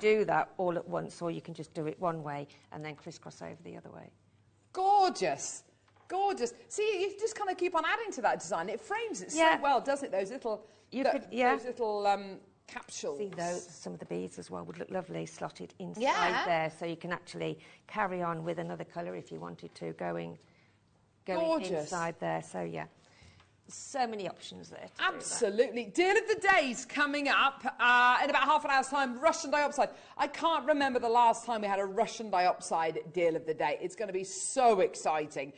do that all at once, or you can just do it one way and then crisscross over the other way. Gorgeous. Gorgeous. See, you just kind of keep on adding to that design. It frames it so well, doesn't it? Those little, those little capsules. See, those, some of the beads as well would look lovely slotted inside there, so you can actually carry on with another colour if you wanted to, going inside there. So yeah, so many options there. Absolutely. Deal of the day's coming up in about half an hour's time. Russian diopside. I can't remember the last time we had a Russian diopside deal of the day. It's going to be so exciting.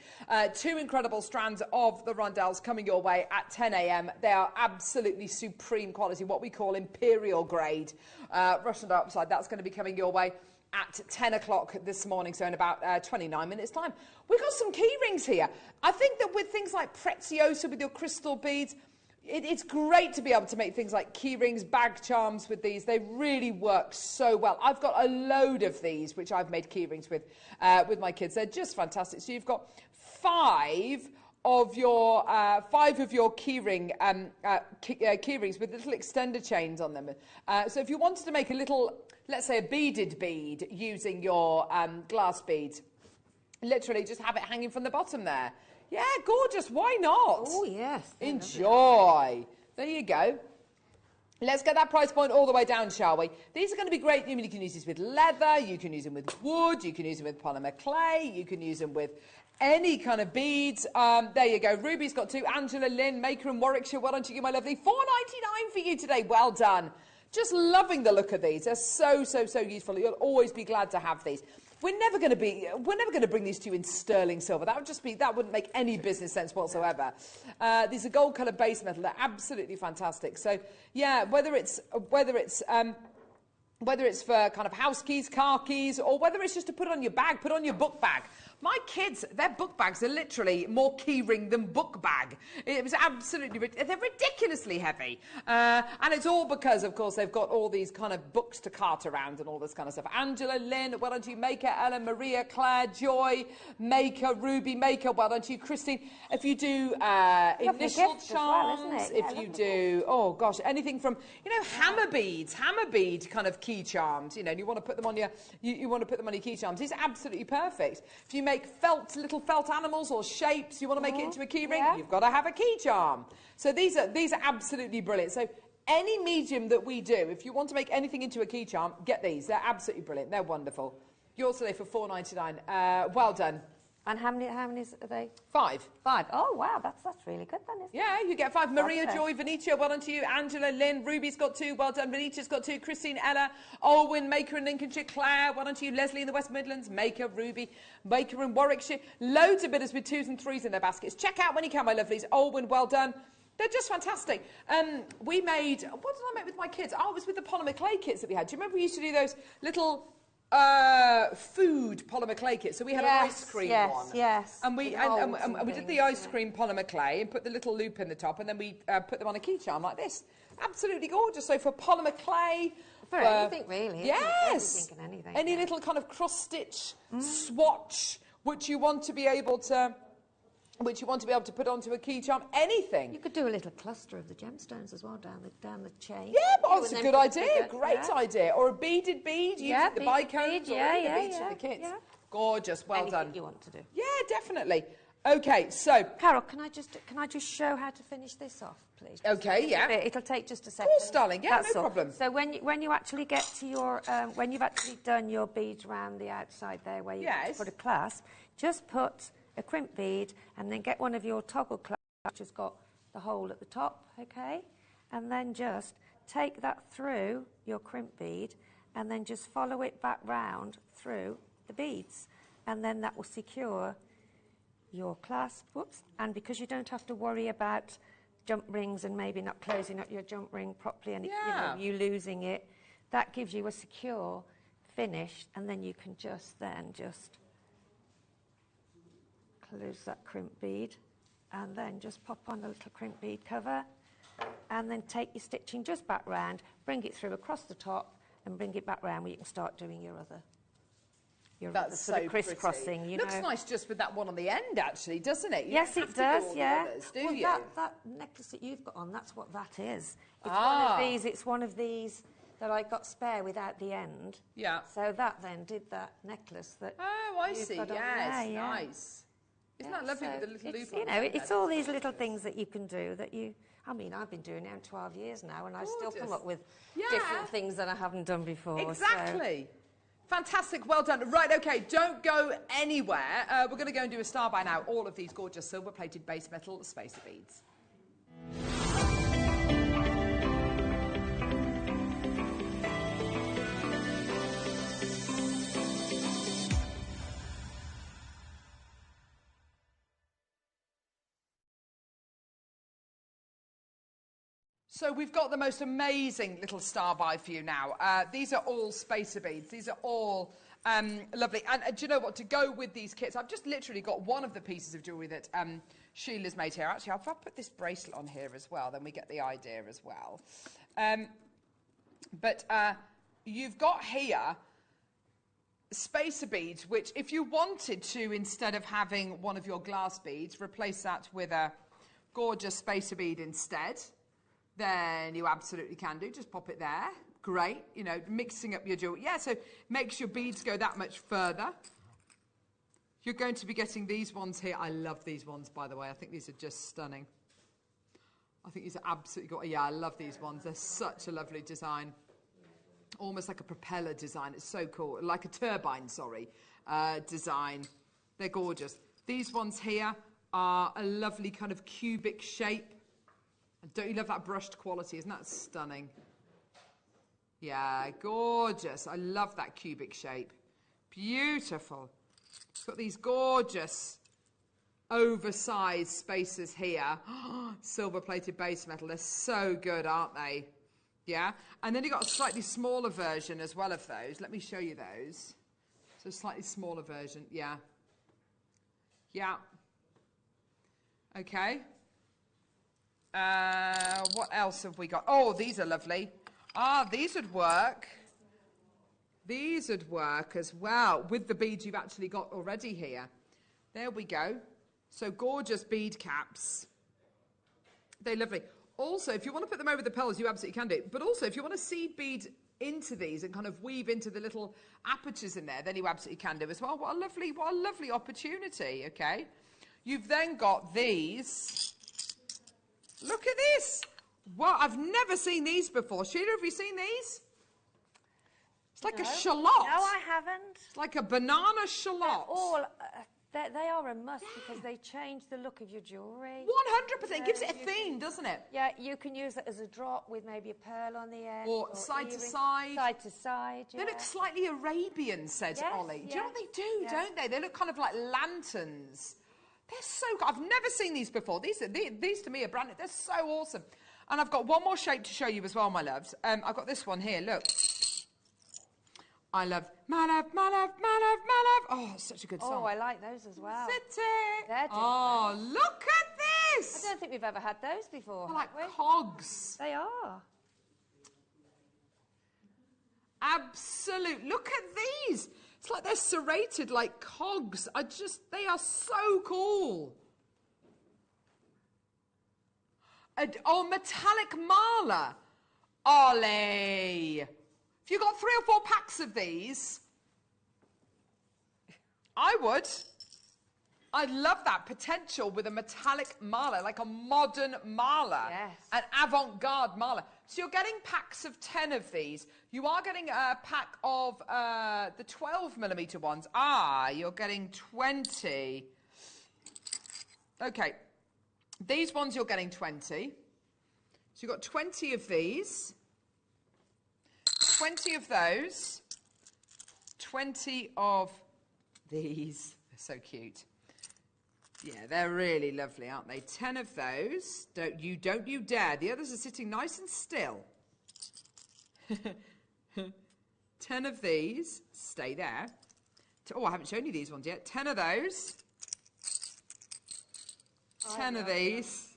2 incredible strands of the rondelles coming your way at 10 a.m. They are absolutely supreme quality, what we call imperial grade Russian diopside. That's going to be coming your way at 10 o'clock this morning, so in about 29 minutes' time. We've got some key rings here. I think that with things like Preziosa, with your crystal beads, it's great to be able to make things like key rings, bag charms with these. They really work so well. I've got a load of these, which I've made key rings with my kids. They're just fantastic. So you've got 5 of your key rings with little extender chains on them. So if you wanted to make a little, let's say a beaded bead using your glass beads, literally just have it hanging from the bottom there. Yeah, gorgeous. Why not? Oh, yes. Enjoy. There you go. Let's get that price point all the way down, shall we? These are going to be great. You can use these with leather, you can use them with wood, you can use them with polymer clay, you can use them with any kind of beads. There you go. Ruby's got 2. Angela, Lynn, Maker and Warwickshire. Well done to you, my lovely. $4.99 for you today. Well done. Just loving the look of these. They're so, so, so useful. You'll always be glad to have these. We're never going to bring these to you in sterling silver. That wouldn't make any business sense whatsoever. These are gold colored base metal. They're absolutely fantastic. So yeah, whether it's for kind of house keys, car keys, or whether it's just to put on your bag, put on your book bag. My kids, their book bags are literally more key ring than book bag. It was absolutely, they're ridiculously heavy. And it's all because, of course, they've got all these kind of books to cart around and all this kind of stuff. Angela, Lynn, well done to you. Maker, Ellen, Maria, Claire, Joy, Maker, Ruby, Maker, well done to you. Christine, if you do initial charms, if you do, oh gosh, anything from, hammer beads, hammer bead kind of key charms, and you want to put them on your, you want to put them on your key charms. These are absolutely perfect. If you make little felt animals or shapes, you want to make it into a key ring, you've got to have a key charm. So these are absolutely brilliant. So any medium that we do, if you want to make anything into a key charm, get these. They're absolutely brilliant. They're wonderful. Yours today for $4.99. Well done. And how many are they? 5. 5. Oh, wow, that's really good then, isn't it? Yeah, you get 5. Maria, Joy, Venitia, well done to you. Angela, Lynn, Ruby's got 2, well done. Venitia's got 2. Christine, Ella, Olwyn, Maker in Lincolnshire, Claire, well done to you. Leslie in the West Midlands, Maker, Ruby, Maker in Warwickshire. Loads of bidders with 2s and 3s in their baskets. Check out when you can, my lovelies. Olwyn, well done. They're just fantastic. We made, what did I make with my kids? Oh, it was with the polymer clay kits that we had. Do you remember we used to do those little food polymer clay kit? So we had an ice cream one. Yes. And we did the ice cream polymer clay and put the little loop in the top, and then we put them on a key charm like this. Absolutely gorgeous. So for polymer clay, for anything really. Yes. Anything. Any little kind of cross stitch swatch which you want to be able to put onto a key charm, anything. You could do a little cluster of the gemstones as well down the chain. Yeah, but that's a good idea. Great idea. Or a beaded bead using the bicones or the beads in the kits. Yeah. Gorgeous. Well done. Anything you want to do. Yeah, definitely. Okay, so Carol, can I just show how to finish this off, please? Okay, yeah. It'll take just a second. Of course, darling. Yeah, no problem. So when you actually get to your when you've actually done your beads around the outside there, where you put a clasp, just put a crimp bead and then get one of your toggle clasps which has got the hole at the top, okay? And then just take that through your crimp bead and then just follow it back round through the beads, and then that will secure your clasp. Whoops. And because you don't have to worry about jump rings and maybe not closing up your jump ring properly and you losing it, that gives you a secure finish, and then you can just close that crimp bead and then just pop on a little crimp bead cover, and then take your stitching just back round, bring it through across the top and bring it back round where you can start doing your other That's sort so of crisscrossing. pretty. Looks nice just with that one on the end, actually, doesn't it? Yes, it does. Yeah. Do you? That necklace that you've got on, that's what that is. It's one of these. It's one of these. that I got spare without the end. Yeah. So that then did that necklace that. Oh, I see. Yes, nice. Isn't that lovely with the little loop on You know, it's all these little things that you can do that you... I mean, I've been doing it for 12 years now, and I still come up with different things that I haven't done before. Exactly. So. Fantastic. Well done. Right, okay, don't go anywhere. We're going to go and do a star by now. All of these gorgeous silver-plated base metal spacer beads. So we've got the most amazing little star by for you now. These are all spacer beads. These are all lovely. And do you know what? To go with these kits, I've just literally got one of the pieces of jewellery that Sheila's made here. Actually, I'll put this bracelet on here as well, then we get the idea as well. But you've got here spacer beads, which if you wanted to, instead of having one of your glass beads, replace that with a gorgeous spacer bead instead, then you absolutely can do. Just pop it there. Great. You know, mixing up your jewelry. Yeah, so makes your beads go that much further. You're going to be getting these ones here. I love these ones, by the way. I think these are just stunning. I think these are absolutely... Yeah, I love these ones. They're such a lovely design. Almost like a propeller design. It's so cool. Like a turbine, sorry, design. They're gorgeous. These ones here are a lovely kind of cubic shape. Don't you love that brushed quality? Isn't that stunning? Yeah, gorgeous. I love that cubic shape. Beautiful. It's got these gorgeous oversized spacers here. Silver-plated base metal. They're so good, aren't they? Yeah. And then you've got a slightly smaller version as well of those. Let me show you those. So a slightly smaller version. Yeah. Yeah. Okay. What else have we got? Oh, these are lovely. Ah, these would work. These would work as well with the beads you've actually got already here. There we go. So gorgeous bead caps. They're lovely. Also, if you want to put them over the pearls, you absolutely can do it. But also, if you want to seed bead into these and kind of weave into the little apertures in there, then you absolutely can do as well. What a lovely opportunity, okay? You've then got these. Look at this. Wow, I've never seen these before. Sheila, have you seen these? It's like a shallot. No, I haven't. It's like a banana shallot. They are a must because they change the look of your jewellery. 100%. Gives it a theme, doesn't it? Yeah, you can use it as a drop with maybe a pearl on the end. Or side to side. Side to side, yeah. They look slightly Arabian, said Ollie. Do you know what they do, don't they? They look kind of like lanterns. They're so good. I've never seen these before. These to me are brand new. They're so awesome. And I've got one more shape to show you as well, my loves. I've got this one here, look. I love my love, my love, my love, my love. Oh, it's such a good song. Oh, I like those as well. Oh, look at this. I don't think we've ever had those before. They're like cogs. They are. Absolute. Look at these. It's like they're serrated like cogs. They are so cool. Metallic marler. Ollie. If you got 3 or 4 packs of these, I would. I love that potential with a metallic marler, like a modern marler. Yes. An avant-garde marler. So you're getting packs of 10 of these. You are getting a pack of the 12mm ones. You're getting 20. Okay. These ones you're getting 20. So you've got 20 of these. 20 of those. 20 of these. They're so cute. Yeah, they're really lovely, aren't they? 10 of those. Don't you dare. The others are sitting nice and still. 10 of these. Stay there. Oh, I haven't shown you these ones yet. 10 of those. 10 of these.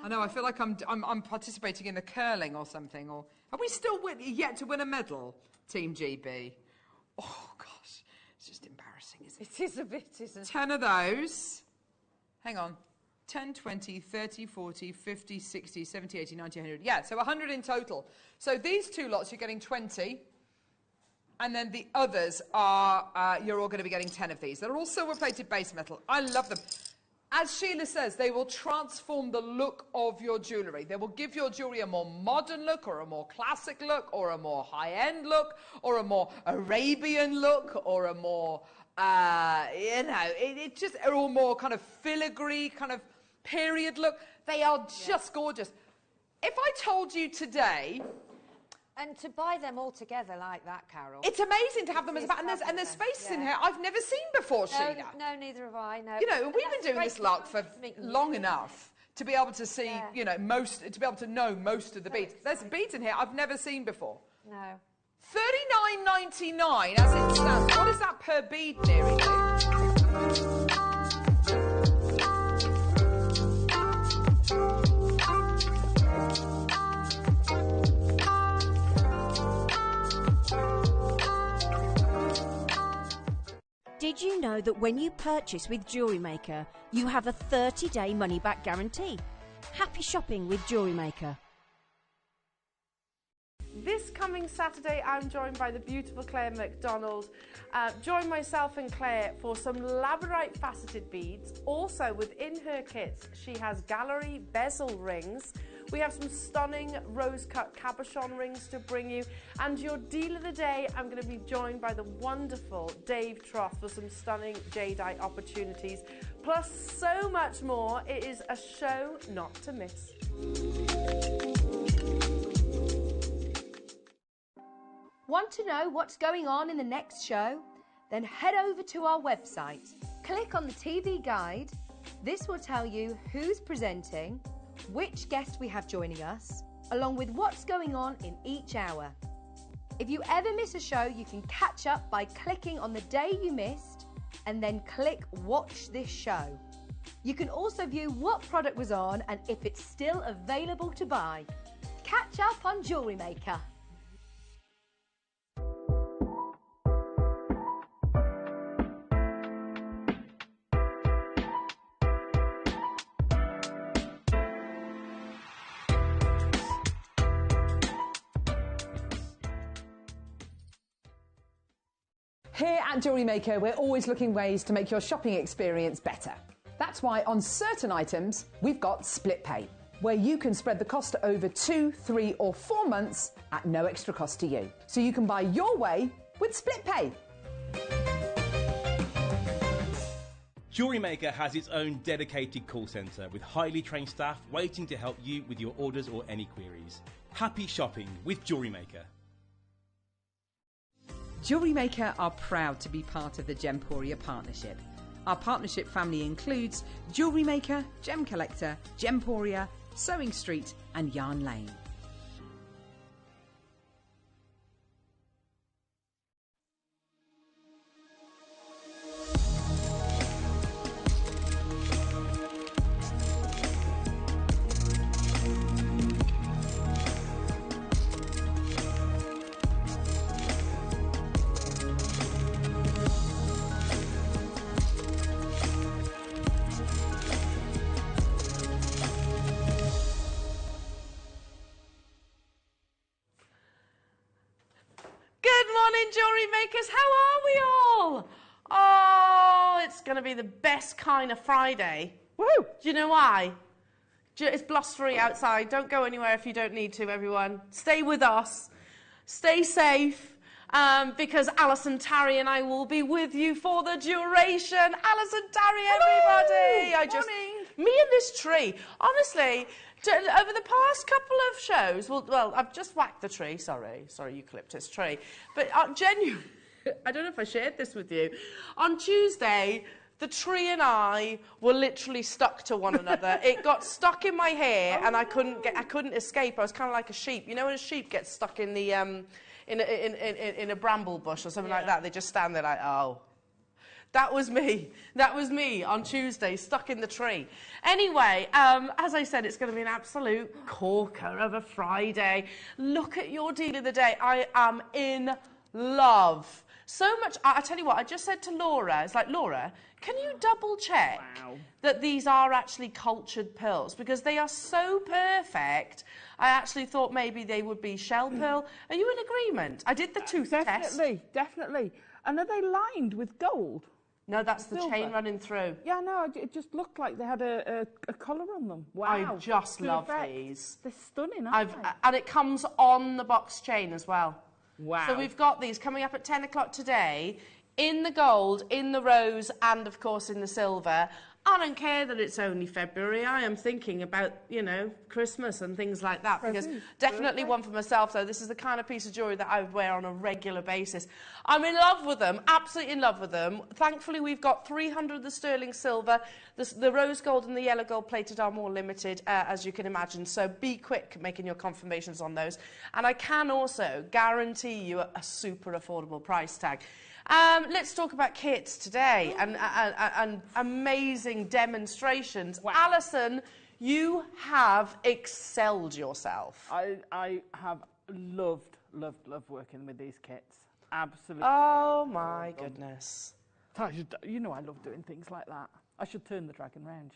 I know, I feel like I'm participating in the curling or something. Or are we still yet to win a medal, Team GB? Oh, gosh. It's just embarrassing, isn't it? It is a bit, isn't it? 10 of those. Hang on. 10, 20, 30, 40, 50, 60, 70, 80, 90, 100. Yeah, so 100 in total. So these two lots, you're getting 20. And then the others are, you're all going to be getting 10 of these. They're all silver-plated base metal. I love them. As Sheila says, they will transform the look of your jewellery. They will give your jewellery a more modern look, or a more classic look, or a more high-end look, or a more Arabian look, or a more, you know, it just, or a more kind of filigree, kind of period look. They are just gorgeous. If I told you today... And to buy them all together like that, Carol. It's amazing to have them as a pack. And there's spaces in here I've never seen before, Sheila. No, neither have I. No. You know, and we've been doing this lot for long enough to be able to see, you know, to be able to know most of the beads. There's beads in here I've never seen before. No. $39.99 as it stands. What is that per bead, dearie? Did you know that when you purchase with Jewellery Maker, you have a 30-day money-back guarantee? Happy shopping with Jewellery Maker. This coming Saturday, I'm joined by the beautiful Claire McDonald. Join myself and Claire for some labradorite faceted beads. Also, within her kits, she has gallery bezel rings. We have some stunning rose-cut cabochon rings to bring you. And your deal of the day, I'm going to be joined by the wonderful Dave Troth for some stunning jadeite opportunities. Plus so much more. It is a show not to miss. Want to know what's going on in the next show? Then head over to our website. Click on the TV guide. This will tell you who's presenting, which guest we have joining us, along with what's going on in each hour. If you ever miss a show, you can catch up by clicking on the day you missed and then click Watch This Show. You can also view what product was on and if it's still available to buy. Catch up on Jewellery Maker. Here at Jewellery Maker, we're always looking ways to make your shopping experience better. That's why on certain items, we've got split pay, where you can spread the cost over 2, 3 or 4 months at no extra cost to you. So you can buy your way with split pay. Jewellery Maker has its own dedicated call centre with highly trained staff waiting to help you with your orders or any queries. Happy shopping with Jewellery Maker. Jewellery Maker are proud to be part of the Gemporia partnership. Our partnership family includes Jewellery Maker, Gem Collector, Gemporia, Sewing Street and Yarn Lane. Jewellery Makers, how are we all? Oh, it's going to be the best kind of Friday. Woo! Do you know why? It's blustery outside. Don't go anywhere if you don't need to, everyone. Stay with us. Stay safe, because Alison Tarry and I will be with you for the duration. Alison Tarry, everybody! Morning. Me and this tree, honestly, over the past couple of shows, well, I've just whacked the tree, sorry, eucalyptus tree, but genuinely, I don't know if I shared this with you. On Tuesday, the tree and I were literally stuck to one another. It got stuck in my hair, and I couldn't escape. I was kind of like a sheep. You know when a sheep gets stuck in the in a bramble bush or something like that? They just stand there like, oh. That was me. That was me on Tuesday, stuck in the tree. Anyway, as I said, it's going to be an absolute corker of a Friday. Look at your deal of the day. I am in love So much, I tell you what, I just said to Laura, it's like, Laura, can you double check that these are actually cultured pearls? Because they are so perfect. I actually thought maybe they would be shell pearl. Are you in agreement? I did the tooth test. Definitely. And are they lined with gold? No, that's the chain running through. Yeah, no, it just looked like they had a colour on them. Wow. I just love these. They're stunning, aren't they? And it comes on the box chain as well. Wow. So we've got these coming up at 10 o'clock today, in the gold, in the rose, and of course in the silver. I don't care that it's only February. I am thinking about, you know, Christmas and things like that. Because definitely one for myself, though. This is the kind of piece of jewellery that I would wear on a regular basis. I'm in love with them, absolutely in love with them. Thankfully, we've got 300 of the sterling silver. The rose gold and the yellow gold plated are more limited, as you can imagine. So be quick making your confirmations on those. And I can also guarantee you a super affordable price tag. Let's talk about kits today and amazing demonstrations. Wow. Alison, you have excelled yourself. I have loved working with these kits. Absolutely. Oh, my goodness. You know I love doing things like that. I should turn the dragon round.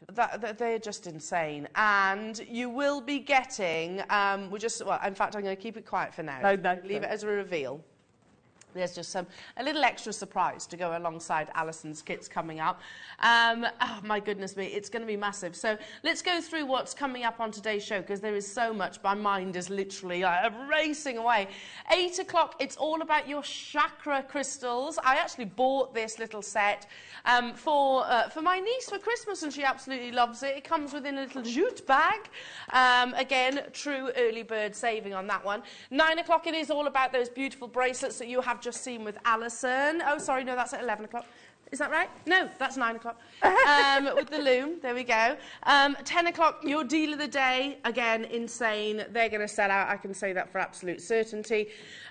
They're just insane. And you will be getting, in fact, I'm going to keep it quiet for now. No. Leave it as a reveal. There's just a little extra surprise to go alongside Alison's kits coming up. Oh, my goodness me, it's going to be massive. So let's go through what's coming up on today's show, because there is so much. My mind is literally racing away. 8 o'clock, it's all about your Chakra crystals. I actually bought this little set for my niece for Christmas, and she absolutely loves it. It comes within a little jute bag. Again, true early bird saving on that one. 9 o'clock, it is all about those beautiful bracelets that you have just seen with Alison. Oh, sorry, no, that's at 11 o'clock. Is that right? No, that's 9 o'clock. With the Loom, there we go. 10 o'clock, your deal of the day. Again, insane. They're going to sell out. I can say that for absolute certainty.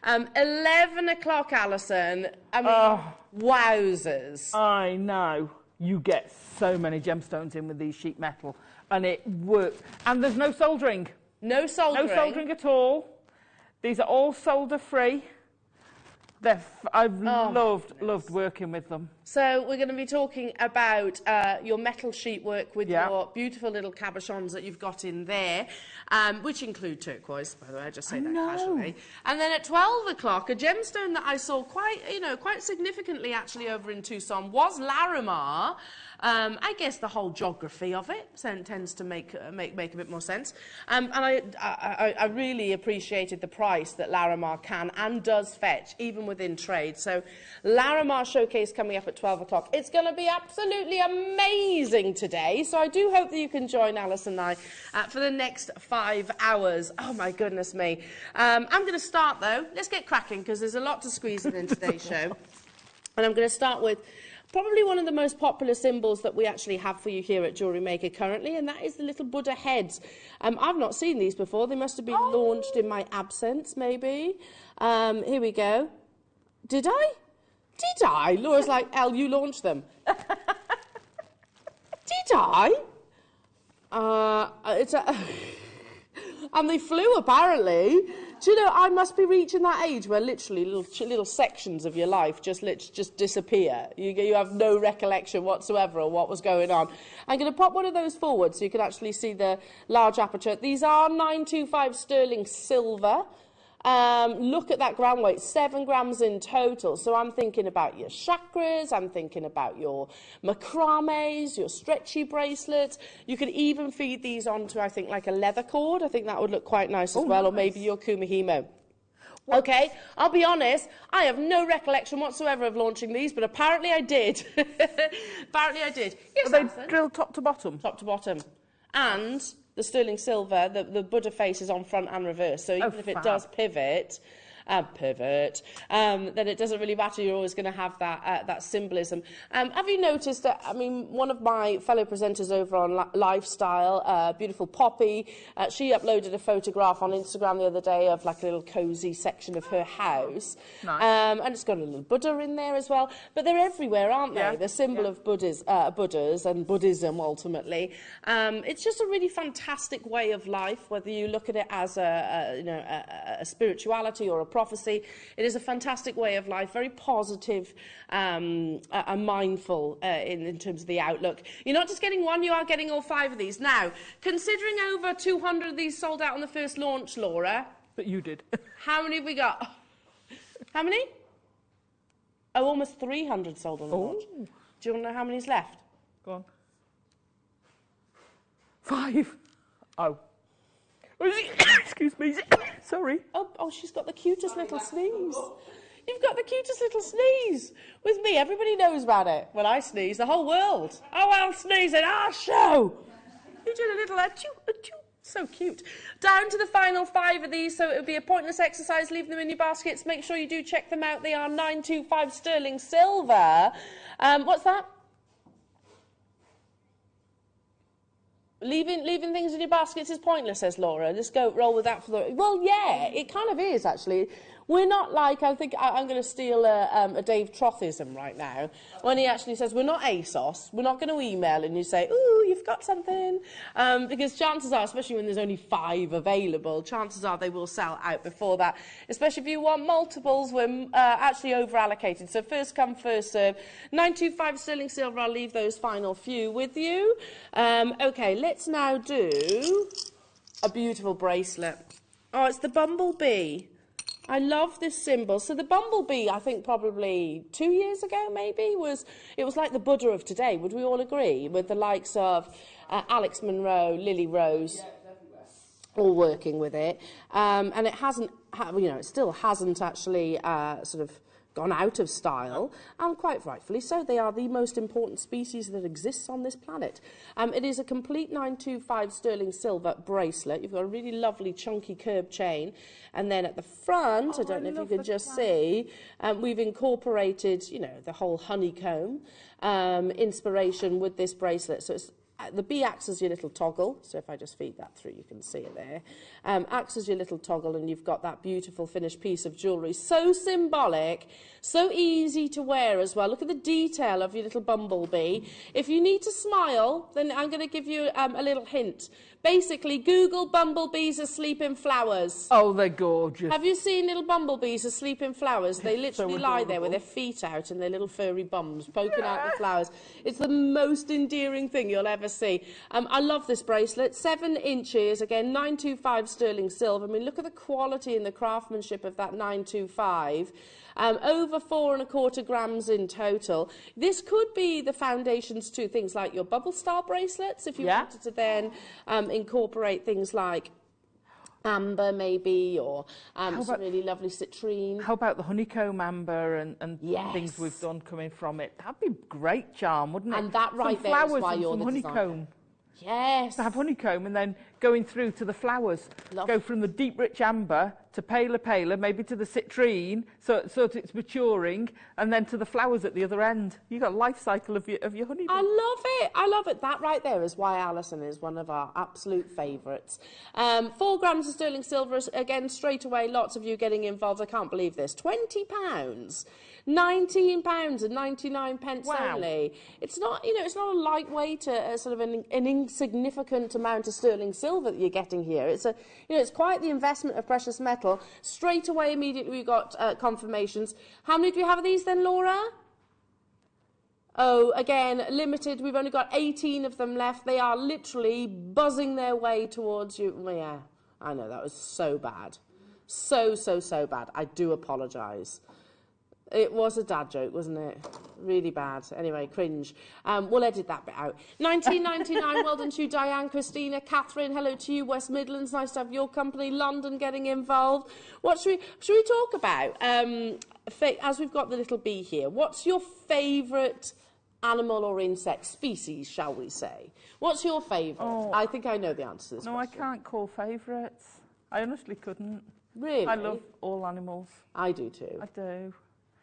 11 o'clock, Alison. I mean, wowzers. I know. You get so many gemstones in with these sheet metal, and it works. And there's no soldering. No soldering. No soldering at all. These are all solder free. I've loved working with them. So we're going to be talking about your metal sheet work with your beautiful little cabochons that you've got in there, which include turquoise, by the way. I just say that casually. And then at 12 o'clock, a gemstone that I saw quite significantly actually over in Tucson was Larimar. I guess the whole geography of it tends to make a bit more sense. And I really appreciated the price that Larimar can and does fetch, even within trade. So Larimar showcase coming up at 12 o'clock. It's going to be absolutely amazing today. So I do hope that you can join Alice and I for the next 5 hours. Oh, my goodness me. I'm going to start, though. Let's get cracking, because there's a lot to squeeze in today's show. And I'm going to start with probably one of the most popular symbols that we actually have for you here at Jewellery Maker currently, and that is the little Buddha heads. I've not seen these before. They must have been launched in my absence, maybe. Here we go. Did I? Did I? Laura's like, Elle, you launched them. Did I? And they flew, apparently. Do you know, I must be reaching that age where literally little sections of your life just disappear. You have no recollection whatsoever of what was going on. I'm going to pop one of those forward so you can actually see the large aperture. These are 925 sterling silver. Look at that gram weight, 7 grams in total. So I'm thinking about your chakras, I'm thinking about your macrames, your stretchy bracelets. You could even feed these onto, I think, like a leather cord. I think that would look quite nice as well, nice. Or maybe your kumihimo. Okay, I'll be honest, I have no recollection whatsoever of launching these, but apparently I did. Apparently I did. Yes, are they drilled top to bottom? Top to bottom. And the sterling silver, the Buddha face is on front and reverse, so even if it does pivot, then it doesn't really matter. You're always going to have that symbolism. Have you noticed that, I mean, one of my fellow presenters over on Lifestyle, beautiful Poppy, she uploaded a photograph on Instagram the other day of like a little cosy section of her house. Nice. And it's got a little Buddha in there as well. But they're everywhere, aren't they? Yeah. The symbol of Buddhas and Buddhism, ultimately. It's just a really fantastic way of life, whether you look at it as a spirituality or a prophecy. It is a fantastic way of life, very positive and mindful in terms of the outlook. You're not just getting one, you are getting all 5 of these. Now, considering over 200 of these sold out on the first launch, Laura. But you did. How many have we got? How many? Oh, almost 300 sold on the launch. Do you want to know how many's left? Go on. 5. Oh. Excuse me. Sorry. Oh, she's got the cutest little sneeze. You've got the cutest little sneeze. With me, everybody knows about it. When I sneeze, the whole world. Oh, I'll sneeze at our show. You did a little achoo, achoo. So cute. Down to the final 5 of these, so it would be a pointless exercise. Leave them in your baskets. Make sure you do check them out. They are 925 sterling silver. What's that? Leaving things in your baskets is pointless, says Laura. Just roll with that for the... Well, yeah, it kind of is, actually. We're not like... I think I'm going to steal a Dave Trothism right now, when he actually says, we're not ASOS. We're not going to email and you say, ooh, you've got something. Because chances are, especially when there's only 5 available, chances are they will sell out before that. Especially if you want multiples, we're actually over-allocated. So first come, first serve. 925 sterling silver. I'll leave those final few with you. OK, let's now do a beautiful bracelet. Oh, it's the bumblebee. I love this symbol. So the bumblebee, I think probably 2 years ago, maybe, it was like the Buddha of today. Would we all agree? With the likes of Alex Monroe, Lily Rose, all working with it. And it hasn't, it still hasn't actually sort of gone out of style, and quite rightfully so. They are the most important species that exists on this planet. It is a complete 925 sterling silver bracelet. You've got a really lovely chunky curved chain, and then at the front, I don't know if you can just see, we've incorporated, the whole honeycomb inspiration with this bracelet. So it's the bee acts as your little toggle, so if I just feed that through, you can see it there. Acts as your little toggle, and you've got that beautiful finished piece of jewellery. So symbolic, so easy to wear as well. Look at the detail of your little bumblebee. If you need to smile, then I'm going to give you a little hint. Basically, Google bumblebees asleep in flowers. Oh, they're gorgeous. Have you seen little bumblebees asleep in flowers? They literally lie there with their feet out and their little furry bums poking out the flowers. It's the most endearing thing you'll ever see. I love this bracelet. 7 inches, again, 925 sterling silver. I mean, look at the quality and the craftsmanship of that 925. Over 4¼ grams in total. This could be the foundations to things like your bubble star bracelets, if you wanted to then incorporate things like amber maybe, or some really lovely citrine. How about the honeycomb amber and things we've done coming from it? That'd be a great charm, wouldn't it? And that right there is why you're the honeycomb. Designer. Yes. To have honeycomb and then going through to the flowers. Go from the deep rich amber to paler, maybe to the citrine, so it's maturing, and then to the flowers at the other end. You've got a life cycle of your honeycomb. I love it. I love it. That right there is why Alison is one of our absolute favourites. 4 grams of sterling silver, again, straight away, lots of you getting involved. I can't believe this. £20. £19.99 only. It's not, it's not a lightweight, sort of an insignificant amount of sterling silver that you're getting here. It's it's quite the investment of precious metal. Straight away, immediately we got confirmations. How many do we have of these then, Laura? Oh, again, limited. We've only got 18 of them left. They are literally buzzing their way towards you. Well, yeah, I know, that was so bad. So bad. I do apologise. It was a dad joke, wasn't it? Really bad. Anyway, cringe. We'll edit that bit out. 1999, well done to you, Diane, Christina, Catherine, hello to you, West Midlands, nice to have your company, London getting involved. What should we talk about? As we've got the little bee here, what's your favourite animal or insect species, shall we say? What's your favourite? Oh, I think I know the answer to this question. I can't call favourites. I honestly couldn't. Really? I love all animals. I do too. I do.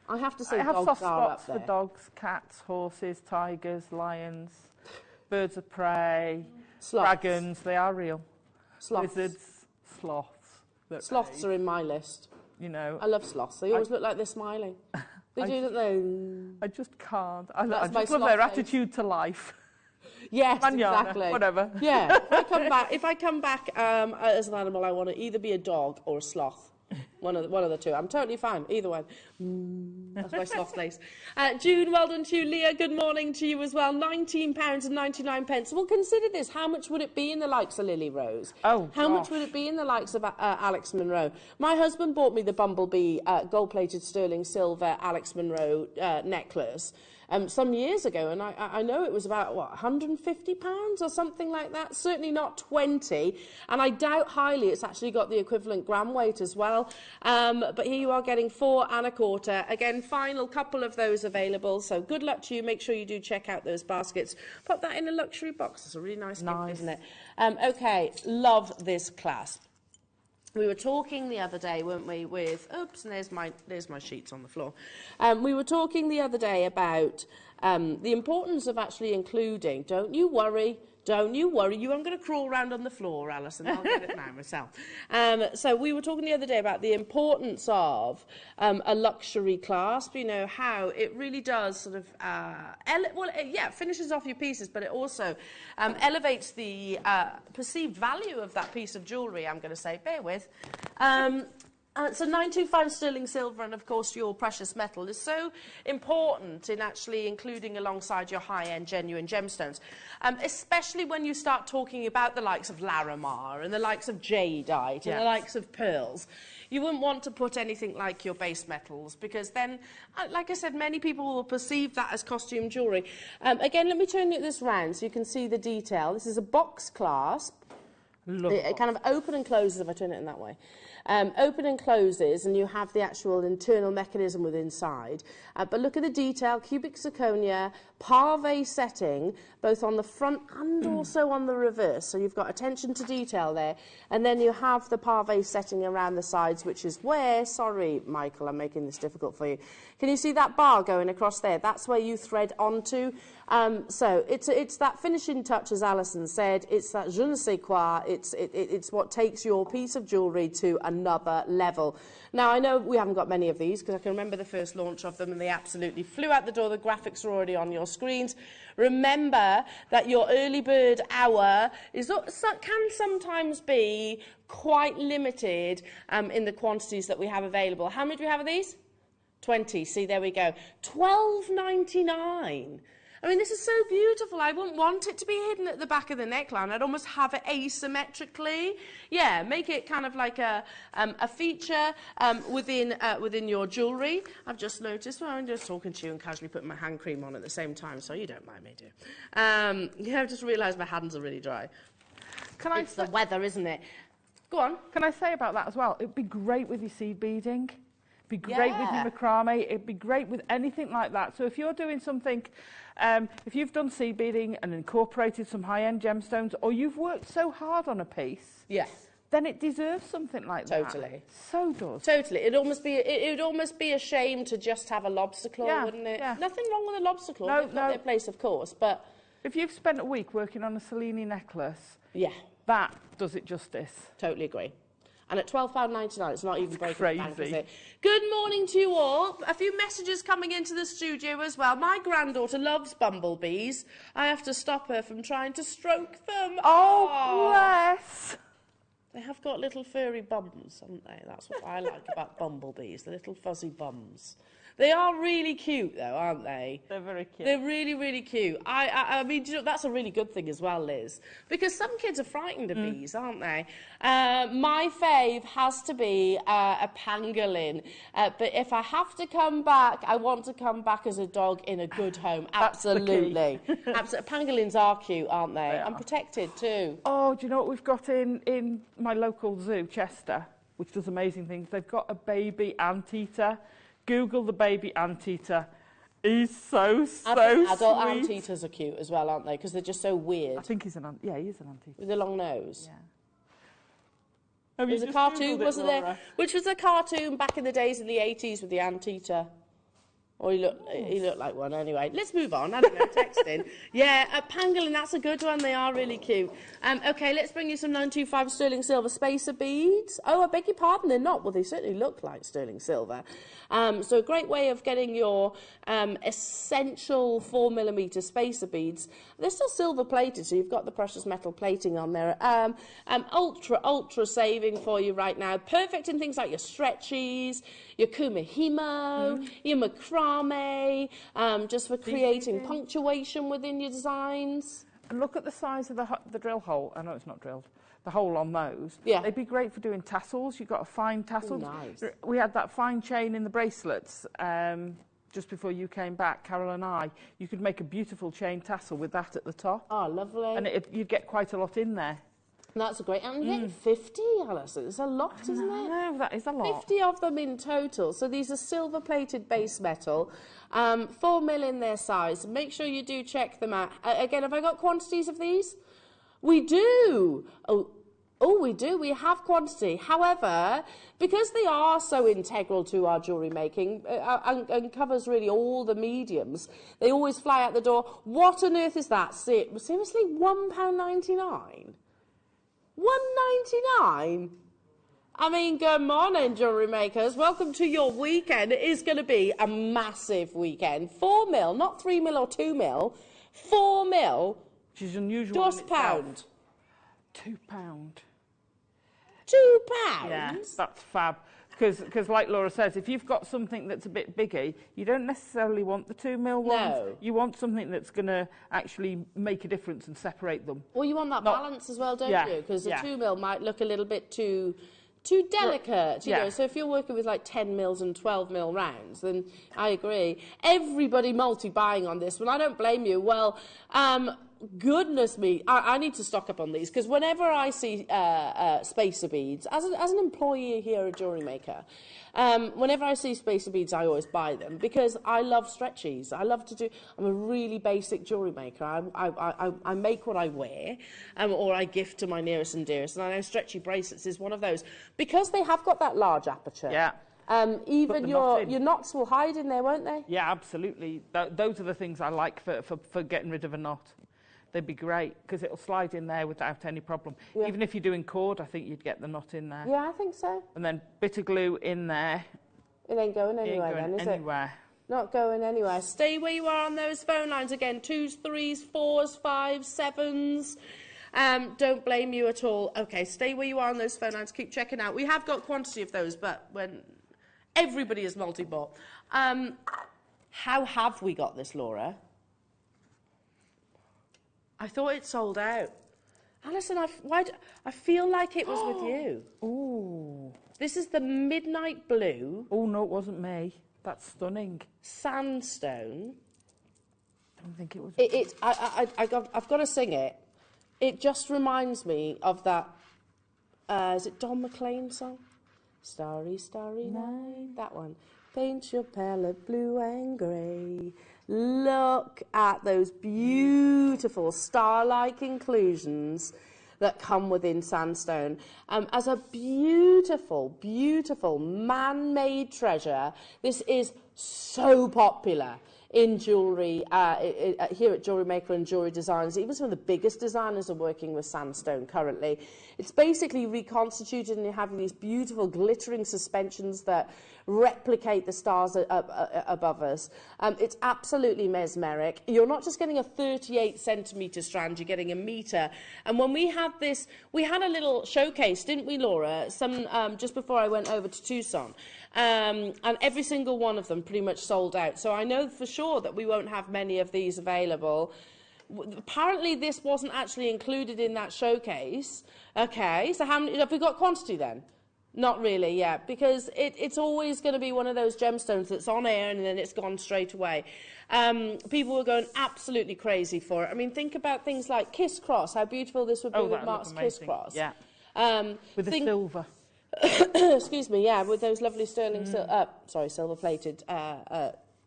I have to say I have dogs soft are spots up there. for dogs, cats, horses, tigers, lions, birds of prey, Sloths. dragons. They are real. Sloths. Lizards, sloths. Sloths are in my list. I love sloths. They always look like they're smiling. They do, don't they? I just can't. I just my love their sloth attitude to life. Yes, Manana, exactly. Whatever. Yeah. If I come back as an animal, I want to either be a dog or a sloth. One of the two. I'm totally fine. Either one. That's my soft lace. June, well done to you. Leah, good morning to you as well. £19.99. Well, consider this. How much would it be in the likes of Lily Rose? Oh, How much would it be in the likes of Alex Monroe? My husband bought me the Bumblebee gold-plated sterling silver Alex Monroe necklace some years ago, and I know it was about, what, £150 or something like that? Certainly not 20, and I doubt highly it's actually got the equivalent gram weight as well. But here you are getting 4 1/4. Again, final couple of those available, so good luck to you. Make sure you do check out those baskets. Pop that in a luxury box. It's a really nice gift, isn't it? Okay, love this clasp. We were talking the other day, weren't we, with... Oops, and there's my sheets on the floor. We were talking the other day about the importance of actually including... Don't you worry. You aren't going to crawl around on the floor, Alison. I'll get it now myself. So we were talking the other day about the importance of a luxury clasp, you know, how it really does sort of... it finishes off your pieces, but it also elevates the perceived value of that piece of jewellery, I'm going to say. Bear with. So 925 sterling silver and, of course, your precious metal is so important in actually including alongside your high-end genuine gemstones, especially when you start talking about the likes of Larimar and the likes of jadeite and the likes of pearls. You wouldn't want to put anything like your base metals because then, like I said, many people will perceive that as costume jewellery. Again, let me turn this round so you can see the detail. This is a box clasp. It kind of open and closes if I turn it in that way. Open and closes, and you have the actual internal mechanism within inside. But look at the detail, cubic zirconia, pave setting, both on the front and also on the reverse. So you've got attention to detail there. And then you have the pave setting around the sides, which is where, sorry, Michael, I'm making this difficult for you. Can you see that bar going across there? That's where you thread onto. So it's that finishing touch, as Alison said. It's that je ne sais quoi. It's what takes your piece of jewellery to another level. Now, I know we haven't got many of these because I can remember the first launch of them and they absolutely flew out the door. The graphics are already on your screens. Remember that your early bird hour can sometimes be quite limited in the quantities that we have available. How many do we have of these? 20. See, there we go. £12.99. I mean, this is so beautiful. I wouldn't want it to be hidden at the back of the neckline. I'd almost have it asymmetrically. Yeah, make it kind of like a feature within your jewellery. I've just noticed, well, I'm just talking to you and casually putting my hand cream on at the same time, so you don't mind me, do you? Yeah, I've just realised my hands are really dry. It's the weather, isn't it? Go on. Can I say about that as well? It'd be great with your seed beading. It'd be great with your macrame. It'd be great with anything like that. So if you're doing something... if you've done seed beading and incorporated some high-end gemstones, or you've worked so hard on a piece, then it deserves something like that. Totally. So does. Totally. It'd almost be a shame to just have a lobster claw, wouldn't it? Yeah. Nothing wrong with a lobster claw. They've got their place, of course, but... If you've spent a week working on a Selene necklace, that does it justice. Totally agree. And at £12.99, it's not even breaking the bank, is it? Good morning to you all. A few messages coming into the studio as well. My granddaughter loves bumblebees. I have to stop her from trying to stroke them. Oh, bless. They have got little furry bums, haven't they? That's what I like about bumblebees, the little fuzzy bums. They are really cute, though, aren't they? They're very cute. They're really, really cute. I mean, you know, that's a really good thing as well, Liz, because some kids are frightened of bees, aren't they? My fave has to be a pangolin, but if I have to come back, I want to come back as a dog in a good home. Absolutely. Absolutely. Pangolins are cute, aren't they? And protected too. Oh, do you know what we've got in my local zoo, Chester, which does amazing things? They've got a baby anteater. Google the baby anteater. He's so sweet. Adult anteaters are cute as well, aren't they? Because they're just so weird. I think he's an anteater. Yeah, he is an anteater. With a long nose. Yeah. There's a cartoon, wasn't there? Which was a cartoon back in the days in the 80s with the anteater. Or he looked like one anyway. Let's move on. I don't know, texting. Yeah, pangolin, that's a good one. They are really cute. Okay, let's bring you some 925 sterling silver spacer beads. Oh, I beg your pardon, they're not. Well, they certainly look like sterling silver. So a great way of getting your essential 4mm spacer beads. They're still silver plated, so you've got the precious metal plating on there. Ultra saving for you right now. Perfect in things like your stretchies, your kumihimo, your macrame, just for creating punctuation within your designs. And look at the size of the drill hole. I know it's not drilled. The hole on those. Yeah. They'd be great for doing tassels. You've got a fine tassel. Ooh, nice. We had that fine chain in the bracelets just before you came back, Carol and I. You could make a beautiful chain tassel with that at the top. Oh, lovely. And you'd get quite a lot in there. That's a great. And you're getting 50, Alison. It's a lot, isn't it? No, that is a lot. 50 of them in total. So these are silver-plated base metal, 4mm in their size. Make sure you do check them out. Again, have I got quantities of these? We do. Oh, we do. We have quantity. However, because they are so integral to our jewellery making and covers really all the mediums, they always fly out the door. What on earth is that? Seriously, £1.99? £1.99? I mean, good morning, jewellery makers. Welcome to your weekend. It is going to be a massive weekend. 4mm, not 3mm or 2mm. 4mm. Which is unusual. Just pound. £2. £2? Yeah, that's fab. Because like Laura says, if you've got something that's a bit bigger, you don't necessarily want the 2mm ones. No. You want something that's going to actually make a difference and separate them. Well, you want that balance as well, don't you? Because the 2mm might look a little bit too delicate, you know. So if you're working with like 10mm and 12mm rounds, then I agree. Everybody multi-buying on this one. I don't blame you. Well, goodness me, I need to stock up on these, because whenever I see spacer beads, as an employee here at Jewellery Maker, whenever I see spacer beads, I always buy them, because I love stretchies. I'm a really basic jewellery maker. I make what I wear, or I gift to my nearest and dearest, and I know stretchy bracelets is one of those, because they have got that large aperture. Yeah. Even your knots will hide in there, won't they? Yeah, absolutely. Those are the things I like for getting rid of a knot. They'd be great, because it'll slide in there without any problem. Yeah. Even if you're doing cord, I think you'd get the knot in there. Yeah, I think so. And then bit of glue in there. It ain't going anywhere then, is it? Not going anywhere. Stay where you are on those phone lines again. 2s, 3s, 4s, 5s, 7s. Don't blame you at all. Okay, stay where you are on those phone lines. Keep checking out. We have got quantity of those, but when everybody is multi-bought. How have we got this, Laura? I thought it sold out. Alison, I feel like it was with you. Ooh. This is the midnight blue. Oh, no, it wasn't me. That's stunning. Sandstone. I don't think it was. I've got to sing it. It just reminds me of that, is it Don McLean song? Starry, starry night. That one. Paint your palette blue and grey. Look at those beautiful star-like inclusions that come within Sandstone. As a beautiful, beautiful man-made treasure, this is so popular in jewellery, here at Jewellery Maker and Jewellery Designers. Even some of the biggest designers are working with Sandstone currently. It's basically reconstituted, and you have these beautiful glittering suspensions that replicate the stars above us. It's absolutely mesmeric. You're not just getting a 38cm strand, you're getting a metre. And when we had this, we had a little showcase, didn't we, Laura? Just before I went over to Tucson. And every single one of them pretty much sold out. So I know for sure that we won't have many of these available. Apparently this wasn't actually included in that showcase. Okay, so how many, have we got quantity then? Not really, yeah, because it's always going to be one of those gemstones that's on air and then it's gone straight away. People were going absolutely crazy for it. I mean, think about things like Kiss Cross, how beautiful this would be with Mark's Kiss Cross. Yeah, with the silver. Excuse me, yeah, with those lovely sterling, silver-plated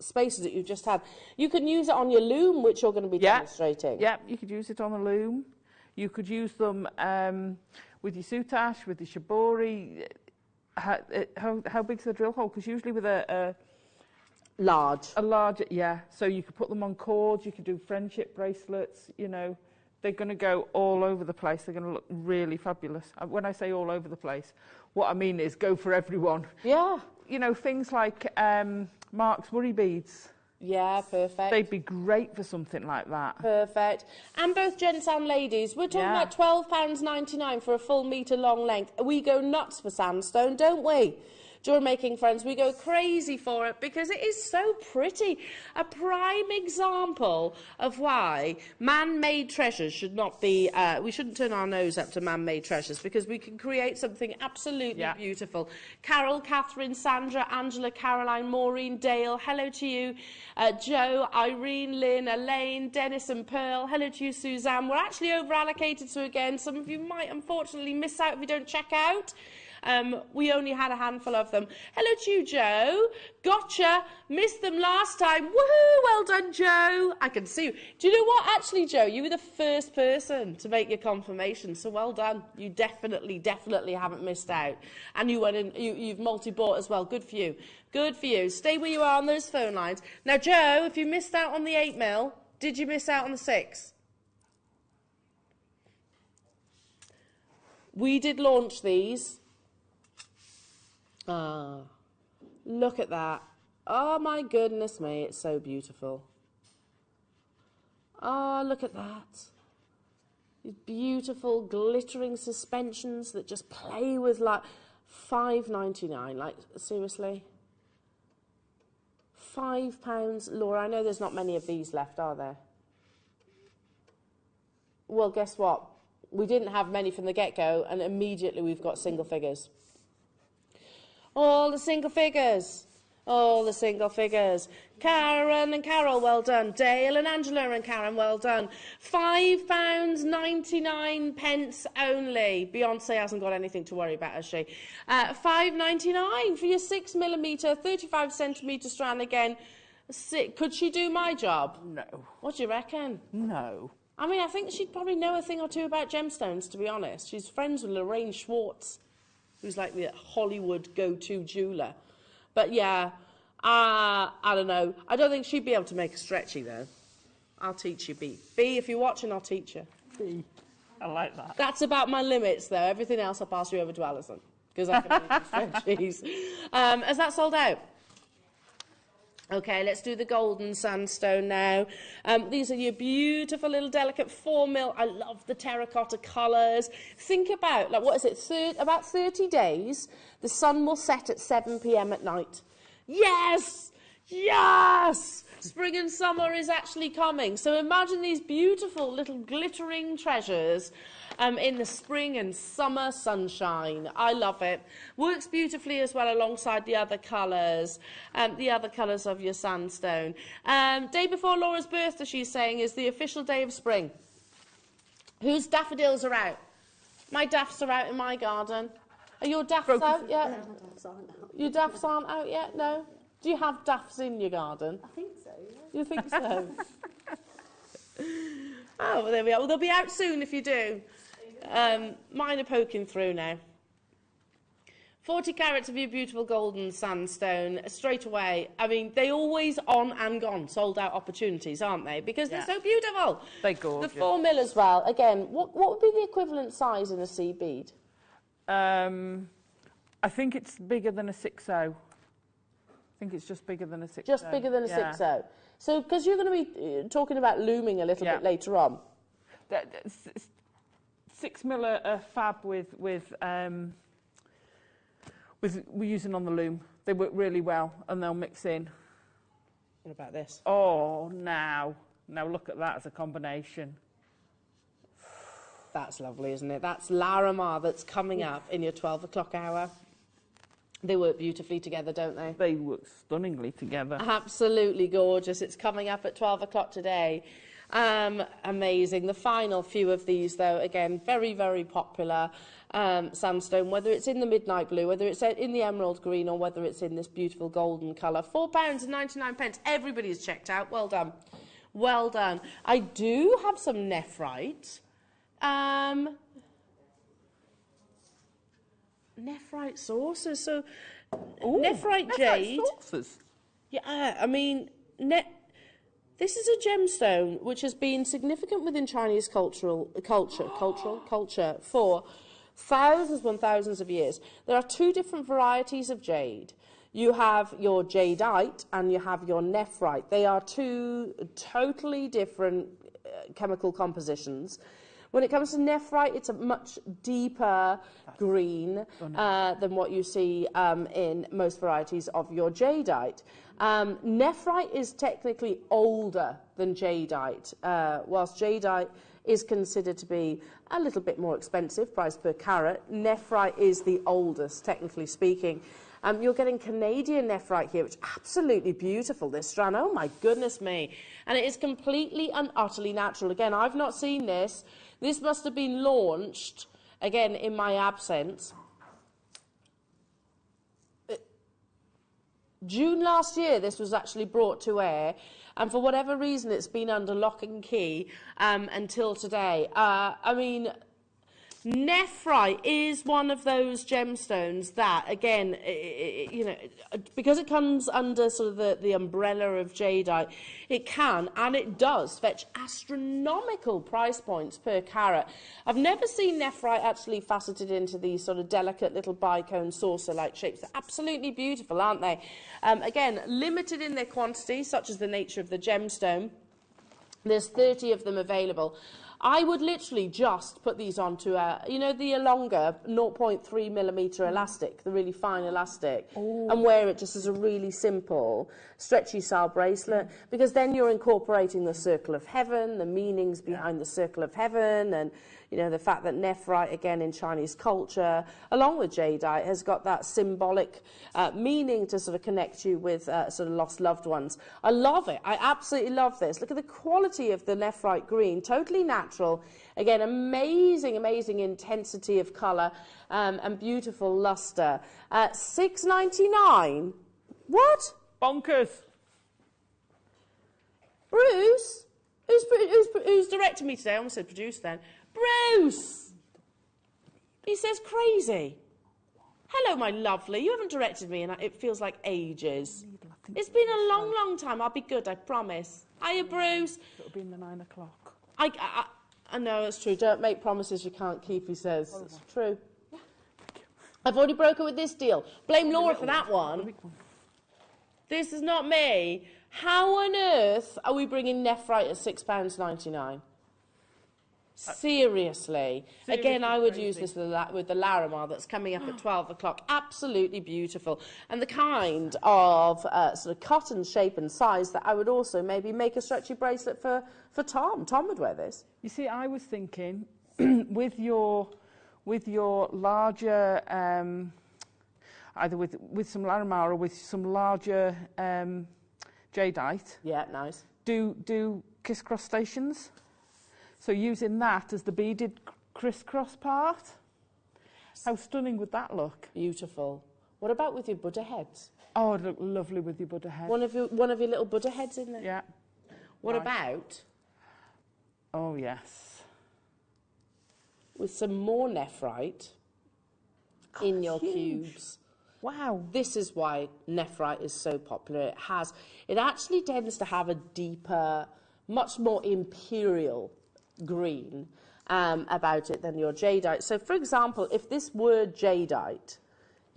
spacers that you've just had. You can use it on your loom, which you're going to be demonstrating. Yeah, you could use it on a loom. You could use them with your soutache, with your shibori. How big's the drill hole? Because usually with a large. A large, yeah. So you could put them on cords, you could do friendship bracelets, you know. They're going to go all over the place. They're going to look really fabulous. When I say all over the place, what I mean is go for everyone. Yeah. You know, things like Mark's worry beads. Yeah, perfect. They'd be great for something like that. Perfect. And both gents and ladies, we're talking about £12.99 for a full metre long length. We go nuts for Sandstone, don't we? Jewellery making friends, we go crazy for it because it is so pretty. A prime example of why man-made treasures should not be, we shouldn't turn our nose up to man-made treasures because we can create something absolutely beautiful. Carol, Catherine, Sandra, Angela, Caroline, Maureen, Dale, hello to you. Joe, Irene, Lynn, Elaine, Dennis and Pearl, hello to you, Suzanne. We're actually over-allocated, so again, some of you might unfortunately miss out if you don't check out. We only had a handful of them. Hello to you, Joe. Gotcha. Missed them last time. Woohoo! Well done, Joe. I can see you. Do you know what? Actually, Joe, you were the first person to make your confirmation, so well done. You definitely haven't missed out. And you went in, you've multi-bought as well. Good for you. Good for you. Stay where you are on those phone lines. Now, Joe, if you missed out on the 8mm, did you miss out on the 6? We did launch these. Ah, look at that. Oh my goodness me, it's so beautiful. Oh, look at that. These beautiful glittering suspensions that just play with like £5.99, like seriously. £5, Laura, I know there's not many of these left, are there? Well, guess what? We didn't have many from the get-go and immediately we've got single figures. All the single figures. All the single figures. Karen and Carol, well done. Dale and Angela and Karen, well done. £5.99 only. Beyonce hasn't got anything to worry about, has she? £5.99 for your 6mm, 35cm strand again. Could she do my job? No. What do you reckon? No. I mean, I think she'd probably know a thing or two about gemstones, to be honest. She's friends with Lorraine Schwartz, who's like the Hollywood go-to jeweller. But yeah, I don't know. I don't think she'd be able to make a stretchy, though. I'll teach you, B. B, if you're watching, I'll teach you. B. I like that. That's about my limits, though. Everything else, I'll pass you over to Alison, because I can only do stretchies. Has that sold out? Okay, let's do the golden sandstone now. These are your beautiful little delicate 4mm. I love the terracotta colours. Think about, like, what is it, about 30 days, the sun will set at 7 p.m. at night. Yes! Yes! Spring and summer is actually coming. So imagine these beautiful little glittering treasures in the spring and summer sunshine. I love it. Works beautifully as well alongside the other colours of your sandstone. Day before Laura's birthday, she's saying, is the official day of spring. Whose daffodils are out? My daffs are out in my garden. Are your daffs out yet? No, my daffs aren't out. Your daffs aren't out yet? No? Do you have daffs in your garden? I think so, yeah. You think so? Oh, well, there we are. Well, they'll be out soon if you do. Mine are poking through now. 40 carats of your beautiful golden sandstone straight away. I mean, they always on and gone, sold out opportunities, aren't they? Because they're so beautiful. They're gorgeous. The 4mm as well. Again, what would be the equivalent size in a sea bead? I think it's bigger than a 6.0. I think it's just bigger than a 6.0. Just bigger than a 6.0. So, because you're going to be talking about looming a little bit later on. 6mm fab with we're using on the loom. They work really well and they'll mix in. What about this? Oh, now look at that as a combination. That's lovely, isn't it? That's Larimar that's coming up in your 12 o'clock hour. They work beautifully together, don't they? They work stunningly together. Absolutely gorgeous. It's coming up at 12 o'clock today. Amazing. The final few of these, though, again, very, very popular sandstone, whether it's in the midnight blue, whether it's in the emerald green, or whether it's in this beautiful golden colour. £4.99. Everybody's checked out. Well done. Well done. I do have some nephrite. Nephrite saucers. So, nephrite jade. Saucers. Yeah, I mean, this is a gemstone which has been significant within Chinese culture for thousands and thousands of years. There are two different varieties of jade. You have your jadeite and you have your nephrite. They are two totally different chemical compositions. When it comes to nephrite, it's a much deeper green than what you see in most varieties of your jadeite. Nephrite is technically older than jadeite, whilst jadeite is considered to be a little bit more expensive, price per carat. Nephrite is the oldest, technically speaking. You're getting Canadian nephrite here, which is absolutely beautiful, this strand. Oh, my goodness me. And it is completely and utterly natural. Again, I've not seen this. This must have been launched, again, in my absence. June last year, this was actually brought to air, and for whatever reason, it's been under lock and key until today. I mean, nephrite is one of those gemstones that, again, you know, because it comes under sort of the umbrella of jadeite, it can and it does fetch astronomical price points per carat. I've never seen nephrite actually faceted into these sort of delicate little bicone saucer-like shapes. They're absolutely beautiful, aren't they? Again, limited in their quantity, such as the nature of the gemstone. There's 30 of them available. I would literally just put these onto a, you know, the longer 0.3mm elastic, the really fine elastic, and wear it just as a really simple, stretchy style bracelet, because then you're incorporating the circle of heaven, the meanings behind the circle of heaven, and, you know, the fact that nephrite, again, in Chinese culture, along with jadeite, has got that symbolic meaning to sort of connect you with sort of lost loved ones. I love it. I absolutely love this. Look at the quality of the nephrite green, totally natural. Again, amazing, amazing intensity of colour and beautiful lustre. $6.99. What? Bonkers. Bruce? Who's directing me today? I almost said produce then. Bruce! He says crazy. Hello, my lovely. You haven't directed me, and it feels like ages. It's been a long, long time. I'll be good, I promise. Hiya, Bruce. It'll be in the 9 o'clock. I know, it's true. Don't make promises you can't keep, he says. It's true. I've already broken with this deal. Blame Laura for that one. This is not me. How on earth are we bringing nephrite at £6.99? Seriously. Again, I would use this with the Larimar that's coming up at 12 o'clock. Absolutely beautiful. And the kind of sort of cut and shape and size that I would also maybe make a stretchy bracelet for Tom. Tom would wear this. You see, I was thinking with your larger, either with some Larimar or with some larger jadeite. Yeah, nice. Do criss-cross stations. So using that as the beaded crisscross part. How stunning would that look? Beautiful. What about with your Buddha heads? Oh, it'd look lovely with your Buddha head. One of your little Buddha heads in there? Yeah. What about? Oh, yes. With some more nephrite in your cubes. Wow. This is why nephrite is so popular. It actually tends to have a deeper, much more imperial green about it than your jadeite. So, for example, if this were jadeite,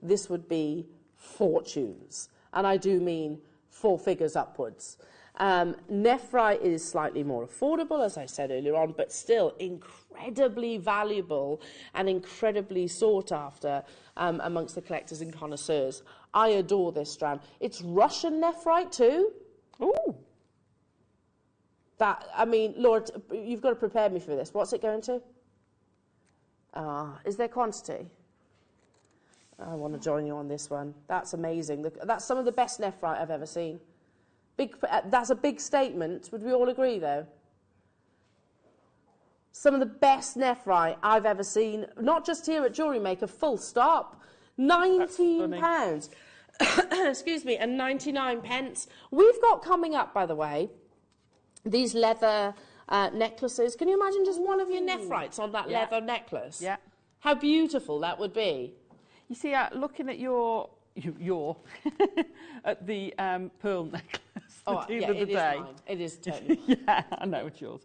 this would be fortunes. And I do mean 4 figures upwards. Nephrite is slightly more affordable, as I said earlier on, but still incredibly valuable and incredibly sought after amongst the collectors and connoisseurs. I adore this strand. It's Russian nephrite too. Ooh. That, I mean, Lord, you've got to prepare me for this. What's it going to? Is there quantity? I want to join you on this one. That's amazing. That's some of the best nephrite I've ever seen. That's a big statement. Would we all agree, though? Some of the best nephrite I've ever seen, not just here at Jewellery Maker, full stop. £19. Excuse me, and 99 pence. We've got coming up, by the way, these leather necklaces. Can you imagine just one of your nephrites on that leather necklace? Yeah. How beautiful that would be. You see, looking at your at the pearl necklace. Oh, yeah, it is mine. It is totally. Yeah, I know it's yours.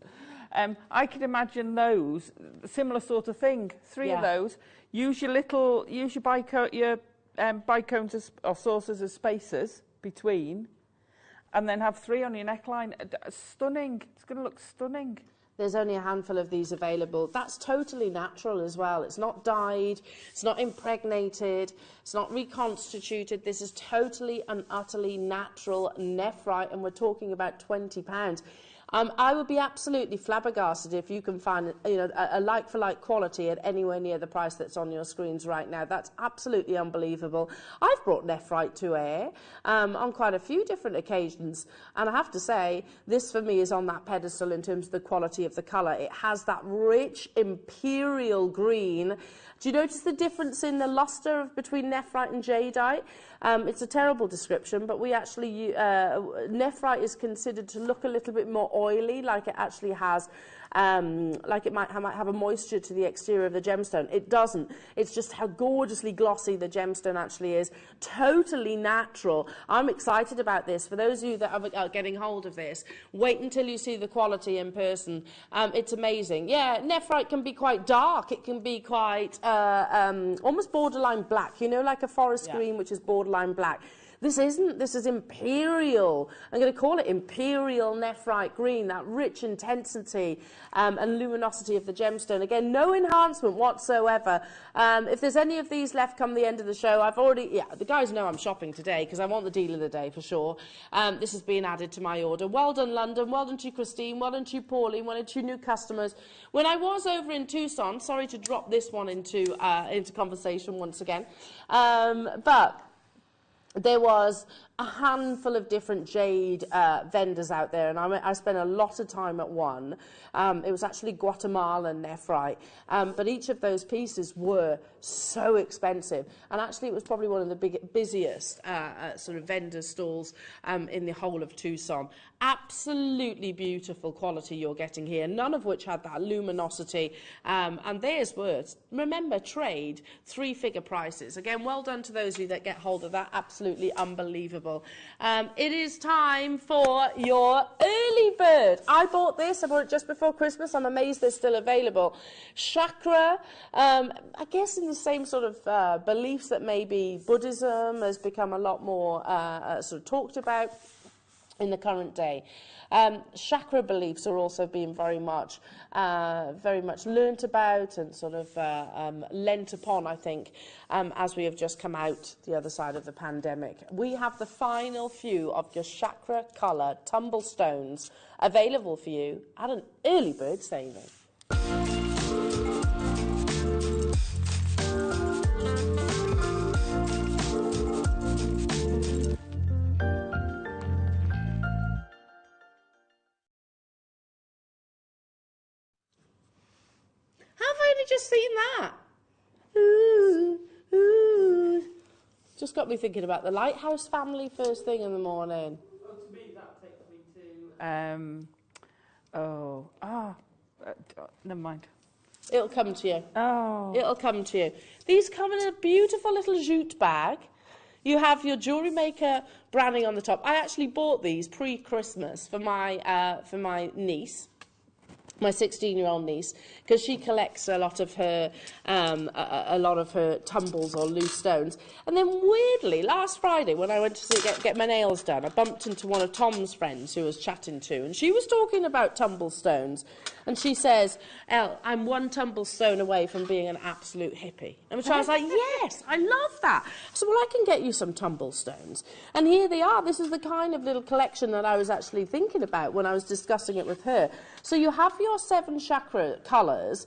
I could imagine those, similar sort of thing. Three of those. Use your bicones or saucers as spacers between, and then have 3 on your neckline. Stunning. It's going to look stunning. There's only a handful of these available. That's totally natural as well. It's not dyed, it's not impregnated, it's not reconstituted. This is totally and utterly natural nephrite, and we're talking about £20. I would be absolutely flabbergasted if you can find, a like-for-like quality at anywhere near the price that's on your screens right now. That's absolutely unbelievable. I've brought nephrite to air on quite a few different occasions, and I have to say, this for me is on that pedestal in terms of the quality of the colour. It has that rich imperial green. Do you notice the difference in the lustre between nephrite and jadeite? It's a terrible description, but we actually, nephrite is considered to look a little bit more oily, like it actually has, like it might have a moisture to the exterior of the gemstone. It doesn't. It's just how gorgeously glossy the gemstone actually is. Totally natural. I'm excited about this. For those of you that are getting hold of this, wait until you see the quality in person. It's amazing. Yeah, nephrite can be quite dark. It can be quite almost borderline black, like a forest green, which is borderline black. This isn't. This is imperial. I'm going to call it imperial nephrite green, that rich intensity and luminosity of the gemstone. Again, no enhancement whatsoever. If there's any of these left come the end of the show, the guys know I'm shopping today because I want the deal of the day for sure. This has been added to my order. Well done, London. Well done to you, Christine. Well done to you, Pauline. Well done to you, new customers. When I was over in Tucson, sorry to drop this one into conversation once again, but there was a handful of different jade vendors out there, and I spent a lot of time at one. It was actually Guatemalan nephrite, but each of those pieces were so expensive, and actually it was probably one of the busiest sort of vendor stalls in the whole of Tucson. Absolutely beautiful quality you're getting here, none of which had that luminosity, and there's words. Remember, trade, 3-figure prices. Again, well done to those of you that get hold of that. Absolutely unbelievable. It is time for your early bird. I bought it just before Christmas. I'm amazed they're still available. Chakra, I guess in the same sort of beliefs that maybe Buddhism has become a lot more sort of talked about in the current day. Chakra beliefs are also being very much learnt about and sort of lent upon, I think, as we have just come out the other side of the pandemic. We have the final few of your chakra colour tumble stones available for you at an early bird saving. Just seen that. Ooh, ooh. Just got me thinking about the Lighthouse family first thing in the morning. Well, to me, that takes me to... never mind. It'll come to you. Oh. It'll come to you. These come in a beautiful little jute bag. You have your Jewellery Maker branding on the top. I actually bought these pre-Christmas for my niece. My 16-year-old niece, because she collects a lot of her tumbles or loose stones. And then weirdly, last Friday when I went to get my nails done, I bumped into one of Tom's friends who I was chatting to, and she was talking about tumble stones, and she says, "Elle, I'm one tumble stone away from being an absolute hippie." And which I was like, yes, I love that. I said, well, I can get you some tumble stones. And here they are. This is the kind of little collection that I was actually thinking about when I was discussing it with her. So you have your 7 chakra colours,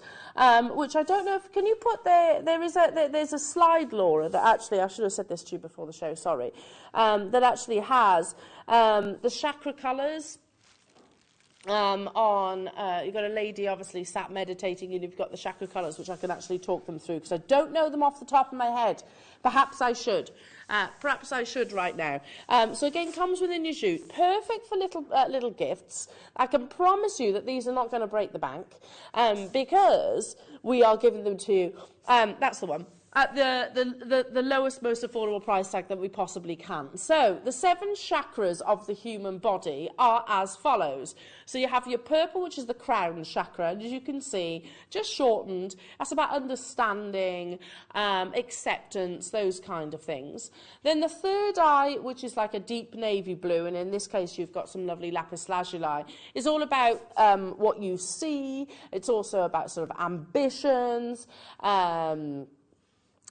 which I don't know if, can you put there's a slide, Laura, that actually, I should have said this to you before the show, sorry, that actually has the chakra colours you've got a lady obviously sat meditating, and you've got the chakra colours, which I can actually talk them through, because I don't know them off the top of my head. Perhaps I should. Perhaps I should right now. So again, comes within your jute. Perfect for little gifts. I can promise you that these are not going to break the bank, because we are giving them to you. That's the one. at the lowest, most affordable price tag that we possibly can. So the 7 chakras of the human body are as follows. So you have your purple, which is the crown chakra, and as you can see, just shortened. That's about understanding, acceptance, those kind of things. Then the third eye, which is like a deep navy blue, and in this case you've got some lovely lapis lazuli, is all about what you see. It's also about sort of ambitions,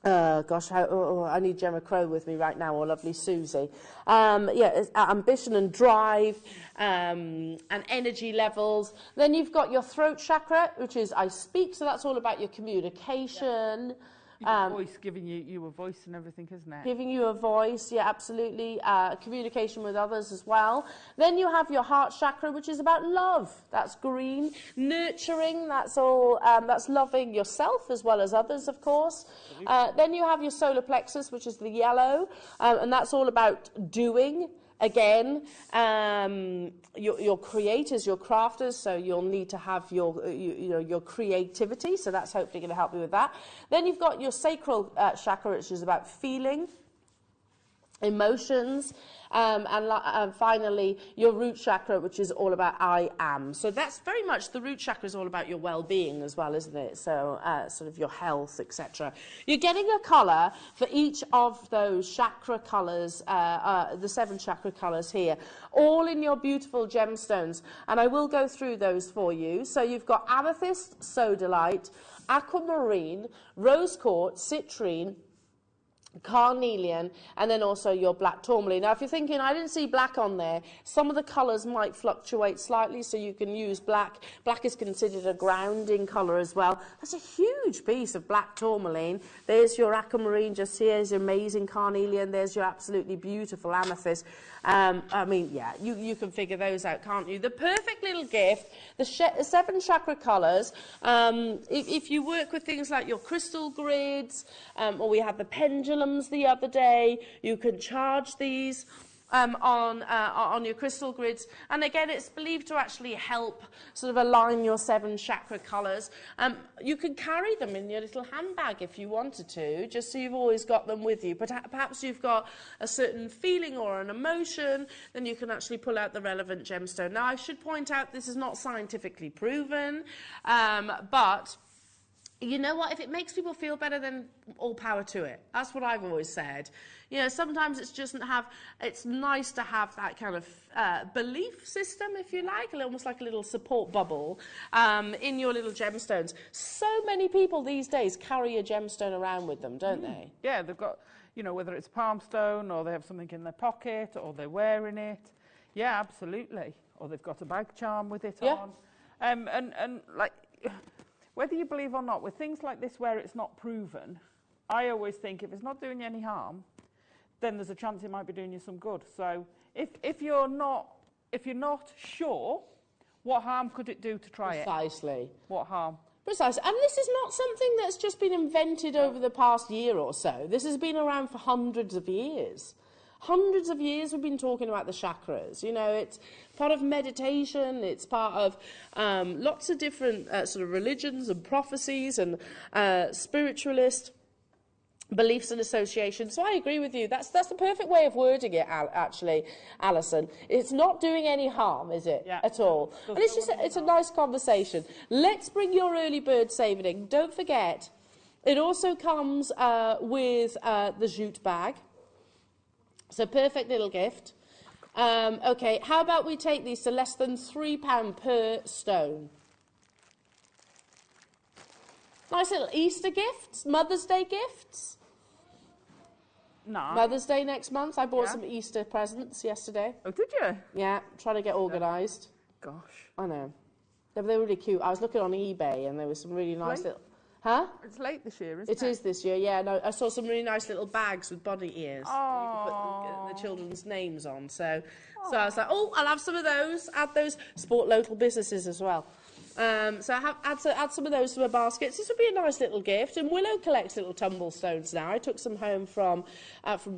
I need Gemma Crow with me right now, or lovely Susie. It's ambition and drive, and energy levels. Then you've got your throat chakra, which is I speak, so that's all about your communication. Voice, giving you a voice and everything, isn't it? Giving you a voice, yeah, absolutely. Communication with others as well. Then you have your heart chakra, which is about love. That's green. Nurturing, that's all. That's loving yourself as well as others, of course. Then you have your solar plexus, which is the yellow, and that's all about doing. Again, your creators, your crafters, so you'll need to have your creativity, so that's hopefully going to help you with that. Then you've got your sacral chakra, which is about feeling, emotions, and finally your root chakra, which is all about I am. So that's very much, the root chakra is all about your well-being as well, isn't it? So sort of your health, etc. You're getting a colour for each of those chakra colours, the 7 chakra colours here, all in your beautiful gemstones, and I will go through those for you. So you've got amethyst, sodalite, aquamarine, rose quartz, citrine, carnelian, and then also your black tourmaline. Now, if you're thinking, I didn't see black on there, some of the colours might fluctuate slightly, so you can use black. Black is considered a grounding colour as well. That's a huge piece of black tourmaline. There's your aquamarine just here, there's your amazing carnelian, there's your absolutely beautiful amethyst. I mean, yeah, you can figure those out, can't you? The perfect little gift, the 7 chakra colours, if you work with things like your crystal grids, or we had the pendulums the other day, you can charge these on your crystal grids, and again it's believed to actually help sort of align your 7 chakra colours. You can carry them in your little handbag if you wanted to, just so you've always got them with you, but perhaps you've got a certain feeling or an emotion, then you can actually pull out the relevant gemstone. Now I should point out this is not scientifically proven, but you know what, if it makes people feel better, then all power to it. That's what I've always said. You know, sometimes it's nice to have that kind of belief system, if you like, almost like a little support bubble in your little gemstones. So many people these days carry a gemstone around with them, don't they? Yeah, they've got, you know, whether it's palm stone or they have something in their pocket or they're wearing it. Yeah, absolutely. Or they've got a bag charm with it on. And like, whether you believe or not, with things like this where it's not proven, I always think if it's not doing you any harm, then there's a chance it might be doing you some good. So if you're not sure, what harm could it do to try it? Precisely. What harm? Precisely. And this is not something that's just been invented over the past year or so. This has been around for hundreds of years. Hundreds of years we've been talking about the chakras. You know, it's part of meditation, it's part of lots of different sort of religions and prophecies and spiritualist beliefs and associations. So I agree with you. That's the perfect way of wording it, actually, Alison. It's not doing any harm, is it, at all? And it's just it's a nice conversation. Let's bring your early bird saving in. Don't forget, it also comes with the jute bag. So perfect little gift. Okay, how about we take these to less than £3 per stone? Nice little Easter gifts, Mother's Day gifts. No. Mother's Day next month. I bought some Easter presents yesterday. Oh, did you? Yeah, trying to get organised. Gosh. I know. They were really cute. I was looking on eBay and there was some really nice little... Huh? It's late this year, isn't it? It is this year, yeah. No, I saw some really nice little bags with bunny ears that you could put the children's names on. So I was like, oh, I'll have some of those. Add those. Support local businesses as well. So add some of those to my baskets. This would be a nice little gift. And Willow collects little tumble stones now. I took some home from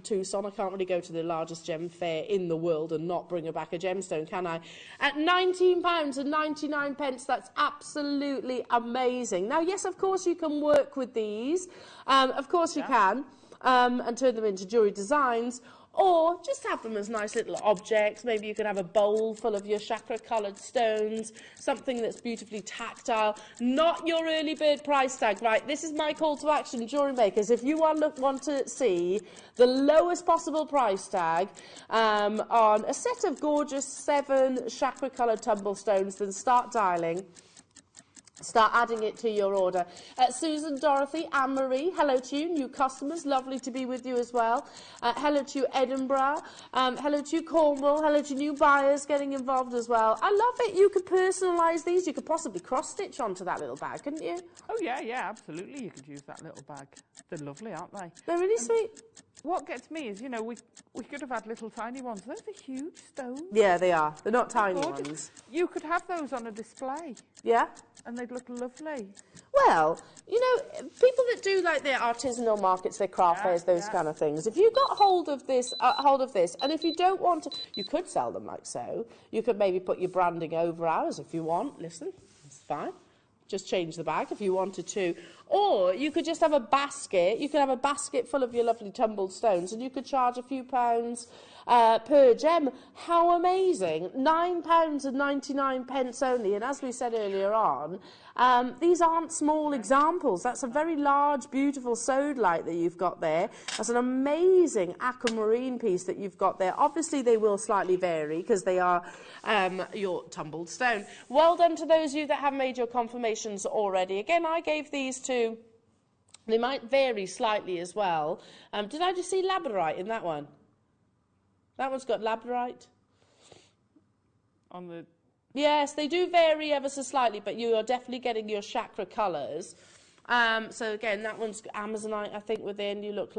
Tucson. I can't really go to the largest gem fair in the world and not bring her back a gemstone, can I? At £19.99, that's absolutely amazing. Now, yes, of course you can work with these. Of course you can. And turn them into jewellery designs. Or just have them as nice little objects. Maybe you could have a bowl full of your chakra-coloured stones, something that's beautifully tactile. Not your early bird price tag, right? This is my call to action, jewellery makers. If you want to see the lowest possible price tag on a set of gorgeous 7 chakra-coloured tumble stones, then start dialing. Start adding it to your order. Susan, Dorothy, Anne-Marie, hello to you. New customers, lovely to be with you as well. Hello to you, Edinburgh. Hello to you, Cornwall. Hello to new buyers getting involved as well. I love it. You could personalise these. You could possibly cross-stitch onto that little bag, couldn't you? Oh, yeah, absolutely. You could use that little bag. They're lovely, aren't they? They're really sweet. What gets me is, you know, we could have had little tiny ones. Those are huge stones. Yeah, they are. They're not tiny ones. You could have those on a display. Yeah? And they'd look lovely. Well, you know, people that do like their artisanal markets, their craft fairs, those kind of things, if you got hold of this, and if you don't want to, you could sell them like so. You could maybe put your branding over ours if you want. Listen, it's fine. Just change the bag if you wanted to. Or you could just have a basket. You could have a basket full of your lovely tumbled stones and you could charge a few pounds per gem. How amazing. £9.99 only. And as we said earlier on, these aren't small examples. That's a very large, beautiful sodalite that you've got there. That's an amazing aquamarine piece that you've got there. Obviously, they will slightly vary because they are your tumbled stone. Well done to those of you that have made your confirmations already. Again, I gave these to... They might vary slightly as well. Did I just see labradorite in that one? That one's got labradorite. On the... Yes, they do vary ever so slightly, but you are definitely getting your chakra colours. So again, that one's amazonite, I think, within. It looks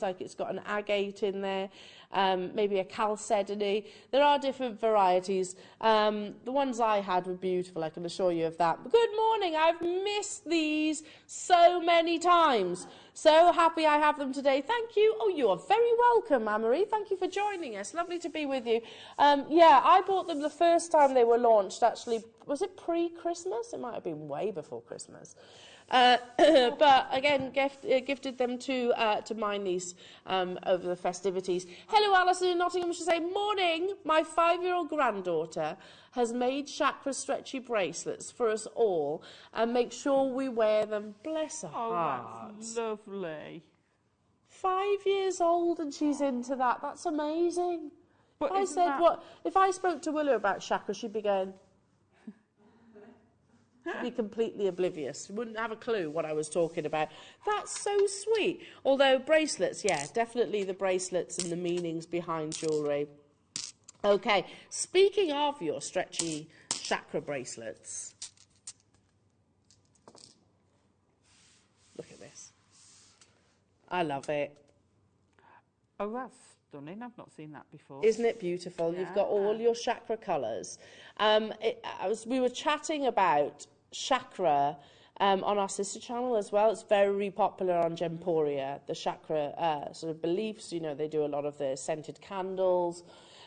like it's got an agate in there, maybe a chalcedony. There are different varieties. The ones I had were beautiful, I can assure you of that. Good morning, I've missed these so many times. So happy I have them today. Thank you. Oh, you are very welcome, Anne-Marie. Thank you for joining us. Lovely to be with you. Yeah, I bought them the first time they were launched, actually. Was it pre-Christmas? It might have been way before Christmas. But again, gifted them to my niece over the festivities. Hello, Alison in Nottingham. She say, morning. My 5-year-old granddaughter has made chakra stretchy bracelets for us all and make sure we wear them. Bless her heart. That's lovely. 5 years old and she's into that. That's amazing. But I said, what? If I spoke to Willow about chakra, she'd be going... be completely oblivious. Wouldn't have a clue what I was talking about. That's so sweet. Although bracelets, yeah, definitely the bracelets and the meanings behind jewellery. Okay, speaking of your stretchy chakra bracelets, look at this. I love it. Oh, that's stunning. I've not seen that before. Isn't it beautiful? Yeah. You've got all your chakra colours. We were chatting about chakra on our sister channel as well. It's very popular on Gemporia, the chakra sort of beliefs. You know, they do a lot of the scented candles,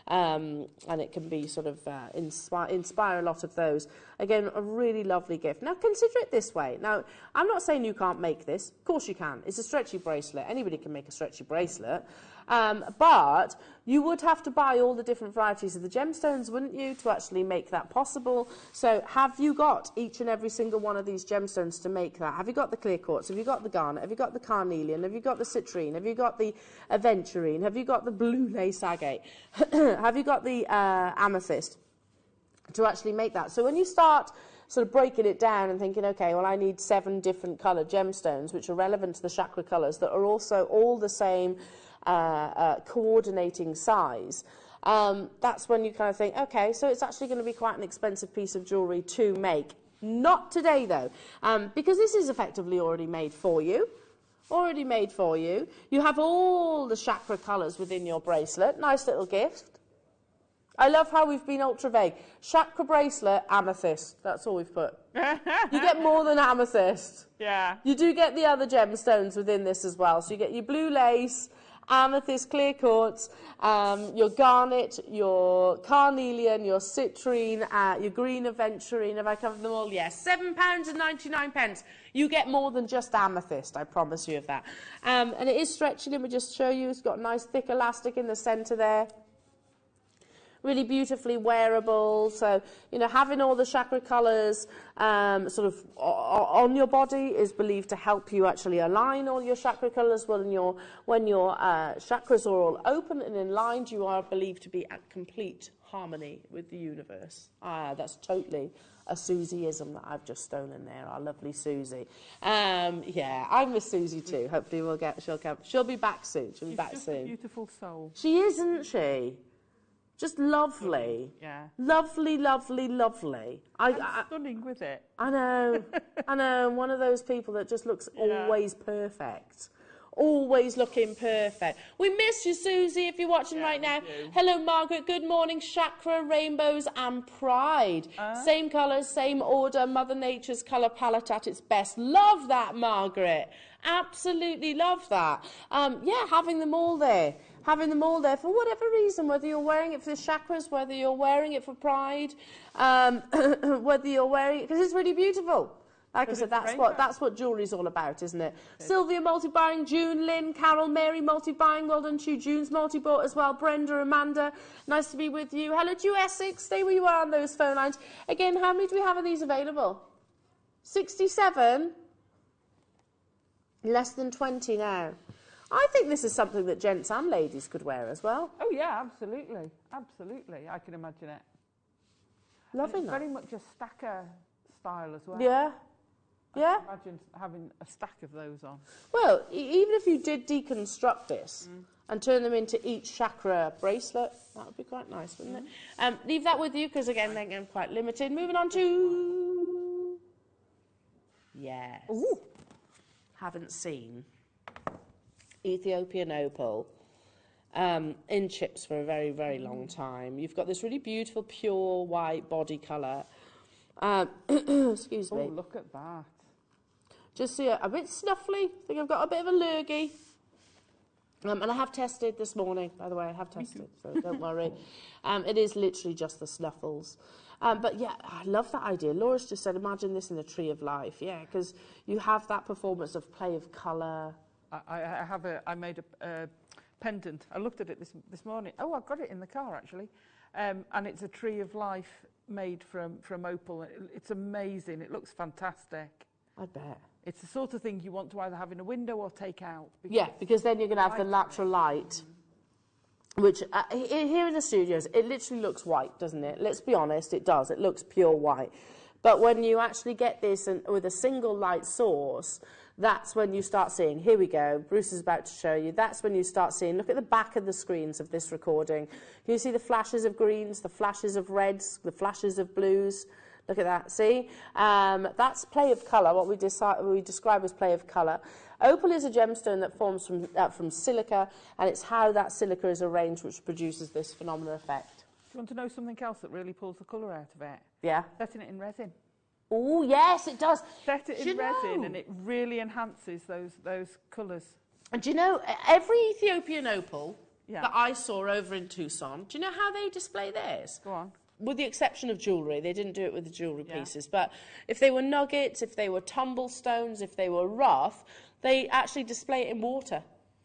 and it can be sort of inspire a lot of those. Again, a really lovely gift. Now, consider it this way. Now, I'm not saying you can't make this. Of course you can. It's a stretchy bracelet. Anybody can make a stretchy bracelet. But you would have to buy all the different varieties of the gemstones, wouldn't you, to actually make that possible? So have you got each and every single one of these gemstones to make that? Have you got the clear quartz? Have you got the garnet? Have you got the carnelian? Have you got the citrine? Have you got the aventurine? Have you got the blue lace agate? Have you got the amethyst to actually make that? So when you start sort of breaking it down and thinking, okay, well, I need 7 different coloured gemstones, which are relevant to the chakra colours, that are also all the same coordinating size, that's when you kind of think, okay, so it's actually going to be quite an expensive piece of jewellery to make. Not today, though, because this is effectively already made for you. Already made for you. You have all the chakra colours within your bracelet. Nice little gift. I love how we've been ultra vague. Chakra bracelet, amethyst. That's all we've put. You get more than amethyst. Yeah. You do get the other gemstones within this as well. So you get your blue lace, amethyst, clear quartz, your garnet, your carnelian, your citrine, your green aventurine. Have I covered them all? Yes. £7.99. You get more than just amethyst, I promise you of that. And it is stretchy. Let me just show you. It's got a nice thick elastic in the centre there. Really beautifully wearable. So, you know, having all the chakra colours sort of on your body is believed to help you actually align all your chakra colours. When your chakras are all open and aligned, you are believed to be at complete harmony with the universe. That's totally a Susieism that I've just stolen there, our lovely Susie. Yeah, I miss Susie too. Hopefully she'll be back soon. She'll be back soon. A beautiful soul. She is, isn't she? Just lovely. Yeah. Lovely, lovely, lovely. I'm stunning with it. I know. I know. One of those people that just looks always perfect. Always looking perfect. We miss you, Susie, if you're watching right now. Hello, Margaret. Good morning. Chakra, rainbows and pride. Same colours, same order. Mother Nature's colour palette at its best. Love that, Margaret. Absolutely love that. Yeah, having them all there. Having them all there for whatever reason, whether you're wearing it for the chakras, whether you're wearing it for pride, whether you're wearing it, because it's really beautiful. Like I said, that's what jewellery's all about, isn't it? Sylvia multi-buying, June, Lynn, Carol, Mary multi-buying, well done to you. June's multi-bought as well, Brenda, Amanda, nice to be with you. Hello to you, Essex, stay where you are on those phone lines. Again, how many do we have of these available? 67? Less than 20 now. I think this is something that gents and ladies could wear as well. Oh, yeah, absolutely. Absolutely. I can imagine it. Loving that. Very much a stacker style as well. Yeah. Yeah. I can imagine having a stack of those on. Well, even if you did deconstruct this and turn them into each chakra bracelet, that would be quite nice, wouldn't it? Leave that with you because, again, they're quite limited. Moving on to... Yes. Ooh. Haven't seen... Ethiopian opal in chips for a very, very long time. You've got this really beautiful pure white body colour. Excuse me. Oh, look at that. Just see a bit snuffly. I think I've got a bit of a lurgy. And I have tested this morning, by the way. I have tested, so don't worry. It is literally just the snuffles. But yeah, I love that idea. Laura's just said, imagine this in a tree of life. Yeah, because you have that performance of play of colour. I made a pendant. I looked at it this morning. Oh, I've got it in the car actually, and it's a tree of life made from opal. It's amazing. It looks fantastic. I bet. It's the sort of thing you want to either have in a window or take out. Because then you're going to have the natural light, which here in the studios it literally looks white, doesn't it? Let's be honest, it does. It looks pure white. But when you actually get this with a single light source, that's when you start seeing, here we go, Bruce is about to show you, that's when you start seeing, look at the back of the screens of this recording. Can you see the flashes of greens, the flashes of reds, the flashes of blues? Look at that, see? That's play of colour, what we describe as play of colour. Opal is a gemstone that forms from silica, and it's how that silica is arranged which produces this phenomenal effect. Do you want to know something else that really pulls the colour out of it? Yeah. Setting it in resin. Oh, yes, it does. Set it in resin and it really enhances those colours. And do you know, every Ethiopian opal that I saw over in Tucson, do you know how they display theirs? Go on. With the exception of jewellery. They didn't do it with the jewellery pieces. But if they were nuggets, if they were tumble stones, if they were rough, they actually display it in water.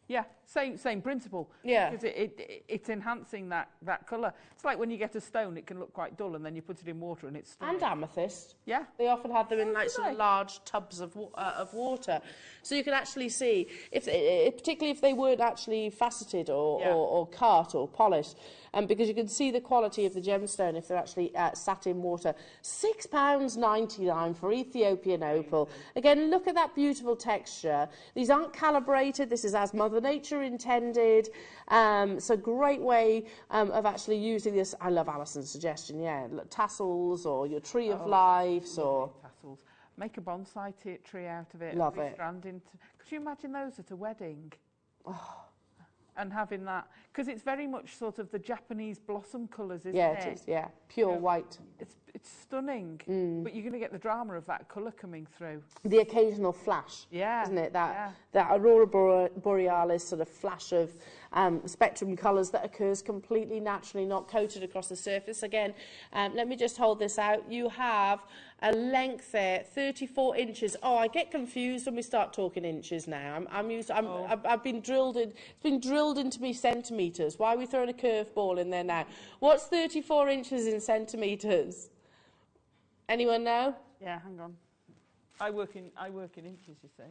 Yeah, same principle. Yeah. Because it's enhancing that colour. It's like when you get a stone, it can look quite dull, and then you put it in water and it's stunning. And amethyst. Yeah. They often have them in like sort of large tubs of water. So you can actually see, particularly if they weren't actually faceted or cut or polished, because you can see the quality of the gemstone if they're actually sat in water. £6.99 for Ethiopian opal. Again, look at that beautiful texture. These aren't calibrated. This is as Mother Nature intended. It's a great way of actually using this. I love Alison's suggestion, tassels or your tree of lives or... Tassels. Make a bonsai tree out of it. Love it. Could you imagine those at a wedding? Oh. And having that, because it's very much sort of the Japanese blossom colours, isn't it? Yeah, it is, yeah. Pure white. It's stunning, but you're going to get the drama of that colour coming through. The occasional flash, isn't it? That aurora borealis sort of flash of spectrum colours that occurs completely naturally, not coated across the surface. Again, let me just hold this out. You have a length there, 34 inches. Oh, I get confused when we start talking inches now. I've been drilled in. It's been drilled into me centimetres. Why are we throwing a curveball in there now? What's 34 inches in centimetres? Anyone know? Yeah, hang on. I work in inches, you see.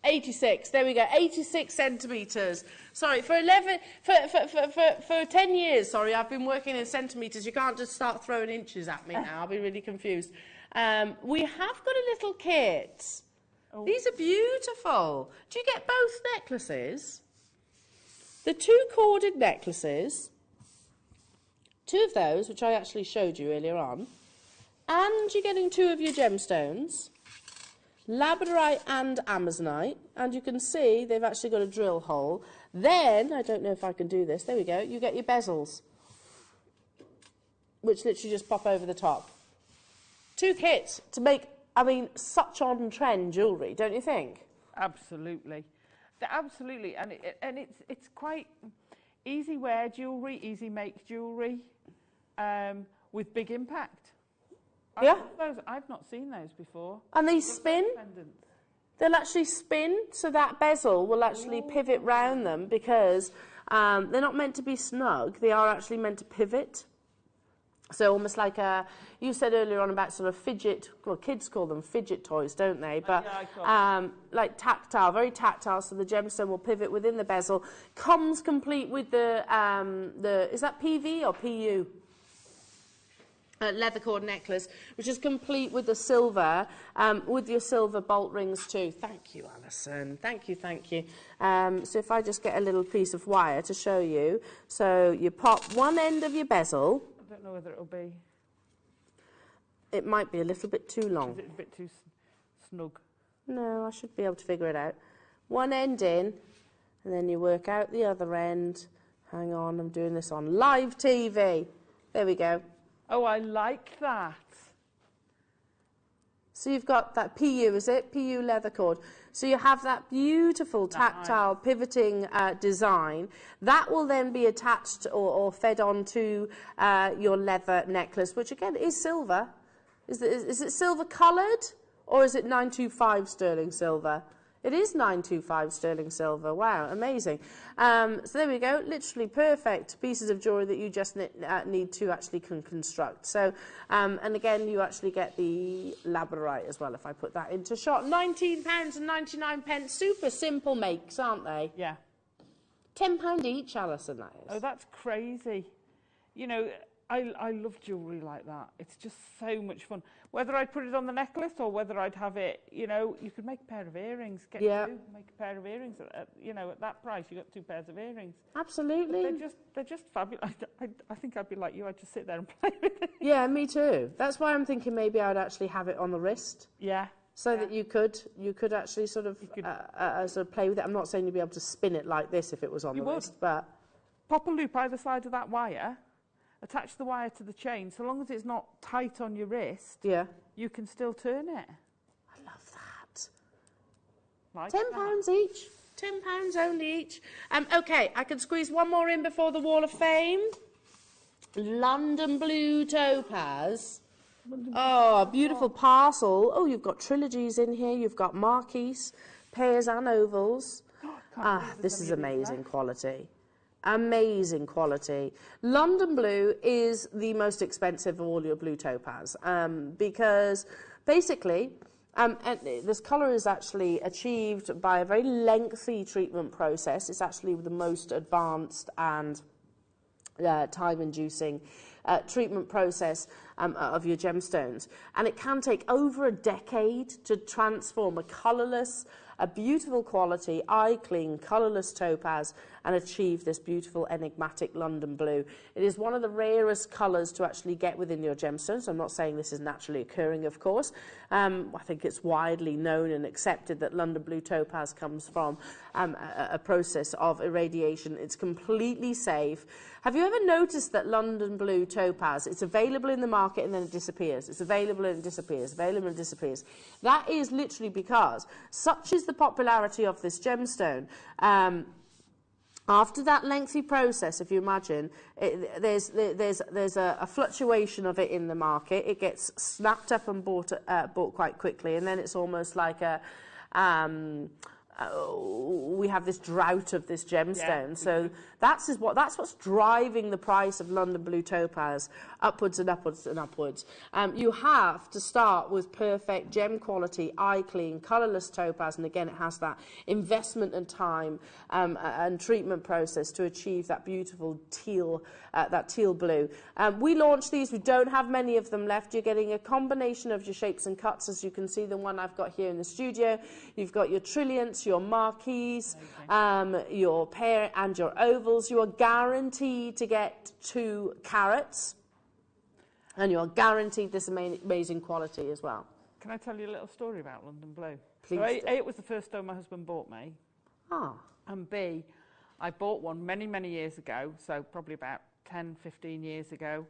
86. There we go. 86 centimetres. Sorry, for 10 years. Sorry, I've been working in centimetres. You can't just start throwing inches at me now. I'll be really confused. We have got a little kit. Oh. These are beautiful. Do you get both necklaces? The 2 corded necklaces. 2 of those, which I actually showed you earlier on. And you're getting 2 of your gemstones. Labradorite and Amazonite, and you can see they've actually got a drill hole. Then, I don't know if I can do this, there we go, you get your bezels, which literally just pop over the top. 2 kits to make, I mean, such on-trend jewellery, don't you think? Absolutely. Absolutely, and it's quite easy wear jewellery, easy make jewellery, with big impact. Yeah. I've not seen those before. And they spin. They'll actually spin, so that bezel will actually pivot round them because they're not meant to be snug. They are actually meant to pivot. So almost like you said earlier on about sort of fidget, well, kids call them fidget toys, don't they? But like tactile, very tactile, so the gemstone will pivot within the bezel. Comes complete with the is that PV or PU? Leather cord necklace, which is complete with the silver, with your silver bolt rings too. Thank you, Alison. Thank you, thank you. So if I just get a little piece of wire to show you. So you pop one end of your bezel. I don't know whether it'll be... It might be a little bit too long. Is it a bit too snug? No, I should be able to figure it out. One end in, and then you work out the other end. Hang on, I'm doing this on live TV. There we go. Oh, I like that. So you've got that PU, is it? PU leather cord. So you have that beautiful tactile pivoting design. That will then be attached or fed onto your leather necklace, which again is silver. Is it silver coloured or is it 925 sterling silver? It is 925 sterling silver. Wow, amazing. So there we go. Literally perfect pieces of jewellery that you just need to actually construct. So, and again, you actually get the labradorite as well, if I put that into shot. £19.99. Super simple makes, aren't they? Yeah. £10 each, Alison, that is. Oh, that's crazy. You know, I love jewellery like that. It's just so much fun. Whether I'd put it on the necklace or whether I'd have it, you know, you could make a pair of earrings. Make a pair of earrings. You know, at that price, you got 2 pairs of earrings. Absolutely. They're just fabulous. I think I'd be like you. I'd just sit there and play with it. Yeah, me too. That's why I'm thinking maybe I'd actually have it on the wrist. Yeah. So that you could actually sort of play with it. I'm not saying you'd be able to spin it like this if it was on the wrist, but pop a loop either side of that wire. Attach the wire to the chain. So long as it's not tight on your wrist, you can still turn it. I love that. Like £10 each. £10 only each. Okay, I can squeeze one more in before the Wall of Fame. London Blue Topaz. Oh, beautiful parcel. Oh, you've got trilogies in here. You've got marquise, pairs and ovals. This is amazing quality. Amazing quality. London Blue is the most expensive of all your blue topaz because basically and this colour is actually achieved by a very lengthy treatment process. It's actually the most advanced and time-inducing treatment process of your gemstones. And it can take over a decade to transform a colourless a beautiful quality, eye-clean, colourless topaz and achieve this beautiful enigmatic London blue. It is one of the rarest colours to actually get within your gemstones. I'm not saying this is naturally occurring, of course. I think it's widely known and accepted that London blue topaz comes from a process of irradiation. It's completely safe. Have you ever noticed that London blue topaz, it's available in the market and then it disappears? It's available and it disappears, available and disappears. That is literally because such is the popularity of this gemstone. After that lengthy process, if you imagine, there's a fluctuation of it in the market. It gets snapped up and bought quite quickly, and then it's almost like a we have this drought of this gemstone. Yeah. So that's what's driving the price of London blue topaz upwards and upwards and upwards. You have to start with perfect gem quality, eye clean, colourless topaz, and again it has that investment and time and treatment process to achieve that beautiful teal blue. We launched these. We don't have many of them left. You're getting a combination of your shapes and cuts, as you can see the one I've got here in the studio. You've got your trilliants, your marquees, your pear and your ovals. You are guaranteed to get 2 carats, and you are guaranteed this amazing quality as well. Can I tell you a little story about London blue? Please. So A, it was the first stone my husband bought me. Ah. And B, I bought one many, many years ago, so probably about 10, 15 years ago.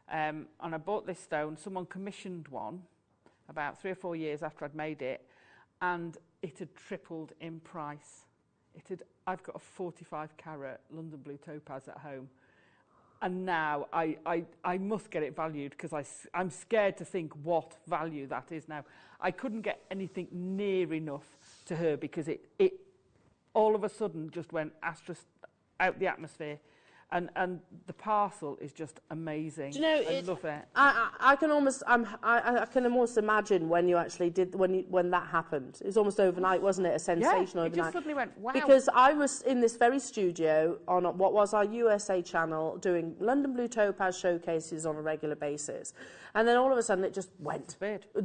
And I bought this stone. Someone commissioned one about 3 or 4 years after I'd made it, and it had tripled in price. I've got a 45 carat London blue topaz at home, and now I must get it valued, because I'm scared to think what value that is now. I couldn't get anything near enough to her, because it all of a sudden just went out the atmosphere. And the parcel is just amazing. Do you know, I love it. I can almost imagine when you actually did when that happened. It was almost overnight, wasn't it? A sensation overnight. It just suddenly went wow. Because I was in this very studio on what was our USA channel doing London blue topaz showcases on a regular basis, and then all of a sudden it just went,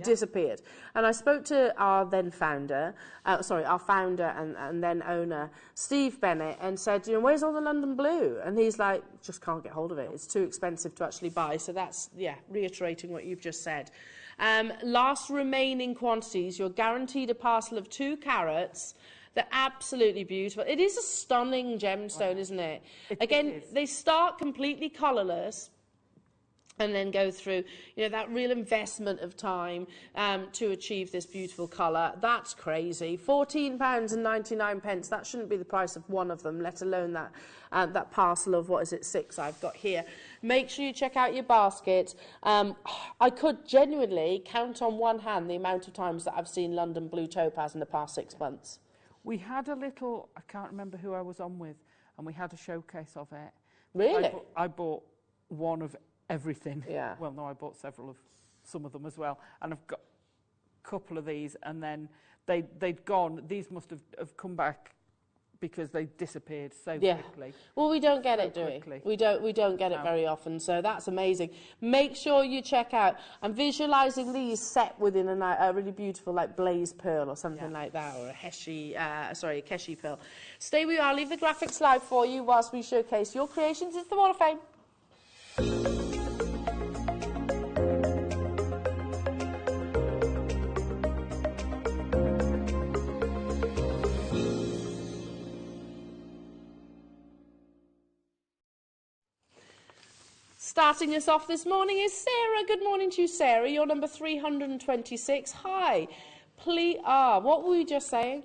disappeared. And I spoke to our then founder, our founder and then owner, Steve Bennett, and said, where's all the London blue? And he's like, just can't get hold of it. It's too expensive to actually buy. So that's, reiterating what you've just said. Last remaining quantities, you're guaranteed a parcel of 2 carats. They're absolutely beautiful. It is a stunning gemstone, isn't it? Again, they start completely colourless, and then go through, that real investment of time to achieve this beautiful colour. That's crazy. £14.99. That shouldn't be the price of one of them, let alone that parcel of, 6 I've got here. Make sure you check out your basket. I could genuinely count on one hand the amount of times that I've seen London blue topaz in the past 6 months. We had a little, I can't remember who I was on with, and we had a showcase of it. Really? I bought one of everything. Yeah. Well, no, I bought some of them as well, and I've got a couple of these, and then they'd gone. These must have come back because they disappeared so quickly. Well, we don't get it, do we? We don't get it very often, so that's amazing. Make sure you check out. I'm visualising these set within a really beautiful, like blaze pearl or something like that, or a Keshi pearl. Stay with you. I'll leave the graphics live for you whilst we showcase your creations. It's the Wall of Fame. Starting us off this morning is Sarah. Good morning to you, Sarah. You're number 326. Hi. Please, what were we just saying?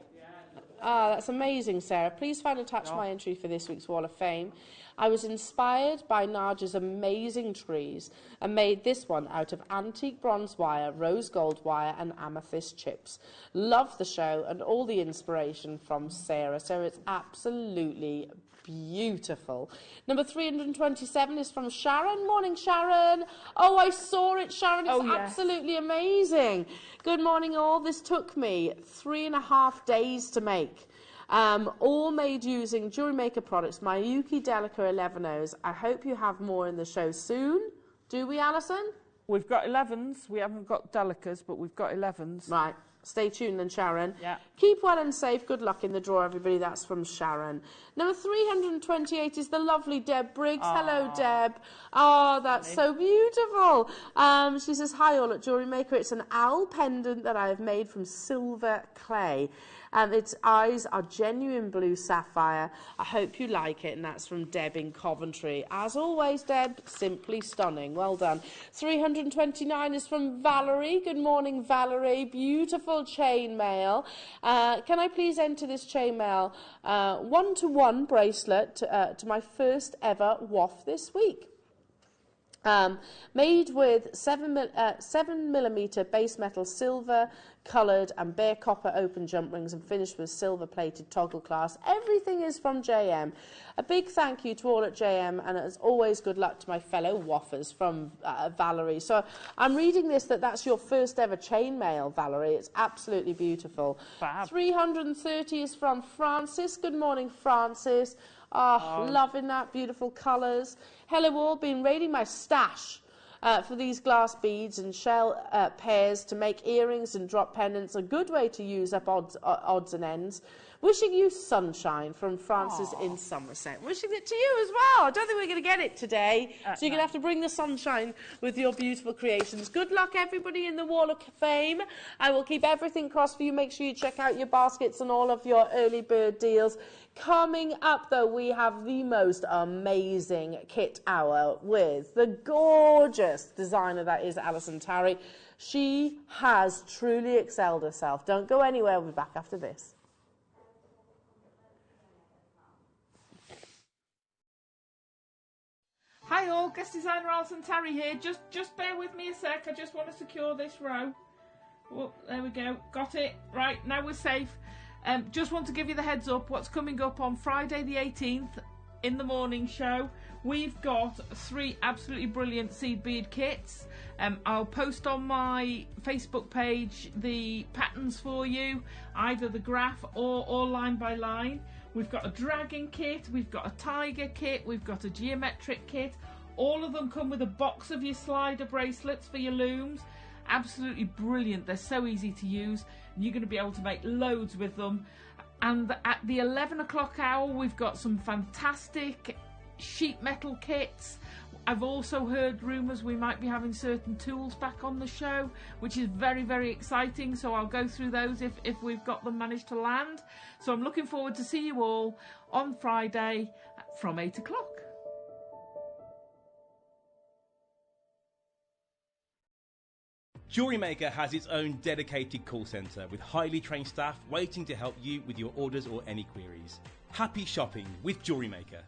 That's amazing, Sarah. Please find and attach my entry for this week's Wall of Fame. I was inspired by Naja's amazing trees and made this one out of antique bronze wire, rose gold wire and amethyst chips. Love the show and all the inspiration from Sarah. So it's absolutely beautiful. Number 327 is from Sharon. Morning, Sharon. Oh, I saw it, Sharon. It's absolutely amazing. Good morning, all. This took me 3.5 days to make. All made using Jewellery Maker products, Miyuki Delica 11Os. I hope you have more in the show soon. Do we, Alison? We've got 11s. We haven't got Delicas, but we've got 11s. Right. Stay tuned then, Sharon. Yeah. Keep well and safe. Good luck in the draw, everybody. That's from Sharon. Number 328 is the lovely Deb Briggs. Aww. Hello, Deb. Oh, that's so beautiful. She says, hi all at Jewellery Maker. It's an owl pendant that I have made from silver clay. Its eyes are genuine blue sapphire. I hope you like it. And that's from Deb in Coventry. As always, Deb, simply stunning. Well done. 329 is from Valerie. Good morning, Valerie. Beautiful chainmail. Can I please enter this chainmail? 1-to-1 bracelet to my first ever waff this week. Made with 7mm base metal silver, coloured and bare copper open jump rings and finished with silver plated toggle clasp. Everything is from JM. A big thank you to all at JM, and as always, good luck to my fellow waffers from Valerie. So I'm reading this that's your first ever chainmail, Valerie. It's absolutely beautiful. Fab. 330 is from Francis. Good morning, Francis. Oh, loving that, beautiful colours. Hello all, been raiding my stash for these glass beads and shell pairs to make earrings and drop pendants. A good way to use up odds and ends. Wishing you sunshine from Francis in Somerset. Wishing it to you as well. I don't think we're going to get it today, so you're going to have to bring the sunshine with your beautiful creations. Good luck, everybody, in the Wall of Fame. I will keep everything crossed for you. Make sure you check out your baskets and all of your early bird deals. Coming up, though, we have the most amazing kit hour with the gorgeous designer that is Alison Tarry. She has truly excelled herself. Don't go anywhere. We'll be back after this. Hi all, guest designer Alison Tarry here. Just bear with me a sec. I just want to secure this row. Oh, there we go. Got it. Right, now we're safe. Just want to give you the heads up what's coming up on Friday the 18th in the morning show. We've got 3 absolutely brilliant seed bead kits. I'll post on my Facebook page the patterns for you, either the graph or line by line. We've got a dragon kit, we've got a tiger kit, we've got a geometric kit. All of them come with a box of your slider bracelets for your looms. Absolutely brilliant. They're so easy to use, and you're going to be able to make loads with them. And at the 11 o'clock hour, we've got some fantastic sheet metal kits. I've also heard rumours we might be having certain tools back on the show, which is very, very exciting. So I'll go through those if we've got them managed to land. So I'm looking forward to see you all on Friday from 8 o'clock. Jewellery Maker has its own dedicated call centre with highly trained staff waiting to help you with your orders or any queries. Happy shopping with Jewellery Maker.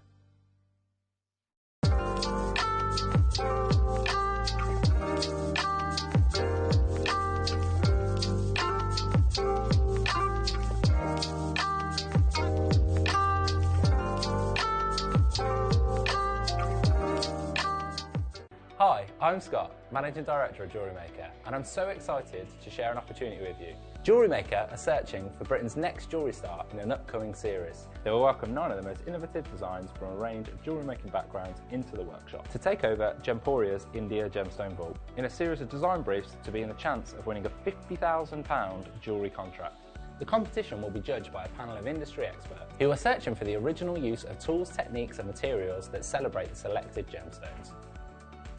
Hi, I'm Scott, Managing Director of Jewellery Maker, and I'm so excited to share an opportunity with you. Jewellery Maker are searching for Britain's next jewellery star in an upcoming series. They will welcome 9 of the most innovative designs from a range of jewellery making backgrounds into the workshop to take over Gemporia's India Gemstone Vault in a series of design briefs to be in the chance of winning a £50,000 jewellery contract. The competition will be judged by a panel of industry experts who are searching for the original use of tools, techniques and materials that celebrate the selected gemstones.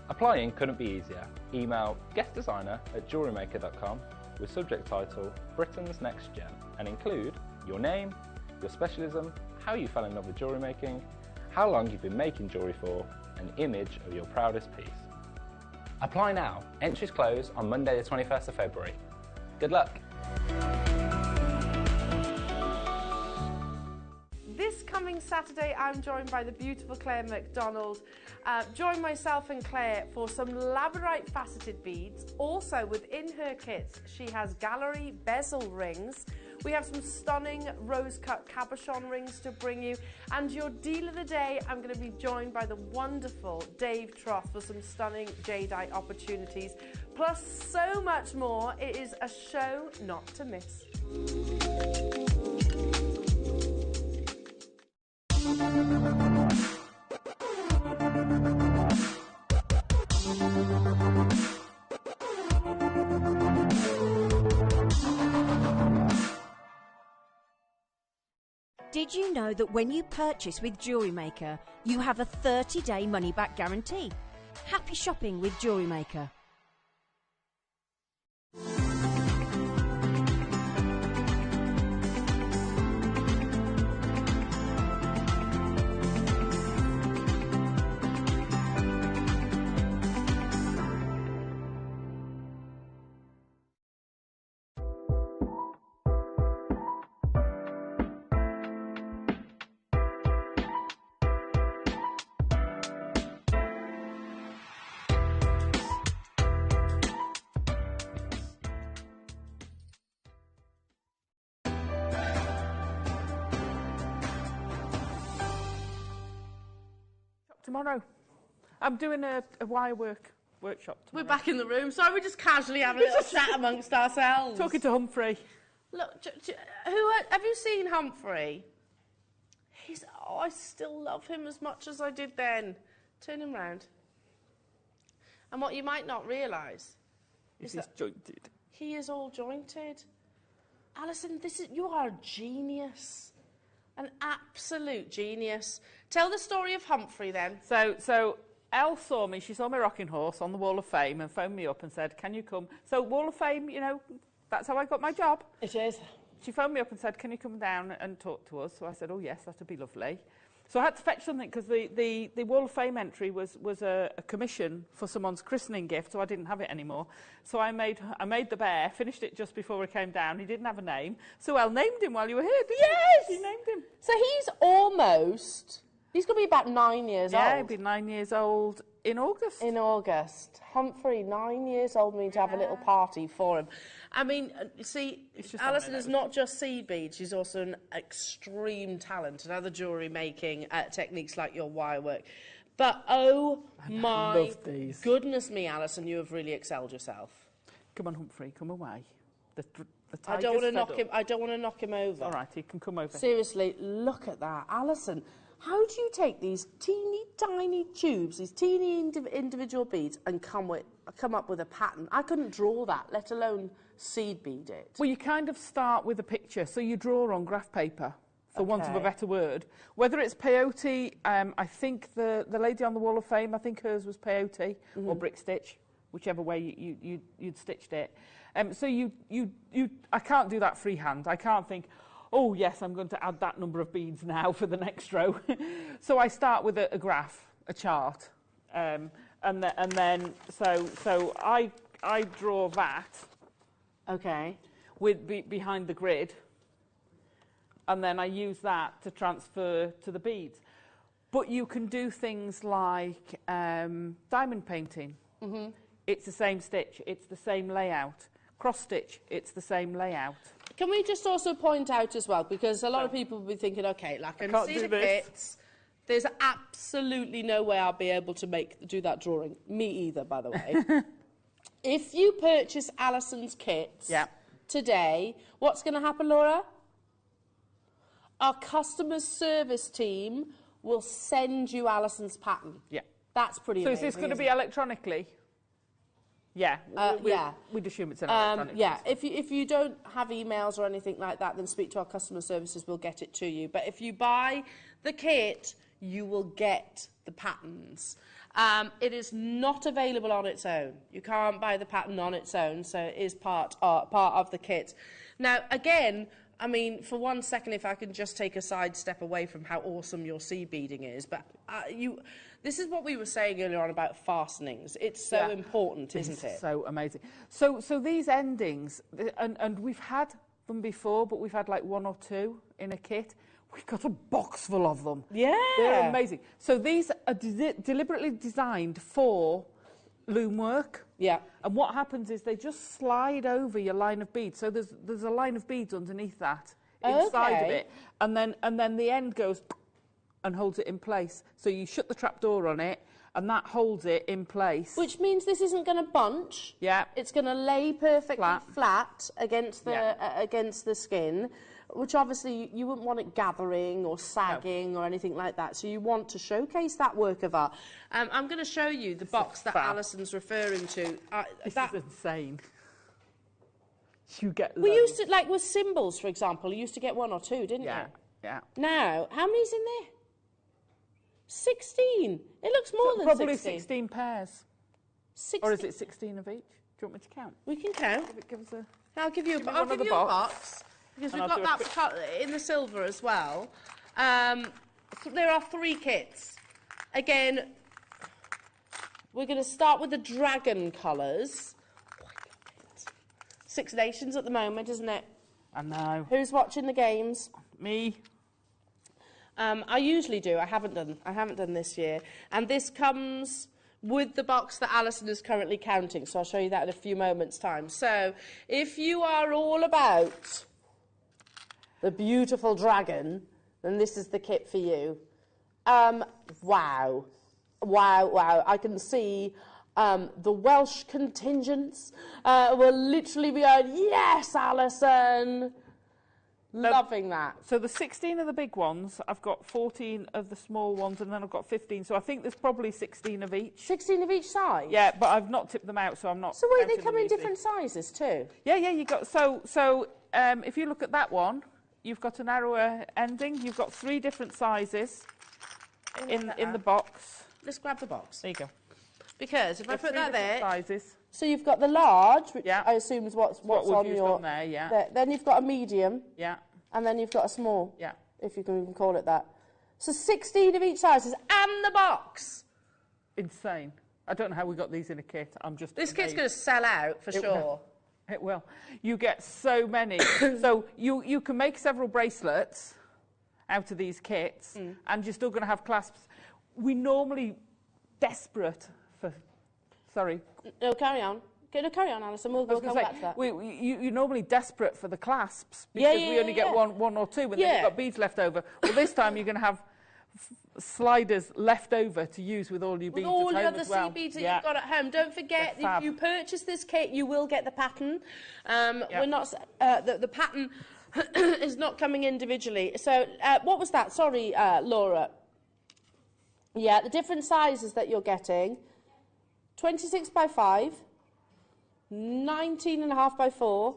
Applying couldn't be easier. Email guestdesigner@jewellerymaker.com with subject title Britain's Next Gem and include your name, your specialism, how you fell in love with jewellery making, how long you've been making jewellery for, an image of your proudest piece. Apply now. Entries close on Monday the 21st of February. Good luck. This coming Saturday, I'm joined by the beautiful Claire McDonald. Join myself and Claire for some labradorite faceted beads. Also, within her kits, she has gallery bezel rings. We have some stunning rose-cut cabochon rings to bring you. And your deal of the day, I'm going to be joined by the wonderful Dave Troth for some stunning jadeite opportunities. Plus, so much more. It is a show not to miss. Did you know that when you purchase with Jewellery Maker, you have a 30-day money-back guarantee? Happy shopping with Jewellery Maker. Tomorrow. I'm doing a wire workshop tomorrow. We're back in the room. Sorry, we're just casually having a little chat amongst ourselves. Talking to Humphrey. Look, have you seen Humphrey? I still love him as much as I did then. Turn him round. And what you might not realise is that jointed. He is all jointed. Alison, you are a genius. An absolute genius. Tell the story of Humphrey then. So Elle saw me, she saw my rocking horse on the Wall of Fame and phoned me up and said, can you come? So Wall of Fame, you know, that's how I got my job. It is. She phoned me up and said, can you come down and talk to us? So I said, oh yes, that'd be lovely. So I had to fetch something because the Wall of Fame entry was a commission for someone's christening gift, so I didn't have it anymore. So I made the bear, finished it just before we came down. He didn't have a name. So Elle named him while you were here, didn't Yes! you? She named him. So he's going to be about 9 years old. Yeah, he'll be 9 years old in August. In August. Humphrey, 9 years old, we need to have a little party for him. I mean, see, Alison is not just seed beads, she's also an extreme talent in other jewellery making techniques like your wire work. But oh my goodness me, Alison, you have really excelled yourself. Come on, Humphrey, come away. I don't want to knock him over. All right, he can come over. Seriously, look at that. Alison, how do you take these teeny tiny tubes, these teeny individual beads, and come up with a pattern? I couldn't draw that, let alone seed bead it. Well, you kind of start with a picture, so you draw on graph paper, for want of a better word. Whether it's peyote, I think the lady on the Wall of Fame, I think hers was peyote or brick stitch, whichever way you'd stitched it. So I can't do that freehand. I can't think, oh yes, I'm going to add that number of beads now for the next row. So I start with a graph, a chart, and then I draw that. Okay. Behind the grid, and then I use that to transfer to the beads. But you can do things like diamond painting. Mm-hmm. It's the same stitch, it's the same layout. Cross stitch, it's the same layout. Can we just also point out as well, because a lot of people will be thinking, okay, like I can see the kits. There's absolutely no way I'll be able to do that drawing. Me either, by the way. If you purchase Alison's kits today, what's going to happen, Laura? Our customer service team will send you Alison's pattern. Yeah. That's pretty amazing. So is this going to be electronically? Yeah. We'd assume it's an electronic. Yeah. If you don't have emails or anything like that, then speak to our customer services. We'll get it to you. But if you buy the kit, you will get the patterns. It is not available on its own. You can't buy the pattern on its own, so it is part of the kit. Now, again, I mean, for 1 second, if I can just take a side step away from how awesome your seed beading is, but this is what we were saying earlier on about fastenings. It's so important, isn't it? So amazing. So these endings, and we've had them before, but we've had like 1 or 2 in a kit. We've got a box full of them. Yeah. They're amazing. So these are deliberately designed for loom work. Yeah. And what happens is they just slide over your line of beads. So there's a line of beads underneath that, inside of it. And then the end goes and holds it in place. So you shut the trap door on it, and that holds it in place. Which means this isn't going to bunch. Yeah. It's going to lay perfectly flat against the skin, which obviously you wouldn't want it gathering or sagging or anything like that. So you want to showcase that work of art. I'm going to show you the box that Alison's referring to. This is insane. You get We used to, like with symbols, for example, you used to get 1 or 2, didn't you? Yeah. Now, how many's in there? 16. It looks more than probably 16. 16 pairs. 16. Or is it 16 of each? Do you want me to count? We can count. Give us a... I'll give you a box. Because we've got that in the silver as well. There are 3 kits. Again, we're going to start with the dragon colours. 6 Nations at the moment, isn't it? I know. Who's watching the games? Me. I usually do. I haven't done this year. And this comes with the box that Alison is currently counting. So I'll show you that in a few moments' time. So if you are all about the beautiful dragon, then this is the kit for you. Wow. I can see the Welsh contingents will literally be going, yes, Alison. Loving that. So the 16 of the big ones, I've got 14 of the small ones, and then I've got 15. So I think there's probably 16 of each. 16 of each size? Yeah, but I've not tipped them out, so I'm not... So wait, they come in different sizes too? Yeah, you got... So if you look at that one, you've got a narrower ending. You've got 3 different sizes in the box. Let's grab the box. There you go. Because if I put that there... sizes. So you've got the large, which I assume is what's on your... there, yeah. There. Then you've got a medium. Yeah. And then you've got a small. Yeah. If you can even call it that. So 16 of each sizes and the box. Insane. I don't know how we got these in a kit. I'm just This amazed. kit's going to sell out for sure. It will. You get so many. So you can make several bracelets out of these kits, and you're still going to have clasps. We normally desperate for... Sorry. No, carry on. No, carry on, Alison. We'll come back to that. You're normally desperate for the clasps because we only get one or 2, and then you've got beads left over. Well, this time you're going to have sliders left over to use with all your beads at home as well. All your other sea beads that you've got at home. Don't forget, if you purchase this kit, you will get the pattern. We're not... the pattern is not coming individually. So, what was that? Sorry, Laura. Yeah, the different sizes that you're getting. 26 by 5, 19.5 by 4,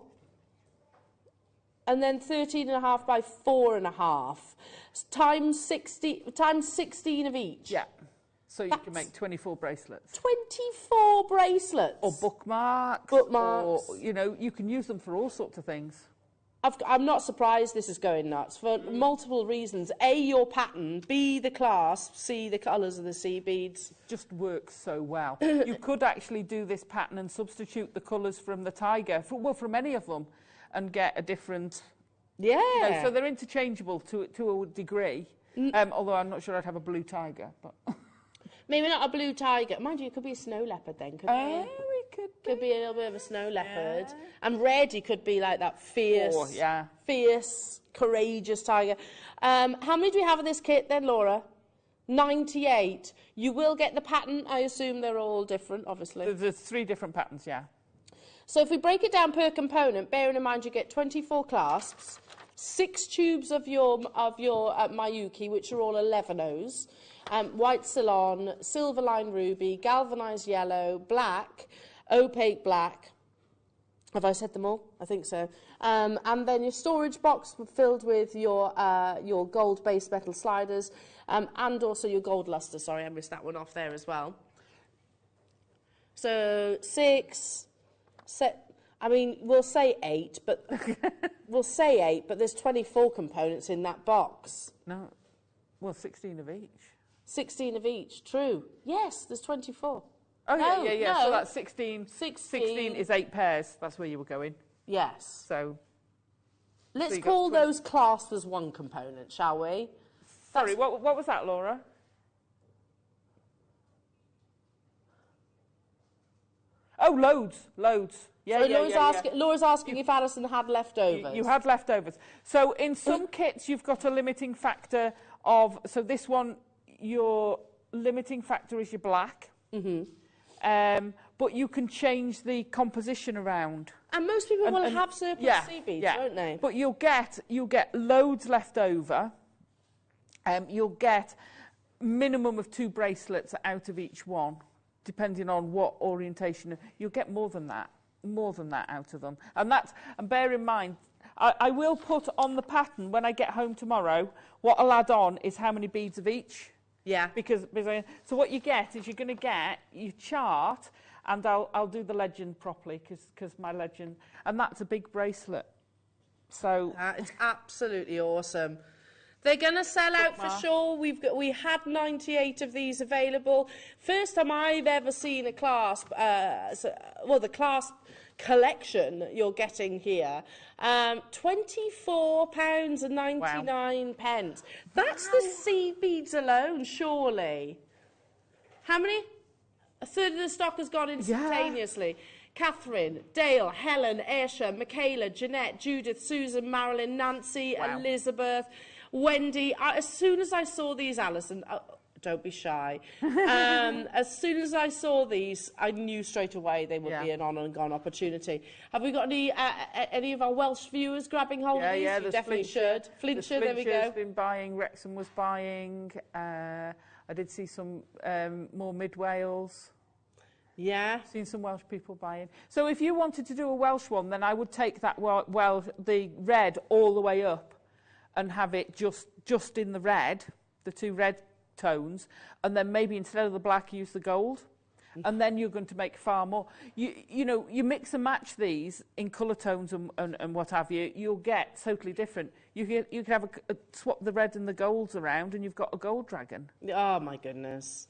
and then 13.5 by 4.5, times 16 of each. Yeah. So you can make 24 bracelets. 24 bracelets. Or bookmarks. Bookmarks. Or, you can use them for all sorts of things. I'm not surprised this is going nuts for multiple reasons. A, your pattern. B, the clasp. C, the colours of the sea beads. Just works so well. You could actually do this pattern and substitute the colours from the tiger, from any of them, and get a different... Yeah. So they're interchangeable to a degree, although I'm not sure I'd have a blue tiger. But maybe not a blue tiger. Mind you, it could be a snow leopard then, couldn't it? Could be a little bit of a snow leopard. Yeah. And red, he could be like that fierce, courageous tiger. How many do we have of this kit then, Laura? 98. You will get the pattern. I assume they're all different, obviously. There's 3 different patterns, yeah. So if we break it down per component, bearing in mind you get 24 clasps, 6 tubes of your Mayuki, which are all 11Os, white Ceylon, silver line ruby, galvanised yellow, black, opaque black. Have I said them all? I think so. And then your storage box filled with your gold base metal sliders and also your gold luster. Sorry, I missed that one off there as well. So 6, we'll say 8, but there's 24 components in that box. No, well, 16 of each. 16 of each, true. Yes, there's 24. Oh, no, yeah. No. So that's 16. 16 is 8 pairs. That's where you were going. Yes. So let's call those clasps as one component, shall we? Sorry, what was that, Laura? Oh, loads. Yeah, so Laura's asking if Alison had leftovers. You had leftovers. So in some kits, you've got a limiting factor of... So this one, your limiting factor is your black. But you can change the composition around. And most people will have surplus sea beads, won't they? But you'll get loads left over. You'll get minimum of 2 bracelets out of each one, depending on what orientation. You'll get more than that out of them. And bear in mind, I will put on the pattern when I get home tomorrow. What I'll add on is how many beads of each. Yeah. Because so what you get is you're going to get your chart, and I'll do the legend properly because my legend, and that's a big bracelet. So it's absolutely awesome. They're going to sell out for sure. We had 98 of these available. First time I've ever seen a clasp. The clasp collection you're getting here. £24.99. Wow. That's the seed beads alone, surely. How many? A third of the stock has gone instantaneously. Yeah. Catherine, Dale, Helen, Aisha, Michaela, Jeanette, Judith, Susan, Marilyn, Nancy, Elizabeth, Wendy. As soon as I saw these, Alison, don't be shy. As soon as I saw these, I knew straight away they would be an on and gone opportunity. Have we got any of our Welsh viewers grabbing hold of these? Yeah, you definitely should. Flintshire, there we go. Flintshire been buying, Wrexham was buying. I did see some more mid-Wales. Yeah. Seen some Welsh people buying. So if you wanted to do a Welsh one, then I would take that the red all the way up and have it just in the red, the two red tones, and then maybe instead of the black use the gold, and then you're going to make far more. You mix and match these in colour tones and what have you, you'll get totally different. You could have swap the red and the golds around, and you've got a gold dragon. Oh my goodness.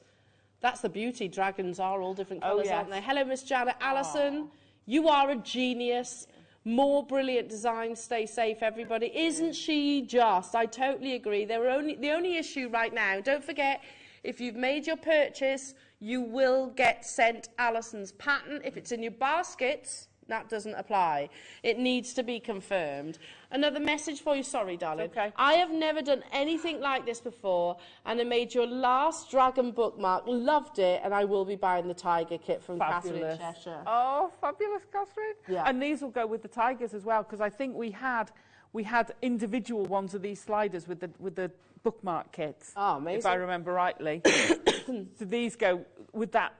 That's the beauty. Dragons are all different colours, aren't they? Hello, Miss Janet. Alison, you are a genius. More brilliant designs. Stay safe, everybody. Isn't she just? I totally agree. The only issue right now, don't forget, if you've made your purchase, you will get sent Alison's pattern. If it's in your baskets, that doesn't apply. It needs to be confirmed. Another message for you. Sorry, darling. Okay. I have never done anything like this before, and I made your last dragon bookmark. Loved it, and I will be buying the tiger kit from Fabulous. Catherine Cheshire. Oh, fabulous, Catherine. Yeah. And these will go with the tigers as well, because I think we had individual ones of these sliders with the bookmark kits. Oh, amazing. If I remember rightly. So these go with that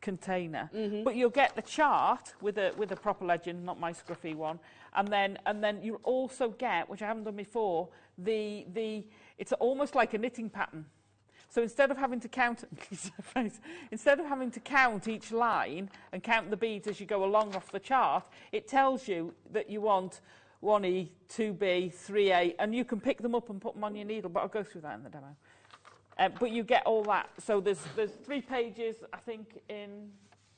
container, but you'll get the chart with a proper legend, not my scruffy one, and then you'll also get, which I haven't done before, it's almost like a knitting pattern. So instead of having to count each line and count the beads as you go along off the chart, it tells you that you want 1E, 2B, 3A, and you can pick them up and put them on your needle, but I'll go through that in the demo. But you get all that. So there's 3 pages, I think, in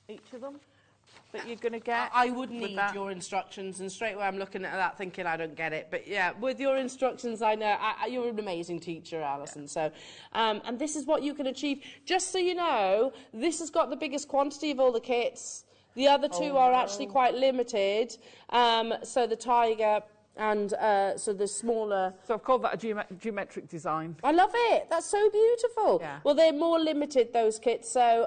each of them that you're going to get. I would need your instructions, and straight away I'm looking at that thinking I don't get it. But yeah, with your instructions, I know you're an amazing teacher, Alison. Yeah. So, and this is what you can achieve. Just so you know, this has got the biggest quantity of all the kits. The other two are actually quite limited. So the tiger and so the smaller... So I've called that a geometric design. I love it. That's so beautiful. Yeah. Well, they're more limited, those kits. So,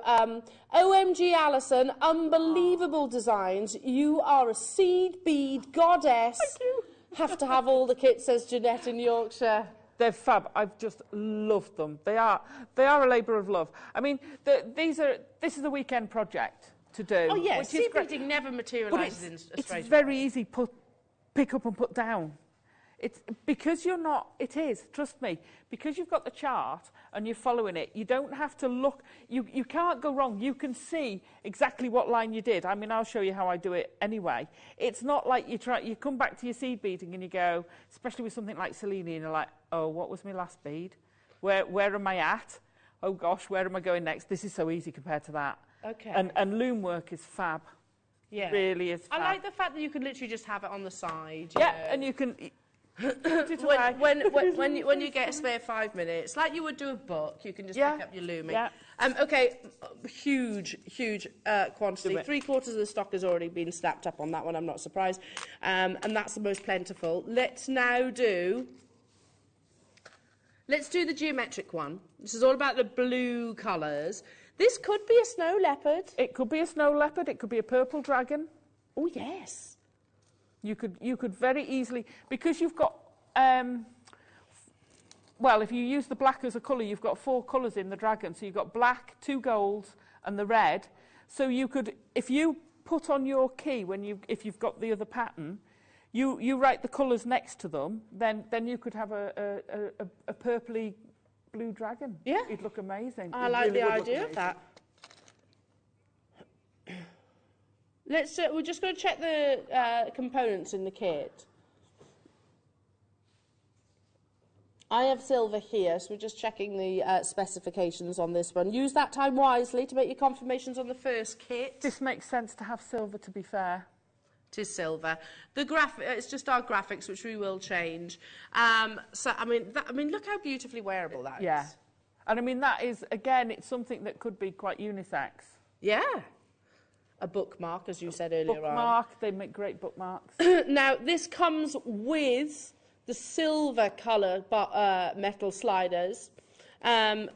OMG, Alison, unbelievable designs. You are a seed bead goddess. Thank you. Have to have all the kits, says Jeanette in Yorkshire. They're fab. I've just loved them. They are a labour of love. I mean, this is a weekend project to do. Oh, yes. Seed beading never materialises in a straight It's away. very easy pick up and put down. It's because trust me, because you've got the chart and you're following it, you don't have to look, you can't go wrong. You can see exactly what line you did. I mean, I'll show you how I do it anyway. It's not like you come back to your seed beading and you go, especially with something like Selene, and you're like, oh, what was my last bead? Where am I at? Oh gosh, where am I going next? This is so easy compared to that. Okay. And loom work is fab. Yeah. Really is fab. I like the fact that you can literally just have it on the side. Yeah, and you can... when you get a spare 5 minutes, like you would do a book, you can just pick up your looming. Yeah. Okay, huge quantity. 3/4 of the stock has already been stacked up on that one. I'm not surprised, and that's the most plentiful. Let's do the geometric one. This is all about the blue colours. This could be a snow leopard. It could be a snow leopard. It could be a purple dragon. Oh yes. You could very easily, because you've got, well, if you use the black as a colour, you've got 4 colours in the dragon. So you've got black, 2 golds, and the red. So you could, if you put on your key if you've got the other pattern, you write the colours next to them, then you could have a purpley blue dragon. Yeah. It'd look amazing. I like the idea of that. We're just going to check the components in the kit. I have silver here, so we're just checking the specifications on this one. Use that time wisely to make your confirmations on the first kit. This makes sense to have silver, to be fair. It is silver. It's just our graphics, which we will change. So I mean, look how beautifully wearable that is. Yeah, and I mean that is, again, it's something that could be quite unisex. Yeah. A bookmark, as you said earlier on. Bookmark, they make great bookmarks. Now, this comes with the silver colour metal sliders,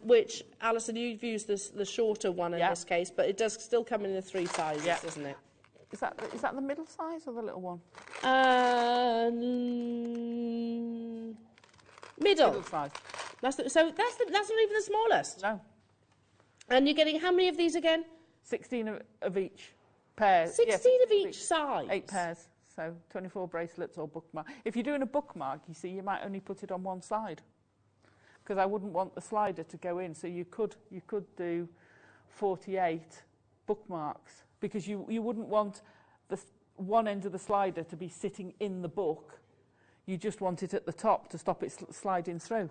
which, Alison, you've used the shorter one in this case, but it does still come in the 3 sizes, doesn't it? Is that the middle size or the little one? Middle size. That's not even the smallest. No. And you're getting how many of these again? 16 of each pair. 16 of each size. 8 pairs. So 24 bracelets or bookmark. If you're doing a bookmark, you see, you might only put it on one side, because I wouldn't want the slider to go in. So you could do 48 bookmarks, because you wouldn't want the one end of the slider to be sitting in the book. You just want it at the top to stop it sliding through.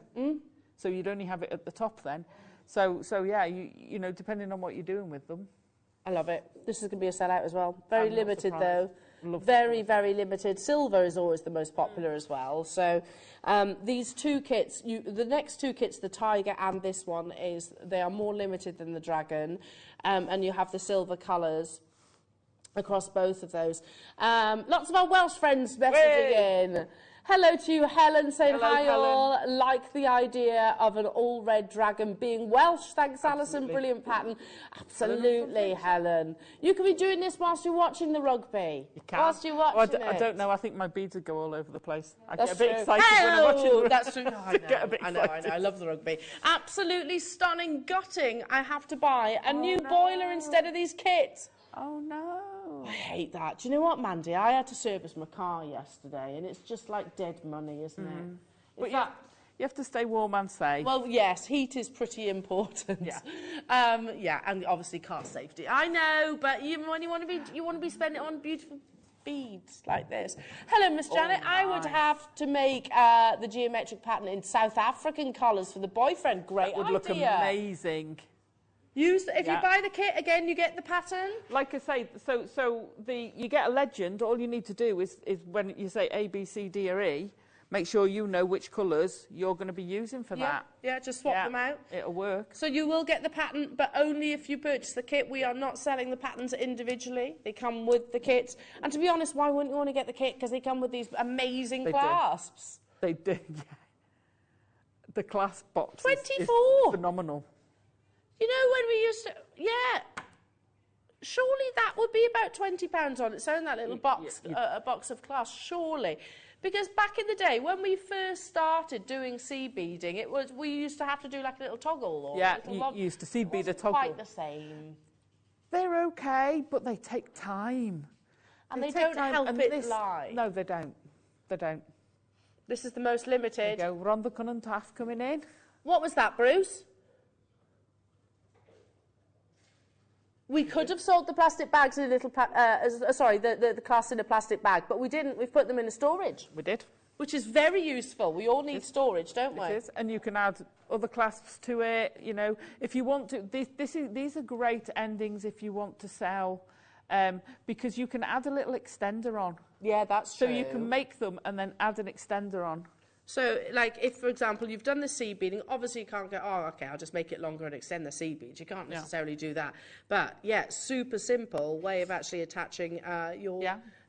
So you'd only have it at the top then. So yeah, you know, depending on what you're doing with them. I love it. This is going to be a sellout as well. Very limited though. Very, very limited. Silver is always the most popular as well. So these 2 kits, the next 2 kits, the Tiger and this one, they are more limited than the Dragon, and you have the silver colours across both of those. Lots of our Welsh friends messaging in. Hello to you, Helen, saying hi all. Like the idea of an all-red dragon being Welsh. Thanks, Alison. Brilliant pattern. Absolutely, Helen. You can be doing this whilst you're watching the rugby. You can. Whilst you're watching I don't know. I think my beads would go all over the place. I That's get a bit true. excited when I'm watching the rugby. That's true. No, I know. I love the rugby. Absolutely stunning. Gutting. I have to buy a new boiler instead of these kits. Oh, no. I hate that. Do you know what, Mandy? I had to service my car yesterday, and it's just like dead money, isn't it? But you have to stay warm and safe. Well, yes, heat is pretty important. Yeah. And obviously car safety. I know, but when you want to be spending it on beautiful beads like this. Hello, Miss Janet. I would have to make the geometric pattern in South African colours for the boyfriend. Great idea. That would look amazing. If you buy the kit again, you get the pattern. Like I say, you get a legend. All you need to do is when you say A, B, C, D, or E, make sure you know which colours you're going to be using for that. Yeah, just swap them out. It'll work. So you will get the pattern, but only if you purchase the kit. We are not selling the patterns individually. They come with the kits. And to be honest, why wouldn't you want to get the kit? Because they come with these amazing clasps. They do, yeah. The clasp box 24. is phenomenal. You know, when we used to... Surely that would be about £20 on its own, that little box, a box of clasps, surely. Because back in the day, when we first started doing seed beading, we used to have to do like a little toggle. Or you used to seed bead a toggle. Quite the same. They're okay, but they take time. And they don't help it lie. No, they don't. They don't. This is the most limited. There you go, Ron the Cunning Taff coming in. What was that, Bruce? We could have sold the plastic bags in a little, the clasps in a plastic bag, but we didn't. We've put them in a storage. We did. Which is very useful. We all need storage, don't we? It is, and you can add other clasps to it. You know, if you want to, these are great endings if you want to sell, because you can add a little extender on. Yeah, that's true. So you can make them and then add an extender on. So, like, if, for example, you've done the seed beading, obviously you can't go, oh, OK, I'll just make it longer and extend the seed beads. You can't necessarily do that. But, yeah, super simple way of actually attaching your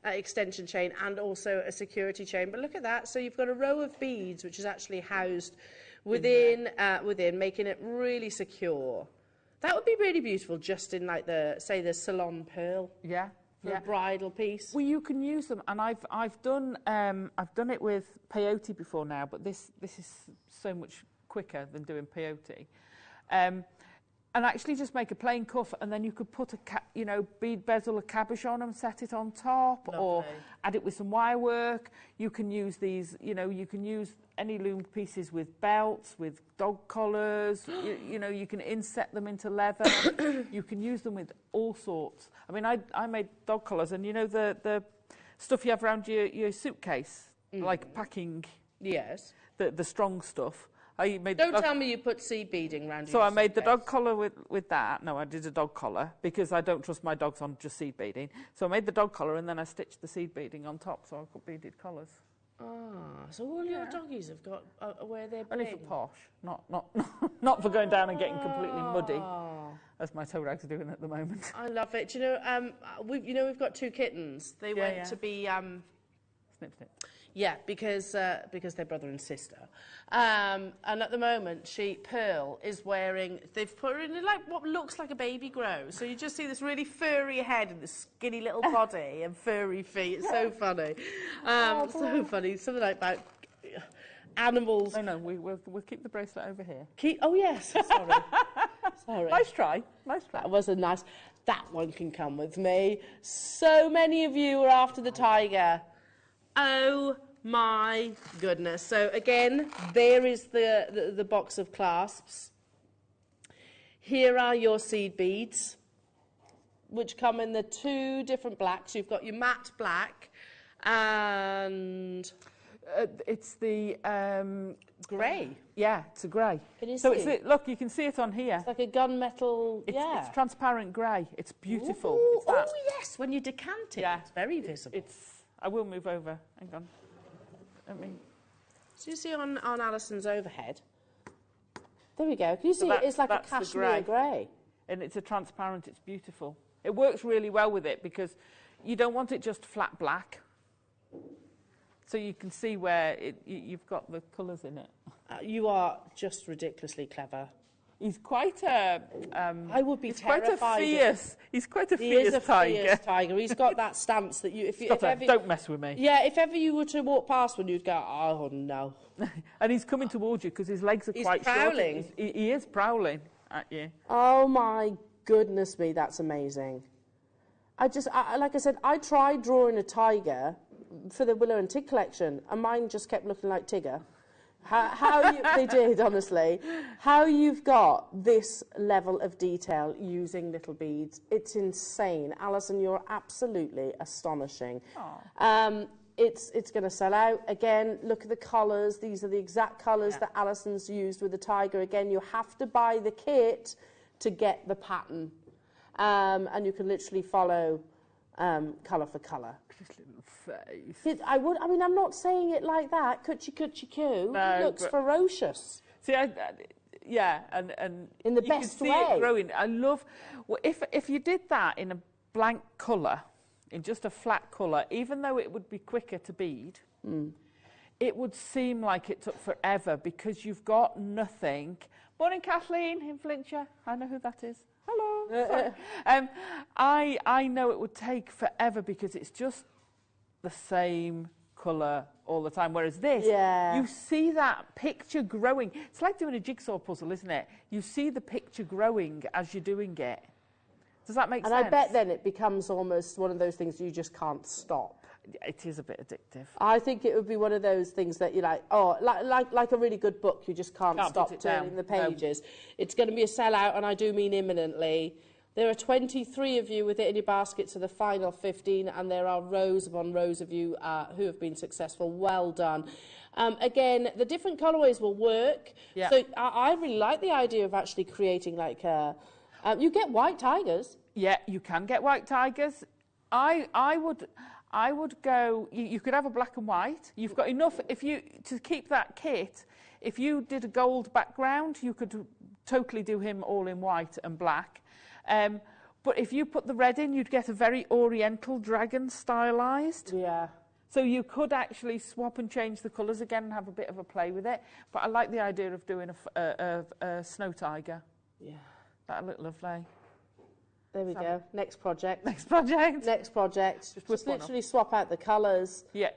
extension chain and also a security chain. But look at that. So you've got a row of beads, which is actually housed within, making it really secure. That would be really beautiful just in, like, the salon pearl. Yeah. For a bridal piece. Well, you can use them, and I've done it with peyote before now, but this is so much quicker than doing peyote. and actually just make a plain cuff, and then you could put a bead bezel, a cabochon, and set it on top. Lovely. Or add it with some wire work. You can use these, you can use any loomed pieces with belts, with dog collars. You can inset them into leather. You can use them with all sorts. I mean, I made dog collars, and the stuff you have around your suitcase, like packing. Yes. The strong stuff. Don't tell me you put seed beading around your So I made the suitcase. dog collar with that. No, I did a dog collar because I don't trust my dogs on just seed beading. So I made the dog collar and then I stitched the seed beading on top, so I've got beaded collars. Ah, so all your doggies have got where they're Only bling. for posh, not for going down and getting completely muddy, as my toe rags are doing at the moment. I love it. Do you know, we've got 2 kittens. They went to be Snip, snip. Yeah, because they're brother and sister. And at the moment, Pearl is wearing, they've put her in like what looks like a baby grow. So you just see this really furry head and this skinny little body and furry feet. It's so funny. So funny. Something like that. Animals. No, we'll keep the bracelet over here. Oh, yes. Sorry. Sorry. Nice try. That was a nice, that one can come with me. So many of you are after the tiger. Oh my goodness. So again, there is the box of clasps. Here are your seed beads, which come in the 2 different blacks. You've got your matte black and... it's the... grey. Yeah, it's a grey. Can you so see? Look, you can see it on here. It's like a gunmetal, It's transparent grey. It's beautiful. Ooh, It's that. oh, yes, when you decant it, it's very visible. I will move over. Hang on. So you see on Alison's overhead, there we go. Can you see So it's like a that's the cashmere grey? And it's a transparent, it's beautiful. It works really well with it because you don't want it just flat black. So you can see where you've got the colours in it. You are just ridiculously clever. He's quite a... I would be terrified. He's quite a He fierce is a tiger. fierce tiger. He's got that stance that you... if ever, don't mess with me. Yeah, if ever you were to walk past one, you'd go, oh, no. And he's coming towards you because his legs are quite prowling. short. He is prowling at you. Oh, my goodness me, that's amazing. Like I said, I tried drawing a tiger for the Willow and Tig collection, and mine just kept looking like Tigger. They did, honestly. How you've got this level of detail using little beads, it's insane. Alison, you're absolutely astonishing. It's going to sell out. Again, look at the colours. These are the exact colours that Alison's used with the tiger. Again, you have to buy the kit to get the pattern. And you can literally follow colour for colour. Face. I'm not saying it like that. Coochie coochie coo. No, it looks ferocious. See, and in the you best can see way. it growing. I love. Well, if you did that in a blank colour, in just a flat colour, even though it would be quicker to bead, it would seem like it took forever because you've got nothing. Morning, Kathleen in Flintshire. I know who that is. Hello. I know it would take forever because it's just the same colour all the time. Whereas this, you see that picture growing. It's like doing a jigsaw puzzle, isn't it? You see the picture growing as you're doing it. Does that make sense? And I bet then it becomes almost one of those things you just can't stop. It is a bit addictive. I think it would be one of those things that you're like, like a really good book, you just can't stop turning the pages. No. It's going to be a sellout, and I do mean imminently. There are 23 of you with it in your basket to the final 15, and there are rows upon rows of you who have been successful. Well done. Again, the different colourways will work. Yeah. So I really like the idea of actually creating like a... you get white tigers. Yeah, you can get white tigers. I would go... You could have a black and white. You've got enough... To keep that kit, if you did a gold background, you could totally do him all in white and black. But if you put the red in, you'd get a very oriental dragon stylized. Yeah. So you could actually swap and change the colours again and have a bit of a play with it. But I like the idea of doing a snow tiger. Yeah. That'd look lovely. There we go. Next project. Next project. Next project. Just literally swap out the colours. Yeah.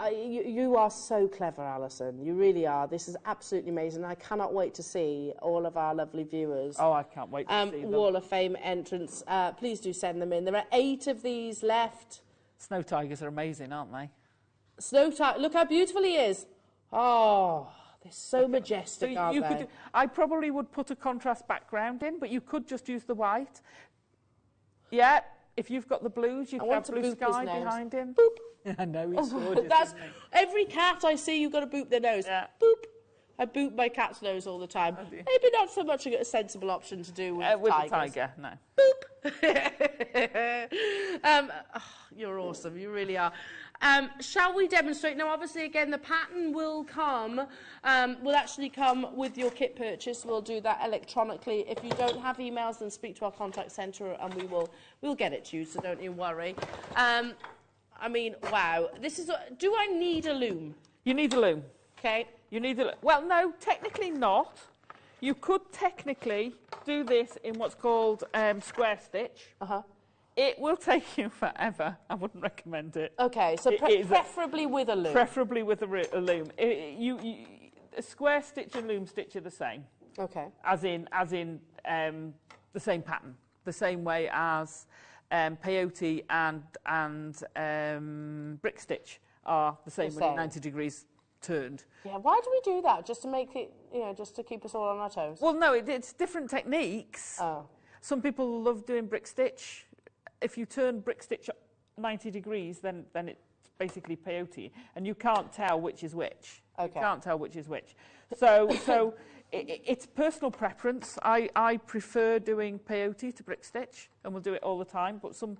You are so clever, Alison. You really are. This is absolutely amazing. I cannot wait to see all of our lovely viewers. Oh, I can't wait to see them. Wall of Fame entrance. Please do send them in. There are 8 of these left. Snow tigers are amazing, aren't they? Snow tiger. Look how beautiful he is. Oh, they're so majestic, aren't they? I probably would put a contrast background in, but you could just use the white. Yeah, if you've got the blues, you can have blue sky behind him. Boop. I know, he's gorgeous, That's every cat I see, you've got to boop their nose. Yeah. Boop. I boop my cat's nose all the time. Oh, maybe not so much a sensible option to do with tigers. the tiger, no. Boop. You're awesome. You really are. Shall we demonstrate? Now, obviously, again, the pattern will come, will actually come with your kit purchase. We'll do that electronically. If you don't have emails, then speak to our contact centre and we'll get it to you, so don't you worry. I mean, wow. This is. Do I need a loom? You need a loom. Okay. You need a. Well, no, technically not. You could technically do this in what's called square stitch. It will take you forever. I wouldn't recommend it. Okay, so preferably with a loom. Preferably with a loom. A square stitch and loom stitch are the same. Okay. As in the same pattern, the same way as peyote and brick stitch are the same when 90 degrees turned. Yeah, why do we do that? Just to make it, just to keep us all on our toes? Well, no, it's different techniques. Oh. Some people love doing brick stitch. If you turn brick stitch 90 degrees, then it's basically peyote, and you can't tell which is which. Okay. You can't tell which is which. So it's personal preference. I prefer doing peyote to brick stitch, and we'll do it all the time. But some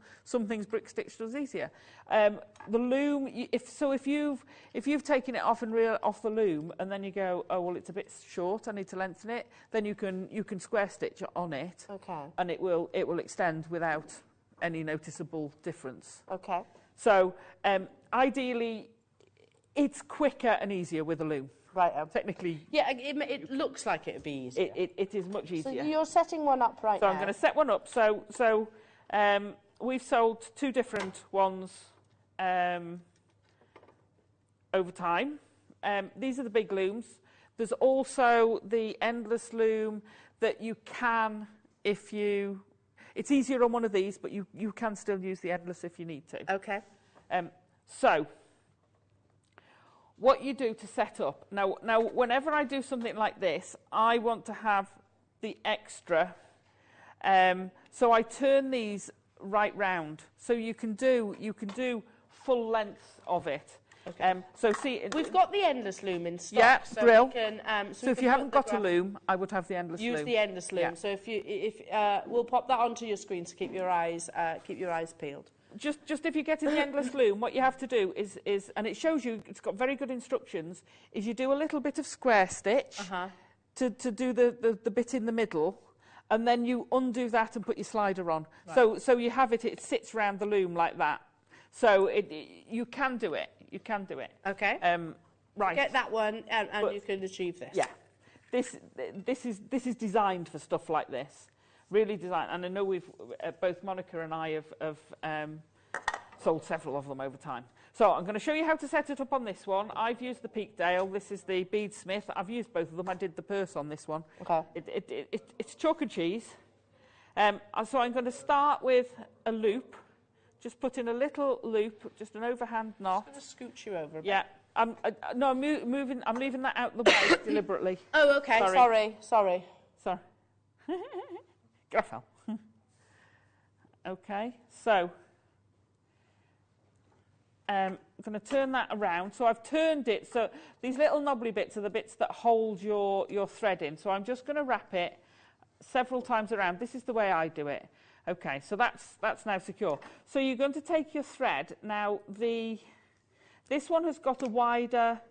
things brick stitch does easier. The loom. If you've taken it off off the loom, and then you go, oh well, it's a bit short. I need to lengthen it. Then you can square stitch on it. Okay. And it will extend without any noticeable difference. Okay. So ideally, it's quicker and easier with a loom. Right. Technically. Yeah, it looks like it would be easier. It is much easier. So you're setting one up right now. So I'm going to set one up. So we've sold 2 different ones over time. These are the big looms. There's also the endless loom that you can, it's easier on one of these, but you can still use the endless if you need to. Okay. So what you do to set up, now whenever I do something like this, I want to have the extra, so I turn these right round, so you can do full length of it. Okay. So see, we've got the endless loom in stock. Yeah, so brill. We can, so if you haven't got a loom, I would have the endless loom. Use the endless loom. Yeah. So we'll pop that onto your screen to keep your eyes peeled. Just if you're getting the endless loom, what you have to do is, and it shows you, it's got very good instructions, is you do a little bit of square stitch to do the bit in the middle, and then you undo that and put your slider on. Right. So you have it sits around the loom like that. So you can do it. You can do it. Okay. Right. Get that one, and you can achieve this. Yeah. This is designed for stuff like this. Really designed, and I know we've both Monica and I have sold several of them over time. So I'm going to show you how to set it up on this one. I've used the Peakdale. This is the Beadsmith. I've used both of them. I did the purse on this one. Okay. It's chalk and cheese. So I'm going to start with a loop. Just put in a little loop, just an overhand knot. I'm just going to scooch you over a bit. Yeah. I'm moving. I'm leaving that out the way deliberately. Oh, okay. Sorry. Graffel. Okay, so I'm going to turn that around. So I've turned it, so these little knobbly bits are the bits that hold your thread in. So I'm just going to wrap it several times around. This is the way I do it. Okay, so that's now secure. So you're going to take your thread. Now this one has got a wider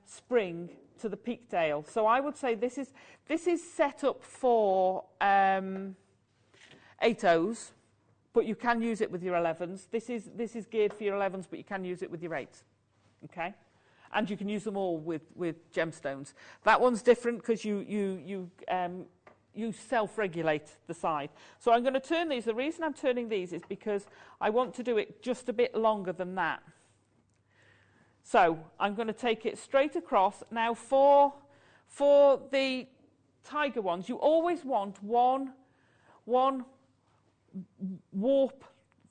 spring to the Peakdale. So I would say this is set up for 8/0s, but you can use it with your 11s. This is geared for your 11s, but you can use it with your 8s. Okay, and you can use them all with gemstones. That one's different because you you self-regulate the side. So I'm going to turn these. The reason I'm turning these is because I want to do it just a bit longer than that. So I'm going to take it straight across. Now for the tiger ones, you always want one warp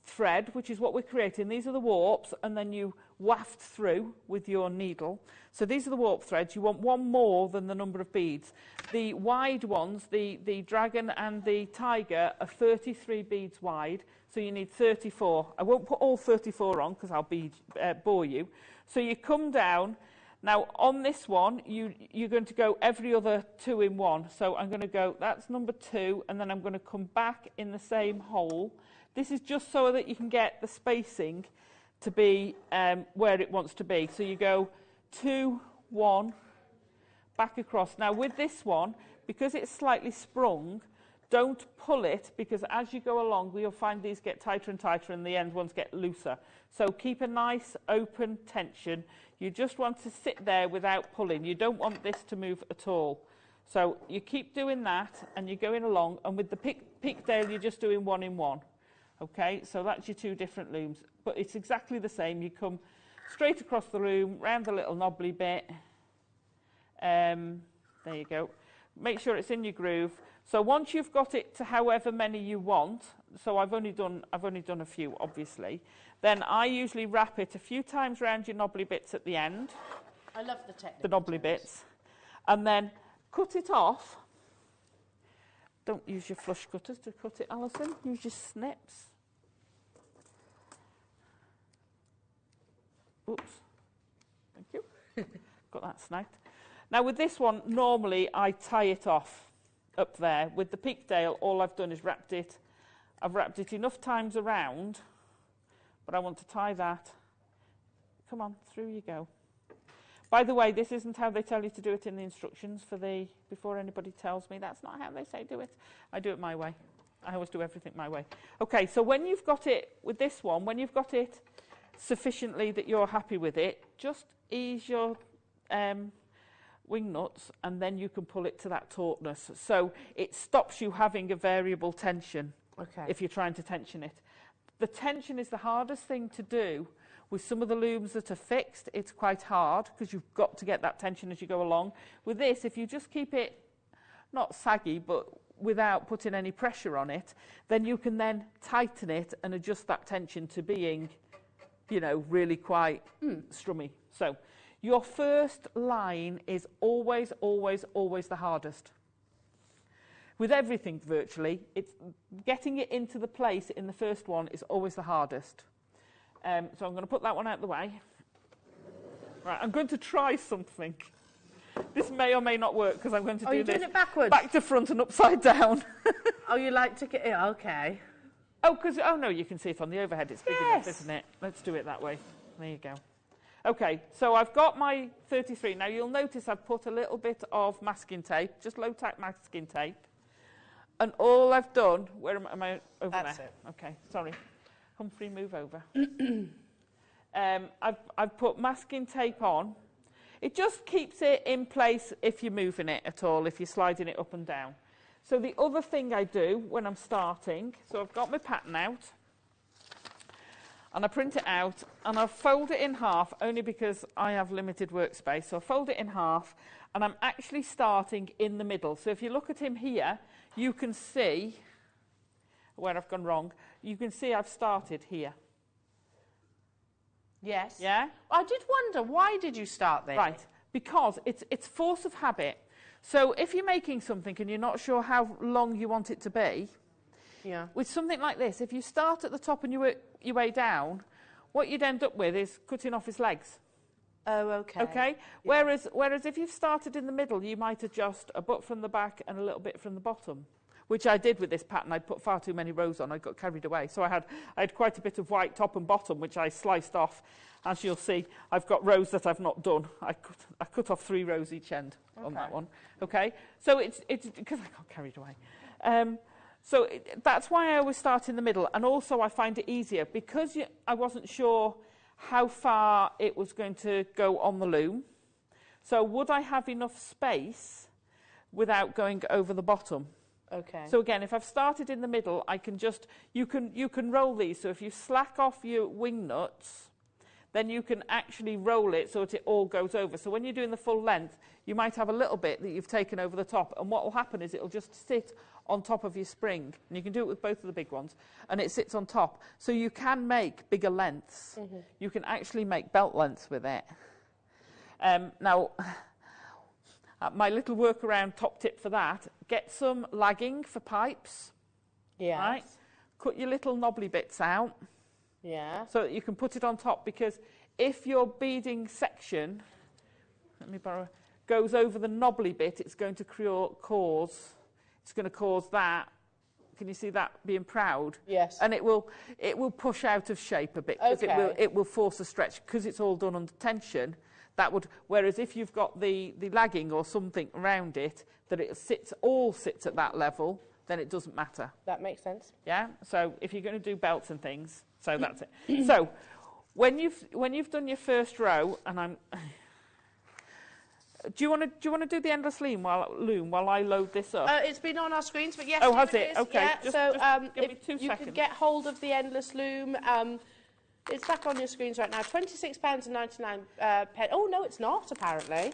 thread, which is what we're creating. These are the warps, and then you waft through with your needle. So these are the warp threads. You want one more than the number of beads. The wide ones, the dragon and the tiger, are 33 beads wide, so you need 34. I won't put all 34 on because I'll bore you. So you come down. Now on this one, you're going to go every other 2 in 1. So I'm going to go, that's number 2, and then I'm going to come back in the same hole. This is just so that you can get the spacing to be where it wants to be. So you go 2, 1, back across. Now with this one, because it's slightly sprung, don't pull it, because as you go along, you'll find these get tighter and tighter and the end ones get looser. So keep a nice open tension. You just want to sit there without pulling. You don't want this to move at all. So you keep doing that and you're going along, and with the pigtail you're just doing 1 in 1. Okay, so that's your 2 different looms, but it's exactly the same. You come straight across the loom, round the little knobbly bit. There you go. Make sure it's in your groove. So once you've got it to however many you want, so I've only done a few, obviously, then I usually wrap it a few times around your knobbly bits at the end. I love the technique. The knobbly bits. And then cut it off. Don't use your flush cutters to cut it, Alison. Use your snips. Oops. Thank you. Got that snagged. Now with this one, normally I tie it off up there. With the pigtail, all I've done is wrapped it. I've wrapped it enough times around, but I want to tie that. Come on, through you go. By the way, this isn't how they tell you to do it in the instructions before anybody tells me. That's not how they say do it. I do it my way. I always do everything my way. Okay, so when you've got it with this one, when you've got it sufficiently that you're happy with it, just ease your wing nuts, and then you can pull it to that tautness. So it stops you having a variable tension if you're trying to tension it. The tension is the hardest thing to do. With some of the looms that are fixed, it's quite hard because you've got to get that tension as you go along. With this, if you just keep it not saggy, but without putting any pressure on it, then you can then tighten it and adjust that tension to being, you know, really quite strummy. So your first line is always, always, always the hardest. With everything virtually, it's getting it into the place in the first one is always the hardest. So I'm going to put that one out of the way. Right, I'm going to try something. This may or may not work because I'm going to do this. Doing it backwards? Back to front and upside down. Oh, you like to get it? Okay. Oh, no, you can see it on the overhead. It's big enough, isn't it? Let's do it that way. There you go. Okay, so I've got my 33. Now you'll notice I've put a little bit of masking tape, just low tack masking tape. And all I've done, where am I over there? That's it. Okay, sorry. Humphrey, move over. I've put masking tape on. It just keeps it in place if you're moving it at all, if you're sliding it up and down. So the other thing I do when I'm starting, so I've got my pattern out, and I print it out, and I fold it in half, only because I have limited workspace. So I fold it in half, and I'm actually starting in the middle. So if you look at him here, you can see where I've gone wrong. You can see I've started here. Yes. Yeah? I did wonder, why did you start there? Right, because it's force of habit. So if you're making something and you're not sure how long you want it to be, with something like this, if you start at the top and you work your way down, what you'd end up with is cutting off his legs. Oh, okay. Okay? Yeah. Whereas if you've started in the middle, you might adjust a bit from the back and a little bit from the bottom, which I did with this pattern. I'd put far too many rows on. I got carried away. So I had quite a bit of white top and bottom, which I sliced off. As you'll see, I've got rows that I've not done. I cut off 3 rows each end on that one. Okay? So it's because I got carried away. That's why I always start in the middle. And also I find it easier because I wasn't sure how far it was going to go on the loom. So would I have enough space without going over the bottom? Okay. So again, if I've started in the middle, I can just, you can roll these. So if you slack off your wing nuts, then you can actually roll it so that it all goes over. So when you're doing the full length, you might have a little bit that you've taken over the top, and what will happen is it'll just sit on top of your spring, and you can do it with both of the big ones, and it sits on top. So you can make bigger lengths. You can actually make belt lengths with it. Now, my little workaround top tip for that, get some lagging for pipes. Yeah. Right? Cut your little knobbly bits out. Yeah. So that you can put it on top, because if your beading section, let me borrow, goes over the knobbly bit, it's going to cause that. Can you see that being proud? Yes. And it will push out of shape a bit, because it will force a stretch, because it's all done under tension. That would, whereas if you've got the lagging or something around it, that it all sits at that level, then it doesn't matter. That makes sense. Yeah. So if you're going to do belts and things, so that's it. So when you've done your first row, and do you want to do the endless loom while I load this up? It's been on our screens, but yes. Oh, has it it? is. Okay. Yeah. Just give me 2 you seconds. can get hold of the endless loom. It's back on your screens right now. £26.99. Oh no, it's not apparently.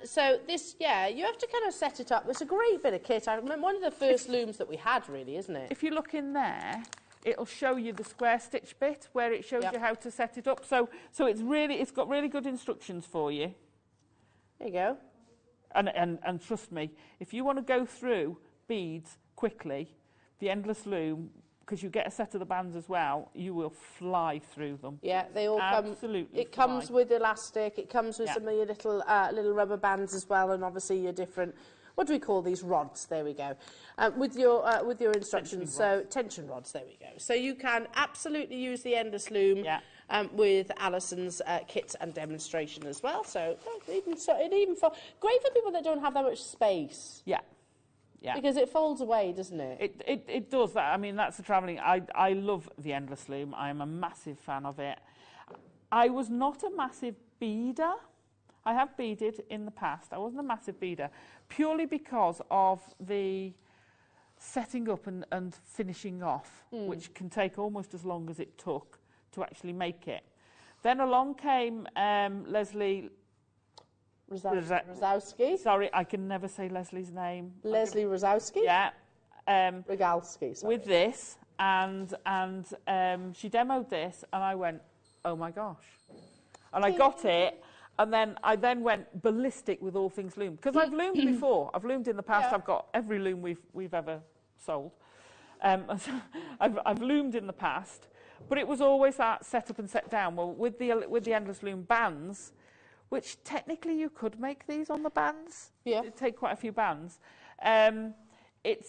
So this, yeah, you have to kind of set it up. It's a great bit of kit. I remember one of the first looms that we had, really, isn't it? If you look in there, it'll show you the square stitch bit where it shows you how to set it up. So it's got really good instructions for you. There you go. And trust me, if you want to go through beads quickly, the endless loom, because you get a set of the bands as well, you will fly through them. Yeah, they all absolutely. It comes with elastic. It comes with some of your little rubber bands as well, and obviously your different. What do we call these rods? There we go. With your instructions, so tension rods. There we go. So you can absolutely use the endless loom with Alison's kit and demonstration as well. So even for great for people that don't have that much space. Yeah. Yeah. Because it folds away, doesn't it? It does that. I mean, that's the travelling. I love the endless loom. I am a massive fan of it. I was not a massive beader. I have beaded in the past. I wasn't a massive beader, purely because of the setting up and finishing off, which can take almost as long as it took to actually make it. Then along came Leslie Rosowski. Sorry, I can never say Leslie's name. Leslie Rosowski? Yeah. Rogalski, sorry. With this, and she demoed this, and I went, oh my gosh. And I got it, and then I went ballistic with all things loom. Because I've loomed before. I've loomed in the past. I've got every loom we've ever sold. I've loomed in the past, but it was always that set up and set down. Well, with the endless loom bands, which technically you could make these on the bands. Yeah. It'd take quite a few bands. It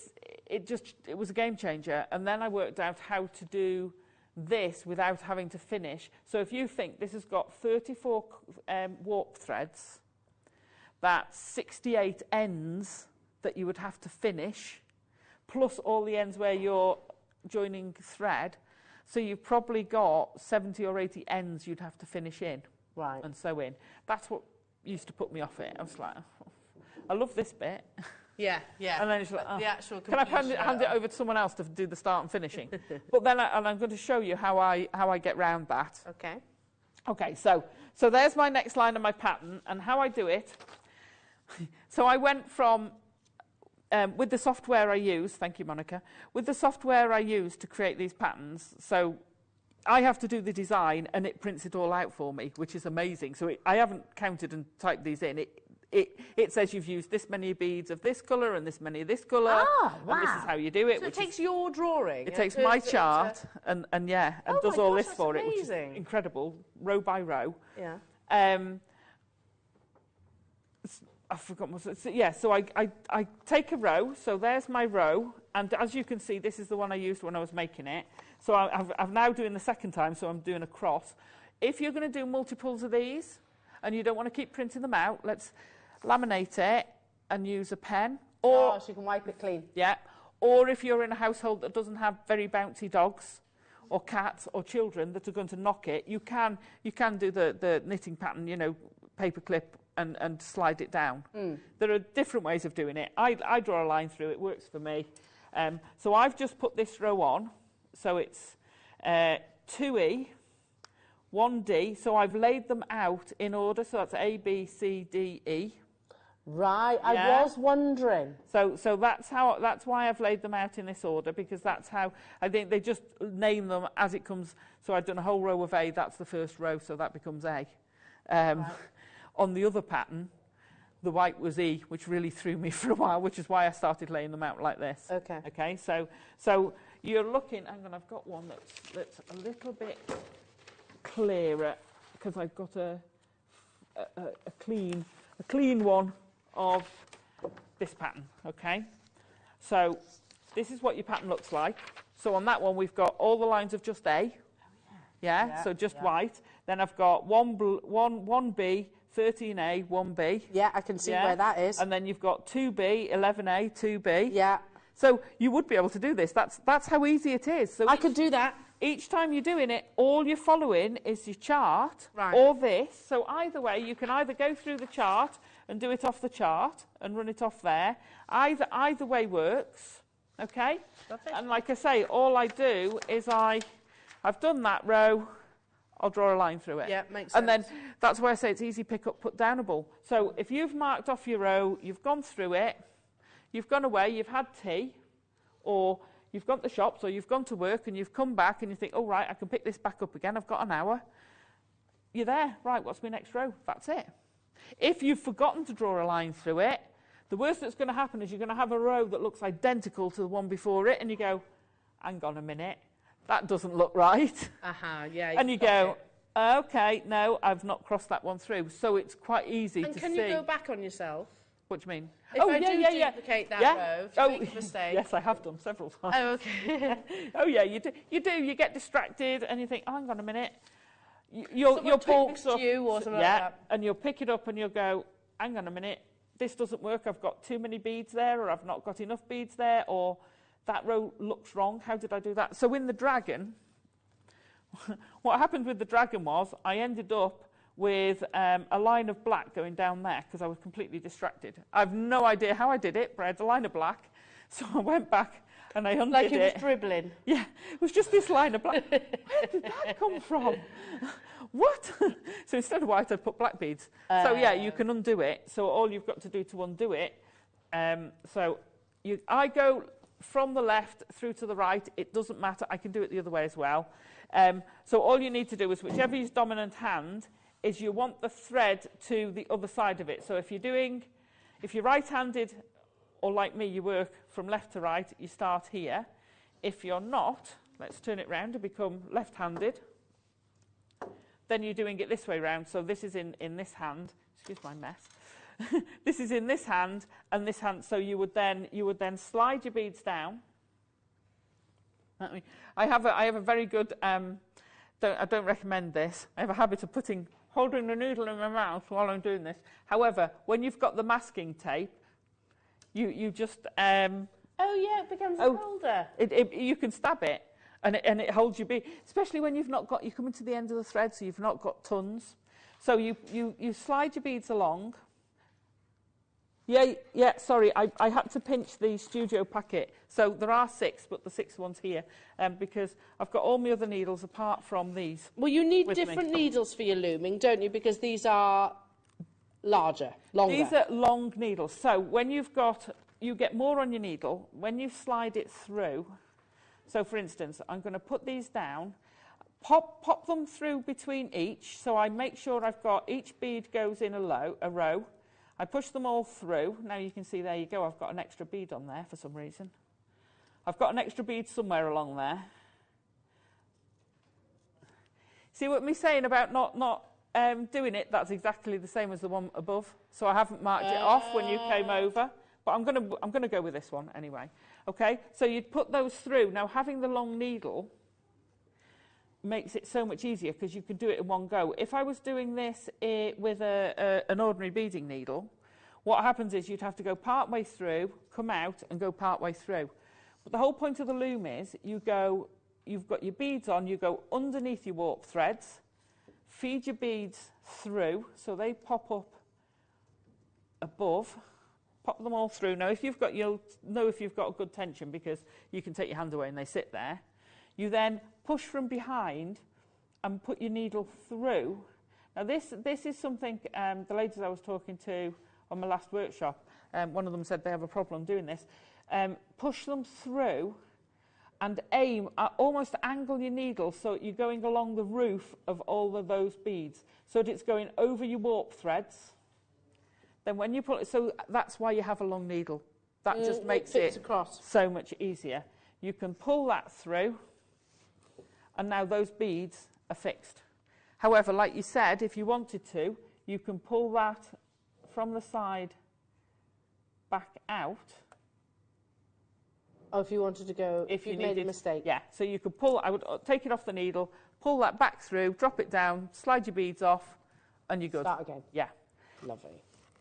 was a game changer. And then I worked out how to do this without having to finish. So if you think this has got 34 warp threads, that's 68 ends that you would have to finish, plus all the ends where you're joining thread. So you've probably got 70 or 80 ends you'd have to finish in. Right. And sew in. That's what used to put me off it. I was like, oh, I love this bit. Yeah, yeah. And then it's like, the actual can I hand it over to someone else to do the start and finishing? But then I'm going to show you how I get round that. Okay. Okay, so there's my next line of my pattern, and how I do it. So I went from, with the software I use, thank you, Monica, with the software I use to create these patterns, so I have to do the design and it prints it all out for me, which is amazing. So I haven't counted and typed these in. It says you've used this many beads of this colour and this many of this colour. Ah, wow. And this is how you do it. So it takes your drawing. It takes my chart and does all this for it, which is incredible, row by row. Yeah. I forgot what. Yeah, so I take a row. So there's my row, and as you can see, this is the one I used when I was making it. So I'm now doing the second time, so I'm doing a cross. If you're going to do multiples of these, and you don't want to keep printing them out, let's laminate it and use a pen. Or so you can wipe it clean. Yeah. Or if you're in a household that doesn't have very bouncy dogs, or cats, or children that are going to knock it, you can do the knitting pattern, you know, paper clip, and slide it down. There are different ways of doing it. I draw a line through, it works for me. So I've just put this row on, so it's 2E, 1D, so I've laid them out in order, so that's A, B, C, D, E. Right, Yeah. I was wondering. So that's why I've laid them out in this order, because that's how I think they just name them as it comes. So I've done a whole row of A, that's the first row, so that becomes A. Right. On the other pattern, the white was E, which really threw me for a while, which is why I started laying them out like this. Okay. Okay, so you're looking, hang on, I've got one that's a little bit clearer, because I've got a clean one of this pattern, okay? So this is what your pattern looks like. So on that one, we've got all the lines of just A. Yeah, so just white. Then I've got 1B, 13A, 1B. Yeah, I can see where that is. And then you've got 2B, 11A, 2B. Yeah. So you would be able to do this. That's how easy it is. So I could do that. Each time you're doing it, all you're following is your chart or this. So either way, you can either go through the chart and do it off the chart and run it off there. Either way works, okay? And like I say, all I do is I've done that row, I'll draw a line through it. Yeah, makes sense. And then that's why I say it's easy pick up, put downable. So if you've marked off your row, you've gone through it, you've gone away, you've had tea, or you've gone to the shops, or you've gone to work, and you've come back and you think, oh, right, I can pick this back up again, I've got an hour. You're there, right, what's my next row? That's it. If you've forgotten to draw a line through it, the worst that's going to happen is you're going to have a row that looks identical to the one before it, and you go, hang on a minute, that doesn't look right. Yeah. And you go, okay, no, I've not crossed that one through. So it's quite easy to see. And can you go back on yourself? What do you mean? If I duplicate that row, if you make a mistake. Yes, I have done several times. Oh, okay. Oh, yeah, you do. You get distracted and you think, oh, hang on a minute. You'll pick this up. You or something like that. And you'll pick it up and you'll go, hang on a minute, this doesn't work. I've got too many beads there, or I've not got enough beads there, or that row looks wrong. How did I do that? So in the dragon, what happened with the dragon was I ended up with a line of black going down there because I was completely distracted. I've no idea how I did it, but I had a line of black. So I went back and I undid it. Like it was dribbling. Yeah, it was just this line of black. Where did that come from? What? So instead of white, I'd put black beads. So yeah, you can undo it. So all you've got to do to undo it, I go from the left through to the right. It doesn't matter. I can do it the other way as well. So all you need to do is whichever is dominant hand is you want the thread to the other side of it. So if you're right-handed, or like me, you work from left to right, you start here. If you're not, let's turn it round and become left-handed. Then you're doing it this way round. So this is in this hand. Excuse my mess. This is in this hand and this hand. So you would then slide your beads down. I have a very good. I don't recommend this. I have a habit of holding the needle in my mouth while I'm doing this. However, when you've got the masking tape, you just. Oh yeah, it becomes a holder. You can stab it, and it holds your bead. Especially when you're coming to the end of the thread, so you've not got tons. So you slide your beads along. Yeah, sorry, I had to pinch the studio packet. So there are 6, but the 6th one's here because I've got all my other needles apart from these. Well, you need different needles for your looming, don't you? Because these are larger, longer. These are long needles. So when you get more on your needle, when you slide it through, so for instance, I'm going to put these down, pop them through between each, so I make sure I've got each bead goes in a row. I push them all through. Now you can see, there you go, I've got an extra bead on there for some reason. I've got an extra bead somewhere along there. See what me saying about not doing it? That's exactly the same as the one above. So I haven't marked it off when you came over. But I'm going to go with this one anyway. Okay, so you'd put those through. Now having the long needle makes it so much easier because you can do it in one go. If I was doing this with an ordinary beading needle, what happens is you'd have to go part way through, come out and go part way through. But the whole point of the loom is you've got your beads on, you go underneath your warp threads, feed your beads through so they pop up above, pop them all through. Now, if you've got, you'll know if you've got a good tension because you can take your hand away and they sit there. You then push from behind and put your needle through. Now, this is something the ladies I was talking to on my last workshop, one of them said they have a problem doing this. Push them through and aim, almost angle your needle so you're going along the roof of all of those beads so that it's going over your warp threads. Then when you pull it, so that's why you have a long needle. That just makes it across so much easier. You can pull that through and now those beads are fixed. However, like you said, if you wanted to, you can pull that from the side back out. Oh, if you wanted to go, if you made a mistake. Yeah, so you could pull, I would take it off the needle, pull that back through, drop it down, slide your beads off, and you're good. Start again. Yeah. Lovely.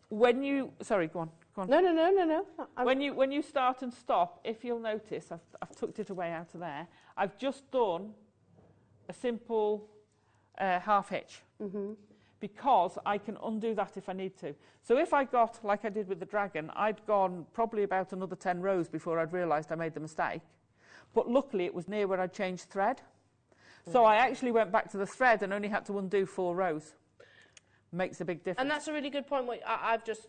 When you, sorry, go on. No. When you start and stop, if you'll notice, I've tucked it away out of there, I've just done a simple half hitch. Because I can undo that if I need to. So if I got, like I did with the dragon, I'd gone probably about another 10 rows before I'd realised I made the mistake. But luckily it was near where I'd changed thread. So I actually went back to the thread and only had to undo 4 rows. Makes a big difference. And that's a really good point.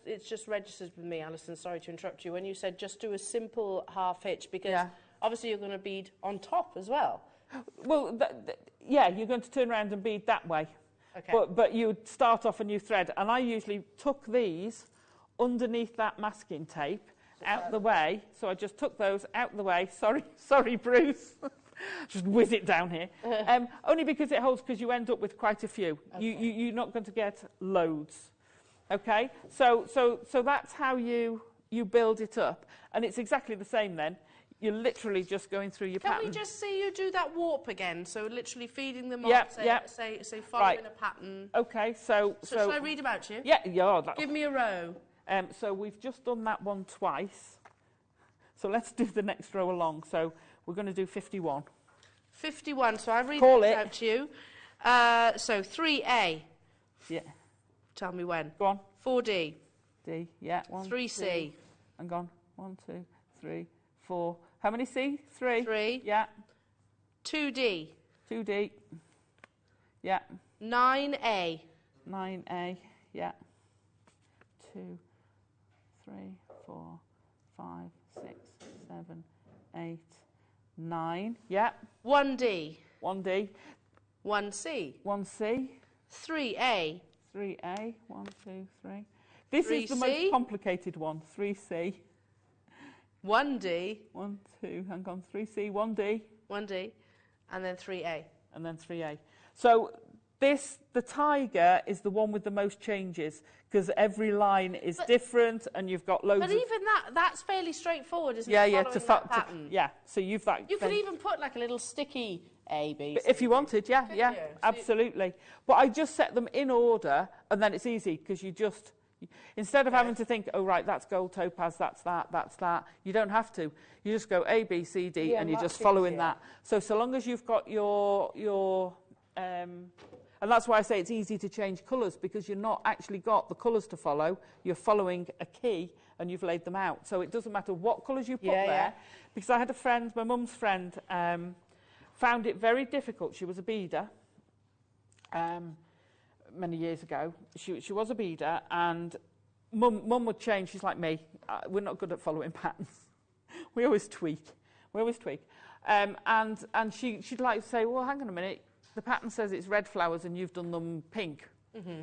It's just registered with me, Alison, sorry to interrupt you, when you said just do a simple half hitch, because obviously you're going to bead on top as well. Well, yeah, you're going to turn around and bead that way. Okay. But you would start off a new thread, and I usually tuck these underneath that masking tape out the way. So I just took those out the way. Sorry, Bruce. Just whiz it down here. Only because it holds, because you end up with quite a few. Okay. You're not going to get loads. Okay. So that's how you build it up, and it's exactly the same then. You're literally just going through your pattern. Can we just see you do that warp again? So literally feeding them on, say following a pattern. Okay, so should I read them out to you? Yeah. Give me a row. So we've just done that one twice. So let's do the next row along. So we're going to do 51. 51, so I read this out to you. So 3A. Yeah. Tell me when. Go on. 4D. D, yeah. 3C. Two. And gone. 1, 2, 3, 4. How many C? 3. 3. Yeah. 2D. 2D. Yeah. 9A. 9A. Yeah. 2, 3, 4, 5, 6, 7, 8, 9. Yeah. 1D. 1D. 1C. 1C. 3A. 3A. 1, 2, 3. This 3C. is the most complicated one. 3C. 1D. 1, 2, hang on, 3C, 1D. 1D, and then 3A. And then 3A. So the tiger is the one with the most changes, because every line is different and you've got loads But even that's fairly straightforward, isn't it? Yeah, that pattern. so you've that. You could even put like a little sticky A, B, C. If you wanted, yeah, absolutely. But I just set them in order, and then it's easy, because you just... Instead of having to think, oh, right, that's gold, topaz, that's that, you don't have to. You just go A, B, C, D, and you're just following that. So long as you've got your and that's why I say it's easy to change colours, because you're not actually got the colours to follow. You're following a key, and you've laid them out. So it doesn't matter what colours you put there. Because I had a friend, my mum's friend, found it very difficult. She was a beader. Many years ago, she was a beader, and mum would change. She's like me. We're not good at following patterns. We always tweak. And she'd like to say, well, hang on a minute. The pattern says it's red flowers and you've done them pink.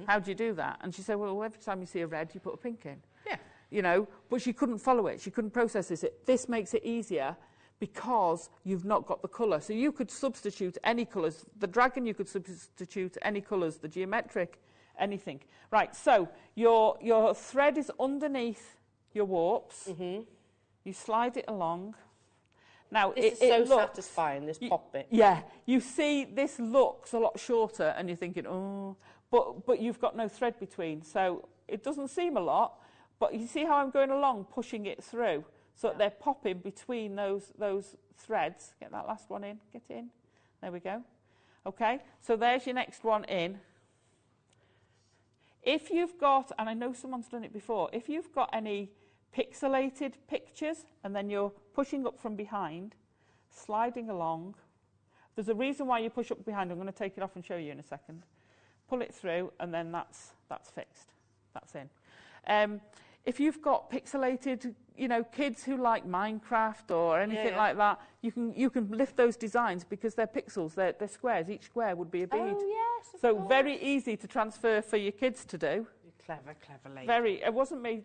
How do you do that? And she said, well, every time you see a red, you put a pink in. Yeah. You know, but she couldn't follow it. She couldn't process this. This makes it easier, because you've not got the colour. So you could substitute any colours. The dragon, you could substitute any colours. The geometric, anything. Right, so your thread is underneath your warps. You slide it along. Now, this is so satisfying, this pop bit. Yeah, you see this looks a lot shorter, and you're thinking, oh, but you've got no thread between. So it doesn't seem a lot, but you see how I'm going along, pushing it through? So they're popping between those threads. Get that last one in. Get in. There we go. Okay. So there's your next one in. if you've got, and I know someone's done it before, if you've got any pixelated pictures and then you're pushing up from behind, sliding along, there's a reason why you push up behind. I'm going to take it off and show you in a second. Pull it through, and then that's fixed. That's in. If you've got pixelated, you know, kids who like Minecraft or anything like that, you can lift those designs because they're pixels, they're squares. Each square would be a bead. Oh, yes, of so course. Very easy to transfer for your kids to do. Clever lady. Very. It wasn't me.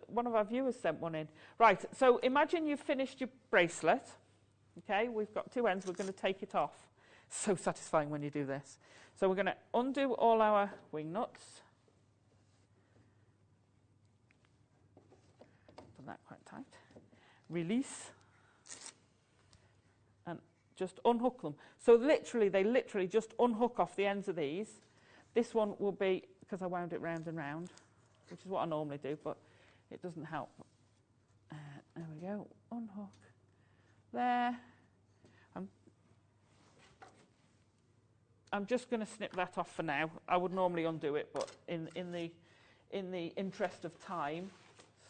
One of our viewers sent one in. Right. So imagine you've finished your bracelet. Okay. We've got 2 ends. We're going to take it off. So satisfying when you do this. So we're going to undo all our wing nuts. Done that quite tight. Release. And just unhook them. So literally, they literally just unhook off the ends of these. This one will be, because I wound it round and round, which is what I normally do, but it doesn't help. There we go. Unhook. There. I'm just going to snip that off for now. I would normally undo it, but in the interest of time,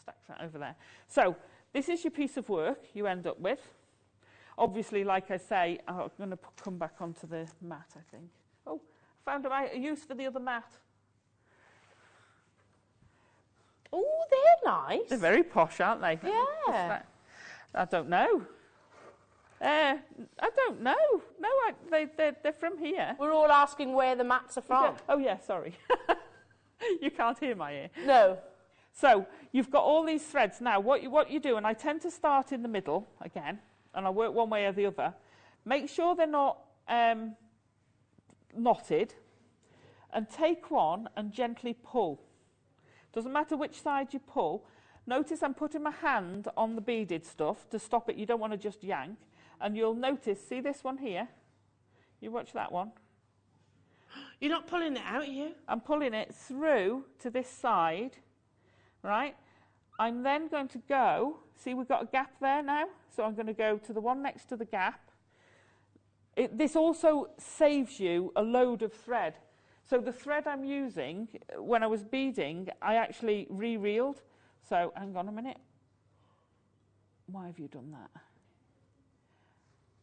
stack that over there. So this is your piece of work you end up with. Obviously, like I say, I'm going to come back onto the mat, I think. Oh, I found a use for the other mat. Oh, they're nice. They're very posh, aren't they? Yeah. I don't know. I don't know. No, they're from here. We're all asking where the mats are from. Oh, yeah, sorry. You can't hear my ear. No. So you've got all these threads. Now, what you do, and I tend to start in the middle again, and I work one way or the other. Make sure they're not knotted, and take one and gently pull. Doesn't matter which side you pull. Notice I'm putting my hand on the beaded stuff to stop it. You don't want to just yank. And you'll notice, see this one here? You watch that one. You're not pulling it out, are you? I'm pulling it through to this side, right? I'm then going to go, see we've got a gap there now? So I'm going to go to the one next to the gap. This also saves you a load of thread. So the thread I'm using, when I was beading, I actually re-reeled. So hang on a minute. Why have you done that?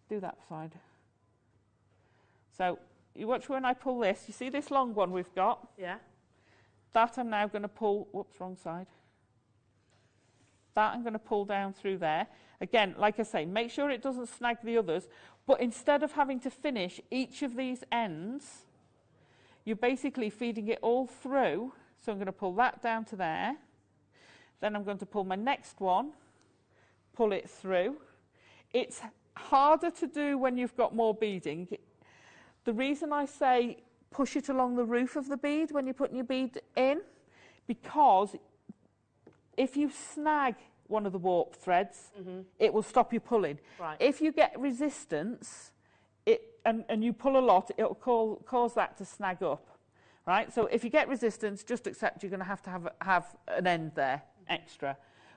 Do that side. So you watch when I pull this. You see this long one we've got? Yeah. That I'm now going to pull, whoops, wrong side. That I'm going to pull down through there. Again, like I say, make sure it doesn't snag the others. But instead of having to finish each of these ends, you're basically feeding it all through. So I'm going to pull that down to there. Then I'm going to pull my next one, pull it through. It's harder to do when you've got more beading. The reason I say push it along the roof of the bead when you're putting your bead in, because if you snag one of the warp threads, it will stop you pulling. Right. If you get resistance, and you pull a lot, it will cause that to snag up. Right? So if you get resistance, just accept you're going to have an end there extra.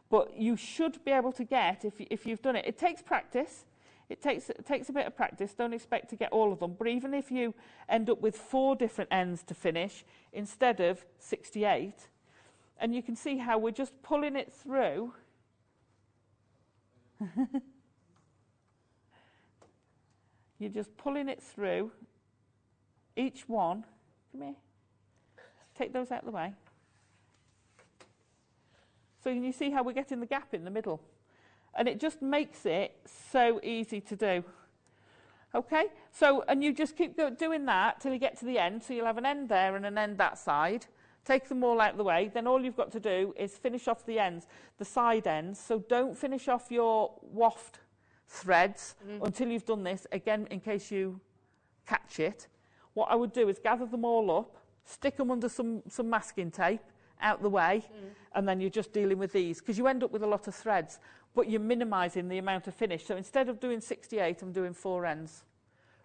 But you should be able to get, if you've done it, it takes practice. It takes a bit of practice. Don't expect to get all of them. But even if you end up with 4 different ends to finish instead of 68, and you can see how we're just pulling it through. You're just pulling it through. Each one. Come here. Take those out of the way. So you see how we're getting the gap in the middle. And it just makes it so easy to do. Okay? So, and you just keep doing that till you get to the end. So you'll have an end there and an end that side. Take them all out of the way. Then all you've got to do is finish off the ends, the side ends. So don't finish off your waft threads until you've done this, again, in case you catch it. What I would do is gather them all up, stick them under some masking tape out the way, and then you're just dealing with these, because you end up with a lot of threads, but you're minimising the amount of finish. So instead of doing 68, I'm doing 4 ends.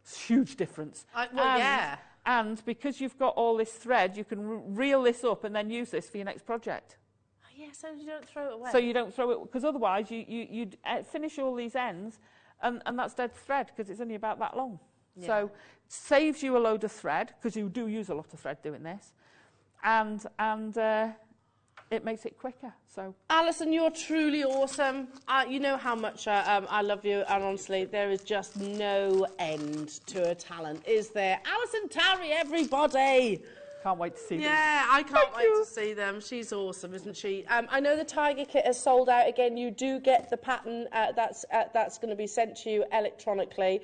It's a huge difference. Yeah. And because you've got all this thread, you can reel this up and then use this for your next project. Yeah, so you don't throw it away. So you don't throw it, because otherwise you'd finish all these ends, and that's dead thread, because it's only about that long. Yeah. So it saves you a load of thread, because you do use a lot of thread doing this, and it makes it quicker. So, Alison, you're truly awesome. You know how much I love you, and honestly, there is just no end to her talent, is there? Alison Tarry, everybody! Can't wait to see them. Yeah, I can't wait to see them. She's awesome, isn't she? I know the Tiger kit has sold out again. You do get the pattern that's going to be sent to you electronically.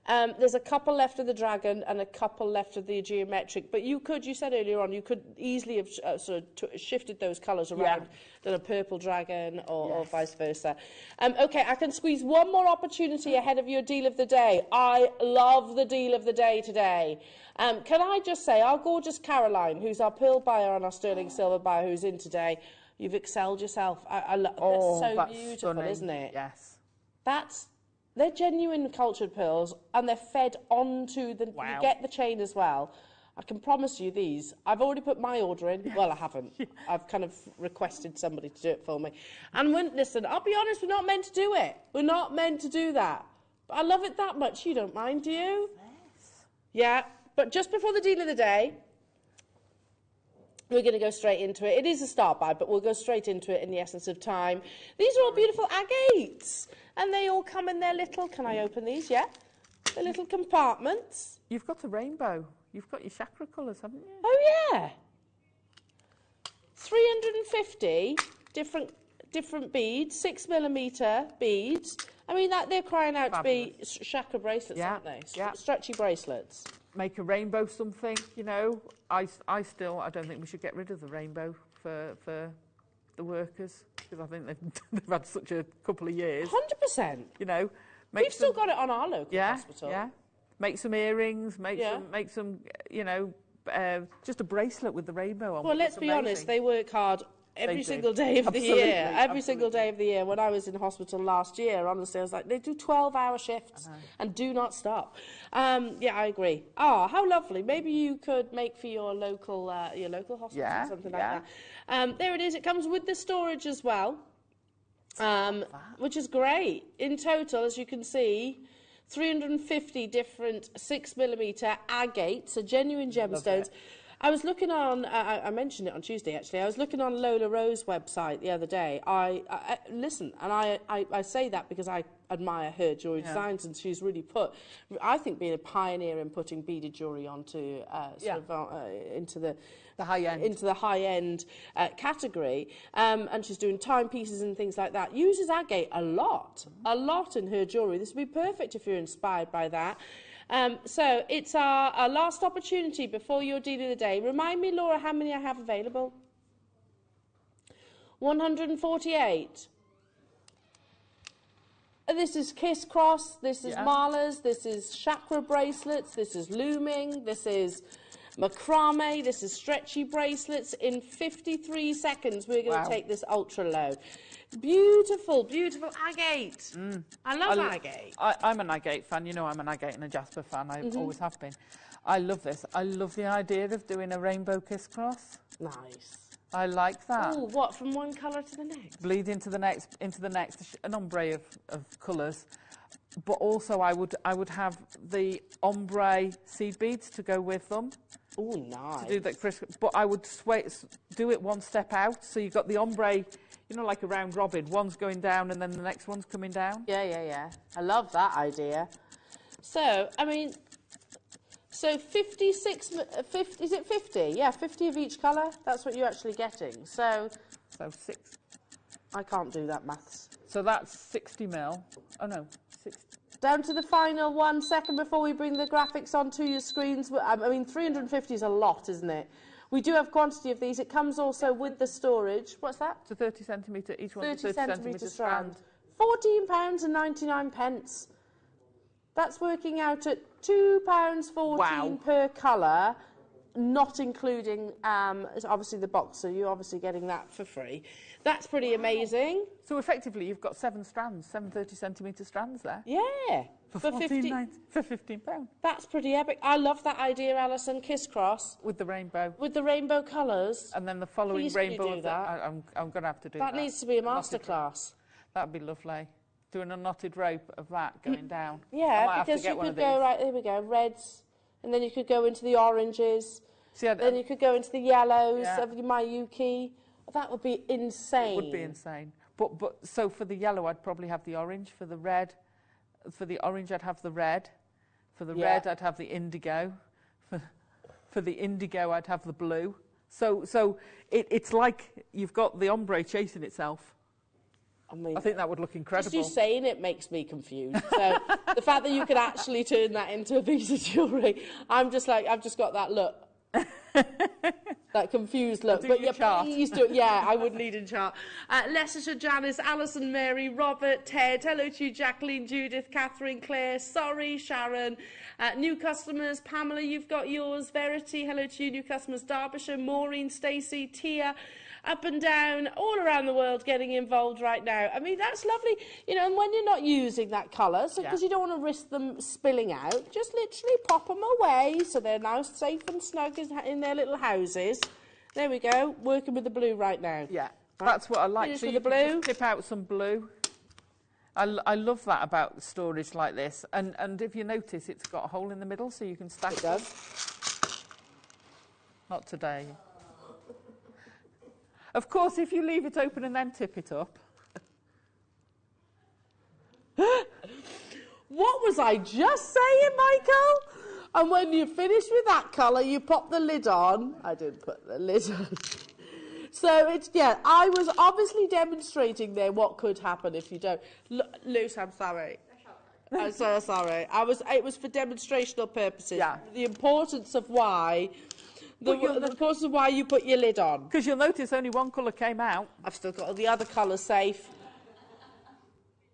There's a couple left of the dragon and a couple left of the geometric, but you said earlier on, you could easily have sort of shifted those colours around, done a purple dragon or vice versa. Okay, I can squeeze one more opportunity ahead of your deal of the day. I love the deal of the day today. Can I just say, our gorgeous Caroline, who's our pearl buyer and our sterling silver buyer who's in today, you've excelled yourself. That's so beautiful, stunning. Isn't it? Yes. They're genuine cultured pearls, and they're fed onto the... Wow. You get the chain as well. I can promise you these. I've already put my order in. Yes. Well, I haven't. I've kind of requested somebody to do it for me. And listen, I'll be honest, we're not meant to do it. We're not meant to do that. But I love it that much. You don't mind, do you? Yes. Yeah, but just before the deal of the day, we're going to go straight into it. It is a start by, but we'll go straight into it in the essence of time. These are all beautiful agates. And they all come in their little... Can I open these? Yeah. The little compartments. You've got a rainbow. You've got your chakra colours, haven't you? Oh, yeah. 350 different beads, 6mm beads. I mean, they're crying out fabulous. To be chakra bracelets, aren't they? Stretchy bracelets. Make a rainbow something, you know. I don't think we should get rid of the rainbow for the workers, because I think they've had such a couple of years. 100%. You know, we've still got it on our local hospital. Yeah. Make some earrings. Make some. You know, just a bracelet with the rainbow on. Well, let's be honest. They work hard every single day of the year. Every single day of the year. When I was in hospital last year, honestly, I was like, they do 12-hour shifts and do not stop. Yeah, I agree. How lovely. Maybe you could make for your local hospital something like that. There it is. It comes with the storage as well, which is great. In total, as you can see, 350 different 6mm agates, so genuine gemstones. I was looking on, I mentioned it on Tuesday actually, I was looking on Lola Rose's website the other day. Listen, and I say that because I admire her jewellery designs, and she's really I think, being a pioneer in putting beaded jewellery onto into the high-end category, and she's doing timepieces and things like that. Uses agate a lot in her jewellery. This would be perfect if you're inspired by that. So it's our last opportunity before your deal of the day. Remind me, Laura, how many I have available? 148. This is Kiss Cross, this is Malas, this is Chakra bracelets, this is looming, this is macrame, this is stretchy bracelets. In 53 seconds, we're going to take this ultra low. Beautiful, beautiful agate. I love agate. I'm an agate fan. You know, I'm an agate and a jasper fan. I always have been. I love this. I love the idea of doing a rainbow kiss cross. Nice. I like that. Oh, what, from one colour to the next? Bleed into the next, an ombre of colours. But also, I would have the ombre seed beads to go with them. Oh, nice. To do that, but I would do it one step out. So you've got the ombre, you know, like a round robin. One's going down and then the next one's coming down. Yeah. I love that idea. So, I mean, so 56, 50, is it 50? Yeah, 50 of each colour. That's what you're actually getting. So 6. I can't do that maths. So that's 60 mil. Oh, no, 60. Down to the final 1 second before we bring the graphics onto your screens. I mean, 350 is a lot, isn't it? We do have quantity of these. It comes also with the storage. What's that? It's a 30 centimetre, each one 30 centimetre strand. £14.99. That's working out at £2.14 per colour, not including, obviously, the box. So you're obviously getting that for free. That's pretty amazing. So effectively, you've got 7 strands, 7 30 centimetre strands there. Yeah. For £15. That's pretty epic. I love that idea, Alison. Kiss cross. With the rainbow. With the rainbow colours. And then the following rainbow. Do that? I'm going to have to do that. That needs to be a masterclass. That'd be lovely. Doing a knotted rope of that going down. Yeah, because you could go, right, there we go, reds. And then you could go into the oranges. See, then you could go into the yellows of your Mayuki. That would be insane. It would be insane. But so for the yellow, I'd probably have the orange. For the red, for the orange, I'd have the red. For the red, I'd have the indigo. For the indigo, I'd have the blue. So it's like you've got the ombre chasing itself. I mean, I think that would look incredible. Just you saying it makes me confused. So the fact that you could actually turn that into a piece of jewellery, I'm just like, I've just got that look. That confused look. But yeah, please do. Yeah, I would lead in chart. Leicestershire, Janice, Alison, Mary, Robert, Ted. Hello to you, Jacqueline, Judith, Catherine, Claire. Sorry, Sharon. New customers, Pamela, you've got yours. Verity, hello to you. New customers, Derbyshire, Maureen, Stacey, Tia. Up and down, all around the world getting involved right now. I mean, that's lovely. You know, and when you're not using that colour, so because you don't want to risk them spilling out, just literally pop them away so they're now safe and snug in their little houses. There we go, working with the blue right now. Yeah, that's what I like. Finish So with you the can blue. just tip out some blue. I love that about storage like this. And if you notice, it's got a hole in the middle so you can stack It them. does. Not today. Of course, if you leave it open and then tip it up. What was I just saying, Michael? And when you finish with that colour, you pop the lid on. I didn't put the lid on. So it's, I was obviously demonstrating there what could happen if you don't. Luce, I'm sorry. I'm so sorry. It was for demonstrational purposes. Yeah. The importance of why. The importance of why you put your lid on. Because you'll notice only one colour came out. I've still got all the other colours safe.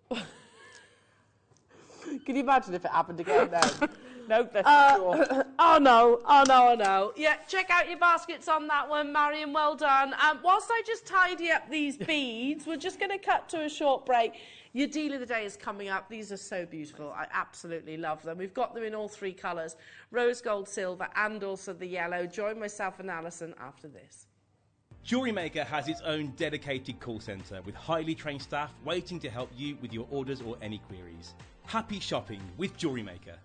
Can you imagine if it happened again now? No, that's sure. Oh no. Yeah, check out your baskets on that one, Marion, well done. Whilst I just tidy up these beads, we're just going to cut to a short break. Your deal of the day is coming up. These are so beautiful. I absolutely love them. We've got them in all three colours, rose gold, silver, and also the yellow. Join myself and Alison after this. Jewellery Maker has its own dedicated call centre with highly trained staff waiting to help you with your orders or any queries. Happy shopping with Jewellery Maker.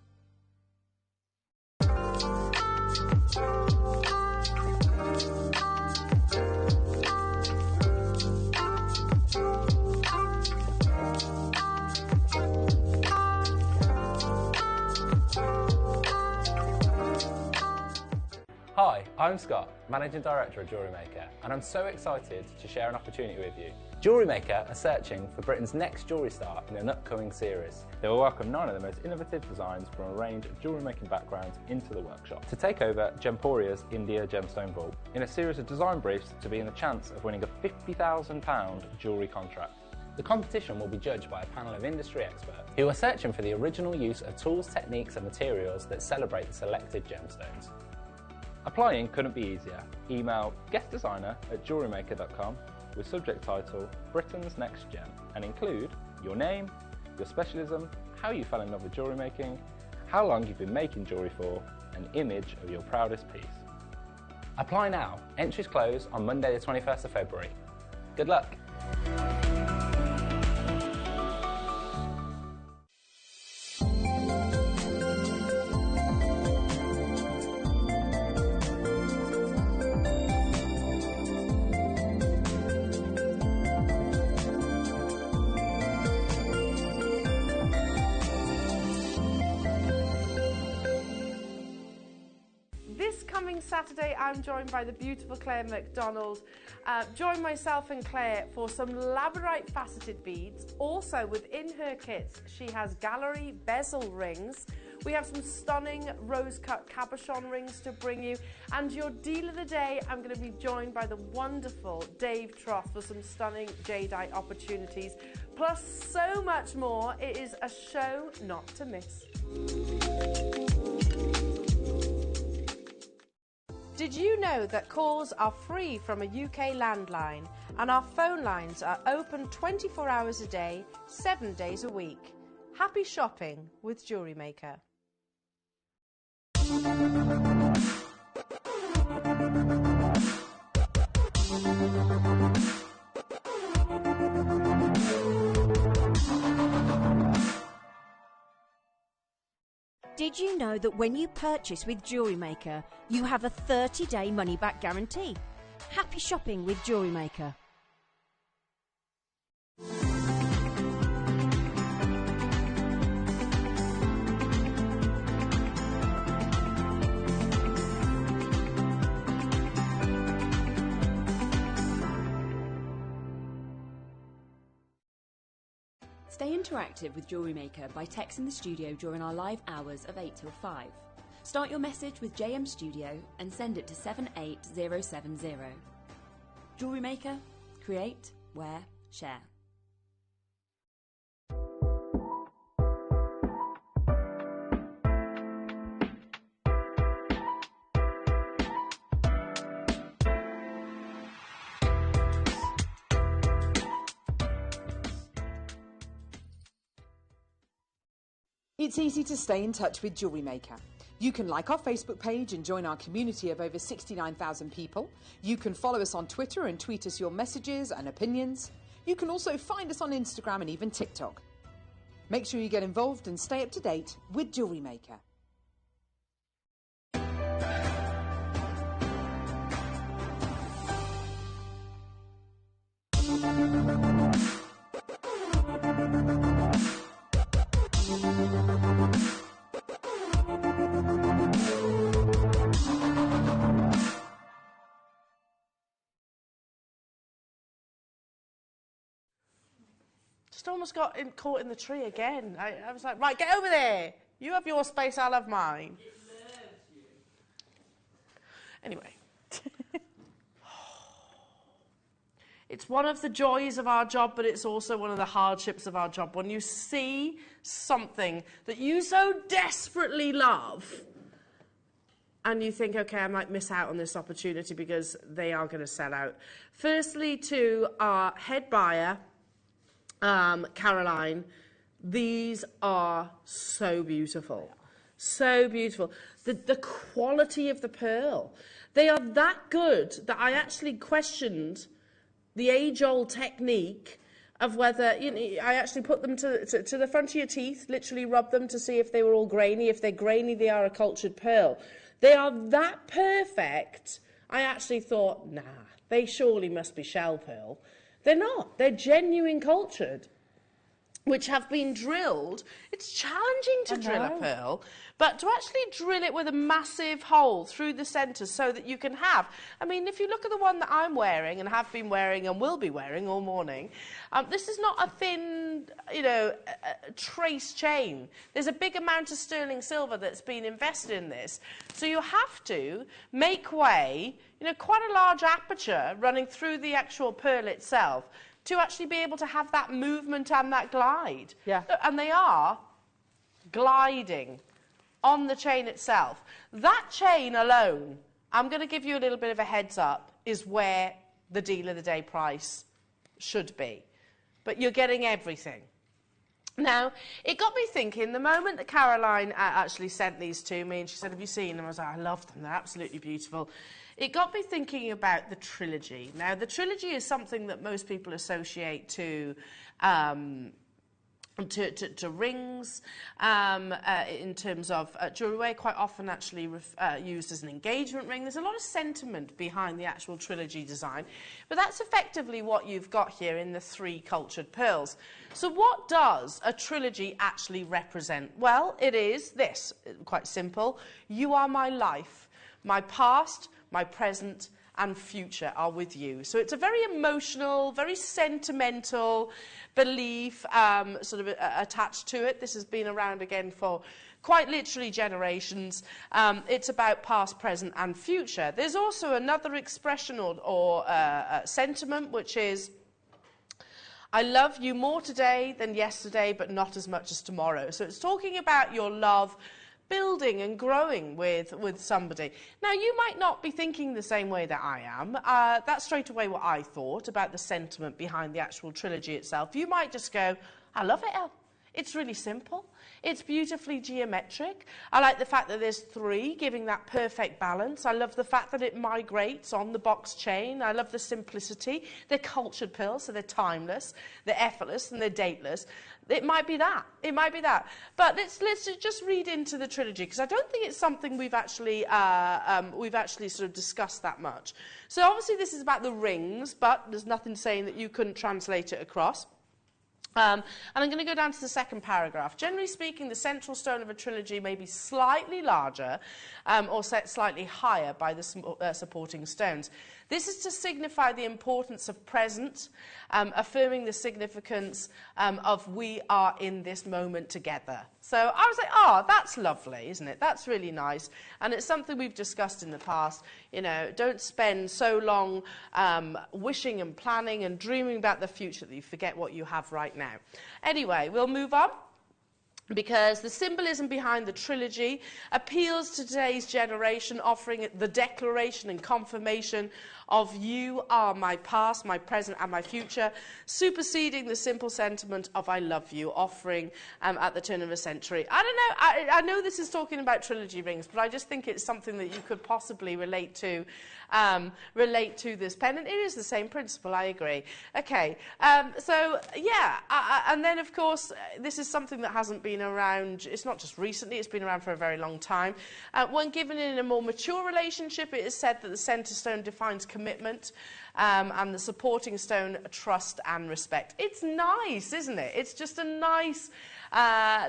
Hi, I'm Scott, Managing Director of Jewellery Maker, and I'm so excited to share an opportunity with you. Jewellery Maker are searching for Britain's next jewellery star in an upcoming series. They will welcome 9 of the most innovative designs from a range of jewellery making backgrounds into the workshop to take over Gemporia's India Gemstone Vault in a series of design briefs to be in the chance of winning a £50,000 jewellery contract. The competition will be judged by a panel of industry experts who are searching for the original use of tools, techniques and materials that celebrate the selected gemstones. Applying couldn't be easier. Email guestdesigner@jewellerymaker.com with subject title Britain's Next Gem and include your name, your specialism, how you fell in love with jewellery making, how long you've been making jewellery for, an image of your proudest piece. Apply now. Entries close on Monday the 21st of February. Good luck. Saturday, I'm joined by the beautiful Claire McDonald. Join myself and Claire for some labradorite faceted beads. Also, within her kits, she has gallery bezel rings. We have some stunning rose-cut cabochon rings to bring you. And your deal of the day, I'm going to be joined by the wonderful Dave Troth for some stunning jadeite opportunities. Plus, so much more. It is a show not to miss. Did you know that calls are free from a UK landline and our phone lines are open 24 hours a day, 7 days a week? Happy shopping with Jewellery Maker. Did you know that when you purchase with Jewellery Maker, you have a 30-day money-back guarantee? Happy shopping with Jewellery Maker. Stay interactive with Jewellery Maker by texting the studio during our live hours of 8 till 5. Start your message with JM Studio and send it to 78070. Jewellery Maker, create, wear, share. It's easy to stay in touch with Jewellery Maker. You can like our Facebook page and join our community of over 69,000 people. You can follow us on Twitter and tweet us your messages and opinions. You can also find us on Instagram and even TikTok. Make sure you get involved and stay up to date with Jewellery Maker. Just almost got caught in the tree again. I was like, right, get over there. You have your space, I'll have mine. It loves you. Anyway. It's one of the joys of our job, but it's also one of the hardships of our job. When you see something that you so desperately love, and you think, okay, I might miss out on this opportunity because they are going to sell out. Firstly, to our head buyer, Caroline, these are so beautiful. So beautiful. The quality of the pearl. They are that good that I actually questioned the age-old technique of whether, you know, I actually put them to the front of your teeth, literally rub them to see if they were all grainy. If they're grainy, they are a cultured pearl. They are that perfect, I actually thought, nah, they surely must be shell pearl. They're not. They're genuine cultured, which have been drilled. It's challenging to drill a pearl, but to actually drill it with a massive hole through the centre so that you can have, I mean, if you look at the one that I'm wearing and have been wearing and will be wearing all morning, this is not a thin, you know, trace chain. There's a big amount of sterling silver that's been invested in this. So you have to make way, you know, quite a large aperture running through the actual pearl itself to actually be able to have that movement and that glide. Yeah. And they are gliding on the chain itself. That chain alone, I'm going to give you a little bit of a heads up, is where the deal of the day price should be. But you're getting everything. Now, it got me thinking, the moment that Caroline actually sent these to me, and she said, have you seen them? I was like, I love them, they're absolutely beautiful. It got me thinking about the trilogy. Now, the trilogy is something that most people associate to rings, in terms of jewellery wear, quite often actually used as an engagement ring. There's a lot of sentiment behind the actual trilogy design, but that's effectively what you've got here in the 3 cultured pearls. So what does a trilogy actually represent? Well, it is this, quite simple. You are my life, my past, my present and future are with you. So it's a very emotional, very sentimental belief sort of attached to it. This has been around again for quite literally generations. It's about past, present and future. There's also another expression or sentiment, which is, I love you more today than yesterday, but not as much as tomorrow. So it's talking about your love building and growing with somebody. Now, you might not be thinking the same way that I am. That's straight away what I thought about the sentiment behind the actual trilogy itself. You might just go, I love it, Elle. It's really simple. It's beautifully geometric. I like the fact that there's 3, giving that perfect balance. I love the fact that it migrates on the box chain. I love the simplicity. They're cultured pearls, so they're timeless, they're effortless, and they're dateless. It might be that. It might be that. But let's just read into the trilogy, because I don't think it's something we've actually sort of discussed that much. So obviously this is about the rings, but there's nothing saying that you couldn't translate it across. And I'm going to go down to the second paragraph. Generally speaking, the central stone of a trilogy may be slightly larger or set slightly higher by the supporting stones. This is to signify the importance of present, affirming the significance of we are in this moment together. So I was like, oh, that's lovely, isn't it? That's really nice. And it's something we've discussed in the past. You know, don't spend so long wishing and planning and dreaming about the future that you forget what you have right now. Anyway, we'll move on, because the symbolism behind the trilogy appeals to today's generation, offering the declaration and confirmation of you are my past, my present and my future, superseding the simple sentiment of I love you, offering at the turn of a century. I don't know, I know this is talking about trilogy rings, but I just think it's something that you could possibly relate to this pendant. It is the same principle, I agree. Okay, so yeah, and then of course, this is something that hasn't been around, it's not just recently, it's been around for a very long time. When given in a more mature relationship, it is said that the centre stone defines commitment, and the supporting stone trust and respect. It's nice, isn't it? It's just a nice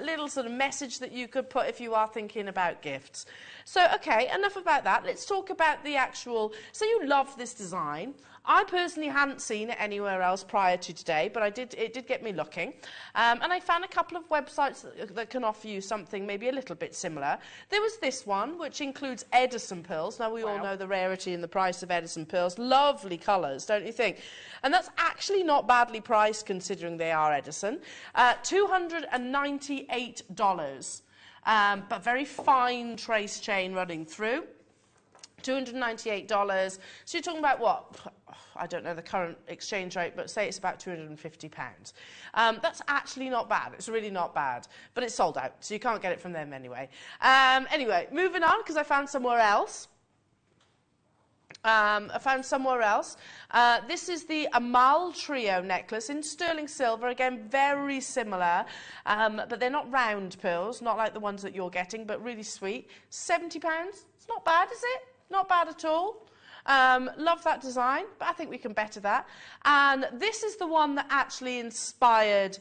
little sort of message that you could put if you are thinking about gifts. So, okay, enough about that. Let's talk about the actual, so you love this design. I personally hadn't seen it anywhere else prior to today, but it did get me looking. And I found a couple of websites that can offer you something maybe a little bit similar. There was this one, which includes Edison pearls. Now, we all know the rarity and the price of Edison pearls. Lovely colours, don't you think? And that's actually not badly priced, considering they are Edison. $298, but very fine trace chain running through. $298. So you're talking about what? I don't know the current exchange rate, but say it's about £250. That's actually not bad. It's really not bad. But it's sold out, so you can't get it from them anyway. Anyway, moving on, because I found somewhere else. This is the Amal Trio necklace in sterling silver. Again, very similar, but they're not round pearls, not like the ones that you're getting, but really sweet. £70. It's not bad, is it? Not bad at all. Love that design, but I think we can better that. And this is the one that actually inspired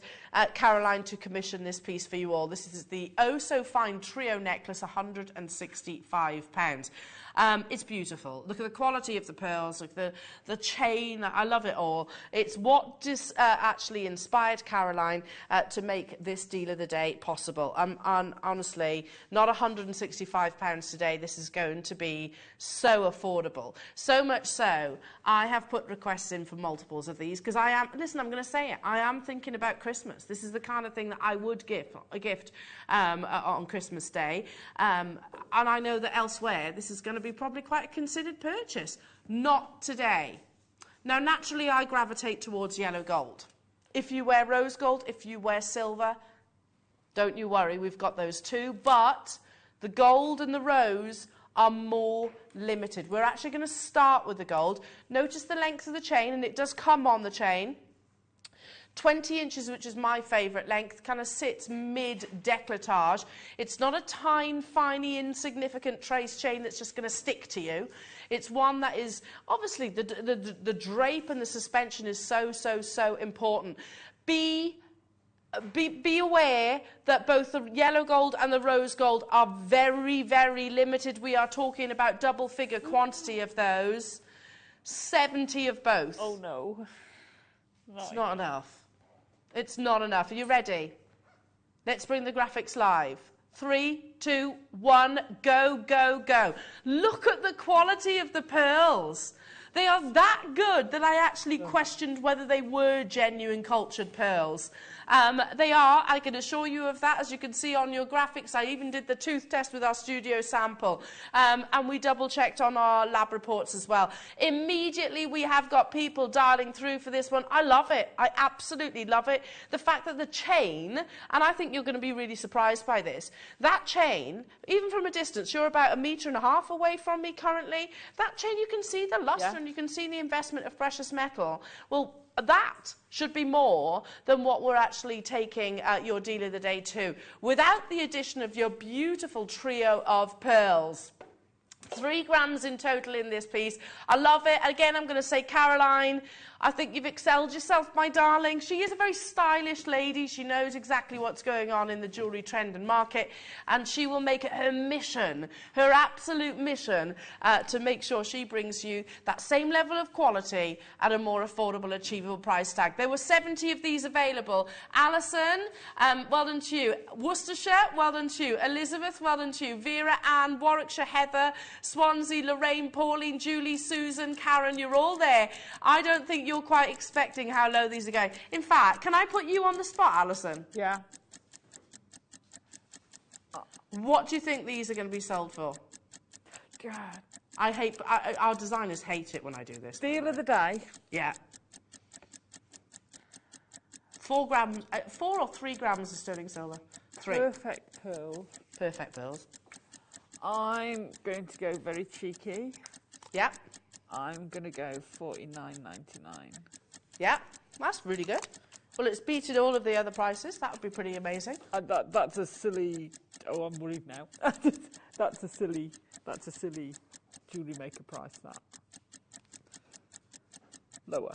Caroline to commission this piece for you all. This is the Oh So Fine Trio necklace, £165. It's beautiful. Look at the quality of the pearls, look at the chain. I love it all. It's what actually inspired Caroline to make this deal of the day possible. Honestly, not £165 today. This is going to be so affordable. So much so, I have put requests in for multiples of these, because I am, listen, I'm going to say it, I am thinking about Christmas. This is the kind of thing that I would gift on Christmas Day. And I know that elsewhere, this is going to be probably quite a considered purchase. Not today. Now, naturally, I gravitate towards yellow gold. If you wear rose gold, if you wear silver, don't you worry, we've got those too. But the gold and the rose are more limited. We're actually going to start with the gold. Notice the length of the chain, and it does come on the chain. 20 inches, which is my favourite length, kind of sits mid-décolletage. It's not a tiny, insignificant trace chain that's just going to stick to you. It's one that is, obviously, the drape and the suspension is so important. Be aware that both the yellow gold and the rose gold are very limited. We are talking about double-figure quantity of those. 70 of both. Oh, no. It's not enough. It's not enough. Are you ready? Let's bring the graphics live. 3, 2, 1, go. Look at the quality of the pearls. They are that good that I actually questioned whether they were genuine cultured pearls. They are, I can assure you of that, as you can see on your graphics. I even did the tooth test with our studio sample, and we double-checked on our lab reports as well. Immediately, we have got people dialing through for this one. I love it. I absolutely love it. The fact that the chain, and I think you're going to be really surprised by this, that chain, even from a distance, you're about 1.5 meters away from me currently, that chain, you can see the luster and you can see the investment of precious metal. Well, that should be more than what we're actually taking your deal of the day to, without the addition of your beautiful trio of pearls. 3 grams in total in this piece. I love it. Again, I'm going to say, Caroline, I think you've excelled yourself, my darling. She is a very stylish lady. She knows exactly what's going on in the jewellery trend and market, and she will make it her mission, her absolute mission, to make sure she brings you that same level of quality at a more affordable, achievable price tag. There were 70 of these available. Alison, well done to you. Worcestershire, well done to you. Elizabeth, well done to you. Vera, Anne, Warwickshire, Heather, Swansea, Lorraine, Pauline, Julie, Susan, Karen, you're all there. I don't think you're quite expecting how low these are going. In fact, can I put you on the spot, Alison? Yeah. What do you think these are going to be sold for? God. Our designers hate it when I do this. Deal of the day. Yeah. 4 grams, 4 or 3 grams of sterling silver? 3. Perfect pearls. Perfect pearls. I'm going to go very cheeky. Yeah. I'm going to go $49.99. Yeah, that's really good. Well, it's beaten all of the other prices. That would be pretty amazing. That's a silly... Oh, I'm worried now. That's a silly Jewellery Maker price, that. Lower.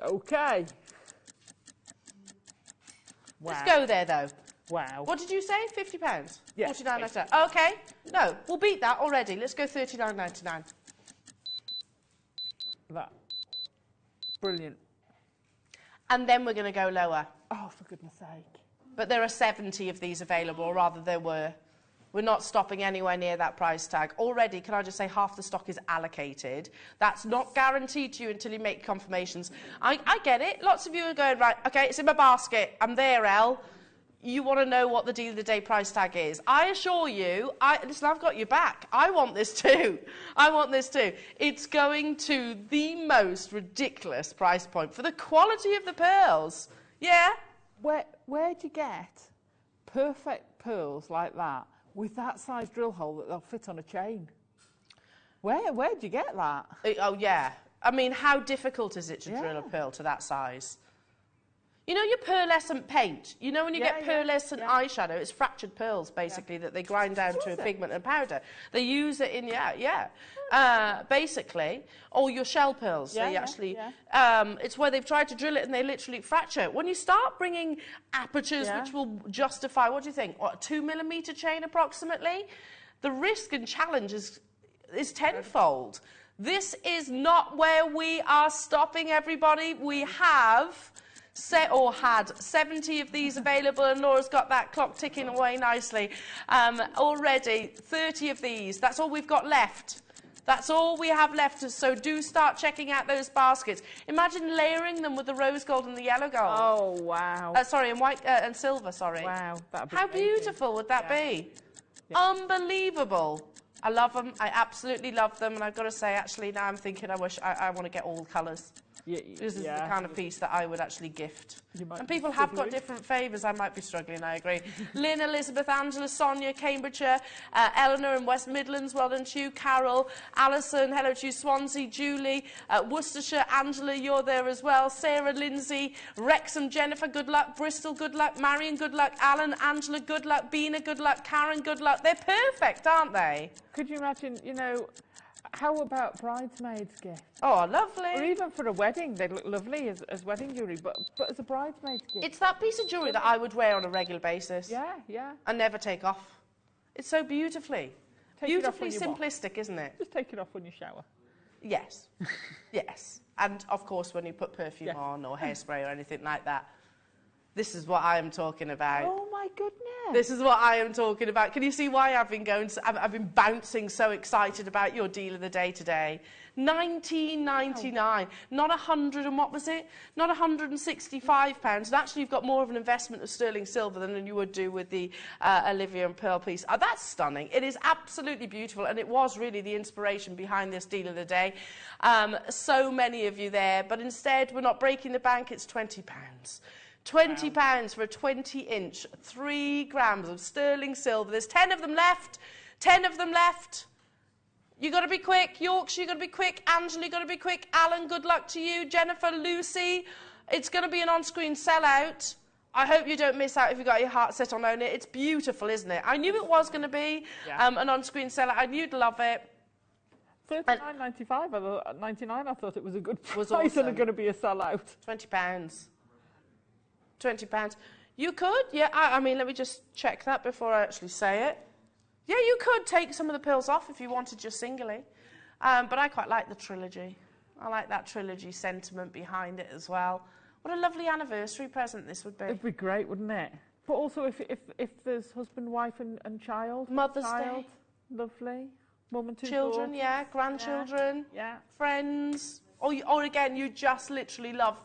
Okay. Wow. Let's go there, though. Wow. What did you say? £50? Yes. $49.99. Okay. No, we'll beat that already. Let's go $39.99. That. Brilliant. And then we're going to go lower. Oh, for goodness sake. But there are 70 of these available, or rather there were. We're not stopping anywhere near that price tag. Already, can I just say, half the stock is allocated. That's not guaranteed to you until you make confirmations. I get it. Lots of you are going, right, OK, it's in my basket. I'm there, Elle. You want to know what the deal of the day price tag is. I assure you, listen, I've got your back. I want this too. I want this too. It's going to the most ridiculous price point for the quality of the pearls. Yeah? Where'd you get perfect pearls like that with that size drill hole that they'll fit on a chain? Where'd you get that? Oh, yeah. I mean, how difficult is it to drill a pearl to that size? You know your pearlescent paint? You know when you get pearlescent eyeshadow, it's fractured pearls, basically, that they grind down to a pigment and powder. They use it in, basically. Or your shell pearls. It's where they've tried to drill it and they literally fracture it. When you start bringing apertures which will justify, what do you think, what, a 2 millimetre chain approximately? The risk and challenge is tenfold. This is not where we are stopping, everybody. We have... had 70 of these available, and Laura's got that clock ticking away nicely. Already 30 of these. That's all we've got left. That's all we have left. So do start checking out those baskets. Imagine layering them with the rose gold and the yellow gold. Oh, wow. Sorry, and white and silver, sorry. Wow. That'd be How amazing. beautiful would that be? Yeah. Unbelievable. I love them. I absolutely love them. And I've got to say, actually, now I'm thinking I wish I want to get all colours. This is the kind of piece that I would actually gift. And people have got different favours. I might be struggling, I agree. Lynn, Elizabeth, Angela, Sonia, Cambridgeshire, Eleanor in West Midlands, well done to you. Carol, Alison, hello to you. Swansea, Julie, Worcestershire, Angela, you're there as well. Sarah, Lindsay, Wrexham, Jennifer, good luck. Bristol, good luck. Marion, good luck. Alan, Angela, good luck. Bina, good luck. Karen, good luck. They're perfect, aren't they? Could you imagine, you know, how about bridesmaids' gifts? Oh, lovely. Or even for a wedding, they look lovely as wedding jewellery, but as a bridesmaid's gift. It's that piece of jewellery that I would wear on a regular basis. Yeah. And never take off. It's so beautifully simplistic, isn't it? Just take it off when you shower. Yes. Yes. And, of course, when you put perfume on or hairspray or anything like that. This is what I am talking about. Oh, my my goodness. This is what I am talking about. Can you see why I've been bouncing so excited about your deal of the day today? £19.99, wow. Not 100 and what was it? Not £165. And actually you've got more of an investment of sterling silver than you would do with the Olivia and Pearl piece. That's stunning. It is absolutely beautiful, and it was really the inspiration behind this deal of the day. So many of you there, but instead we're not breaking the bank, it's £20. £20 for a 20-inch, 3 grams of sterling silver. There's 10 of them left. 10 of them left. You got to be quick. Yorkshire, you got to be quick. Angela, you got to be quick. Alan, good luck to you. Jennifer, Lucy, it's going to be an on-screen sellout. I hope you don't miss out if you've got your heart set on owning it. It's beautiful, isn't it? I knew it was going to be an on-screen sellout. I knew you'd love it. $39.95, 99. I thought it was a good price. Was awesome. And going to be a sellout. £20. £20. You could, yeah. I mean, let me just check that before I actually say it. Yeah, you could take some of the pearls off if you wanted just singly. But I quite like the trilogy. I like that trilogy sentiment behind it as well. What a lovely anniversary present this would be. It'd be great, wouldn't it? But also if there's husband, wife and child. Mother's Day. Lovely. Mum and 2 children, daughters. yeah. Grandchildren. Yeah. Friends. Or again, you just literally love...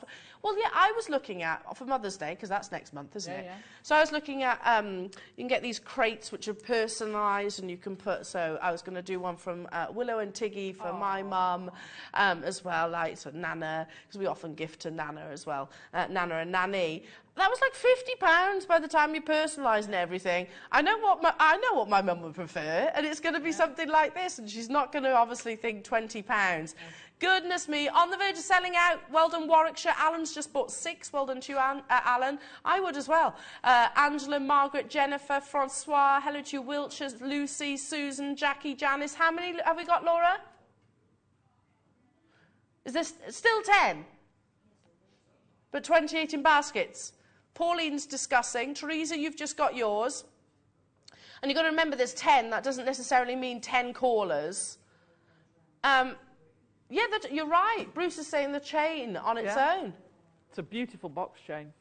Well, yeah, I was looking at, for Mother's Day, because that's next month, isn't it? Yeah. So I was looking at, you can get these crates which are personalised, and you can put, so I was going to do one from Willow and Tiggy for my mum, as well, like, so Nana, because we often gift to Nana as well, Nana and Nanny. That was like £50 by the time you personalise and everything. I know what my mum would prefer, and it's going to be something like this, and she's not going to obviously think £20. Goodness me, on the verge of selling out. Well done, Warwickshire. Alan's just bought 6. Well done to you, Alan. I would as well. Angela, Margaret, Jennifer, Francois. Hello to you, Wiltshire, Lucy, Susan, Jackie, Janice. How many have we got, Laura? Is there still 10? But 28 in baskets. Pauline's discussing. Teresa, you've just got yours. And you've got to remember there's 10. That doesn't necessarily mean 10 callers. Yeah, you're right. Bruce is saying the chain on its own. It's a beautiful box chain.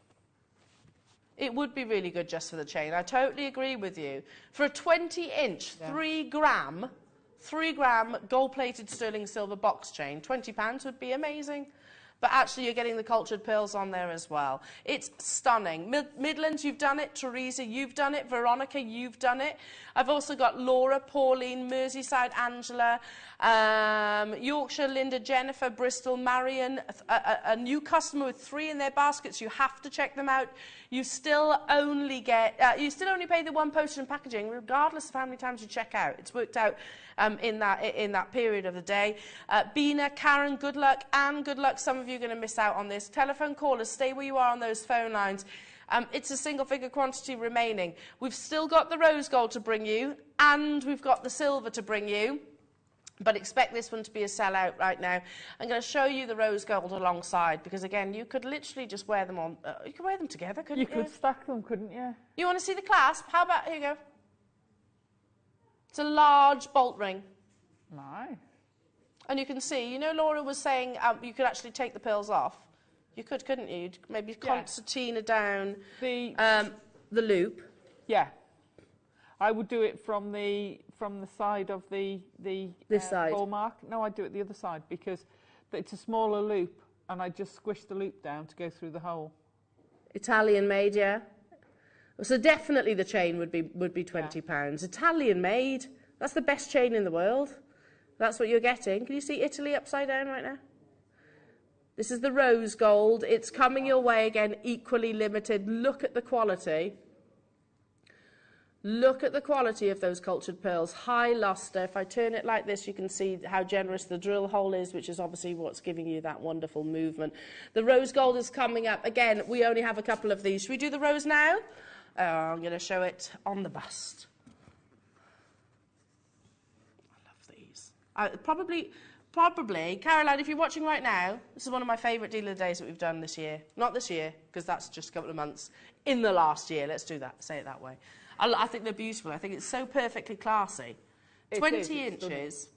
It would be really good just for the chain. I totally agree with you. For a 20-inch, 3 gram gold-plated sterling silver box chain, £20 would be amazing. But actually, you're getting the cultured pearls on there as well. It's stunning. Midlands, you've done it. Teresa, you've done it. Veronica, you've done it. I've also got Laura, Pauline, Merseyside, Angela, Yorkshire, Linda, Jennifer, Bristol, Marion, a new customer with 3 in their baskets. You have to check them out. You still only pay the 1 postage and packaging, regardless of how many times you check out. It's worked out in that period of the day. Bina, Karen, good luck. Anne, good luck. Some of you are going to miss out on this. Telephone callers, stay where you are on those phone lines. It's a single-figure quantity remaining. We've still got the rose gold to bring you, and we've got the silver to bring you. But expect this one to be a sellout right now. I'm going to show you the rose gold alongside, because, again, you could literally just wear them on... you could wear them together, couldn't you? You could stack them, couldn't you? You want to see the clasp? How about... Here you go. It's a large bolt ring. Nice. And you can see, you know, Laura was saying you could actually take the pearls off. You could, couldn't you? You'd maybe concertina down the loop. Yeah. I would do it from the side of the side. ball mark. No, I'd do it the other side because it's a smaller loop, and I just squish the loop down to go through the hole. Italian made, yeah. So definitely the chain would be £20. Italian made. That's the best chain in the world. That's what you're getting. Can you see Italy upside down right now? This is the rose gold. It's coming your way again, equally limited. Look at the quality. Look at the quality of those cultured pearls. High luster. If I turn it like this, you can see how generous the drill hole is, which is obviously what's giving you that wonderful movement. The rose gold is coming up. Again, we only have a couple of these. Should we do the rose now? I'm going to show it on the bust. I love these. Probably, Caroline, if you're watching right now, this is one of my favourite deal of the days that we've done this year. Not this year, because that's just a couple of months. In the last year, let's do that, say it that way. I think they're beautiful. I think it's so perfectly classy. 20 inches.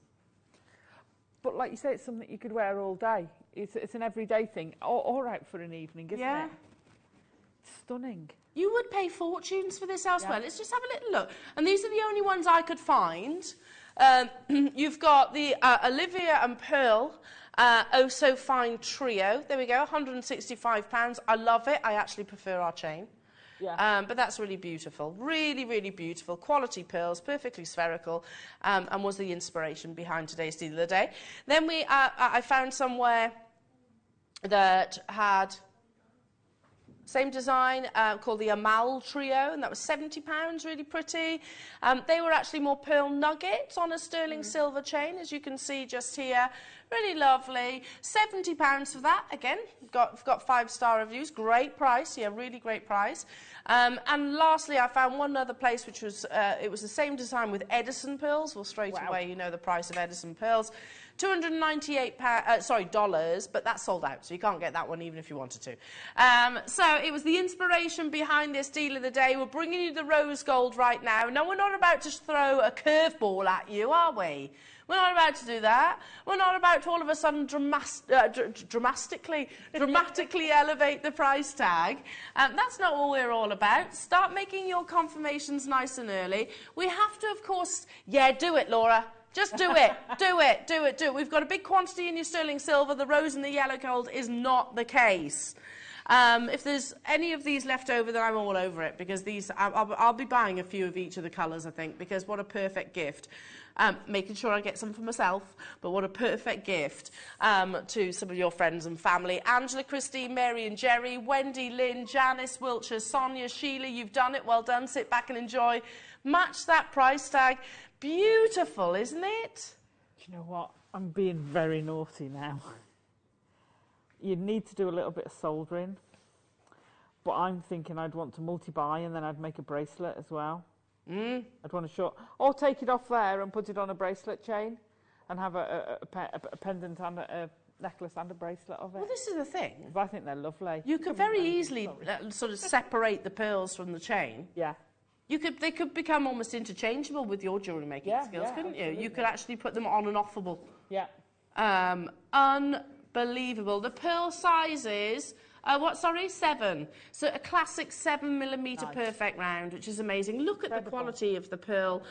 But like you say, it's something you could wear all day. It's an everyday thing, or out for an evening, isn't it? stunning. You would pay fortunes for this elsewhere. Let's just have a little look. And these are the only ones I could find. You've got the Olivia and Pearl Oh So Fine Trio. There we go, £165. I love it. I actually prefer our chain. Yeah. But that's really beautiful. Really, really beautiful. Quality pearls, perfectly spherical, and was the inspiration behind today's deal of the day. Then I found somewhere that had same design called the Amal Trio, and that was £70, really pretty. They were actually more pearl nuggets on a sterling silver chain, as you can see just here. Really lovely. £70 for that. Again, got 5-star reviews. Great price. Yeah, really great price. And lastly, I found one other place which was it was the same design with Edison pearls. Well, straight away you know the price of Edison pearls. $298, but that's sold out, so you can't get that one even if you wanted to. So it was the inspiration behind this deal of the day. We're bringing you the rose gold right now. No, we're not about to throw a curveball at you, are we? We're not about to do that. We're not about to all of a sudden dramatically elevate the price tag. That's not what we're all about. Start making your confirmations nice and early. We have to, of course, do it, Laura. Just do it. Do it. Do it. Do it. We've got a big quantity in your sterling silver. The rose and the yellow gold is not the case. If there's any of these left over, then I'm all over it, because these I'll be buying a few of each of the colours, I think, because what a perfect gift. Making sure I get some for myself, but what a perfect gift to some of your friends and family. Angela, Christine, Mary and Jerry, Wendy, Lynn, Janice, Wiltshire, Sonia, Sheila, you've done it. Well done. Sit back and enjoy. Match that price tag. Beautiful, isn't it? Do you know what? I'm being very naughty now. You'd need to do a little bit of soldering, but I'm thinking I'd want to multi-buy and then I'd make a bracelet as well. I'd want to short, or take it off there and put it on a bracelet chain and have a pendant and a necklace and a bracelet of it. Well, this is the thing. I think they're lovely. You could very easily sort of separate the pearls from the chain. Yeah. They could become almost interchangeable with your jewellery making skills, couldn't you? You could actually put them on and offable. Yeah. Unbelievable. The pearl sizes, 7. So a classic 7mm perfect round, which is amazing. Look at the quality of the pearl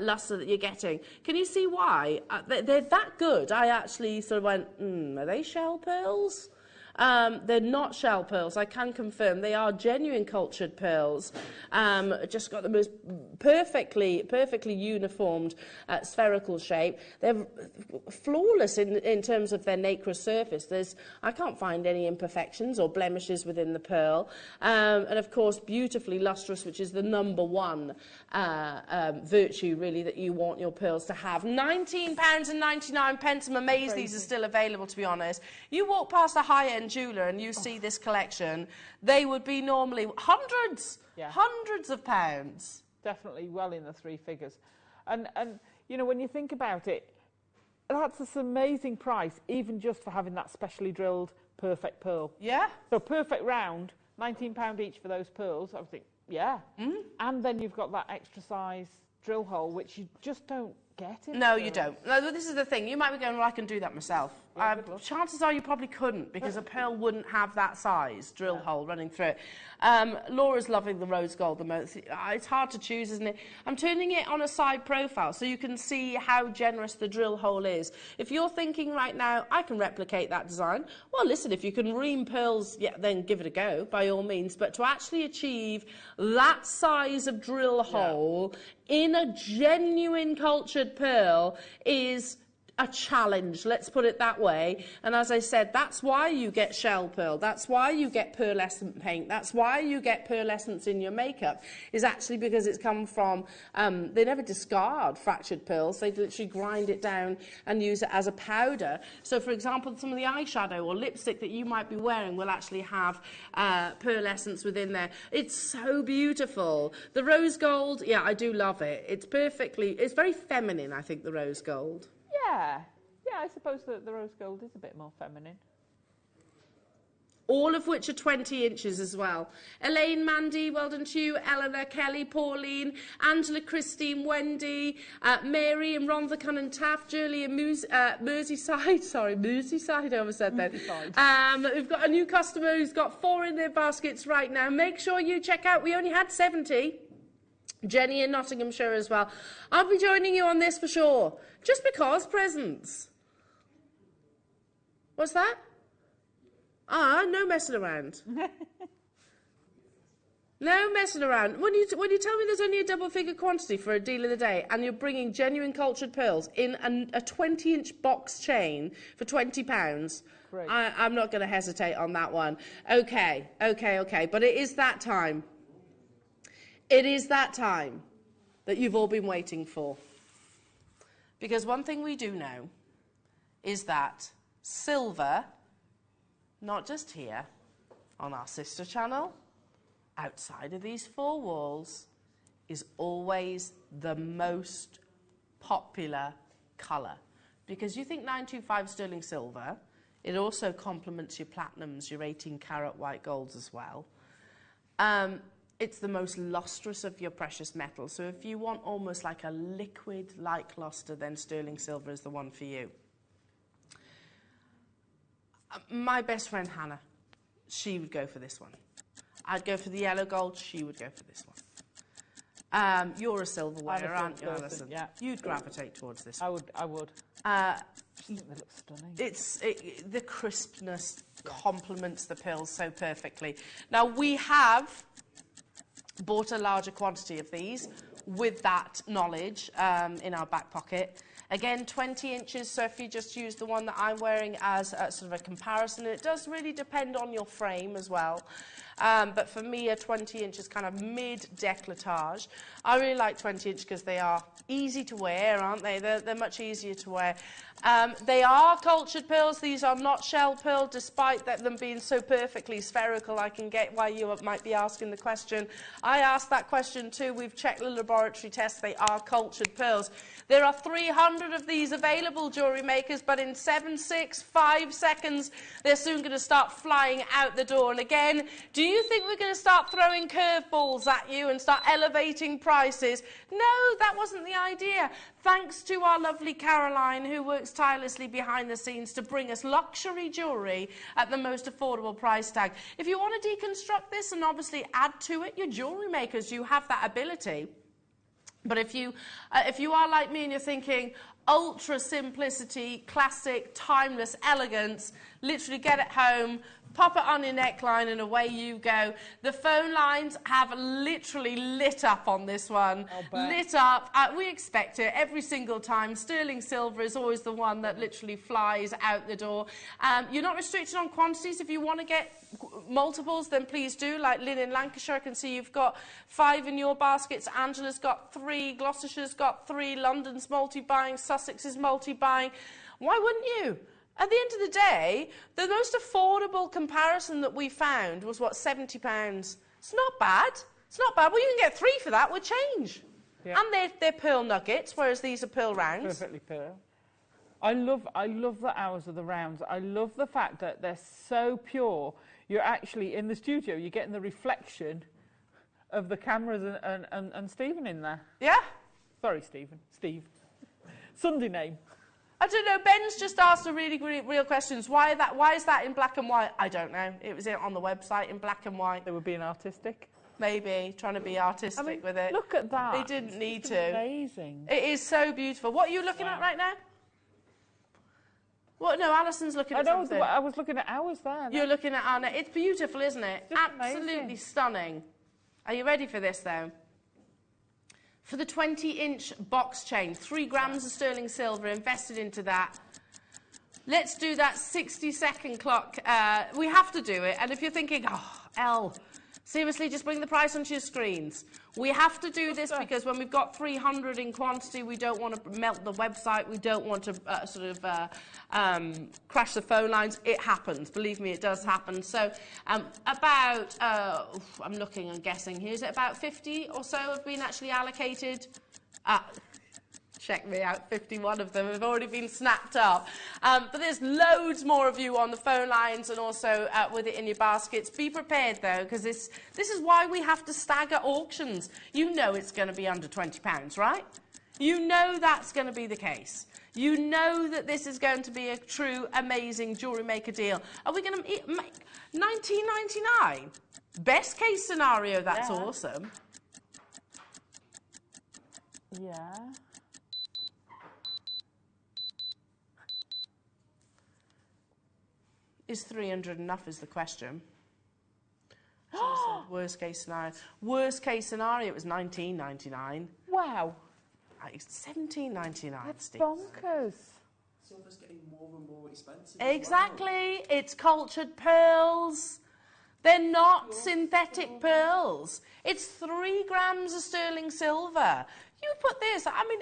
luster that you're getting. Can you see why? They're that good. I actually sort of went, are they shell pearls? They're not shell pearls, I can confirm. They are genuine cultured pearls. Just got the most perfectly uniformed spherical shape. They're flawless in terms of their nacre surface. I can't find any imperfections or blemishes within the pearl. And of course, beautifully lustrous, which is the #1 virtue, really, that you want your pearls to have. £19.99. I'm amazed these are still available, to be honest. You walk past a high-end jeweller and you see this collection, they would be normally hundreds of pounds. Definitely well in the 3 figures. And you know, when you think about it, that's an amazing price, even just for having that specially drilled perfect pearl. Yeah. So perfect round, £19 each for those pearls. I think, and then you've got that extra size drill hole, which you just don't get in. No, you don't. No, this is the thing. You might be going, well, I can do that myself. Chances are you probably couldn't, because a pearl wouldn't have that size drill hole running through it. Laura's loving the rose gold the most. It's hard to choose, isn't it? I'm turning it on a side profile so you can see how generous the drill hole is. If you're thinking right now, I can replicate that design, well, listen, if you can ream pearls, then give it a go, by all means. But to actually achieve that size of drill hole in a genuine cultured pearl is a challenge, let's put it that way. And as I said, that's why you get shell pearl, that's why you get pearlescent paint, that's why you get pearlescence in your makeup, is actually because it's come from, they never discard fractured pearls, they literally grind it down and use it as a powder. So for example, some of the eyeshadow or lipstick that you might be wearing will actually have pearlescence within there. It's so beautiful. The rose gold, I do love it. It's very feminine, I think, the rose gold. Yeah, I suppose that the rose gold is a bit more feminine. all of which are 20 inches as well. Elaine, Mandy, well done to you. Eleanor, Kelly, Pauline, Angela, Christine, Wendy, Mary and Rhondda Cunnan Taft, Julie and Merseyside. Sorry, Merseyside, I almost said that. We've got a new customer who's got 4 in their baskets right now. Make sure you check out. We only had 70. Jenny in Nottinghamshire as well. I'll be joining you on this for sure. Just because presents. What's that? No messing around. No messing around. When you tell me there's only a double-figure quantity for a deal of the day and you're bringing genuine cultured pearls in a 20-inch box chain for £20, I'm not going to hesitate on that one. Okay. But it is that time. It is that time that you've all been waiting for. Because one thing we do know is that silver, not just here, on our sister channel, outside of these 4 walls, is always the most popular colour. Because you think 925 sterling silver, it also complements your platinums, your 18-carat white golds as well. It's the most lustrous of your precious metals. So if you want almost like a liquid-like luster, then sterling silver is the one for you. My best friend Hannah, she would go for this one. I'd go for the yellow gold, she would go for this one. You're a silver wearer, aren't you, Alison? Yeah. You'd gravitate towards this one. I would. I think they look stunning. The crispness complements the pearls so perfectly. Now, we have bought a larger quantity of these with that knowledge in our back pocket. Again, 20 inches, so if you just use the one that I'm wearing as a, sort of a comparison, it does really depend on your frame as well. But for me, a 20 inch is kind of mid-décolletage. I really like 20 inch because they are easy to wear, aren't they? They're much easier to wear. They are cultured pearls. These are not shell pearl, despite them being so perfectly spherical. I can get why you might be asking the question. I asked that question too. We've checked the laboratory tests. They are cultured pearls. There are 300 of these available, jewellery makers, but in 7, 6, 5 seconds, they're soon going to start flying out the door. And again, do you think we're going to start throwing curveballs at you and start elevating prices? No, that wasn't the idea. Thanks to our lovely Caroline, who works tirelessly behind the scenes to bring us luxury jewellery at the most affordable price tag. If you want to deconstruct this and obviously add to it, you're jewellery makers, you have that ability. But if you are like me and you're thinking ultra simplicity, classic, timeless elegance, literally get it home, pop it on your neckline and away you go. The phone lines have literally lit up on this one. Lit up. We expect it every single time. Sterling silver is always the one that literally flies out the door. You're not restricted on quantities. If you want to get multiples, then please do. Like Lynn in Lancashire, I can see you've got 5 in your baskets. Angela's got 3. Gloucestershire's got 3. London's multi-buying. Sussex is multi-buying. Why wouldn't you? At the end of the day, the most affordable comparison that we found was, what, £70? It's not bad. It's not bad. Well, you can get 3 for that with change. Yeah. And they're pearl nuggets, whereas these are pearl rounds. Perfectly pearl. I love the hours of the rounds. I love the fact that they're so pure. You're actually, in the studio, you're getting the reflection of the cameras and Stephen in there. Yeah. Sorry, Stephen. Steve. Sunday name. I don't know. Ben's just asked a really real questions. Why is that in black and white? I don't know. It was on the website in black and white. They were being artistic. Maybe trying to be artistic with it. Look at that. They didn't need to. Amazing. It is so beautiful. What are you looking at right now? What? No, Alison's looking at something. I was looking at ours there. You're looking at Anna. It's beautiful, isn't it? Just absolutely amazing. Stunning. Are you ready for this though? For the 20-inch box chain, 3 grams of sterling silver invested into that. Let's do that 60-second clock. We have to do it. And if you're thinking, oh, Elle, seriously, just bring the price onto your screens. We have to do this because when we've got 300 in quantity, we don't want to melt the website. We don't want to crash the phone lines. It happens. Believe me, it does happen. So about, I'm looking and guessing here, is it about 50 or so have been actually allocated? Check me out, 51 of them have already been snapped up. But there's loads more of you on the phone lines and also with it in your baskets. Be prepared, though, because this is why we have to stagger auctions. You know it's going to be under £20, right? You know that's going to be the case. You know that this is going to be a true, amazing Jewellery Maker deal. Are we going to make £19.99? Best case scenario, that's awesome. Yeah. Is 300 enough is the question. Worst case scenario. Worst case scenario, it was £19.99. Wow. It's £17.99. That's bonkers. Silver's getting more and more expensive. Exactly. Well. It's cultured pearls. They're not synthetic pearls. It's 3 grams of sterling silver. You put this, I mean,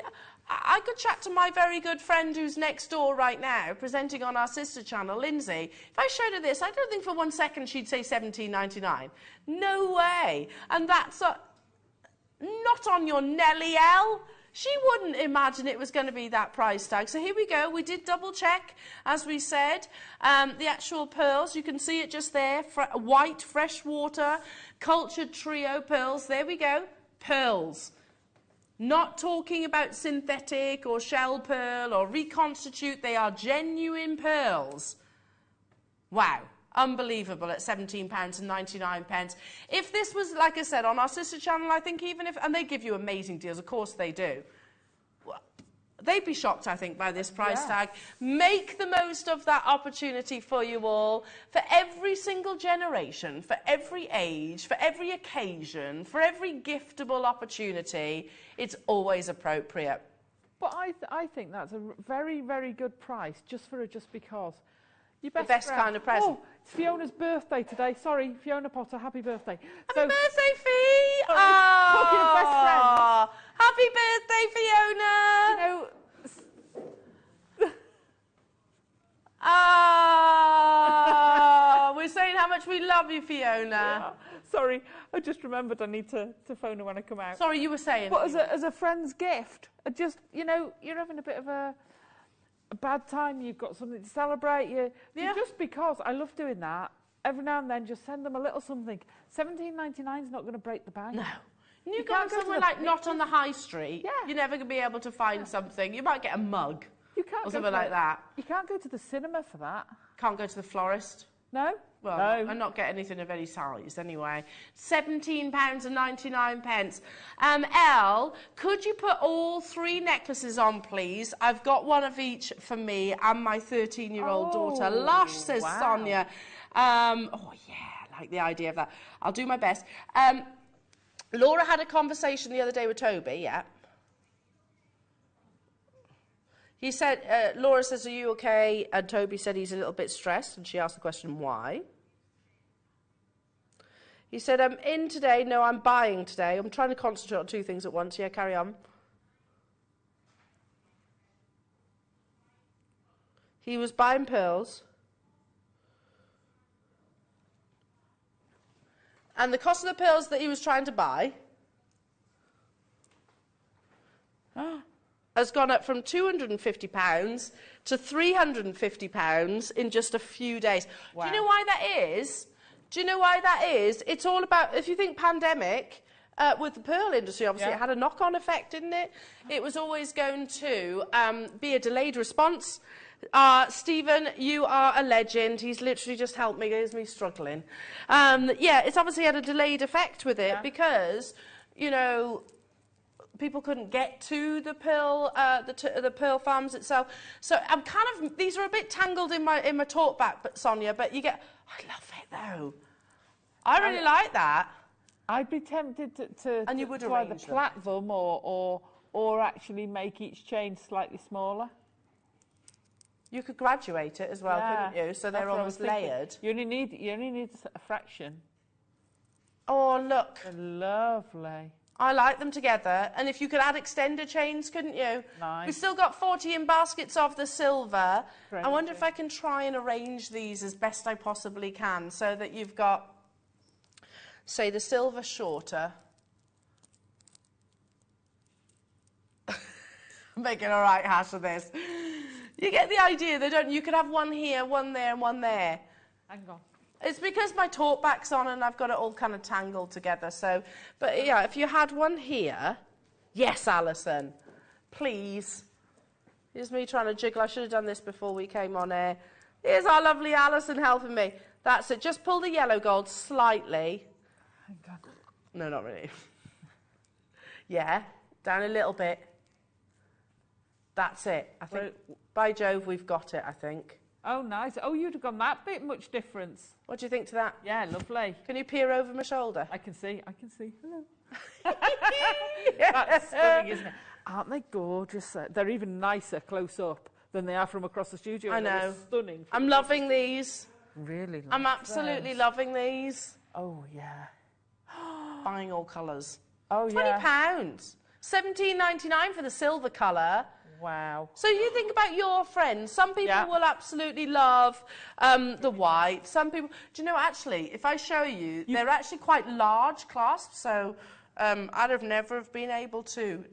I could chat to my very good friend who's next door right now, presenting on our sister channel, Lindsay. If I showed her this, I don't think for 1 second she'd say £17.99. No way. And that's not on your Nelly L. She wouldn't imagine it was going to be that price tag. So here we go. We did double check, as we said, the actual pearls. You can see it just there. White, freshwater, cultured trio pearls. There we go. Pearls. Not talking about synthetic or shell pearl or reconstitute. They are genuine pearls. Wow. Unbelievable at £17.99. If this was, like I said, on our sister channel, I think even if, and they give you amazing deals, of course they do. They'd be shocked, I think, by this price tag. Make the most of that opportunity for you all, for every single generation, for every age, for every occasion, for every giftable opportunity. It's always appropriate. But I think that's a very, very good price just because. Your the best kind of present. Oh, it's Fiona's birthday today. Sorry, Fiona Potter, happy birthday. Happy birthday, Fee! Talking of best friends. Happy birthday, Fiona! You know, we're saying how much we love you, Fiona. Yeah. Sorry, I just remembered I need to phone her when I come out. Sorry, you were saying. But as a friend's gift, just, you know, you're having a bit of a bad time, you've got something to celebrate, just because I love doing that, every now and then just send them a little something. £17.99 is not going to break the bank. No. And you go somewhere like not on the high street, you're never going to be able to find something. You might get a mug or something like that. You can't go to the cinema for that. Can't go to the florist. No? Well, no. I'm not getting anything of any size anyway. £17.99. Elle, could you put all 3 necklaces on, please? I've got one of each for me and my 13-year-old daughter. Lush, says Sonia. Oh, yeah, I like the idea of that. I'll do my best. Laura had a conversation the other day with Toby, He said, Laura says, are you okay? And Toby said he's a little bit stressed, and she asked the question, why? He said, I'm in today. No, I'm buying today. I'm trying to concentrate on 2 things at once. Yeah, carry on. He was buying pearls. And the cost of the pearls that he was trying to buy has gone up from £250 to £350 in just a few days. Wow. Do you know why that is? It's all about, if you think pandemic, with the pearl industry, obviously, it had a knock-on effect, didn't it? It was always going to be a delayed response. Stephen, you are a legend. He's literally just helped me. Here's me struggling. It's obviously had a delayed effect with it because, you know, people couldn't get to the pearl, the pearl farms itself. So I'm kind of, these are a bit tangled in my talk back, but Sonia, but you get, I love it though. I really like that. I'd be tempted to either plait them or actually make each chain slightly smaller. You could graduate it as well, couldn't you? So they're almost layered. You only need a fraction. Oh, look. They're lovely. I like them together. And if you could add extender chains, couldn't you? Nice. We've still got 40 in baskets of the silver. I wonder if I can try and arrange these as best I possibly can so that you've got, say, the silver shorter. making a right hash of this. You get the idea, they don't. You could have one here, one there, and one there. Hang on. It's because my talk back's on and I've got it all kind of tangled together. So, but yeah, if you had one here, yes, Alison, please. Here's me trying to jiggle. I should have done this before we came on air. Here's our lovely Alison helping me. That's it. Just pull the yellow gold slightly. Hang on. No, not really. Yeah, down a little bit. That's it. I think, by Jove, we've got it, I think. Oh, nice. Oh, you'd have gone that bit much difference. What do you think to that? Yeah, lovely. Can you peer over my shoulder? I can see. Hello. That's stunning, isn't it? Aren't they gorgeous? They're even nicer close up than they are from across the studio. I know. They're stunning. I'm loving these. Really? I'm absolutely loving these. Oh, yeah. Buying all colours. Oh, yeah. £20. $17.99 for the silver colour. Wow. So you think about your friends. Some people will absolutely love the white. Some people... Do you know, actually, if I show you, they're actually quite large clasps. So I'd have never have been able to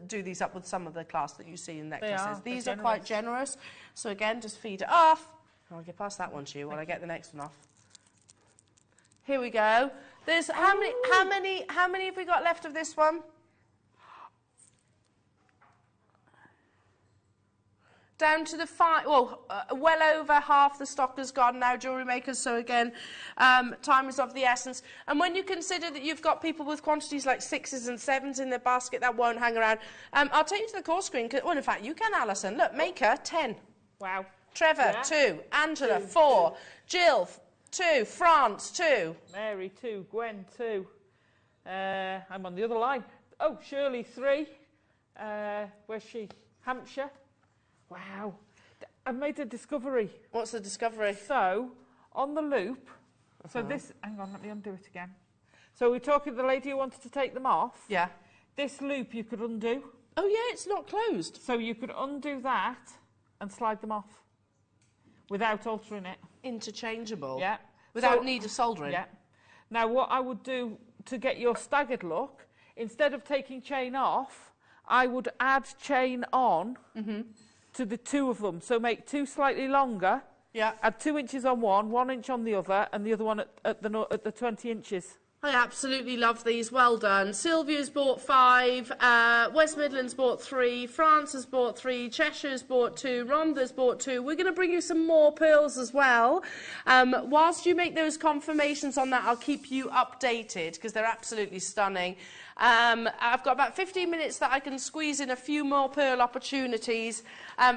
do these up with some of the clasps that you see in necklaces. These are quite generous. So again, just feed it off. I'll get past that one to you while I get the next one off. Here we go. There's how many have we got left of this one? Down to the well over half the stock has gone now, Jewellery Makers, so again, time is of the essence. And when you consider that you've got people with quantities like 6s and 7s in their basket, that won't hang around. I'll take you to the call screen, well, in fact, you can, Alison. Look, Maker, 10. Wow. Trevor, 2. Angela, 4. Jill, 2. France, 2. Mary, 2. Gwen, 2. I'm on the other line. Oh, Shirley, 3. Where's she? Hampshire. Wow. I made a discovery. What's the discovery? So, on the loop, so this, hang on, let me undo it again. So we're talking to the lady who wanted to take them off. Yeah. This loop you could undo. Oh, yeah, it's not closed. So you could undo that and slide them off without altering it. Interchangeable? Yeah. Without need of soldering? Yeah. Now, what I would do to get your staggered look, instead of taking chain off, I would add chain on to the 2 of them. So make 2 slightly longer. Yeah. Add 2 inches on one, 1 inch on the other, and the other one at the 20 inches. I absolutely love these. Well done. Sylvia's bought 5, West Midlands bought 3, France has bought 3, Cheshire's bought 2, Rhonda's bought 2. We're going to bring you some more pearls as well. Whilst you make those confirmations on that, I'll keep you updated because they're absolutely stunning. I've got about 15 minutes that I can squeeze in a few more pearl opportunities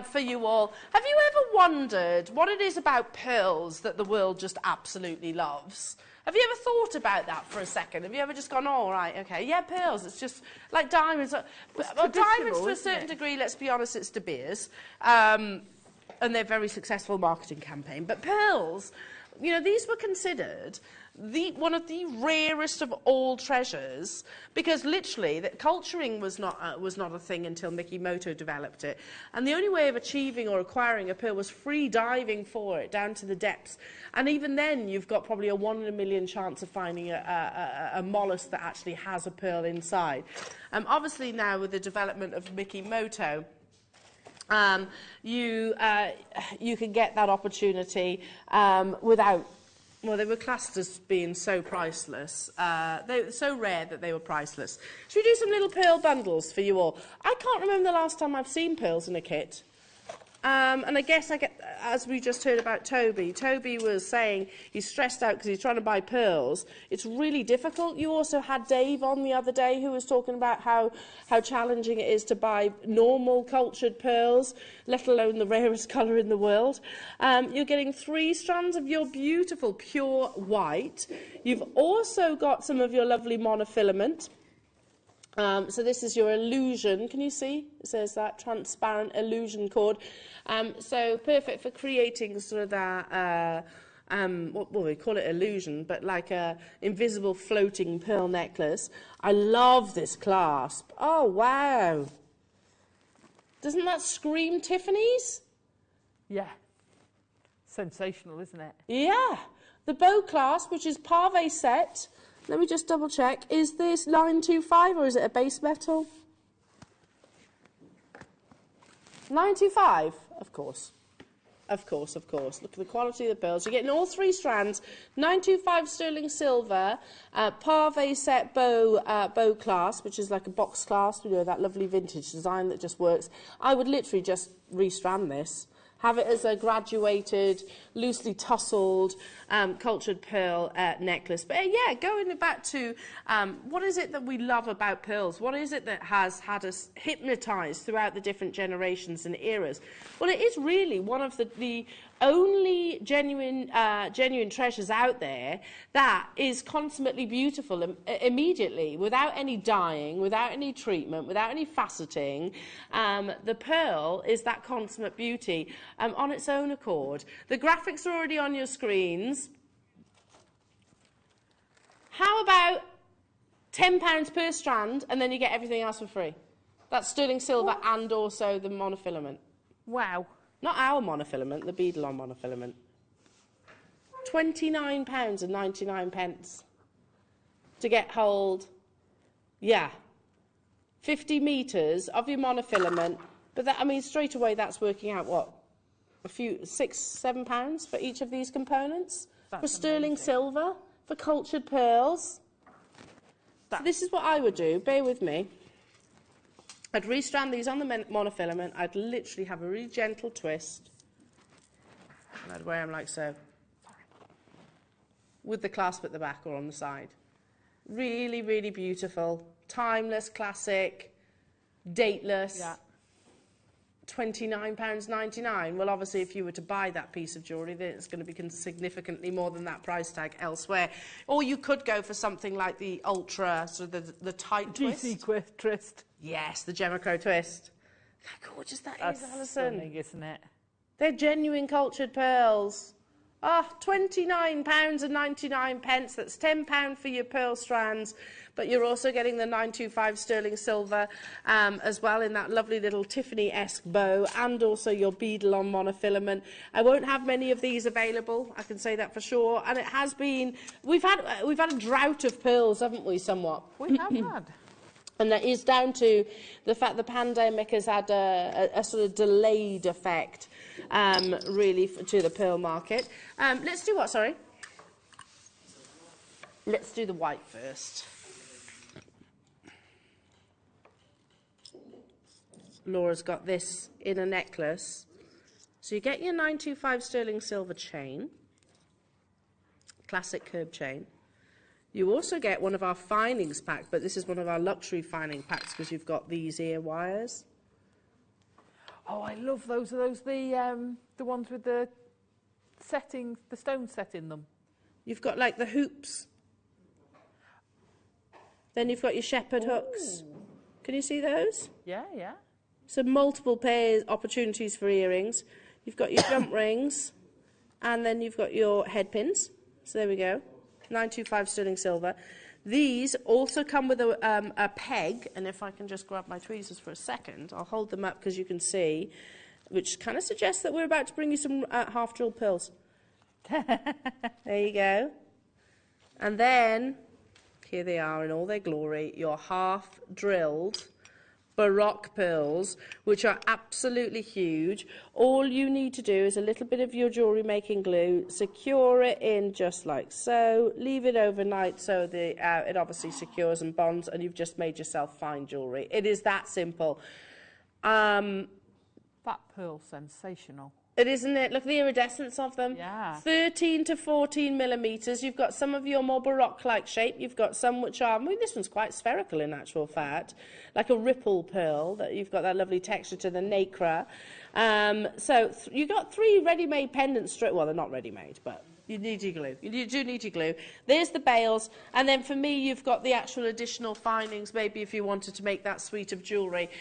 for you all. Have you ever wondered what it is about pearls that the world just absolutely loves? Have you ever thought about that for a second? Have you ever just gone, oh, right, okay, yeah, pearls, it's just like diamonds. Well, diamonds, to a certain degree, let's be honest, it's De Beers. And they're a very successful marketing campaign. But pearls, you know, these were considered one of the rarest of all treasures, because literally culturing was not a thing until Mikimoto developed it, and the only way of achieving or acquiring a pearl was free diving for it down to the depths, and even then you've got probably a 1 in a million chance of finding a mollusk that actually has a pearl inside. Obviously now with the development of Mikimoto, you can get that opportunity without. Well, they were classed as being so priceless. They were so rare that they were priceless. Should we do some little pearl bundles for you all? I can't remember the last time I've seen pearls in a kit. And I guess, as we just heard about Toby, Toby was saying he's stressed out because he's trying to buy pearls. It's really difficult. You also had Dave on the other day who was talking about how challenging it is to buy normal cultured pearls, let alone the rarest colour in the world. You're getting 3 strands of your beautiful pure white. You've also got some of your lovely monofilament. So this is your illusion. Can you see? It says that transparent illusion cord. So perfect for creating sort of that, what we call it illusion, but like a invisible floating pearl necklace. I love this clasp. Oh, wow. Doesn't that scream Tiffany's? Yeah. Sensational, isn't it? Yeah. The bow clasp, which is pave set. Let me just double check. Is this 925 or is it a base metal? 925, of course. Of course, of course. Look at the quality of the pearls. You're getting all 3 strands, 925 sterling silver, parve set bow clasp, which is like a box clasp, you know, that lovely vintage design that just works. I would literally just restrand this. Have it as a graduated, loosely tussled, cultured pearl necklace. But yeah, going back to what is it that we love about pearls? What is it that has had us hypnotised throughout the different generations and eras? Well, it is really one of the only genuine treasures out there that is consummately beautiful immediately, without any dyeing, without any treatment, without any faceting. The pearl is that consummate beauty on its own accord. The graphics are already on your screens. How about £10 per strand, and then you get everything else for free? That's sterling silver and also the monofilament. Wow. Not our monofilament, the Beading monofilament. £29.99 to get hold, yeah, 50 metres of your monofilament. But that, I mean, straight away that's working out what? A few, £6-7 for each of these components? That's for sterling amazing. silver, for cultured pearls. So this is what I would do, bear with me. I'd restrand these on the monofilament. I'd literally have a really gentle twist. And I'd wear them like so. With the clasp at the back or on the side. Really, really beautiful. Timeless, classic, dateless. Yeah. £29.99. Well, obviously, if you were to buy that piece of jewellery, then it's going to be significantly more than that price tag elsewhere. Or you could go for something like the ultra, sort of the tight twist. GC twist. Yes, the Gemocro twist. How gorgeous that is, Alison. That's stunning, isn't it? They're genuine cultured pearls. Ah, £29.99. That's £10 for your pearl strands, but you're also getting the 925 sterling silver as well in that lovely little Tiffany-esque bow, and also your beadle on monofilament. I won't have many of these available, I can say that for sure. And it has been, we've had a drought of pearls, haven't we, somewhat? We have had. And that is down to the fact the pandemic has had a sort of delayed effect, really, to the pearl market. Let's do what, sorry? Let's do the white first. Laura's got this in a necklace. So you get your 925 sterling silver chain, classic curb chain. You also get one of our finings pack, but this is one of our luxury fining packs because you've got these ear wires. Oh, I love those. Are those the ones with the setting, the stone set in them? You've got like the hoops. Then you've got your shepherd hooks. Can you see those? Yeah, yeah. So multiple pairs, opportunities for earrings. You've got your jump rings, and then you've got your head pins. So there we go. 925 sterling silver. These also come with a peg, and if I can just grab my tweezers for a second, I'll hold them up because you can see, which kind of suggests that we're about to bring you some half-drilled pearls. There you go. And then, here they are in all their glory, your half-drilled Baroque pearls, which are absolutely huge. All you need to do is a little bit of your jewellery making glue, secure it in just like so, leave it overnight so it obviously secures and bonds, and you've just made yourself fine jewellery. It is that simple. That pearl's sensational. It isn't it? Look at the iridescence of them. Yeah. 13 to 14 millimetres. You've got some of your more Baroque-like shape. You've got some which are, I mean, this one's quite spherical in actual fact, like a ripple pearl. That you've got that lovely texture to the nacre. So you got 3 ready-made pendants. Well, they're not ready-made, but you need your glue. You do need your glue. There's the bails, and then for me, you've got the actual additional finings, maybe if you wanted to make that suite of jewellery.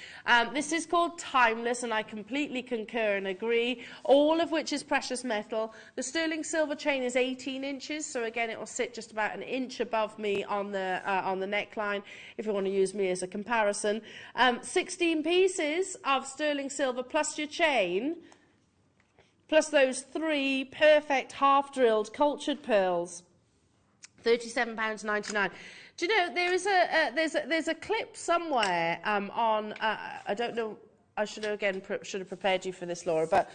This is called Timeless, and I completely concur and agree, all of which is precious metal. The sterling silver chain is 18 inches, so again, it will sit just about an inch above me on the neckline, if you want to use me as a comparison. 16 pieces of sterling silver plus your chain, plus those 3 perfect half-drilled cultured pearls, £37.99. Do you know there is there's a clip somewhere on I don't know I should have prepared you for this, Laura, but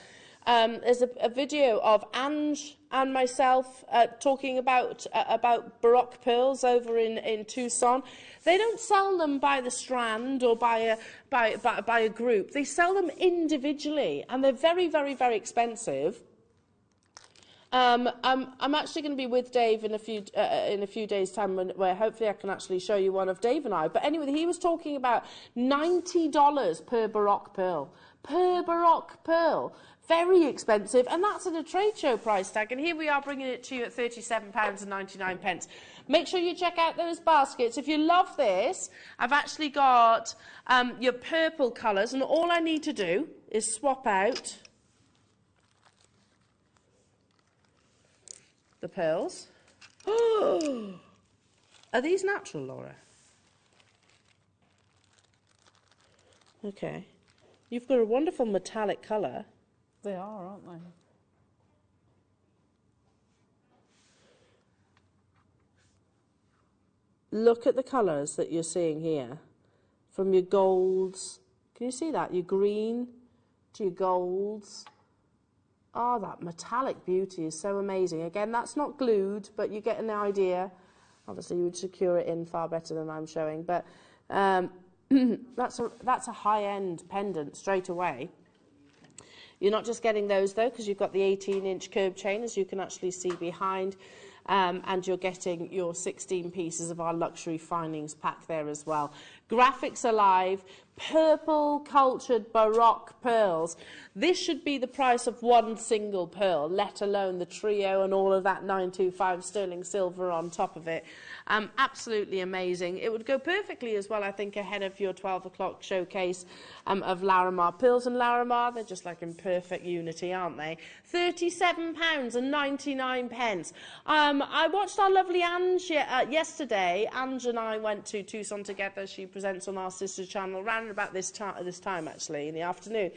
there's a video of Ange and myself talking about Baroque pearls over in Tucson. They don't sell them by the strand or by a group. They sell them individually, and they're very, very, very expensive. I'm actually going to be with Dave in a few days' time, where hopefully I can actually show you one of Dave and I. But anyway, he was talking about $90 per Baroque pearl. Per Baroque pearl. Very expensive, and that's at a trade show price tag. And here we are bringing it to you at £37.99. Make sure you check out those baskets. If you love this, I've actually got your purple colours, and all I need to do is swap out the pearls. Oh, are these natural, Laura? Okay. You've got a wonderful metallic colour. They are, aren't they? Look at the colours that you're seeing here. From your golds. Can you see that? Your green to your golds. Oh, that metallic beauty is so amazing. Again, that's not glued, but you get an idea. Obviously, you would secure it in far better than I'm showing, but that's a high-end pendant straight away. You're not just getting those, though, because you've got the 18-inch curb chain, as you can actually see behind, and you're getting your 16 pieces of our luxury findings pack there as well. Graphics alive, purple cultured Baroque pearls. This should be the price of one single pearl, let alone the trio and all of that 925 sterling silver on top of it. Absolutely amazing. It would go perfectly as well, I think, ahead of your 12 o'clock showcase of Larimar pearls. And Larimar, they're just like in perfect unity, aren't they? £37.99. I watched our lovely Ange yesterday. Ange and I went to Tucson together. She presents on our sister channel around about this time, actually, in the afternoon.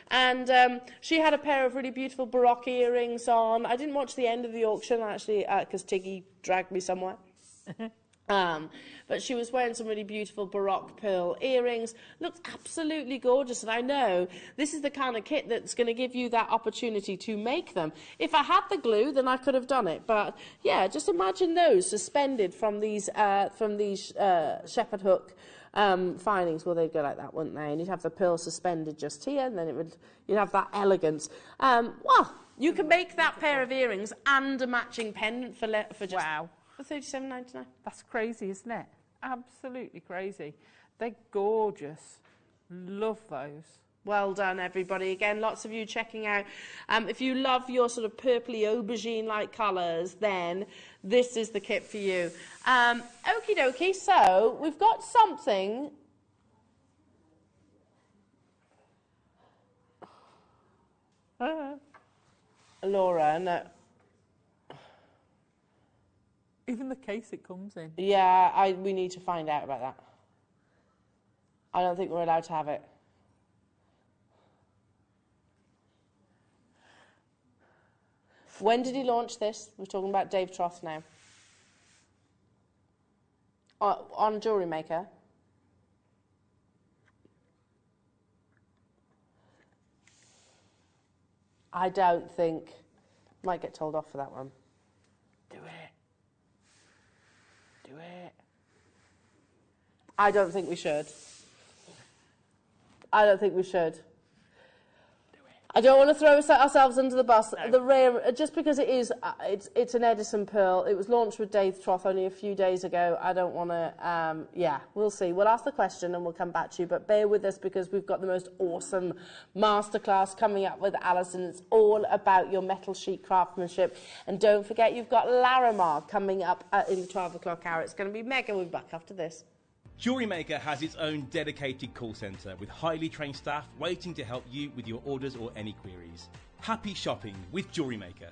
And she had a pair of really beautiful Baroque earrings on. I didn't watch the end of the auction, actually, because Tiggy dragged me somewhere. But she was wearing some really beautiful Baroque pearl earrings. Looked absolutely gorgeous, and I know this is the kind of kit that's going to give you that opportunity to make them. If I had the glue, then I could have done it. But yeah, just imagine those suspended from these shepherd hook findings. Well, they'd go like that, wouldn't they? And you'd have the pearl suspended just here, and then you'd have that elegance. Well, you can make that pair of earrings and a matching pendant for just. Wow. For $37.99. That's crazy, isn't it? Absolutely crazy. They're gorgeous. Love those. Well done, everybody. Again, lots of you checking out. If you love your sort of purpley aubergine-like colours, then this is the kit for you. Okie dokie, so we've got something. Laura, no. Even the case it comes in. Yeah, we need to find out about that. I don't think we're allowed to have it. When did he launch this? We're talking about Dave Troth now. On Jewellery Maker. I don't think. Might get told off for that one. Do it. Do it. I don't think we should. I don't think we should. Do it. I don't want to throw ourselves under the bus. No. The rare, just because it is, it's an Edison pearl. It was launched with Dave Troth only a few days ago. I don't want to. Yeah, we'll see. We'll ask the question and we'll come back to you. But bear with us because we've got the most awesome masterclass coming up with Alison. It's all about your metal sheet craftsmanship. And don't forget, you've got Larimar coming up in the 12 o'clock hour. It's going to be mega. We'll be back after this. Jewellery Maker has its own dedicated call centre with highly trained staff waiting to help you with your orders or any queries. Happy shopping with Jewellery Maker.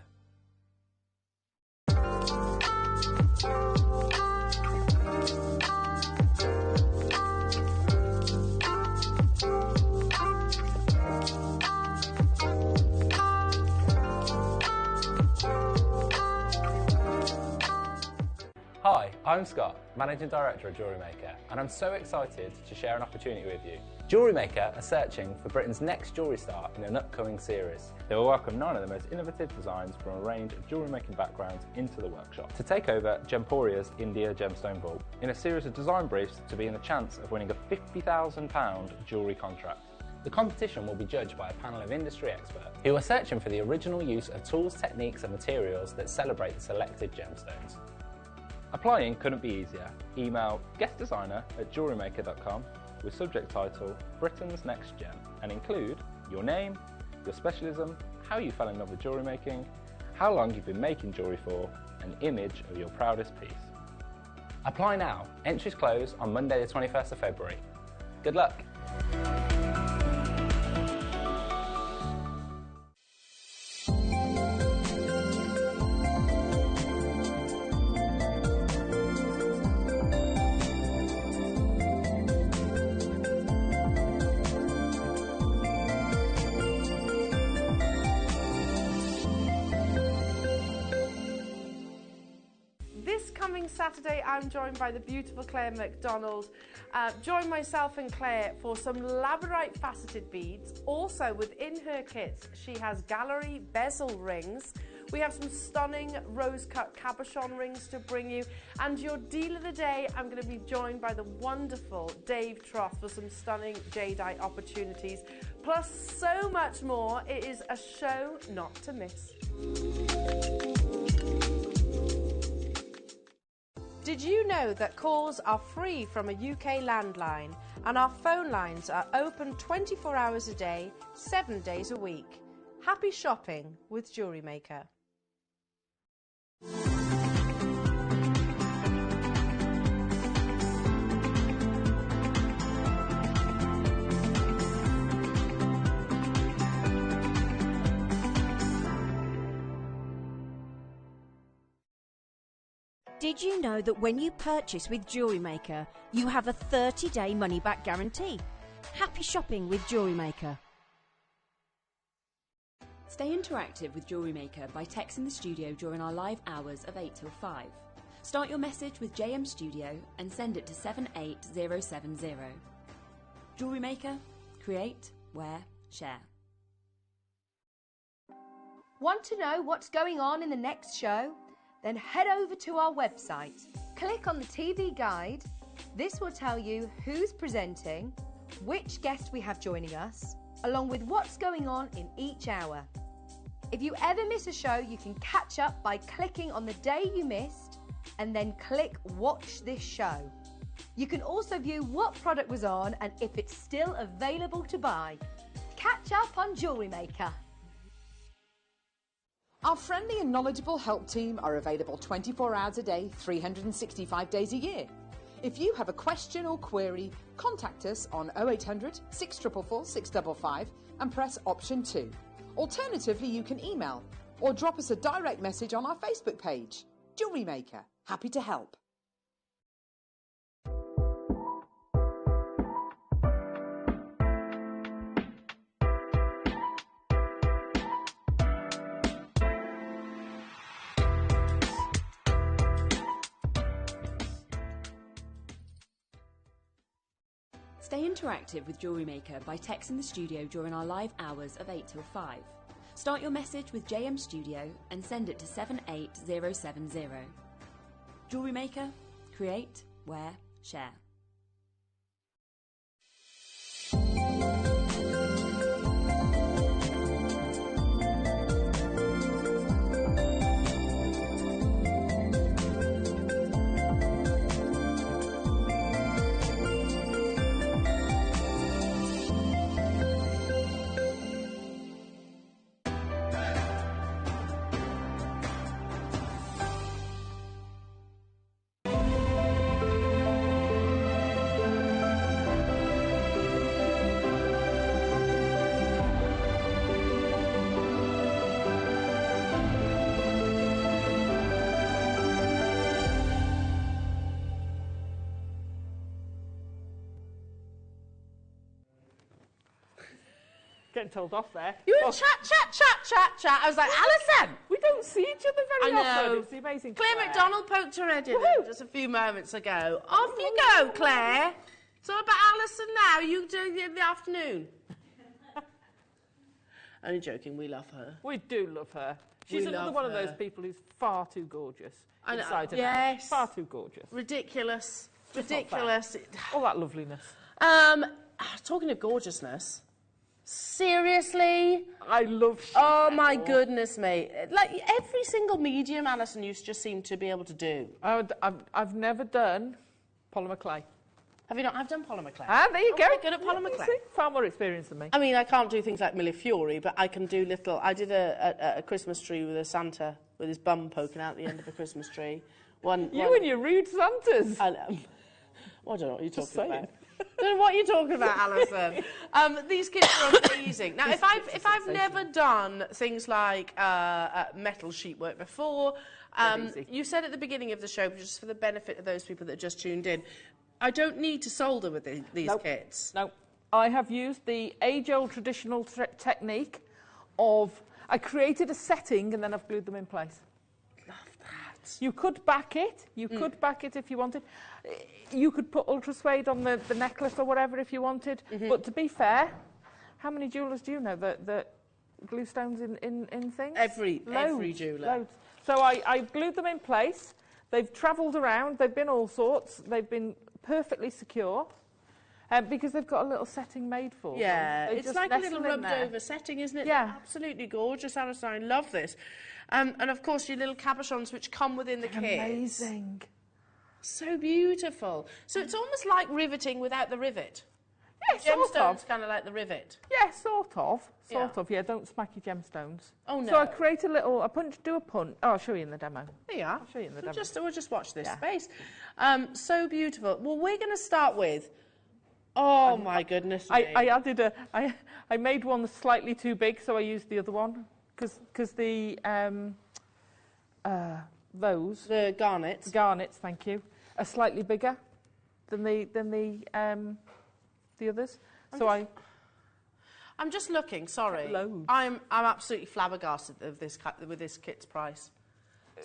Hi, I'm Scott, Managing Director of Jewellery Maker, and I'm so excited to share an opportunity with you. Jewellery Maker are searching for Britain's next jewellery star in an upcoming series. They will welcome 9 of the most innovative designs from a range of jewellery making backgrounds into the workshop to take over Gemporia's India Gemstone Vault in a series of design briefs to be in the chance of winning a £50,000 jewellery contract. The competition will be judged by a panel of industry experts who are searching for the original use of tools, techniques and materials that celebrate the selected gemstones. Applying couldn't be easier. Email guestdesigner@jewellerymaker.com with subject title Britain's Next Gem and include your name, your specialism, how you fell in love with jewellery making, how long you've been making jewellery for, an image of your proudest piece. Apply now. Entries close on Monday the 21st of February. Good luck. Saturday, I'm joined by the beautiful Claire McDonald. Join myself and Claire for some labradorite faceted beads. Also within her kits, she has gallery bezel rings. We have some stunning rose-cut cabochon rings to bring you. And your deal of the day, I'm going to be joined by the wonderful Dave Troth for some stunning jadeite opportunities. Plus so much more. It is a show not to miss. Did you know that calls are free from a UK landline and our phone lines are open 24 hours a day, 7 days a week? Happy shopping with Jewellery Maker. Did you know that when you purchase with Jewellery Maker, you have a 30-day money-back guarantee? Happy shopping with Jewellery Maker. Stay interactive with Jewellery Maker by texting the studio during our live hours of 8 till 5. Start your message with JM Studio and send it to 78070. Jewellery Maker, create, wear, share. Want to know what's going on in the next show? Then head over to our website. Click on the TV guide. This will tell you who's presenting, which guest we have joining us, along with what's going on in each hour. If you ever miss a show, you can catch up by clicking on the day you missed and then click Watch This Show. You can also view what product was on and if it's still available to buy. Catch up on Jewellery Maker. Our friendly and knowledgeable help team are available 24 hours a day, 365 days a year. If you have a question or query, contact us on 0800 644 655 and press option 2. Alternatively, you can email or drop us a direct message on our Facebook page. Jewellery Maker, happy to help. Stay interactive with Jewellery Maker by texting the studio during our live hours of 8 till 5. Start your message with JM Studio and send it to 78070. Jewellery Maker, create, wear, share. Getting told off there. You were chat. I was like, Alison! We don't see each each other very often. It's the amazing Claire McDonald poked her head in just a few moments ago. Off you go, Claire. It's all about Alison now. You do it in the afternoon. Only joking, we love her. We do love her. She's another one of those people who's far too gorgeous. I know. Yes. Far too gorgeous. Ridiculous. Ridiculous. All that loveliness. Talking of gorgeousness, seriously? I love sheet Oh, metal. my goodness me. Like, every single medium Alison used to just seem to be able to do. I've never done polymer clay. Have you not? I've done polymer clay. Ah, there you go. Quite good at polymer clay. Far more experience than me. I mean, I can't do things like Millefiori, but I can do little... I did a Christmas tree with a Santa with his bum poking out the end of a Christmas tree. And your rude Santas. I know. Well, I don't know what you're talking about. I don't know what you're talking about, Alison. These kits are amazing. Now, if I've never done things like metal sheet work before, you said at the beginning of the show, just for the benefit of those people that just tuned in, I don't need to solder with these kits. No. I have used the age-old traditional technique of... I created a setting and then I've glued them in place. Love that. You could back it. You could back it if you wanted. You could put ultra suede on the necklace or whatever if you wanted. But to be fair, how many jewellers do you know that glue stones in things? Every jeweller. Loads. So I've glued them in place. They've travelled around. They've been all sorts. They've been perfectly secure. Because they've got a little setting made for them. Yeah, it's like a little rubbed over setting, isn't it? Yeah. They're absolutely gorgeous, Alison. I love this. And of course, your little cabochons which come within the kit. Amazing. So beautiful. So it's almost like riveting without the rivet. Yeah, sort of. Gemstones kind of like the rivet. Yeah, sort of. Sort of, yeah. Don't smack your gemstones. Oh, no. So I create a little... do a punch. Oh, I'll show you in the demo. There you are. I'll show you in the demo. We'll just watch this space. So beautiful. Well, we're going to start with... Oh, my goodness me. I added I made one slightly too big, so I used the other one. Because the... The garnets, thank you, are slightly bigger than the others. I'm just looking. Sorry, Loads. I'm absolutely flabbergasted with this kit's price.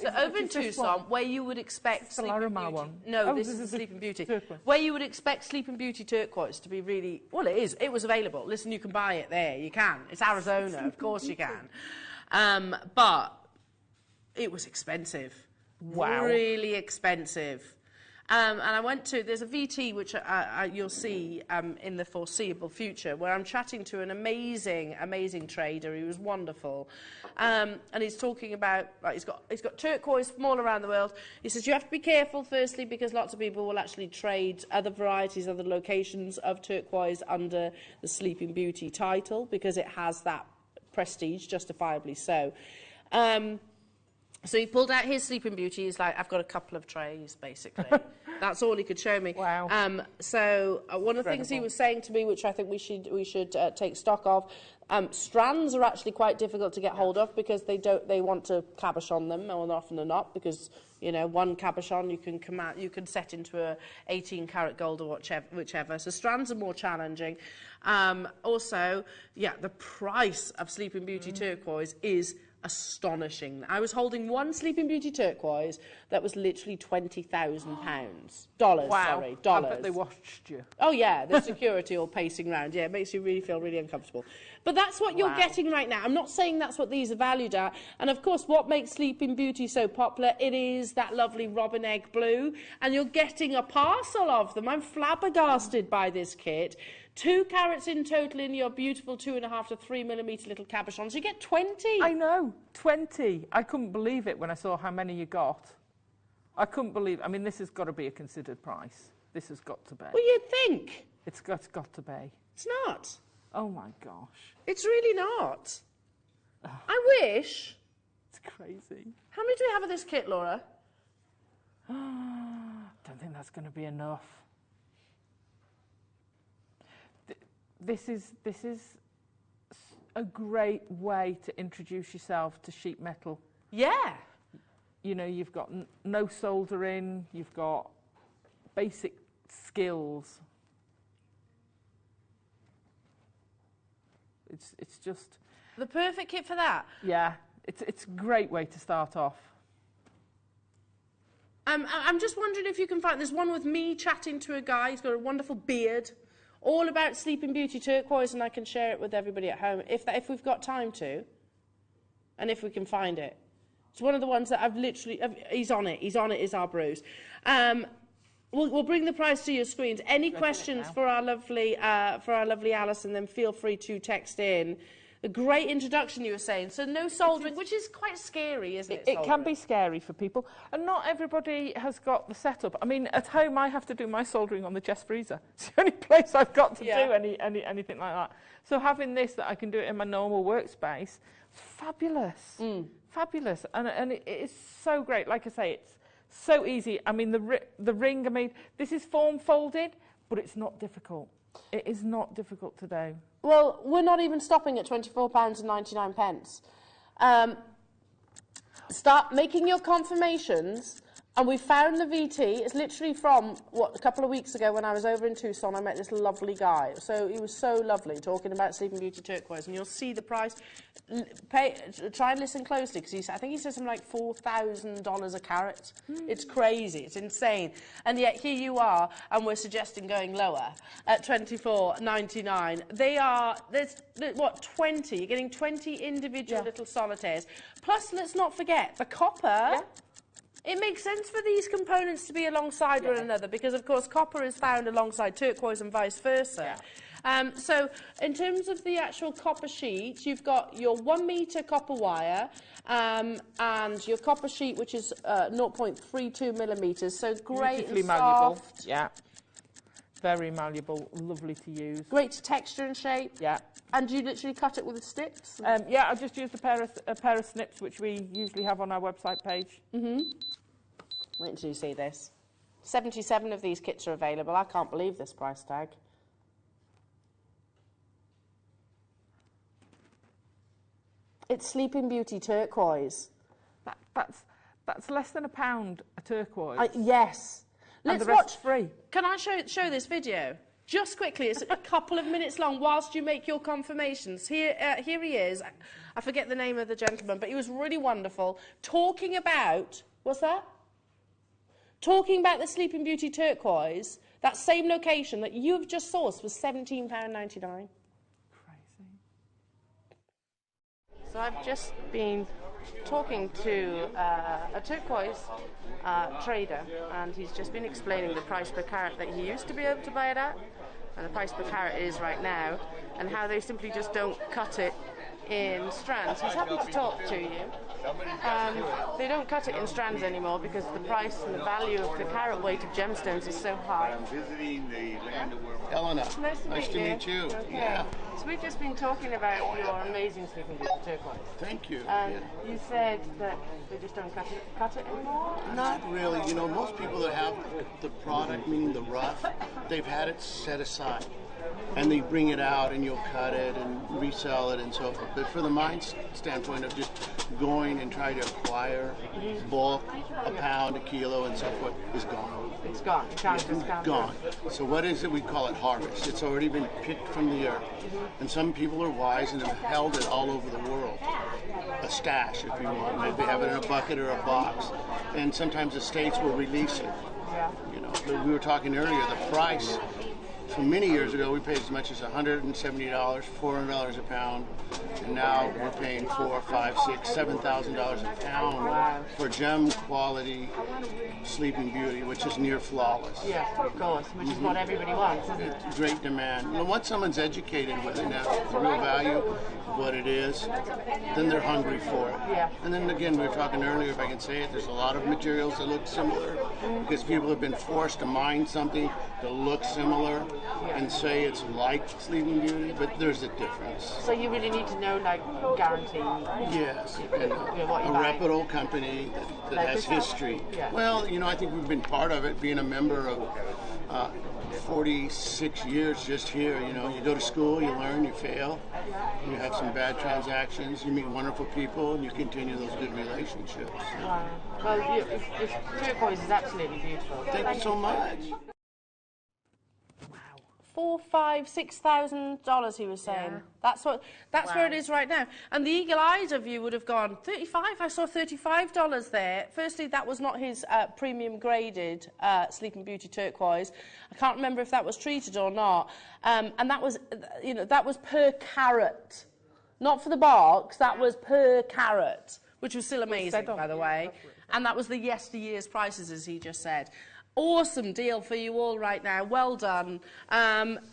So over in Tucson, where you would expect the Larimar one. No, this is Sleeping Beauty. Turquoise. Where you would expect Sleeping Beauty turquoise to be really well, it is. It was available. Listen, you can buy it there. You can. It's Arizona, of course you can. But it was expensive. Wow. Really expensive. And I went to, there's a VT which you'll see in the foreseeable future, where I'm chatting to an amazing, amazing trader. He was wonderful. And he's talking about, he's got turquoise from all around the world. He says, you have to be careful, firstly, because lots of people will actually trade other varieties, other locations of turquoise under the Sleeping Beauty title, because it has that prestige, justifiably so. So he pulled out his Sleeping Beauty. He's like, I've got a couple of trays, basically. That's all he could show me. Wow. So one of the things he was saying to me, which I think we should take stock of, strands are actually quite difficult to get hold of because they want to cabochon them more often than not, because one cabochon you can set into a 18-karat gold or whichever. So strands are more challenging. Also, yeah, the price of Sleeping Beauty turquoise is astonishing. I was holding one Sleeping Beauty turquoise that was literally £20,000. Dollars, wow. Sorry, dollars. I bet they watched you. Oh, yeah, the security all pacing around. Yeah, it makes you really feel really uncomfortable. But that's what you're getting right now. I'm not saying that's what these are valued at. And, of course, what makes Sleeping Beauty so popular, it is that lovely robin egg blue. And you're getting a parcel of them. I'm flabbergasted by this kit. 2 carats in total in your beautiful 2.5 to 3 millimetre little cabochons. You get 20. I know, 20. I couldn't believe it when I saw how many you got. I couldn't believe it. I mean, this has got to be a considered price. This has got to be. Well, you'd think. It's got to be. It's not. Oh, my gosh. It's really not. Oh. I wish. It's crazy. How many do we have of this kit, Laura? Don't think that's going to be enough. This is a great way to introduce yourself to sheet metal. Yeah. You've got no soldering, you've got basic skills. It's just... The perfect kit for that? Yeah, it's a great way to start off. I'm just wondering if you can find, there's one with me chatting to a guy, he's got a wonderful beard, all about Sleeping Beauty turquoise, and I can share it with everybody at home, if we've got time to, and if we can find it. It's one of the ones that I've literally, he's on it, is our Bruce. We'll bring the price to your screens. Any questions for our lovely Alison, then feel free to text in. A great introduction, you were saying. So no soldering, which is quite scary, isn't it? It can be scary for people. And not everybody has got the setup. I mean, at home, I have to do my soldering on the chest freezer. It's the only place I've got to do anything like that. So having this that I can do it in my normal workspace, it's fabulous. Fabulous. And it is so great. Like I say, it's so easy. I mean, the ring, I mean, this is form folded, but it's not difficult. It is not difficult to do. Well, we're not even stopping at £24.99. Start making your confirmations, and we found the VT. It's literally from, a couple of weeks ago when I was over in Tucson, I met this lovely guy. So he was so lovely, talking about Sleeping Beauty turquoise, and you'll see the price. Try and listen closely, because I think he said something like $4,000 a carat. It's crazy, it's insane. And yet here you are, and we're suggesting going lower at $24.99. They are, there's, what, 20? You're getting 20 individual little solitaires. Plus, let's not forget, the copper. It makes sense for these components to be alongside one another, because, of course, copper is found alongside turquoise and vice versa. So in terms of the actual copper sheet, you've got your 1 metre copper wire and your copper sheet, which is 0.32 millimetres, so great and malleable. soft. Yeah, very malleable, lovely to use. Great texture and shape. Yeah. And you literally cut it with snips? Yeah, I just used a pair of snips, which we usually have on our website page. Wait until you see this. 77 of these kits are available. I can't believe this price tag. It's Sleeping Beauty turquoise. That's less than £1 a turquoise. Yes. And the rest's free. Can I show this video? Just quickly, it's a couple of minutes long whilst you make your confirmations. Here he is. I forget the name of the gentleman, but he was really wonderful. Talking about, what's that? Talking about the Sleeping Beauty turquoise, that same location that you've just sourced was £17.99. Crazy. So I've just been talking to a turquoise trader, and he's just been explaining the price per carat that he used to be able to buy it at, and the price per carat is right now, and how they simply just don't cut it in strands. He's happy to talk to you. They don't cut it in strands anymore because the price and the value of the carat weight of gemstones is so high. I'm visiting the land of Helena. Nice to meet you. Okay. Yeah. So we've just been talking about your amazing Sleeping Beauty turquoise. Thank you. And you said that they just don't cut it anymore? Not really. You know, most people that have the product, meaning the rough, they've had it set aside. And they bring it out and you'll cut it and resell it and so forth. But for the mind standpoint of just going and trying to acquire bulk, a pound, a kilo, and so forth, is gone. It's gone. It's gone. So what is it? We call it harvest. It's already been picked from the earth. And some people are wise and have held it all over the world. A stash, if you want. They have it in a bucket or a box. And sometimes the states will release it. You know, but we were talking earlier, the price. So many years ago, we paid as much as $170, $400 a pound, and now we're paying $4,000, $5,000, $6,000, $7,000 a pound for gem quality Sleeping Beauty, which is near flawless. Yeah, of course, which is what everybody wants, isn't it? It's great demand. You know, once someone's educated with it now, the real value of what it is, then they're hungry for it. Yeah. And then again, we were talking earlier, if I can say it, there's a lot of materials that look similar because people have been forced to mine something to look similar and say it's like Sleeping Beauty, but there's a difference. So you really need to know, like, guarantee. Yes, and a reputable company that like has history. Yeah. Well, you know, I think we've been part of it, being a member of 46 years just here. You know, you go to school, you learn, you fail, you have some bad transactions, you meet wonderful people, and you continue those good relationships. Wow. Well, this turquoise is absolutely beautiful. Thank you so much. $6,000 he was saying. Yeah. That's where it is right now. And the eagle-eyed of you would have gone 35. I saw $35 there. Firstly, that was not his premium graded Sleeping Beauty turquoise. I can't remember if that was treated or not. And that was, you know, that was per carat, not for the box. That was per carat, which was still amazing, by the way. And that was the yesteryear's prices, as he just said. Awesome deal for you all right now. Well done.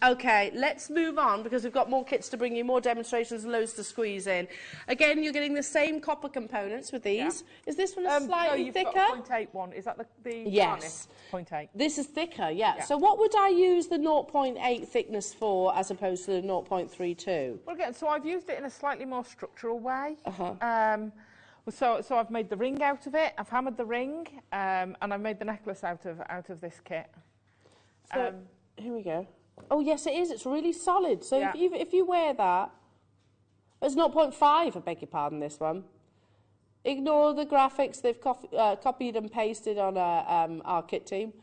OK, let's move on because we've got more kits to bring you, more demonstrations, loads to squeeze in. Again, you're getting the same copper components with these. Yeah. Is this one a slightly thicker? No, you've got 0.8 one. Is that the yes. 0.8. This is thicker, yeah. So what would I use the 0.8 thickness for as opposed to the 0.32? Well, again, so I've used it in a slightly more structural way. So I've made the ring out of it. I've hammered the ring, and I've made the necklace out of this kit. So here we go. Oh yes, it is. It's really solid. So if you wear that, it's 0.5. I beg your pardon. This one. Ignore the graphics. They've copied and pasted on our kit team.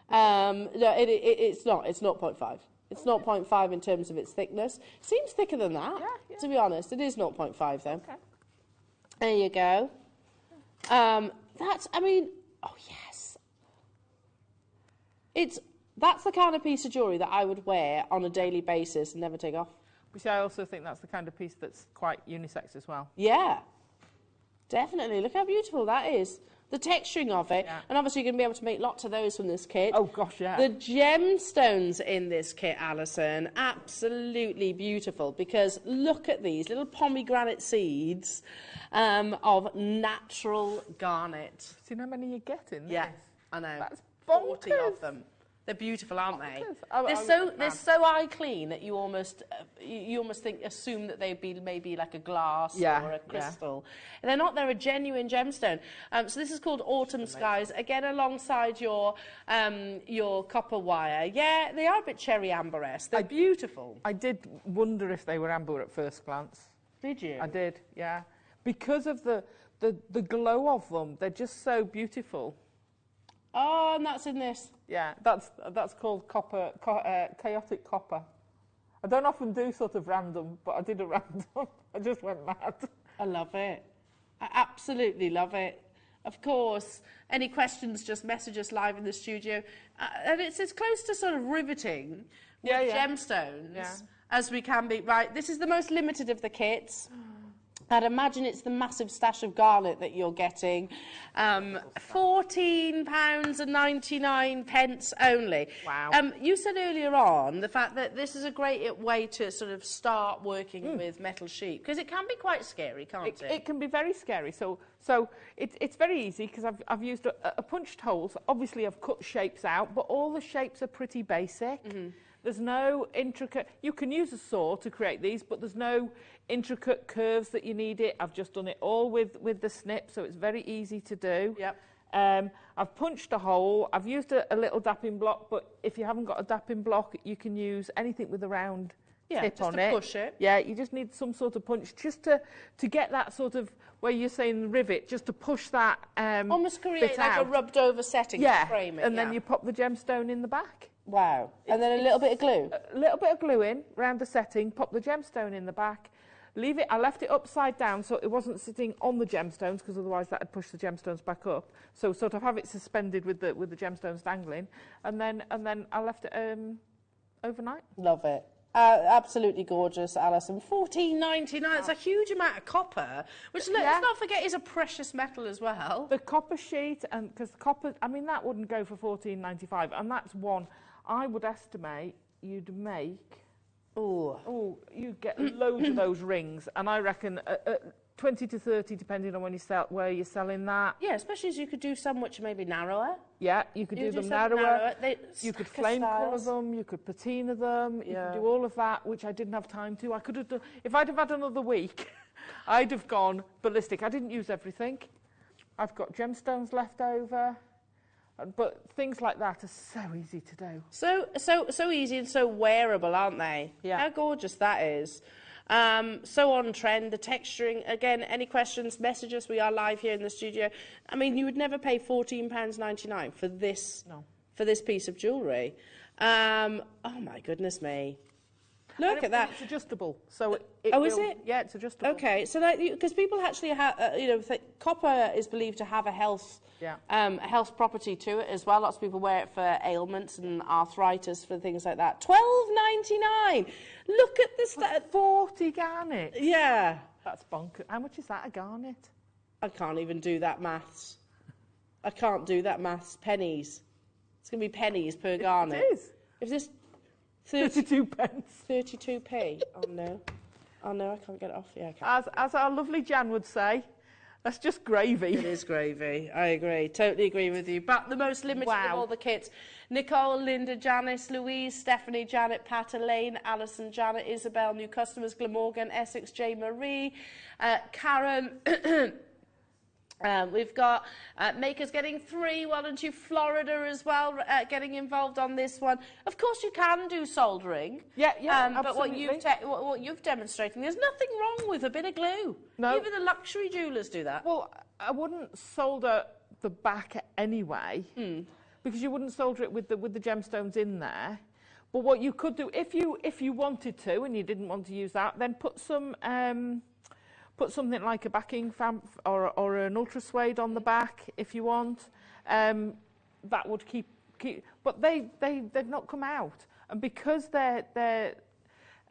No, it's not. It's 0.5. It's 0.5 in terms of its thickness. Seems thicker than that. To be honest, it is 0.5 though. Okay. There you go. That's, I mean, oh yes. That's the kind of piece of jewellery that I would wear on a daily basis and never take off. Which I also think that's the kind of piece that's quite unisex as well. Yeah, definitely. Look how beautiful that is. The texturing of it, and obviously you're going to be able to make lots of those from this kit. Oh gosh, yeah. The gemstones in this kit, Alison, absolutely beautiful because look at these little pomegranate seeds of natural garnet. Do you know how many you get in this? Yeah, I know. That's 40 bonkers. of them. They're beautiful, aren't they? Bonkers. They're so eye clean that you almost assume that they'd be maybe like a glass or a crystal. And they're not. They're a genuine gemstone. So this is called Autumn Skies. Again, alongside your copper wire. Yeah, they are a bit cherry amber-esque. They're beautiful. I did wonder if they were amber at first glance. Did you? I did. Yeah, because of the glow of them. They're just so beautiful. Oh, and that's in this. Yeah, that's called copper, chaotic copper. I don't often do sort of random, but I did a random. I just went mad. I love it. I absolutely love it. Of course, any questions, just message us live in the studio. And it's as close to sort of riveting with gemstones as we can be. Right, this is the most limited of the kits. I'd imagine it's the massive stash of garnet that you're getting. £14.99 only. Wow. You said earlier on the fact that this is a great way to sort of start working with metal sheet, because it can be quite scary, can't it? It can be very scary. So it's very easy because I've used a punched holes. Obviously, I've cut shapes out, but all the shapes are pretty basic. There's no intricate... You can use a saw to create these, but there's no intricate curves that you need it. I've just done it all with the snip, so it's very easy to do. Yep. I've punched a hole. I've used a little dapping block, but if you haven't got a dapping block, you can use anything with a round tip on it. Push it. Yeah, you just need some sort of punch just to get that sort of, where you're saying rivet, just to push that almost create like a rubbed over setting to frame it. And then you pop the gemstone in the back. Wow. And then a little bit of glue? A little bit of glue in, round the setting, pop the gemstone in the back, leave it. I left it upside down so it wasn't sitting on the gemstones, because otherwise that would push the gemstones back up. So sort of have it suspended with the gemstones dangling, and then I left it overnight. Love it. Absolutely gorgeous, Alison. $14.99. It's a huge amount of copper, which let's not forget is a precious metal as well. The copper sheet, and because copper, I mean, that wouldn't go for $14.95, and that's one. I would estimate you'd make. You'd get loads of those rings, and I reckon 20 to 30, depending on where you're selling that. Yeah, especially as you could do some which are maybe narrower. Yeah, you could do them narrower. You could flame colour them. You could patina them. You could do all of that, which I didn't have time to. I could have done. If I'd have had another week, I'd have gone ballistic. I didn't use everything. I've got gemstones left over. But things like that are so easy to do. So easy and so wearable, aren't they? Yeah. How gorgeous that is. So on trend, the texturing. Again, any questions, message us. We are live here in the studio. I mean, you would never pay £14.99 for this piece of jewellery. Oh my goodness me. Look at that. It's adjustable. So is it? Yeah, it's adjustable. Okay, so because people actually have, copper is believed to have a health property to it as well. Lots of people wear it for ailments and arthritis, for things like that. $12.99. Look at this. 40 garnets. Yeah. That's bonkers. How much is that a garnet? I can't even do that maths. I can't do that maths. Pennies. It's going to be pennies per garnet. It is. If this 32 pence. 32p. Oh no. Oh no, I can't get it off. Yeah, I can. As our lovely Jan would say, that's just gravy. It is gravy. I agree. Totally agree with you. But the most limited of all the kits. Nicole, Linda, Janice, Louise, Stephanie, Janet, Pat, Elaine, Alison, Janet, Isabel, new customers, Glamorgan, Essex, J. Marie, Karen. We've got Makers getting 3, well and 2, Florida as well, getting involved on this one. Of course, you can do soldering. Yeah, but what you've demonstrated, there's nothing wrong with a bit of glue. No. Even the luxury jewellers do that. Well, I wouldn't solder the back anyway, because you wouldn't solder it with the gemstones in there. But what you could do, if you wanted to, and you didn't want to use that, then put some. Put something like a backing or an ultra suede on the back if you want. That would keep. But they've not come out, and because they're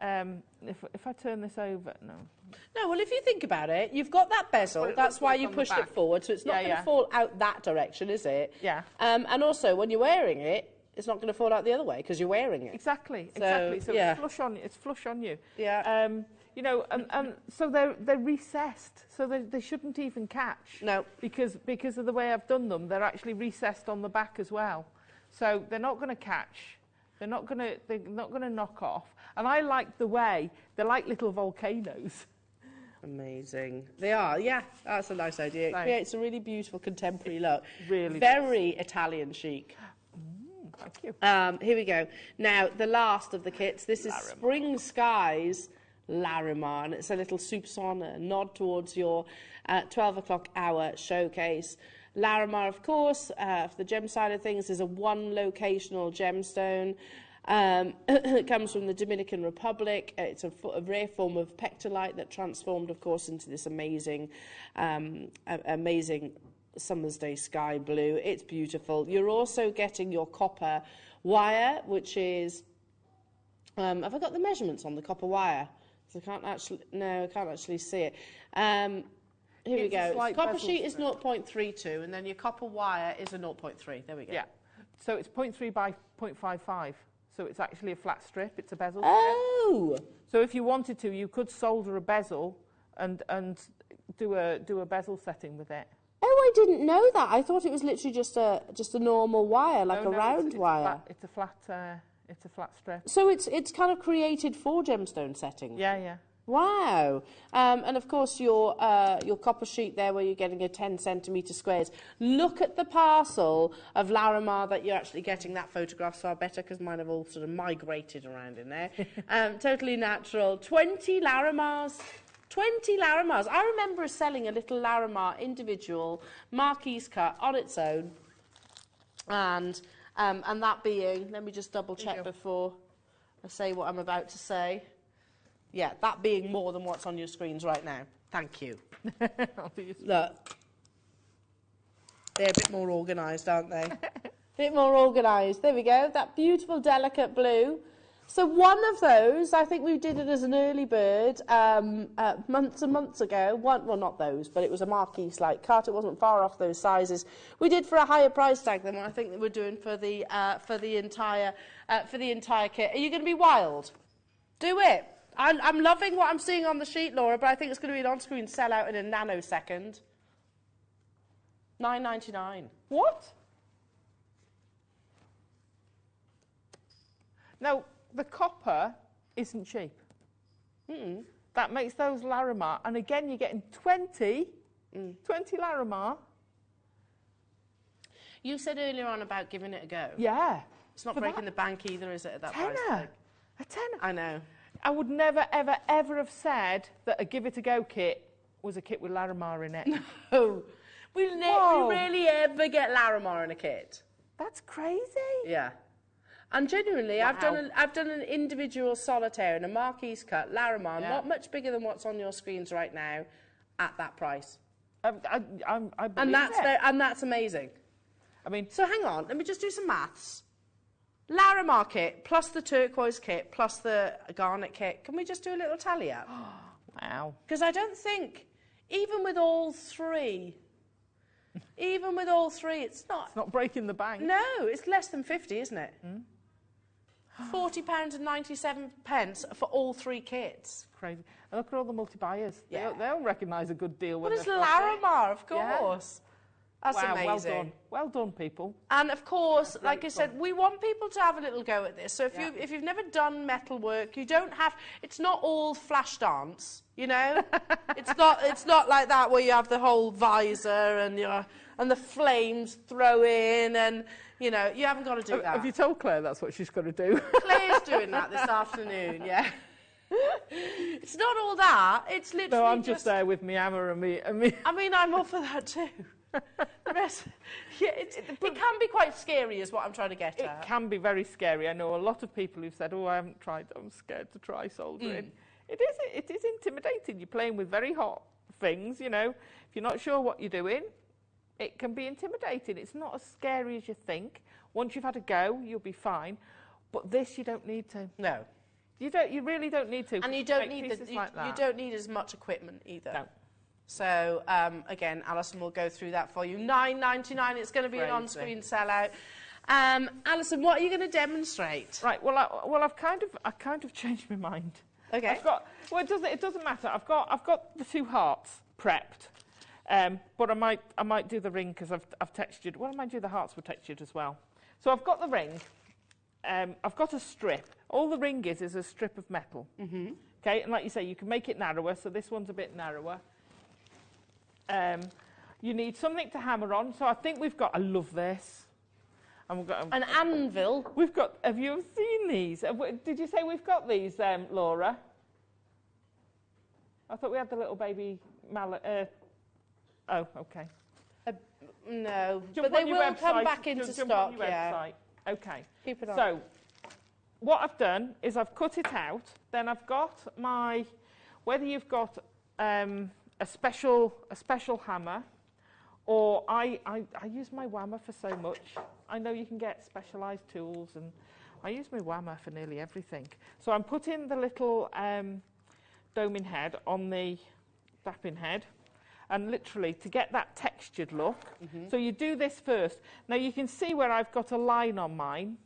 if I turn this over, no. No, well, if you think about it, you've got that bezel. That's why you pushed it forward, so it's not going to fall out that direction, is it? Yeah. And also, when you're wearing it, it's not going to fall out the other way because you're wearing it. Exactly. So yeah. it's flush on you. Yeah. You know, and so they're recessed, so they shouldn't even catch. No. Because of the way I've done them, they're actually recessed on the back as well. So they're not going to catch. They're not going to knock off. And I like the way they're like little volcanoes. Amazing. They are. Yeah, that's a nice idea. It creates a really beautiful contemporary look. Really. Very Italian chic. Thank you. Here we go. Now, the last of the kits. This is Spring Skies Larimar, and it's a little soupçon, a nod towards your 12 o'clock hour showcase. Larimar, of course, for the gem side of things, is a one-locational gemstone. It comes from the Dominican Republic. It's a rare form of pectolite that transformed, of course, into this amazing, amazing summer's day sky blue. It's beautiful. You're also getting your copper wire, which is... have I got the measurements on the copper wire? I can't actually see it. Here we go. Copper sheet is 0.32, and then your copper wire is a 0.3. There we go. Yeah. So it's 0.3 by 0.55. So it's actually a flat strip. It's a bezel strip. So if you wanted to, you could solder a bezel and do a bezel setting with it. Oh, I didn't know that. I thought it was literally just a normal wire, like a round wire. It's a flat strip. So it's kind of created for gemstone setting. Yeah, yeah. Wow. And of course your copper sheet there where you're getting a 10 centimetre squares. Look at the parcel of Larimar that you're actually getting. That photograph's far better because mine have all sort of migrated around in there. Totally natural. 20 Larimars. 20 Larimars. I remember selling a little Larimar individual marquise cut on its own. And that being, let me just double check before I say what I'm about to say. Yeah, that being more than what's on your screens right now. Thank you. Look. They're a bit more organised, aren't they? A bit more organised. There we go. That beautiful, delicate blue. So one of those, I think we did it as an early bird months and months ago. Well, not those, but it was a marquise-like cut. It wasn't far off those sizes. We did for a higher price tag than what I think that we're doing for the entire kit. Are you going to be wild? Do it. I'm loving what I'm seeing on the sheet, Laura, but I think it's going to be an on-screen sellout in a nanosecond. $9.99. What? Now, the copper isn't cheap. That makes those Larimar, and again, you're getting 20 Larimar. You said earlier on about giving it a go. Yeah. It's not breaking the bank either, is it, at that price tag? A tenner. I know. I would never, ever, ever have said that a Give It A Go kit was a kit with Larimar in it. No. We rarely ever get Larimar in a kit. That's crazy. Yeah. And genuinely, wow. I've done an individual solitaire and a Marquise cut, Larimar, not much bigger than what's on your screens right now, at that price. I believe and that's amazing. I mean, so hang on, let me just do some maths. Larimar kit plus the turquoise kit plus the garnet kit. Can we just do a little tally up? Wow. Because I don't think, even with all three, it's not breaking the bank. No, it's less than 50, isn't it? £40.97 for all three kits. Crazy. And look at all the multi-buyers. Yeah. They'll recognise a good deal. What is Larimar, of course. Yeah. That's amazing. Well done. Well done, people. And of course, like I said, we want people to have a little go at this. So if you've never done metal work, you don't have. It's not all flash dance, you know. It's not like that where you have the whole visor and the flames throw in and you haven't got to do that. Have you told Claire that's what she's got to do? Claire's doing that this afternoon. Yeah. It's not all that. It's literally. No, I'm just there with me hammer and me. I mean, I'm all for that too. The rest, it can be quite scary is what I'm trying to get at. It can be very scary. I know a lot of people who've said, I haven't tried, I'm scared to try soldering. It is intimidating. You're playing with very hot things, If you're not sure what you're doing, it can be intimidating. It's not as scary as you think. Once you've had a go, you'll be fine. But this, you don't need to. No. You really don't need to. And you don't need you don't need as much equipment either. No. So, again, Alison will go through that for you. $9.99, it's going to be an on-screen sellout. Alison, what are you going to demonstrate? Right, well, I've kind of changed my mind. Okay. It doesn't matter. I've got the two hearts prepped, but I might do the ring because I've textured. Well, I might do the hearts were textured as well. So I've got the ring. I've got a strip. All the ring is a strip of metal. Okay, and like you say, you can make it narrower. So this one's a bit narrower. You need something to hammer on. So I think we've got. I love this. And we've got an anvil. We've got. Have you seen these? Did you say we've got these, Laura? I thought we had the little baby mallet. Oh, okay. No, but they will come back into stock. Website. Okay. Keep it on. So what I've done is I've cut it out. Then I've got my. Whether you've got a special hammer, or I use my whammer for so much. I know you can get specialised tools, and I use my whammer for nearly everything. So I'm putting the little doming head on the dapping head, and literally to get that textured look. So you do this first. Now you can see where I've got a line on mine.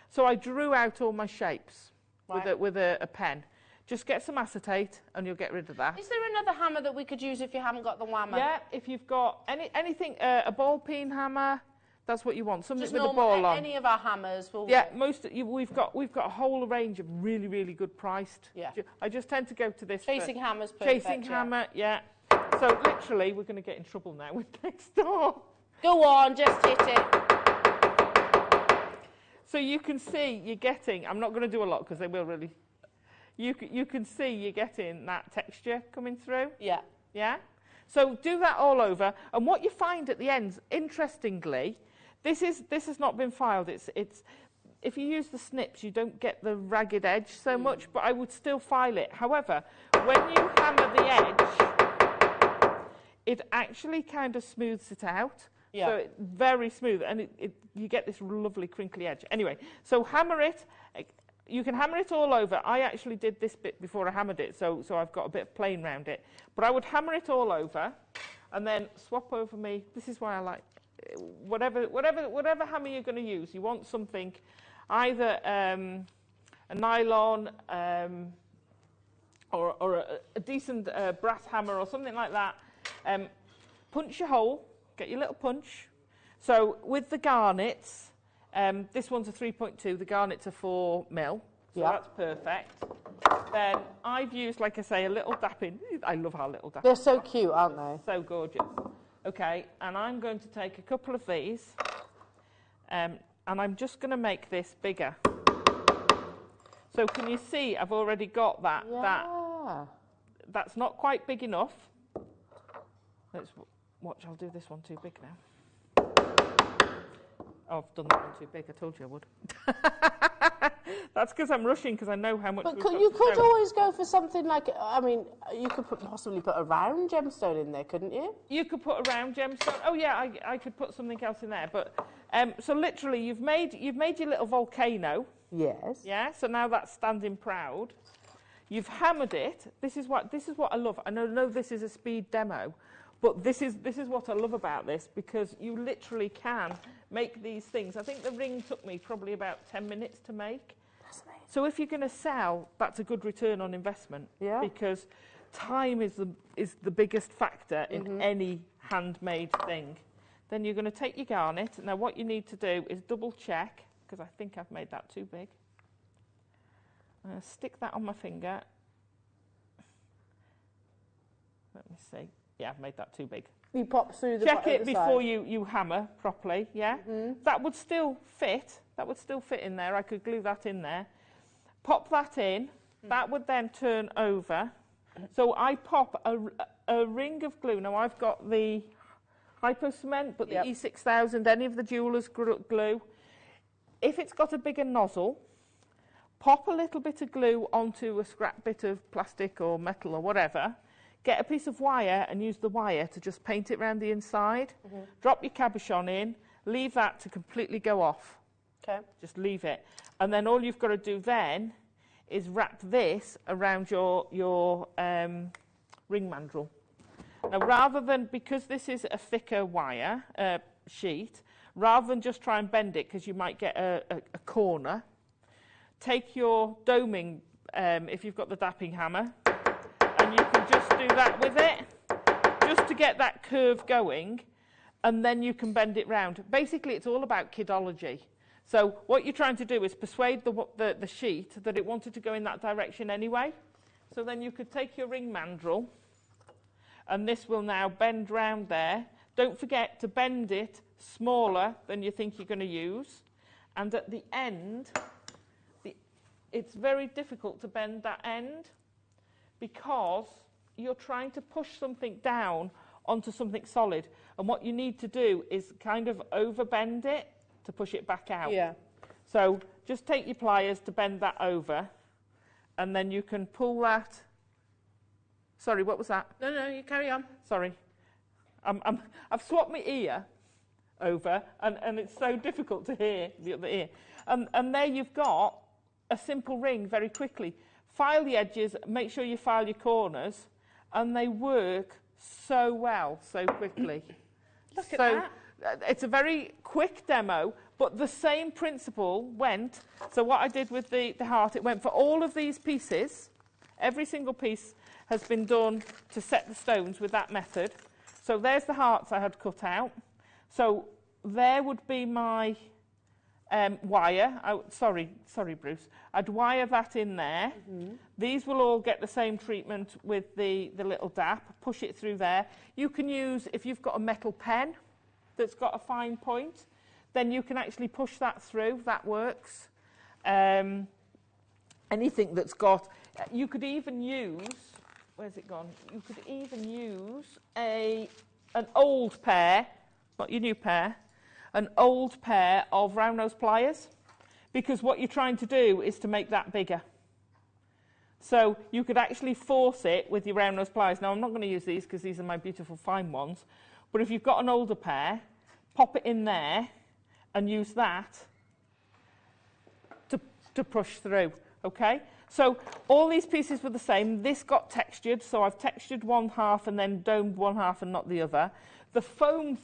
So I drew out all my shapes with a pen. Just get some acetate and you'll get rid of that. Is there another hammer that we could use if you haven't got the whammer? Yeah, if you've got anything, a ball peen hammer, that's what you want. Something just with a ball on. Any of our hammers will. Yeah, we've got a whole range of really, really good priced. Yeah. I just tend to go to this. Chasing hammer's perfect. Chasing hammer, yeah. So literally, we're going to get in trouble now with next door. Go on, just hit it. So you can see you're getting. I'm not going to do a lot because they will really. You can see you're getting that texture coming through. Yeah. Yeah? So do that all over. And what you find at the ends, interestingly, this has not been filed. It's if you use the snips, you don't get the ragged edge so much, but I would still file it. However, when you hammer the edge, it actually kind of smooths it out. Yeah. So it's very smooth, and you get this lovely crinkly edge. Anyway, so hammer it. You can hammer it all over. I actually did this bit before I hammered it, so I've got a bit of plane round it. But I would hammer it all over, and then swap over me. This is why I like whatever hammer you're going to use. You want something, either a nylon or a decent brass hammer or something like that. Punch your hole. Get your little punch. So with the garnets. This one's a 3.2, the garnet's a 4mm, so that's perfect. Then I've used, like I say, a little dapping. I love our little dapping. They're so cute, aren't they? So gorgeous. Okay, and I'm going to take a couple of these, and I'm just going to make this bigger. So can you see I've already got that? Yeah. That's not quite big enough. Let's watch, I'll do this one too big now. Oh, I've done that one too big. I told you I would. That's because I'm rushing, because I know how much. But you could always go for something like, I mean, you could possibly put a round gemstone in there, couldn't you? You could put a round gemstone. Oh yeah, I could put something else in there. But so literally, you've made your little volcano. Yes. Yeah. So now that's standing proud. You've hammered it. This is what I love. I know this is a speed demo, but this is what I love about this, because you literally can make these things. I think the ring took me probably about 10 minutes to make. That's amazing. So if you're going to sell, that's a good return on investment. Yeah. Because time is the biggest factor in any handmade thing. Then you're going to take your garnet. Now what you need to do is double check, because I think I've made that too big. I'm going to stick that on my finger. Let me see. Yeah, I've made that too big. You pop through the Check it the before side. you hammer properly, yeah? That would still fit. That would still fit in there. I could glue that in there. Pop that in. That would then turn over. So I pop a ring of glue. Now I've got the Hypo Cement, but the E6000, any of the jeweller's glue. If it's got a bigger nozzle, pop a little bit of glue onto a scrap bit of plastic or metal or whatever. Get a piece of wire and use the wire to just paint it around the inside. Drop your cabochon in, leave that to completely go off. Okay. Just leave it. And then all you've got to do then is wrap this around your ring mandrel. Now rather than, because this is a thicker wire sheet, rather than just try and bend it, because you might get a corner, take your doming, if you've got the dapping hammer, and you can just do that with it, just to get that curve going, and then you can bend it round. Basically, it's all about kidology. So what you're trying to do is persuade the sheet that it wanted to go in that direction anyway. So then you could take your ring mandrel, and this will now bend round there. Don't forget to bend it smaller than you think you're going to use. And at the end, it's very difficult to bend that end, because you're trying to push something down onto something solid. And what you need to do is kind of overbend it to push it back out. Yeah. So just take your pliers to bend that over, and then you can pull that. Sorry, what was that? No, you carry on. Sorry. I've swapped my ear over, and it's so difficult to hear the other ear. And there you've got a simple ring very quickly. File the edges, make sure you file your corners, and they work so well, so quickly. Look at that. It's a very quick demo, but the same principle went. So what I did with the heart, it went for all of these pieces. Every single piece has been done to set the stones with that method. So there's the hearts I had cut out. So there would be my wire. Sorry, Bruce. I'd wire that in there. These will all get the same treatment with the little dap. Push it through there. You can use, if you've got a metal pen that's got a fine point, then you can actually push that through. That works. Anything that's got, you could even use, where's it gone? You could even use an old pair, not your new pair, an old pair of round nose pliers, because what you're trying to do is to make that bigger. So you could actually force it with your round nose pliers. Now I'm not going to use these because these are my beautiful fine ones, but if you've got an older pair, pop it in there and use that to push through, okay? So all these pieces were the same. This got textured, so I've textured one half and then domed one half and not the other. The fold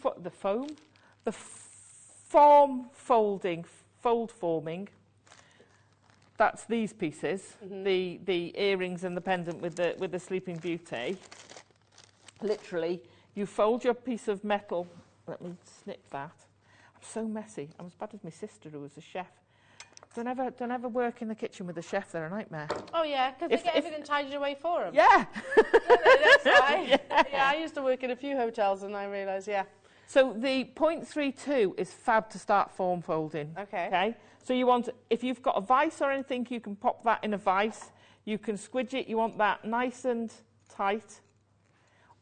forming, that's these pieces, the earrings and the pendant with the Sleeping Beauty. Literally, you fold your piece of metal. Let me snip that. I'm so messy. I'm as bad as my sister, who was a chef. Don't ever work in the kitchen with a chef. They're a nightmare. Oh yeah, because they get everything tidied away for them. Yeah. That's right. Yeah, I used to work in a few hotels, and I realised, yeah. So the 0.32 is fab to start form folding. Okay. So you want, if you've got a vise or anything, you can pop that in a vise. You can squidge it. You want that nice and tight,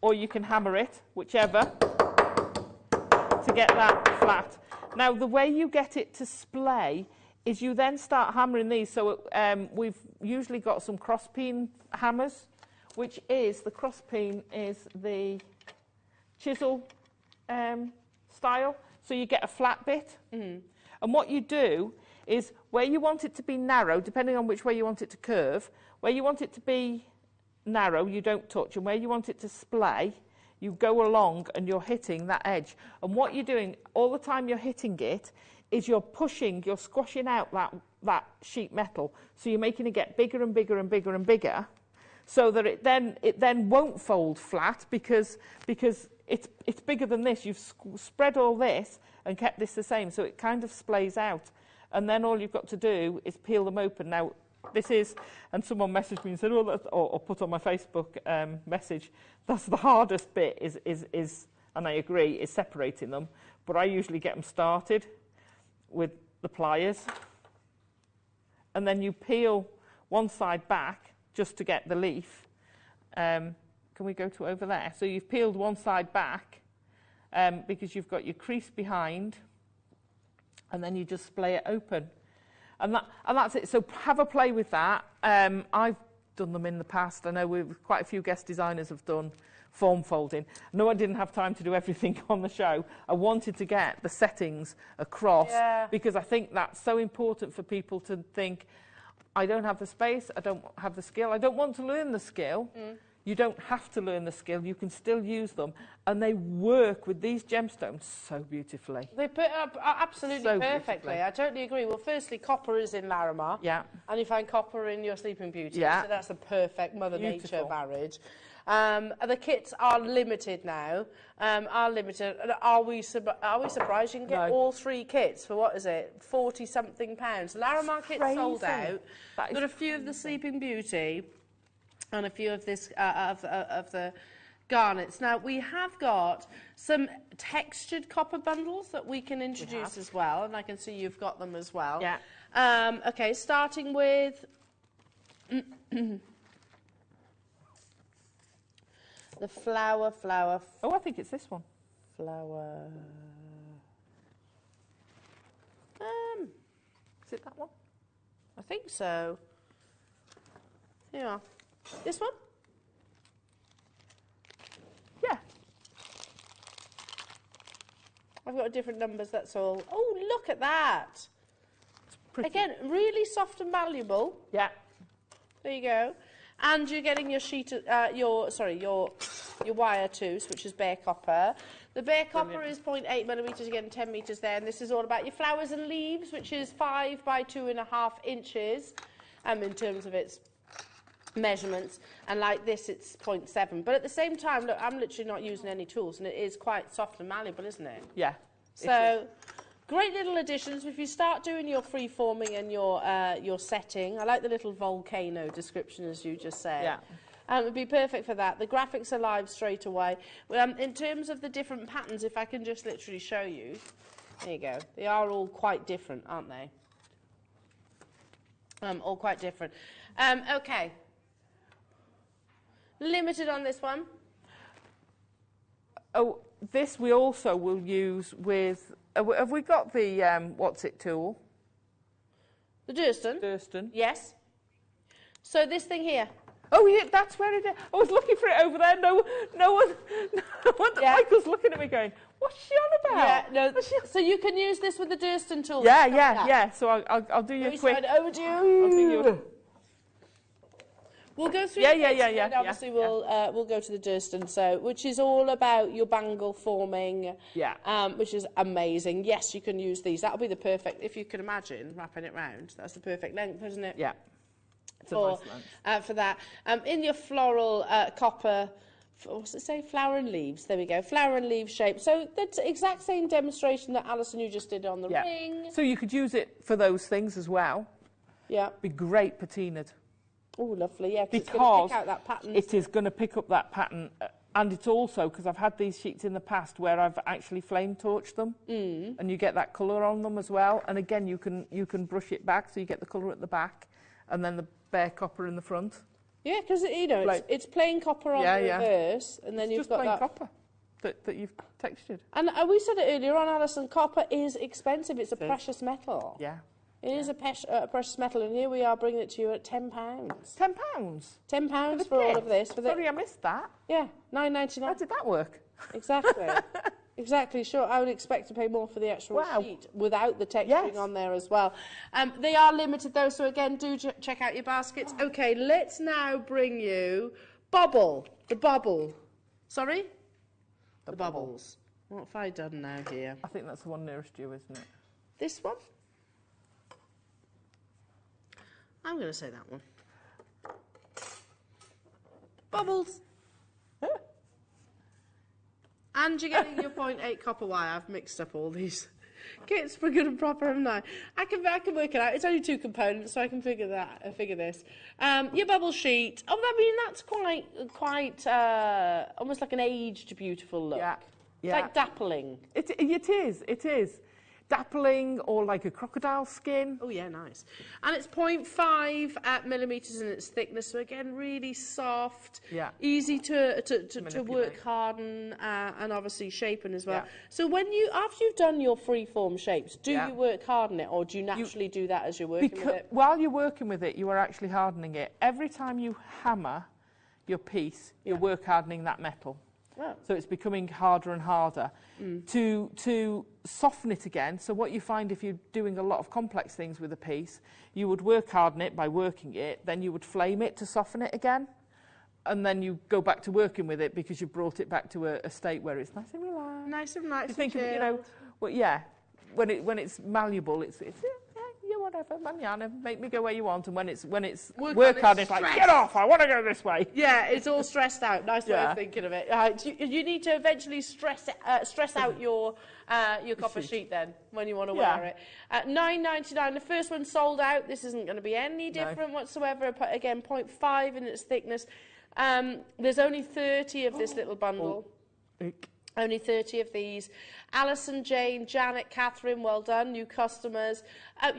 or you can hammer it, whichever, to get that flat. Now the way you get it to splay is you then start hammering these. So we've usually got some cross peen hammers, which is, the cross peen is the chisel style. So you get a flat bit. And what you do is, where you want it to be narrow, depending on which way you want it to curve, where you want it to be narrow, you don't touch, and where you want it to splay, you go along and you're hitting that edge. And what you're doing all the time you're hitting it is you're squashing out that sheet metal. So you're making it get bigger and bigger and bigger and bigger, so that it then won't fold flat because it's bigger than this. You've spread all this and kept this the same, so it kind of splays out. And then all you've got to do is peel them open. Now, this is, and someone messaged me and said, oh, that's, or put on my Facebook message, that's the hardest bit, is, and I agree, is separating them. But I usually get them started with the pliers. And then you peel one side back just to get the leaf. Can we go to over there? So you've peeled one side back because you've got your crease behind, and then you just splay it open. And that's it. So have a play with that. I've done them in the past. I know quite a few guest designers have done form folding. No, I didn't have time to do everything on the show. I wanted to get the settings across because I think that's so important for people to think, I don't have the space, I don't have the skill, I don't want to learn the skill. You don't have to learn the skill, you can still use them. And they work with these gemstones so beautifully. They put up absolutely so perfectly. I totally agree. Well, firstly, copper is in Larimar. Yeah. And you find copper in your Sleeping Beauty. Yeah. So that's a perfect Mother Nature marriage. The kits are limited now. Are we surprised you can get all 3 kits for, what is it, 40-something pounds? Larimar kits sold out. Got a few of the Sleeping Beauty and a few of this of the garnets. Now, we have got some textured copper bundles that we can introduce as well, and I can see you've got them as well. Yeah. Okay, starting with the flower. Oh, I think it's this one. Flower. Is it that one? I think so. Here you are. This one? Yeah. I've got different numbers, that's all. Oh, look at that. Again, really soft and malleable. Yeah. There you go. And you're getting your sheet, your wire too, which is bare copper. The bare copper is 0.8 millimetres, again 10 metres there, and this is all about your flowers and leaves, which is 5 by 2.5 inches, in terms of its measurements, and like this it's 0.7. But at the same time, look, I'm literally not using any tools, and it is quite soft and malleable, isn't it? Yeah. So great little additions. If you start doing your free-forming and your setting, I like the little volcano description, as you just said. Yeah. It would be perfect for that. The graphics are live straight away. In terms of the different patterns, if I can just literally show you, there you go. They are all quite different, aren't they? All quite different. Okay. Limited on this one. Oh, this we also will use with. Have we got the what's it tool? The Durston. Durston. Yes. So this thing here. Oh yeah, that's where it is. I was looking for it over there. No one. Michael's looking at me going, "What's she on about?" Yeah, no. So you can use this with the Durston tool. Yeah. So I'll do you a quick. Over to you. I'll do you. We'll go through. Yeah. Obviously, we'll go to the Durston, which is all about your bangle forming. Yeah. Which is amazing. Yes, you can use these. That'll be the perfect. If you can imagine wrapping it round, that's the perfect length, isn't it? Yeah. It's a nice length. For that, in your floral copper. What's it say? Flower and leaves. There we go. Flower and leaf shape. So that's the exact same demonstration that Alison you just did on the ring. So you could use it for those things as well. Yeah. Be great patinaed. Oh, lovely, yeah, because it's going to pick out that pattern. It is going to pick up that pattern. And it's also, because I've had these sheets in the past where I've actually flame torched them, and you get that colour on them as well. And again, you can brush it back, so you get the colour at the back, and then the bare copper in the front. Yeah, because, it's plain copper on the reverse, and then you've got that... copper that you've textured. And we said it earlier on, Alison, copper is expensive. It's a precious metal. Yeah. It is a precious metal, and here we are bringing it to you at £10. £10? £10 for all of this. Sorry, I missed that. Yeah, £9.99. How did that work? Exactly. Exactly, sure. I would expect to pay more for the actual sheet without the texturing on there as well. They are limited though, so again, do check out your baskets. Okay, let's now bring you the bubble. Sorry? The bubbles. What have I done now here? I think that's the one nearest you, isn't it? This one? I'm going to say that one. Bubbles. And you're getting your 0.8 copper wire. I've mixed up all these kits for good and proper, haven't I? I can work it out. It's only 2 components, so I can figure this. Your bubble sheet. Oh, I mean, that's quite almost like an aged, beautiful look. Yeah. It's like dappling. It is. Dappling, or like a crocodile skin. Oh yeah, nice. And it's 0.5 millimetres in its thickness, so again, really soft, easy to work harden, and obviously shapen as well. Yeah. So after you've done your free-form shapes, do you work harden it, or do you naturally do that as you're working with it? While you're working with it, you are actually hardening it. Every time you hammer your piece, you're work hardening that metal. Oh. So it's becoming harder and harder to soften it again. So what you find if you're doing a lot of complex things with a piece, you would work harden it by working it, then you would flame it to soften it again, and then you go back to working with it because you brought it back to a state where it's nice and relaxed. Nice and relaxed. You think, you know, well, yeah, when it's malleable, it's whatever, manana, make me go where you want, and when it's work hard, it's like, get off, I want to go this way. Yeah, it's all stressed out. Nice way of thinking of it. You need to eventually stress out your copper sheet then when you want to wear it. At $9.99, the first one sold out. This isn't going to be any different whatsoever. Again, 0.5 in its thickness. There's only 30 of this little bundle. Only 30 of these. Alison, Jane, Janet, Catherine, well done, new customers.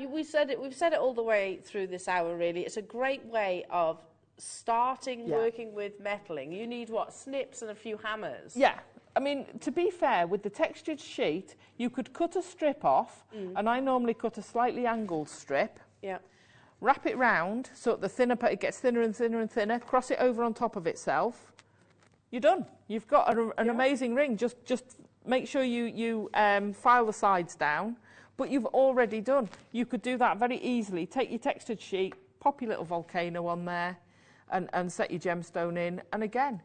We've said it all the way through this hour, really. It's a great way of starting working with metaling. You need, snips and a few hammers? Yeah. I mean, to be fair, with the textured sheet, you could cut a strip off, and I normally cut a slightly angled strip. Yeah. Wrap it round so that it gets thinner and thinner and thinner, cross it over on top of itself. You're done. You've got an amazing ring. Just make sure you file the sides down, but you've already done. You could do that very easily. Take your textured sheet, pop your little volcano on there, and set your gemstone in. And again,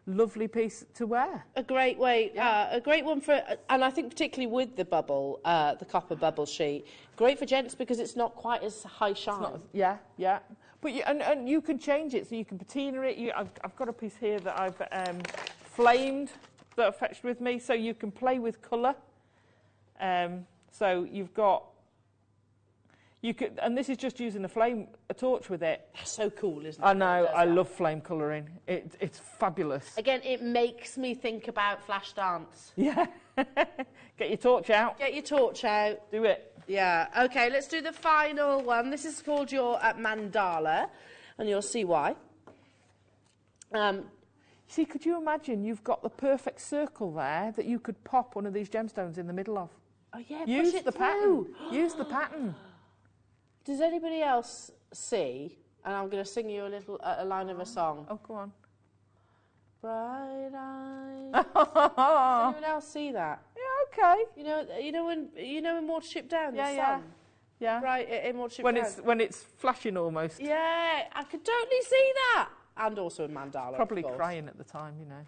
lovely piece to wear. A great way, a great one for, and I think particularly with the bubble, the copper bubble sheet, great for gents because it's not quite as high shine. But you can change it, so you can patina it. I've got a piece here that I've flamed that I've fetched with me, so you can play with colour. So you've got, and this is just using a torch with it. That's so cool, isn't it? I know, I love flame colouring. It's fabulous. Again, it makes me think about flash dance. Yeah. Get your torch out. Get your torch out. Do it. Yeah. Okay, let's do the final one. This is called your mandala, and you'll see why. See, could you imagine you've got the perfect circle there that you could pop one of these gemstones in the middle of? Oh, yeah, Use push it the through. pattern. Use the pattern. Does anybody else see? And I'm going to sing you a line of a song. Oh, go on. Bright eyes. Does anyone else see that? Yeah, okay. You know when Watership Down, the sun. Yeah. Right, in Watership Down. When it's flashing almost. Yeah, I could totally see that. And also in mandala. Probably crying at the time, you know.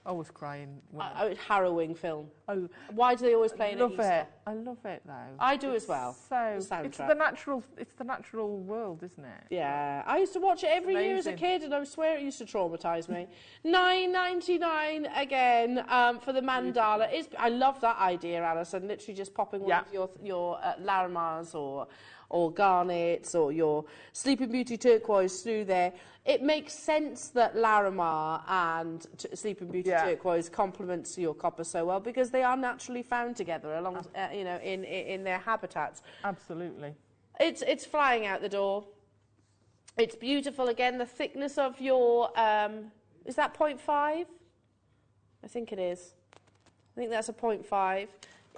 I was crying. Harrowing film. Why do they always play in Easter? I love it though. I do as well. So it's the natural world, isn't it? Yeah, I used to watch it every year as a kid, and I swear it used to traumatise me. $9.99 again for the mandala. I love that idea, Alison. Literally just popping one of your Larimars or garnets or your Sleeping Beauty turquoise through there. It makes sense that Larimar and Sleeping Beauty turquoise complements your copper so well because they are naturally found together along, in their habitats. Absolutely. It's flying out the door. It's beautiful. Again, the thickness of your is that 0.5? I think it is. I think that's a 0.5.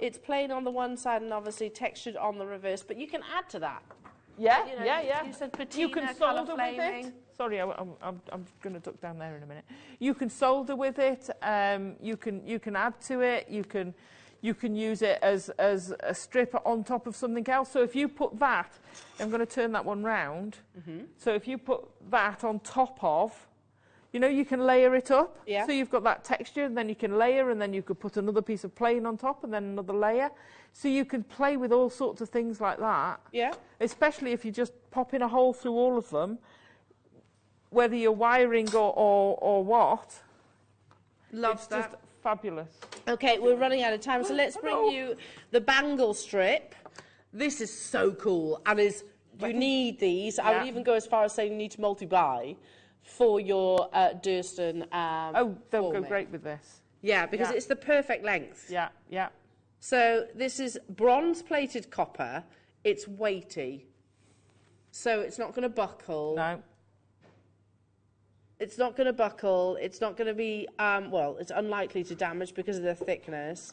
it's plain on the one side and obviously textured on the reverse, but you can add to that. Yeah, You know, yeah. You said patina, You can colour solder flaming. with it. Sorry, I'm going to duck down there in a minute. You can solder with it. You can add to it. You can use it as a strip on top of something else. So if you put that, I'm going to turn that one round. So if you put that on top of, you know, you can layer it up. Yeah. So you've got that texture, and then you can layer, and then you could put another piece of plain on top, and then another layer. So you can play with all sorts of things like that. Yeah. Especially if you just pop in a hole through all of them, whether you're wiring or what. Love that. It's just fabulous. Okay, we're running out of time, so let's bring you the Bangle strip. This is so cool, and you need these. I would even go as far as saying you need to multi-buy for your Durston. They'll go great with this. Yeah, because it's the perfect length. Yeah, yeah. So this is bronze-plated copper. It's weighty, so it's not going to buckle. No. It's not going to buckle. It's not going to be, well, it's unlikely to damage because of the thickness.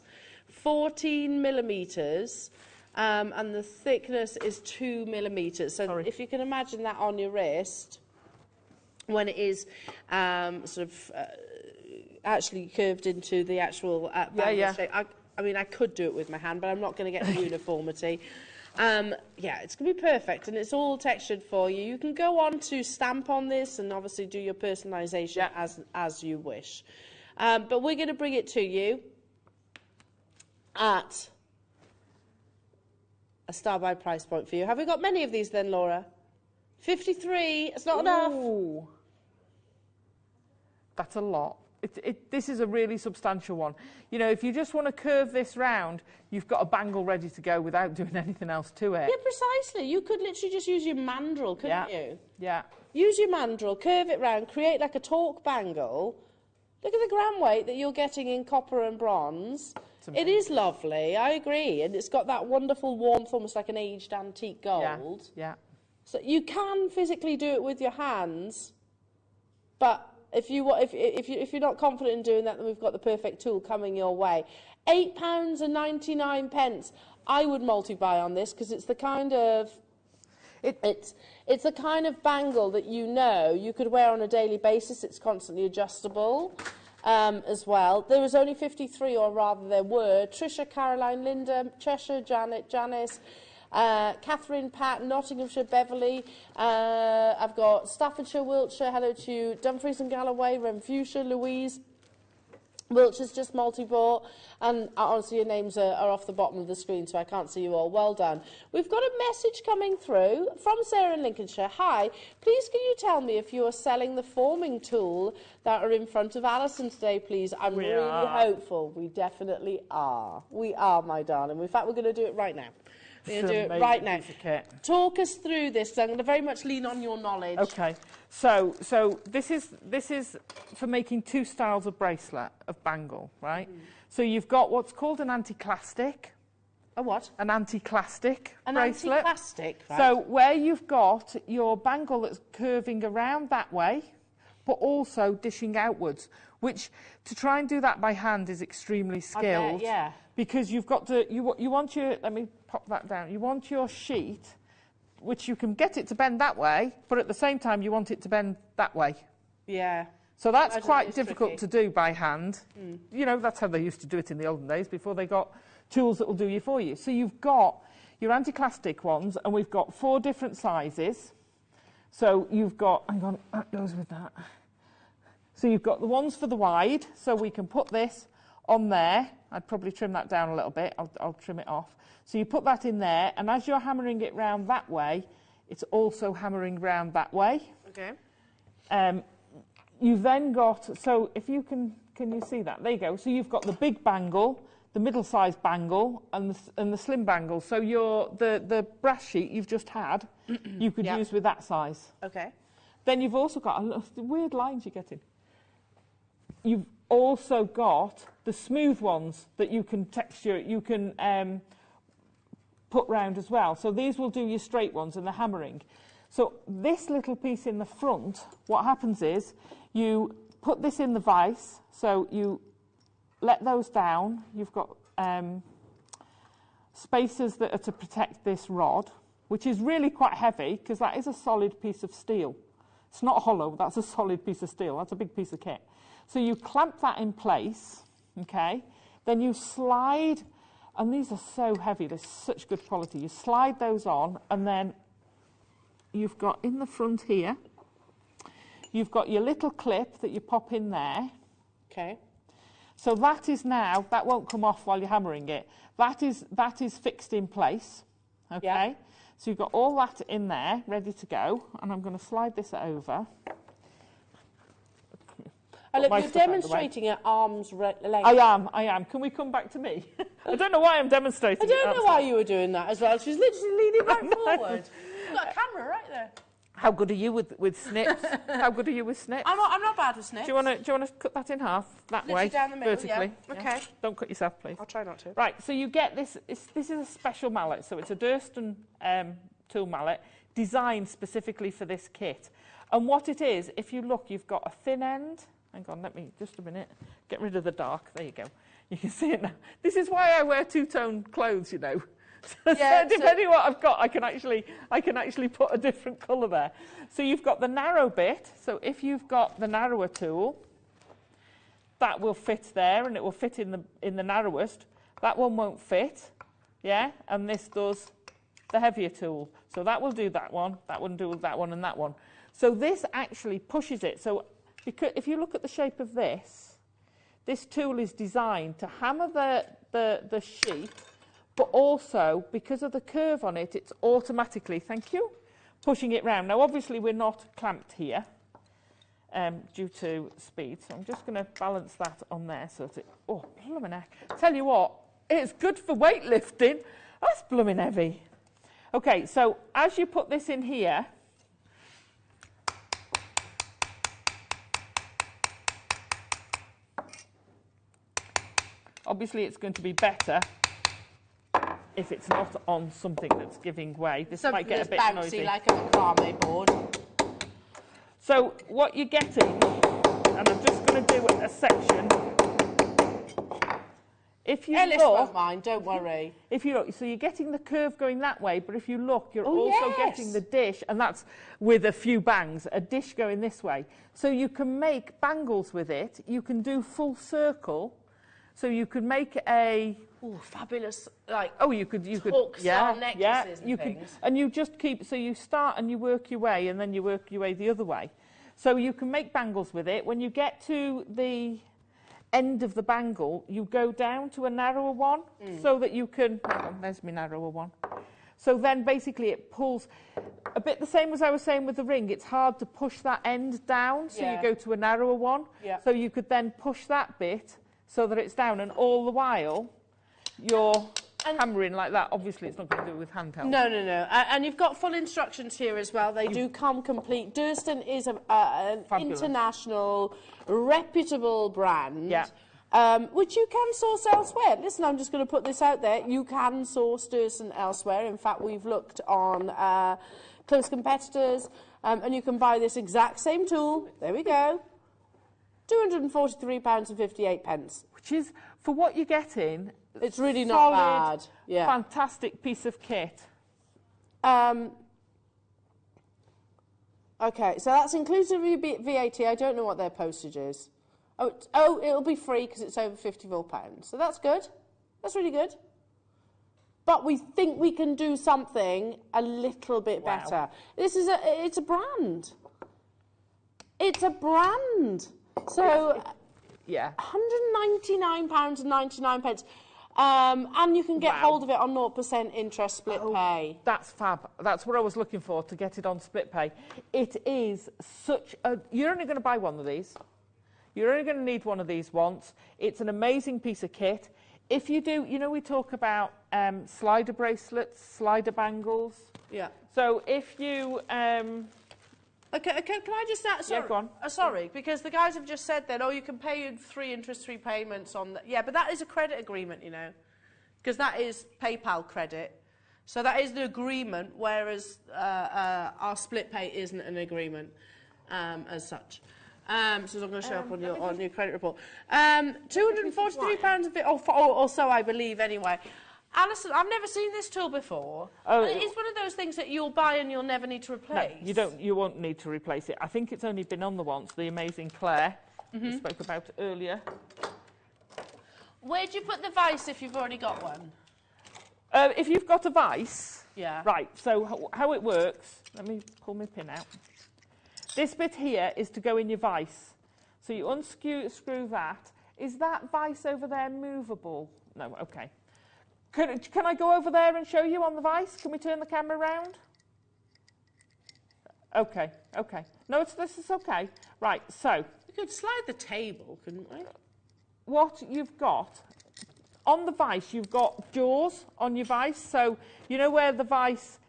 14 millimetres, and the thickness is 2 millimetres. So if you can imagine that on your wrist, when it is sort of actually curved into the actual bangle shape. I mean, I could do it with my hand, but I'm not going to get the uniformity. Yeah, it's going to be perfect, and it's all textured for you. You can go on to stamp on this and obviously do your personalisation as you wish. But we're going to bring it to you at a star-buy price point for you. Have we got many of these then, Laura? 53. It's not enough. That's a lot. This is a really substantial one. You know, if you just want to curve this round, you've got a bangle ready to go without doing anything else to it. Yeah, precisely. You could literally just use your mandrel, couldn't you? Yeah. Use your mandrel, curve it round, create like a torque bangle. Look at the gram weight that you're getting in copper and bronze. It is lovely, I agree. And it's got that wonderful warmth, almost like an aged antique gold. Yeah. So you can physically do it with your hands, but if you're not confident in doing that, then we've got the perfect tool coming your way. £8.99. I would multi-buy on this because it's the kind of it's the kind of bangle that you could wear on a daily basis. It's constantly adjustable as well. There was only 53, or rather there were. Trisha, Caroline, Linda, Cheshire, Janet, Janice, Catherine, Pat, Nottinghamshire, Beverley. I've got Staffordshire, Wiltshire. Hello to Dumfries and Galloway, Renfrewshire, Louise. Wiltshire's just multi-bought, and honestly your names are off the bottom of the screen, so I can't see you all. Well done. We've got a message coming through from Sarah in Lincolnshire. Hi, please can you tell me if you are selling the forming tool that are in front of Alison today, please? I'm really hopeful. We definitely are. We are, my darling. In fact, we're going to do it right now. We're going to do it right now. Talk us through this. I'm going to very much lean on your knowledge. Okay. So this is for making two styles of bracelet, of bangle, right? So you've got what's called an anti-clastic. A what? An anti-clastic bracelet. An anti-clastic, right. So where you've got your bangle that's curving around that way, but also dishing outwards, which to try and do that by hand is extremely skilled. I bet, yeah. Because you've got to, you want your, let me pop that down, you want your sheet, which you can get it to bend that way, but at the same time you want it to bend that way. Yeah. So that's quite difficult to do by hand. You know, that's how they used to do it in the olden days before they got tools that will do you for you. So you've got your anti-clastic ones, and we've got 4 different sizes. So you've got, hang on, that goes with that. So you've got the ones for the wide, so we can put this on there. I'd probably trim that down a little bit. I'll trim it off. So you put that in there, and as you're hammering it round that way, it's also hammering round that way. Okay. You've then got, so if you can you see that? There you go. So you've got the big bangle, the middle-sized bangle, and the slim bangle. So the brass sheet you've just had, you could use with that size. Okay. Then you've also got, the weird lines you're getting. You've also got the smooth ones that you can texture, you can put round as well. So these will do your straight ones and the hammering. So this little piece in the front, what happens is you put this in the vise, so you let those down. You've got spacers that are to protect this rod, which is really quite heavy because that is a solid piece of steel. It's not hollow, that's a solid piece of steel. That's a big piece of kit. So you clamp that in place, okay? Then you slide, and these are so heavy, they're such good quality. You slide those on, and then you've got in the front here, you've got your little clip that you pop in there. Okay. So that is now, that won't come off while you're hammering it. That is fixed in place, okay? Yeah. So you've got all that in there, ready to go, and I'm going to slide this over. Oh, look, you're demonstrating at arm's length. I am. Can we come back to me? I don't know why I'm demonstrating. I don't know why you were doing that as well. She's literally leaning right forward. You've got a camera right there. How good are you with snips? How good are you with snips? I'm not bad with snips. Do you want to cut that in half that way, down the middle, vertically? Yeah. Okay. Don't cut yourself, please. I'll try not to. Right. So you get this. This is a special mallet. So it's a Durston tool mallet designed specifically for this kit. And what it is, if you look, you've got a thin end. Hang on, let me just a minute. Get rid of the dark. There you go. You can see it now. This is why I wear two-tone clothes, you know. Yeah, so depending on what I've got, I can actually put a different colour there. So you've got the narrow bit. So if you've got the narrower tool, that will fit there, and it will fit in the narrowest. That one won't fit, yeah. And this does the heavier tool. So that will do that one do that one, and that one. So this actually pushes it. So because if you look at the shape of this tool is designed to hammer the sheet. But also, because of the curve on it, it's automatically, thank you, pushing it round. Now, obviously, we're not clamped here due to speed. So I'm just going to balance that on there. So that oh, blooming heck. Tell you what, it's good for weightlifting. That's blooming heavy. Okay, so as you put this in here, obviously, it's going to be better if it's not on something that's giving way. This might get a bit noisy. Like a macrame board. So what you're getting, and I'm just going to do a section. If you Ellis look, won't mind, don't worry. If you look, so you're getting the curve going that way, but if you look, you're also getting the dish, and that's with a few bangs, a dish going this way. So you can make bangles with it. You can do full circle. So you could make a fabulous, like you could necklaces and things. And you just keep, so you start and you work your way, and then you work your way the other way. So you can make bangles with it. When you get to the end of the bangle, you go down to a narrower one, so that you can. Hang on, there's my narrower one. So then basically it pulls a bit the same as I was saying with the ring. It's hard to push that end down, so you go to a narrower one. Yeah. So you could then push that bit so that it's down, and all the while you're hammering like that. Obviously, it's not going to do it with handheld. No. And you've got full instructions here as well. They do come complete. Durston is an international, reputable brand, which you can source elsewhere. Listen, I'm just going to put this out there. You can source Durston elsewhere. In fact, we've looked on close competitors, and you can buy this exact same tool. There we go. £243.58. Which is, for what you're getting, it's really not bad. Yeah. Fantastic piece of kit. Okay, so that's inclusive of VAT. I don't know what their postage is. Oh, it'll be free because it's over £54. So that's good. That's really good. But we think we can do something a little bit better. It's a brand. It's a brand. So, £199.99. And you can get hold of it on 0% interest split pay. That's fab. That's what I was looking for, to get it on split pay. It is such a... You're only going to buy one of these. You're only going to need one of these once. It's an amazing piece of kit. If you do, you know, we talk about slider bracelets, slider bangles. Yeah. So if you... Okay, can I just add, sorry, go on. Sorry, because the guys have just said then, you can pay in 3 interest-free payments on... Yeah, but that is a credit agreement, you know, because that is PayPal credit. So that is the agreement, whereas our split pay isn't an agreement as such. So it's not going to show up on your credit report. £243 of it, or so I believe anyway. Alison, I've never seen this tool before. Oh, it's one of those things that you'll buy and you'll never need to replace. No, you won't need to replace it. I think it's only been on the once, the amazing Claire we spoke about earlier. Where do you put the vise if you've already got one? If you've got a vise, yeah. Right, so how it works, let me pull my pin out. This bit here is to go in your vise. So you unscrew that. Is that vise over there movable? No, okay. Can I go over there and show you on the vise? Can we turn the camera around? Okay, okay. No, this is okay. Right, so. We could slide the table, couldn't we? What you've got, on the vise, you've got jaws on your vise. So, you know where the vise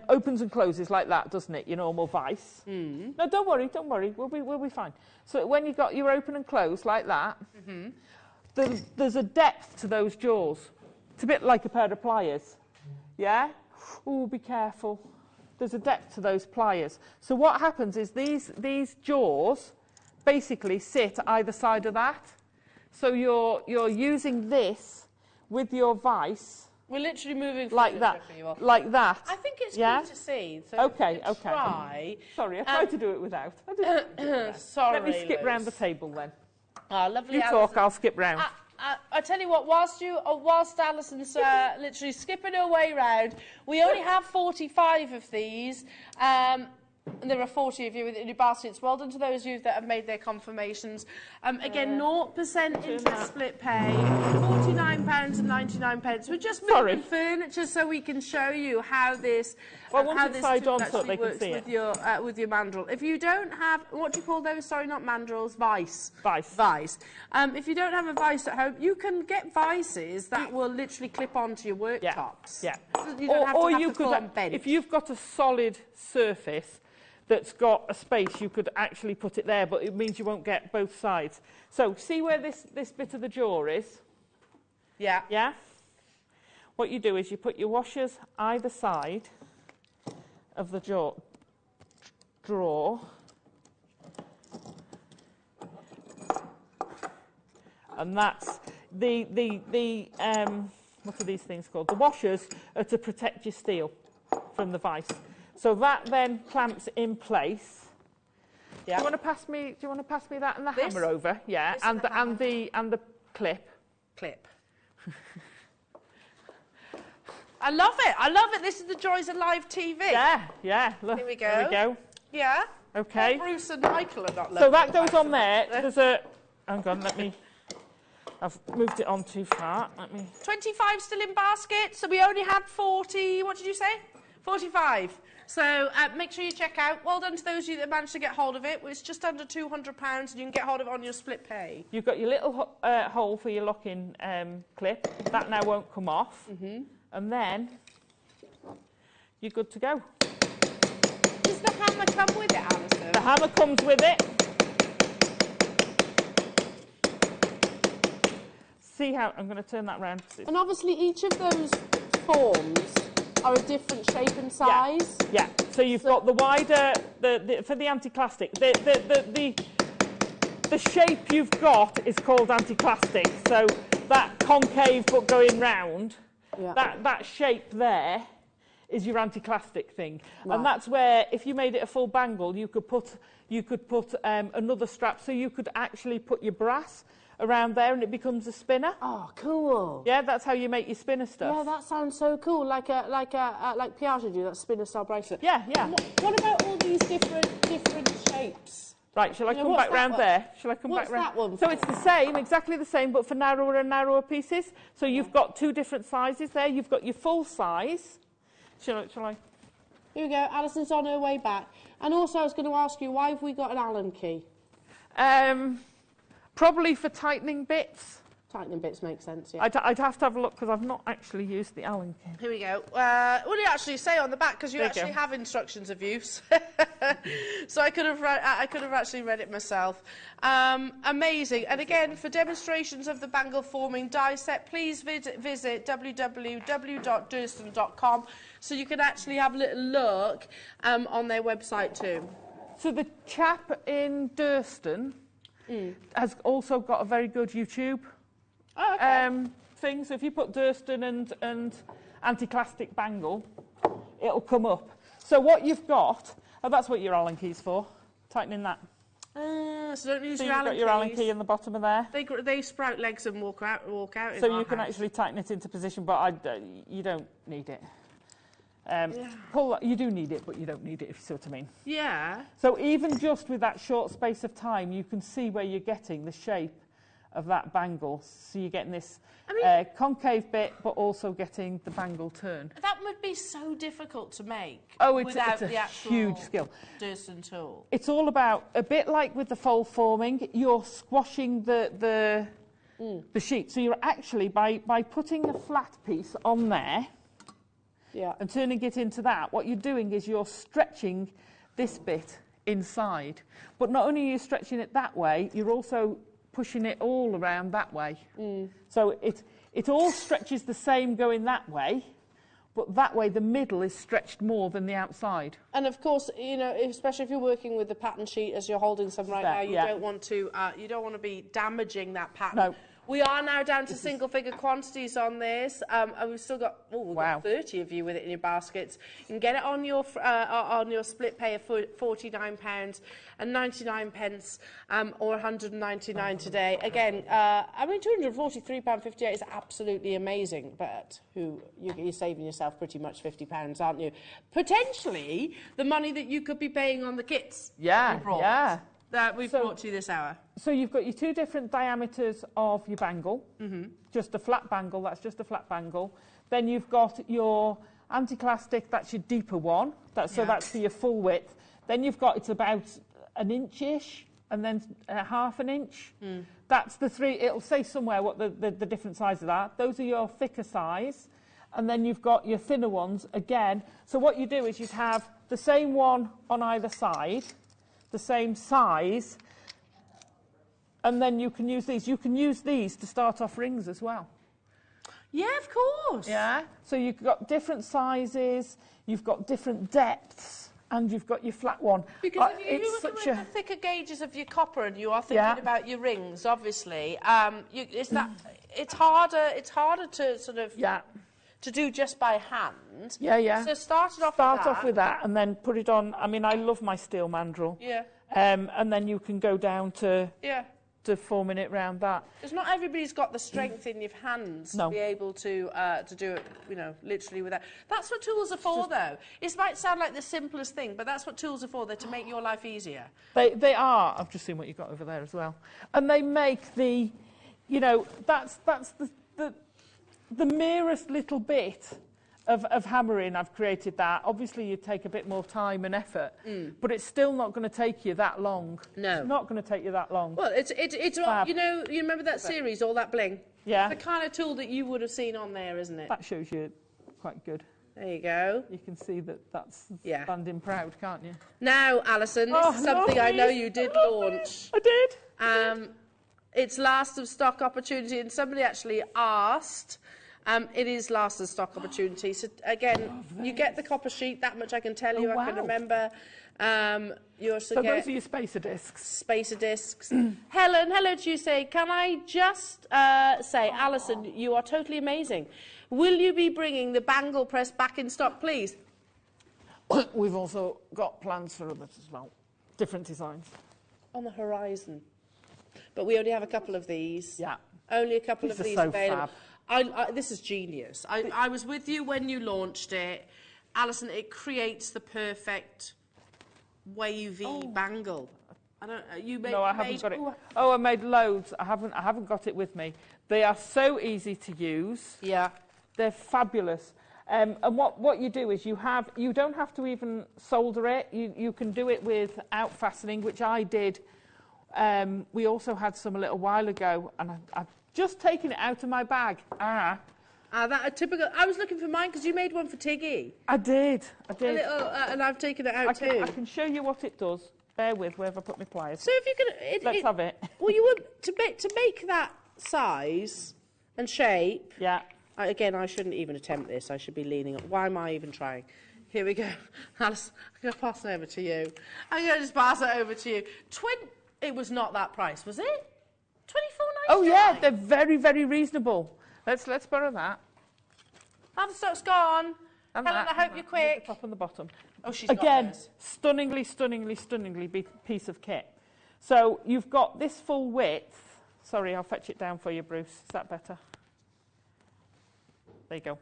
opens and closes like that, doesn't it? Your normal vise. Mm. No, don't worry. We'll be fine. So when you've got your open and close like that, there's a depth to those jaws. It's a bit like a pair of pliers, yeah? Oh, be careful. There's a depth to those pliers. So what happens is these jaws basically sit either side of that. So you're using this with your vise. We're literally moving like that, like that. I think it's good to see. So okay. Try. Sorry, I tried to do it without. Sorry. Let me skip round the table then. Oh, lovely. You talk, I'll skip round. I tell you what, whilst Alison's literally skipping her way round, we only have 45 of these. And there are 40 of you in your baskets. Well done to those of you that have made their confirmations. Again, 0% interest split pay, £49.99. We're just moving furniture so we can show you how this tool actually works with your mandrel. If you don't have, what do you call those? Sorry, not mandrels, vise. Vise. If you don't have a vise at home, you can get vices that will literally clip onto your worktops. Yeah. You don't have to have the full-on bench. If you've got a solid surface that's got a space, you could actually put it there, but it means you won't get both sides. So see where this bit of the jaw is? Yeah. Yeah? What you do is you put your washers either side of the drawer. And that's what are these things called? The washers are to protect your steel from the vise. So that then clamps in place. Yeah. Do you want to pass me that and the hammer over? Yeah. And the clip. I love it. This is the joys of live TV. Yeah. Look, here we go. There we go. Yeah. Okay. Bruce and Michael are not. So that goes on there. There's a. Hang on. I've moved it on too far. 25 still in basket. So we only had 40. What did you say? 45. So make sure you check out. Well done to those of you that managed to get hold of it. It's just under £200 and you can get hold of it on your split pay. You've got your little hole for your locking clip. That now won't come off. And then you're good to go. Does the hammer come with it, Alison? The hammer comes with it. See how... I'm going to turn that round. And obviously each of those forms are a different shape and size. Yeah. So you've got the wider, for the anti-clastic. The shape you've got is called anti-clastic. So that concave but going round, that shape there is your anti-clastic thing. Right. And that's where, if you made it a full bangle, you could put another strap. So you could actually put your brass around there and it becomes a spinner. Oh, cool. Yeah, that's how you make your spinner stuff. Yeah, that sounds so cool. Like Piaget do, that spinner style bracelet. Yeah. What about all these different shapes? Right, shall I come back round there? Shall I come back round? That one? So it's the same, exactly the same, but for narrower and narrower pieces. So you've got two different sizes there. You've got your full size. Shall I? Here we go. Alison's on her way back. And also, I was going to ask you, why have we got an Allen key? Probably for tightening bits. Tightening bits makes sense, yeah. I'd have to have a look because I've not actually used the Allen key. Here we go. What do you actually say on the back? Because you actually have instructions of use. So I could have actually read it myself. Amazing. And again, for demonstrations of the bangle forming die set, please visit www.durston.com so you can actually have a little look on their website too. So the chap in Durston has also got a very good YouTube. Oh, okay. thing. So if you put Durston and anti-clastic bangle, it'll come up. So what you've got, oh, that's what your Allen key's for, tightening that. So don't use so your you've Allen got your Allen key in the bottom of there. They sprout legs and walk out. So you can actually tighten it into position, but you don't need it. You do need it, but you don't need it, if you see what I mean. Yeah. So even just with that short space of time, you can see where you're getting the shape of that bangle. So you're getting this concave bit, but also getting the bangle turn. That would be so difficult to make. Oh, it's the a actual huge skill. Durston tool. It's all about, a bit like with the fold forming, you're squashing the sheet. So you're actually, by putting a flat piece on there, and turning it into that, what you're doing is you're stretching this bit inside. But not only are you stretching it that way, you're also pushing it all around that way. So it all stretches the same going that way, but that way the middle is stretched more than the outside. And of course, you know, especially if you're working with the pattern sheet as you're holding some right now, you don't want to be damaging that pattern. No. We are now down to single-figure quantities on this, and we've still got, got 30 of you with it in your baskets. You can get it on your split pay of £49 and 99 pence, or 199 today. Again, I mean, £243.58 is absolutely amazing, but you're saving yourself pretty much £50, aren't you? Potentially the money that you could be paying on the kits. That we've brought to you this hour. So you've got your two different diameters of your bangle. Just a flat bangle, that's just a flat bangle. Then you've got your anti-clastic, that's your deeper one. So that's for your full width. Then you've got, it's about an inch-ish, and then half an inch. That's the three, it'll say somewhere what the different sizes are. Those are your thicker size. And then you've got your thinner ones again. So what you do is you'd have the same one on either side, the same size, and then you can use these. You can use these to start off rings as well. Yeah, of course. Yeah. So you've got different sizes, you've got different depths, and you've got your flat one. Because if you're looking at the thicker gauges of your copper and you are thinking about your rings, obviously, it's harder to sort of to do just by hand. So start off with that and then put it on. I mean, I love my steel mandrel. And then you can go down to forming it round that. Because not everybody's got the strength in your hands to be able to do it, you know, literally with that. That's what tools are for, though. It might sound like the simplest thing, but that's what tools are for. They're to make your life easier. They are. I've just seen what you've got over there as well. And they make the, you know, that's the merest little bit of hammering. I've created that. Obviously, you take a bit more time and effort, but it's still not going to take you that long. No. It's not going to take you that long. Well, it's you know, you remember that series, All That Bling? Yeah. It's the kind of tool that you would have seen on there, isn't it? That shows you quite good. There you go. You can see that's standing proud, can't you? Now, Alison, this is something I know you did launch. I did. It's last of stock opportunity, and somebody actually asked. It is last of stock opportunity. So again, you get the copper sheet. That much I can tell you. I can remember. So those are your spacer discs. Spacer discs. Helen, hello to you. Say, can I just say, Alison, you are totally amazing. Will you be bringing the Bangle press back in stock, please? We've also got plans for others as well. Different designs. On the horizon. But we only have a couple of these. Yeah. Only a couple of these available. Fab. This is genius. I was with you when you launched it. Alison, it creates the perfect wavy bangle. I haven't got it. I made loads. I haven't got it with me. They are so easy to use. Yeah. They're fabulous. And what you do is you don't have to even solder it. You can do it without fastening, which I did. We also had some a little while ago, and I've just taken it out of my bag. That a typical. I was looking for mine because you made one for Tiggy. I did. And I've taken it out too. I can show you what it does. Bear with where have I put my pliers. So if you can, let's have it. Well, you would to make that size and shape. Yeah. Again, I shouldn't even attempt this. I should be leaning up. Why am I even trying? Here we go. Alice, I'm going to pass it over to you. I'm going to just pass it over to you. It was not that price, was it? $24.99. Oh yeah, they're very, very reasonable. Let's borrow that. Stock's gone. And Helen, I hope you're quick. The top and the bottom. Oh, she's again, got hers. stunningly piece of kit. So you've got this full width. Sorry, I'll fetch it down for you, Bruce. Is that better? There you go.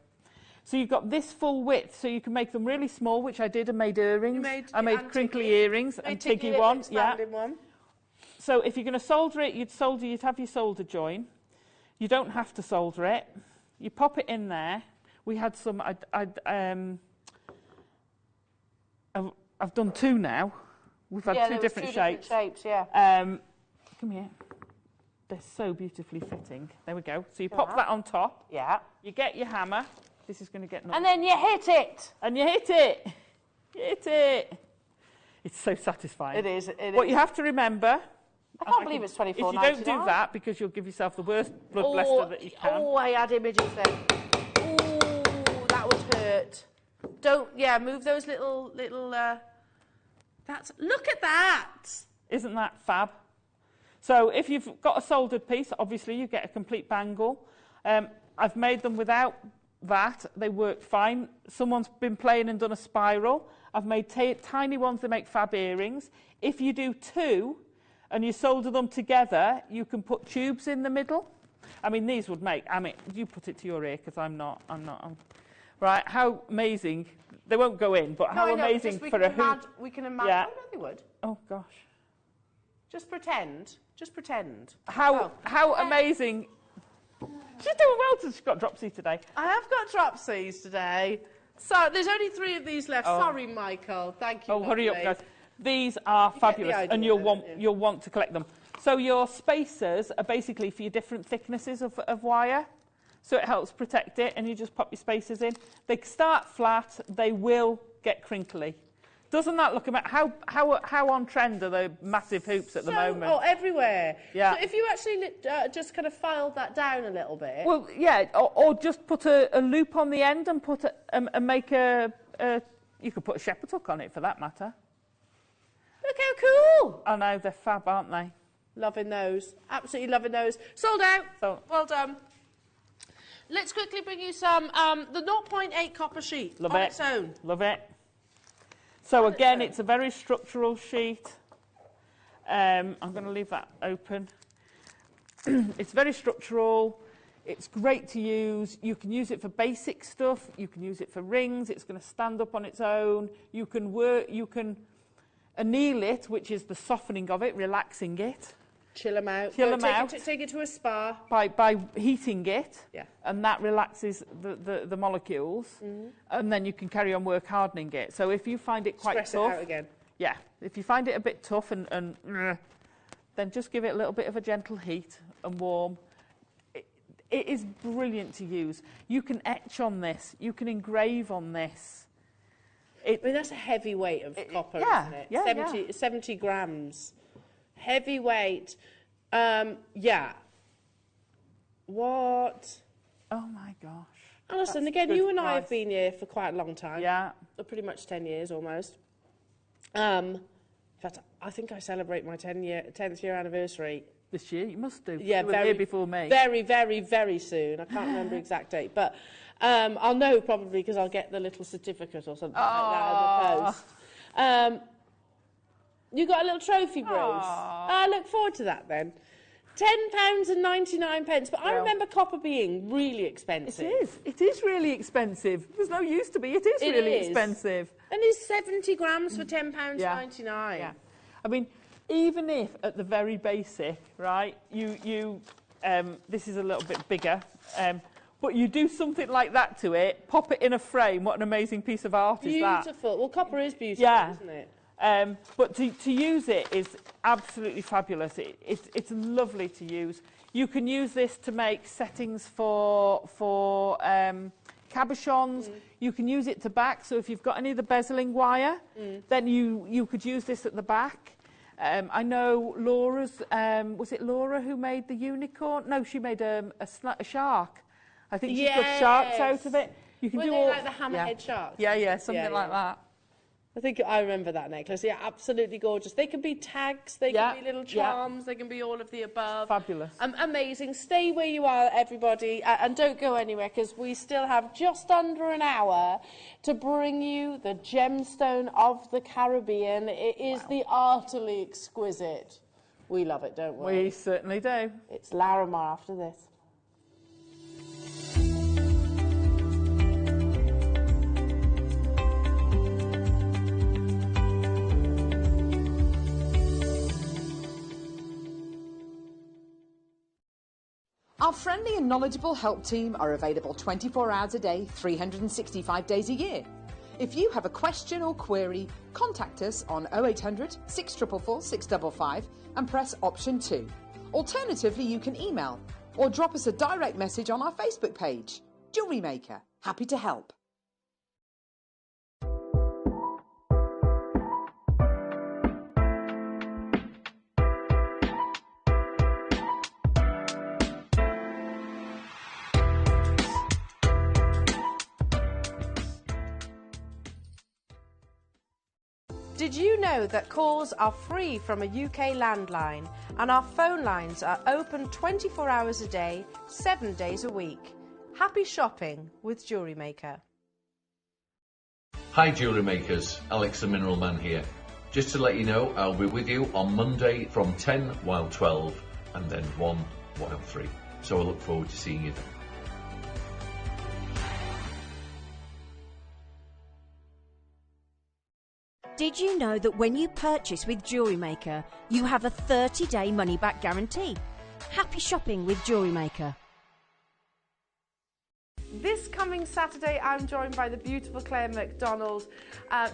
So you've got this full width, so you can make them really small, which I did, and made earrings. I made crinkly earrings and tiggy one. Yeah. One. So if you're going to solder it, you'd have your solder join. You don't have to solder it. You pop it in there. We had some. I've done two now. We've had two different shapes. Come here. They're so beautifully fitting. There we go. So you pop that on top. Yeah. You get your hammer. This is going to get. And then you hit it. And you hit it. You hit it. It's so satisfying. It is. What you have to remember. I can't believe it's $24.99. If you don't do that, because you'll give yourself the worst blood blister that you can. Oh, I had images then. Oh, that would hurt. Move those little. Look at that. Isn't that fab? So if you've got a soldered piece, obviously you get a complete bangle. I've made them without that. They work fine. Someone's been playing and done a spiral. I've made tiny ones that make fab earrings. If you do two and you solder them together, you can put tubes in the middle. I mean, these would make, you put it to your ear because I'm not. Right, how amazing. They won't go in, but how amazing for a hoop. We can imagine. Yeah. Oh, no, they would. Oh, gosh. Just pretend. How amazing. She's doing well since she's got dropsy today. I have got dropsies today. So there's only 3 of these left. Sorry, Michael. Thank you. Oh, hurry up, guys. These are fabulous, and you'll want to collect them. So your spacers are basically for your different thicknesses of wire. So it helps protect it, and you just pop your spacers in. They start flat. They will get crinkly. Doesn't that look about how on trend are the massive hoops at the moment? Oh, everywhere. Yeah. So if you actually just kind of filed that down a little bit. Well, yeah, or just put a loop on the end and put and make a. You could put a shepherd hook on it for that matter. Look how cool! I know, they're fab, aren't they? Loving those. Absolutely loving those. Sold out. Well done. Let's quickly bring you some the 0.8 copper sheet on its own. Love it. So again, it's a very structural sheet. I'm going to leave that open. It's very structural. It's great to use. You can use it for basic stuff. You can use it for rings. It's going to stand up on its own. You can anneal it, which is the softening of it, relaxing it. Chill them out. Take it to a spa. By heating it, yeah. And that relaxes the molecules, and then you can carry on work hardening it. So if you find it quite Stress tough, it out again. Yeah, if you find it a bit tough and then just give it a little bit of a gentle heat and warm. It is brilliant to use. You can etch on this. You can engrave on this. I mean, that's a heavy weight of copper, isn't it? Yeah, 70 grams. Heavy weight. Yeah. What? Oh, my gosh. Alison, again, you and I have been here for quite a long time. Yeah. Pretty much 10 years, almost. In fact, I think I celebrate my 10th year anniversary. This year? You must do. Yeah, you were here before me. Very, very, very soon. I can't remember the exact date, but I'll know probably because I'll get the little certificate or something like that in the post. You got a little trophy, Bruce. I look forward to that then. £10.99, but I remember copper being really expensive. It is really expensive. There's no use to be. It is really expensive. And it's 70 grams for £10.99. Yeah. I mean, even if at the very basic, right, you this is a little bit bigger, but you do something like that to it, pop it in a frame, what an amazing piece of art is that? Beautiful. Well, copper is beautiful, isn't it? But to use it is absolutely fabulous. It's lovely to use. You can use this to make settings for cabochons. You can use it to back. So if you've got any of the bezeling wire, then you could use this at the back. I know Laura's, was it Laura who made the unicorn? No, she made a shark. I think she got sharks out of it. You can do all like the hammerhead sharks. Yeah, something like that. I think I remember that necklace. Yeah, absolutely gorgeous. They can be tags, they can be little charms, they can be all of the above. Fabulous. Amazing. Stay where you are, everybody, and don't go anywhere, because we still have just under an hour to bring you the gemstone of the Caribbean. It is the utterly exquisite. We love it, don't we? We certainly do. It's Larimar after this. Our friendly and knowledgeable help team are available 24 hours a day, 365 days a year. If you have a question or query, contact us on 0800 644 655 and press option 2. Alternatively, you can email or drop us a direct message on our Facebook page. Jewellery Maker, happy to help. Did you know that calls are free from a UK landline and our phone lines are open 24 hours a day, 7 days a week? Happy shopping with Jewellery Maker. Hi Jewellery Makers, Alex the Mineral Man here. Just to let you know, I'll be with you on Monday from 10 while 12 and then 1 while 3. So I look forward to seeing you then. Did you know that when you purchase with Jewellery Maker, you have a 30-day money-back guarantee? Happy shopping with Jewellery Maker. This coming Saturday, I'm joined by the beautiful Claire McDonald.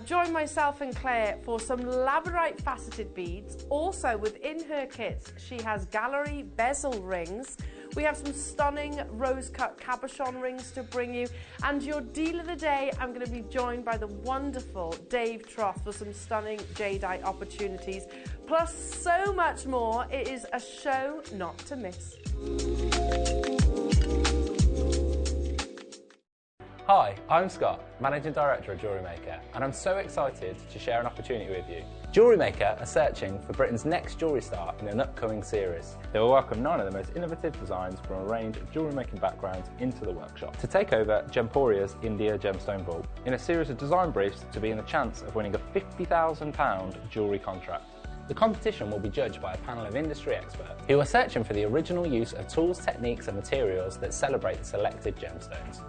Join myself and Claire for some labradorite faceted beads. Also, within her kits, she has gallery bezel rings. We have some stunning rose-cut cabochon rings to bring you. And your deal of the day, I'm going to be joined by the wonderful Dave Troth for some stunning jadeite opportunities. Plus so much more. It is a show not to miss. Hi, I'm Scott, Managing Director of Jewellery Maker, and I'm so excited to share an opportunity with you. Jewellery Maker are searching for Britain's next jewellery star in an upcoming series. They will welcome 9 of the most innovative designs from a range of jewellery making backgrounds into the workshop to take over Gemporia's India Gemstone Vault in a series of design briefs to be in the chance of winning a £50,000 jewellery contract. The competition will be judged by a panel of industry experts who are searching for the original use of tools, techniques and materials that celebrate the selected gemstones.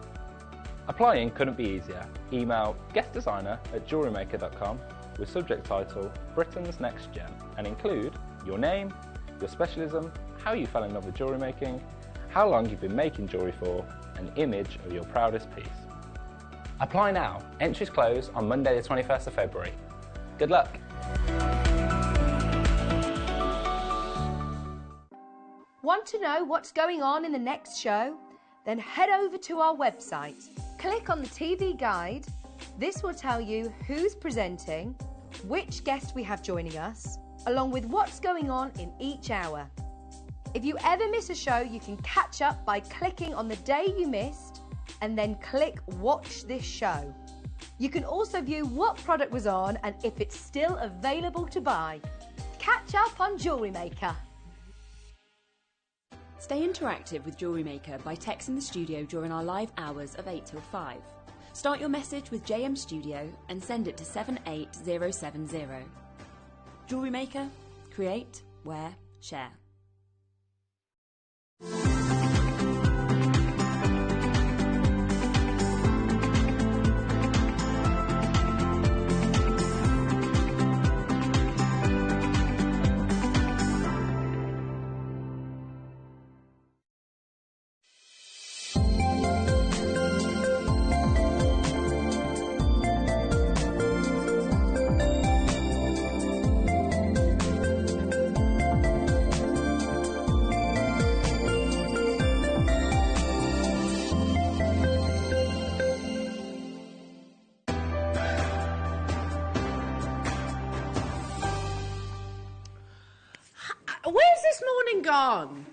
Applying couldn't be easier. Email guestdesigner@jewellerymaker.com with subject title Britain's Next Gem and include your name, your specialism, how you fell in love with jewellery making, how long you've been making jewellery for, an image of your proudest piece. Apply now. Entries close on Monday the 21st of February. Good luck. Want to know what's going on in the next show? Then head over to our website. Click on the TV guide. This will tell you who's presenting, which guest we have joining us, along with what's going on in each hour. If you ever miss a show, you can catch up by clicking on the day you missed and then click Watch This Show. You can also view what product was on and if it's still available to buy. Catch up on Jewellery Maker. Stay interactive with Jewellery Maker by texting the studio during our live hours of 8 till 5. Start your message with JM Studio and send it to 78070. Jewellery Maker, create, wear, share. Where's this morning gone?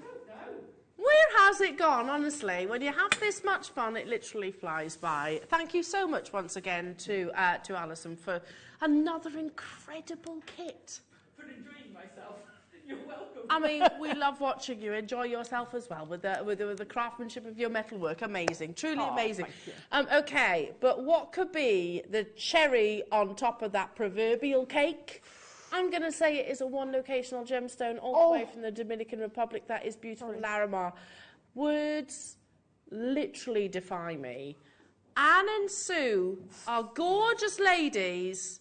Where has it gone, honestly? When you have this much fun, it literally flies by. Thank you so much once again to Alison for another incredible kit. For enjoying myself. You're welcome. I mean, we love watching you enjoy yourself as well with the craftsmanship of your metalwork. Amazing, truly amazing. Thank you. Okay, but what could be the cherry on top of that proverbial cake? I'm going to say it is a one-locational gemstone all the way from the Dominican Republic. That is beautiful Larimar. Words literally defy me. Anne and Sue are gorgeous ladies.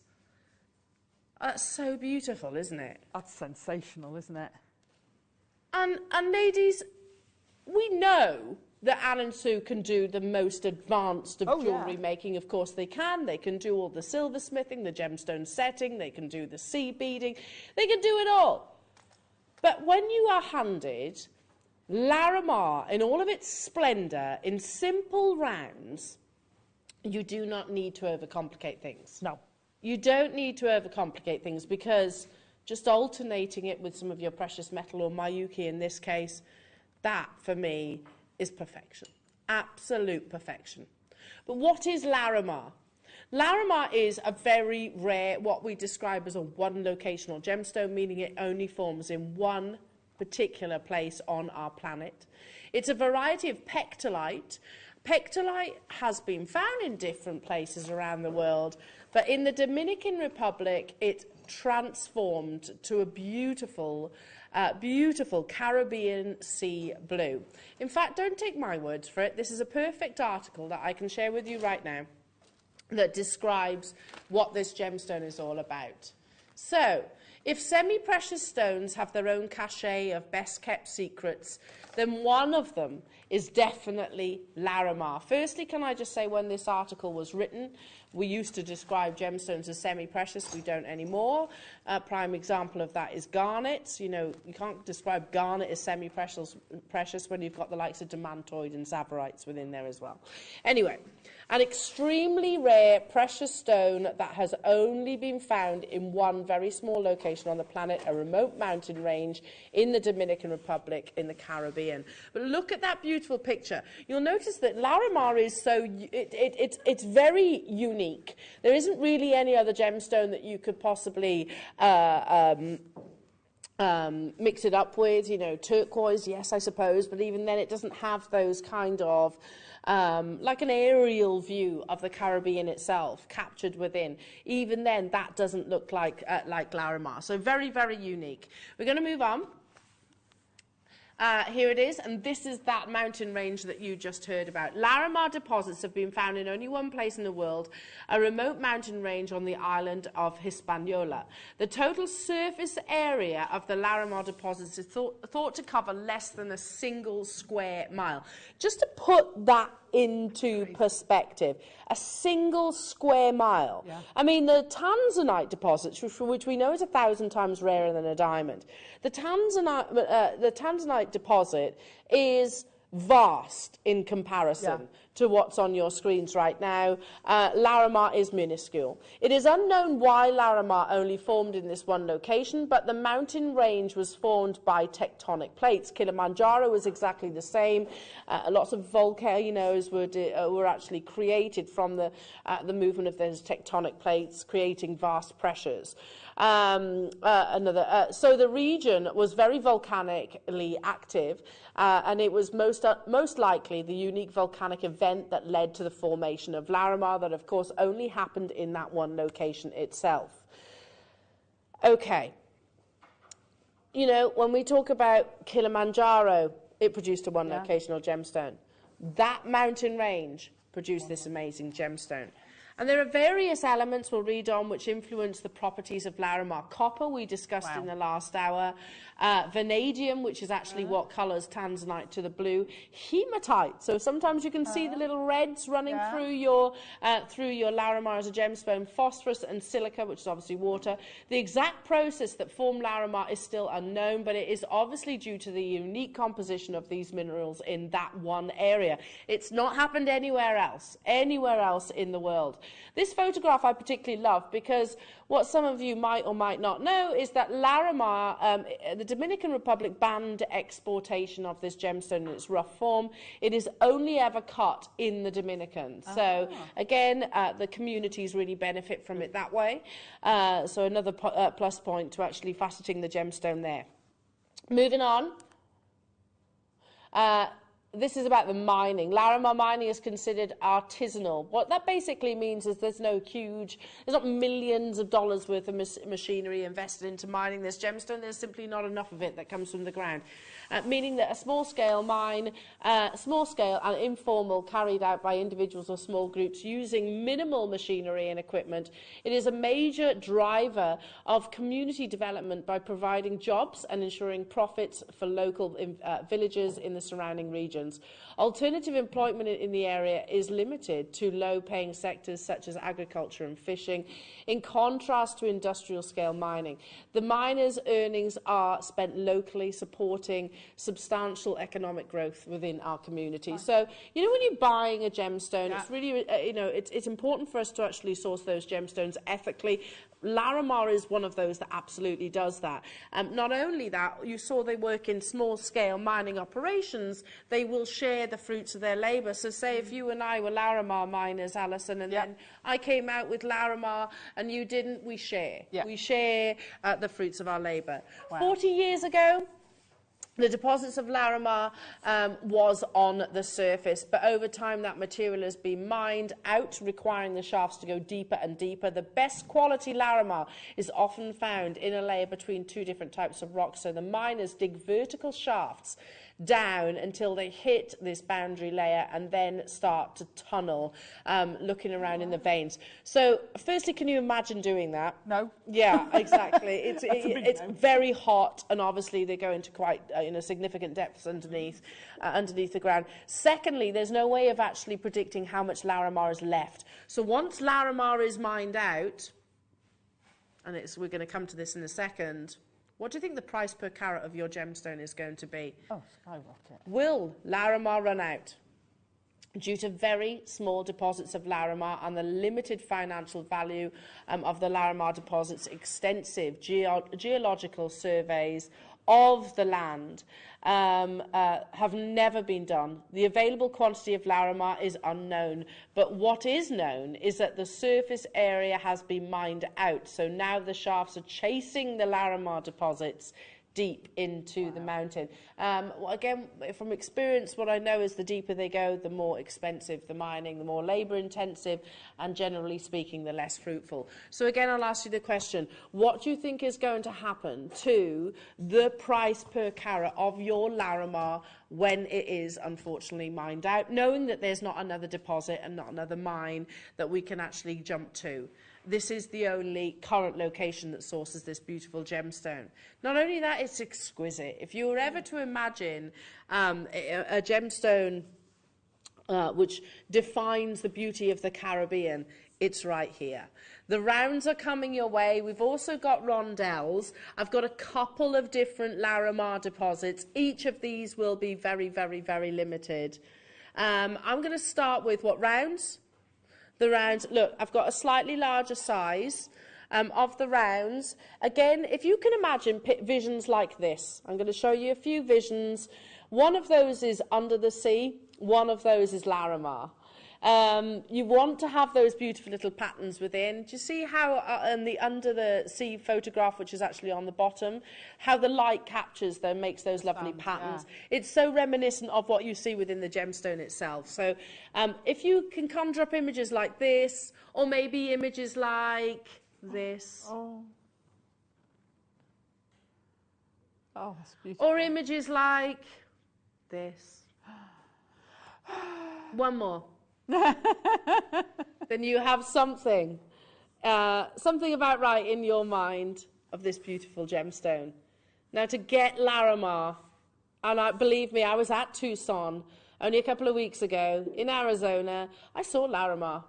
That's so beautiful, isn't it? That's sensational, isn't it? And ladies, we know that Anne and Sue can do the most advanced of jewellery making. Of course they can. They can do all the silversmithing, the gemstone setting, they can do the sea beading, they can do it all. But when you are handed Larimar in all of its splendour, in simple rounds, you do not need to overcomplicate things. No. You don't need to overcomplicate things, because just alternating it with some of your precious metal, or Mayuki in this case, that for me is perfection. Absolute perfection. But what is Larimar? Larimar is a very rare, what we describe as a one-locational gemstone, meaning it only forms in one particular place on our planet. It's a variety of pectolite. Pectolite has been found in different places around the world, but in the Dominican Republic, it transformed to a beautiful, beautiful Caribbean sea blue. In fact, don't take my words for it. This is a perfect article that I can share with you right now that describes what this gemstone is all about. So, if semi-precious stones have their own cachet of best-kept secrets, then one of them is definitely Larimar. Firstly, can I just say, when this article was written, we used to describe gemstones as semi-precious. We don't anymore. A prime example of that is garnets. You know, you can't describe garnet as semi-precious when you've got the likes of demantoid and zaberites within there as well. Anyway, an extremely rare precious stone that has only been found in one very small location on the planet, a remote mountain range in the Dominican Republic in the Caribbean. But look at that beautiful picture. You'll notice that Larimar is so, it's very unique. There isn't really any other gemstone that you could possibly mix it up with. You know, turquoise, yes, I suppose, but even then it doesn't have those kind of like an aerial view of the Caribbean itself captured within. Even then, that doesn't look like Larimar. So very, very unique. We're going to move on. Here it is, and this is that mountain range that you just heard about. Larimar deposits have been found in only one place in the world, a remote mountain range on the island of Hispaniola. The total surface area of the Larimar deposits is thought to cover less than a single square mile. Just to put that into perspective, a single square mile. Yeah. I mean, the tanzanite deposits, which we know is 1,000 times rarer than a diamond, the tanzanite deposit is vast in comparison to what's on your screens right now. Larimar is minuscule. It is unknown why Larimar only formed in this one location, but the mountain range was formed by tectonic plates. Kilimanjaro was exactly the same. Lots of volcanoes were actually created from the movement of those tectonic plates, creating vast pressures. So the region was very volcanically active, and it was most likely the unique volcanic event that led to the formation of Larimar, that of course only happened in that one location itself. Okay, you know, when we talk about Kilimanjaro, it produced a one-locational gemstone. That mountain range produced this amazing gemstone. And there are various elements we'll read on which influence the properties of Larimar. Copper, we discussed in the last hour. Vanadium, which is actually what colours tanzanite to the blue. Hematite, so sometimes you can see the little reds running through your Larimar as a gemstone. Phosphorus and silica, which is obviously water. The exact process that formed Larimar is still unknown, but it is obviously due to the unique composition of these minerals in that one area. It's not happened anywhere else in the world. This photograph I particularly love because what some of you might or might not know is that Larimar, the Dominican Republic banned exportation of this gemstone in its rough form. It is only ever cut in the Dominican. So again, the communities really benefit from it that way. So another plus point to actually faceting the gemstone there. Moving on. This is about the mining. Larimar mining is considered artisanal. What that basically means is there's not millions of dollars worth of machinery invested into mining this gemstone. There's simply not enough of it that comes from the ground. Meaning that a small-scale mine, small-scale and informal, carried out by individuals or small groups using minimal machinery and equipment, it is a major driver of community development by providing jobs and ensuring profits for local villagers in the surrounding regions. Alternative employment in the area is limited to low-paying sectors such as agriculture and fishing, in contrast to industrial-scale mining. The miners' earnings are spent locally supporting substantial economic growth within our community. So, you know, when you're buying a gemstone, it's really, it's important for us to actually source those gemstones ethically. Larimar is one of those that absolutely does that. Not only that, you saw they work in small-scale mining operations. They will share the fruits of their labour. So say if you and I were Larimar miners, Alison, and then I came out with Larimar and you didn't, we share. We share the fruits of our labour. 40 years ago, the deposits of Larimar was on the surface, but over time that material has been mined out, requiring the shafts to go deeper and deeper. The best quality Larimar is often found in a layer between two different types of rock, so the miners dig vertical shafts down until they hit this boundary layer and then start to tunnel, looking around in the veins. So firstly, can you imagine doing that? No. Yeah, exactly. It's very hot, and obviously they go into quite significant depths underneath the ground. Secondly, there's no way of actually predicting how much Larimar is left. So once Larimar is mined out, and we're going to come to this in a second, what do you think the price per carat of your gemstone is going to be? Oh, skyrocket. Will Larimar run out? Due to very small deposits of Larimar and the limited financial value of the Larimar deposits, extensive geological surveys of the land have never been done. The available quantity of Larimar is unknown, but what is known is that the surface area has been mined out, so now the shafts are chasing the Larimar deposits deep into the mountain. Again, from experience, what I know is the deeper they go, the more expensive the mining, the more labour intensive, and generally speaking, the less fruitful. So again, I'll ask you the question, what do you think is going to happen to the price per carat of your Larimar when it is unfortunately mined out, knowing that there's not another deposit and not another mine that we can actually jump to? This is the only current location that sources this beautiful gemstone. Not only that, it's exquisite. If you were ever to imagine a gemstone which defines the beauty of the Caribbean, it's right here. The rounds are coming your way. We've also got rondelles. I've got a couple of different Larimar deposits. Each of these will be very, very, very limited. I'm going to start with what rounds? The rounds, look, I've got a slightly larger size of the rounds. Again, if you can imagine visions like this, I'm going to show you a few visions. One of those is under the sea, one of those is Larimar. You want to have those beautiful little patterns within. Do you see how in the under the sea photograph, which is actually on the bottom, how the light captures them, makes those lovely patterns? Yeah. It's so reminiscent of what you see within the gemstone itself. So if you can conjure up images like this, or maybe images like this. Oh, that's beautiful. Or images like this. One more. Then you have something about right in your mind of this beautiful gemstone. Now, to get Larimar, and believe me, I was at Tucson only a couple of weeks ago in Arizona. I saw Larimar.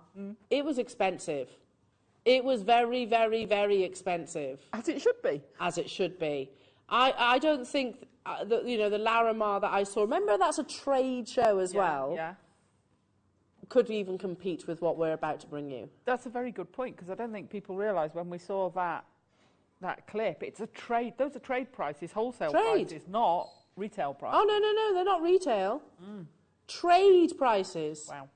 It was expensive. It was very, very, very expensive. As it should be. As it should be. I don't think the Larimar that I saw. Remember, that's a trade show as well. Yeah. could even compete with what we're about to bring you. That's a very good point, because I don't think people realise when we saw that clip, it's a trade. Those are trade prices, wholesale prices, not retail prices. Oh, no, they're not retail. Trade prices. Wow.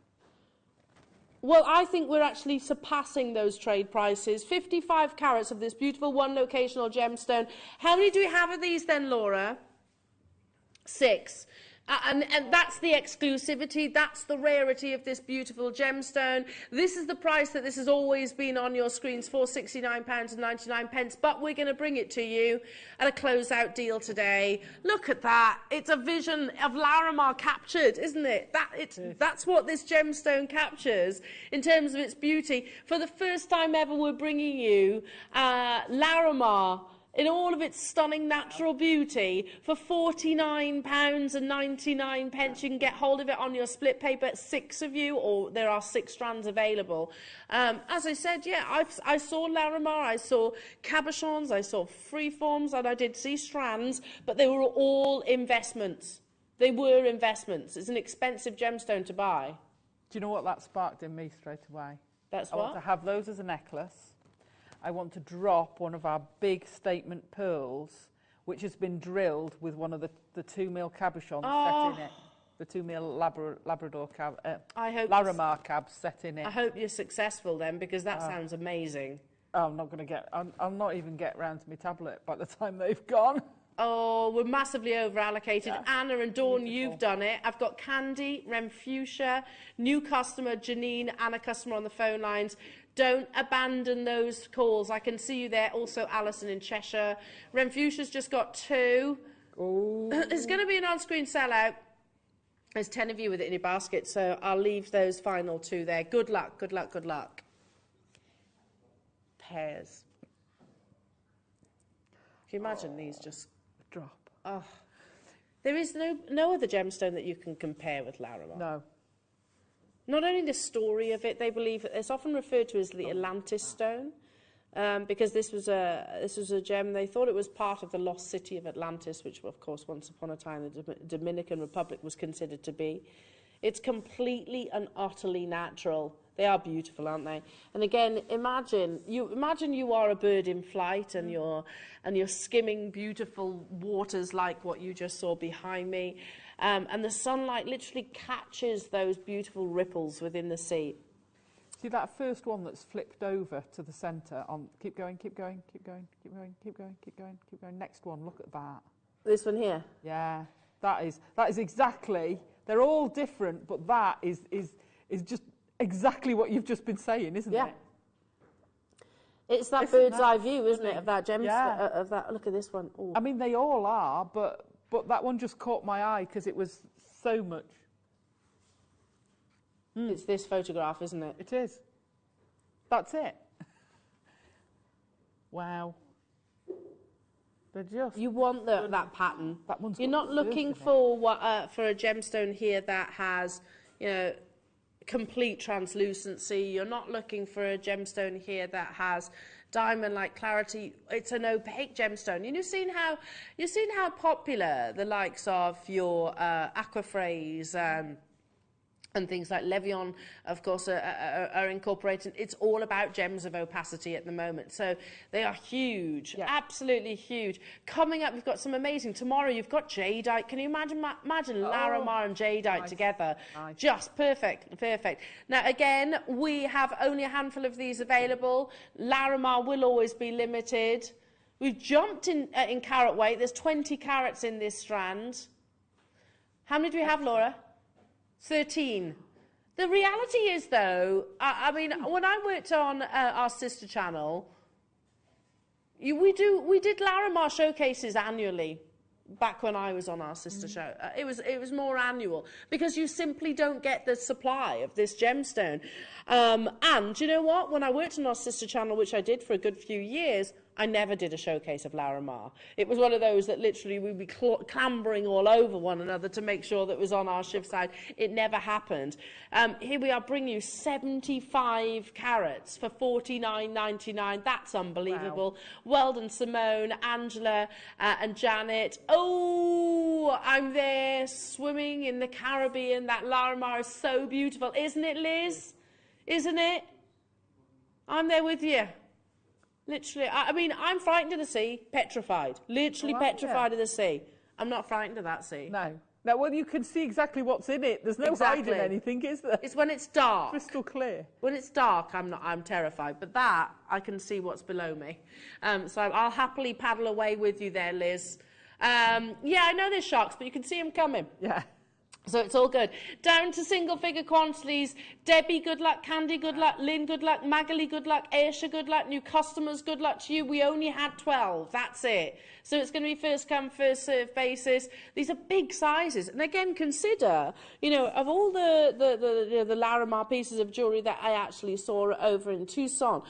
Well, I think we're actually surpassing those trade prices. 55 carats of this beautiful one locational gemstone. How many do we have of these then, Laura? 6. And that's the exclusivity, that's the rarity of this beautiful gemstone. This is the price that this has always been on your screens, £469.99, but we're going to bring it to you at a closeout deal today. Look at that. It's a vision of Larimar captured, isn't it? That's what this gemstone captures in terms of its beauty. For the first time ever, we're bringing you Larimar in all of its stunning natural beauty for £49.99. You can get hold of it on your split paper, 6 of you, or there are 6 strands available. As I said, yeah, I saw Larimar, I saw cabochons, I saw freeforms, and I did see strands, but they were all investments. They were investments. It's an expensive gemstone to buy. Do you know what that sparked in me straight away? That's I want to have those as a necklace. I want to drop one of our big statement pearls, which has been drilled with one of the 2mm cabochons set in it. The 2mm Labrador cab, Larimar cabs set in it. I hope you're successful then, because that sounds amazing. I'm not going to get, I'll not even get round to my tablet by the time they've gone. Oh, we're massively over-allocated. Yeah. Anna and Dawn, beautiful. You've done it. I've got Candy, Rem Fuchsia, new customer, Janine, and a customer on the phone lines. Don't abandon those calls. I can see you there. Also, Alison in Cheshire. Rem Fuchsia's just got 2. Oh. It's going to be an on-screen sellout. There's 10 of you with it in your basket, so I'll leave those final 2 there. Good luck, good luck, good luck. Pairs. Can you imagine these just drop? Oh, there is no other gemstone that you can compare with Larimar. No. Not only the story of it, they believe it's often referred to as the Atlantis stone, because this was a gem. They thought it was part of the lost city of Atlantis, which, of course, once upon a time the Dominican Republic was considered to be. It's completely and utterly natural. They are beautiful, aren't they? And again, imagine you are a bird in flight, and you're skimming beautiful waters like what you just saw behind me. And the sunlight literally catches those beautiful ripples within the sea. See that first one that's flipped over to the centre? Keep going, keep going, keep going, keep going, keep going, keep going, keep going. Next one, look at that. This one here? Yeah, that is exactly, they're all different, but that is just exactly what you've just been saying, isn't it? It's that bird's eye view, isn't it, of that gemstone? Yeah. Of that. Look at this one. Ooh. I mean, they all are, but that one just caught my eye because it was so much. It's this photograph, isn't it? It is. That's it. Wow. They're just... You want that pattern. That one's You're not looking for a gemstone here that has, complete translucency. You're not looking for a gemstone here that has diamond-like clarity. It's an opaque gemstone. You've seen how popular the likes of your Aquaphrase and things like Levion, of course, are incorporated. It's all about gems of opacity at the moment. So they are huge, absolutely huge. Coming up, we've got some amazing. Tomorrow, you've got jadeite. Can you imagine Larimar and jadeite together? Nice. Just perfect, perfect. Now, again, we have only a handful of these available. Larimar will always be limited. We've jumped in carat weight. There's 20 carats in this strand. How many do we have, Laura? 13. The reality is, though, I mean, when I worked on our sister channel, we did Larimar showcases annually. Back when I was on our sister show, it was more annual because you simply don't get the supply of this gemstone. And you know what? When I worked on our sister channel, which I did for a good few years, I never did a showcase of Larimar. It was one of those that literally we'd be clambering all over one another to make sure that it was on our shift side. It never happened. Here we are bringing you 75 carats for $49.99. That's unbelievable. Wow. Well done, Simone, Angela, and Janet. Oh, I'm there swimming in the Caribbean. That Larimar is so beautiful. Isn't it, Liz? Isn't it? I'm there with you. Literally, I mean, I'm frightened of the sea, petrified. Literally petrified of the sea. I'm not frightened of that sea. No. No, well, you can see exactly what's in it. There's no hiding anything, is there? It's when it's dark. Crystal clear. When it's dark, I'm terrified. But that, I can see what's below me. So I'll happily paddle away with you there, Liz. Yeah, I know there's sharks, but you can see them coming. Yeah. So it's all good. Down to single-figure quantities. Debbie, good luck. Candy, good luck. Lynn, good luck. Magali, good luck. Aisha, good luck. New customers, good luck to you. We only had 12. That's it. So it's going to be first come, first serve basis. These are big sizes. And again, consider, you know, of all the Larimar pieces of jewellery that I actually saw over in Tucson,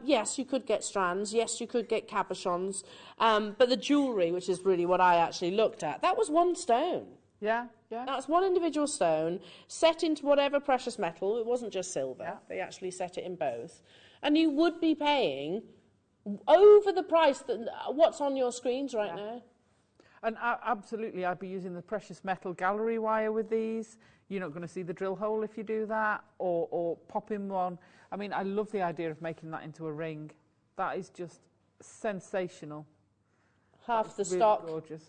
yes, you could get strands. Yes, you could get cabochons. But the jewellery, which is really what I actually looked at, that was one stone. Yeah, yeah. That's one individual stone set into whatever precious metal. It wasn't just silver. Yeah. They actually set it in both. And you would be paying over the price that what's on your screens right now. And absolutely, I'd be using the precious metal gallery wire with these. You're not going to see the drill hole if you do that, or popping one. I mean, I love the idea of making that into a ring. That is just sensational. Half the really stock. Gorgeous.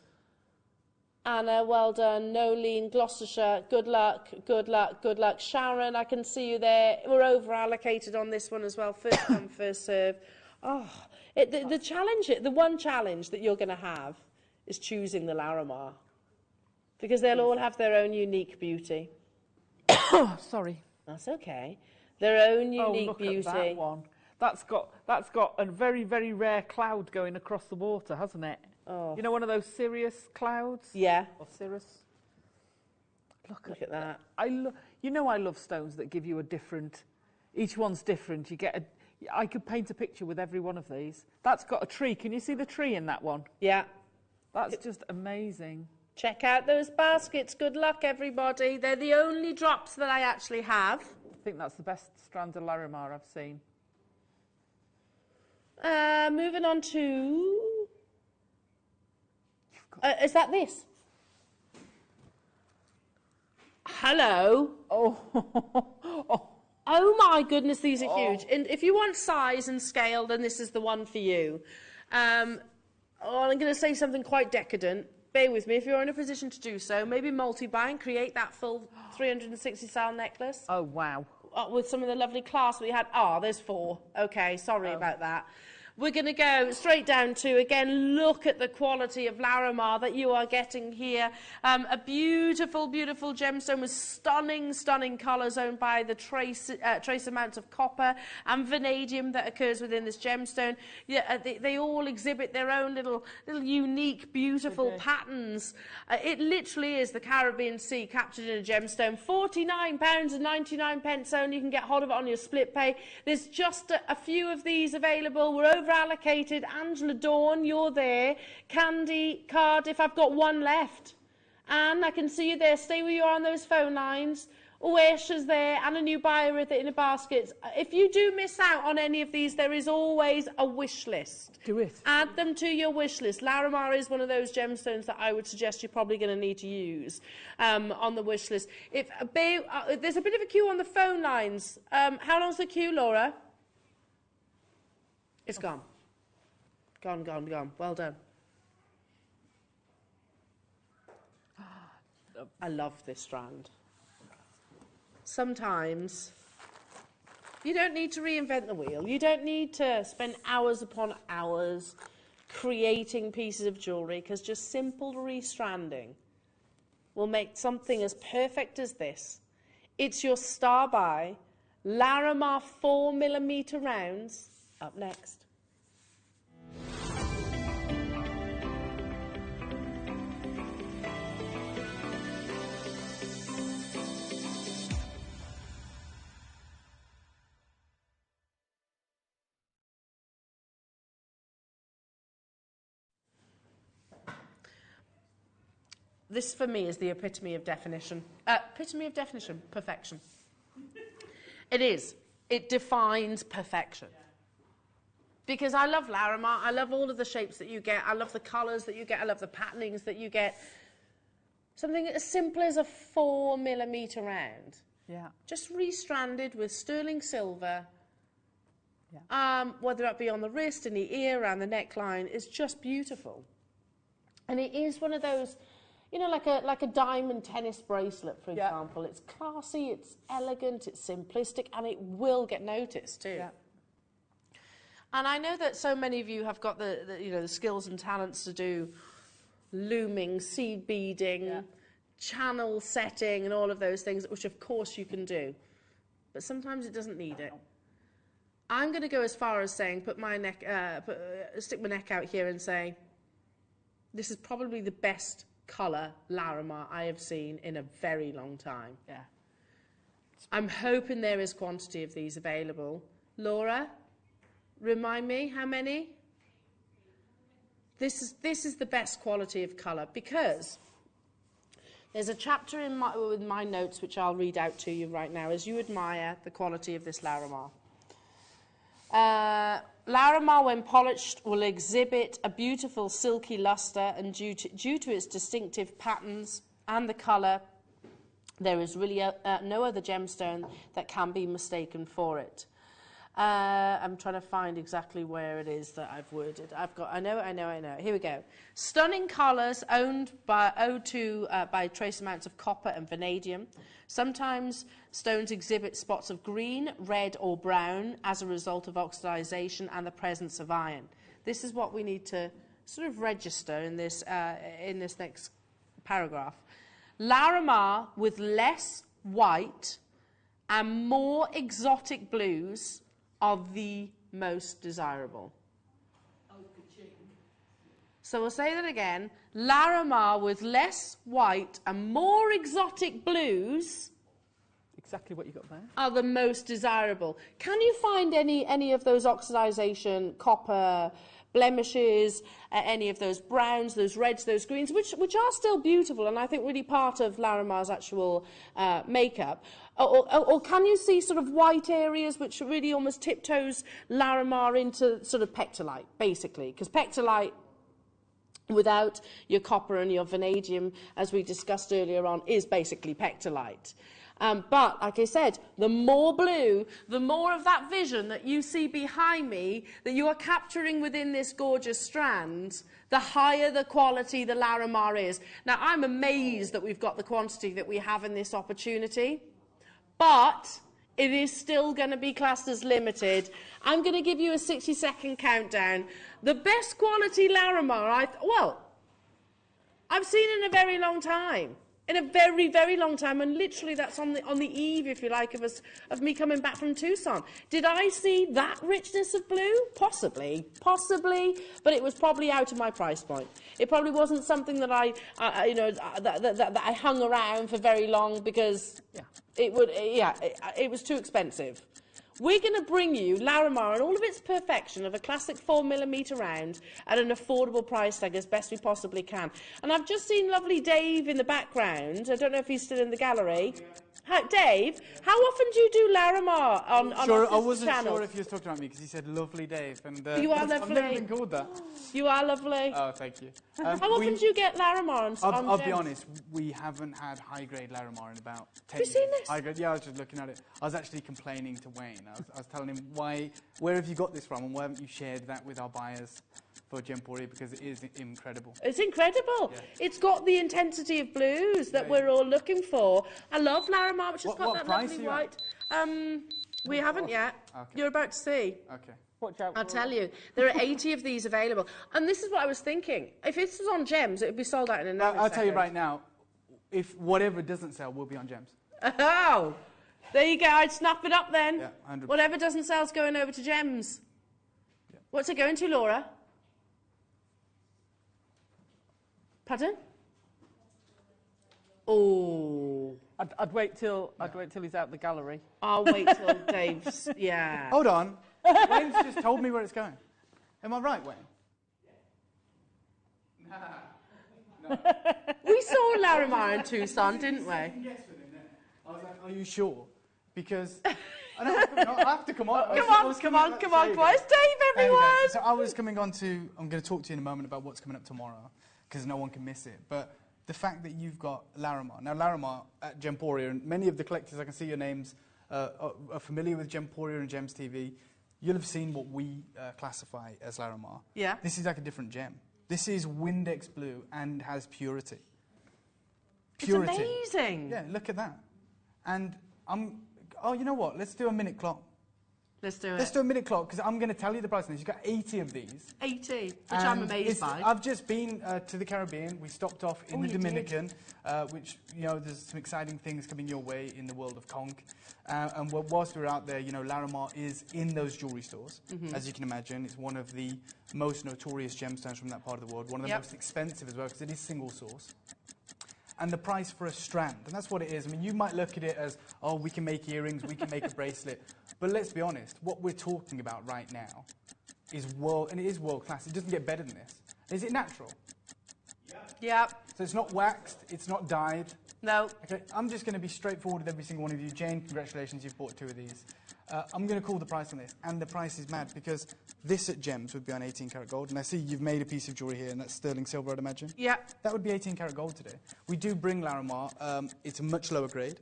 Anna, well done. Nolene, Gloucestershire, good luck, good luck, good luck. Sharon, I can see you there. We're over allocated on this one as well. First come, first serve. Oh, the challenge, the one challenge that you're going to have is choosing the Larimar, because they'll all have their own unique beauty. Sorry. That's okay. Their own unique beauty. At that one. That's got a very, very rare cloud going across the water, hasn't it? Oh. You know, one of those Sirius clouds? Yeah. Or Cirrus? Look at that. You know, I love stones that give you a different... Each one's different. You get I could paint a picture with every one of these. That's got a tree. Can you see the tree in that one? Yeah. That's just amazing. Check out those baskets. Good luck, everybody. They're the only drops that I actually have. I think that's the best strand of Larimar I've seen. Moving on to... is that this? Hello. Oh my goodness, these are huge. And if you want size and scale, then this is the one for you. I'm going to say something quite decadent. Bear with me if you're in a position to do so. Maybe multi-buy and create that full 360 style necklace. Oh, wow. With some of the lovely clasps we had. There's 4. Okay, sorry about that. We're going to go straight down to, again, look at the quality of Larimar that you are getting here. A beautiful, beautiful gemstone with stunning, stunning colours owned by the trace amounts of copper and vanadium that occurs within this gemstone. Yeah, they all exhibit their own little unique, beautiful patterns. It literally is the Caribbean Sea captured in a gemstone. £49.99 only. You can get hold of it on your split pay. There's just a few of these available. We're over allocated. Angela Dawn, you're there. Candy, Cardiff, I've got one left. Anne, I can see you there. Stay where you are on those phone lines. Aisha's there, and a new buyer with it in a basket. If you do miss out on any of these, there is always a wish list. Do it. Add them to your wish list. Larimar is one of those gemstones that I would suggest you're probably going to need to use on the wish list. There's a bit of a queue on the phone lines. How long's the queue, Laura? It's gone. Gone. Well done. I love this strand. Sometimes you don't need to reinvent the wheel. You don't need to spend hours upon hours creating pieces of jewellery, because just simple restranding will make something as perfect as this. It's your star buy Larimar 4mm rounds up next. this for me is the epitome of definition. Perfection. It is. It defines perfection. Because I love Larimar, I love all of the shapes that you get, I love the colours that you get, I love the patternings that you get. Something as simple as a 4mm round. Yeah. Just restranded with sterling silver. Yeah. Whether that be on the wrist, in the ear, around the neckline, is just beautiful. And it is one of those, you know, like a diamond tennis bracelet, for example. It's classy, it's elegant, it's simplistic, and it will get noticed too. Yeah. And I know that so many of you have got the skills and talents to do looming, seed beading, channel setting, and all of those things, which of course you can do. But sometimes it doesn't need it. I'm going to go as far as saying, stick my neck out here and say, this is probably the best colour Larimar I have seen in a very long time. Yeah. I'm hoping there is quantity of these available. Laura, remind me, how many? This is the best quality of colour, because there's a chapter in my notes which I'll read out to you right now as you admire the quality of this Larimar. Larimar, when polished, will exhibit a beautiful silky lustre, and due to its distinctive patterns and the colour, there is really no other gemstone that can be mistaken for it. I'm trying to find exactly where it is that I've worded. I know. Here we go. Stunning colours owed by trace amounts of copper and vanadium. Sometimes stones exhibit spots of green, red or brown as a result of oxidization and the presence of iron. This is what we need to sort of register in this next paragraph. Larimar with less white and more exotic blues are the most desirable. So we'll say that again. Larimar with less white and more exotic blues, exactly what you got there, are the most desirable. Can you find any of those oxidization, copper, blemishes, any of those browns, those reds, those greens, which are still beautiful and I think really part of Larimar's actual makeup? Or can you see sort of white areas which really almost tiptoes Larimar into sort of pectolite, basically? Because pectolite, without your copper and your vanadium, as we discussed earlier on, is basically pectolite. But, like I said, the more blue, the more of that vision that you see behind me, that you are capturing within this gorgeous strand, the higher the quality the Larimar is. Now, I'm amazed that we've got the quantity that we have in this opportunity, but it is still going to be classed as limited. I'm going to give you a 60-second countdown. The best quality Larimar, I've seen in a very long time. In a very, very long time, and literally that's on the eve, if you like, of me coming back from Tucson. Did I see that richness of blue? Possibly, but it was probably out of my price point. It probably wasn't something that that I hung around for very long because it was too expensive. We're going to bring you Larimar in all of its perfection of a classic 4mm round at an affordable price tag as best we possibly can. And I've just seen lovely Dave in the background. I don't know if he's still in the gallery. Dave, how often do you do Larimar on I wasn't sure if you were talking about me because he said lovely Dave. And, you are lovely. I've never been called that. You are lovely. Oh, thank you. How often do you get Larimar on I'll be honest, we haven't had high-grade Larimar in about 10 years. Have you seen this? High-grade, yeah, I was just looking at it. I was actually complaining to Wayne. I was telling him, where have you got this from and why haven't you shared that with our buyers for Jewellery, because it is incredible. It's incredible. Yeah. It's got the intensity of blues that we're all looking for. I love Larimar, which has got that lovely white. We haven't yet. Okay. You're about to see. Okay. Watch out. I'll tell you. There are 80 of these available. And this is what I was thinking. If this was on Gems, it would be sold out in another second. I'll tell you right now, if whatever doesn't sell will be on Gems. Oh! There you go. I'd snap it up then. Yeah, 100%. Whatever doesn't sell is going over to Gems. Yeah. What's it going to, Laura? Pardon? Oh. I'd wait till he's out the gallery. I'll wait till Dave's. Yeah. Hold on. Wayne's just told me where it's going. Am I right, Wayne? No. We saw Larimar in Tucson, didn't we? I was like, are you sure? Because I have to come on. Come on, boys. Dave, everyone. So I was coming on to, I'm going to talk to you in a moment about what's coming up tomorrow, because no one can miss it. But the fact that you've got Larimar. Now, Larimar at Gemporia, and many of the collectors, I can see your names, are familiar with Gemporia and Gems TV. You'll have seen what we classify as Larimar. Yeah. This is like a different gem. This is Windex blue and has purity. Purity. It's amazing. Yeah, look at that. And oh, you know what? Let's do a minute clock. Let's do it. Let's do a minute clock, because I'm going to tell you the price of this. You've got 80 of these. 80, which I'm amazed by. I've just been to the Caribbean. We stopped off in the Dominican, which, you know, there's some exciting things coming your way in the world of conch. And whilst we were out there, you know, Larimar is in those jewellery stores. As you can imagine, it's one of the most notorious gemstones from that part of the world. One of the most expensive as well, because it is single source. And the price for a strand, and that's what it is. I mean, you might look at it as, oh, we can make earrings, we can make a bracelet. But let's be honest, what we're talking about right now is and it is world class. It doesn't get better than this. Is it natural? Yeah. So it's not waxed, it's not dyed. No. Okay, I'm just going to be straightforward with every single one of you. Jane, congratulations, you've bought 2 of these. I'm going to call the price on this, and the price is mad, because this at Gems would be on 18 karat gold, and I see you've made a piece of jewellery here, and that's sterling silver, I'd imagine. Yeah. That would be 18 karat gold today. We do bring Larimar. It's a much lower grade,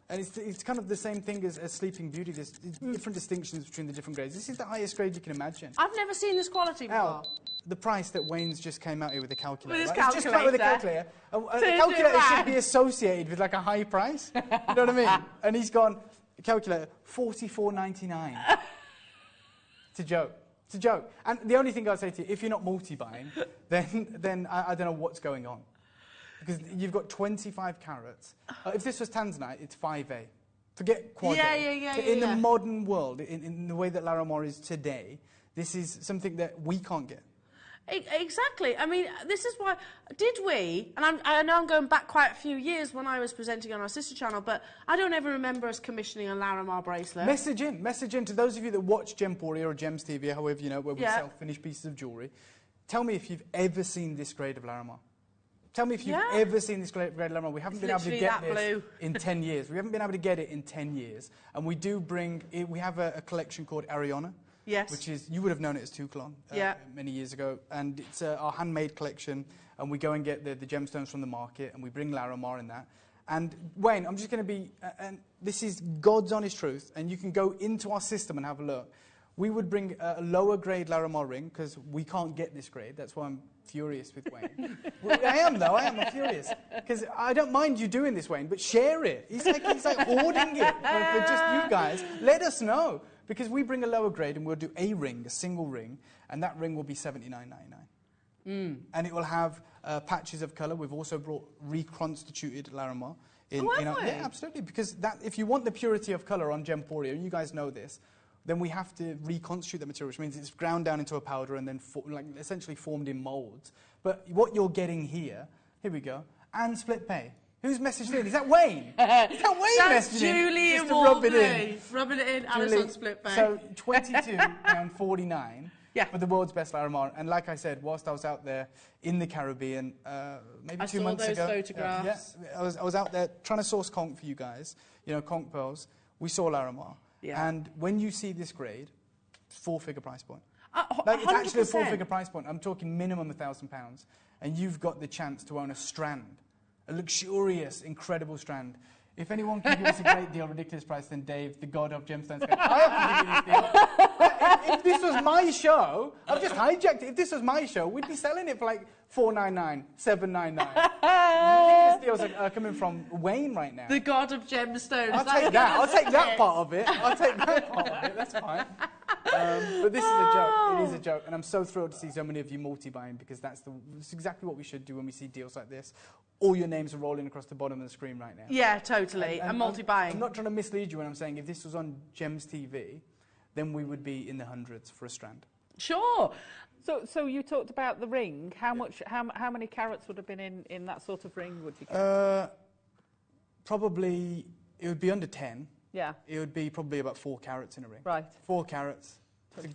and it's kind of the same thing as Sleeping Beauty. There's different distinctions between the different grades. This is the highest grade you can imagine. I've never seen this quality before. The price that Wayne's just came out here with a calculator. With his calculator. Just come out with a calculator. A calculator should be associated with like a high price. You know what I mean? And he's gone, calculator, $44.99. It's a joke. It's a joke. And the only thing I'd say to you, if you're not multi-buying, then I don't know what's going on. Because you've got 25 carats. If this was Tanzanite, it's 5A. Forget quad A. Yeah. In the modern world, in the way that Larimar is today, this is something that we can't get. Exactly. I mean, this is why... Did we... And I know I'm going back quite a few years when I was presenting on our sister channel, but I don't ever remember us commissioning a Larimar bracelet. Message in to those of you that watch Gemporia or Gems TV, however you know, where we sell finished pieces of jewellery. Tell me if you've ever seen this grade of Larimar. Tell me if you've ever seen this grade of Larimar. We haven't been able to get this in 10 years. We haven't been able to get it in 10 years. And we do bring... We have a collection called Ariana. Yes. Which is, you would have known it as Touclon many years ago. And it's our handmade collection, and we go and get the gemstones from the market, and we bring Larimar in that. And Wayne, I'm just going to be, and this is God's honest truth, and you can go into our system and have a look. We would bring a lower grade Larimar ring, because we can't get this grade. That's why I'm furious with Wayne. I'm furious. Because I don't mind you doing this, Wayne, but share it. He's like hoarding it for just you guys. Let us know. Because we bring a lower grade and we'll do a ring, a single ring, and that ring will be $79.99. And it will have patches of colour. We've also brought reconstituted Larimar. Yeah, absolutely. Because if you want the purity of colour on Gemporia, and you guys know this, then we have to reconstitute the material, which means it's ground down into a powder and then essentially formed in moulds. But what you're getting here we go, and split pay. Who's messaged in? Is that Wayne? Is that Wayne That's messaged Julie in? and Rub it in. Rubbing it in, Alice on split pay. So £22.49 for the world's best Larimar. And like I said, whilst I was out there in the Caribbean, maybe 2 months ago. I saw those photographs. I was out there trying to source conch for you guys, conch pearls. We saw Larimar. Yeah. And when you see this grade, 4-figure price point. It's actually a 4-figure price point. I'm talking minimum £1,000. And you've got the chance to own a strand. A luxurious, incredible strand. If anyone can give us a great deal, ridiculous price, then Dave, the god of gemstones, goes, I have to give you this deal. If this was my show, I've just hijacked it. If this was my show, we'd be selling it for like $4.99, $7.99. Ridiculous deals are coming from Wayne right now. The god of gemstones. I'll take that. I'll take that part of it. That's fine. But this is a joke. It is a joke. And I'm so thrilled to see so many of you multi-buying, because that's exactly what we should do when we see deals like this. All your names are rolling across the bottom of the screen right now. Yeah, totally. And multi-buying. I'm not trying to mislead you when I'm saying if this was on Gems TV, then we would be in the hundreds for a strand. Sure. So you talked about the ring. How many carats would have been in that sort of ring, would you guess? Probably, it would be under 10. Yeah. It would be probably about 4 carats in a ring. Right. 4 carats,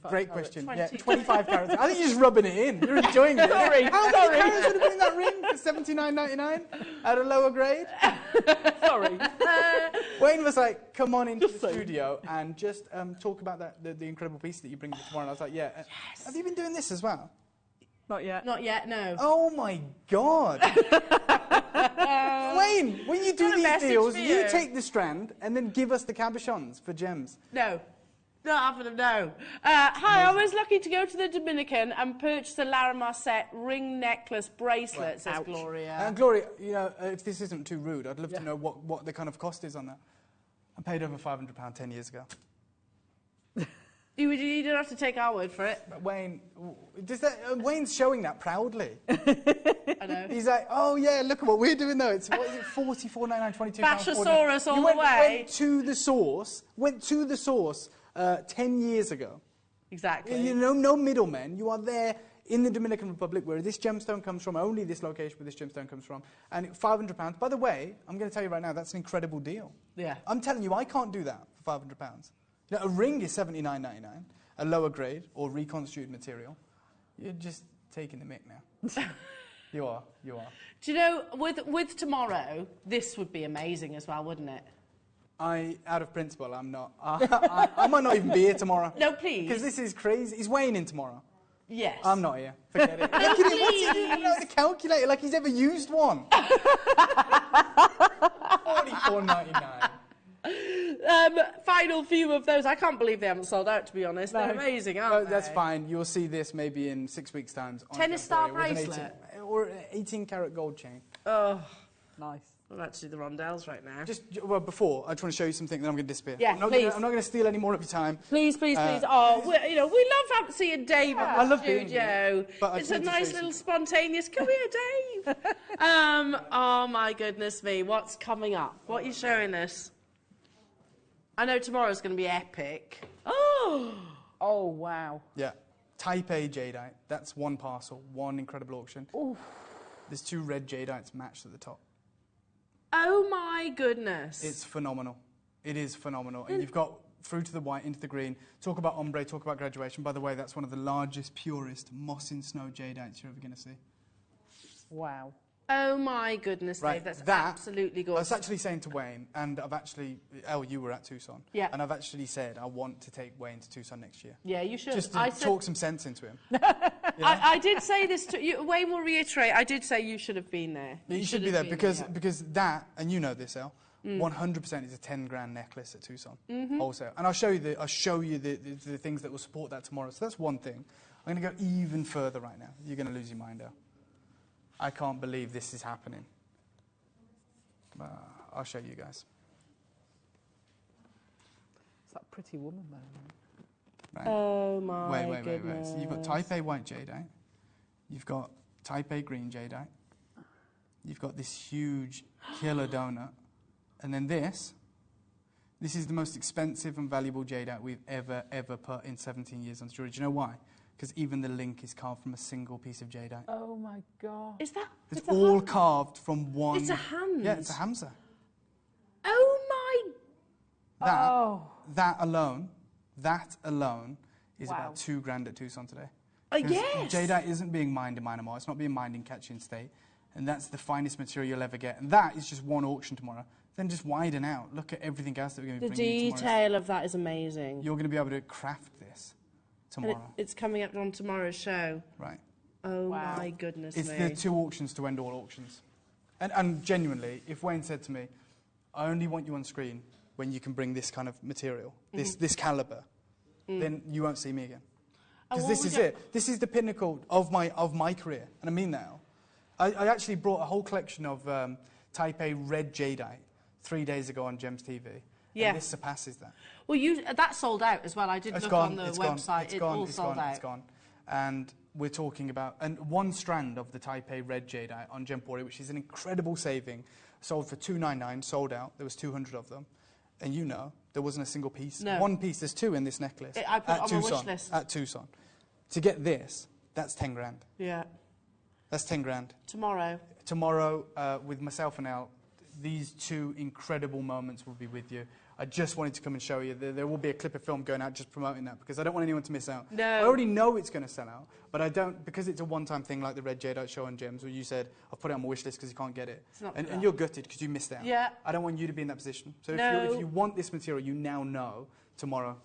Great question. 25 carats. I think you're just rubbing it in. You're enjoying it. Sorry. How many carats would have been in that ring for $79.99 at a lower grade? Sorry. Wayne was like, come on into the studio and just talk about the incredible piece that you bring me tomorrow. And I was like, yeah. Yes. Have you been doing this as well? Not yet. Not yet, no. Oh my God. Wayne, when you do these deals, you take the strand and then give us the cabochons for gems. No. Not having them, no. Hi, I was lucky to go to the Dominican and purchase a Larimar set, ring, necklace, bracelet, says Gloria. Gloria, you know, if this isn't too rude, I'd love to know what the kind of cost is on that. I paid over £500 10 years ago. You don't have to take our word for it. But Wayne, Wayne's showing that proudly. I know. He's like, oh yeah, look at what we're doing though. It's, what is it, £44.99, £22. Bashosaurus all the way. Went to the source 10 years ago. Exactly. You know, no middlemen. You are there in the Dominican Republic where this gemstone comes from, only this location where this gemstone comes from, and £500. By the way, I'm going to tell you right now, that's an incredible deal. Yeah. I'm telling you, I can't do that for £500. You know, a ring is $79.99, a lower grade or reconstituted material. You're just taking the mick now. You are. Do you know, with tomorrow, this would be amazing as well, wouldn't it? Out of principle, I'm not. I might not even be here tomorrow. No, please. Because this is crazy. Is Wayne in tomorrow? Yes. I'm not here. Forget it. Look at him. What's he doing with the calculator? Like he's ever used one. $44.99. Final few of those. I can't believe they haven't sold out, to be honest. They're amazing, aren't they? That's fine. You'll see this maybe in 6 weeks' time. Tennis star bracelet. Or an 18-carat gold chain. Oh. Nice. I'm actually the rondelles right now. Well, before, I just want to show you something, then I'm going to disappear. Yeah, I'm not going to steal any more of your time. Please. Oh, we love seeing Dave in the love studio. being here, It's a nice little spontaneous, come here, Dave. Oh, my goodness me. What's coming up? What are you showing us? I know tomorrow's going to be epic. Oh, wow. Yeah. Type A jadeite. That's one parcel, one incredible auction. Oof. There's 2 red jadeites matched at the top. Oh my goodness. It's phenomenal. It is phenomenal. And you've got through to the white, into the green. Talk about ombre, talk about graduation. By the way, that's one of the largest, purest moss in snow jadeites you're ever going to see. Wow. Oh my goodness, right, Dave, that's absolutely gorgeous. I was actually saying to Wayne, and I've actually, you were at Tucson. Yeah. And I've actually said I want to take Wayne to Tucson next year. Yeah, you should. Just to talk some sense into him. You know? I did say this to you. Wayne will reiterate. I did say you should have been there. You should be there because that, and you know this, Elle, 100% is a 10 grand necklace at Tucson wholesale. And I'll show you the things that will support that tomorrow. So that's one thing. I'm going to go even further right now. You're going to lose your mind, Elle. I can't believe this is happening. I'll show you guys. It's that pretty woman there. Right. Oh my goodness. So you've got Type A white jadeite. You've got Type A green jadeite. You've got this huge killer donut. And then this is the most expensive and valuable jadeite we've ever put in 17 years on jewelry. Do you know why? Because even the link is carved from a single piece of jadeite. Oh my God. Is that? It's all carved from one. It's a hand. Yeah, it's a Hamza. Oh my. That alone is about 2 grand at Tucson today. Yes. Jadeite isn't being mined in Myanmar. It's not being mined in Kachin State. And that's the finest material you'll ever get. And that is just one auction tomorrow. Then just widen out. Look at everything else that we're going to be bringing The detail of that is amazing. You're going to be able to craft this tomorrow. It's coming up on tomorrow's show. Right. Oh my goodness me. It's the 2 auctions to end all auctions. And genuinely, if Wayne said to me, I only want you on screen when you can bring this kind of material, this caliber, then you won't see me again. Because this is it. This is the pinnacle of my career. And I mean that. I actually brought a whole collection of Type A red jadeite 3 days ago on Gems TV. Yeah. And this surpasses that. Well, that sold out as well. I did look on the website. It all sold out. It's gone. And we're talking about one strand of the Type A red jadeite on Gempori, which is an incredible saving, sold for $299, sold out. There was 200 of them. And you know, there wasn't a single piece. No. One piece. There's 2 in this necklace. I put it on my wish list. At Tucson. To get this, that's 10 grand. Yeah. That's 10 grand. Tomorrow, with myself and Elle, these 2 incredible moments will be with you. I just wanted to come and show you. There will be a clip of film going out just promoting that because I don't want anyone to miss out. No. I already know it's going to sell out, but I don't, because it's a one-time thing like the red jadeite show on gems where you said, I've put it on my wish list because you can't get it. And you're gutted because you missed out. Yeah. I don't want you to be in that position. So No. if you want this material, you now know tomorrow.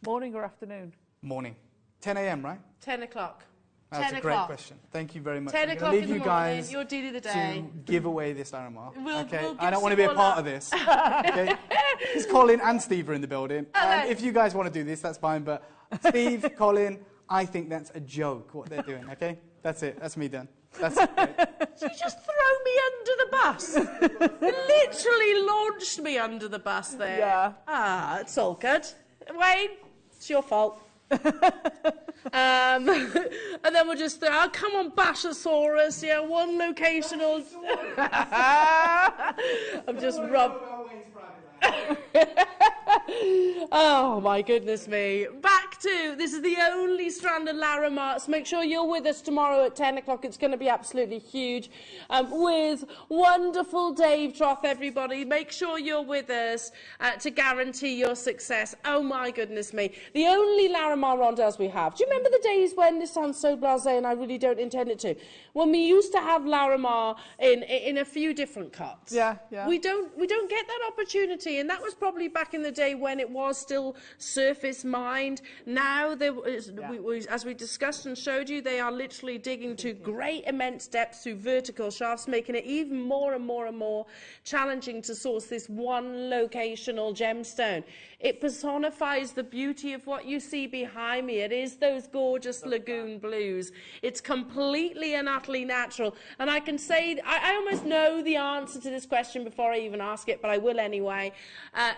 Morning or afternoon? Morning. 10 a.m., right? 10 o'clock. That's 10 a great o'clock. question. Thank you very much. 10 I'm o'clock leave in the you morning, guys your deed of the day. to give away this Larimar. We'll okay? give I don't want to be a some part more of this. Okay? It's Colin and Steve are in the building. And if you guys want to do this, that's fine. But Steve, Colin, I think that's a joke, what they're doing, okay? That's it. That's me done. That's it. Did you just throw me under the bus? Literally launched me under the bus there. Yeah. Ah, it's all good. Wayne, it's your fault. And then we'll just oh, come on, Bashosaurus, yeah, one locational. I'm just Oh my goodness me. Back to, this is the only strand of Larimar, so make sure you're with us tomorrow at 10 o'clock. It's going to be absolutely huge. With wonderful Dave Troth, everybody. Make sure you're with us to guarantee your success. Oh my goodness me. The only Larimar rondelles we have. Do you remember the days when, this sounds so blasé and I really don't intend it to, when we used to have Larimar in a few different cuts? Yeah, yeah. We don't get that opportunity, and that was probably back in the day when it was still surface mined. Now, as we discussed and showed you, they are literally digging to great immense depths through vertical shafts, making it even more and more and more challenging to source this one locational gemstone. It personifies the beauty of what you see behind me. It is those gorgeous lagoon blues. It's completely and utterly natural. And I can say, I almost know the answer to this question before I even ask it, but I will anyway.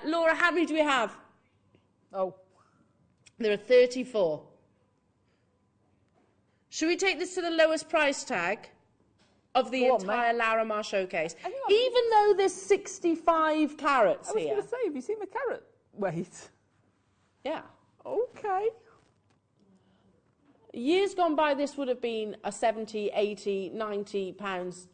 Laura, how many do we have? Oh. There are 34. Should we take this to the lowest price tag of the entire Larimar showcase? Even though there's 65 carats here. I was going to say, have you seen the carat weight? Yeah. Okay. Years gone by, this would have been a 70, 80, 90 pounds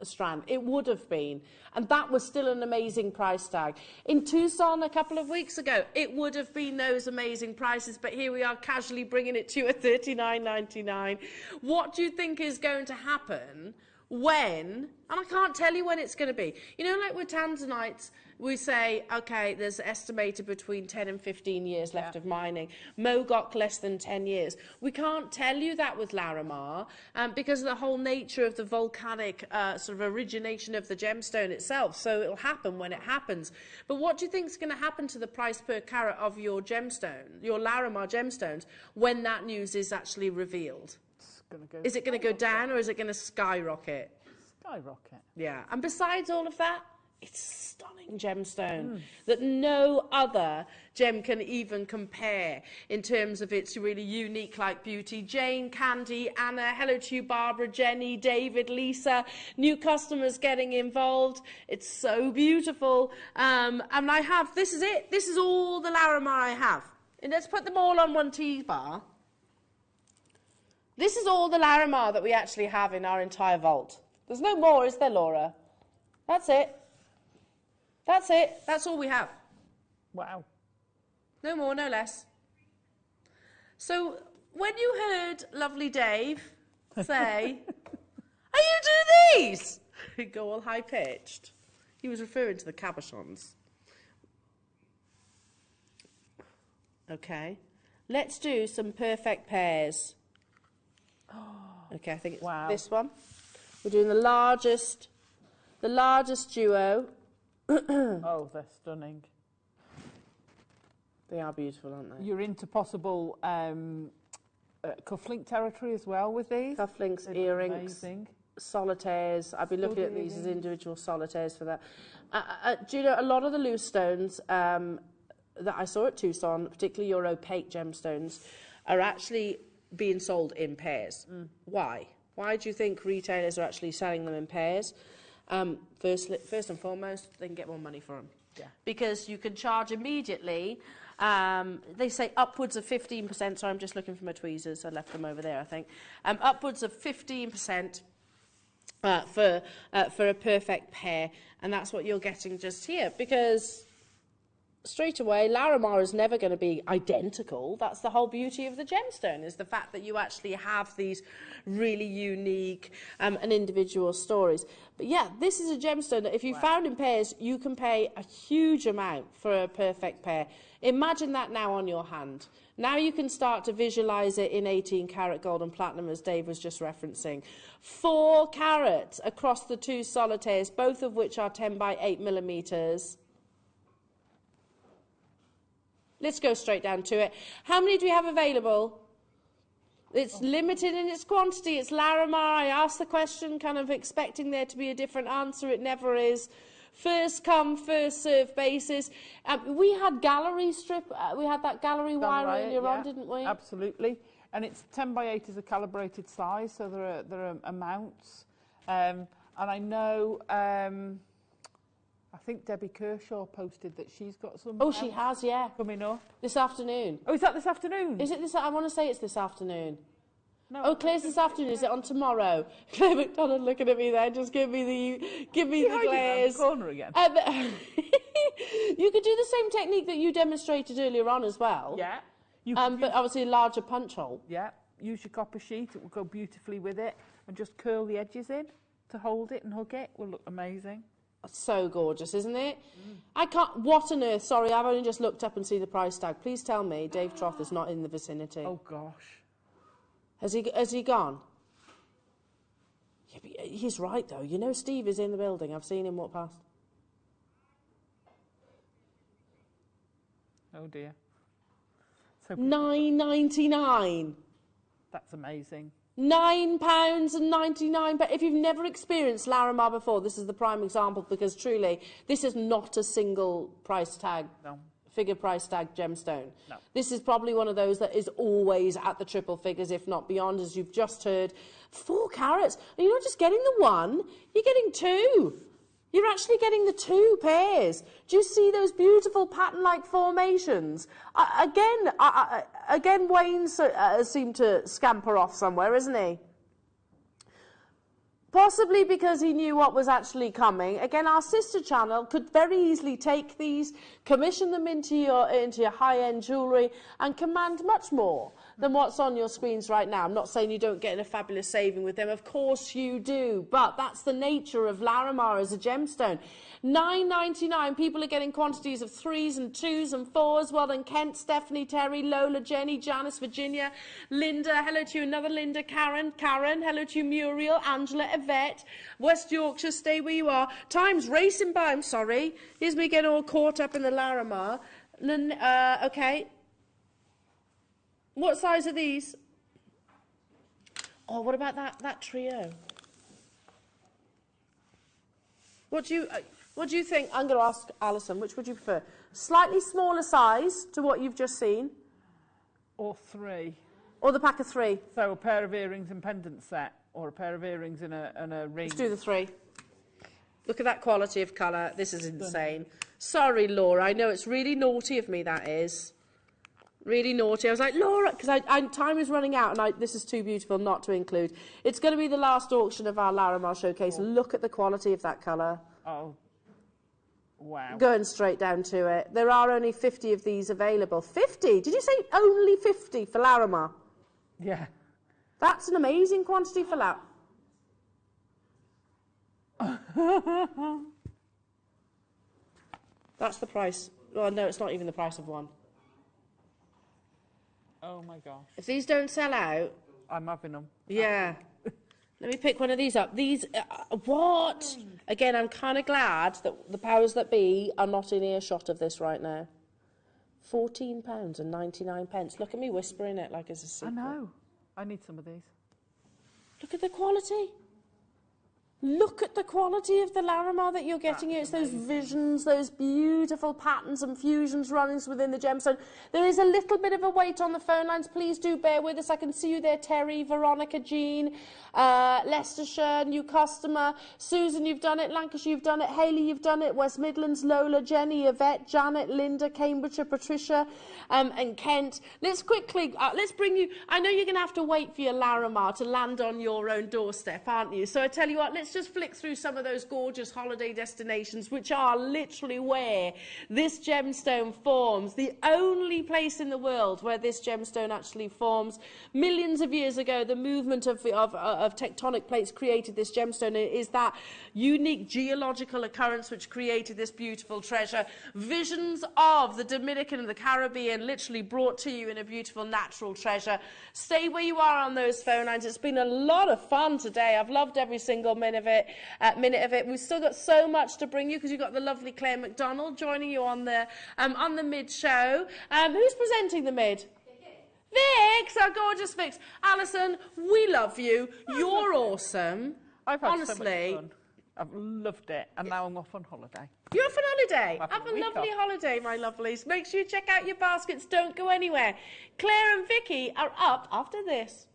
a strand. It would have been. And that was still an amazing price tag. In Tucson a couple of weeks ago, it would have been those amazing prices, but here we are casually bringing it to you at $39.99. What do you think is going to happen when, and I can't tell you when it's going to be. You know, like with tanzanites, we say, okay, there's estimated between 10 and 15 years left of mining. Mogok less than 10 years. We can't tell you that with Larimar because of the whole nature of the volcanic sort of origination of the gemstone itself. So it'll happen when it happens. But what do you think is going to happen to the price per carat of your gemstone, your Larimar gemstones, when that news is actually revealed? Is it going to go down or is it going to skyrocket? Skyrocket. Yeah. And besides all of that, it's a stunning gemstone that no other gem can even compare in terms of its really unique like beauty. Jane, Candy, Anna, hello to you, Barbara, Jenny, David, Lisa, new customers getting involved. It's so beautiful. And I have, this is it. This is all the Larimar I have. And let's put them all on one T-bar. This is all the Larimar that we actually have in our entire vault. There's no more, is there, Laura? That's it. That's it. That's all we have. Wow. No more, no less. So when you heard lovely Dave say, "Are you doing these?" Go all high-pitched. He was referring to the cabochons. Okay. Let's do some perfect pairs. Okay, I think it's this one. We're doing the largest duo. Oh, they're stunning. They are beautiful, aren't they? You're into possible cufflink territory as well with these? Cufflinks, earrings, solitaires. I'd be looking at these as individual solitaires for that. Do you know, a lot of the loose stones that I saw at Tucson, particularly your opaque gemstones, are actually being sold in pairs. Why? Why do you think retailers are actually selling them in pairs? First and foremost, they can get more money for them. Yeah. Because you can charge immediately. They say upwards of 15%. Sorry, I'm just looking for my tweezers. I left them over there, I think. Upwards of 15% for a perfect pair. And that's what you're getting just here. Because straight away, Larimar is never going to be identical. That's the whole beauty of the gemstone, is the fact that you actually have these really unique and individual stories. But yeah, this is a gemstone that if you found in pairs, you can pay a huge amount for a perfect pair. Imagine that now on your hand. Now you can start to visualise it in 18 karat gold and platinum, as Dave was just referencing. 4 carat across the 2 solitaires, both of which are 10 by 8 millimetres. Let's go straight down to it. How many do we have available? It's limited in its quantity. It's Larimar. I asked the question kind of expecting there to be a different answer. It never is. First come, first serve basis. We had gallery strip. We had that gallery wire earlier on, didn't we? Absolutely. And it's 10 by 8 is a calibrated size, so there are amounts. And I know... I think Debbie Kershaw posted that she's got some... Oh, she has, yeah. Coming up. This afternoon. Oh, is that this afternoon? Is it this... I want to say it's this afternoon. No. Oh, Claire's this afternoon. Is it on tomorrow? Claire McDonald looking at me there. Just give me the glares. The corner again. You could do the same technique that you demonstrated earlier on as well. Yeah. But obviously a larger punch hole. Yeah. Use your copper sheet. It will go beautifully with it. And just curl the edges in to hold it and hug it. Will look amazing. So gorgeous, isn't it? I can't... What on earth? Sorry, I've only just looked up and see the price tag. Please tell me Dave Troth is not in the vicinity. Oh, gosh. Has he gone? Yeah, but he's right, though. You know Steve is in the building. I've seen him walk past. Oh, dear. So £9.99. That's amazing. £9.99. But if you've never experienced Larimar before, this is the prime example, because truly, this is not a single price tag, figure price tag gemstone. No. This is probably one of those that is always at the triple figures, if not beyond, as you've just heard. 4 carats. And you're not just getting the one, you're getting 2. You're actually getting the 2 pairs. Do you see those beautiful pattern-like formations? Again, Wayne seemed to scamper off somewhere, isn't he? Possibly because he knew what was actually coming. Again, our sister channel could very easily take these, commission them into your high-end jewellery and command much more than what's on your screens right now. I'm not saying you don't get a fabulous saving with them. Of course you do. But that's the nature of Larimar as a gemstone. £9.99. People are getting quantities of 3s and 2s and 4s. Well done, Kent, Stephanie, Terry, Lola, Jenny, Janice, Virginia, Linda. Hello to you, another Linda, Karen. Hello to you, Muriel, Angela, Yvette, West Yorkshire. Stay where you are. Time's racing by. I'm sorry. Here's me getting all caught up in the Larimar. Okay. What size are these? Oh, what about that trio? What do you think? I'm going to ask Alison, which would you prefer? Slightly smaller size to what you've just seen? Or 3. Or the pack of 3? So a pair of earrings and pendant set, or a pair of earrings and a ring. Let's do the 3. Look at that quality of colour. This is insane. Sorry, Laura. I know it's really naughty of me, that is. Really naughty. I was like, Laura, because time is running out and this is too beautiful not to include. It's going to be the last auction of our Larimar showcase. Oh. Look at the quality of that colour. Oh, wow. Going straight down to it. There are only 50 of these available. 50? Did you say only 50 for Larimar? Yeah. That's an amazing quantity for That's the price. Oh, no, it's not even the price of one. Oh, my gosh. If these don't sell out... I'm having them. Yeah. Let me pick one of these up. These... what? Again, I'm kind of glad that the powers that be are not in earshot of this right now. £14.99. Look at me whispering it like it's a secret. I know. I need some of these. Look at the quality. Look at the quality of the Larimar that you're getting here. It's those visions, those beautiful patterns and fusions running within the gemstone. There is a little bit of a wait on the phone lines. Please do bear with us. I can see you there, Terry, Veronica, Jean, Leicestershire, new customer. Susan, you've done it. Lancashire, you've done it. Hayley, you've done it. West Midlands, Lola, Jenny, Yvette, Janet, Linda, Cambridgeshire, Patricia, and Kent. Let's quickly, let's bring you, I know you're going to have to wait for your Larimar to land on your own doorstep, aren't you? So I tell you what, let's let's just flick through some of those gorgeous holiday destinations, which are literally where this gemstone forms. The only place in the world where this gemstone actually forms. Millions of years ago, the movement of tectonic plates created this gemstone. It is that unique geological occurrence which created this beautiful treasure. Visions of the Dominican and the Caribbean literally brought to you in a beautiful natural treasure. Stay where you are on those phone lines. It's been a lot of fun today. I've loved every single minute of it. We've still got so much to bring you because you've got the lovely Claire McDonald joining you on the mid show. Who's presenting the mid? Vix, our gorgeous Vix. Alison, we love you. You're awesome. I've had honestly. So much fun. I've loved it, and now I'm off on holiday. You're off on holiday? Have a lovely holiday, my lovelies. Make sure you check out your baskets. Don't go anywhere. Claire and Vicky are up after this.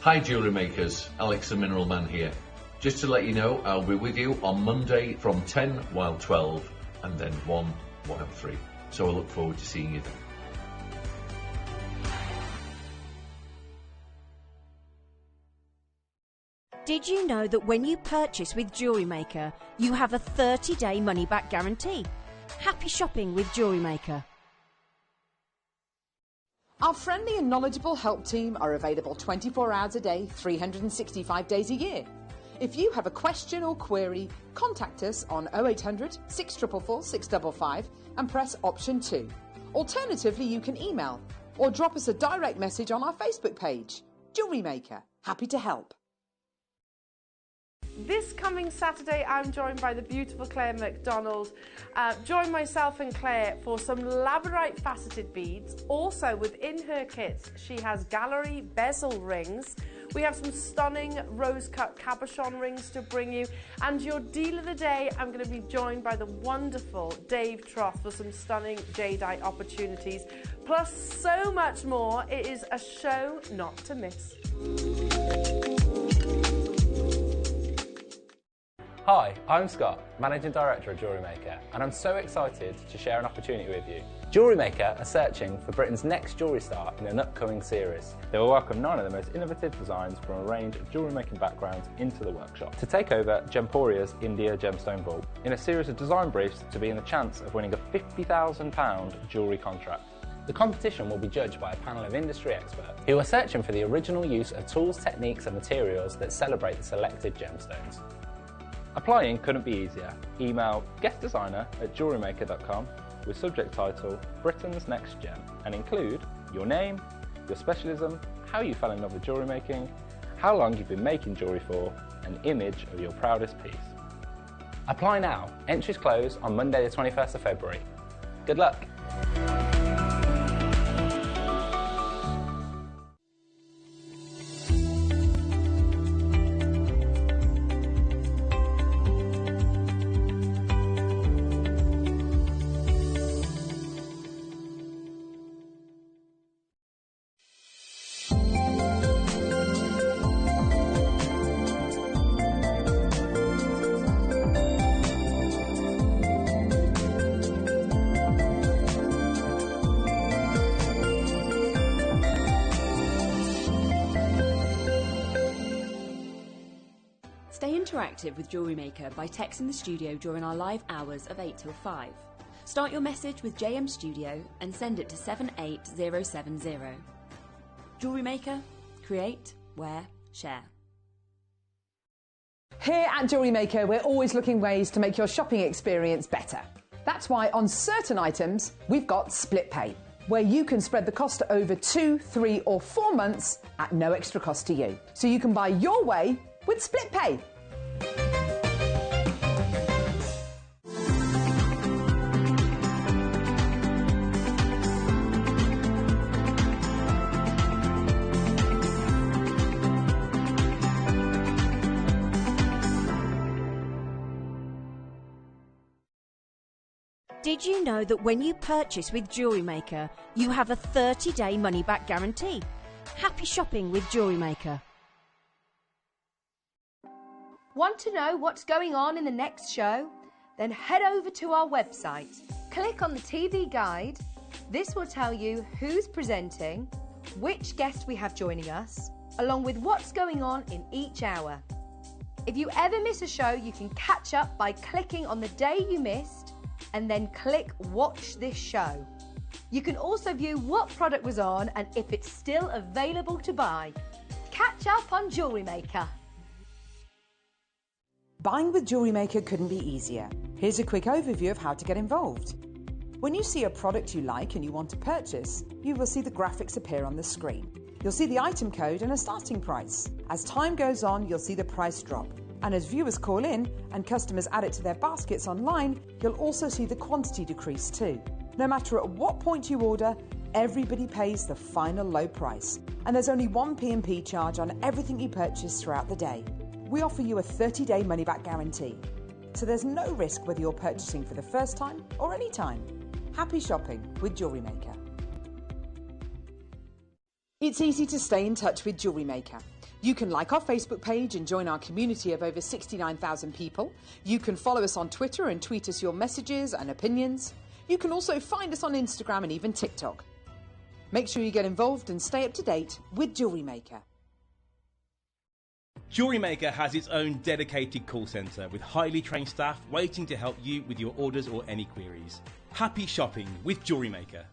Hi Jewellery Makers, Alex the Mineral Man here. Just to let you know, I'll be with you on Monday from 10 while 12 and then 1 while 3. So I look forward to seeing you then. Did you know that when you purchase with Jewellery Maker, you have a 30-day money-back guarantee? Happy shopping with Jewellery Maker. Our friendly and knowledgeable help team are available 24 hours a day, 365 days a year. If you have a question or query, contact us on 0800 644 655 and press option 2. Alternatively, you can email or drop us a direct message on our Facebook page. Jewellery Maker, happy to help. This coming Saturday, I'm joined by the beautiful Claire McDonald. Join myself and Claire for some labradorite faceted beads. Also, within her kits, she has gallery bezel rings. We have some stunning rose-cut cabochon rings to bring you. And your deal of the day, I'm going to be joined by the wonderful Dave Troth for some stunning jadeite opportunities. Plus, so much more. It is a show not to miss. Hi, I'm Scott, Managing Director of Jewellery Maker, and I'm so excited to share an opportunity with you. Jewellery Maker are searching for Britain's next jewellery star in an upcoming series. They will welcome 9 of the most innovative designs from a range of jewellery making backgrounds into the workshop to take over Gemporia's India Gemstone Vault in a series of design briefs to be in the chance of winning a £50,000 jewellery contract. The competition will be judged by a panel of industry experts who are searching for the original use of tools, techniques and materials that celebrate the selected gemstones. Applying couldn't be easier. Email guestdesigner@jewellerymaker.com with subject title Britain's Next Gem and include your name, your specialism, how you fell in love with jewellery making, how long you've been making jewellery for, an image of your proudest piece. Apply now. Entries close on Monday the 21st of February. Good luck! Stay interactive with Jewellery Maker by texting the studio during our live hours of 8 till 5. Start your message with JM Studio and send it to 78070. Jewellery Maker, create, wear, share. Here at Jewellery Maker, we're always looking ways to make your shopping experience better. That's why on certain items, we've got split pay, where you can spread the cost over 2, 3 or 4 months at no extra cost to you. So you can buy your way with split pay. Did you know that when you purchase with Jewellery Maker, you have a 30-day money-back guarantee? Happy shopping with Jewellery Maker. Want to know what's going on in the next show? Then head over to our website. Click on the TV guide. This will tell you who's presenting, which guest we have joining us, along with what's going on in each hour. If you ever miss a show, you can catch up by clicking on the day you missed and then click Watch This Show. You can also view what product was on and if it's still available to buy. Catch up on Jewellery Maker. Buying with Jewellery Maker couldn't be easier. Here's a quick overview of how to get involved. When you see a product you like and you want to purchase, you will see the graphics appear on the screen. You'll see the item code and a starting price. As time goes on, you'll see the price drop. And as viewers call in and customers add it to their baskets online, you'll also see the quantity decrease too. No matter at what point you order, everybody pays the final low price. And there's only one P&P charge on everything you purchase throughout the day. We offer you a 30-day money-back guarantee. So there's no risk whether you're purchasing for the first time or any time. Happy shopping with Jewellery Maker. It's easy to stay in touch with Jewellery Maker. You can like our Facebook page and join our community of over 69,000 people. You can follow us on Twitter and tweet us your messages and opinions. You can also find us on Instagram and even TikTok. Make sure you get involved and stay up to date with Jewellery Maker. Jewellery Maker has its own dedicated call centre with highly trained staff waiting to help you with your orders or any queries. Happy shopping with Jewellery Maker.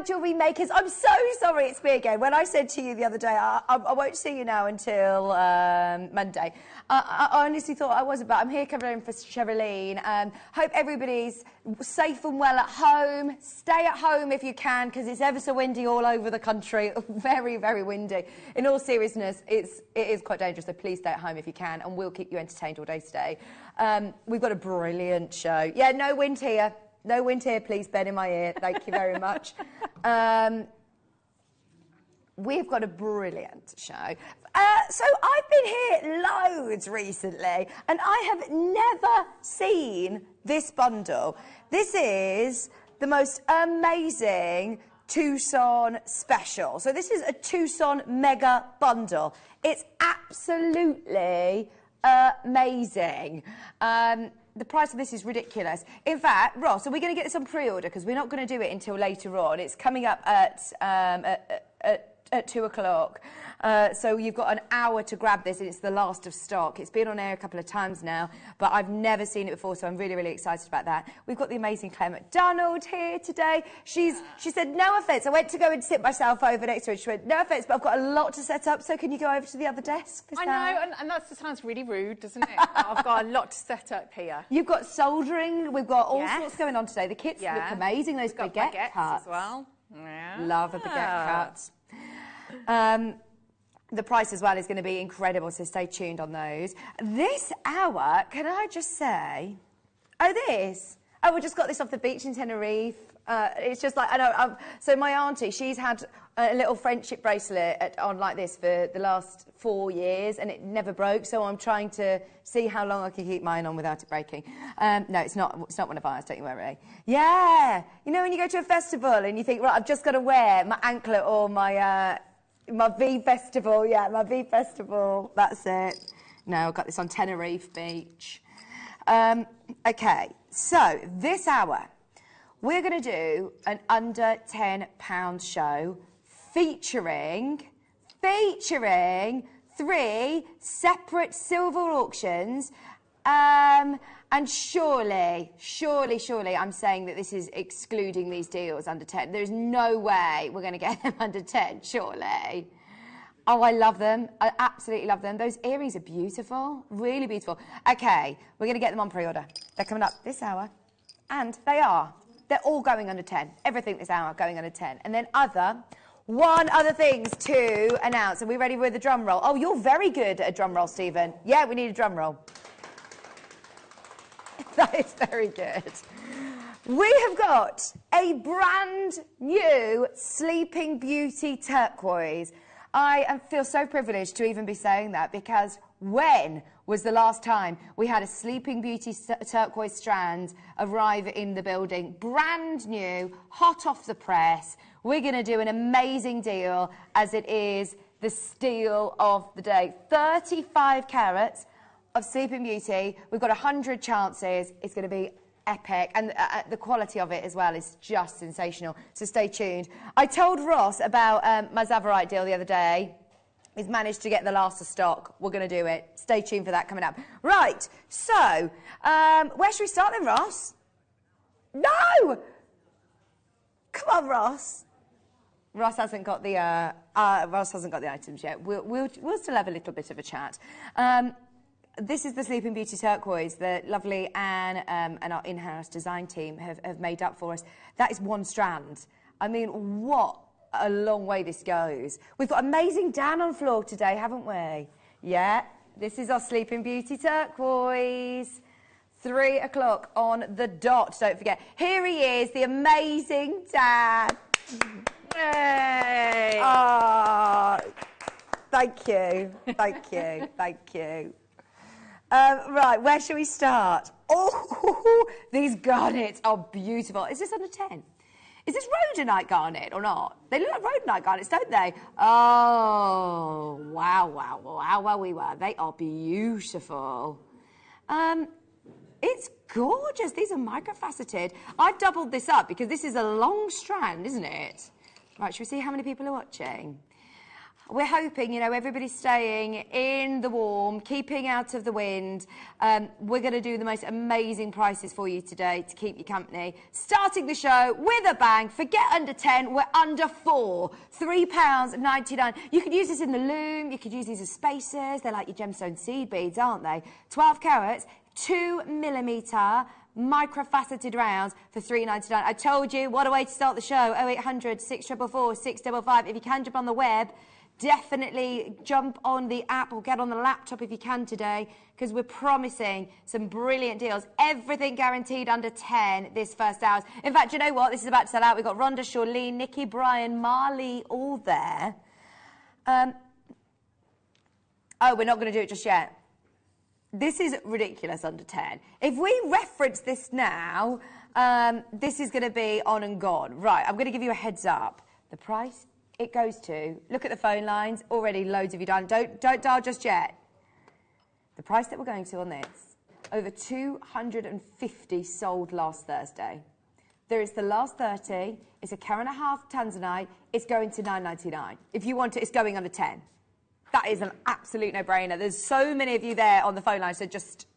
Jewellery Makers, I'm so sorry it's me again. When I said to you the other day, I won't see you now until Monday, I honestly thought I wasn't, but I'm here covering for Sherilyn. Hope everybody's safe and well at home. Stay at home if you can, because it's ever so windy all over the country. Very, very windy. In all seriousness, it is quite dangerous, so please stay at home if you can, and we'll keep you entertained all day today. We've got a brilliant show. Yeah, no wind here. No wind here, please, Ben, in my ear. Thank you very much. We've got a brilliant show. So I've been here loads recently, and I have never seen this bundle. This is the most amazing Tucson special. So this is a Tucson mega bundle. It's absolutely amazing. The price of this is ridiculous. In fact, Ross, are we going to get this on pre-order? Because we're not going to do it until later on. It's coming up at 2 o'clock. So you've got an hour to grab this, and it's the last of stock. It's been on air a couple of times now, but I've never seen it before, so I'm really, really excited about that. We've got the amazing Claire McDonald here today. She said, no offence. I went to go and sit myself over next to her. She went, no offence, but I've got a lot to set up, so can you go over to the other desk? I know, and that sounds really rude, doesn't it? I've got a lot to set up here. You've got soldering. We've got all sorts going on today. The kits look amazing. Those baguette cuts as well. Yeah. Love a baguette cut. The price as well is going to be incredible, so stay tuned on those. This hour, can I just say, we just got this off the beach in Tenerife. It's just like, I know, so my auntie, she's had a little friendship bracelet on like this for the last 4 years, and it never broke, so I'm trying to see how long I can keep mine on without it breaking. No, it's not one of ours, don't you worry. Yeah, you know when you go to a festival and you think, right, I've just got to wear my anklet or my V Festival, my V Festival, that's it. No, I've got this on Tenerife Beach. Okay, so this hour, we're going to do an under £10 show featuring 3 separate silver auctions. And surely, I'm saying that this is excluding these deals under 10. There's no way we're going to get them under 10, surely. Oh, I love them. I absolutely love them. Those earrings are beautiful, really beautiful. Okay, we're going to get them on pre-order. They're coming up this hour, and they're all going under 10. Everything this hour going under 10. And then one other things to announce. Are we ready with the drum roll? Oh, you're very good at a drum roll, Stephen. Yeah, we need a drum roll. That is very good. We have got a brand new Sleeping Beauty turquoise. I feel so privileged to even be saying that, because when was the last time we had a Sleeping Beauty turquoise strand arrive in the building? Brand new, hot off the press. We're going to do an amazing deal, as it is the steal of the day. 35 carats of Sleeping Beauty. We've got 100 chances. It's going to be epic, and the quality of it as well is just sensational, so stay tuned. I told Ross about my Zavarite deal the other day. He's managed to get the last of stock. We're going to do it. Stay tuned for that coming up. Right, so where should we start then, Ross? No! Come on, Ross. Ross hasn't got the items yet. We'll still have a little bit of a chat. This is the Sleeping Beauty turquoise that lovely Anne and our in-house design team have made up for us. That is one strand. I mean, what a long way this goes. We've got amazing Dan on floor today, haven't we? Yeah, this is our Sleeping Beauty turquoise. 3 o'clock on the dot, don't forget. Here he is, the amazing Dan. Yay! Oh, thank you, thank you, thank you. Right, where shall we start? Oh, these garnets are beautiful. Is this under 10? Is this rhodonite garnet or not? They look like rhodonite garnets, don't they? Oh, wow, wow, wow, wow, we were. They are beautiful. It's gorgeous. These are microfaceted. I've doubled this up because this is a long strand, isn't it? Right, shall we see how many people are watching? We're hoping, you know, everybody's staying in the warm, keeping out of the wind. We're going to do the most amazing prices for you today to keep you company. Starting the show with a bang. Forget under 10, we're under 4. £3.99. You could use this in the loom. You could use these as spacers. They're like your gemstone seed beads, aren't they? 12 carats, 2mm microfaceted rounds for £3.99. I told you, what a way to start the show. 0800 644 655. If you can jump on the web, definitely jump on the app or get on the laptop if you can today, because we're promising some brilliant deals. Everything guaranteed under 10 this first hour. In fact, you know what? This is about to sell out. We've got Rhonda, Charlene, Nikki, Brian, Marley, all there. Oh, we're not going to do it just yet. This is ridiculous under 10. If we reference this now, this is going to be on and gone. Right, I'm going to give you a heads up. The price it goes to, look at the phone lines, already loads of you done. Don't dial just yet. The price that we're going to on this, over 250 sold last Thursday. There is the last 30, it's 1.5 carats tanzanite, it's going to £9.99. If you want it, it's going under 10. That is an absolute no-brainer. There's so many of you there on the phone line, so just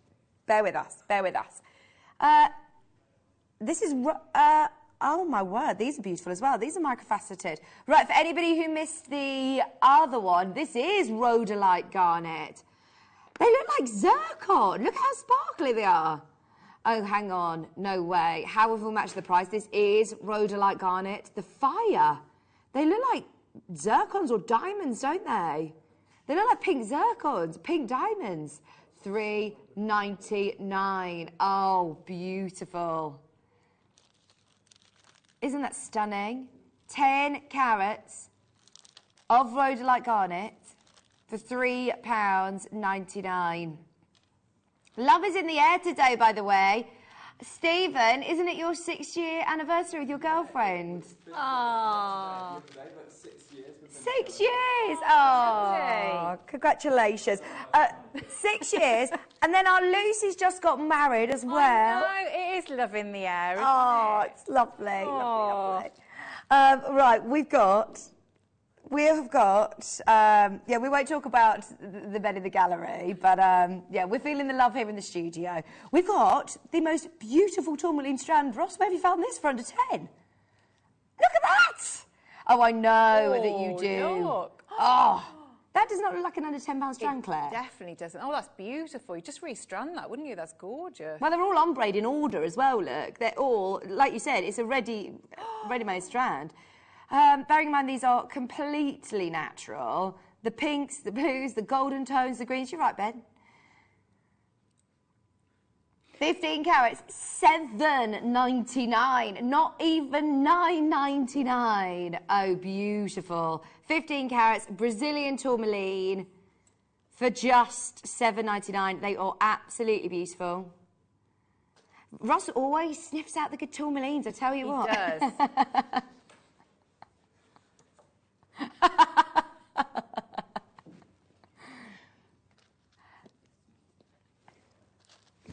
bear with us, bear with us. This is... oh my word, these are beautiful as well. These are microfaceted. Right, for anybody who missed the other one, this is rhodolite garnet. They look like zircon. Look how sparkly they are. Oh, hang on, no way. How have we matched the price? This is rhodolite garnet. The fire. They look like zircons or diamonds, don't they? They look like pink zircons, pink diamonds. £3.99. Oh, beautiful. Isn't that stunning? 10 carats of rhodolite garnet for £3.99. Love is in the air today, by the way. Stephen, isn't it your 6-year anniversary with your girlfriend? Oh. 6 years. Oh, congratulations. 6 years. And then our Lucy's just got married as well. Oh, no, it is love in the air, isn't it? It's lovely. Oh. Lovely. Right, we have got, yeah, we won't talk about the men in the gallery, but yeah, we're feeling the love here in the studio. We've got the most beautiful tourmaline strand. Ross, where have you found this for under 10? Look at that! Oh, I know that you do. Look. Oh, that does not look like an under £10 strand, Claire. It definitely doesn't. Oh, that's beautiful. You'd just restrand that, wouldn't you? That's gorgeous. Well, they're all ombre in order as well, look. They're all, like you said, it's a ready-made strand. Bearing in mind these are completely natural. The pinks, the blues, the golden tones, the greens. You're right, Ben. 15 carats, $7.99, not even $9.99. Oh, beautiful. 15 carats, Brazilian tourmaline for just $7.99. They are absolutely beautiful. Ross always sniffs out the good tourmalines, I tell you what. He does.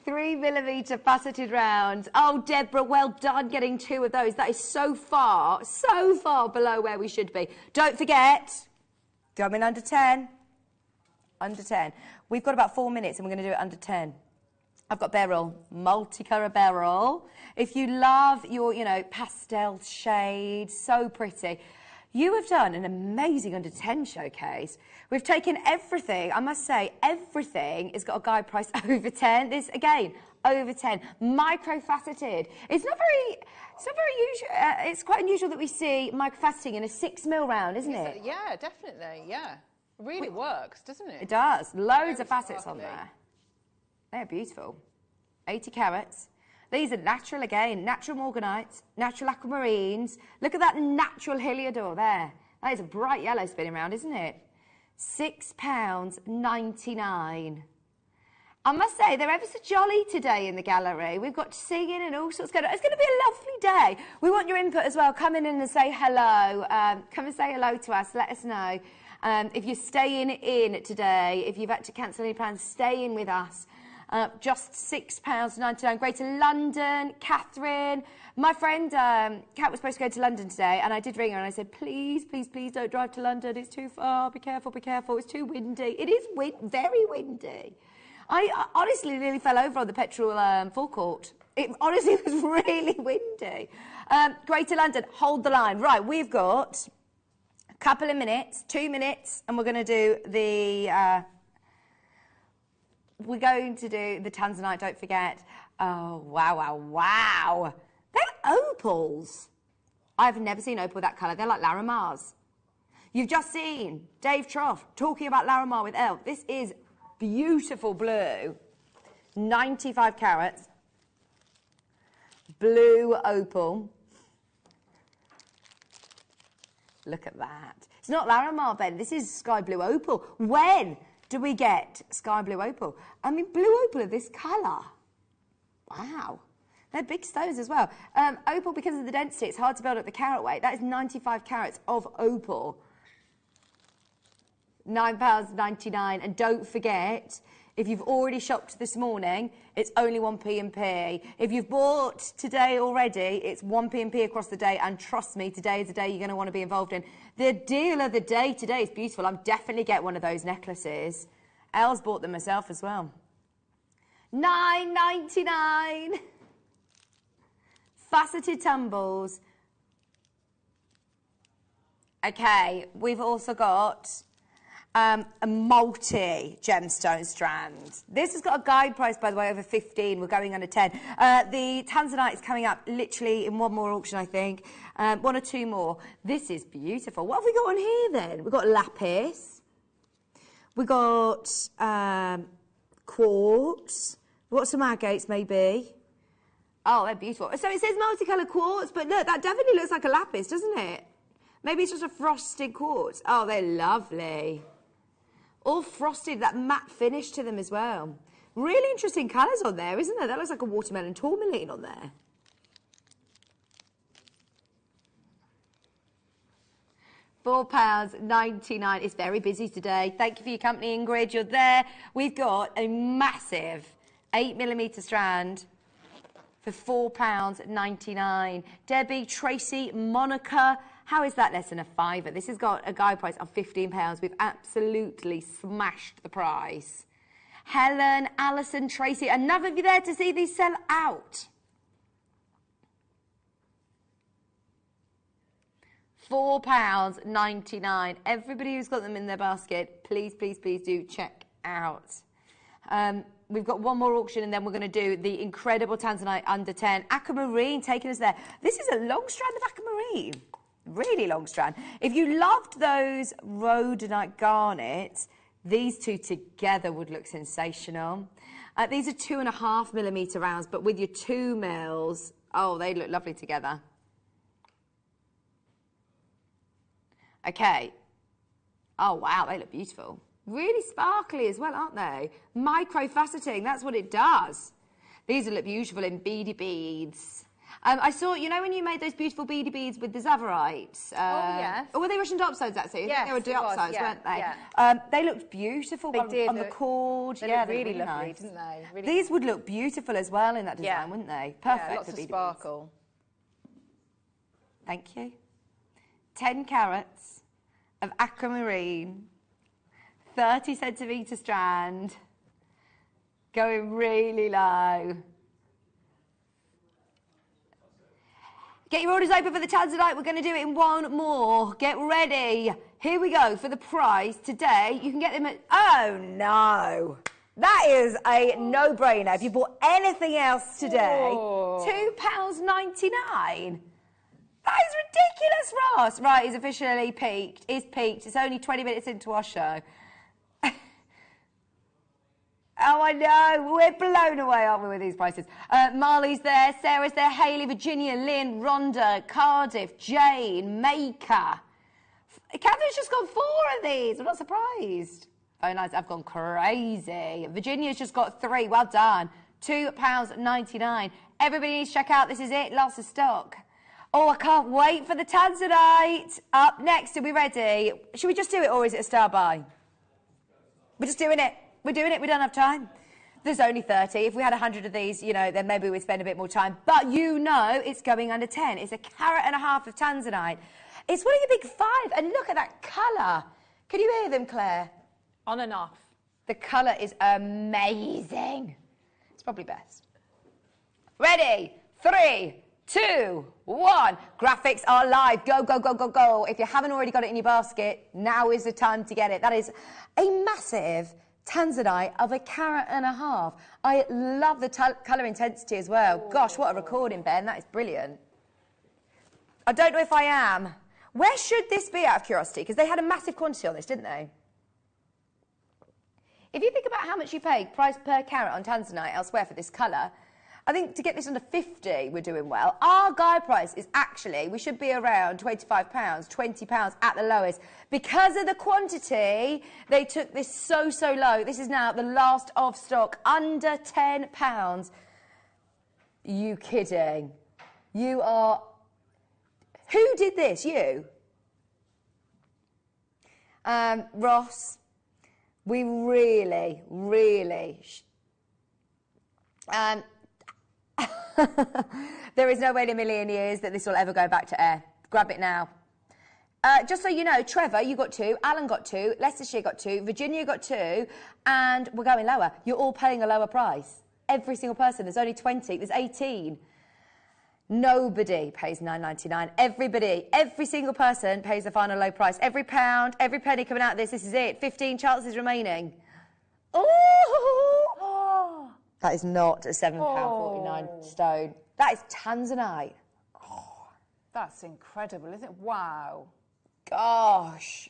3mm faceted rounds. Oh, Deborah, well done getting 2 of those. That is so far below where we should be. Don't forget, going under 10. Under 10. We've got about 4 minutes and we're going to do it under 10. I've got beryl, multicolour beryl. If you love your, you know, pastel shade, so pretty. You have done an amazing under 10 showcase. We've taken everything, I must say, everything has got a guide price over 10. This, again, over 10. Micro-faceted. It's not very usual. It's quite unusual that we see micro-faceting in a 6mm round, isn't it? Yeah, definitely, yeah. It really works, doesn't it? It does. Loads of facets on there. They're beautiful. 80 carats. These are natural again, natural morganites, natural aquamarines. Look at that natural Heliodor there. That is a bright yellow spinning round, isn't it? £6.99. I must say, they're ever so jolly today in the gallery. We've got singing and all sorts going on. It's going to be a lovely day. We want your input as well. Come in and say hello. Come and say hello to us. Let us know. If you're staying in today, if you've had to cancel any plans, stay in with us. Just £6.99. Greater London, Catherine. My friend Kat was supposed to go to London today, and I did ring her and I said, please, please, please don't drive to London. It's too far. Be careful, be careful. It's too windy. It is very windy. I honestly nearly fell over on the petrol forecourt. It honestly was really windy. Greater London, hold the line. Right, we've got a couple of minutes, 2 minutes, and we're going to do the... we're going to do the tanzanite, don't forget. Oh, wow, wow, wow. They're opals. I've never seen opal that colour. They're like Larimars. You've just seen Dave Trough talking about Larimar with Elle. This is beautiful blue. 95 carats. Blue opal. Look at that. It's not Larimar, Ben. This is sky blue opal. When do we get sky blue opal? I mean, blue opal of this colour. Wow. They're big stones as well. Opal, because of the density, it's hard to build up the carat weight. That is 95 carats of opal. £9.99. And don't forget, if you've already shopped this morning, it's only 1p&p. If you've bought today already, it's 1p&p across the day. And trust me, today is the day you're going to want to be involved in. The deal of the day today is beautiful. I'm definitely get one of those necklaces. Elle's bought them herself as well. £9.99. Faceted tumbles. Okay, we've also got a multi-gemstone strand. This has got a guide price, by the way, over 15. We're going under 10. The tanzanite is coming up literally in one more auction, I think. 1 or 2 more. This is beautiful. What have we got on here, then? We've got lapis. We've got quartz. We've got some agates, maybe. Oh, they're beautiful. So it says multicoloured quartz, but look, that definitely looks like a lapis, doesn't it? Maybe it's just a frosted quartz. Oh, they're lovely. All frosted, that matte finish to them as well. Really interesting colours on there, isn't there? That looks like a watermelon tourmaline on there. £4.99. It's very busy today. Thank you for your company, Ingrid. You're there. We've got a massive 8mm strand for £4.99. Debbie, Tracy, Monica. How is that less than a £5? This has got a guide price of £15. We've absolutely smashed the price. Helen, Alison, Tracy, enough of you there to see these sell out. £4.99. Everybody who's got them in their basket, please, please, please do check out. We've got one more auction and then we're going to do the incredible tanzanite under 10. Aquamarine taking us there. This is a long strand of aquamarine. Really long strand. If you loved those rhodonite garnets, These two together would look sensational. These are 2.5mm rounds, but with your 2 mils, oh, they look lovely together. Okay. Oh, wow, they look beautiful. Really sparkly as well, aren't they? Micro-faceting, that's what it does. These will look beautiful in beady beads. I saw, you know when you made those beautiful beady beads with the Zavarites? yes. Or were they Russian diopsides, actually? Yes, I think they were diopsides, weren't they? Yeah. They looked beautiful They did. on the cord. They yeah, looked they really looked lovely, nice. didn't they? Really These would look beautiful as well in that design, wouldn't they? Perfect lots for of beady sparkle. beads. Thank you. 10 carats of aquamarine, 30 centimetre strand, going really low. Get your orders open for the Tanzanite. We're going to do it in one more. Get ready. Here we go. For the price today, you can get them at... Oh, no. That is a no-brainer. If you bought anything else today, £2.99. That is ridiculous, Ross. Right, he's officially peaked. He's peaked. It's only 20 minutes into our show. Oh, I know. We're blown away, aren't we, with these prices? Marley's there, Sarah's there, Hayley, Virginia, Lynn, Rhonda, Cardiff, Jane, Maker. Catherine's just got 4 of these. I'm not surprised. Oh, nice. I've gone crazy. Virginia's just got 3. Well done. £2.99. Everybody needs to check out. This is it. Lots of stock. Oh, I can't wait for the Tanzanite. Up next, are we ready? Should we just do it, or is it a star buy? We're just doing it. We're doing it. We don't have time. There's only 30. If we had 100 of these, you know, then maybe we'd spend a bit more time. But you know it's going under 10. It's 1.5 carats of Tanzanite. It's one of your big 5. And look at that colour. Can you hear them, Claire? On and off. The colour is amazing. It's probably best. Ready? 3, 2, 1. Graphics are live. Go, go, go, go, go. If you haven't already got it in your basket, now is the time to get it. That is a massive Tanzanite of 1.5 carats. I love the colour intensity as well. Oh. Gosh, what a recording, Ben. That is brilliant. I don't know if I am. Where should this be, out of curiosity? Because they had a massive quantity on this, didn't they? If you think about how much you pay price per carat on Tanzanite elsewhere for this colour, I think to get this under 50, we're doing well. Our guide price is actually, we should be around £25, £20 at the lowest. Because of the quantity, they took this so, so low. This is now the last of stock, under £10. You kidding? You are... Who did this? You? Ross, we really, really... There is no way in a million years that this will ever go back to air. Grab it now. Just so you know, Trevor, you got 2, Alan got 2, Leicestershire got 2, Virginia got 2, and we're going lower. You're all paying a lower price. Every single person. There's only 20. There's 18. Nobody pays £9.99. Everybody, every single person pays the final low price. Every pound, every penny coming out of this is it. 15 chances remaining. Oh! That is not a £7.49 stone. That is Tanzanite. Oh, that's incredible, isn't it? Wow. Gosh.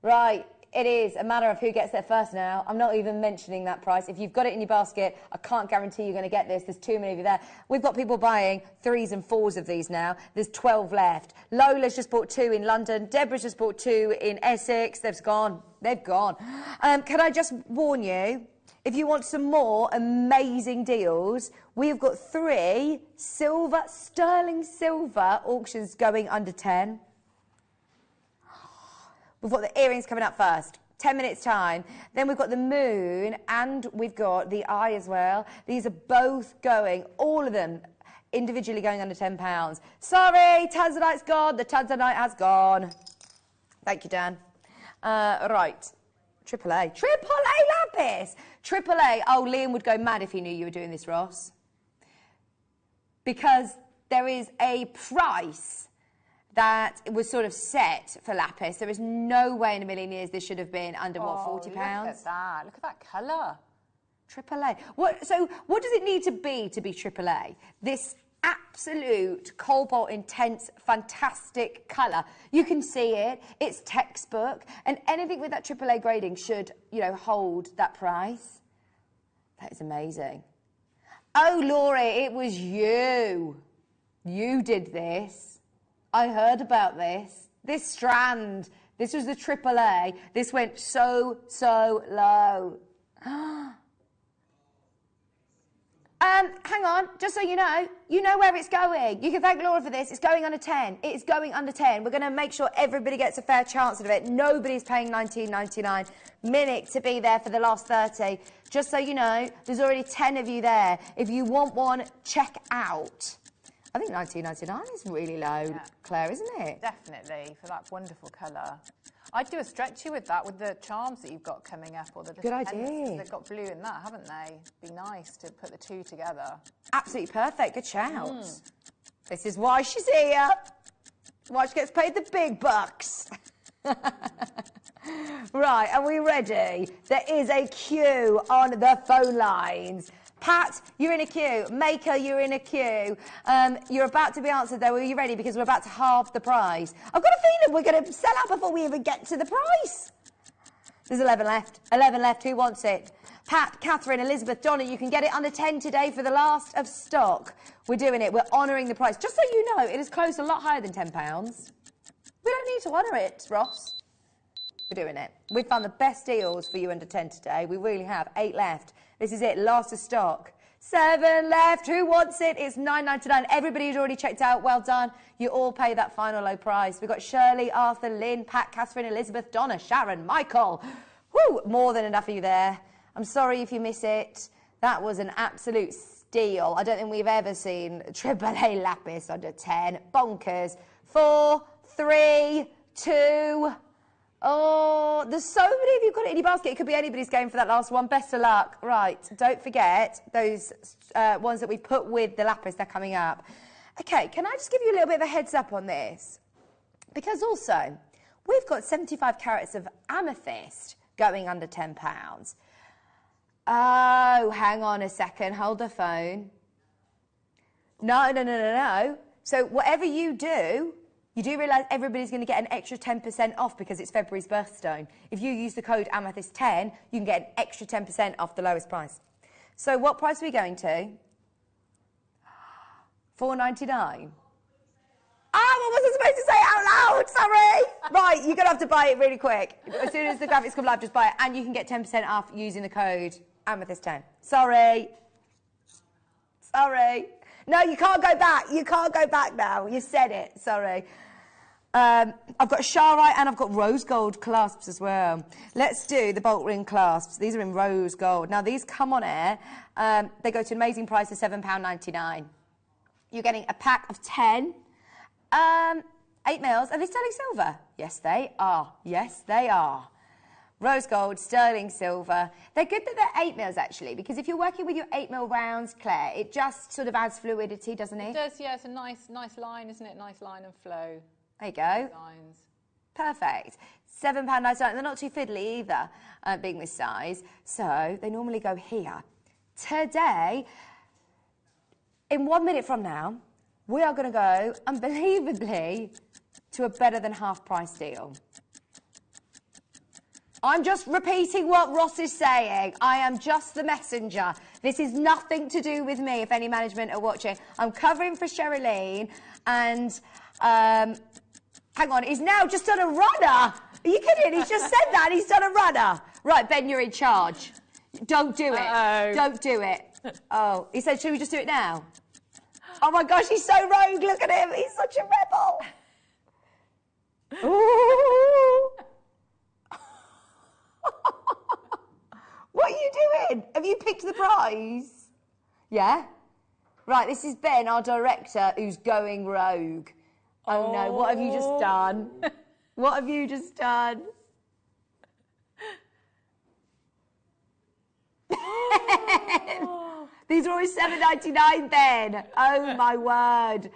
Right, it is a matter of who gets there first now. I'm not even mentioning that price. If you've got it in your basket, I can't guarantee you're going to get this. There's too many of you there. We've got people buying 3s and 4s of these now. There's 12 left. Lola's just bought 2 in London. Deborah's just bought 2 in Essex. They've gone. They've gone. Can I just warn you? If you want some more amazing deals, we've got 3 silver, sterling silver auctions going under 10. We've got the earrings coming up first. 10 minutes time. Then we've got the moon and we've got the eye as well. These are both going, all of them, individually going under £10. Sorry, Tanzanite's gone. The Tanzanite has gone. Thank you, Dan. Right. AAA. AAA lapis. AAA. Oh, Liam would go mad if he knew you were doing this, Ross. Because there is a price that was sort of set for lapis. There is no way in a million years this should have been under, what, £40? Look at that. Look at that colour. AAA. So what does it need to be AAA? This absolute cobalt intense, fantastic colour. You can see it, it's textbook, and anything with that AAA grading should, you know, hold that price. That is amazing. Oh, Laurie, it was you. You did this. I heard about this. This strand, this was the AAA. This went so low. Hang on, just so you know where it's going. You can thank Laura for this. It's going under 10. It's going under 10. We're going to make sure everybody gets a fair chance of it. Nobody's paying $19.99. Minute to be there for the last 30. Just so you know, there's already 10 of you there. If you want one, check out. I think $19.99 is really low, yeah. Claire, isn't it? Definitely, for that wonderful colour. I'd do a stretchy with that, with the charms that you've got coming up, or the good idea. They've got blue in that, haven't they? Be nice to put the two together. Absolutely perfect. Good shout. This is why she's here. Why she gets paid the big bucks. Right, are we ready? There is a queue on the phone lines. Pat, you're in a queue. Maker, you're in a queue. You're about to be answered, though. Are you ready? Because we're about to halve the price. I've got a feeling we're going to sell out before we even get to the price. There's 11 left. 11 left. Who wants it? Pat, Catherine, Elizabeth, Donna, you can get it under 10 today for the last of stock. We're doing it. We're honouring the price. Just so you know, it is closed a lot higher than £10. We don't need to honour it, Ross. We're doing it. We've found the best deals for you under 10 today. We really have. 8 left. This is it, last of stock. 7 left. Who wants it? It's $9.99. Everybody who's already checked out, well done. You all pay that final low price. We've got Shirley, Arthur, Lynn, Pat, Catherine, Elizabeth, Donna, Sharon, Michael. Woo! More than enough of you there. I'm sorry if you miss it. That was an absolute steal. I don't think we've ever seen AAA lapis under 10. Bonkers. 4, 3, 2... Oh, there's so many of you got it in your basket. It could be anybody's going for that last one. Best of luck. Right, don't forget those ones that we put with the lapis. They're coming up. Okay, can I just give you a little bit of a heads up on this? Because also, we've got 75 carats of amethyst going under £10. Oh, hang on a second. Hold the phone. No. So whatever you do... You do realise everybody's going to get an extra 10% off because it's February's birthstone. If you use the code Amethyst10, you can get an extra 10% off the lowest price. So what price are we going to? $4.99. Ah, what was I supposed to say out loud? Sorry. Right, you're going to have to buy it really quick. As soon as the graphics come live, just buy it. And you can get 10% off using the code Amethyst10. Sorry. No, you can't go back. You can't go back now. You said it. Sorry. I've got Sharite and I've got rose gold clasps as well. Let's do the bolt ring clasps. These are in rose gold. Now, these come on air. They go to an amazing price of £7.99. You're getting a pack of 10. 8 mils. Are they sterling silver? Yes, they are. Yes, they are. Rose gold, sterling silver. They're good that they're 8 mils, actually, because if you're working with your 8 mil rounds, Claire, it just sort of adds fluidity, doesn't it? It does, yeah. It's a nice line, isn't it? Nice line and flow. There you go. Lines. Perfect. £7.99. They're not too fiddly either, being this size. So they normally go here. Today, in 1 minute from now, we are going to go, unbelievably, to a better than half price deal. I'm just repeating what Ross is saying. I am just the messenger. This is nothing to do with me, if any management are watching. I'm covering for Sherilyn, and hang on, he's now just done a runner. Are you kidding? He's just said that, he's done a runner. Right, Ben, you're in charge. Don't do it. Uh-oh. Don't do it. Oh, he said, should we just do it now? Oh my gosh, he's so rogue. Look at him. He's such a rebel. Ooh. What are you doing? Have you picked the prize? Yeah? Right, this is Ben, our director, who's going rogue. Oh no, what have you just done? What have you just done? These are always $7.99, Ben. Oh my word.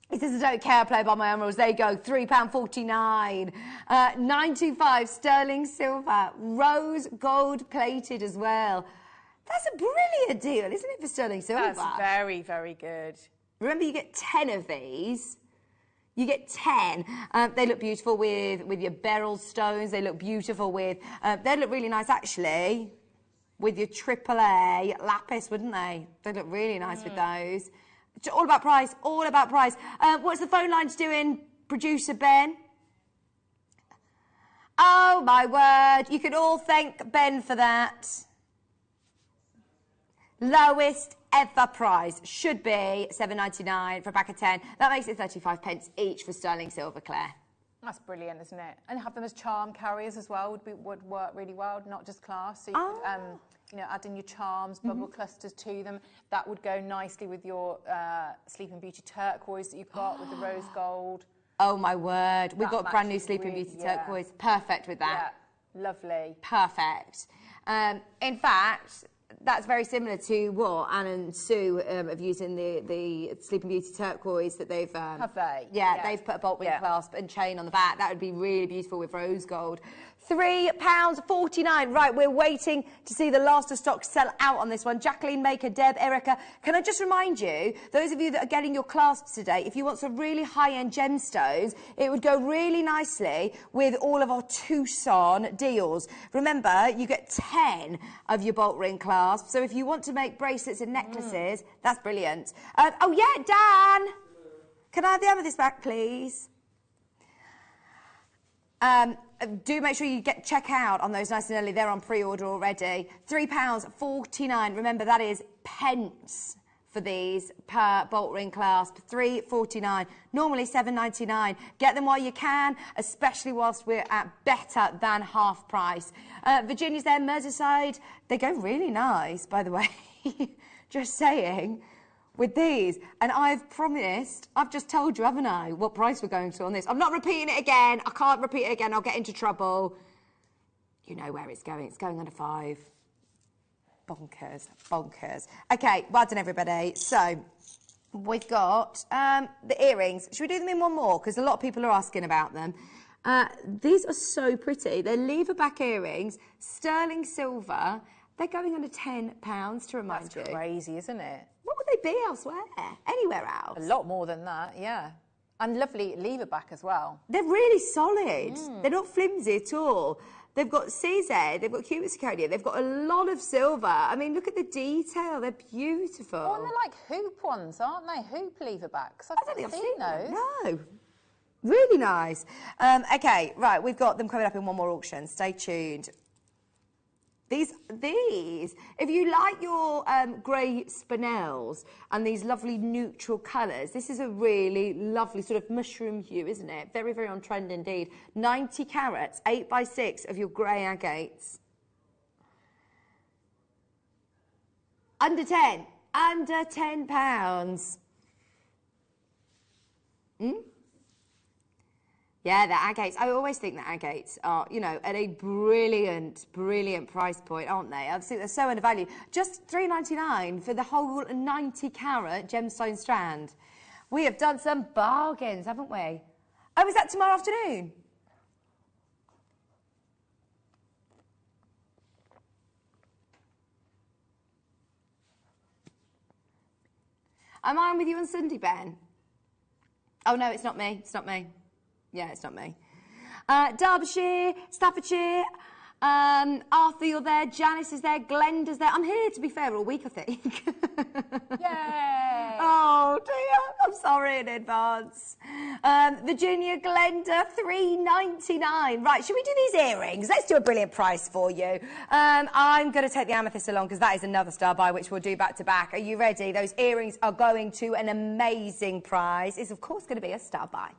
He says, I don't care, I play by my own rules. There you go, £3.49. 925 sterling silver, rose gold plated as well. That's a brilliant deal, isn't it, for sterling silver? That's very, very good. Remember, you get 10 of these. You get 10. They look beautiful with your beryl stones. They look beautiful with... they look really nice, actually, with your AAA lapis, wouldn't they? They look really nice with those. It's all about price, all about price. What's the phone lines doing, producer Ben? Oh, my word. You can all thank Ben for that. Lowest ever price should be £7.99 for a pack of 10. That makes it 35p each for sterling silver, Claire. That's brilliant, isn't it? And have them as charm carriers as well would work really well, not just clasp. So you could, you know, add in your charms, bubble clusters to them. That would go nicely with your Sleeping Beauty turquoise that you've got with the rose gold. Oh, my word. We've got brand new Sleeping Beauty turquoise. Perfect with that. Yeah, lovely. Perfect. In fact... That's very similar to what Anne and Sue have used in the Sleeping Beauty turquoise that they've... have they? Yeah, they've put a bolt ring clasp and chain on the back. That would be really beautiful with rose gold. £3.49. Right, we're waiting to see the last of stock sell out on this one. Jacqueline, Maker, Deb, Erica. Can I just remind you, those of you that are getting your clasps today, if you want some really high-end gemstones, it would go really nicely with all of our Tucson deals. Remember, you get 10 of your bolt ring clasps. So if you want to make bracelets and necklaces, that's brilliant. Oh, yeah, Dan. Can I have the amethyst back, please? Do make sure you check out on those nice and early. They're on pre-order already. £3.49. Remember, that is pence for these per bolt ring clasp. £3.49. Normally £7.99. Get them while you can, especially whilst we're at better than half price. Virginia's there, Merseyside. They go really nice, by the way. Just saying. With these, and I've promised, I've just told you, haven't I, what price we're going to on this. I'm not repeating it again. I can't repeat it again. I'll get into trouble. You know where it's going. It's going under 5. Bonkers, bonkers. Okay, well done, everybody. So, we've got the earrings. Should we do them in one more? Because a lot of people are asking about them. These are so pretty. They're lever back earrings, sterling silver. They're going under £10 to remind you. That's crazy, isn't it? What would they be elsewhere? Anywhere else? A lot more than that, yeah. And lovely lever back as well. They're really solid. They're not flimsy at all. They've got CZ, they've got cubic zirconia, they've got a lot of silver. I mean, look at the detail. They're beautiful. Oh, and they're like hoop ones, aren't they? Hoop lever backs. I don't think I've seen those. No. Really nice. Okay, right, we've got them coming up in one more auction. Stay tuned. These, if you like your grey spinels and these lovely neutral colours, this is a really lovely sort of mushroom hue, isn't it? Very, very on trend indeed. 90 carats, 8x6 of your grey agates. Under 10. Under £10. Yeah, the agates. I always think that agates are, you know, at a brilliant, brilliant price point, aren't they? I think they're so undervalued. Just £3.99 for the whole 90-carat gemstone strand. We have done some bargains, haven't we? Oh, is that tomorrow afternoon? Am I on with you on Sunday, Ben? Oh, no, it's not me. It's not me. Yeah, it's not me. Derbyshire, Staffordshire, Arthur, you're there, Janice is there, Glenda's there. I'm here, to be fair, all week, I think. Yay! Oh, dear, I'm sorry in advance. Virginia, Glenda, £3.99. Right, should we do these earrings? Let's do a brilliant price for you. I'm going to take the amethyst along because that is another star buy, which we'll do back to back. Are you ready? Those earrings are going to an amazing price. It's, of course, going to be a star buy.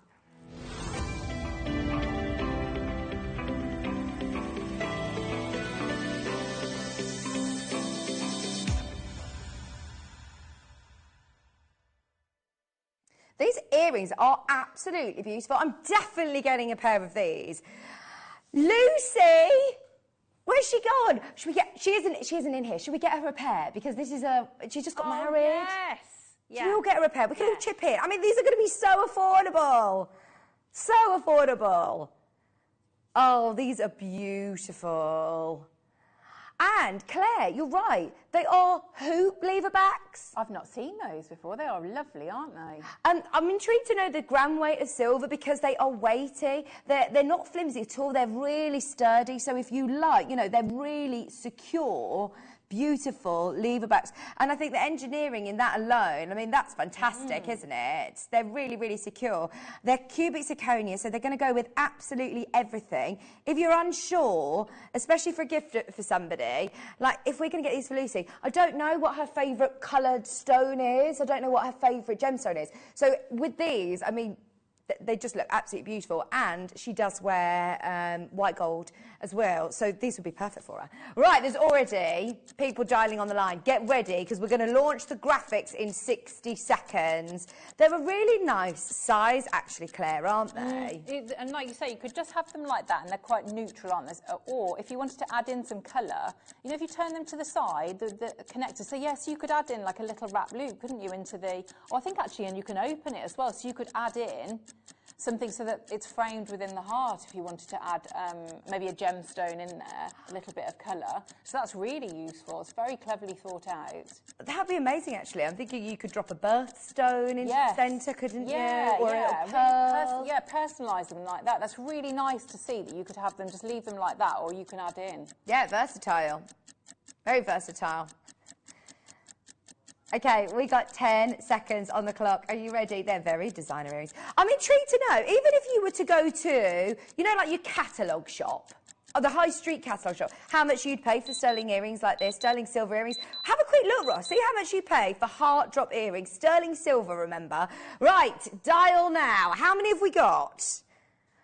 These earrings are absolutely beautiful. I'm definitely getting a pair of these. Lucy! Where's she gone? Should we get... She isn't in here. Should we get her a pair? Because this is a... She just got married. Yes. Should we all get her a pair? We can all chip in. I mean, these are going to be so affordable. So affordable. Oh, these are beautiful. And Claire, you're right. They are hoop lever backs. I've not seen those before. They are lovely, aren't they? And I'm intrigued to know the gram weight of silver because they are weighty. They're not flimsy at all. They're really sturdy. So if you like, you know, they're really secure, beautiful lever backs. And I think the engineering in that alone, I mean, that's fantastic, isn't it? They're really, really secure. They're cubic zirconia, so they're going to go with absolutely everything. If you're unsure, especially for a gift for somebody, like if we're going to get these for Lucy, I don't know what her favourite coloured stone is. I don't know what her favourite gemstone is. So with these, I mean, they just look absolutely beautiful, and she does wear white gold as well, so these would be perfect for her. Right, there's already people dialing on the line. Get ready, because we're going to launch the graphics in 60 seconds. They're a really nice size, actually, Claire, aren't they? And like you say, you could just have them like that, and they're quite neutral, aren't they? Or if you wanted to add in some colour, you know, if you turn them to the side, the connector, so yes, you could add in like a little wrap loop, couldn't you, into the... Oh, I think actually, and you can open it as well, so you could add in something so that it's framed within the heart if you wanted to add maybe a gemstone in there, a little bit of colour. So that's really useful. It's very cleverly thought out. That would be amazing, actually. I'm thinking you could drop a birthstone into the centre, couldn't you? Or yeah. a pearl. Really personalise them like that. That's really nice to see that you could have them, just leave them like that, or you can add in. Yeah, versatile. Very versatile. Okay, we got 10 seconds on the clock. Are you ready? They're very designer earrings. I'm intrigued to know, even if you were to go to, you know, like your catalogue shop, or the high street catalogue shop, how much you'd pay for sterling earrings like this, sterling silver earrings. Have a quick look, Ross. See how much you pay for heart drop earrings. Sterling silver, remember. Right, dial now. How many have we got?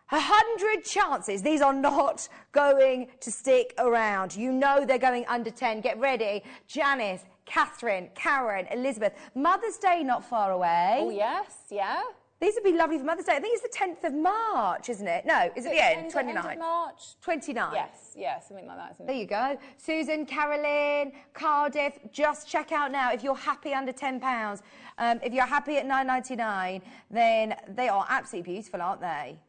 100 chances. These are not going to stick around. You know they're going under 10. Get ready. Janice, Catherine, Karen, Elizabeth. Mother's Day not far away. Oh, yes, yeah. These would be lovely for Mother's Day. I think it's the 10th of March, isn't it? No, is it the end? 29th? End of March. 29th. Yes, something like that, isn't it? There you go. Susan, Carolyn, Cardiff, just check out now if you're happy under £10. If you're happy at £9.99, then they are absolutely beautiful, aren't they?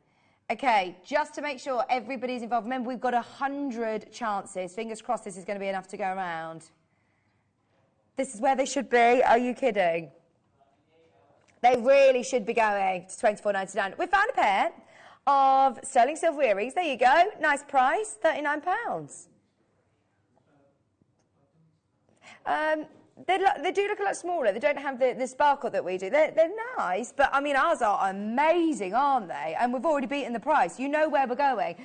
Okay, just to make sure everybody's involved. Remember, we've got 100 chances. Fingers crossed this is going to be enough to go around. This is where they should be. Are you kidding? They really should be going to £24.99. We found a pair of sterling silver earrings. There you go. Nice price, £39. They do look a lot smaller. They don't have the sparkle that we do. They're nice, but I mean, ours are amazing, aren't they? And we've already beaten the price. You know where we're going.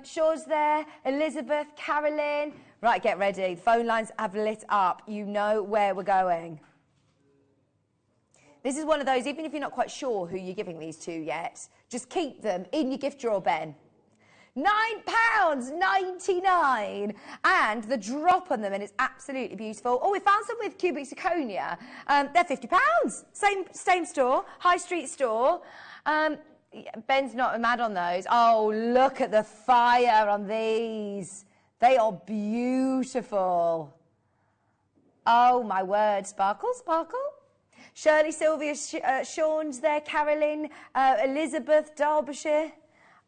Shaw's there, Elizabeth, Carolyn. Right, get ready. The phone lines have lit up. You know where we're going. This is one of those, even if you're not quite sure who you're giving these to yet, just keep them in your gift drawer, Ben. £9.99, and the drop on them, and it's absolutely beautiful. Oh, we found some with cubic zirconia. They're £50. Same store, high street store. Ben's not mad on those. Oh, look at the fire on these. They are beautiful. Oh, my word. Sparkle, sparkle. Shirley, Sylvia, Sean's there, Carolyn, Elizabeth, Derbyshire.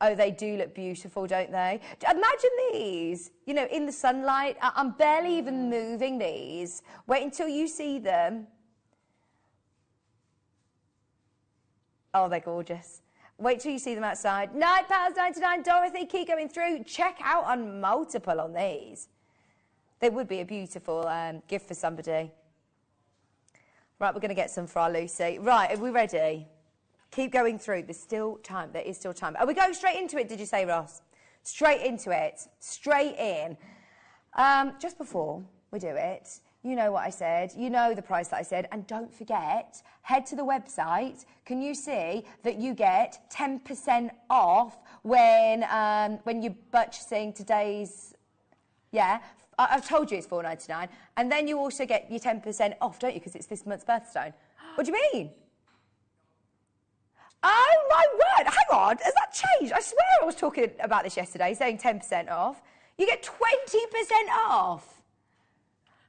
Oh, they do look beautiful, don't they? Imagine these, you know, in the sunlight. I'm barely even moving these. Wait until you see them. Oh, they're gorgeous. Wait till you see them outside. £9.99, Dorothy, keep going through. Check out on multiple on these. They would be a beautiful gift for somebody. Right, we're going to get some for our Lucy. Right, are we ready? Keep going through. There's still time. There is still time. Are we going straight into it, did you say, Ross? Straight into it. Straight in. Just before we do it, you know what I said. You know the price that I said. And don't forget, head to the website. Can you see that you get 10% off when you're purchasing today's... Yeah, I've told you it's $4.99. And then you also get your 10% off, don't you? Because it's this month's birthstone. What do you mean? Oh, my word. Hang on. Has that changed? I swear I was talking about this yesterday, saying 10% off. You get 20% off.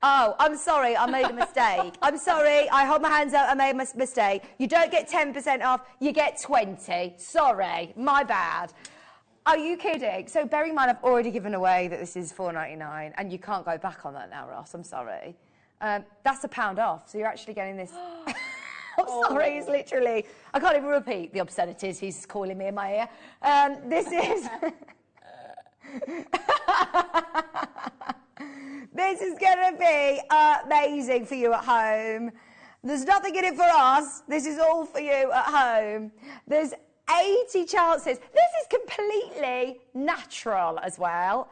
Oh, I'm sorry. I made a mistake. I'm sorry. I hold my hands up. I made a mistake. You don't get 10% off. You get 20. Sorry. My bad. Are you kidding? So bearing in mind, I've already given away that this is $4.99, and you can't go back on that now, Ross. I'm sorry. That's £1 off, so you're actually getting this. I'm sorry, it's literally. I can't even repeat the obscenities he's calling me in my ear. This is. This is going to be amazing for you at home. There's nothing in it for us. This is all for you at home. There's 80 chances. This is completely natural as well.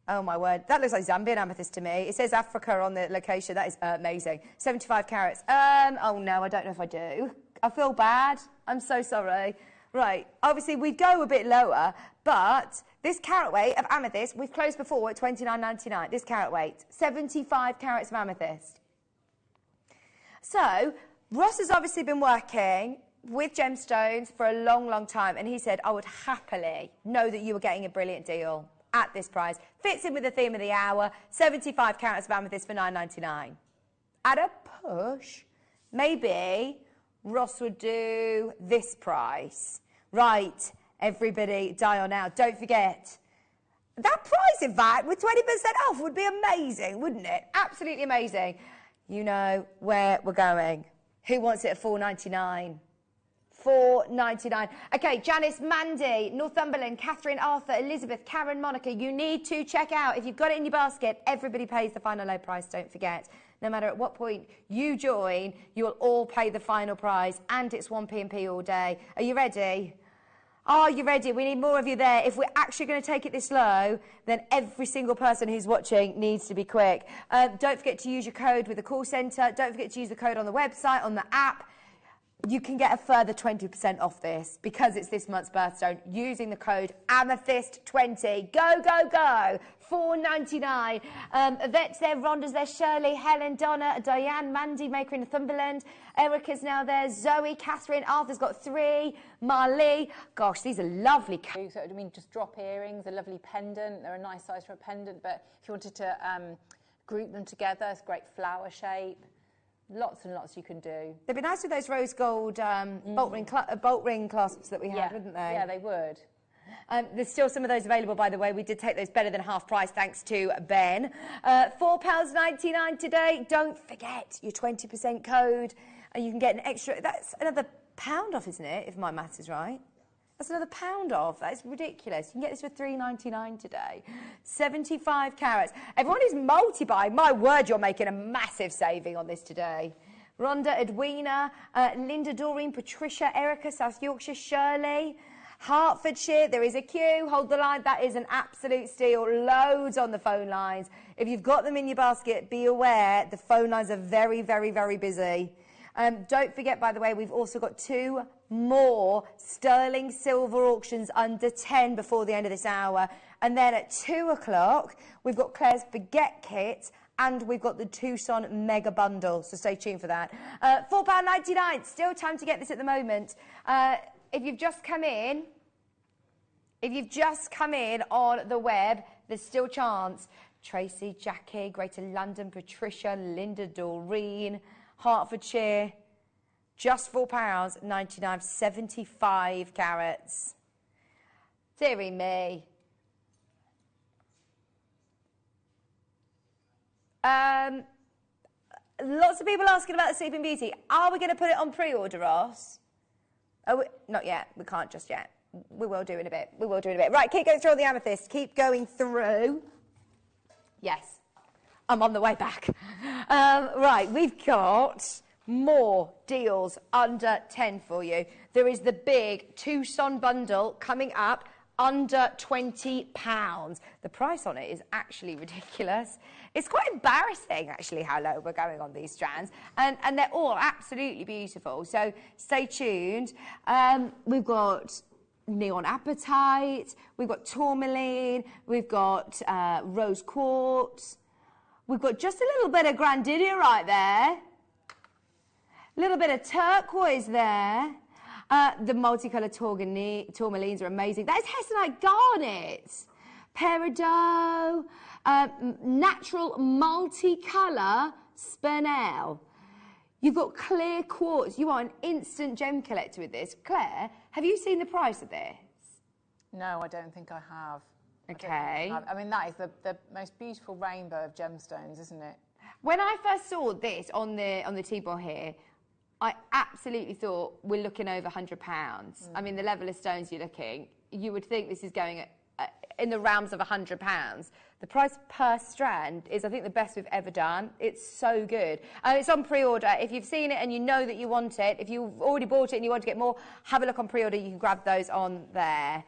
Oh, my word. That looks like Zambian amethyst to me. It says Africa on the location. That is amazing. 75 carats. Oh, no, I don't know if I do. I feel bad. I'm so sorry. Right. Obviously, we go a bit lower, but this carat weight of amethyst, we've closed before at $29.99. This carat weight, 75 carats of amethyst. So, Ross has obviously been working with gemstones for a long, long time, and he said, I would happily know that you were getting a brilliant deal at this price. Fits in with the theme of the hour, 75 carats of amethyst for $9.99. At a push, maybe Ross would do this price. Right, everybody, dial now. Don't forget, that price, in fact, with 20% off would be amazing, wouldn't it? Absolutely amazing. You know where we're going. Who wants it at $4.99? $4.99. Okay, Janice, Mandy, Northumberland, Catherine, Arthur, Elizabeth, Karen, Monica, you need to check out. If you've got it in your basket, everybody pays the final low price, don't forget. No matter at what point you join, you'll all pay the final price, and it's 1p&p all day. Are you ready? Are you ready? We need more of you there. If we're actually going to take it this low, then every single person who's watching needs to be quick. Don't forget to use your code with the call centre. Don't forget to use the code on the website, on the app. You can get a further 20% off this because it's this month's birthstone using the code Amethyst20. Go, go, go. $4.99. Yvette's there, Rhonda's there, Shirley, Helen, Donna, Diane, Mandy, Maker in Northumberland. Erica's now there, Zoe, Catherine, Arthur's got 3, Marley. Gosh, these are lovely. So, I mean, just drop earrings, a lovely pendant. They're a nice size for a pendant, but if you wanted to group them together, it's a great flower shape. Lots and lots you can do. They'd be nice with those rose gold bolt ring clasps that we had, wouldn't they? Yeah, they would. There's still some of those available, by the way. We did take those better than half price, thanks to Ben. £4.99 today. Don't forget your 20% code, and you can get an extra. That's another £1 off, isn't it? If my maths is right. That's another £1 off. That is ridiculous. You can get this for $3.99 today. 75 carats. Everyone is multi-buying. My word, you're making a massive saving on this today. Rhonda, Edwina, Linda, Doreen, Patricia, Erica, South Yorkshire, Shirley, Hertfordshire. There is a queue. Hold the line. That is an absolute steal. Loads on the phone lines. If you've got them in your basket, be aware the phone lines are very, very, very busy. Don't forget, by the way, we've also got 2 more sterling silver auctions under 10 before the end of this hour. And then at 2 o'clock, we've got Claire's Baguette Kit, and we've got the Tucson Mega Bundle. So stay tuned for that. £4.99. Still time to get this at the moment. If you've just come in, on the web, there's still chance. Tracy, Jackie, Greater London, Patricia, Linda, Doreen, Hertfordshire, just £4.99, 75 carats. Dearie me. Lots of people asking about the Sleeping Beauty. Are we going to put it on pre-order, Ross? Oh, not yet. We can't just yet. We will do in a bit. We will do in a bit. Right, keep going through all the amethyst. Keep going through. Yes. I'm on the way back. Right, we've got more deals under 10 for you. There is the big Tucson bundle coming up under £20. The price on it is actually ridiculous. It's quite embarrassing, actually, how low we're going on these strands. And they're all absolutely beautiful. So stay tuned. We've got Neon Apatite. We've got Tourmaline. We've got Rose Quartz. We've got just a little bit of Grandinia right there. A little bit of turquoise there. The multicoloured tourmalines are amazing. That is Hessonite Garnet. Peridot. Natural multicolour Spurnell. You've got clear quartz. You are an instant gem collector with this. Claire, have you seen the price of this? No, I don't think I have. Okay. I mean, that is the most beautiful rainbow of gemstones, isn't it? When I first saw this on the T-bar here, I absolutely thought we're looking over £100. I mean, the level of stones you're looking, you would think this is going in the realms of £100. The price per strand is, I think, the best we've ever done. It's so good. And it's on pre-order. If you've seen it and you know that you want it, if you've already bought it and you want to get more, have a look on pre-order. You can grab those on there.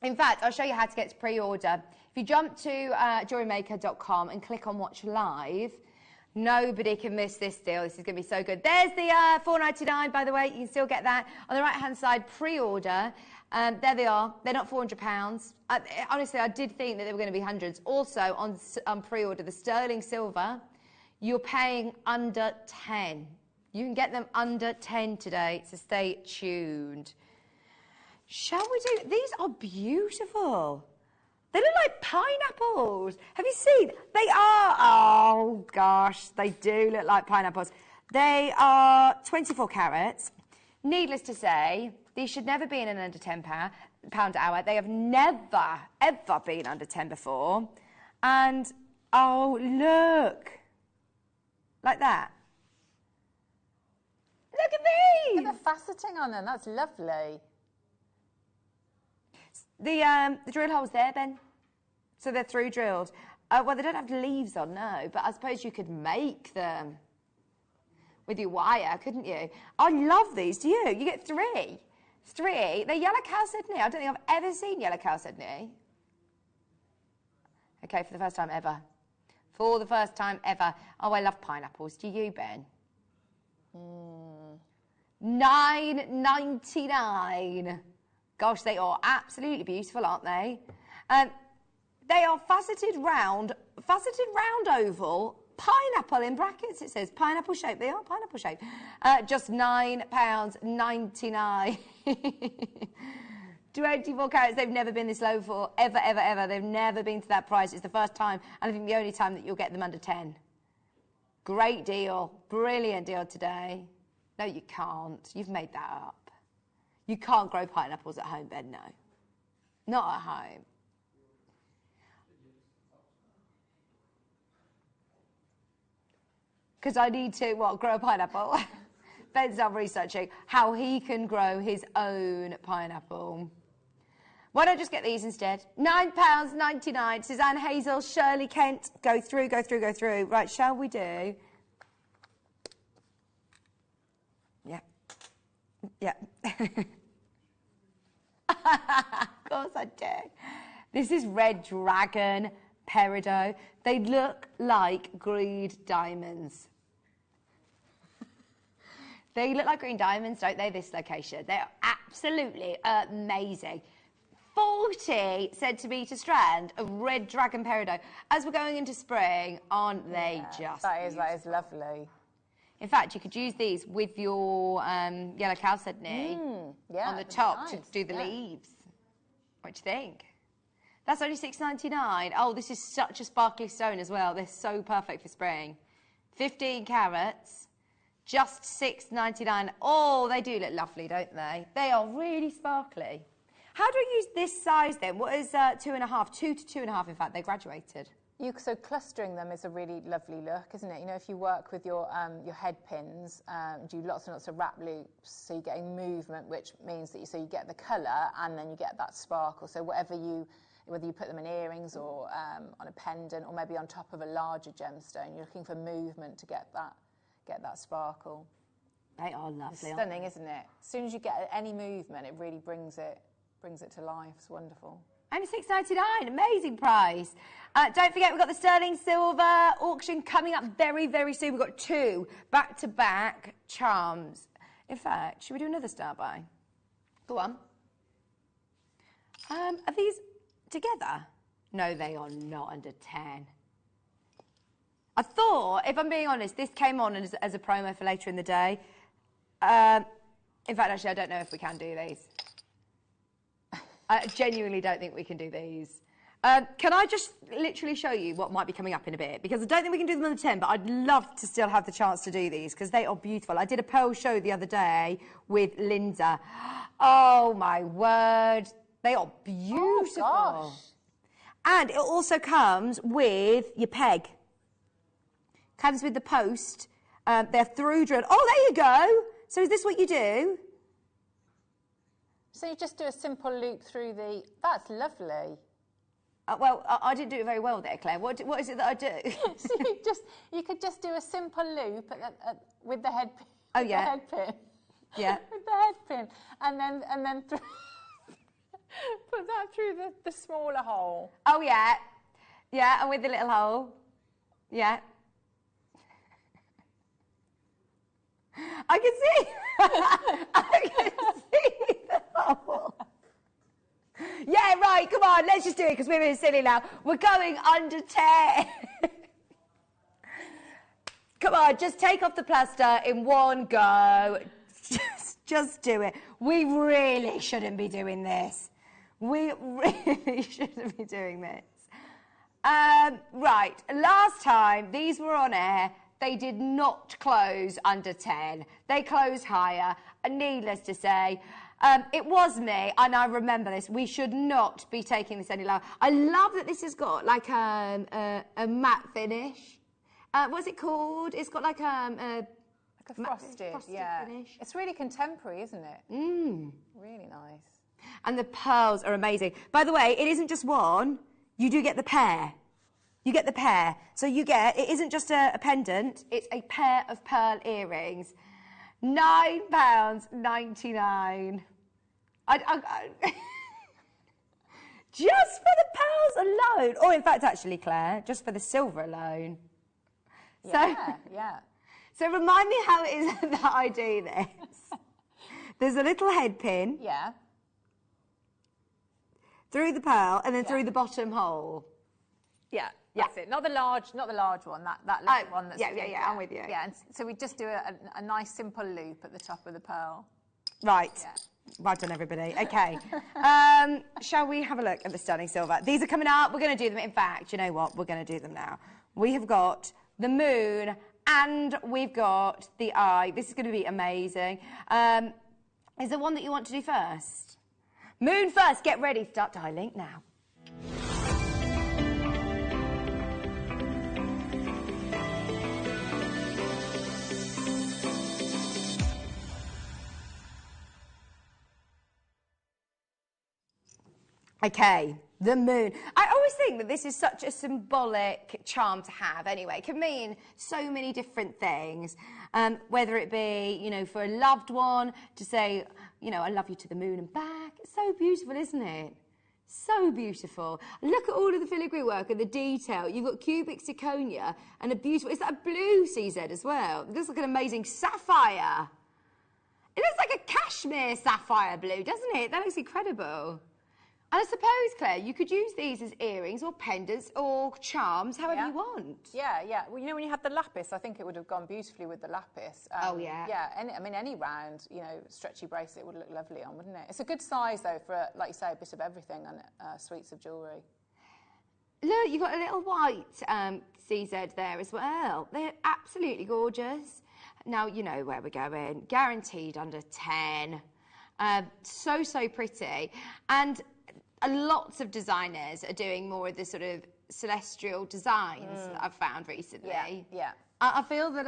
In fact, I'll show you how to get to pre-order. If you jump to JewelleryMaker.com and click on Watch Live, nobody can miss this deal. This is going to be so good. There's the $4.99, by the way. You can still get that. On the right-hand side, pre-order. There they are. They're not £400. Honestly, I did think that they were going to be hundreds. Also, on pre-order, the sterling silver, you're paying under 10. You can get them under 10 today, so stay tuned. Shall we do... These are beautiful. They look like pineapples. Have you seen? They are... Oh, gosh, they do look like pineapples. They are 24 carats. Needless to say, these should never be in an under £10 hour. They have never, ever been under 10 before. And, oh, look. Like that. Look at these. Look at the faceting on them. That's lovely. The drill holes there, Ben. So they're through drilled. Well, they don't have leaves on, no, but I suppose you could make them with your wire, couldn't you? I love these. Do you? You get 3. 3. They're yellow chalcedony. I don't think I've ever seen yellow chalcedony. Okay, for the first time ever. For the first time ever. Oh, I love pineapples. Do you, Ben? $9.99. Gosh, they are absolutely beautiful, aren't they? They are faceted round oval, pineapple in brackets, it says. Pineapple shape, they are pineapple shape. Just £9.99. 24 carats, they've never been this low before, ever, ever, ever. They've never been to that price. It's the first time, and I think the only time that you'll get them under 10. Great deal, brilliant deal today. No, you can't. You've made that up. You can't grow pineapples at home, Ben, no. Not at home. Because I need to, what, grow a pineapple? Ben's now researching how he can grow his own pineapple. Why don't I just get these instead? £9.99. Suzanne Hazel, Shirley Kent. Go through, go through, go through. Right, shall we do? Yeah. Yeah. Of course I do. This is Red Dragon Peridot. They look like green diamonds. They look like green diamonds, don't they, this location? They're absolutely amazing. 40 centimetre strand of Red Dragon Peridot. As we're going into spring, aren't they just that is lovely. In fact, you could use these with your yellow chalcedony on the top to do the leaves. What do you think? That's only $6.99. Oh, this is such a sparkly stone as well. They're so perfect for spring. 15 carats, just $6.99. Oh, they do look lovely, don't they? They are really sparkly. How do I use this size then? What is 2.5? 2 to 2.5, in fact, they graduated. So clustering them is a really lovely look, isn't it? You know, if you work with your head pins, do lots and lots of wrap loops, so you're getting movement, which means that you get the colour and then you get that sparkle. So whether you put them in earrings or on a pendant or maybe on top of a larger gemstone, you're looking for movement to get that sparkle. They are lovely. It's stunning, isn't it? As soon as you get any movement, it really brings it to life. It's wonderful. Only $6.99, amazing price. Don't forget, we've got the sterling silver auction coming up very, very soon. We've got 2 back-to-back charms. In fact, should we do another star buy? Go on. Are these together? No, they are not under 10. I thought, if I'm being honest, this came on as a promo for later in the day. In fact, actually, I don't know if we can do these. I genuinely don't think we can do these. Can I just literally show you what might be coming up in a bit? Because I don't think we can do them on the 10, but I'd love to still have the chance to do these because they are beautiful. I did a pearl show the other day with Linda. Oh, my word. They are beautiful. Oh, gosh. And it also comes with your peg. Comes with the post. They're through drilled. Oh, there you go. So is this what you do? So you just do a simple loop through the... That's lovely. Well, I didn't do it very well there, Claire. What is it that I do? So you could just do a simple loop with the head pin. Oh, yeah. The head pin. Yeah. With the head pin. And then put that through the smaller hole. Oh, yeah. Yeah, and with the little hole. Yeah. I can see. I can see the hole. Yeah, right, come on, let's just do it because we're being silly now. We're going under 10. Come on, just take off the plaster in one go. Just do it. We really shouldn't be doing this. We really shouldn't be doing this. Right, last time these were on air, they did not close under 10. They closed higher, and needless to say, it was me, and I remember this. We should not be taking this any lower. I love that this has got like a matte finish. What's it called? It's got like a frosted finish. It's really contemporary, isn't it? Mm. Really nice. And the pearls are amazing. By the way, it isn't just one. You do get the pair. You get the pair. So you get, it isn't just a pendant, it's a pair of pearl earrings. £9.99. Just for the pearls alone. Or in fact, actually, Claire, just for the silver alone. Yeah. So remind me how it is that I do this. There's a little head pin. Yeah. Through the pearl and then through the bottom hole. Yeah. That's it. Not the large one. That little one. That's yeah. I'm with you. Yeah. And so we just do a nice simple loop at the top of the pearl. Right. Yeah. Well done, everybody. Okay. Shall we have a look at the sterling silver? These are coming up. We're going to do them. In fact, you know what? We're going to do them now. We have got the moon and we've got the eye. This is going to be amazing. Is there one that you want to do first? Moon first. Get ready. Start dialing now. Okay, the moon. I always think that this is such a symbolic charm to have anyway. It can mean so many different things, whether it be, you know, for a loved one to say, you know, I love you to the moon and back. It's so beautiful, isn't it? So beautiful. Look at all of the filigree work and the detail. You've got cubic zirconia and a beautiful, is that a blue CZ as well? It looks like an amazing sapphire. It looks like a cashmere sapphire blue, doesn't it? That looks incredible. And I suppose, Claire, you could use these as earrings or pendants or charms, however you want. Yeah. Well, you know, when you had the lapis, I think it would have gone beautifully with the lapis. Oh, yeah. Yeah, any round, you know, stretchy bracelet would look lovely on, wouldn't it? It's a good size, though, for, like you say, a bit of everything and suites of jewellery. Look, you've got a little white CZ there as well. They're absolutely gorgeous. Now, you know where we're going. Guaranteed under 10. So pretty. And lots of designers are doing more of the sort of celestial designs that I've found recently. Yeah. I feel that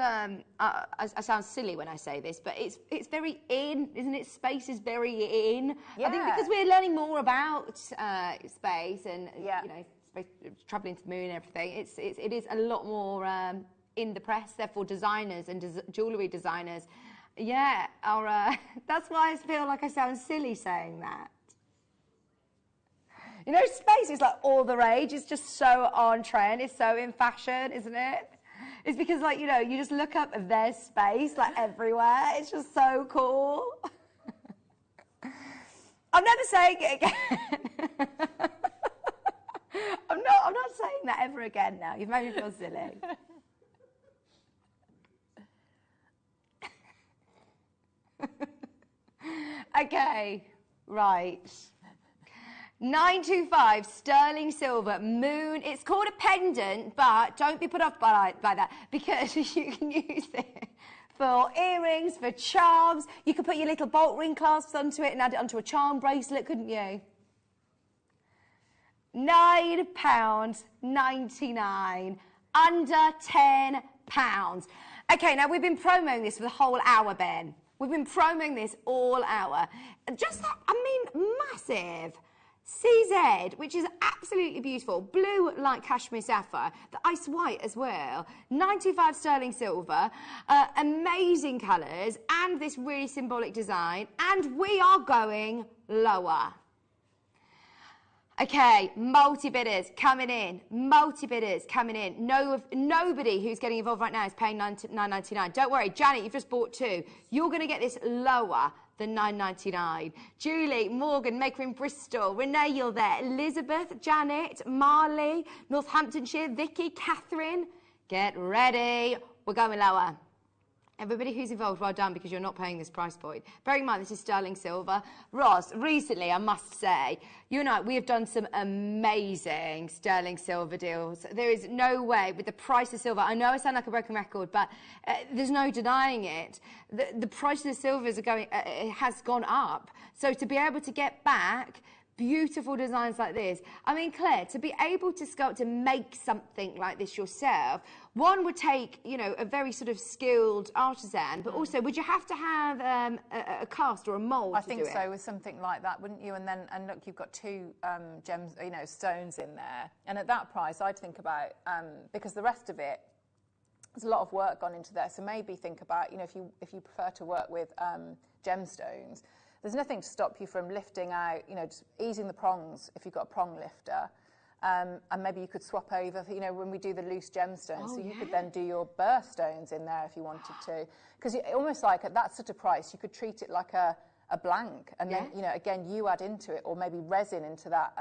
I sound silly when I say this, but it's very in, isn't it? Space is very in. Yeah. I think because we're learning more about space and you know, space, traveling to the moon and everything. It is a lot more in the press. Therefore, designers and jewellery designers, are. That's why I feel like I sound silly saying that. You know, space is like all the rage. It's just so on trend. It's so in fashion, isn't it? It's because, like, you know, you just look up and there's space, like, everywhere. It's just so cool. I'm never saying it again. I'm not saying that ever again now. You've made me feel silly. Okay, right. 925 sterling silver moon. It's called a pendant, but don't be put off by that because you can use it for earrings, for charms. You could put your little bolt ring clasps onto it and add it onto a charm bracelet, couldn't you? £9.99, under £10. Okay, now we've been promoting this for the whole hour, Ben. We've been promoting this all hour. Just that, I mean, massive. CZ, which is absolutely beautiful, blue like cashmere sapphire, the ice white as well, 95 sterling silver, amazing colours, and this really symbolic design, and we are going lower. Okay, multi-bidders coming in, multi-bidders coming in. Nobody who's getting involved right now is paying £9.99. Don't worry, Janet, you've just bought 2. You're going to get this lower than £9.99. Julie, Morgan, Maker in Bristol, Renee, you're there. Elizabeth, Janet, Marley, Northamptonshire, Vicky, Catherine. Get ready. We're going lower. Everybody who's involved, well done, because you're not paying this price point. Bearing in mind, this is sterling silver. Ross, recently, I must say, you and I, we have done some amazing sterling silver deals. There is no way, with the price of silver, I know I sound like a broken record, but there's no denying it. The price of the silver has gone up. So to be able to get back beautiful designs like this. I mean, Claire, to be able to sculpt, to make something like this yourself, one would take, you know, a very sort of skilled artisan, but also would you have to have a cast or a mould to do it? I think so, with something like that, wouldn't you? And then, and look, you've got 2 gems, you know, stones in there. And at that price, I'd think about, because the rest of it, there's a lot of work gone into there. So maybe think about, you know, if you prefer to work with gemstones, there's nothing to stop you from lifting out, you know, just easing the prongs if you've got a prong lifter. And maybe you could swap over, you know, when we do the loose gemstones, so you could then do your birthstones in there if you wanted to. Because almost like at that sort of price, you could treat it like a blank. And then, you know, again, you add into it, or maybe resin into that,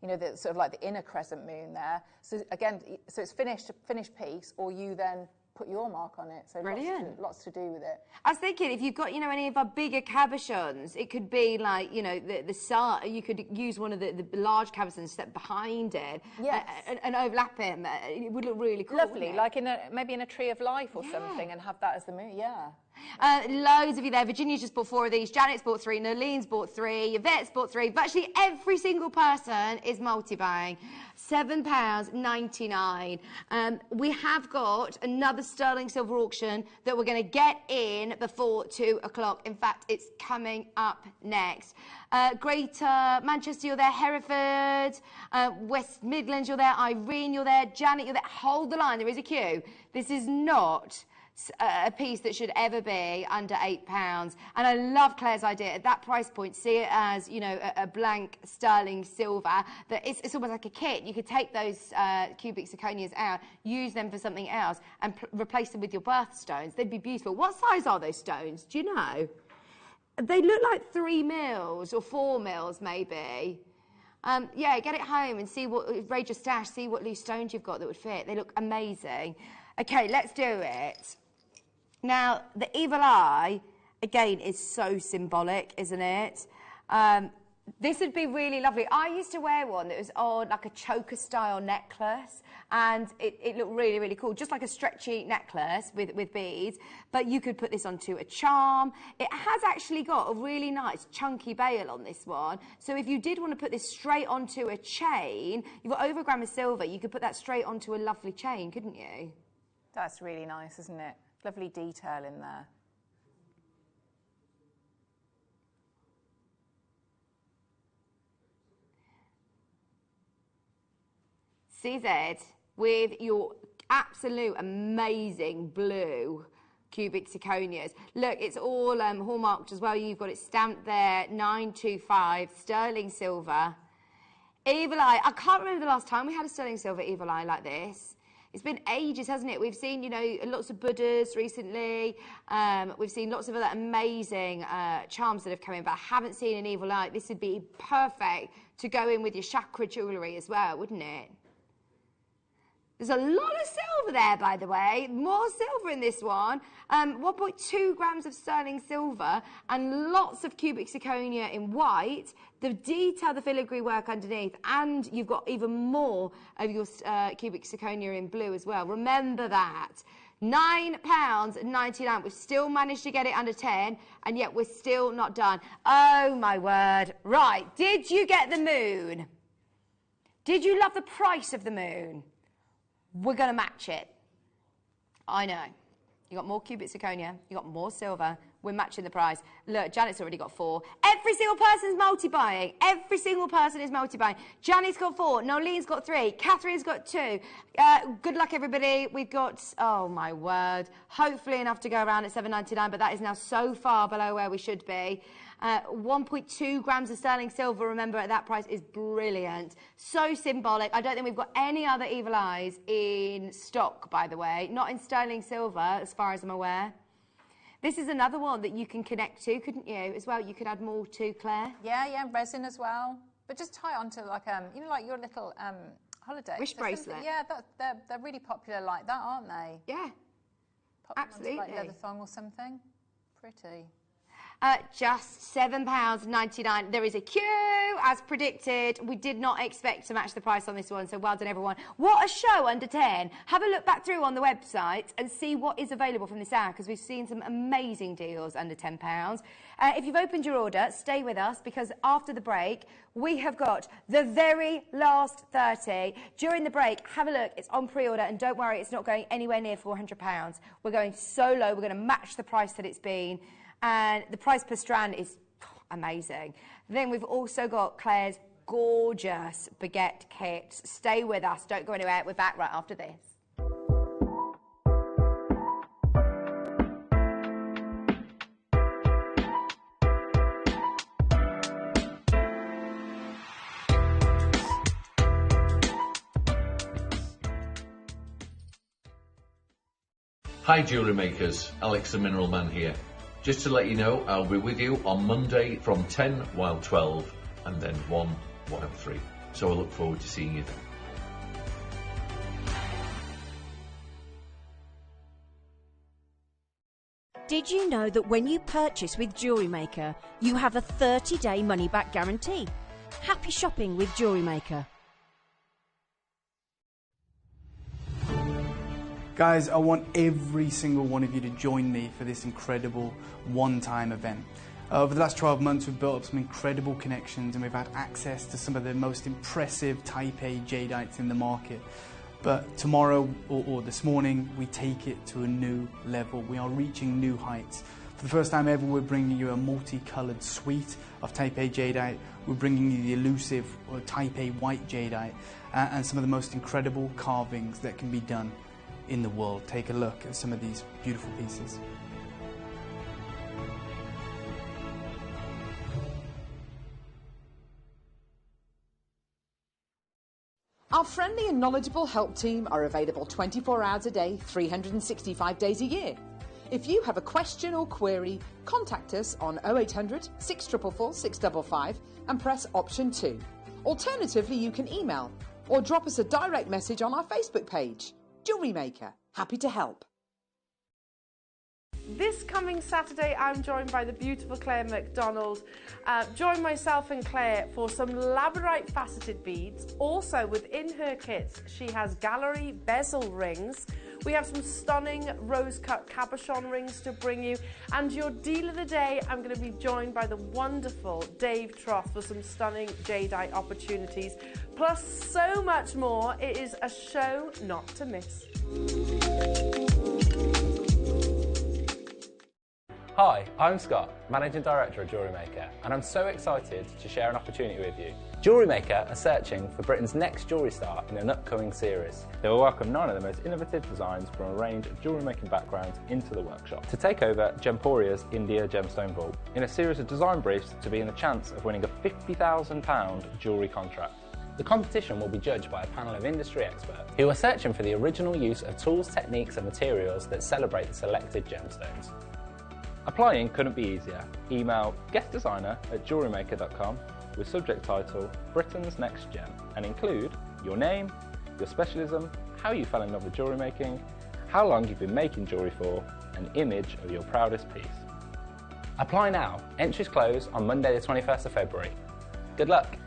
you know, the sort of like the inner crescent moon there. So again, so it's finished piece, or you then put your mark on it. So lots to do with it. I was thinking, if you've got, you know, any of our bigger cabochons, it could be like, you know, the side, you could use one of the large cabochons, step behind it, and overlap it. It would look really cool. Lovely, like maybe in a tree of life or something, and have that as the moon. Loads of you there. Virginia's just bought 4 of these. Janet's bought 3. Nolene's bought 3. Yvette's bought 3. Virtually every single person is multi-buying. £7.99. We have got another sterling silver auction that we're going to get in before 2 o'clock. In fact, it's coming up next. Greater Manchester, you're there. Hereford, West Midlands, you're there. Irene, you're there. Janet, you're there. Hold the line. There is a queue. This is not a piece that should ever be under £8. And I love Claire's idea at that price point. See it as, you know, a blank sterling silver. That it's almost like a kit. You could take those cubic zirconias out, use them for something else, and replace them with your birthstones. They'd be beautiful. What size are those stones? Do you know? They look like 3 mils or 4 mils, maybe. Yeah, get it home and see what, raid your stash, see what loose stones you've got that would fit. They look amazing. Okay, let's do it. Now, the evil eye, again, is so symbolic, isn't it? This would be really lovely. I used to wear one that was on like a choker-style necklace, and it looked really, really cool. Just like a stretchy necklace with beads, but you could put this onto a charm. It has actually got a really nice chunky bail on this one. So if you did want to put this straight onto a chain, you've got over a gram of silver, you could put that straight onto a lovely chain, couldn't you? That's really nice, isn't it? Lovely detail in there. CZ, with your absolute amazing blue cubic zirconias. Look, it's all hallmarked as well. You've got it stamped there, 925, sterling silver. Evil eye. I can't remember the last time we had a sterling silver evil eye like this. It's been ages, hasn't it? We've seen, you know, lots of Buddhas recently. We've seen lots of other amazing charms that have come in, but I haven't seen an evil eye. This would be perfect to go in with your chakra jewellery as well, wouldn't it? There's a lot of silver there, by the way. More silver in this one. 1.2 grams of sterling silver and lots of cubic zirconia in white. The detail, the filigree work underneath, and you've got even more of your cubic zirconia in blue as well. Remember that. £9.99. We've still managed to get it under 10, and yet we're still not done. Oh, my word. Right, did you get the moon? Did you love the price of the moon? We're going to match it. I know. You got more cubic zirconia, you got more silver, we're matching the price. Look, Janet's already got 4. Every single person is multi-buying. Every single person is multi-buying. Janet's got 4, Nolene's got 3, Catherine's got 2. Good luck, everybody. We've got, oh my word, hopefully enough to go around at £7.99, but that is now so far below where we should be. 1.2 grams of sterling silver, remember, at that price is brilliant. So symbolic. I don't think we've got any other evil eyes in stock, by the way. Not in sterling silver, as far as I'm aware. This is another one that you can connect to, couldn't you, as well? You could add more to, Claire. Yeah, resin as well. But just tie it onto, like, you know, like your little holiday. Wish bracelet. Yeah, they're really popular like that, aren't they? Yeah, pop absolutely. Onto, like, leather thong or something. Pretty. Just £7.99. There is a queue, as predicted. We did not expect to match the price on this one, so well done, everyone. What a show under 10. Have a look back through on the website and see what is available from this hour, because we've seen some amazing deals under £10. If you've opened your order, stay with us, because after the break, we have got the very last 30. During the break, have a look. It's on pre-order, and don't worry, it's not going anywhere near £400. We're going so low, we're going to match the price that it's been. And the price per strand is amazing. Then we've also got Claire's gorgeous baguette kit. Stay with us. Don't go anywhere. We're back right after this. Hi Jewellery Makers, Alex the Mineral Man here. Just to let you know, I'll be with you on Monday from 10 while 12 and then 1 while 3. So I look forward to seeing you then. Did you know that when you purchase with Jewellery Maker, you have a 30-day money-back guarantee? Happy shopping with Jewellery Maker. Guys, I want every single one of you to join me for this incredible one-time event. Over the last 12 months, we've built up some incredible connections and we've had access to some of the most impressive Type A jadeites in the market. But tomorrow, or this morning, we take it to a new level. We are reaching new heights. For the first time ever, we're bringing you a multicoloured suite of Type A jadeite. We're bringing you the elusive Type A white jadeite and some of the most incredible carvings that can be done in the world. Take a look at some of these beautiful pieces. Our friendly and knowledgeable help team are available 24 hours a day, 365 days a year. If you have a question or query, contact us on 0800 644 655 and press option 2. Alternatively, you can email or drop us a direct message on our Facebook page. Jewellery Maker, happy to help. This coming Saturday, I'm joined by the beautiful Claire McDonald. Join myself and Claire for some labradorite faceted beads. Also, within her kits, she has gallery bezel rings. We have some stunning rose-cut cabochon rings to bring you. And your deal of the day, I'm going to be joined by the wonderful Dave Troth for some stunning jadeite opportunities. Plus so much more. It is a show not to miss. Hi, I'm Scott, Managing Director of Jewellery Maker, and I'm so excited to share an opportunity with you. Jewellery Maker are searching for Britain's next jewellery star in an upcoming series. They will welcome 9 of the most innovative designs from a range of jewellery making backgrounds into the workshop to take over Gemporia's India Gemstone Vault in a series of design briefs to be in the chance of winning a £50,000 jewellery contract. The competition will be judged by a panel of industry experts who are searching for the original use of tools, techniques and materials that celebrate the selected gemstones. Applying couldn't be easier. Email guestdesigner@jewellerymaker.com with subject title Britain's Next Gem and include your name, your specialism, how you fell in love with jewellery making, how long you've been making jewellery for, an image of your proudest piece. Apply now. Entries close on Monday the 21st of February. Good luck!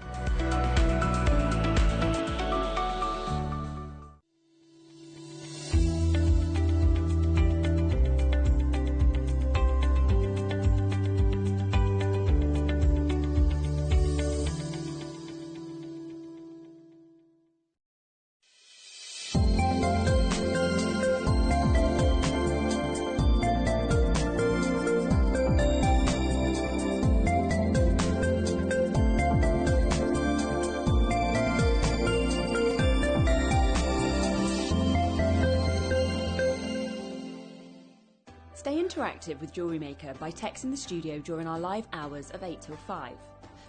Stay interactive with Jewellery Maker by texting the studio during our live hours of 8 till 5.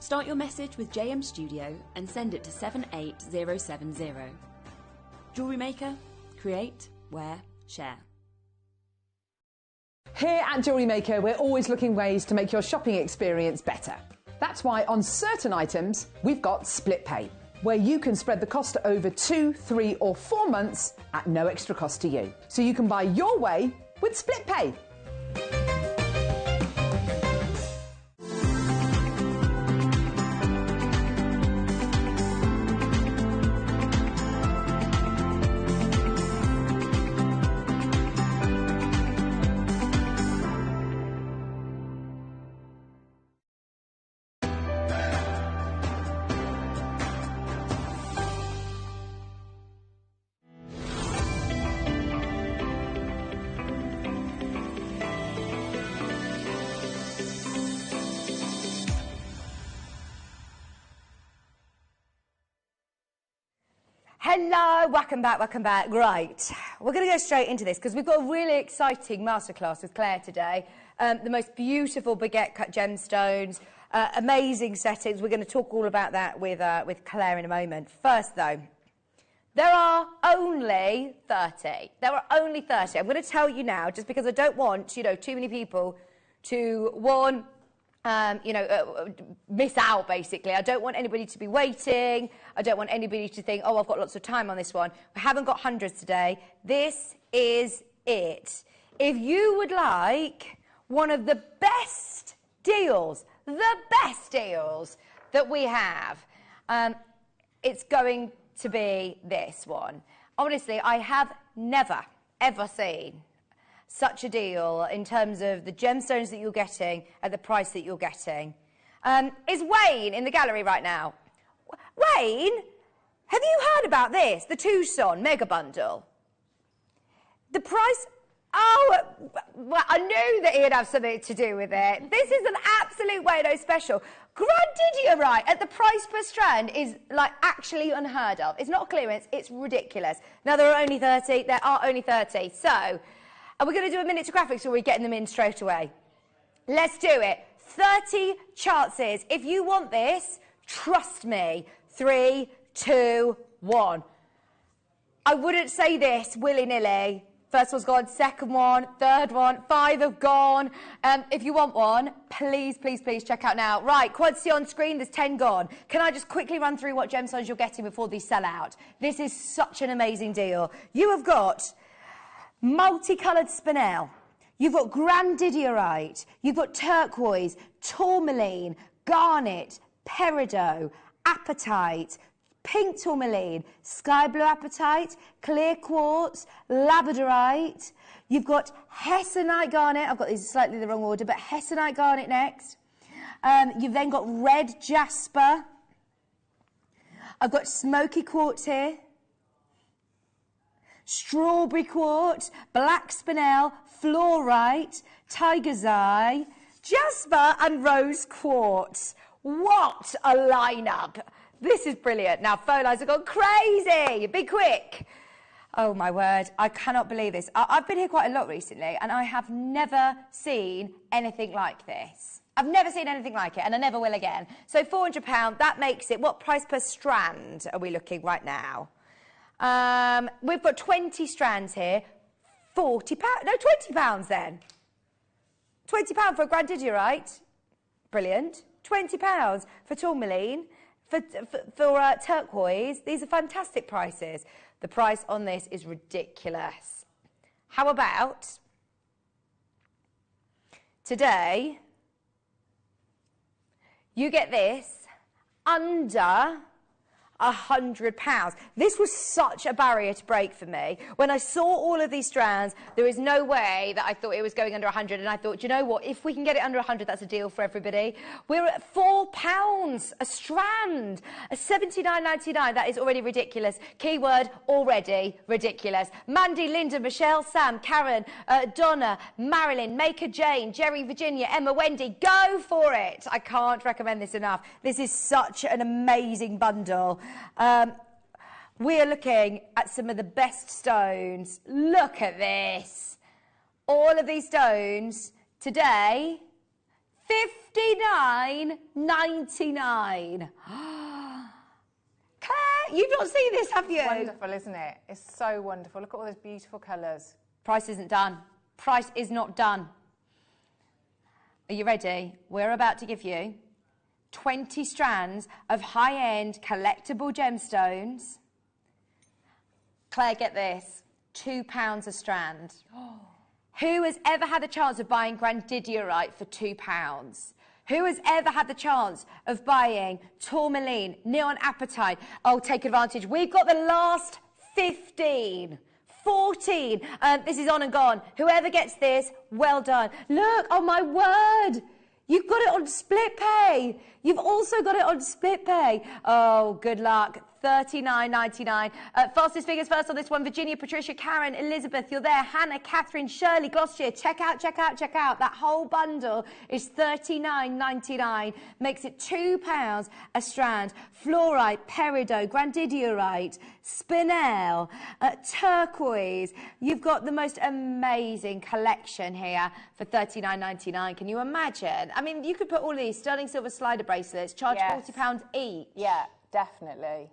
Start your message with JM Studio and send it to 78070. Jewellery Maker, create, wear, share. Here at Jewellery Maker, we're always looking ways to make your shopping experience better. That's why on certain items, we've got split pay, where you can spread the cost over 2, 3 or 4 months at no extra cost to you. So you can buy your way with split pay. Hello, welcome back. Right, we're going to go straight into this because we've got a really exciting masterclass with Claire today. The most beautiful baguette cut gemstones, amazing settings. We're going to talk all about that with Claire in a moment. First though, there are only 30. There are only 30. I'm going to tell you now, just because I don't want, too many people to, miss out, basically. I don't want anybody to be waiting. I don't want anybody to think, oh, I've got lots of time on this one. We haven't got hundreds today. This is it. If you would like one of the best deals that we have, it's going to be this one. Honestly, I have never, ever seen such a deal in terms of the gemstones that you're getting at the price that you're getting. Is Wayne in the gallery right now? Wayne, have you heard about this? The Tucson mega bundle. The price... Oh, well, I knew that he'd have something to do with it. This is an absolute Wayno special. Grandidierite at the price per strand is, actually unheard of. It's not clearance, it's ridiculous. Now, there are only 30. There are only 30. So... are we going to do a minute to graphics or are we getting them in straight away? Let's do it. 30 chances. If you want this, trust me. 3, 2, 1. I wouldn't say this willy-nilly. First one's gone, second one, third one, 5 have gone. If you want one, please, please, please check out now. Right, quantity on screen, there's 10 gone. Can I just quickly run through what gemstones you're getting before these sell out? This is such an amazing deal. You have got multicoloured spinel, you've got grandidierite, you've got turquoise, tourmaline, garnet, peridot, apatite, pink tourmaline, sky blue apatite, clear quartz, labradorite. You've got hessonite garnet. I've got these slightly the wrong order, but hessonite garnet next. You've then got red jasper. I've got smoky quartz here. Strawberry quartz, black spinel, fluorite, tiger's eye, jasper and rose quartz. What a lineup. This is brilliant. Now, phone lines have gone crazy. Be quick. Oh, my word. I cannot believe this. I've been here quite a lot recently, and I have never seen anything like this. I've never seen anything like it, and I never will again. So £400, that makes it, what price per strand are we looking right now? We've got 20 strands here. £40. No, £20 then. £20 for a grandidierite. Brilliant. £20 for tourmaline. for turquoise, these are fantastic prices. The price on this is ridiculous. How about today, you get this under £100. This was such a barrier to break for me. When I saw all of these strands, there is no way that I thought it was going under 100, and I thought, do you know what? If we can get it under 100, that's a deal for everybody. We're at £4 a strand, a $79.99. That is already ridiculous. Keyword, already ridiculous. Mandy, Linda, Michelle, Sam, Karen, Donna, Marilyn, Maker Jane, Jerry, Virginia, Emma, Wendy, go for it. I can't recommend this enough. This is such an amazing bundle. We are looking at some of the best stones. Look at this. All of these stones today, $59.99. Claire, you've not seen this, have you? Wonderful, isn't it? It's so wonderful. Look at all those beautiful colours. Price isn't done. Price is not done. Are you ready? We're about to give you 20 strands of high-end collectible gemstones. Claire, get this, £2 a strand. Who has ever had the chance of buying grandidierite for £2? Who has ever had the chance of buying tourmaline, neon apatite? Oh, take advantage. We've got the last 15. 14. This is on and gone. Whoever gets this, well done. Look, oh my word. You've got it on split pay. You've also got it on split pay. Oh, good luck. $39.99. Fastest figures first on this one. Virginia, Patricia, Karen, Elizabeth, you're there. Hannah, Catherine, Shirley, Gloucestershire. Check out, check out, check out. That whole bundle is $39.99. Makes it £2 a strand. Fluorite, peridot, grandidierite, spinel, turquoise. You've got the most amazing collection here for $39.99. Can you imagine? I mean, you could put all these sterling silver slider bracelets, charge £40 each. Yeah, definitely.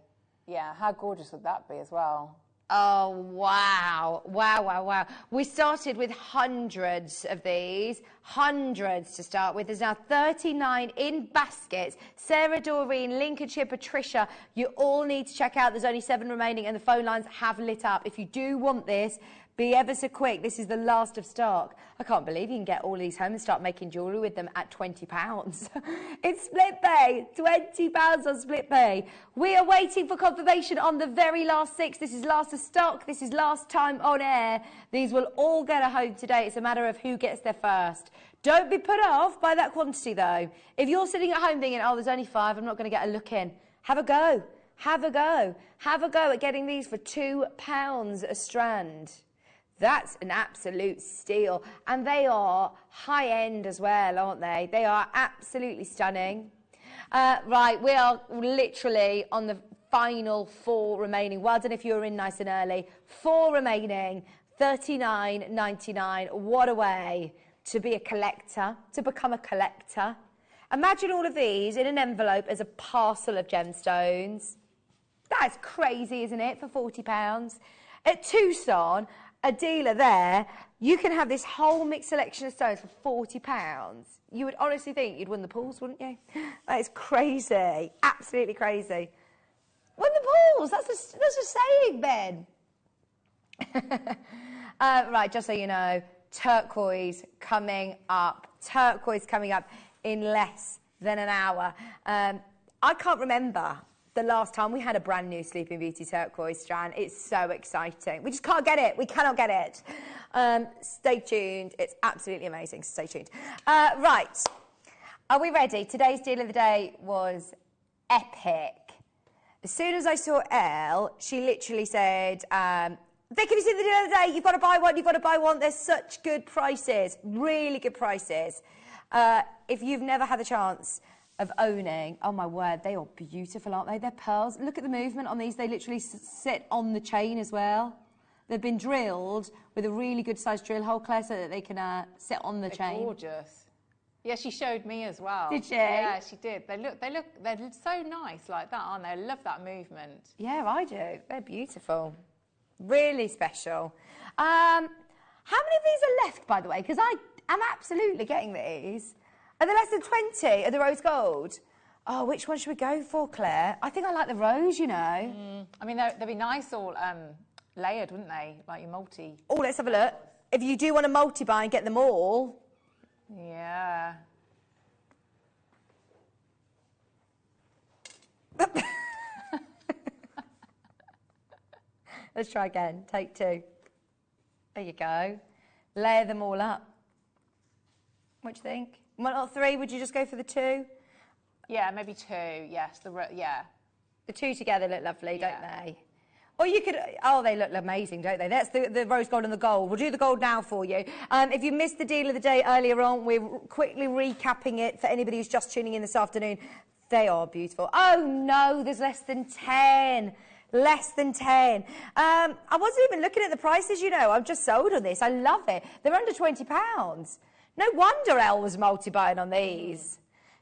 Yeah, how gorgeous would that be as well? Oh, wow. Wow, wow, wow. We started with hundreds of these. Hundreds to start with. There's now 39 in baskets. Sarah, Doreen, Lincolnshire, Patricia, you all need to check out. There's only 7 remaining and the phone lines have lit up. If you do want this, be ever so quick. This is the last of stock. I can't believe you can get all these home and start making jewellery with them at £20. It's split pay. £20 on split pay. We are waiting for confirmation on the very last 6. This is last of stock. This is last time on air. These will all get a home today. It's a matter of who gets there first. Don't be put off by that quantity, though. If you're sitting at home thinking, oh, there's only 5, I'm not going to get a look in, have a go. Have a go. Have a go at getting these for £2 a strand. That's an absolute steal. And they are high-end as well, aren't they? They are absolutely stunning. Right, we are literally on the final 4 remaining. Well done if you were in nice and early. 4 remaining, $39.99. What a way to be a collector, to become a collector. Imagine all of these in an envelope as a parcel of gemstones. That's crazy, isn't it, for £40? At Tucson, a dealer there, you can have this whole mixed selection of stones for £40. You would honestly think you'd win the pools, wouldn't you? That is crazy. Absolutely crazy. Win the pools. That's a saying, Ben. Right, just so you know, turquoise coming up. Turquoise coming up in less than an hour. I can't remember the last time we had a brand new Sleeping Beauty turquoise strand. It's so exciting. We just can't get it. We cannot get it. Stay tuned. It's absolutely amazing. Stay tuned. Right. Are we ready? Today's deal of the day was epic. As soon as I saw Elle, she literally said, Vic, have you seen the deal of the day? You've got to buy one. You've got to buy one. There's such good prices. Really good prices. If you've never had the chance of owning, oh my word, they are beautiful, aren't they? They're pearls. Look at the movement on these. They literally sit on the chain as well. They've been drilled with a really good sized drill hole, Claire, so that they can sit on the chain. Gorgeous. Yeah, she showed me as well. Did she? Yeah, she did. They look so nice like that, aren't they? I love that movement. Yeah, I do. They're beautiful. Really special. How many of these are left, by the way? Because I am absolutely getting these. Are there less than 20? Are the rose gold? Oh, which one should we go for, Claire? I think I like the rose, you know. I mean, they'd be nice all layered, wouldn't they? Like your multi. Oh, let's have a look. If you do want to multi-buy and get them all. Yeah. Let's try again. Take 2. There you go. Layer them all up. What do you think? 1 or 3? Would you just go for the 2? Yeah, maybe 2. Yes, yeah. The 2 together look lovely, don't they? Or you could, oh, they look amazing, don't they? That's the rose gold and the gold. We'll do the gold now for you. If you missed the deal of the day earlier on, we're quickly recapping it for anybody who's just tuning in this afternoon. They are beautiful. Oh, no, there's less than 10. Less than 10. I wasn't even looking at the prices, you know. I'm just sold on this. I love it. They're under £20. No wonder Elle was multi-buying on these.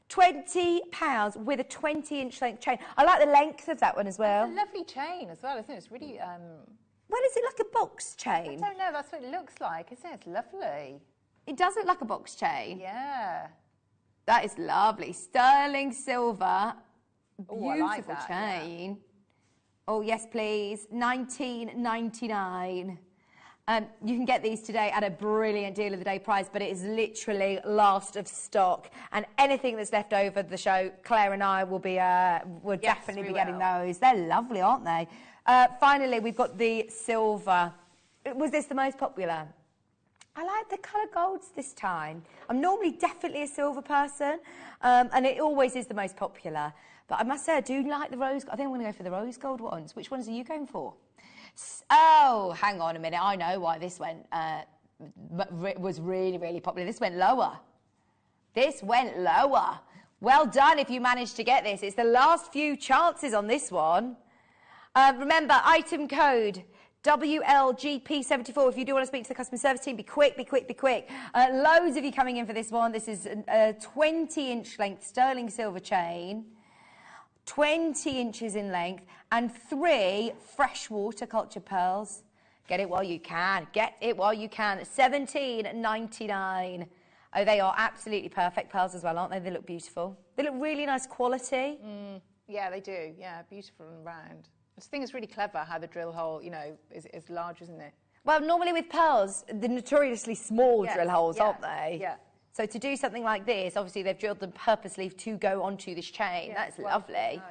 £20 with a 20-inch length chain. I like the length of that one as well. It's a lovely chain as well, isn't it? It's really... Well, is it like a box chain? I don't know. That's what it looks like, isn't it? It's lovely. It does look like a box chain. Yeah. That is lovely. Sterling silver. Beautiful I like that, chain. Yeah. Oh, yes, please. $19.99. You can get these today at a brilliant deal of the day price, but it is literally last of stock. And anything that's left over the show, Claire and I will be, will definitely be getting those. They're lovely, aren't they? Finally, we've got the silver. Was this the most popular? I like the colour golds this time. I'm normally definitely a silver person, and it always is the most popular. But I must say, I do like the rose. I think I'm going to go for the rose gold ones. Which ones are you going for? Oh, hang on a minute. I know why this went was really, really popular. This went lower. This went lower. Well done if you managed to get this. It's the last few chances on this one. Remember, item code WLGP74. If you do want to speak to the customer service team, be quick, be quick, be quick. Loads of you coming in for this one. This is a 20-inch length sterling silver chain. 20 inches in length, and 3 freshwater culture pearls. Get it while you can. Get it while you can. $17.99. Oh, they are absolutely perfect pearls as well, aren't they? They look beautiful. They look really nice quality. Yeah, they do. Yeah, beautiful and round. I just think it's really clever how the drill hole, you know, is large, isn't it? Well, normally with pearls, they're notoriously small drill holes, aren't they? Yeah. So to do something like this, obviously they've drilled them purposely to go onto this chain. That's lovely.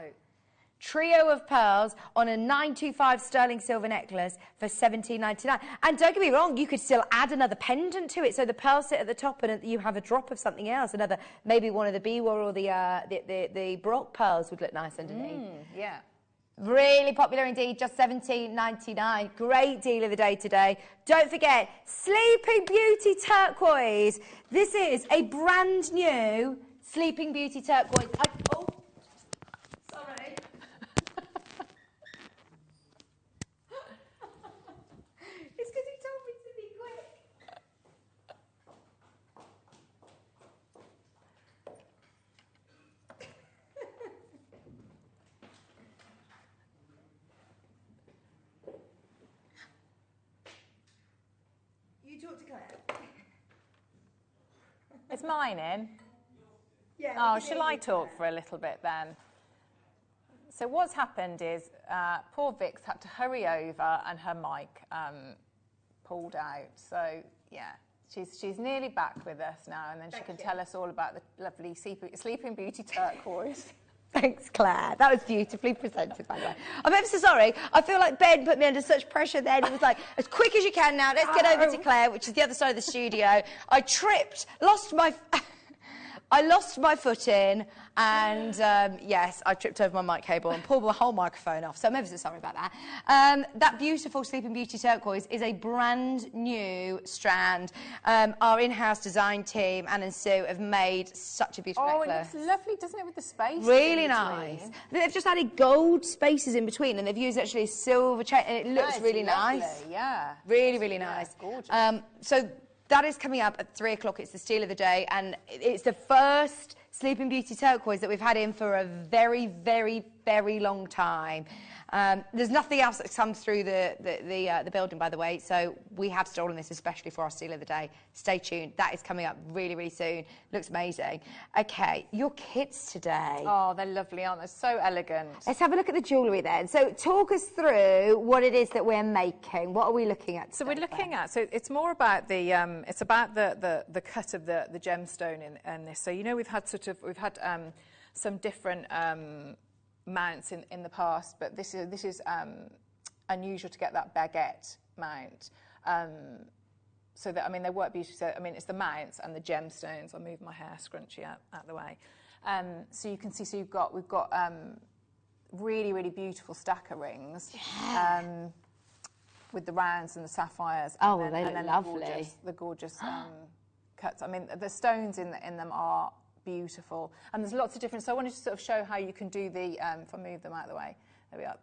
Trio of pearls on a 925 sterling silver necklace for $17.99. And don't get me wrong, you could still add another pendant to it. So the pearls sit at the top and you have a drop of something else. Another, maybe one of the Biwa or the Brock pearls would look nice underneath. Yeah. Really popular indeed, just $17.99. Great deal of the day today. Don't forget, Sleeping Beauty Turquoise. This is a brand new Sleeping Beauty Turquoise. Oh, sorry. It's because he told me to be quick. You talk to Claire. Is mine in? Yeah. Oh, shall I talk for a little bit then? So what's happened is poor Vix had to hurry over and her mic pulled out. So, yeah, she's nearly back with us now, and then she can tell us all about the lovely Sleeping Beauty Turquoise. Thanks, Claire. That was beautifully presented, by the way. I'm ever so sorry. I feel like Ben put me under such pressure then. It was like, as quick as you can now, let's get over to Claire, which is the other side of the studio. I tripped, I lost my footing, and yes, I tripped over my mic cable and pulled my whole microphone off, so I'm ever so sorry about that. That beautiful Sleeping Beauty Turquoise is a brand new strand. Our in-house design team, Anne and Sue, have made such a beautiful necklace. It looks lovely, doesn't it, with the space? Really nice. They've just added gold spaces in between, and they've used actually a silver chain, and it looks really nice. Yeah. Really, really nice. Gorgeous. So that is coming up at 3 o'clock. It's the steal of the day, and it's the first Sleeping Beauty Turquoise that we've had in for a very, very, very long time. There's nothing else that comes through the building, by the way, so we have stolen this especially for our steal of the day. Stay tuned. That is coming up really, really soon. Looks amazing. Okay, your kits today. Oh, they're lovely, aren't they? So elegant. Let's have a look at the jewellery then. So talk us through what it is that we're making. What are we looking at today? So we're looking at, so it's more about the, it's about the cut of the gemstone in this. So, you know, we've had some different mounts in the past, but this is unusual to get that baguette mount. So that, I mean, they work beautifully. So, I mean, it's the mounts and the gemstones. I'll move my hair scrunchie out the way. So you can see, so we've got really, really beautiful stacker rings. Yeah. With the rounds and the sapphires. Oh, well, they look lovely. The gorgeous cuts. I mean, the stones in them are beautiful. And there's lots of different, so I wanted to sort of show how you can do the, if I move them out of the way, there we are.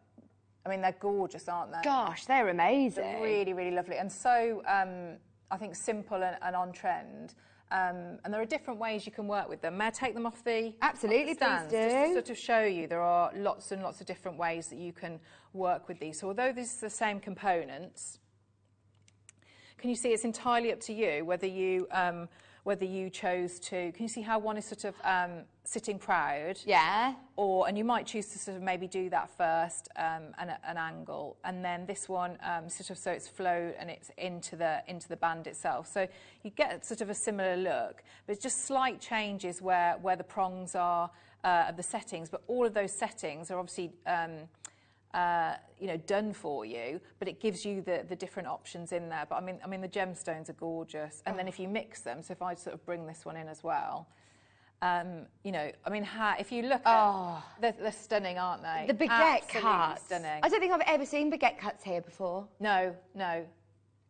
I mean, they're gorgeous, aren't they? Gosh, they're amazing. They're really, really lovely. And so, I think simple and on trend. And there are different ways you can work with them. May I take them off the Absolutely, stands? please do. Just to sort of show you, there are lots and lots of different ways that you can work with these. So although this is the same components, can you see it's entirely up to you whether you chose to, can you see how one is sort of sitting proud? Yeah. And you might choose to sort of maybe do that first, an angle, and then this one sort of so it's flowed and it's into the band itself. So you get sort of a similar look, but it's just slight changes where the prongs are of the settings, but all of those settings are obviously you know, done for you, but it gives you the different options in there. But I mean the gemstones are gorgeous, and then if you mix them, so if I sort of bring this one in as well, you know, I mean, if you look at, they're stunning, aren't they? The baguette Absolutely cuts. Stunning. I don't think I've ever seen baguette cuts here before. No, no.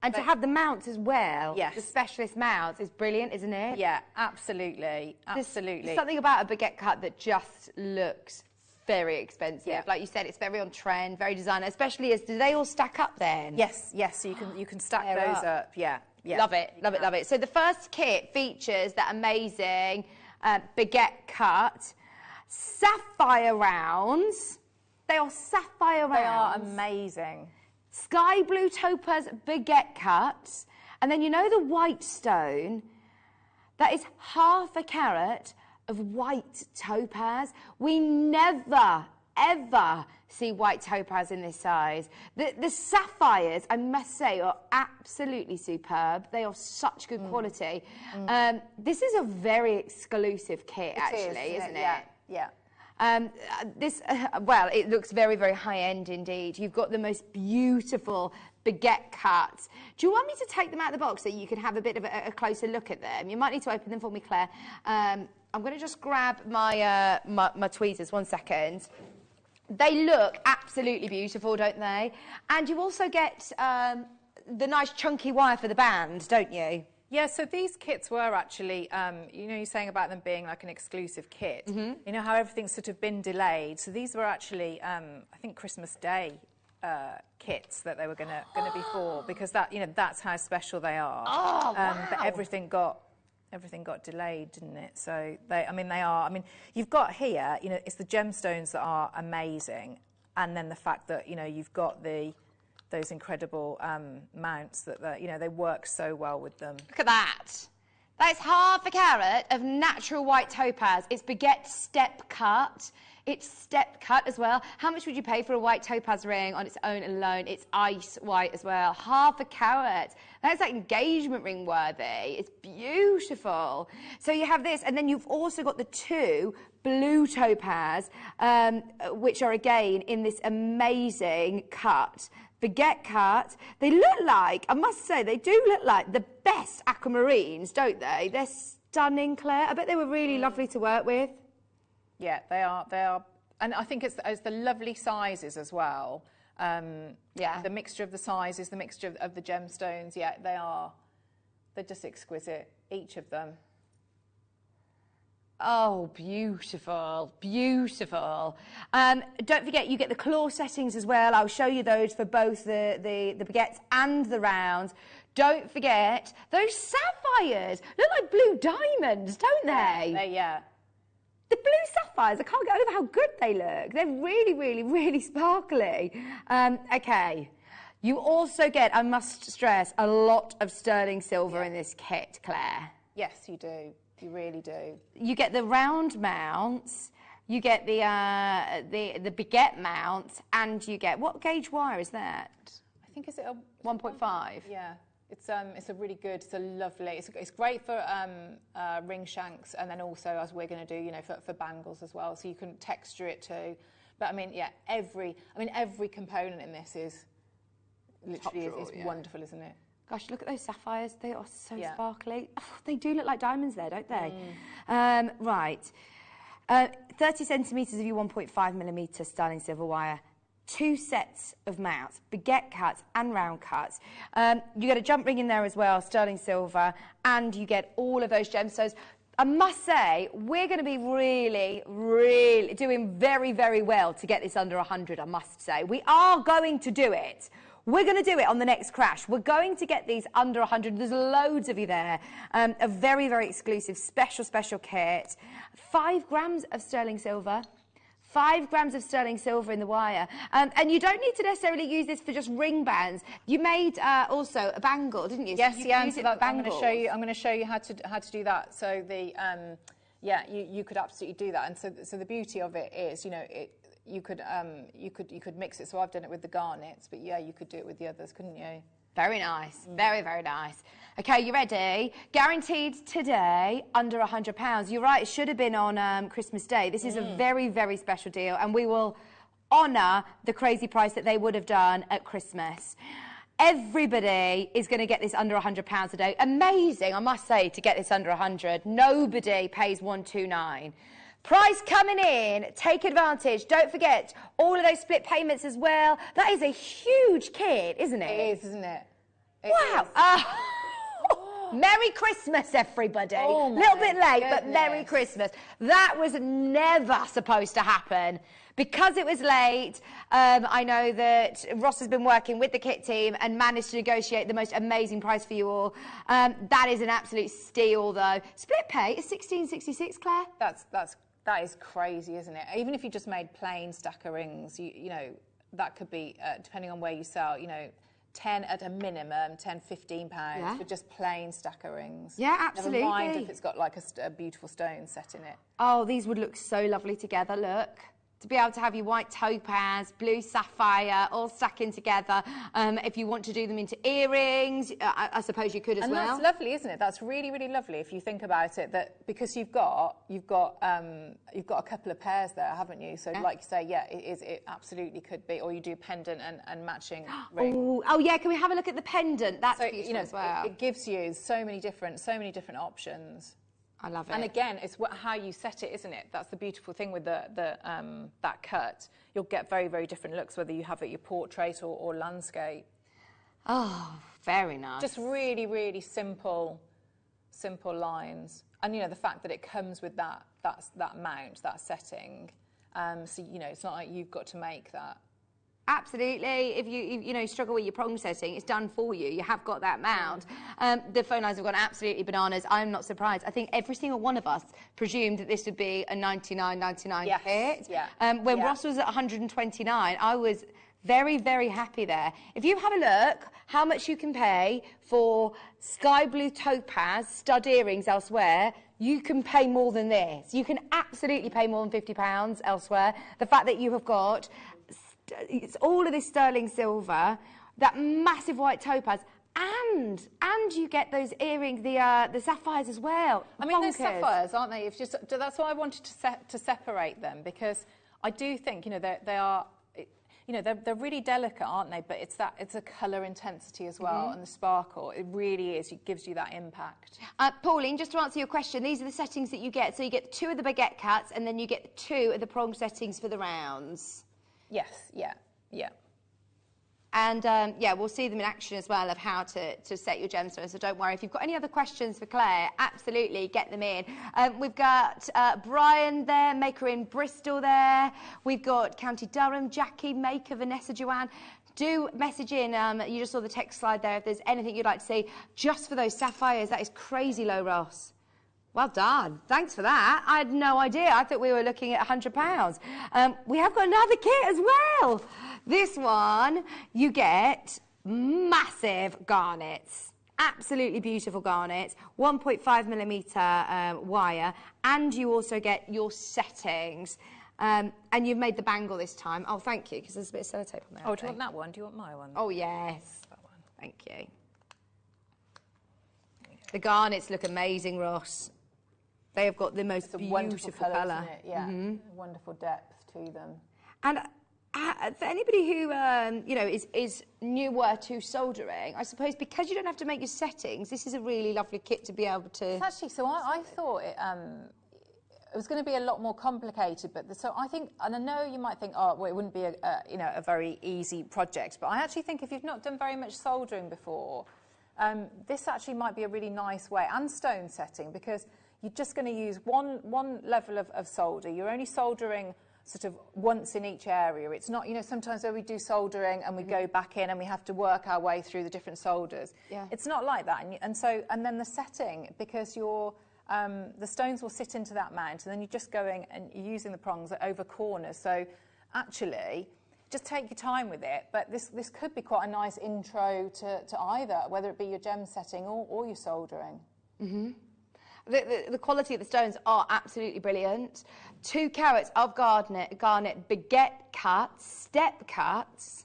And to have the mounts as well, yes, the specialist mounts, is brilliant, isn't it? Yeah, absolutely, absolutely. There's something about a baguette cut that just looks very expensive. Yeah. Like you said, it's very on trend, very designer, especially as, do they all stack up then? Yes, yes, so you can stack those up. Yeah, yeah. Love it, love it, love it. So the first kit features that amazing baguette cut, sapphire rounds. They are sapphire rounds. They are amazing. Sky blue topaz baguette cuts. And then you know the white stone, that is 1/2 carat of white topaz. We never, ever see white topaz in this size. The sapphires, I must say, are absolutely superb. They are such good quality. This is a very exclusive kit, actually, isn't it? Yeah, yeah. Well, it looks very, very high-end indeed. You've got the most beautiful baguette cuts. Do you want me to take them out of the box so you can have a bit of a closer look at them? You might need to open them for me, Claire. I'm going to just grab my, my tweezers, 1 second. They look absolutely beautiful, don't they? And you also get the nice chunky wire for the band, don't you? Yeah, so these kits were actually, you know, you're saying about them being like an exclusive kit. You know how everything's sort of been delayed. So these were actually, I think, Christmas Day kits that they were gonna be for, because that, you know, that's how special they are. Oh, wow. But everything got delayed, didn't it? So they are. I mean, you've got here, you know, it's the gemstones that are amazing, and then the fact that, you know, you've got those incredible mounts that, you know, they work so well with them. Look at that. That is 1/2 carat of natural white topaz. It's baguette step cut. It's step cut as well. How much would you pay for a white topaz ring on its own alone? It's ice white as well. 1/2 carat. That's like engagement ring worthy. It's beautiful. So you have this, and then you've also got the 2 blue topaz, which are again in this amazing cut. Baguette cut. They look like, I must say, they do look like the best aquamarines, don't they? They're stunning, Claire. I bet they were really lovely to work with. Yeah, they are. They are, and I think it's the lovely sizes as well. Yeah, the mixture of the sizes, the mixture of the gemstones. Yeah, they're just exquisite, each of them. Oh, beautiful, beautiful. Don't forget, you get the claw settings as well. I'll show you those for both the baguettes and the rounds. Don't forget, those sapphires look like blue diamonds, don't they? Yeah. The blue sapphires, I can't get over how good they look. They're really, really, really sparkly. Okay. You also get, I must stress, a lot of sterling silver in this kit, Claire. Yes, you do. You really do. You get the round mounts, you get the baguette mounts, and you get, what gauge wire is that? I think, is it a 1.5? Yeah. It's a really good, it's a lovely, it's great for ring shanks, and then also, as we're going to do, you know, for bangles as well, so you can texture it too. But I mean, yeah, every component in this is literally is wonderful, isn't it? Gosh, look at those sapphires. They are so sparkly. Oh, they do look like diamonds there, don't they? Right. 30 centimetres of your 1.5mm sterling silver wire. 2 sets of mounts, baguette cuts and round cuts. You get a jump ring in there as well, sterling silver, and you get all of those gemstones. I must say, we're going to be really, really doing very, very well to get this under 100, I must say. We are going to do it. We're going to do it on the next crash. We're going to get these under 100. There's loads of you there. A very, very exclusive, special kit. 5 grams of sterling silver. 5 grams of sterling silver in the wire. And you don't need to necessarily use this for just ring bands. You made also a bangle, didn't you? Yes, so yeah. Use so it that, for I'm going to show you how to do that. So the yeah, you could absolutely do that. And so the beauty of it is, you know, you could mix it. So I've done it with the garnets, but yeah, you could do it with the others, couldn't you? Very nice. Very, very nice. Okay, you ready? Guaranteed today, under £100. You're right, it should have been on Christmas Day. This is a very, very special deal, and we will honour the crazy price that they would have done at Christmas. Everybody is going to get this under £100 a day. Amazing, I must say, to get this under 100. Nobody pays 129. Price coming in, take advantage. Don't forget, all of those split payments as well. That is a huge kit, isn't it? It is, isn't it? Wow. Merry Christmas, everybody. A little bit late, but Merry Christmas. That was never supposed to happen. Because it was late, I know that Ross has been working with the kit team and managed to negotiate the most amazing price for you all. That is an absolute steal, though. Split pay is $16.66, Claire. That is crazy, isn't it? Even if you just made plain stacker rings, you know, that could be, depending on where you sell, you know, 10 at a minimum, £10–15 for just plain stacker rings. Yeah, absolutely. Never mind if it's got like a beautiful stone set in it. Oh, these would look so lovely together, look. To be able to have your white topaz, blue sapphire, all stacking together. If you want to do them into earrings, I suppose you could as well. And that's lovely, isn't it? That's really, really lovely if you think about it. That because you've got a couple of pairs there, haven't you? So, like you say, yeah, it absolutely could be. Or you do pendant and matching ring. Oh yeah, can we have a look at the pendant? That's so, beautiful as well. It gives you so many different options. I love it. And again, it's how you set it, isn't it? That's the beautiful thing with that cut. You'll get very, very different looks, whether you have it your portrait or landscape. Oh, very nice. Just really, really simple lines. And, you know, the fact that it comes with that mount, that setting. So, you know, it's not like you've got to make that. Absolutely. If you know struggle with your prong setting, it's done for you. You have got that mount. The phone lines have gone absolutely bananas. I'm not surprised. I think every single one of us presumed that this would be a $99.99 kit. Yeah. When Ross was at $129, I was very, very happy there. If you have a look, how much you can pay for sky blue topaz stud earrings elsewhere, you can pay more than this. You can absolutely pay more than £50 elsewhere. The fact that you have got it's all of this sterling silver, that massive white topaz, and you get those earrings, the sapphires as well. I mean, those sapphires, aren't they? It's just that's why I wanted to separate them, because I do think, you know, they are, you know, they're really delicate, aren't they? But it's a colour intensity as well, and the sparkle. It really is. It gives you that impact. Pauline, just to answer your question, these are the settings that you get. So you get 2 of the baguette cuts, and then you get 2 of the prong settings for the rounds. Yes, yeah. And yeah, we'll see them in action as well of how to set your gemstones. So don't worry, if you've got any other questions for Claire, absolutely get them in. We've got Brian there, maker in Bristol there. We've got County Durham, Jackie, maker, Vanessa, Joanne. Do message in. You just saw the text slide there. If there's anything you'd like to see, just for those sapphires, that is crazy low, Ross. Well done. Thanks for that. I had no idea. I thought we were looking at £100. We have got another kit as well. This one, you get massive garnets. Absolutely beautiful garnets. 1.5mm wire. And you also get your settings. And you've made the bangle this time. Oh, thank you, because there's a bit of sellotape on there. Oh, do you want that one? Do you want my one? Oh, yes. That one. Thank you. The garnets look amazing, Ross. They have got the most beautiful colour. Yeah, wonderful depth to them. And for anybody who you know is newer to soldering, I suppose because you don't have to make your settings, this is a really lovely kit to be able to. It's actually, so I thought it was going to be a lot more complicated, but so I think, and I know you might think, oh, well, it wouldn't be a very easy project, but I actually think if you've not done very much soldering before, this actually might be a really nice way, and stone setting, because you're just going to use one level of solder. You're only soldering sort of once in each area. It's not, you know, sometimes where we do soldering and we go back in and we have to work our way through the different solders. Yeah. It's not like that. And then the setting, because you're, the stones will sit into that mount, and then you're just going and you're using the prongs over corners. So actually, just take your time with it. But this could be quite a nice intro to either, whether it be your gem setting or your soldering. Mm-hmm. The quality of the stones are absolutely brilliant. 2 carats of garnet baguette cuts, step cuts,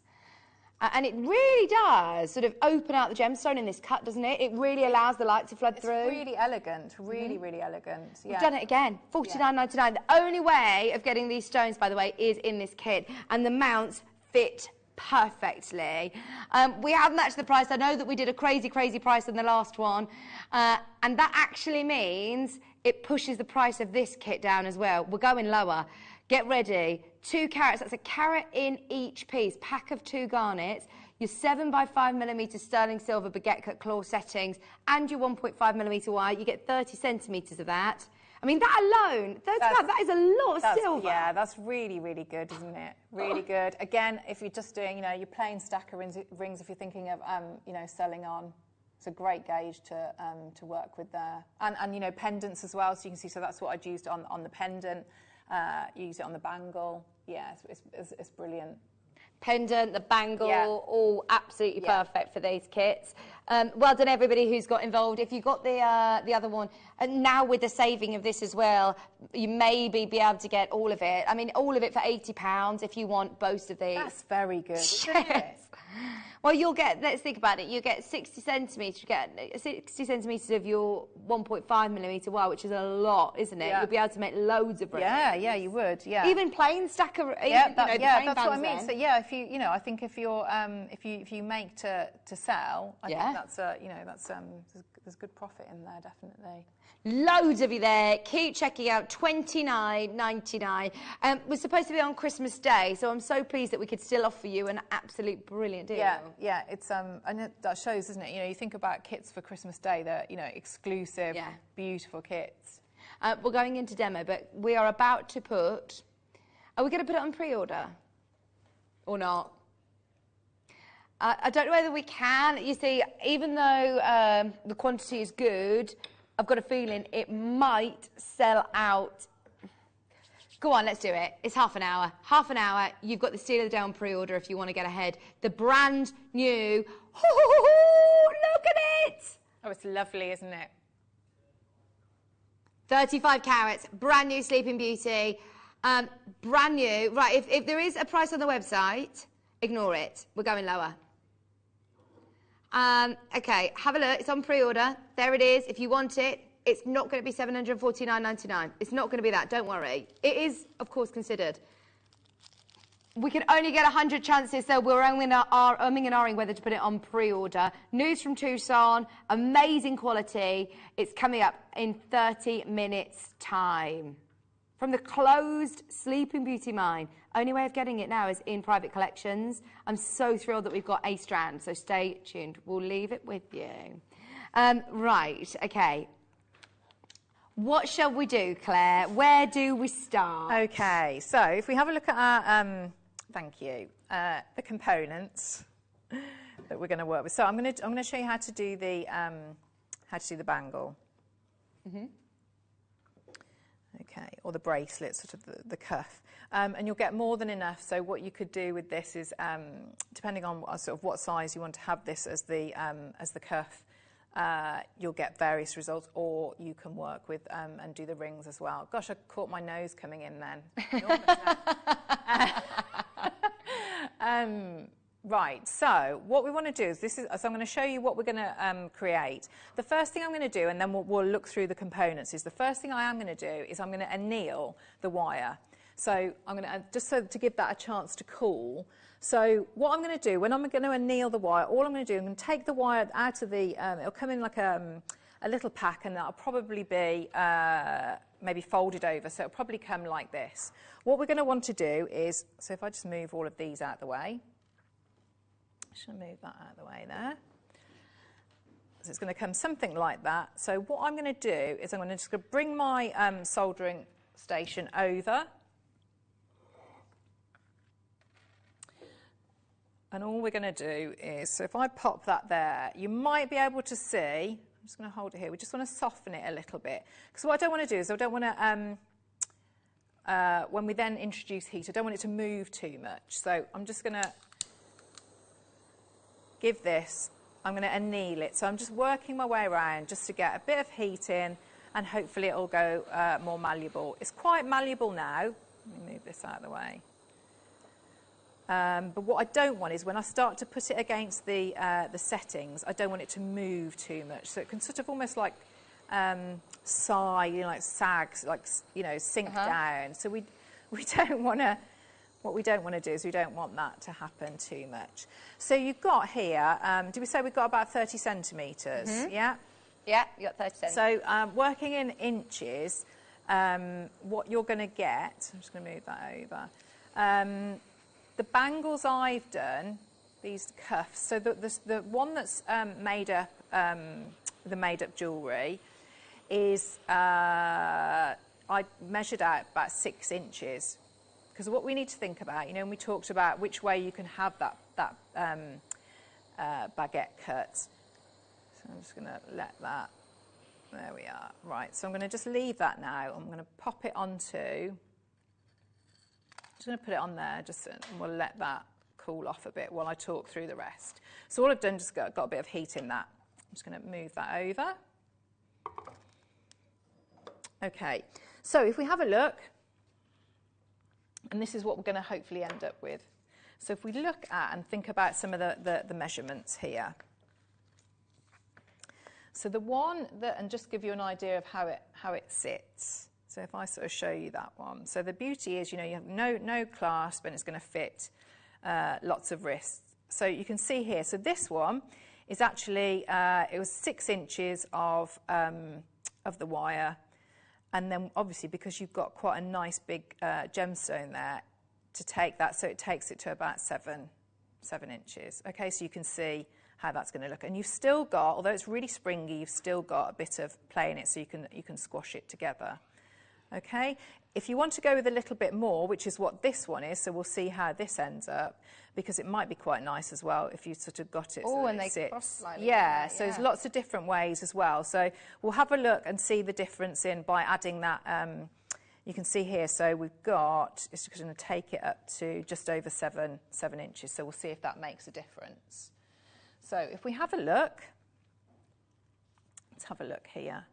and it really does sort of open out the gemstone in this cut, doesn't it? It really allows the light to flood through. It's really elegant, really elegant. Yeah. We've done it again, $49.99. The only way of getting these stones, by the way, is in this kit, and the mounts fit perfectly. We have matched the price. I know that we did a crazy price on the last one, and that actually means it pushes the price of this kit down as well. We're going lower. Get ready. 2 carats, that's a carat in each piece. Pack of 2 garnets, your 7x5mm sterling silver baguette cut claw settings, and your 1.5mm wire. You get 30 centimetres of that. I mean, that alone, that is a lot of silver. Yeah, that's really good, isn't it? Really good. Again, if you're just doing, you know, your plain stacker rings, if you're thinking of, you know, selling on, it's a great gauge to work with there. And you know, pendants as well, so you can see, so that's what I'd used on the pendant. Use it on the bangle. Yeah, it's brilliant. Pendant, the bangle, all absolutely perfect for these kits. Well done everybody who's got involved. If you got the other one, and now with the saving of this as well, you maybe be able to get all of it. I mean, all of it for £80 if you want both of these. That's very good, isn't it? Well, you'll get, let's think about it, you get 60 centimetres, you get 60 centimetres of your 1.5mm wire, which is a lot, isn't it? Yeah. You'll be able to make loads of rings. Yeah, you would, yeah. Even plain stacker, yeah, plain that's what I mean. then. So yeah, if you know, I think if you're if you make to sell, I think that's you know, that's there's good profit in there, definitely. Loads of you there. Keep checking out. $29.99. We're supposed to be on Christmas Day, so I'm so pleased that we could still offer you an absolute brilliant deal. Yeah. It's and that shows, doesn't it? You know, you think about kits for Christmas Day. They're, you know, exclusive, beautiful kits. We're going into demo, but we are about to put. Are we going to put it on pre-order or not? I don't know whether we can. You see, even though the quantity is good, I've got a feeling it might sell out. Go on, let's do it. It's half an hour. Half an hour. You've got the Steal of the Day on pre-order if you want to get ahead. The brand new. Look at it! Oh, it's lovely, isn't it? 35 carats. Brand new Sleeping Beauty. Brand new. Right, if there is a price on the website, ignore it. We're going lower. Okay, have a look. It's on pre-order. There it is. If you want it, it's not going to be $749.99. It's not going to be that. Don't worry. It is, of course, considered. We can only get 100 chances, so we're umming and ahhing whether to put it on pre-order. News from Tucson. Amazing quality. It's coming up in 30 minutes' time. From the closed Sleeping Beauty mine. Only way of getting it now is in private collections. I'm so thrilled that we've got a strand, so stay tuned. We'll leave it with you. Right, okay. What shall we do, Claire? Where do we start? Okay, so if we have a look at our, thank you, the components that we're going to work with. So I'm going to show you how to do the bangle. Okay, or the bracelet, sort of the cuff. And you'll get more than enough. So what you could do with this is, depending on sort of what size you want to have this as the cuff, you'll get various results, or you can work with and do the rings as well. Gosh, I caught my nose coming in then. Right, so what we want to do is so I'm going to show you what we're going to create. The first thing I'm going to do, and then we'll look through the components, is the first thing I am going to do is I'm going to anneal the wire. So I'm going to, just so to give that a chance to cool. So what I'm going to do, when I'm going to anneal the wire, all I'm going to do, I'm going to take the wire out of the, it'll come in like a little pack, and that'll probably be maybe folded over, so it'll probably come like this. What we're going to want to do is, so if I just move all of these out of the way, just going to move that out of the way there. So it's going to come something like that. So what I'm going to do is I'm going to just bring my soldering station over. And all we're going to do is, so if I pop that there, you might be able to see, I'm just going to hold it here, we just want to soften it a little bit. Because what I don't want to do is I don't want to, when we then introduce heat, I don't want it to move too much. So I'm just going to give this, I'm going to anneal it. So I'm just working my way around just to get a bit of heat in, and hopefully it'll go more malleable. It's quite malleable now. Let me move this out of the way. But what I don't want is when I start to put it against the settings, I don't want it to move too much. So it can sort of almost like sigh, you know, like sag, like, you know, sink down. So we don't want to. What we don't want to do is we don't want that to happen too much. So you've got here, did we say we've got about 30 centimetres? Yeah? Yeah, you got 30 centimetres. So working in inches, what you're going to get, I'm just going to move that over. The bangles I've done, these cuffs, so the one that's made up, the made-up jewellery, is I measured out about 6 inches. Because what we need to think about, you know, when we talked about which way you can have that baguette cut. So I'm just going to let that, there we are. Right, so I'm going to just leave that now. I'm going to pop it onto, just going to put it on there, and we'll let that cool off a bit while I talk through the rest. So all I've done, just got a bit of heat in that. I'm just going to move that over. Okay, so if we have a look, and this is what we're going to hopefully end up with. So if we look at and think about some of the measurements here. So the one that, and just give you an idea of how it sits. So if I sort of show you that one. So the beauty is, you know, you have no clasp, and it's going to fit lots of wrists. So you can see here, so this one is actually, it was 6 inches of the wire. And then obviously, because you've got quite a nice big gemstone there, to take that, so it takes it to about 7 inches. Okay, so you can see how that's going to look. And you've still got, although it's really springy, you've still got a bit of play in it, so you can squash it together. Okay, if you want to go with a little bit more, which is what this one is, so we'll see how this ends up, because it might be quite nice as well if you sort of got it so that it sits. Cross slightly. Yeah, so there's lots of different ways as well. So we'll have a look and see the difference by adding that. You can see here, so we've got, it's just going to take it up to just over 7 inches. So we'll see if that makes a difference. So if we have a look, let's have a look here.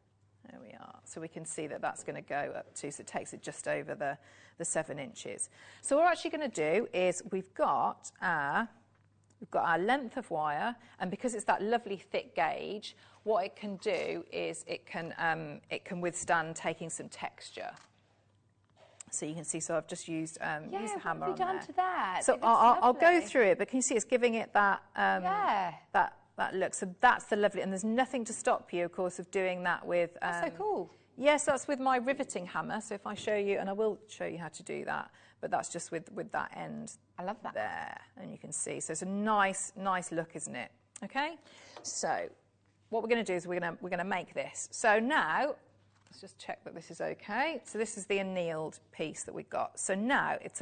There we are. So we can see that that's going to go up to, so it takes it just over the 7 inches. So what we're actually going to do is we've got our length of wire, and because it's that lovely thick gauge, what it can do is it can withstand taking some texture. So you can see, so I've just used the hammer on there. What have you done to that? So I'll go through it, but can you see it's giving it that that look. So that's the lovely, and there's nothing to stop you, of course, of doing that with... that's so cool. Yes, that's with my riveting hammer. So if I show you, and I will show you how to do that, but that's just with that end. I love that. There, and you can see. So it's a nice look, isn't it? Okay. So what we're going to do is we're going to make this. So now, let's just check that this is okay. So this is the annealed piece that we've got. So now it's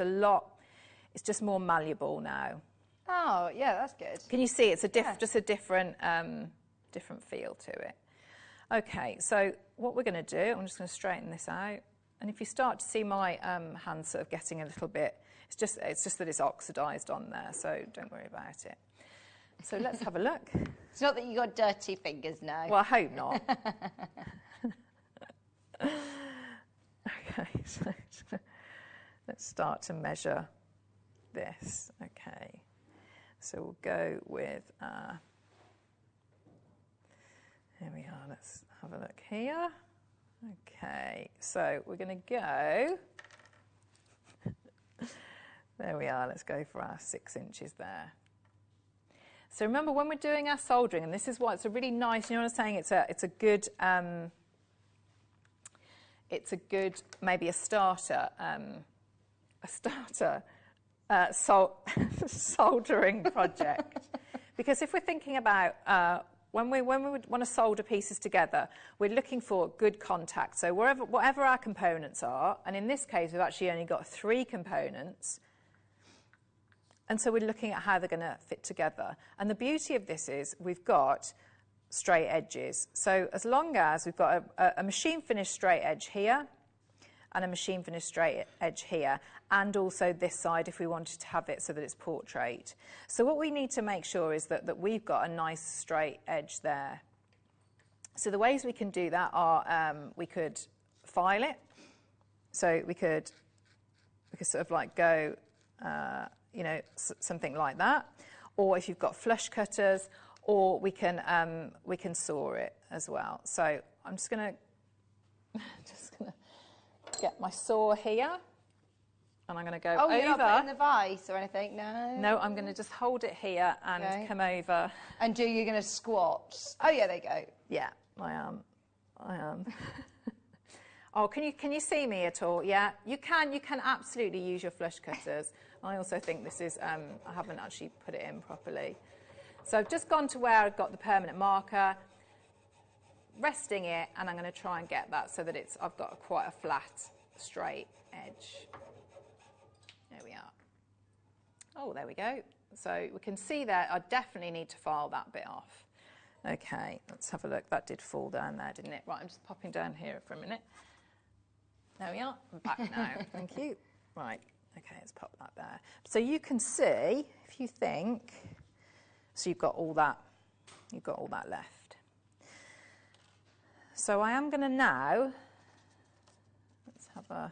just more malleable now. Oh, yeah, that's good. Can you see it's just a different feel to it. Okay, so what we're going to do, I'm just going to straighten this out. And if you start to see my hand sort of getting a little bit, it's just that it's oxidised on there, so don't worry about it. So let's have a look. It's not that you got dirty fingers now. Well, I hope not. Okay, so let's start to measure this. Okay, so we'll go with, here we are, let's have a look here. Okay, so we're going to go, there we are, let's go for our 6 inches there. So remember when we're doing our soldering, and this is why it's a really nice, you know what I'm saying, it's a good, maybe a starter soldering project. Because if we're thinking about when we would want to solder pieces together, we're looking for good contact. So whatever our components are, and in this case we've actually only got 3 components, and so we're looking at how they're going to fit together. And the beauty of this is we've got straight edges. So as long as we've got a machine finished straight edge here, and a machine finished straight edge here, and also this side if we wanted to have it so that it's portrait. So what we need to make sure is that we've got a nice straight edge there. So the ways we can do that are we could file it. So we could sort of like go, you know, something like that. Or if you've got flush cutters, or we can saw it as well. So I'm just gonna get my saw here, and I'm going to go over. Oh, you're not putting the vise or anything, no? No, I'm going to just hold it here and come over. And you're going to squat? Oh, yeah, there you go. Yeah, I am. Oh, can you see me at all? Yeah, you can absolutely use your flush cutters. I also think this is, I haven't actually put it in properly. So I've just gone to where I've got the permanent marker, resting it, and I'm going to try and get that so that I've got quite a flat, straight edge. There we are. Oh, there we go. So we can see there, I definitely need to file that bit off. Okay, let's have a look. That did fall down there, didn't it? Right, I'm just popping down here for a minute. There we are. I'm back now. Thank you. Right, okay, let's pop that there. So you can see, if you think, so you've got all that left. So I am going to now, let's have a,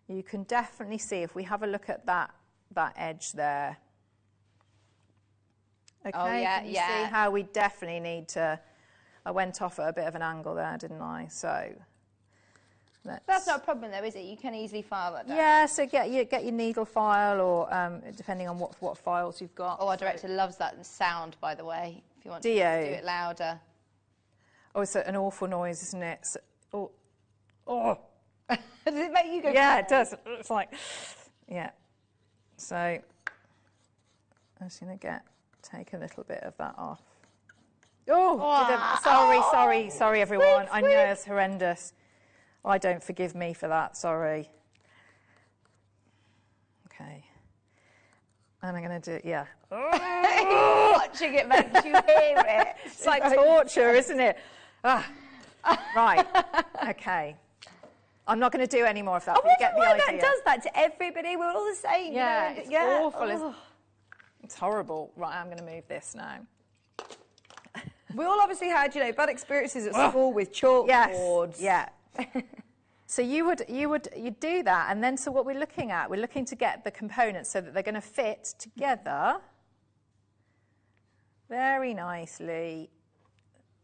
you can definitely see if we have a look at that edge there. Okay, oh, yeah, can you see how we definitely need to, I went off at a bit of an angle there, didn't I? So that's not a problem though, is it? You can easily file that down. Yeah, so get your needle file, or depending on what files you've got. Oh, our director loves that sound, by the way, if you want to do it louder. Oh, it's an awful noise, isn't it? So, oh. Does it make you go? Yeah, it does. It's like, yeah. So I'm just going to take a little bit of that off. Oh, sorry, everyone. I know it's horrendous. I don't forgive me for that. Sorry. Okay. And I'm going to do, yeah. Watching it makes you hear it. It's like torture, isn't it? Right. Okay. I'm not going to do any more of that. I wonder why that does that to everybody. We're all the same. Yeah, you know? it's awful. It's horrible. Right, I'm going to move this now. We all obviously had, bad experiences at school with chalkboards. Yes. Yeah. So you'd do that, and then so what we're looking to get the components so that they're going to fit together very nicely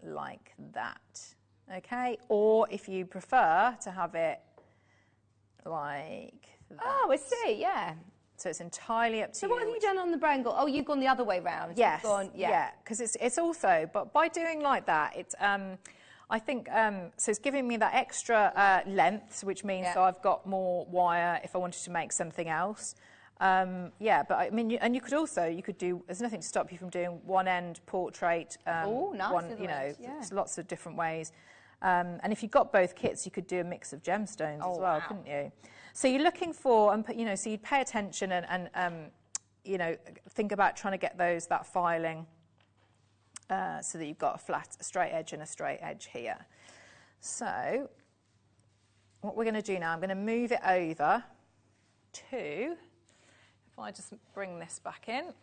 like that. Okay? Or if you prefer to have it like that. Oh, I see, yeah. So it's entirely up to you. So what have you done on the Bangle? Oh, you've gone the other way round. Yes, because it's also, but by doing like that, it's, I think, so it's giving me that extra length, which means so I've got more wire if I wanted to make something else. Yeah, but I mean, and you could do, there's nothing to stop you from doing one end portrait. Oh, nice. There's lots of different ways. And if you've got both kits, you could do a mix of gemstones as well, couldn't you? So you're looking for, so you'd pay attention and think about trying to get that filing so that you've got a straight edge and a straight edge here. So what we're going to do now, I'm going to move it over to, if I just bring this back in,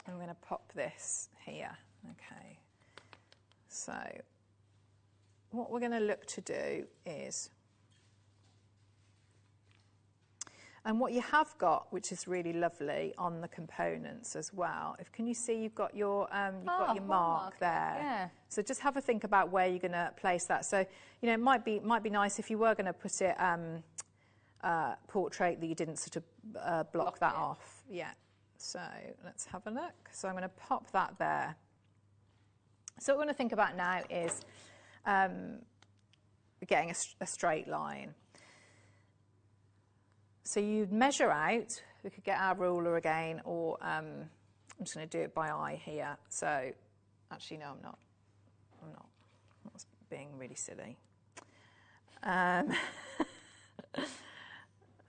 I'm going to pop this here. Okay. So what we're going to look to do is, and what you have got, which is really lovely on the components as well, can you see you've got your mark there? Yeah. So just have a think about where you're going to place that. So, you know, it might be nice if you were going to put it portrait that you didn't sort of block that off. Yeah. So let's have a look. So I'm going to pop that there. So what we're going to think about now is getting a straight line. So you'd measure out, we could get our ruler again, or I'm just going to do it by eye here. So actually, no, I'm not. That's being really silly.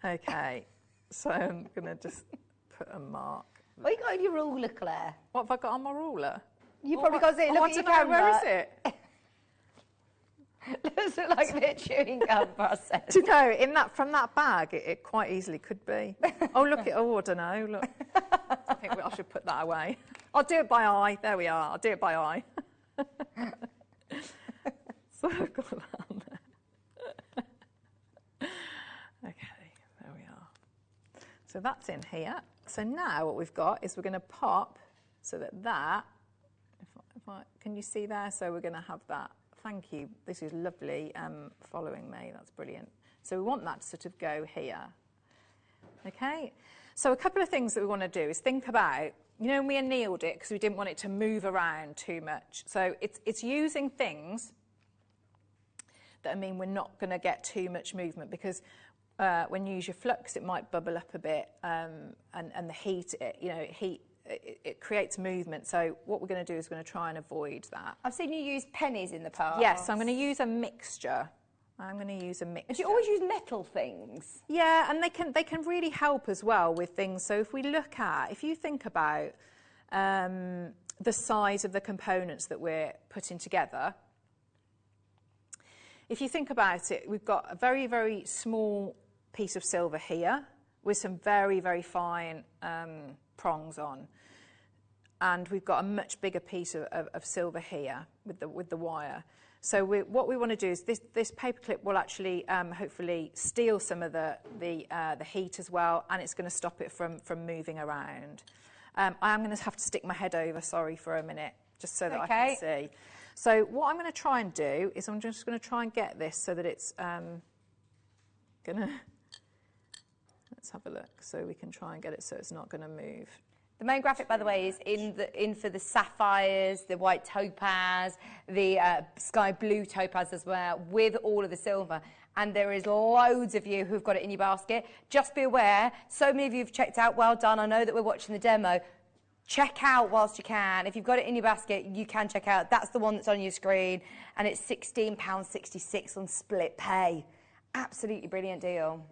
Okay, so I'm going to just put a mark. What you got on your ruler, Claire? What have I got on my ruler? You probably got it. Look at your I don't know, camera. where is it? Looks like a bit of chewing gum process. Do you know, from that bag, it quite easily could be. Oh, look, I don't know, look. I think I should put that away. I'll do it by eye. There we are. I'll do it by eye. So I've got that on there. Okay, there we are. So that's in here. So now what we've got is we're going to pop so that, can you see there? So we're going to have that. Thank you. This is lovely following me. That's brilliant. So we want that to sort of go here. Okay. So a couple of things that we want to do is think about, you know, we annealed it because we didn't want it to move around too much. So it's using things that mean we're not going to get too much movement, because when you use your flux, it might bubble up a bit, and the heat, it creates movement. So what we're going to do is we're going to try and avoid that. I've seen you use pennies in the past. Yes, I'm going to use a mixture. Do you always use metal things? Yeah, and they can really help as well with things. So if you think about the size of the components that we're putting together, if you think about it, we've got a very, very small piece of silver here with some very, very fine prongs on. And we've got a much bigger piece of silver here with the wire. So what we want to do is this paper clip will actually hopefully steal some of the heat as well, and it's going to stop it from moving around. I am going to have to stick my head over, sorry, for a minute, just so that I can see. So what I'm going to try and do is I'm just going to try and get this so that it's let's have a look, so we can try and get it so it's not going to move. The main graphic, by the way, is in for the sapphires, the white topaz, the sky blue topaz as well, with all of the silver. And there is loads of you who've got it in your basket. Just be aware, so many of you have checked out. Well done. I know that we're watching the demo. Check out whilst you can. If you've got it in your basket, you can check out. That's the one that's on your screen. And it's £16.66 on split pay. Absolutely brilliant deal.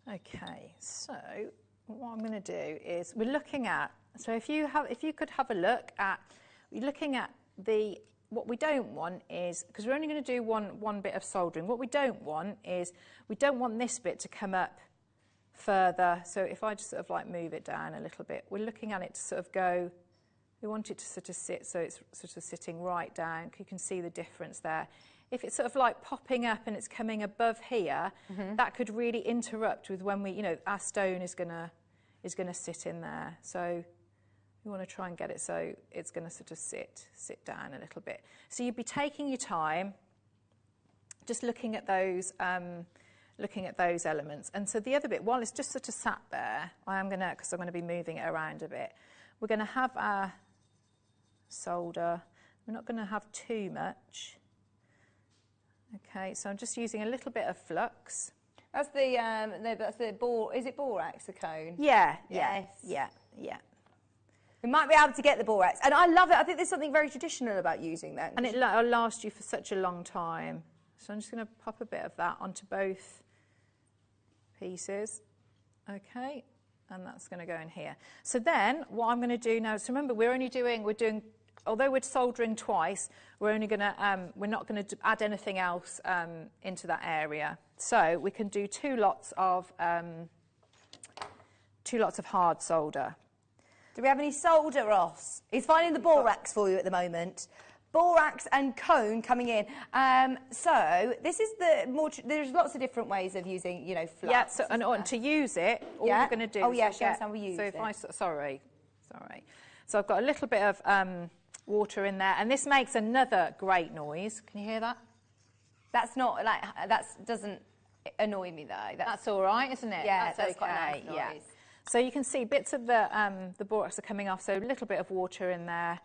Okay, so what I'm going to do is we're looking at, so if you could have a look at, we're looking at what we don't want is, because we're only going to do one bit of soldering, what we don't want is, we don't want this bit to come up further. So if I just sort of like move it down a little bit, we're looking at it to sort of go, we want it to sort of sit, so it's sort of sitting right down. You can see the difference there. If it's sort of like popping up and it's coming above here, that could really interrupt with when our stone is gonna sit in there. So we want to try and get it so it's going to sort of sit down a little bit. So you'd be taking your time, just looking at those elements. And so the other bit, while it's just sort of sat there, because I'm going to be moving it around a bit, we're going to have our solder. We're not going to have too much. Okay, so I'm just using a little bit of flux. That's the ball. Is it borax, the cone? Yeah, yes. Yeah. We might be able to get the borax, and I love it. I think there's something very traditional about using that, and it'll last you for such a long time. So I'm just going to pop a bit of that onto both pieces. Okay, and that's going to go in here. So then, what I'm going to do now is, remember, we're doing although we're soldering twice, we're not going to add anything else into that area. So we can do two lots of hard solder. Do we have any solder, Ross? He's finding the borax for you at the moment. Borax and cone coming in. So this is there's lots of different ways of using, you know, flux. Yeah, so, and to use it, all you're going to do is show us how we use it. Sorry. So I've got a little bit of water in there, and this makes another great noise. Can you hear that? That's not like, that doesn't annoy me though. That's all right, isn't it? Yeah, that's okay. Quite a nice noise. Yeah. So you can see bits of the borax are coming off, so a little bit of water in there.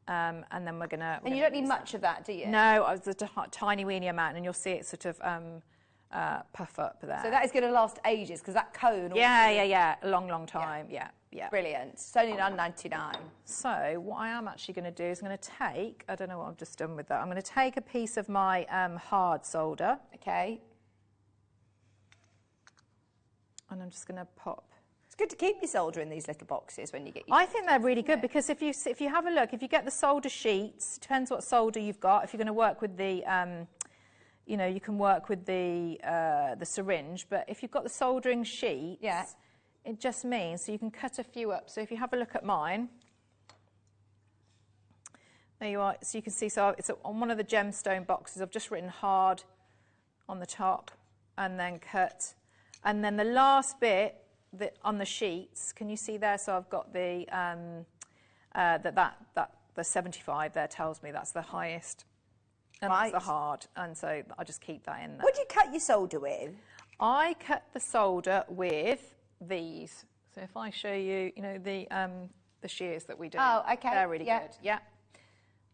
And then we're going to... And you don't need much of that, do you? No, it's a tiny weeny amount, and you'll see it sort of puff up there. So that is going to last ages, because that cone... Yeah, a long time, yeah. Brilliant. It's only £9.99. So what I am actually going to do is I'm going to take... I don't know what I've just done with that. I'm going to take a piece of my hard solder. Okay. And I'm just going to pop... It's good to keep your solder in these little boxes when you get... I think they're really good, because if you have a look, if you get the solder sheets, depends what solder you've got. If you're going to work with the, you know, you can work with the syringe, but if you've got the soldering sheets, it just means so you can cut a few up. So if you have a look at mine, there you are. So you can see, so it's on one of the gemstone boxes. I've just written hard on the top and then cut, and then the last bit. On the sheets, can you see there? So I've got the the 75 there tells me that's the highest, and that's the hard, and so I just keep that in there. What do you cut your solder with? I cut the solder with these. So if I show you, you know, the shears that we do. Oh, okay. They're really good. Yeah.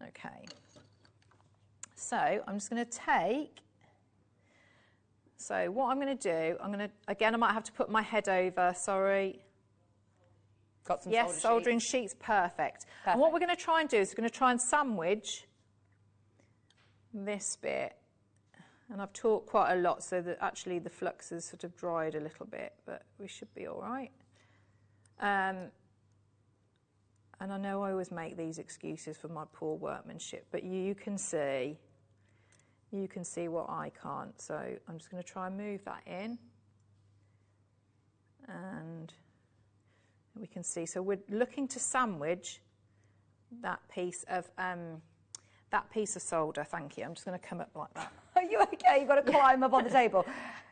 Okay. So I'm just going to take. So what I'm going to do, again, I might have to put my head over, sorry. Got some soldering sheets, perfect. And what we're going to try and do is we're going to try and sandwich this bit. And I've talked quite a lot so that actually the flux has sort of dried a little bit, but we should be all right. And I know I always make these excuses for my poor workmanship, but you can see what I can't. So I'm just going to try and move that in. And we can see. So we're looking to sandwich that piece of solder. Thank you. I'm just going to come up like that. Are you okay? You've got to climb up on the table.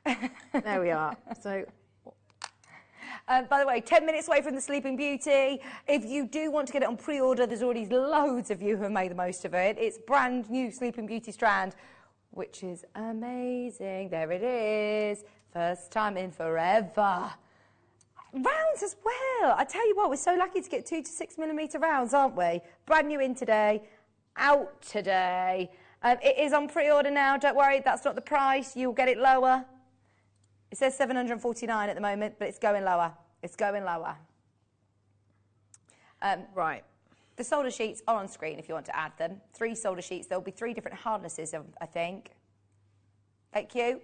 There we are. So... by the way, 10 minutes away from the Sleeping Beauty. If you do want to get it on pre-order, there's already loads of you who have made the most of it. It's brand new Sleeping Beauty strand, which is amazing. There it is. First time in forever. Rounds as well. I tell you what, we're so lucky to get 2 to 6 millimetre rounds, aren't we? Brand new in today, out today. It is on pre-order now. Don't worry, that's not the price. You'll get it lower. It says $749 at the moment, but it's going lower. It's going lower. Right. The solder sheets are on screen if you want to add them. 3 solder sheets. There'll be 3 different hardnesses, I think. Thank you.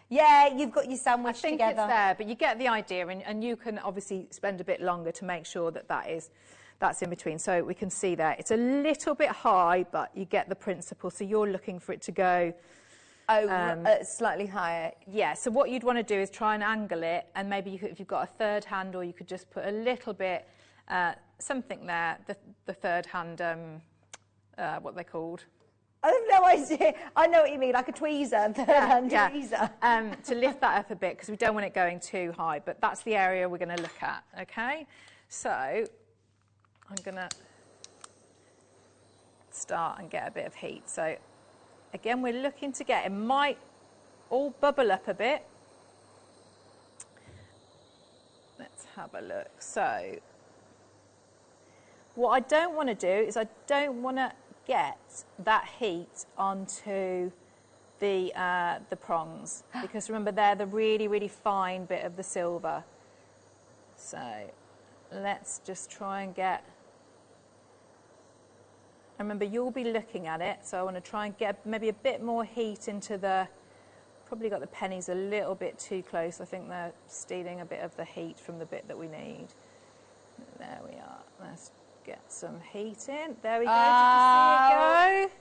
Yeah, you've got your sandwich together. I think it's there, but you get the idea, and you can obviously spend a bit longer to make sure that that's in between. So we can see there. It's a little bit high, but you get the principle. So you're looking for it to go... slightly higher. Yeah, so what you'd want to do is try and angle it, and maybe if you've got a third hand, or you could just put a little bit, something there, the third hand, what they're called? I have no idea. I know what you mean, like a tweezer, third hand tweezer. To lift that up a bit, because we don't want it going too high, but that's the area we're going to look at, okay? So I'm going to start and get a bit of heat. So again, we're looking to get, it might all bubble up a bit. Let's have a look. So what I don't want to do is I don't want to get that heat onto the prongs, because remember they're the really, really fine bit of the silver. So let's just try and get... Remember, you'll be looking at it, so I want to try and get maybe a bit more heat into the... Probably got the pennies a little bit too close. I think they're stealing a bit of the heat from the bit that we need. There we are. Let's get some heat in. There we go. Did you see it go?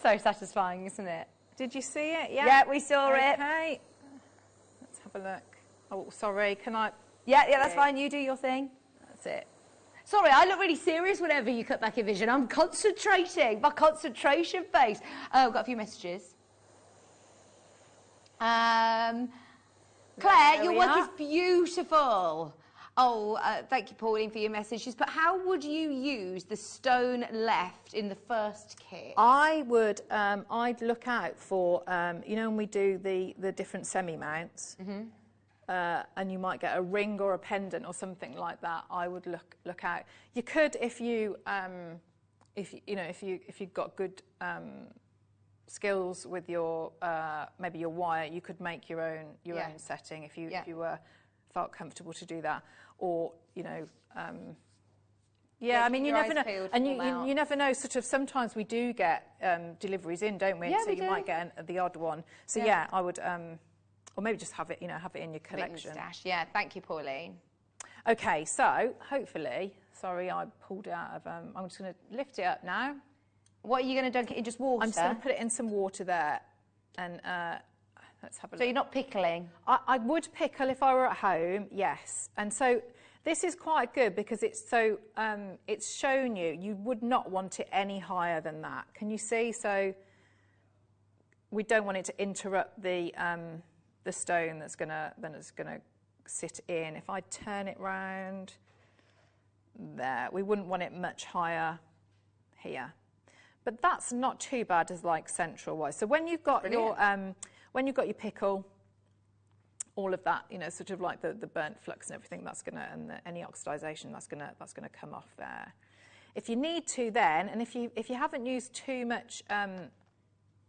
So satisfying, isn't it? Did you see it? Yeah. Yeah, we saw it. Okay. Let's have a look. Oh, sorry. Can I? Yeah, that's fine. You do your thing. That's it. Sorry, I look really serious whenever you cut back your vision. I'm concentrating. My concentration face. Oh, I've got a few messages. Claire, your work is beautiful. Oh, thank you, Pauline, for your message. She's put, how would you use the stone left in the first kit? I would, I'd look out for, you know, when we do the different semi-mounts, and you might get a ring or a pendant or something like that, I would look out. You could, if you've got good skills with your maybe your wire, you could make your own setting if you felt comfortable to do that, or I mean, you never know, and you never know. Sort of sometimes we do get deliveries in, don't we? Yeah, so you might get the odd one. So yeah, I would, or maybe just have it, have it in your collection. Stash. Yeah, thank you, Pauline. Okay, so hopefully, sorry, I pulled out of. I'm just going to lift it up now. What are you going to dunk it in? Just water? I'm just going to put it in some water there, and let's have a look. So you're not pickling? I would pickle if I were at home, yes. And so this is quite good because it's so it's shown you would not want it any higher than that. Can you see? So we don't want it to interrupt the stone that's gonna sit in. If I turn it round there, we wouldn't want it much higher here. But that's not too bad as like central wise. So when you've got your pickle, all of that, sort of like the burnt flux and everything, that's gonna, and any oxidization, that's gonna come off there. If you need to then, and if you haven't used too much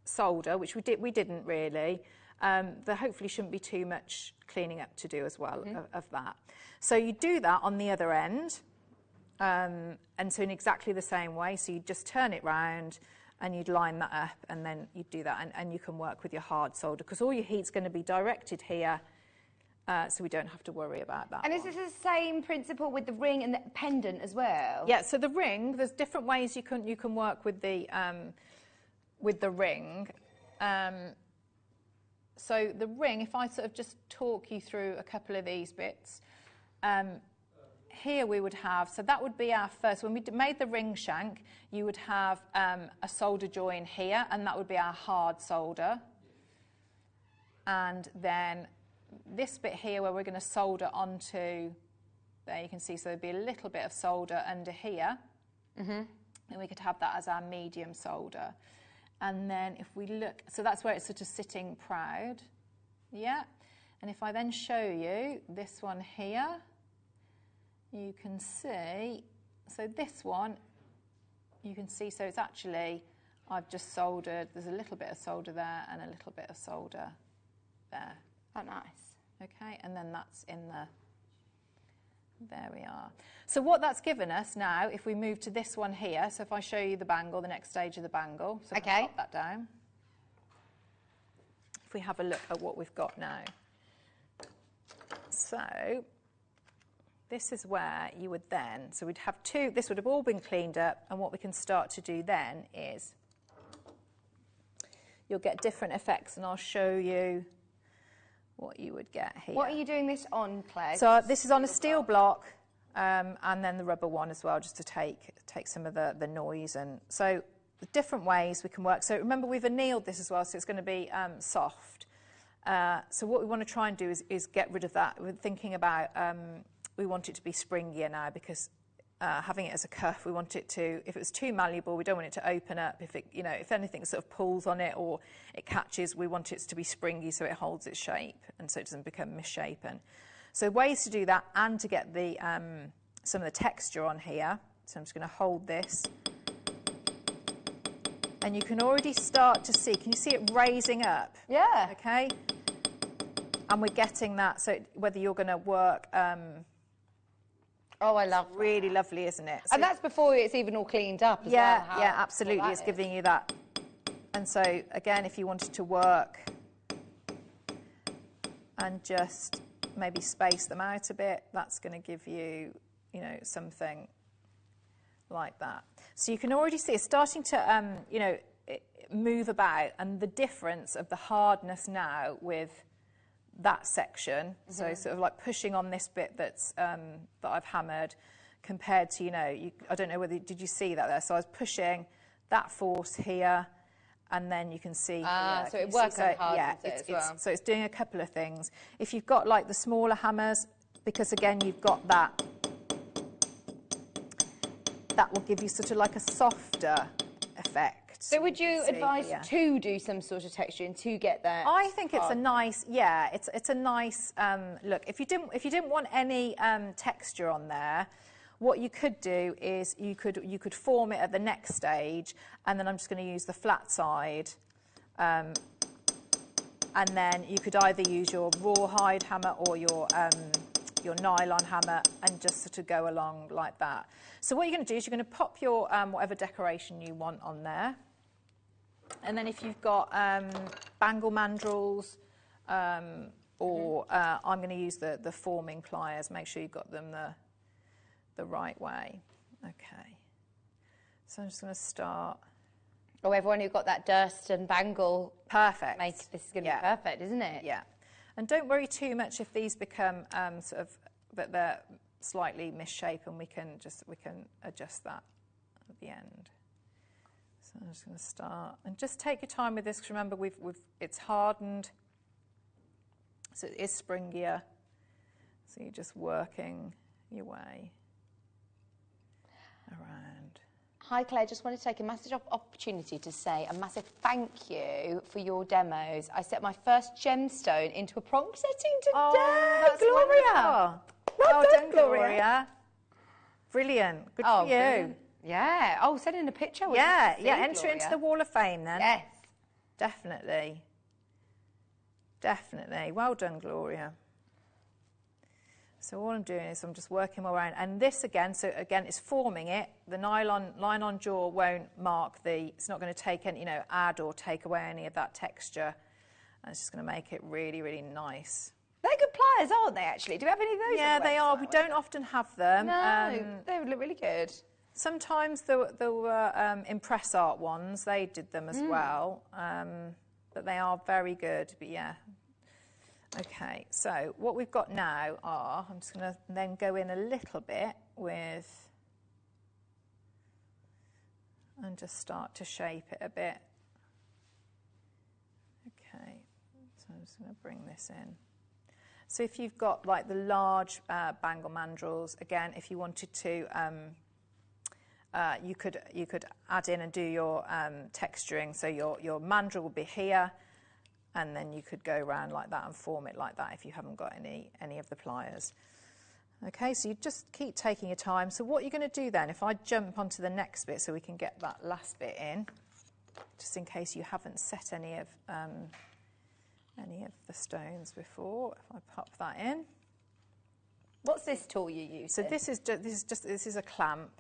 solder, which we didn't really, there hopefully shouldn't be too much cleaning up to do as well of that. So you do that on the other end. And so in exactly the same way, so you just turn it round and you'd line that up, and then you'd do that, and you can work with your hard solder because all your heat's going to be directed here, so we don't have to worry about that. And is this the same principle with the ring and the pendant as well? Yeah, so the ring, there's different ways you can work with the ring. So the ring, if I sort of just talk you through a couple of these bits, here we would have, so that would be our first, when we made the ring shank, you would have a solder join here, and that would be our hard solder. And then this bit here where we're going to solder onto, there you can see, so there'd be a little bit of solder under here. And we could have that as our medium solder. And then if we look, so that's where it's sort of sitting proud. Yeah. And if I then show you this one here, you can see, so this one, you can see, so it's actually, I've just soldered, there's a little bit of solder there and a little bit of solder there. Oh, nice. Okay, and then that's in there we are. So what that's given us now, if we move to this one here, so if I show you the bangle, the next stage of the bangle, so if I pop that down. If we have a look at what we've got now. So this is where you would then, so we'd have two, this would have all been cleaned up, and what we can start to do then is you'll get different effects, and I'll show you what you would get here. What are you doing this on, Claire? So this is on a steel block, and then the rubber one as well, just to take some of the noise. And so the different ways we can work. So remember, we've annealed this as well, so it's going to be soft. So what we want to try and do is get rid of that. We're thinking about we want it to be springier now, because having it as a cuff, we want it to, if it was too malleable, we don't want it to open up. If it, if anything sort of pulls on it or it catches, we want it to be springy so it holds its shape and so it doesn't become misshapen. So ways to do that and to get the some of the texture on here. So I'm just going to hold this. And you can already start to see, can you see it raising up? Yeah. Okay. And we're getting that, so whether you're going to work... oh, I love that. Really lovely, isn't it? So and that's before it's even all cleaned up as well. Yeah, absolutely. It's giving you that. And so, again, if you wanted to work and just maybe space them out a bit, that's going to give you, something like that. So you can already see it's starting to, you know, move about, and the difference of the hardness now with that section. So sort of like pushing on this bit that's that I've hammered, compared to, you know, I don't know whether, did you see that there? So I was pushing that force here, and then you can see here. So it works on hard, yeah, as well. so it's doing a couple of things. If you've got like the smaller hammers, because again you've got that will give you sort of like a softer effect. So would you advise to do some sort of texturing to get that? I think it's a nice, yeah, it's a nice look. If you didn't want any texture on there, what you could do is you could form it at the next stage, and then I'm just going to use the flat side, and then you could either use your rawhide hammer or your nylon hammer and just sort of go along like that. So what you're going to do is you're going to pop your whatever decoration you want on there, and then if you've got bangle mandrels, or I'm going to use the forming pliers. Make sure you've got them the right way. Okay, so I'm just going to start. Oh, everyone who got that Durston bangle, perfect. This is going to be perfect, isn't it? Yeah, and don't worry too much if these become sort of that they're slightly misshapen. We can adjust that at the end. So I'm just going to start, and just take your time with this, because remember it's hardened, so it is springier. So you're just working your way around. Hi Claire, just want to take a massive opportunity to say a massive thank you for your demos. I set my first gemstone into a prong setting today. Oh, that's Gloria! Well done, Gloria. Brilliant. Good for you. Brilliant. Yeah. Oh, send in a picture. Yeah, enter into the Wall of Fame then. Yes. Definitely. Definitely. Well done, Gloria. So all I'm doing is I'm just working my way around. And this again, so again, it's forming it. The nylon jaw won't mark it's not going to take any, add or take away any of that texture. And it's just going to make it really, really nice. They're good pliers, aren't they, actually? Do we have any of those? Yeah, they are. We don't often have them. No, they would look really good. Sometimes there were Impress Art ones. They did them as well. But they are very good. But yeah. Okay, so what we've got now are, I'm just going to then go in a little bit with, and just start to shape it a bit. Okay, so I'm just going to bring this in. So if you've got like the large bangle mandrels, again, if you wanted to, you could add in and do your texturing. So your mandrel will be here, and then you could go around like that and form it like that if you haven't got any of the pliers. Okay, so you just keep taking your time. So what you're going to do then, if I jump onto the next bit so we can get that last bit in, just in case you haven't set any of the stones before, if I pop that in. What's this tool you use? So this is a clamp.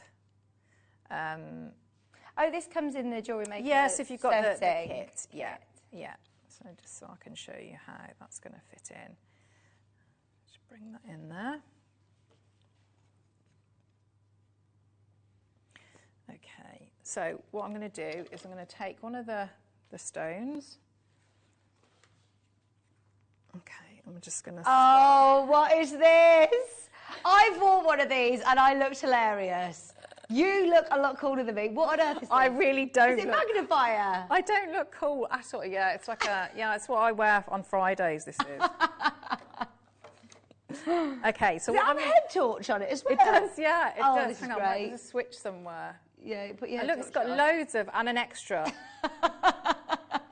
Oh, this comes in the Jewellery Maker. Yes, if you've got the kit. Yeah. So just so I can show you how that's going to fit in. Just bring that in there. Okay, so what I'm going to do is I'm going to take one of the stones. Okay, I'm just going to... Oh, what is this? I've worn one of these and I looked hilarious. You look a lot cooler than me. What on earth is this? I really don't. Is it magnifier? I don't look cool at all. Yeah, it's like it's what I wear on Fridays, this is. Okay, so does it have a head torch on it as well? It does, yeah. It does. This Hang is on, great. there's a switch somewhere. Yeah, put your head torch. Look, it's got loads of, and an extra.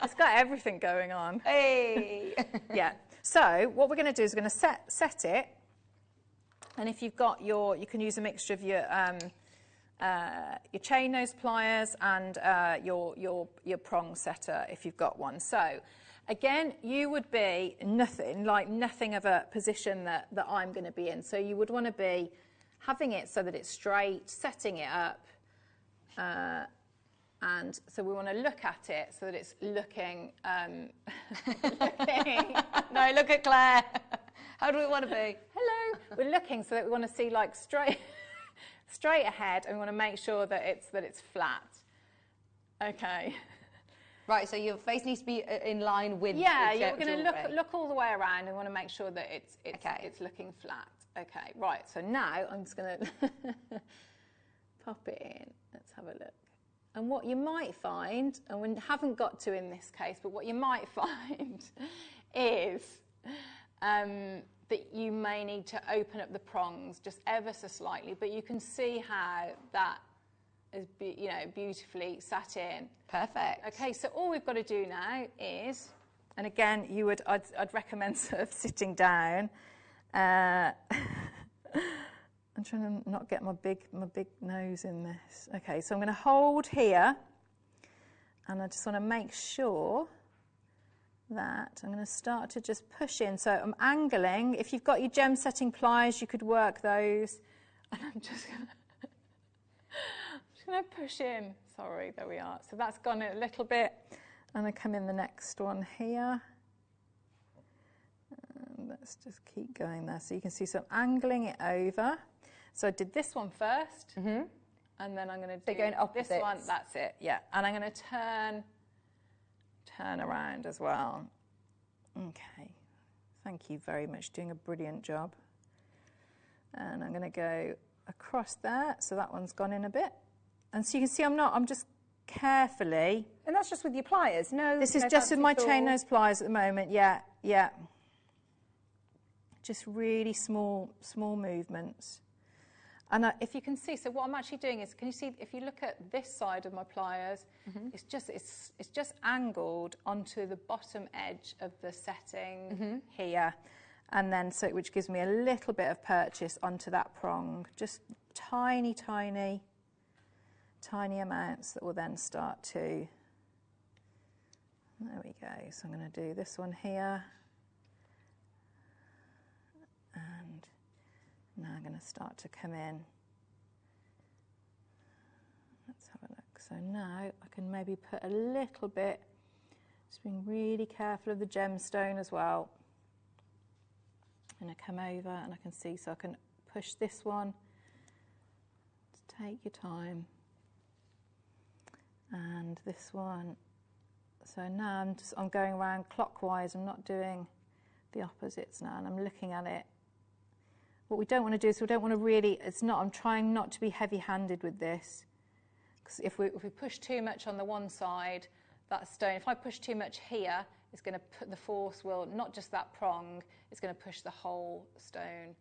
It's got everything going on. Hey! Yeah. So what we're going to do is we're going to set it, and if you've got you can use a mixture of your chain nose pliers and your prong setter if you've got one. So again, you would be nothing of a position that I'm going to be in. So you would want to be having it so that it's straight, setting it up, and so we want to look at it so that it's looking. No, look at Claire. How do we want to be? Hello. We're looking so that we want to see like straight straight ahead, and we want to make sure that it's flat. Okay. Right, so your face needs to be in line with you're going to look all the way around and want to make sure that it's looking flat. Okay, right, so now I'm just going to pop it in. Let's have a look. And what you might find, and we haven't got to in this case, but what you might find is that you may need to open up the prongs just ever so slightly, but you can see how that is beautifully sat in. Perfect. Okay, so all we've got to do now is, and again, I'd recommend sort of sitting down. I'm trying to not get my big nose in this. Okay, so I'm going to hold here, and I just want to make sure that I'm going to start to just push in. So I'm angling. If you've got your gem setting pliers, you could work those. And I'm just going to push in. Sorry, there we are. So that's gone a little bit. And I come in the next one here. And let's just keep going there. So you can see, so I'm angling it over. So I did this one first. And then I'm going to do going opposites. This one. That's it, yeah. And I'm going to turn around as well. Okay. Thank you very much. Doing a brilliant job. And I'm going to go across there. So that one's gone in a bit. And so you can see I'm just carefully. And that's just with your pliers, no? This is just with my chain nose pliers at the moment, yeah. Just really small movements. And if you can see, so what I'm actually doing is, can you see, if you look at this side of my pliers, it's just angled onto the bottom edge of the setting here. And then, which gives me a little bit of purchase onto that prong, just tiny amounts that will then start to, there we go. So I'm going to do this one here. And now I'm going to start to come in. Let's have a look. So now I can maybe put a little bit, just being really careful of the gemstone as well. And I come over and I can see, so I can push this one. Just take your time. And this one. So now I'm going around clockwise. I'm not doing the opposites now, and I'm looking at it. What we don't want to do is we don't want to really, I'm trying not to be heavy-handed with this. Because if we push too much on the one side, that stone, if I push too much here, it's going to put the force will, not just that prong, it's going to push the whole stone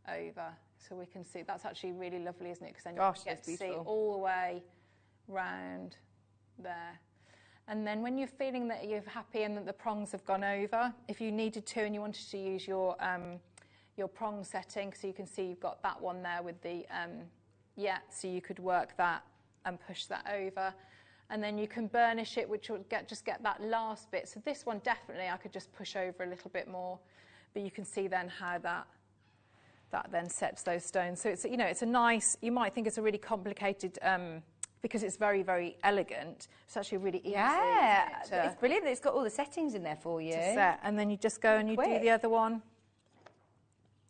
over. So we can see, that's actually really lovely, isn't it? Because then you get to see all the way round there. And then when you're feeling that you're happy and that the prongs have gone over, if you needed to and you wanted to use your prong setting, so you can see you've got that one there with the, so you could work that and push that over. And then you can burnish it, which will just get that last bit. So this one definitely I could just push over a little bit more, but you can see then how that then sets those stones. So it's, it's a nice, you might think it's a really complicated, because it's very, very elegant. It's actually really easy. Yeah, it's brilliant that it's got all the settings in there for you. To set, and then you just go and you do the other one.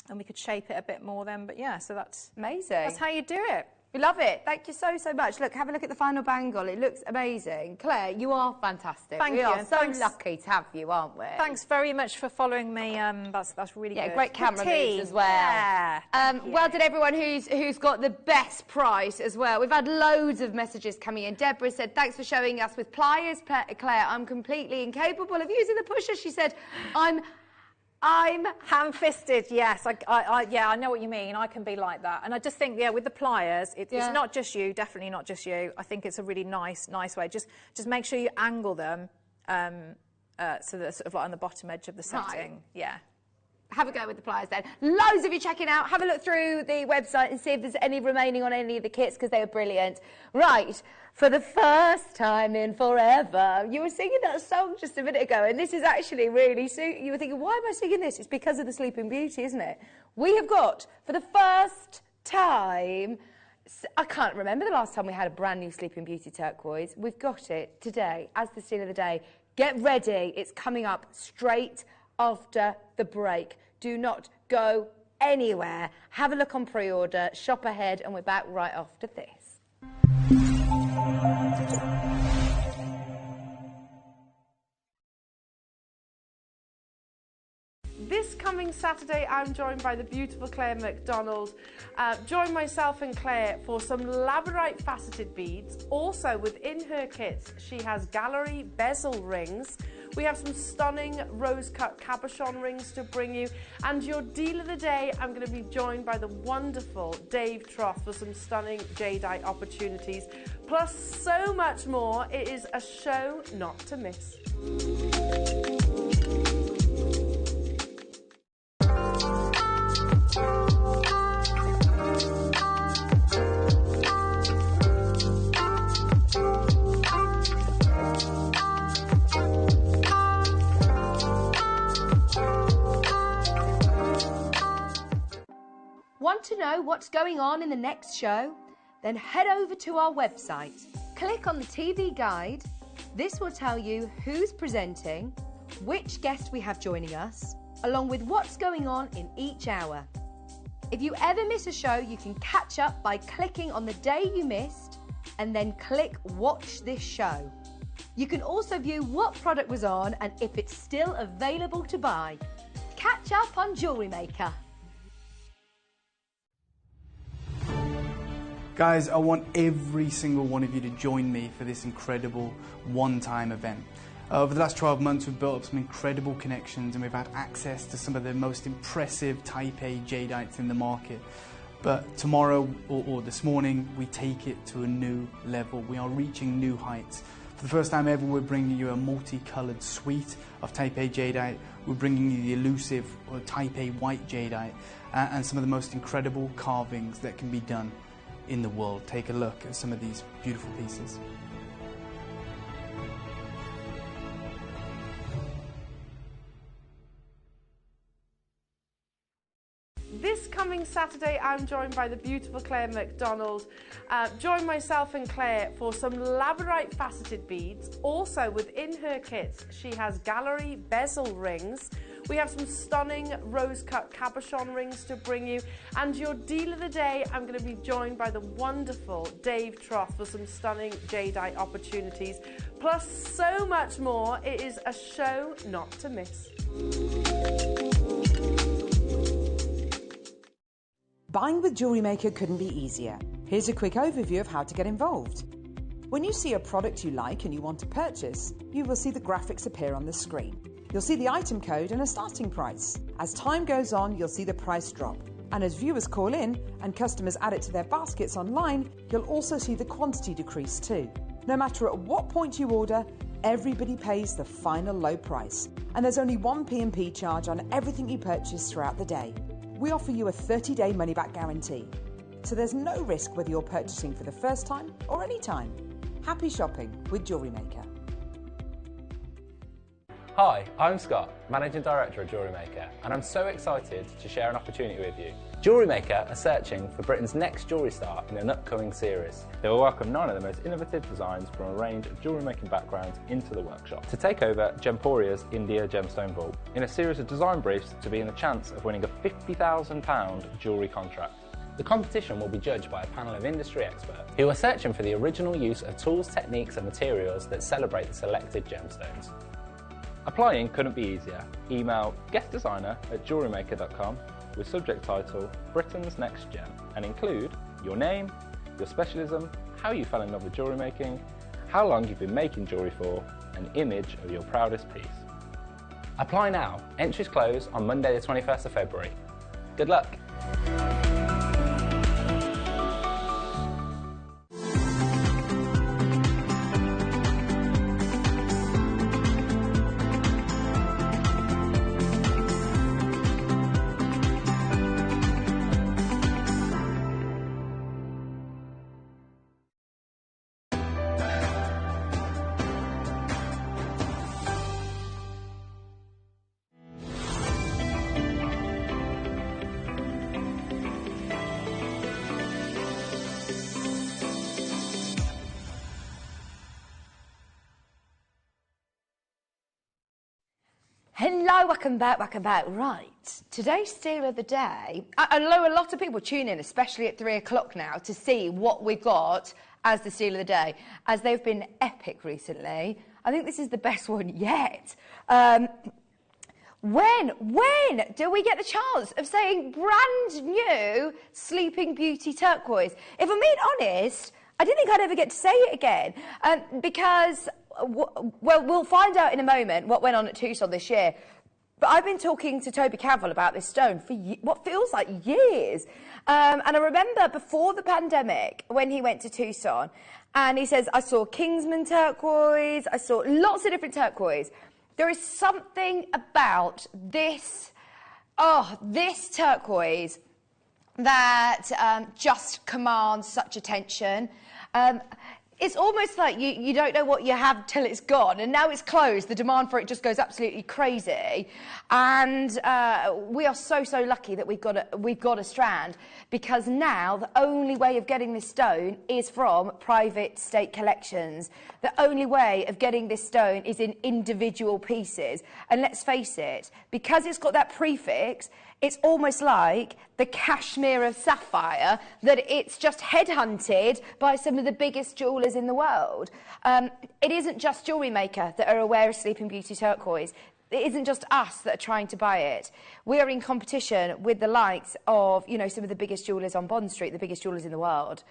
And we could shape it a bit more then, but yeah, so that's amazing. That's how you do it. We love it. Thank you so much. Look, have a look at the final bangle. It looks amazing. Claire, you are fantastic. Thank you. We are so lucky to have you, aren't we? Thanks very much for following me. That's really good. Yeah, great camera moves as well. Yeah. Well done, everyone who's got the best price as well. We've had loads of messages coming in. Deborah said, thanks for showing us with pliers, Claire. I'm completely incapable of using the pusher. She said, I'm ham-fisted, yes. I know what you mean. I can be like that. And I just think, with the pliers, it's not just you, definitely not just you. I think it's a really nice way. Just make sure you angle them so they're sort of like on the bottom edge of the setting. Right. Yeah. Have a go with the pliers then. Loads of you checking out. Have a look through the website and see if there's any remaining on any of the kits, because they are brilliant. Right, for the first time in forever, you were singing that song just a minute ago, and this is actually really you were thinking, why am I singing this? It's because of the Sleeping Beauty, isn't it? We have got, for the first time, I can't remember the last time we had a brand new Sleeping Beauty turquoise. We've got it today as the steal of the day. Get ready. It's coming up straight after the break. Do not go anywhere. Have a look on pre-order, shop ahead, and we're back right after this. This coming Saturday, I'm joined by the beautiful Claire McDonald. Join myself and Claire for some labradorite faceted beads. Also, within her kit, she has gallery bezel rings. We have some stunning rose-cut cabochon rings to bring you. And your deal of the day, I'm going to be joined by the wonderful Dave Troth for some stunning jadeite opportunities. Plus, so much more. It is a show not to miss. Want to know what's going on in the next show? Then head over to our website. Click on the TV guide. This will tell you who's presenting, which guest we have joining us, along with what's going on in each hour. If you ever miss a show, you can catch up by clicking on the day you missed and then click Watch This Show. You can also view what product was on and if it's still available to buy. Catch up on Jewellery Maker. Guys, I want every single one of you to join me for this incredible one-time event. Over the last 12 months, we've built up some incredible connections and we've had access to some of the most impressive Type A jadeites in the market. But tomorrow, or this morning, we take it to a new level. We are reaching new heights. For the first time ever, we're bringing you a multicolored suite of Type A jadeite. We're bringing you the elusive Type A white jadeite and some of the most incredible carvings that can be done in the world. Take a look at some of these beautiful pieces. This coming Saturday, I'm joined by the beautiful Claire McDonald. Join myself and Claire for some labradorite faceted beads. Also, within her kit, she has gallery bezel rings. We have some stunning rose-cut cabochon rings to bring you. And your deal of the day, I'm going to be joined by the wonderful Dave Troth for some stunning jadeite opportunities. Plus, so much more. It is a show not to miss. Buying with Jewellery Maker couldn't be easier. Here's a quick overview of how to get involved. When you see a product you like and you want to purchase, you will see the graphics appear on the screen. You'll see the item code and a starting price. As time goes on, you'll see the price drop. And as viewers call in and customers add it to their baskets online, you'll also see the quantity decrease too. No matter at what point you order, everybody pays the final low price. And there's only one P&P charge on everything you purchase throughout the day. We offer you a 30-day money-back guarantee. So there's no risk whether you're purchasing for the first time or any time. Happy shopping with Jewellery Maker. Hi, I'm Scott, Managing Director of Jewellery Maker, and I'm so excited to share an opportunity with you. Jewellery Maker are searching for Britain's next jewellery star in an upcoming series. They will welcome 9 of the most innovative designs from a range of jewellery making backgrounds into the workshop to take over Gemporia's India Gemstone Vault in a series of design briefs to be in the chance of winning a £50,000 jewellery contract. The competition will be judged by a panel of industry experts who are searching for the original use of tools, techniques and materials that celebrate the selected gemstones. Applying couldn't be easier. Email guestdesigner@jewellerymaker.com with subject title Britain's Next Gem and include your name, your specialism, how you fell in love with jewellery making, how long you've been making jewellery for, an image of your proudest piece. Apply now. Entries close on Monday the 21st of February. Good luck! Hello, welcome back. Right, today's steal of the day. I know a lot of people tune in, especially at 3 o'clock now, to see what we've got as the steal of the day, as they've been epic recently. I think this is the best one yet. When do we get the chance of saying brand new Sleeping Beauty turquoise? If I'm being honest, I didn't think I'd ever get to say it again, because, well, we'll find out in a moment what went on at Tucson this year. But I've been talking to Toby Cavell about this stone for what feels like years. And I remember before the pandemic, when he went to Tucson, and he says, I saw Kingsman turquoise, I saw lots of different turquoise. There is something about this, this turquoise that just commands such attention. It's almost like you don't know what you have till it's gone, and now it's closed. The demand for it just goes absolutely crazy, and we are so lucky that we've got a strand, because now the only way of getting this stone is from private state collections. The only way of getting this stone is in individual pieces, and let's face it, because it's got that prefix, it's almost like the cashmere of sapphire, that it's just headhunted by some of the biggest jewellers in the world. It isn't just Jewellery Maker that are aware of Sleeping Beauty turquoise. It isn't just us that are trying to buy it. We are in competition with the likes of, you know, some of the biggest jewellers on Bond Street, the biggest jewellers in the world.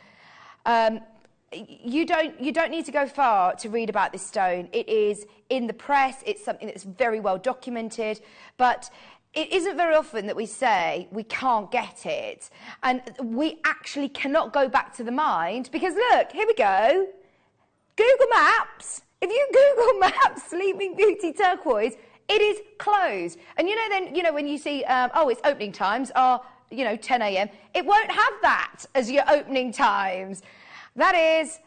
You don't need to go far to read about this stone. It is in the press. It's something that's very well documented, but it isn't very often that we say we can't get it, and we actually cannot go back to the mind, because look, here we go. Google Maps. If you Google Maps Sleeping Beauty turquoise, it is closed. And you know, then, you know, when you see, its opening times are, 10 a.m., it won't have that as your opening times. That is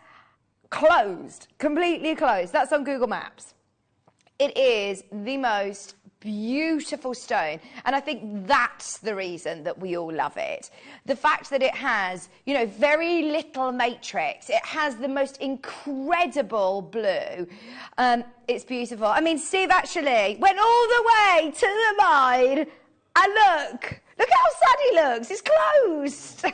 closed, completely closed. That's on Google Maps. It is the most beautiful stone, and I think that's the reason that we all love it. The fact that it has, very little matrix. It has the most incredible blue. It's beautiful. I mean, Steve actually went all the way to the mine, and look how sad he looks. It's closed.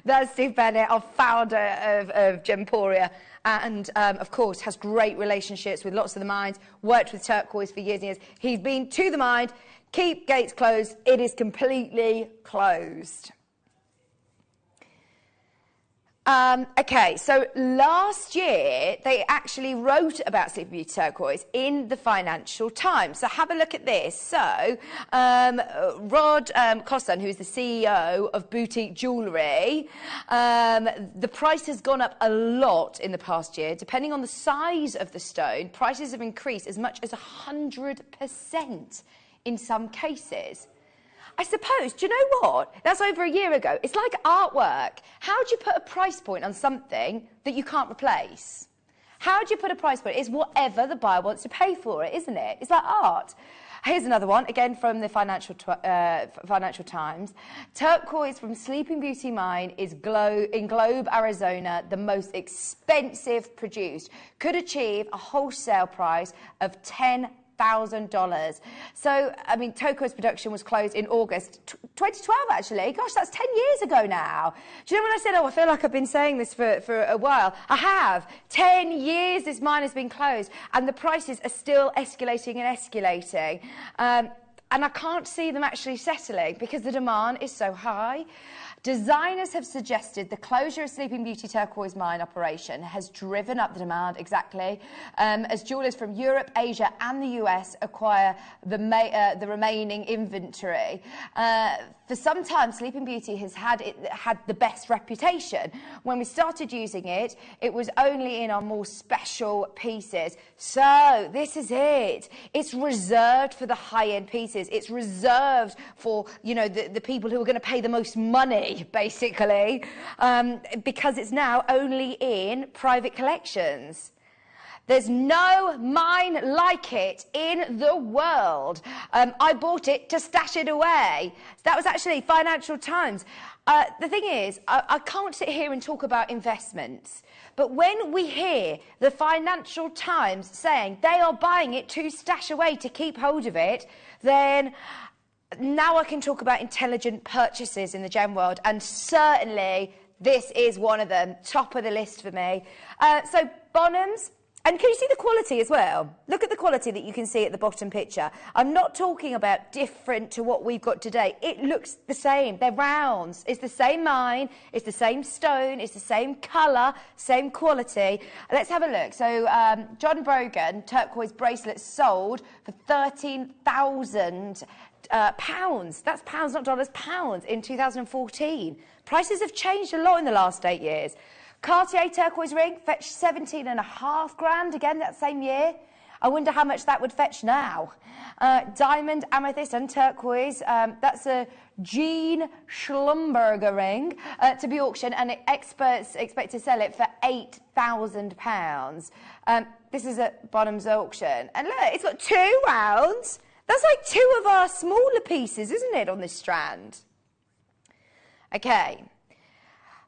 That's Steve Bennett, our founder of Gemporia. And, of course, has great relationships with lots of the mines, worked with turquoise for years and years. He's been to the mine, keep gates closed. It is completely closed. Okay, so last year they actually wrote about Sleeping Beauty turquoise in the Financial Times. So have a look at this. So Rod Cosson, who's the CEO of Boutique Jewellery, the price has gone up a lot in the past year. Depending on the size of the stone, prices have increased as much as 100% in some cases. I suppose, do you know what? That's over a year ago. It's like artwork. How do you put a price point on something that you can't replace? How do you put a price point? It's whatever the buyer wants to pay for it, isn't it? It's like art. Here's another one, again from the Financial Times. Turquoise from Sleeping Beauty Mine is in Globe, Arizona, the most expensive produced. Could achieve a wholesale price of $10,000. So, I mean, turquoise production was closed in August 2012, actually. Gosh, that's 10 years ago now. Do you know when I said, I feel like I've been saying this for a while? I have. 10 years this mine has been closed, and the prices are still escalating and escalating. And I can't see them actually settling because the demand is so high. Designers have suggested the closure of Sleeping Beauty turquoise mine operation has driven up the demand, exactly, as jewellers from Europe, Asia and the US acquire the remaining inventory. For some time, Sleeping Beauty has had the best reputation. When we started using it, it was only in our more special pieces. So this is it. It's reserved for the high-end pieces. It's reserved for, the people who are going to pay the most money, basically, because it's now only in private collections. There's no mine like it in the world. I bought it to stash it away. That was actually Financial Times. The thing is, I can't sit here and talk about investments, but when we hear the Financial Times saying they are buying it to stash away, to keep hold of it, then now I can talk about intelligent purchases in the gem world, and certainly this is one of them, top of the list for me. So Bonhams. And can you see the quality as well? Look at the quality that you can see at the bottom picture. I'm not talking about different to what we've got today. It looks the same. They're rounds. It's the same mine. It's the same stone. It's the same colour, same quality. Let's have a look. So John Brogan turquoise bracelets sold for £13,000. That's pounds, not dollars, pounds in 2014. Prices have changed a lot in the last 8 years. Cartier turquoise ring fetched 17.5 grand again that same year. I wonder how much that would fetch now. Diamond, amethyst and turquoise, that's a Jean Schlumberger ring to be auctioned, and experts expect to sell it for £8,000. This is at Bonham's auction. And look, it's got 2 rounds. That's like 2 of our smaller pieces, isn't it, on this strand? Okay.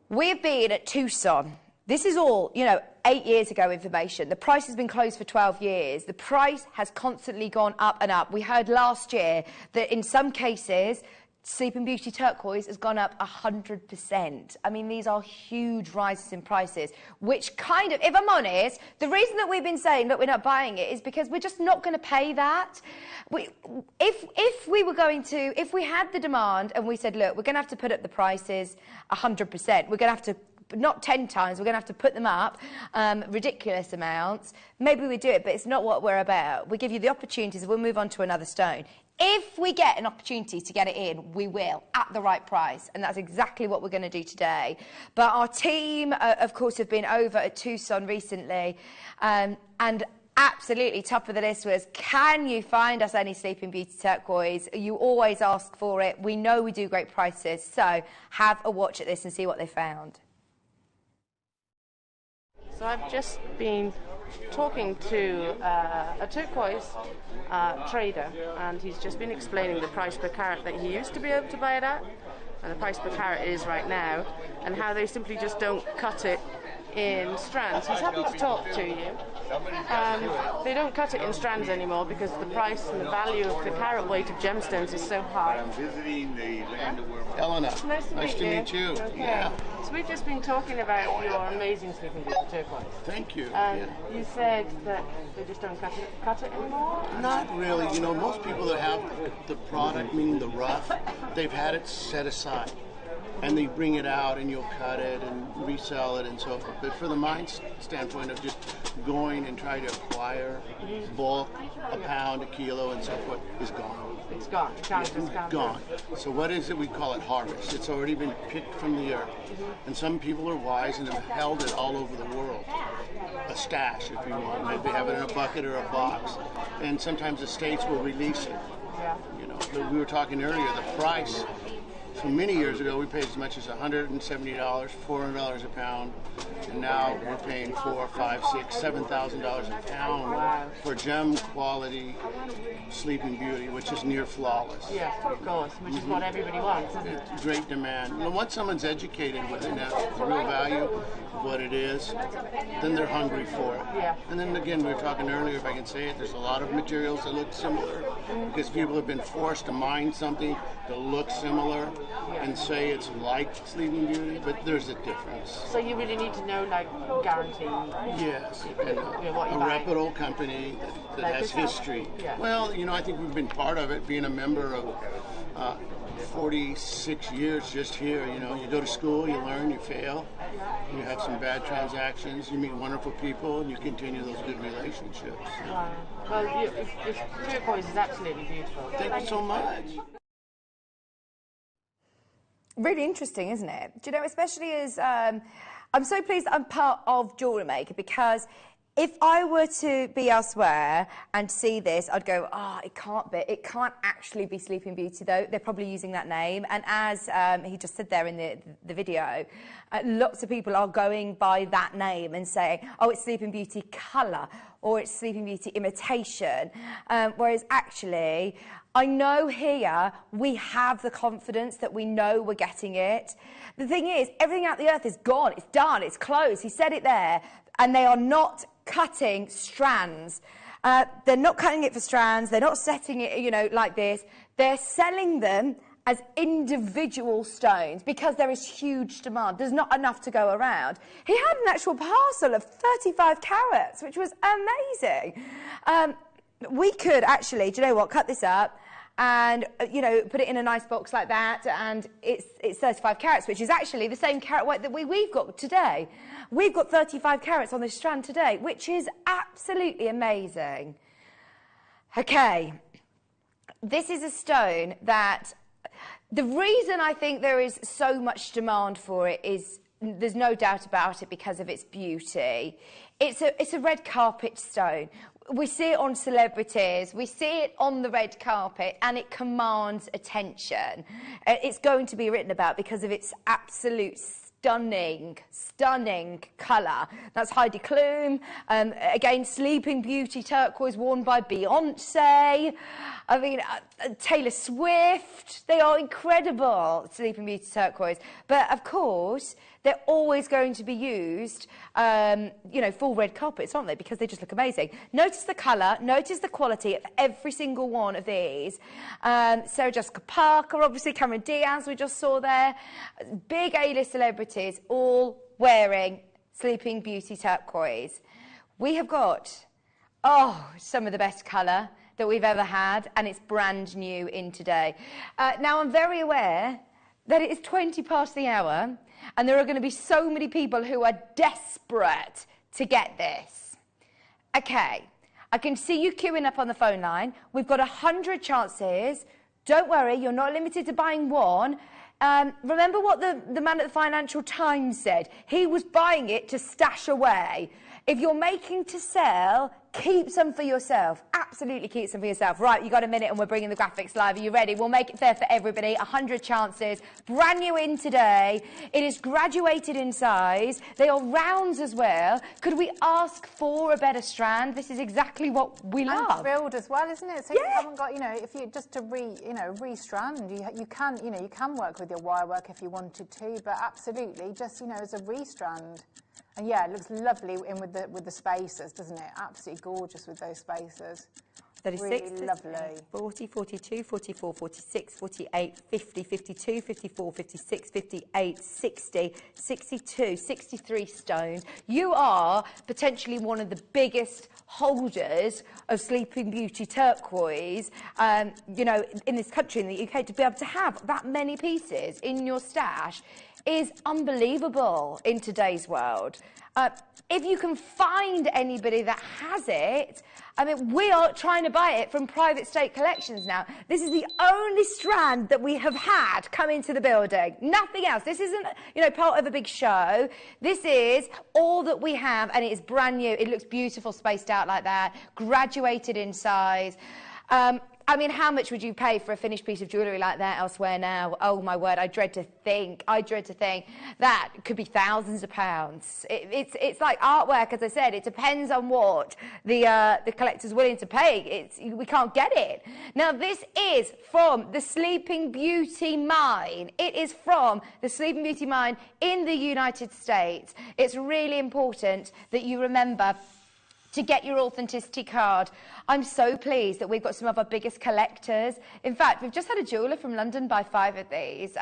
We've been at Tucson. This is all, 8 years ago information. The price has been closed for 12 years. The price has constantly gone up and up. We heard last year that in some cases, Sleeping Beauty turquoise has gone up 100%. I mean, these are huge rises in prices, which kind of, if I'm honest, the reason that we've been saying that we're not buying it is because we're just not going to pay that. If we had the demand and we said, look, we're going to have to put up the prices 100%, we're going to have to, not 10 times, we're going to have to put them up ridiculous amounts, maybe we do it, but it's not what we're about. We give you the opportunities, we'll move on to another stone. If we get an opportunity to get it in, we will, at the right price, and that's exactly what we're going to do today. But our team, of course, have been over at Tucson recently, and absolutely top of the list was, can you find us any Sleeping Beauty turquoise? You always ask for it. We know we do great prices, so have a watch at this and see what they found. So I've just been talking to a turquoise trader, and he's just been explaining the price per carat that he used to be able to buy it at and the price per carat is right now, and how they simply just don't cut it in strands. He's happy to talk to you. They don't cut it in strands anymore because the price and the value of the carat weight of gemstones is so high. I'm visiting the land of Helena. Nice to meet you. Okay. Yeah. So we've just been talking about your amazing Sleeping Beauty turquoise. Thank you. And you said that they just don't cut it anymore? Not really. You know, most people that have the product, meaning the rough, they've had it set aside. And they bring it out and you'll cut it and resell it and so forth. But for the mine standpoint of just going and trying to acquire bulk, a pound, a kilo and so forth, is gone. It's gone. It's gone. So what is it? We call it harvest. It's already been picked from the earth. And some people are wise and have held it all over the world. A stash, if you want. They have it in a bucket or a box. And sometimes the states will release it. Yeah. You know, we were talking earlier, the price. So many years ago, we paid as much as $170, $400 a pound, and now we're paying $4,000, $5,000, $6,000, $7,000 a pound for gem quality Sleeping Beauty, which is near flawless. Yeah, of course, which is what everybody wants, isn't it? Great demand. You know, once someone's educated with it, and that's the real value of what it is, then they're hungry for it. Yeah. And then again, we were talking earlier, if I can say it, there's a lot of materials that look similar because people have been forced to mine something to look similar. And say it's like Sleeping Beauty, but there's a difference. So you really need to know, like, guarantee. Yes, and a reputable company that has history. Yeah. Well, you know, I think we've been part of it, being a member of 46 years just here. You know, you go to school, you learn, you fail, you have some bad transactions, you meet wonderful people, and you continue those good relationships. Wow. Well, this turquoise is absolutely beautiful. Thank you so much. Really interesting, isn't it? Do you know, especially as I'm so pleased that I'm part of Jewellery Maker, because If I were to be elsewhere and see this, I'd go, oh, it can't be. It can't actually be Sleeping Beauty, though. They're probably using that name. And as he just said there in the video, lots of people are going by that name and saying, oh, it's Sleeping Beauty colour or it's Sleeping Beauty imitation. Whereas actually, I know here we have the confidence that we know we're getting it. The thing is, everything out the earth is gone. It's done. It's closed. He said it there. And they are not cutting strands. They're not cutting it for strands. They're not setting it, you know, like this. They're selling them as individual stones because there is huge demand. There's not enough to go around. He had an actual parcel of 35 carats, which was amazing. We could actually, do you know what, cut this up and, you know, put it in a nice box like that, and it's 35 carats, which is actually the same carat weight that we've got today. We've got 35 carats on this strand today, which is absolutely amazing. Okay, this is a stone that, the reason I think there is so much demand for it is, there's no doubt about it, because of its beauty. It's a red carpet stone. We see it on celebrities, we see it on the red carpet, and it commands attention. It's going to be written about because of its absolute stunning colour. That's Heidi Klum. Again, Sleeping Beauty turquoise worn by Beyonce. I mean, Taylor Swift. They are incredible, Sleeping Beauty turquoise. But of course, they're always going to be used, you know, full red carpets, aren't they? Because they just look amazing. Notice the colour, notice the quality of every single one of these. Sarah Jessica Parker, obviously, Cameron Diaz, we just saw there. Big A-list celebrities all wearing Sleeping Beauty turquoise. We have got, oh, some of the best colour that we've ever had, and it's brand new in today. Now, I'm very aware that it is 20 past the hour, and there are going to be so many people who are desperate to get this. Okay, I can see you queuing up on the phone line. We've got 100 chances. Don't worry, you're not limited to buying one. Remember what the man at the Financial Times said? He was buying it to stash away. If you're making to sell, keep some for yourself. Absolutely keep some for yourself. Right, you got a minute and we're bringing the graphics live. Are you ready? We'll make it fair for everybody. 100 chances. Brand new in today. It is graduated in size. They are rounds as well. Could we ask for a better strand? This is exactly what we love. And drilled as well, isn't it? So you haven't got, you know, if you just to restrand, you can work with your wire work if you wanted to, but absolutely just, you know, as a restrand. And yeah, it looks lovely in with the spacers, doesn't it? Absolutely gorgeous with those spacers. 36, really lovely. 40, 42, 44, 46, 48, 50, 52, 54, 56, 58, 60, 62, 63 stones. You are potentially one of the biggest holders of Sleeping Beauty turquoise, you know, in this country, in the UK. To be able to have that many pieces in your stash is unbelievable in today's world. If you can find anybody that has it, I mean, we are trying to buy it from private state collections now. This is the only strand that we have had come into the building. Nothing else. This isn't, you know, part of a big show. This is all that we have, and it is brand new. It looks beautiful, spaced out like that, graduated in size. I mean, how much would you pay for a finished piece of jewellery like that elsewhere now? Oh, my word, I dread to think. That could be thousands of pounds. It's like artwork, as I said. It depends on what the collector's willing to pay. We can't get it. Now, this is from the Sleeping Beauty mine. It is from the Sleeping Beauty mine in the United States. It's really important that you remember to get your authenticity card. I'm so pleased that we've got some of our biggest collectors. In fact, we've just had a jeweller from London buy 5 of these.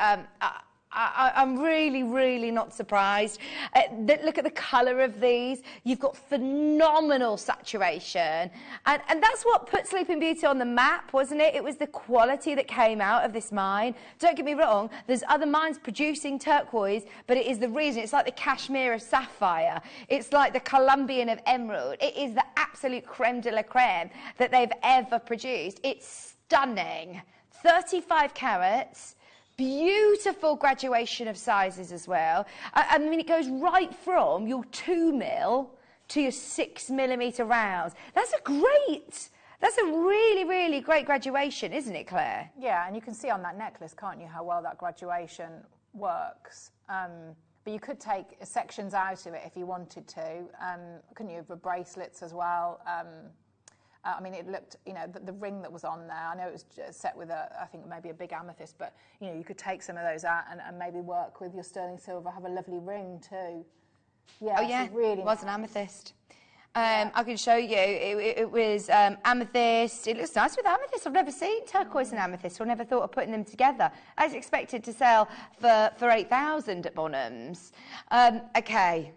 I'm really not surprised. Look at the colour of these. You've got phenomenal saturation. And that's what put Sleeping Beauty on the map, wasn't it? It was the quality that came out of this mine. Don't get me wrong, there's other mines producing turquoise, but it is the reason. It's like the Kashmir of sapphire. It's like the Colombian of emerald. It is the absolute creme de la creme that they've ever produced. It's stunning. 35 carats. Beautiful graduation of sizes as well. I mean, it goes right from your 2 mil to your 6mm rounds. That's a really, really great graduation, isn't it, Claire? Yeah, and you can see on that necklace, can't you, how well that graduation works. But you could take sections out of it if you wanted to, couldn't you, for bracelets as well. I mean, it looked, you know, the ring that was on there, I know it was set with I think maybe a big amethyst, but, you know, you could take some of those out and maybe work with your sterling silver, have a lovely ring too. Yeah, oh, yeah, really it was an amethyst. I can show you. It was amethyst. It looks nice with amethyst. I've never seen turquoise and amethyst, or never thought of putting them together. I was expected to sell for 8,000 at Bonhams. Okay,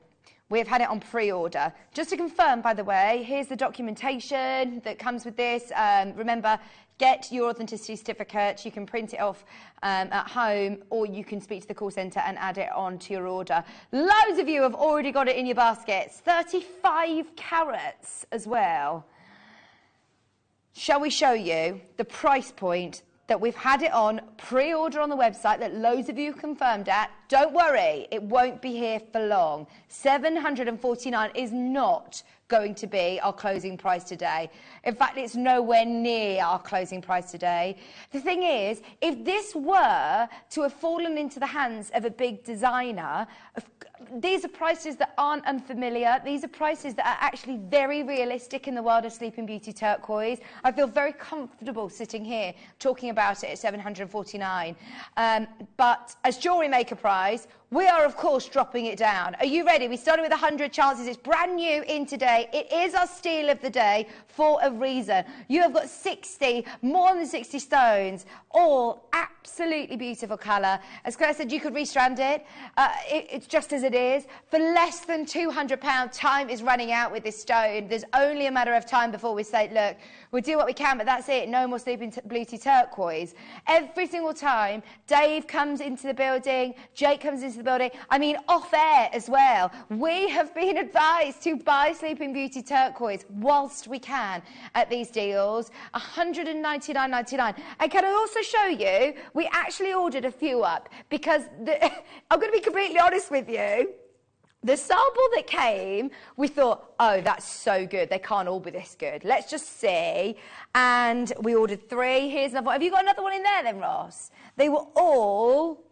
we've had it on pre-order. Just to confirm, by the way, here's the documentation that comes with this. Remember, get your authenticity certificate. You can print it off at home, or you can speak to the call centre and add it on to your order. Loads of you have already got it in your baskets. 35 carats as well. Shall we show you the price point that we've had it on pre-order on the website that loads of you confirmed at? Don't worry, it won't be here for long. $749 is not going to be our closing price today. In fact, it's nowhere near our closing price today. The thing is, if this were to have fallen into the hands of a big designer, these are prices that aren't unfamiliar. These are prices that are actually very realistic in the world of Sleeping Beauty turquoise. I feel very comfortable sitting here talking about it at $749. But as Jewellery Maker price, we are, of course, dropping it down. Are you ready? We started with 100 chances. It's brand new in today. It is our steal of the day for a reason. You have got 60, more than 60 stones, all absolutely beautiful colour. As Claire said, you could restrand it. It's just as it is. For less than £200, time is running out with this stone. There's only a matter of time before we say, look, we'll do what we can, but that's it. No more Sleeping Beauty turquoise. Every single time Dave comes into the building, Jake comes into the building, I mean off air as well, we have been advised to buy Sleeping Beauty turquoise whilst we can at these deals. $199.99. And can I also show you, we actually ordered a few up because I'm going to be completely honest with you. The sample that came, we thought, oh, that's so good. They can't all be this good. Let's just see. And we ordered 3. Here's another one. Have you got another one in there then, Ross? They were all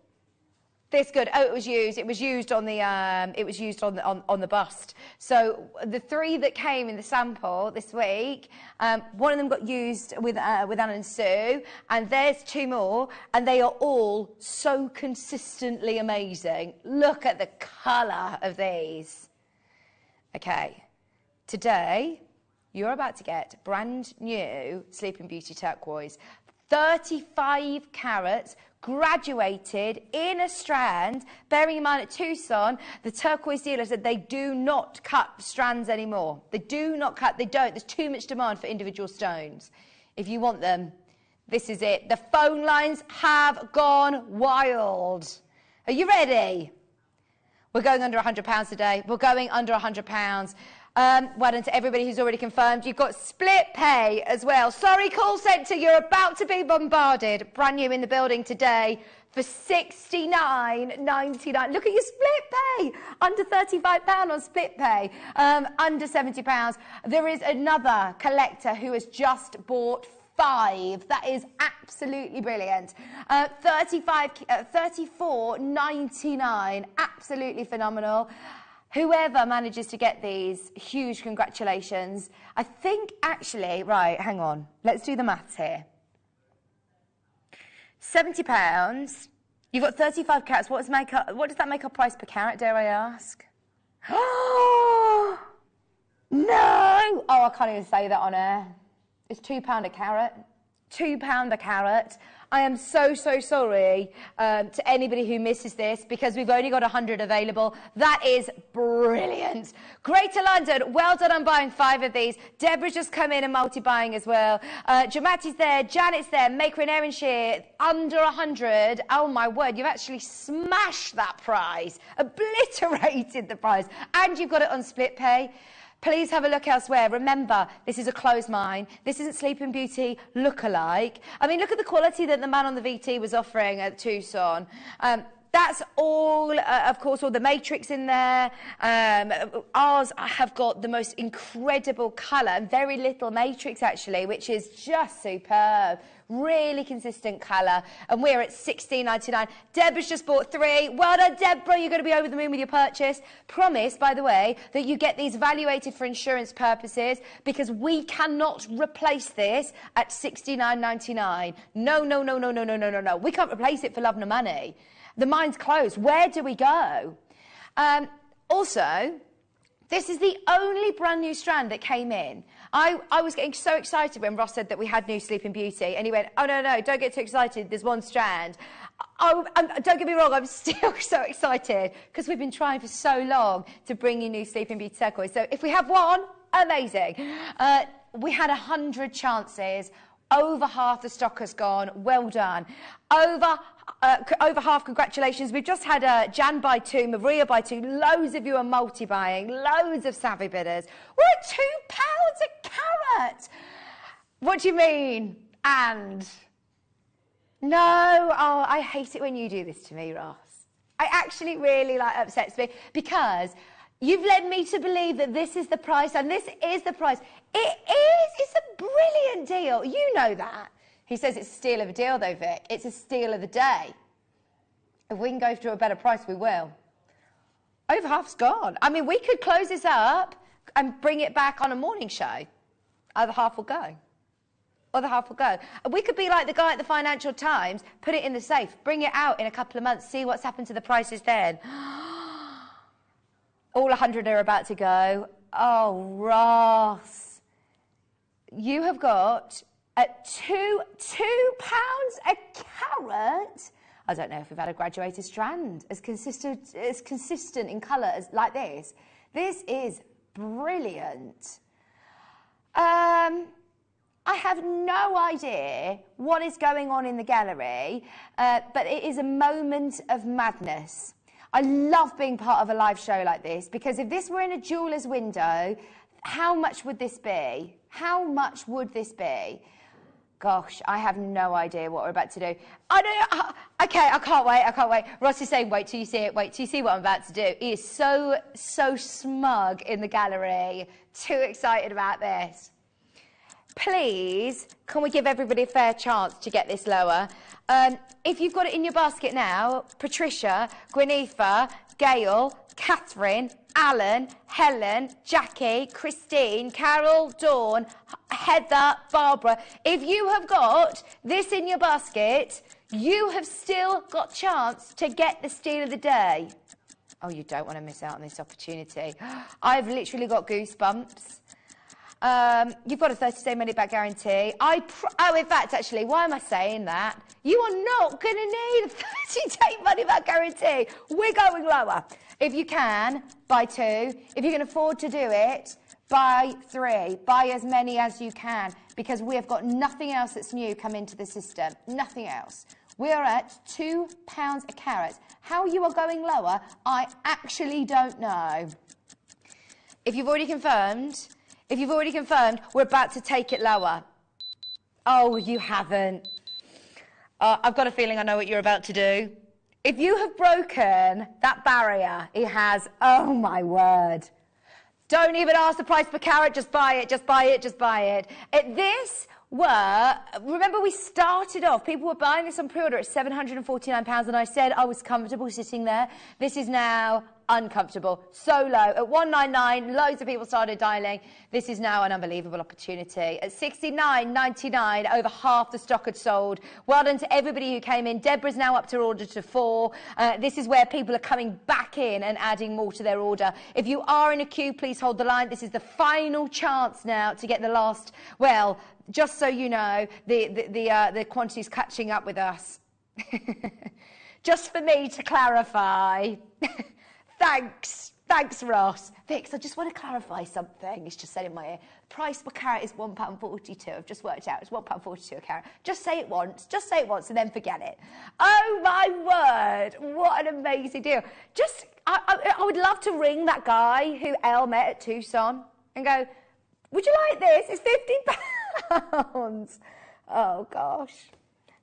this good. Oh, it was used. It was used on the on the bust. So the 3 that came in the sample this week, one of them got used with Anna and Sue, and there's 2 more, and they are all so consistently amazing. Look at the colour of these. Okay, today you're about to get brand new Sleeping Beauty turquoise, 35 carats. Graduated in a strand, bearing in mind at Tucson, the turquoise dealer said they do not cut strands anymore. They do not cut, they don't. There's too much demand for individual stones. If you want them, this is it. The phone lines have gone wild. Are you ready? We're going under £100 today. We're going under £100. Well done to everybody who's already confirmed. You've got split pay as well. Sorry, call centre, you're about to be bombarded. Brand new in the building today for $69.99. Look at your split pay. Under £35 on split pay. Under £70. There is another collector who has just bought 5. That is absolutely brilliant. $34.99. Absolutely phenomenal. Whoever manages to get these, huge congratulations. I think actually, right, hang on. Let's do the maths here. £70. You've got 35 carats. What does that make our price per carat, dare I ask? Oh, no! Oh, I can't even say that on air. It's £2 a carat. £2 a carat. I am so sorry to anybody who misses this because we've only got 100 available. That is brilliant. Greater London, well done on buying 5 of these. Deborah's just come in and multi-buying as well. Jamati's there, Janet's there, Maker in Erinshire, under 100. Oh my word, you've actually smashed that price, obliterated the price, and you've got it on split pay. Please have a look elsewhere. Remember, this is a closed mine. This isn't Sleeping Beauty look-alike. I mean, look at the quality that the man on the VT was offering at Tucson. That's all, of course, all the matrix in there. Ours have got the most incredible colour and very little matrix, actually, which is just superb. Really consistent colour. And we're at $16.99. Deborah's just bought 3. Well done, Deborah. You're going to be over the moon with your purchase. Promise, by the way, that you get these evaluated for insurance purposes, because we cannot replace this at $69.99. No, no, no, no, no, no, no, no, no. We can't replace it for love nor money. The mine's closed. Where do we go? Also, this is the only brand new strand that came in. I was getting so excited when Ross said that we had new Sleeping Beauty, and he went, oh, no, no, don't get too excited, there's one strand. Don't get me wrong, I'm still so excited, because we've been trying for so long to bring you new Sleeping Beauty turquoise. So if we have one, amazing. We had 100 chances. Over half the stock has gone. Well done. Over half, congratulations. We've just had Jan buy 2, Maria buy 2. Loads of you are multi-buying. Loads of savvy bidders. We're at £2 a carat. What do you mean? And? No. Oh, I hate it when you do this to me, Ross. I actually really upsets me, because you've led me to believe that this is the price, and this is the price. It is. It's a brilliant deal. You know that. He says it's a steal of a deal, though, Vic. It's a steal of the day. If we can go to a better price, we will. Over half's gone. I mean, we could close this up and bring it back on a morning show. Other half will go. Other half will go. We could be like the guy at the Financial Times, put it in the safe, bring it out in a couple of months, see what's happened to the prices then. All 100 are about to go. Oh, Ross. You have got at £2 a carat. I don't know if we've had a graduated strand as consistent in colour as like this. This is brilliant. I have no idea what is going on in the gallery, but it is a moment of madness. I love being part of a live show like this, because if this were in a jeweller's window, how much would this be? How much would this be? Gosh, I have no idea what we're about to do. I don't. Okay, I can't wait. I can't wait. Ross is saying, wait till you see it. Wait till you see what I'm about to do. He is so smug in the gallery. Too excited about this. Please, can we give everybody a fair chance to get this lower? If you've got it in your basket now, Patricia, Gwynetha, Gail, Catherine, Alan, Helen, Jackie, Christine, Carol, Dawn, Heather, Barbara. If you have got this in your basket, you have still got a chance to get the steal of the day. Oh, you don't want to miss out on this opportunity. I've literally got goosebumps. You've got a 30-day money-back guarantee. In fact, actually, why am I saying that? You are not going to need a 30-day money-back guarantee. We're going lower. If you can, buy 2. If you can afford to do it, buy 3. Buy as many as you can, because we have got nothing else that's new come into the system. Nothing else. We are at £2 a carat. How you are going lower, I actually don't know. If you've already confirmed, we're about to take it lower. Oh, you haven't. I've got a feeling I know what you're about to do. If you have broken that barrier, it has, oh my word. Don't even ask the price per carat, just buy it, just buy it, just buy it. Remember we started off, people were buying this on pre-order at £749, and I said I was comfortable sitting there. This is now uncomfortable, so low. At £199, loads of people started dialing. This is now an unbelievable opportunity. At $69.99, over half the stock had sold. Well done to everybody who came in. Deborah's now up to order to 4. This is where people are coming back in and adding more to their order. If you are in a queue, please hold the line. This is the final chance now to get the last, well, just so you know, the quantity's catching up with us. Just for me to clarify. Thanks, Ross. Vix, I just want to clarify something. He's just said in my ear. The price per carat is £1.42. I've just worked out. It's £1.42 a carat. Just say it once, and then forget it. Oh, my word. What an amazing deal. I would love to ring that guy who Elle met at Tucson and go, would you like this? It's £50. Oh, gosh.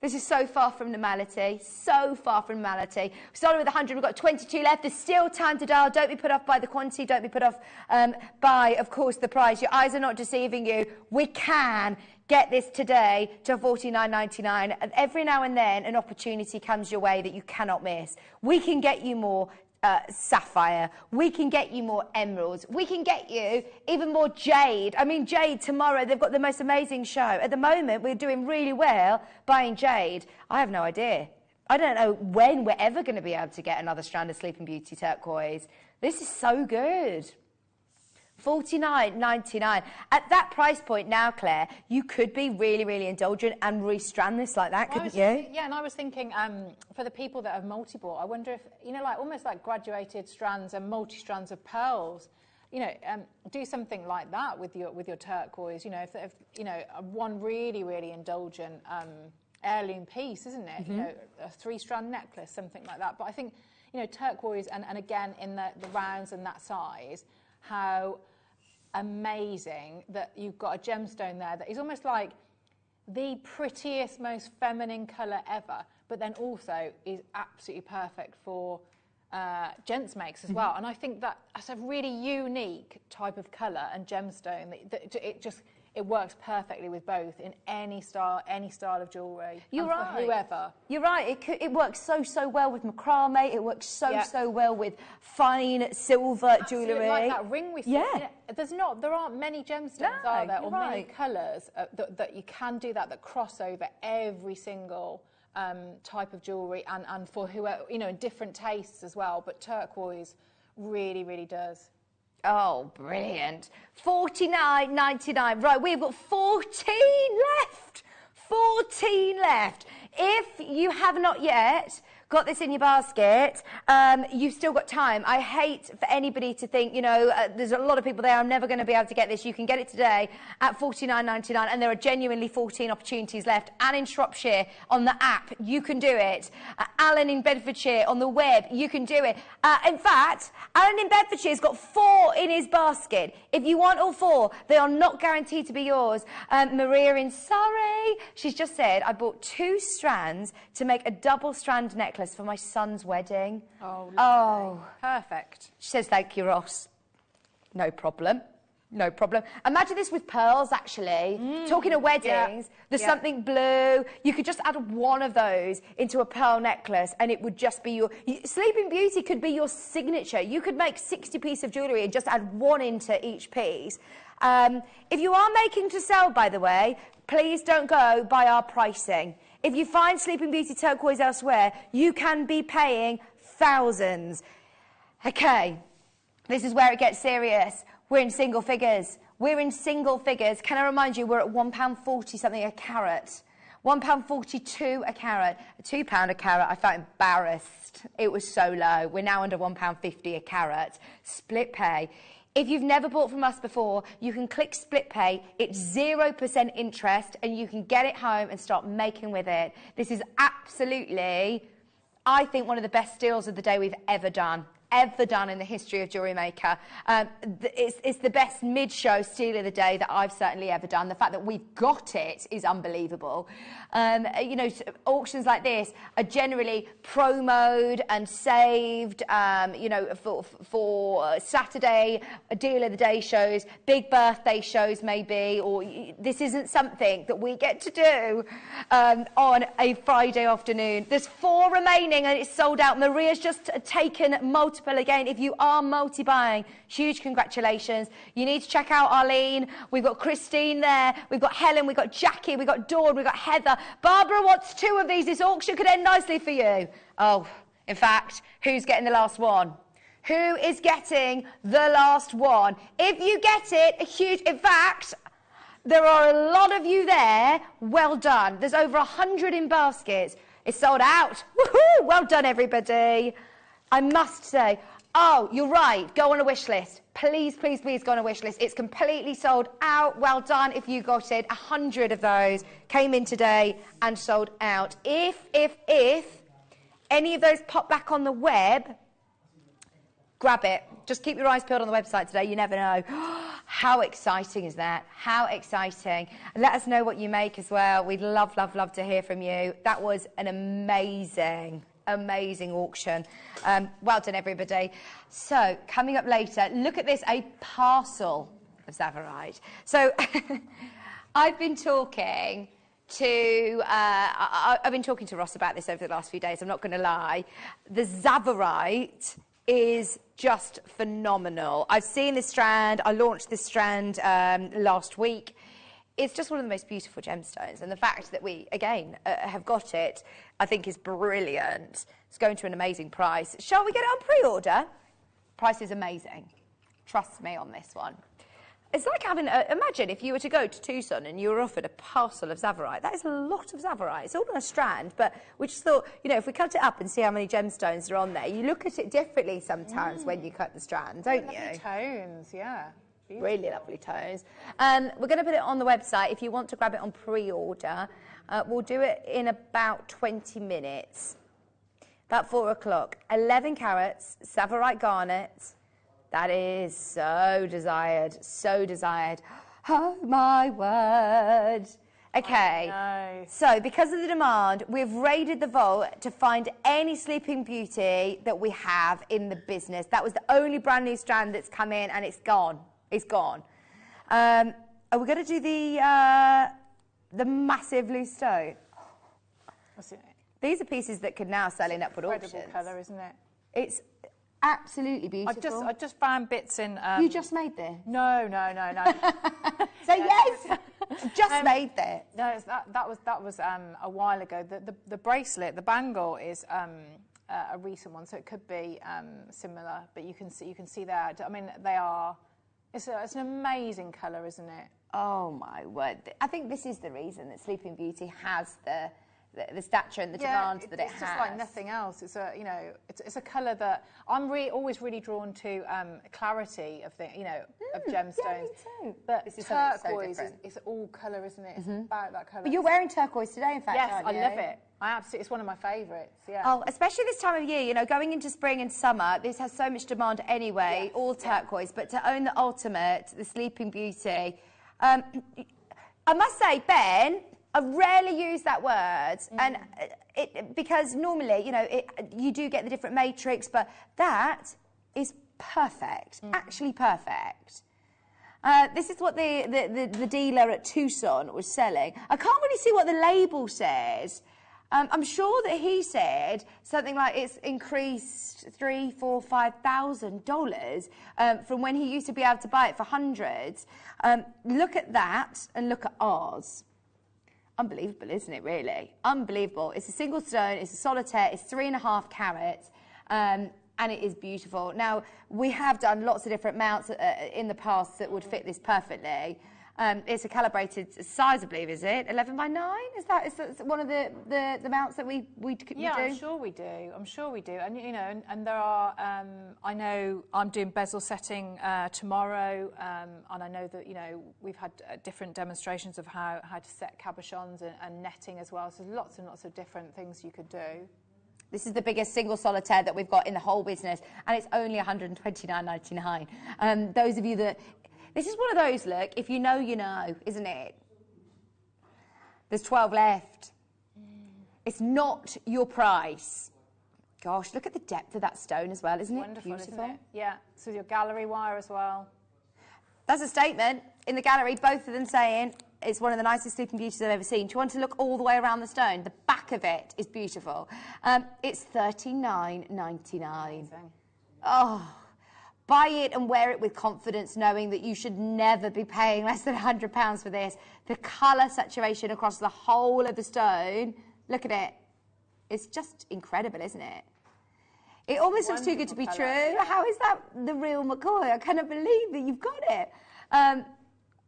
This is so far from normality, so far from normality. We started with 100, we've got 22 left. There's still time to dial. Don't be put off by the quantity. Don't be put off by, of course, the price. Your eyes are not deceiving you. We can get this today to $49.99. And every now and then, an opportunity comes your way that you cannot miss. We can get you more sapphire. We can get you more emeralds. We can get you even more jade. I mean, jade tomorrow, they've got the most amazing show. At the moment, we're doing really well buying jade. I have no idea. I don't know when we're ever going to be able to get another strand of Sleeping Beauty turquoise. This is so good. $49.99. At that price point now, Claire, you could be really, really indulgent and restrand this like that, couldn't you? Yeah, and I was thinking, for the people that have multi-bought, I wonder if, you know, like almost like graduated strands and multi-strands of pearls, you know, do something like that with your turquoise. You know, if you know, one really, really indulgent heirloom piece, isn't it? You know, a 3-strand necklace, something like that. But I think, you know, turquoise and again in the rounds and that size, how amazing that you've got a gemstone there that is almost like the prettiest, most feminine colour ever, but then also is absolutely perfect for gents makes as well. And I think that that's a really unique type of colour and gemstone that it works perfectly with both in any style of jewellery. You're right. For whoever. You're right. It works so well with macrame. It works so well with fine silver jewellery. Like that ring we saw. Yeah. There aren't many gemstones, are there, or many colours that you can do that cross over every single type of jewellery and for whoever, you know, in different tastes as well. But turquoise really, really does. Oh, brilliant. $49.99. Right, we've got 14 left. 14 left. If you have not yet got this in your basket, you've still got time. I hate for anybody to think, you know, there's a lot of people there, I'm never going to be able to get this. You can get it today at $49.99, and there are genuinely 14 opportunities left. Anne in Shropshire on the app, you can do it. Alan in Bedfordshire on the web, you can do it. In fact, Alan in Bedfordshire's got 4 in his basket. If you want all 4, they are not guaranteed to be yours. Maria in Surrey, she's just said, I bought 2 strands to make a double strand necklace for my son's wedding. Oh, perfect. She says, thank you, Ross. No problem. No problem. Imagine this with pearls, actually. Talking of weddings, there's something blue. You could just add one of those into a pearl necklace and it would just be your... Sleeping Beauty could be your signature. You could make 60 pieces of jewellery and just add 1 into each piece. If you are making to sell, by the way, please don't go by our pricing. If you find Sleeping Beauty turquoise elsewhere, you can be paying thousands. Okay, this is where it gets serious. We're in single figures. We're in single figures. Can I remind you, we're at £1.40 something a carat. £1.42 a carat. £2 a carat, I felt embarrassed. It was so low. We're now under £1.50 a carat. Split pay. If you've never bought from us before, you can click split pay. It's 0% interest and you can get it home and start making with it. This is absolutely, I think, one of the best deals of the day we've ever done in the history of Jewellery Maker. It's the best mid-show steal of the day that I've certainly ever done. The fact that we've got it is unbelievable. You know, auctions like this are generally promoed and saved, you know, for Saturday deal of the day shows, big birthday shows maybe, or this isn't something that we get to do on a Friday afternoon. There's 4 remaining and it's sold out. Maria's just taken multiple again. If you are multi-buying, huge congratulations. You need to check out Arlene. We've got Christine there. We've got Helen. We've got Jackie. We've got Dawn. We've got Heather. Barbara wants 2 of these. This auction could end nicely for you. Oh, in fact, who's getting the last one? Who is getting the last one? If you get it, a huge... In fact, there are a lot of you there. Well done. There's over 100 in baskets. It's sold out. Woohoo! Well done, everybody. I must say, oh, you're right, go on a wish list. Please, please, please go on a wish list. It's completely sold out. Well done if you got it. 100 of those came in today and sold out. If any of those pop back on the web, grab it. Just keep your eyes peeled on the website today. You never know. How exciting is that? How exciting. Let us know what you make as well. We'd love, love, love to hear from you. That was an amazing auction. Well done, everybody. So, coming up later, look at this, a parcel of Zavarite. So, I've been talking to Ross about this over the last few days, I'm not going to lie. The Zavarite is just phenomenal. I've seen this strand. I launched this strand last week. It's just one of the most beautiful gemstones, and the fact that we, again, have got it, I think is brilliant. It's going to an amazing price. Shall we get it on pre-order? Price is amazing. Trust me on this one. It's like having, imagine if you were to go to Tucson and you were offered a parcel of Zavarite. That is a lot of Zavarite. It's all on a strand, but we just thought, you know, if we cut it up and see how many gemstones are on there, you look at it differently sometimes when you cut the strand, don't you? Lovely tones, yeah. Beautiful. Really lovely tones. We're going to put it on the website. If you want to grab it on pre-order, we'll do it in about 20 minutes. About 4 o'clock. 11 carats, Zavarite garnet. That is so desired, so desired. Oh, my word. Okay, so because of the demand, we've raided the vault to find any Sleeping Beauty that we have in the business. That was the only brand new strand that's come in, and it's gone. It's gone. Are we going to do the massive loose stone? What's it? These are pieces that could now sell in upward auctions. Incredible colour, isn't it? It's absolutely beautiful. I just found bits in... You just made this? No. So yes, just made this. No, that was a while ago. The bracelet, the bangle, is a recent one, so it could be similar. But you can see there. I mean, they are. It's an amazing colour, isn't it? Oh my word! I think this is the reason that Sleeping Beauty has the stature and the demand that it has. It's just like nothing else. It's a colour that I'm always really drawn to. Clarity of of gemstones. Yeah, me too. But this is turquoise is all colour, isn't it? It's about that colour. But you're wearing turquoise today, in fact. Yes, aren't you? I love it. It's one of my favourites. Yeah. Oh, especially this time of year. You know, going into spring and summer, this has so much demand anyway. Yes, all turquoise, but to own the ultimate, the Sleeping Beauty. I must say, Ben, I rarely use that word, and because normally, you do get the different matrix, but that is perfect, actually perfect. This is what the dealer at Tucson was selling. I can't really see what the label says. I'm sure that he said something like it's increased $3,000, $4,000, $5,000 from when he used to be able to buy it for hundreds. Look at that and look at ours. Unbelievable, isn't it, really? Unbelievable. It's a single stone, it's a solitaire, it's 3.5 carats, and it is beautiful. Now, we have done lots of different mounts in the past that would fit this perfectly. It's a calibrated size, I believe, is it? 11 by 9? Is that one of the mounts that we do? Yeah, I'm sure we do. And and there are. I know I'm doing bezel setting tomorrow, and I know that we've had different demonstrations of how to set cabochons and netting as well. So there's lots and lots of different things you could do. This is the biggest single solitaire that we've got in the whole business, and it's only $129.99. Those of you that. This is one of those, look, if you know, isn't it? There's 12 left. It's not your price. Gosh, look at the depth of that stone as well, isn't it? Wonderful, beautiful? Isn't it? Yeah, so your gallery wire as well. That's a statement. In the gallery, both of them saying it's one of the nicest Sleeping Beauties I've ever seen. Do you want to look all the way around the stone? The back of it is beautiful. It's $39.99. Oh. Buy it and wear it with confidence, knowing that you should never be paying less than £100 for this. The colour saturation across the whole of the stone, look at it. It's just incredible, isn't it? It almost looks too good to be true. Yeah. How is that the real McCoy? I cannot believe that you've got it.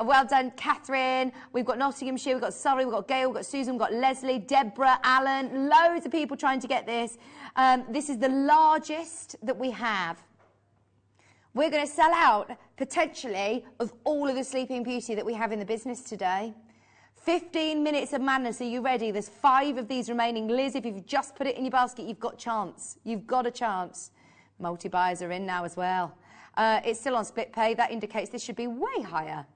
Well done, Catherine. We've got Nottinghamshire, we've got Surrey, we've got Gail, we've got Susan, we've got Leslie, Deborah, Alan. Loads of people trying to get this. This is the largest that we have. We're going to sell out, potentially, of all of the Sleeping Beauty that we have in the business today. 15 minutes of madness. Are you ready? There's 5 of these remaining. Liz, if you've just put it in your basket, you've got a chance. You've got a chance. Multi-buyers are in now as well. It's still on split pay. That indicates this should be way higher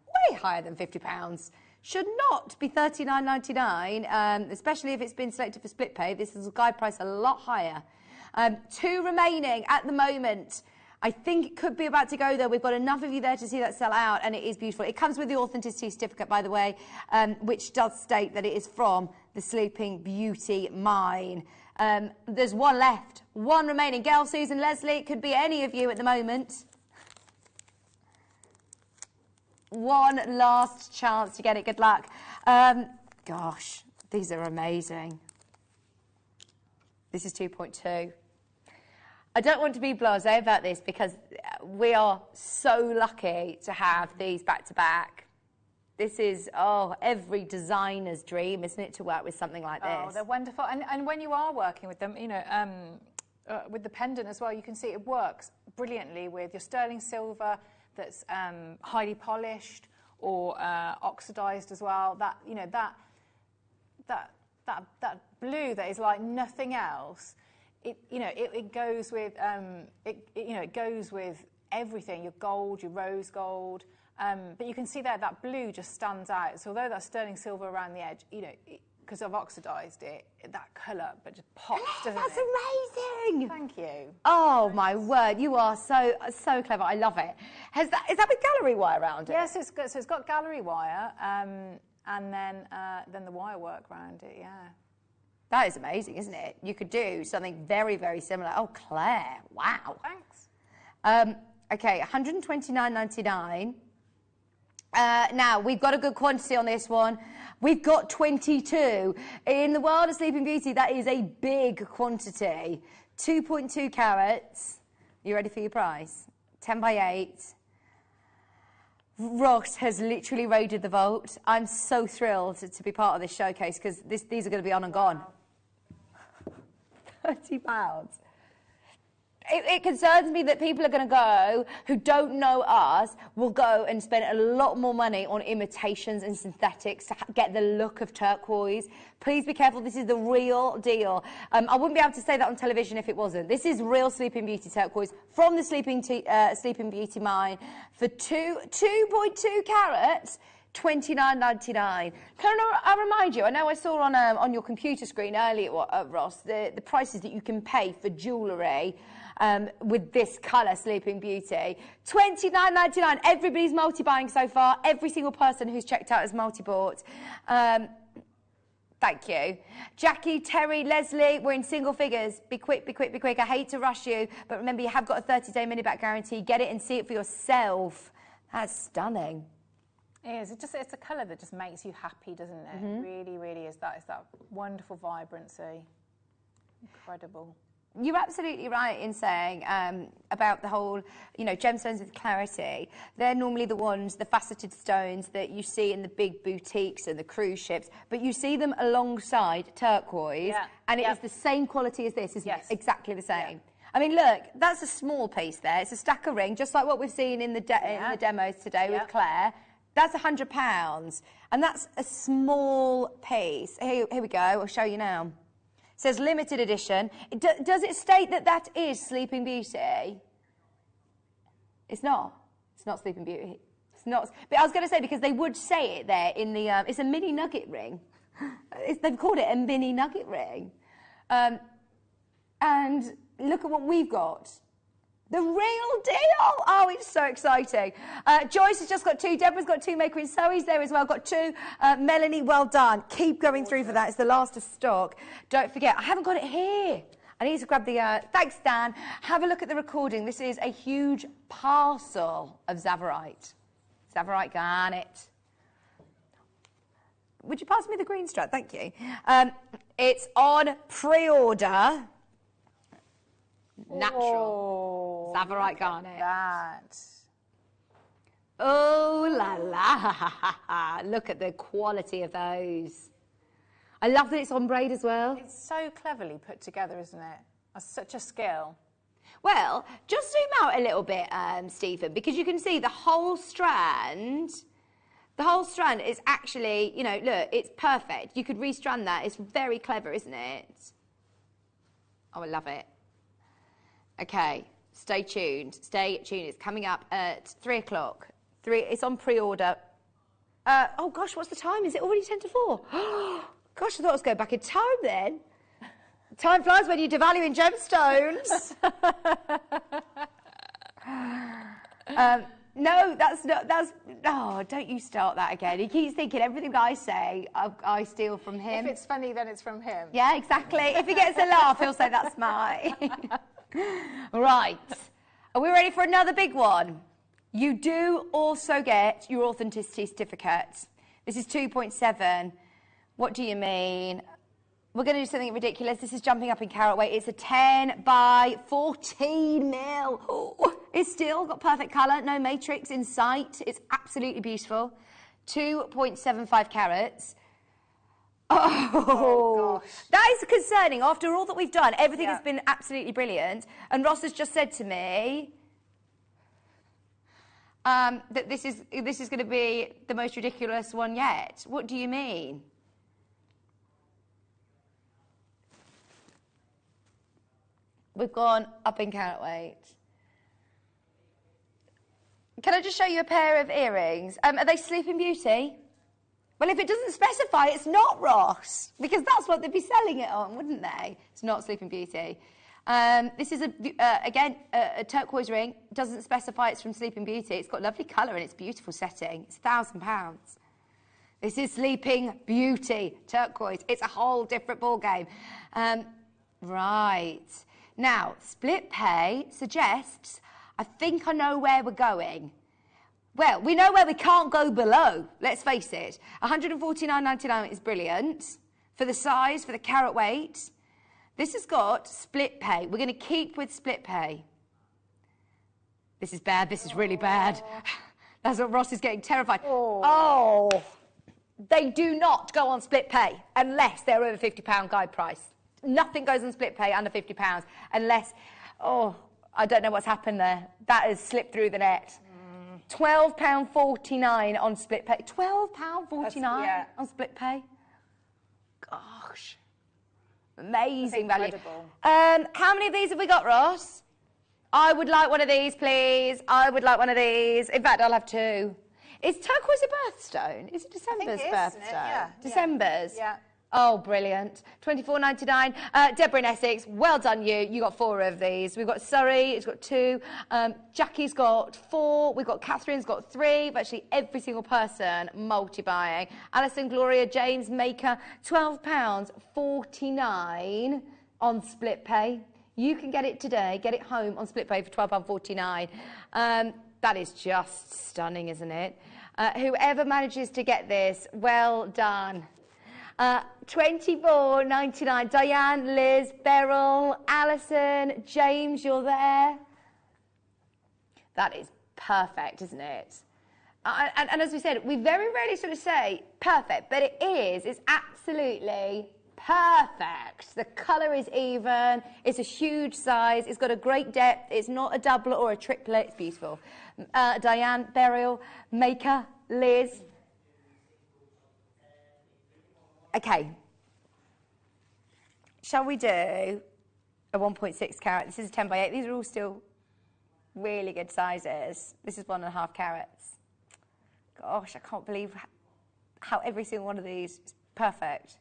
than £50. Should not be $39.99, especially if it's been selected for split pay. This is a guide price a lot higher. 2 remaining at the moment. I think it could be about to go, though. We've got enough of you there to see that sell out, and it is beautiful. It comes with the authenticity certificate, by the way, which does state that it is from the Sleeping Beauty mine. There's 1 left, 1 remaining. Gail, Susan, Leslie, it could be any of you at the moment. 1 last chance to get it. Good luck. Gosh, these are amazing. This is 2.2. I don't want to be blasé about this because we are so lucky to have these back to back. This is, every designer's dream, isn't it, to work with something like this? Oh, they're wonderful. And when you are working with them, you know, with the pendant as well, you can see it works brilliantly with your sterling silver that's highly polished or oxidized as well. That, you know, that blue that is like nothing else. It goes with it goes with everything, your gold, your rose gold, but you can see there that blue just stands out. So although that's sterling silver around the edge, you know, because I've oxidized it, that colour but just pops, doesn't That's it? amazing. Thank you. Oh my word, you are so clever. I love it. Is that with gallery wire around it? Yes, it's got gallery wire, and then the wire work around it. Yeah. That is amazing, isn't it? You could do something very, very similar. Oh, Claire, wow. Thanks. Okay, £129.99. Now, we've got a good quantity on this one. We've got 22. In the world of Sleeping Beauty, that is a big quantity. 2.2 carats. You ready for your price? 10 by 8. Ross has literally raided the vault. I'm so thrilled to be part of this showcase because these are going to be on and gone. £30. It concerns me that people are going to go, who don't know us, will go and spend a lot more money on imitations and synthetics to get the look of turquoise. Please be careful, this is the real deal. I wouldn't be able to say that on television if it wasn't. This is real Sleeping Beauty turquoise from the Sleeping Beauty mine for 2.2 carats. £29.99. Can I remind you, I know I saw on your computer screen earlier, Ross, the prices that you can pay for jewellery with this colour, Sleeping Beauty. £29.99. Everybody's multi-buying so far. Every single person who's checked out has multi-bought. Thank you. Jackie, Terry, Leslie, we're in single figures. Be quick, be quick, be quick. I hate to rush you, but remember you have got a 30-day money-back guarantee. Get it and see it for yourself. That's stunning. It is. It's a colour that just makes you happy, doesn't it? Mm-hmm. It really, really is. It's that wonderful vibrancy. Incredible. You're absolutely right in saying about the whole, you know, gemstones with clarity. They're normally the ones, the faceted stones that you see in the big boutiques and the cruise ships, but you see them alongside turquoise, and it is the same quality as this, isn't it? Exactly the same. Yeah. I mean, look, that's a small piece there. It's a stacker ring, just like what we've seen in the demos today with Claire. That's £100, and that's a small piece. Here we go. I'll show you now. It says limited edition. Does it state that that is Sleeping Beauty? It's not. It's not Sleeping Beauty. It's not. But I was going to say, because they would say it there in the. It's a mini nugget ring. They've called it a mini nugget ring. And look at what we've got. The real deal! Oh, it's so exciting. Joyce has just got 2. Deborah's got 2. Maker and Zoe's there as well. Got 2. Melanie, well done. Keep going through for that. It's the last of stock. Don't forget, I haven't got it here. I need to grab the... thanks, Dan. Have a look at the recording. This is a huge parcel of Zavarite. Zavarite garnet. Would you pass me the green strap? Thank you. It's on pre-order. Natural Zavarite garnet. That. Oh la la! Look at the quality of those. I love that it's on braid as well. It's so cleverly put together, isn't it? That's such a skill. Well, just zoom out a little bit, Stephen, because you can see the whole strand. The whole strand is actually, you know, look, it's perfect. You could restrand that. It's very clever, isn't it? Oh, I love it. Okay, Stay tuned. Stay tuned. It's coming up at 3 o'clock. It's on pre-order. Oh, gosh, what's the time? Is it already 10 to 4? Gosh, I thought I was going back in time then. Time flies when you're devaluing gemstones. No, that's not. Oh, don't you start that again. He keeps thinking everything I say, I steal from him. If it's funny, then it's from him. Yeah, exactly. If he gets a laugh, he'll say that's mine. Right. Are we ready for another big one? You do also get your authenticity certificate. This is 2.7. What do you mean? We're going to do something ridiculous. This is jumping up in carat weight. It's a 10 by 14 mil. Oh, it's still got perfect colour, no matrix in sight. It's absolutely beautiful. 2.75 carats. Oh, gosh. That is concerning. After all that we've done, everything has been absolutely brilliant. And Ross has just said to me that this is going to be the most ridiculous one yet. What do you mean? We've gone up in carat weight. Can I just show you a pair of earrings? Are they Sleeping Beauty? Well, if it doesn't specify, it's not Ross, because that's what they'd be selling it on, wouldn't they? It's not Sleeping Beauty. This is, again, a turquoise ring. Doesn't specify it's from Sleeping Beauty. It's got lovely colour and it's beautiful setting. It's £1,000. This is Sleeping Beauty, turquoise. It's a whole different ballgame. Right. Now, split pay suggests, I think I know where we're going. Well, we know where we can't go below, let's face it. £149.99 is brilliant for the size, for the carat weight. This has got split pay. We're going to keep with split pay. This is bad, this is really bad. That's what Ross is getting terrified. Oh, they do not go on split pay unless they're over £50 guide price. Nothing goes on split pay under £50 unless, I don't know what's happened there. That has slipped through the net. £12.49 on split pay. £12.49 on split pay? Gosh. Amazing value. How many of these have we got, Ross? I would like one of these, please. I would like one of these. In fact, I'll have 2. Is turquoise a birthstone? Is it December's birthstone? Yeah. December's? Yeah. Oh, brilliant. £24.99. Deborah in Essex, well done you. You got 4 of these. We've got Surrey, it's got 2. Jackie's got 4. We've got Catherine's got 3. Virtually every single person multi-buying. Alison, Gloria, James, Maker, £12.49 on split pay. You can get it today, get it home on split pay for £12.49. That is just stunning, isn't it? Whoever manages to get this, well done. £24.99. Diane, Liz, Beryl, Alison, James, you're there. That is perfect, isn't it? And as we said, we very rarely sort of say perfect, but it is. It's absolutely perfect. The colour is even. It's a huge size. It's got a great depth. It's not a doublet or a triplet. It's beautiful. Diane, Beryl, Maker, Liz. Okay, shall we do a 1.6 carat? This is a 10 by 8. These are all still really good sizes. This is 1.5 carats. Gosh, I can't believe how every single one of these is perfect.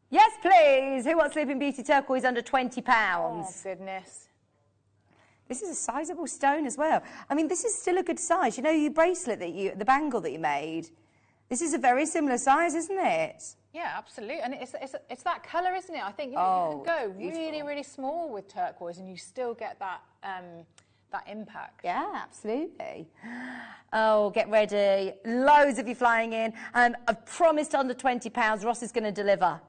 Yes, please. Who wants Sleeping Beauty turquoise under £20? Oh, goodness. This is a sizable stone as well. I mean, this is still a good size. You know, your bracelet the bangle that you made. This is a very similar size, isn't it? Yeah, absolutely. And it's that colour, isn't it? I think you can go really, really small with turquoise and you still get that that impact. Yeah, absolutely. Oh, get ready. Loads of you flying in. I've promised under £20. Ross is going to deliver.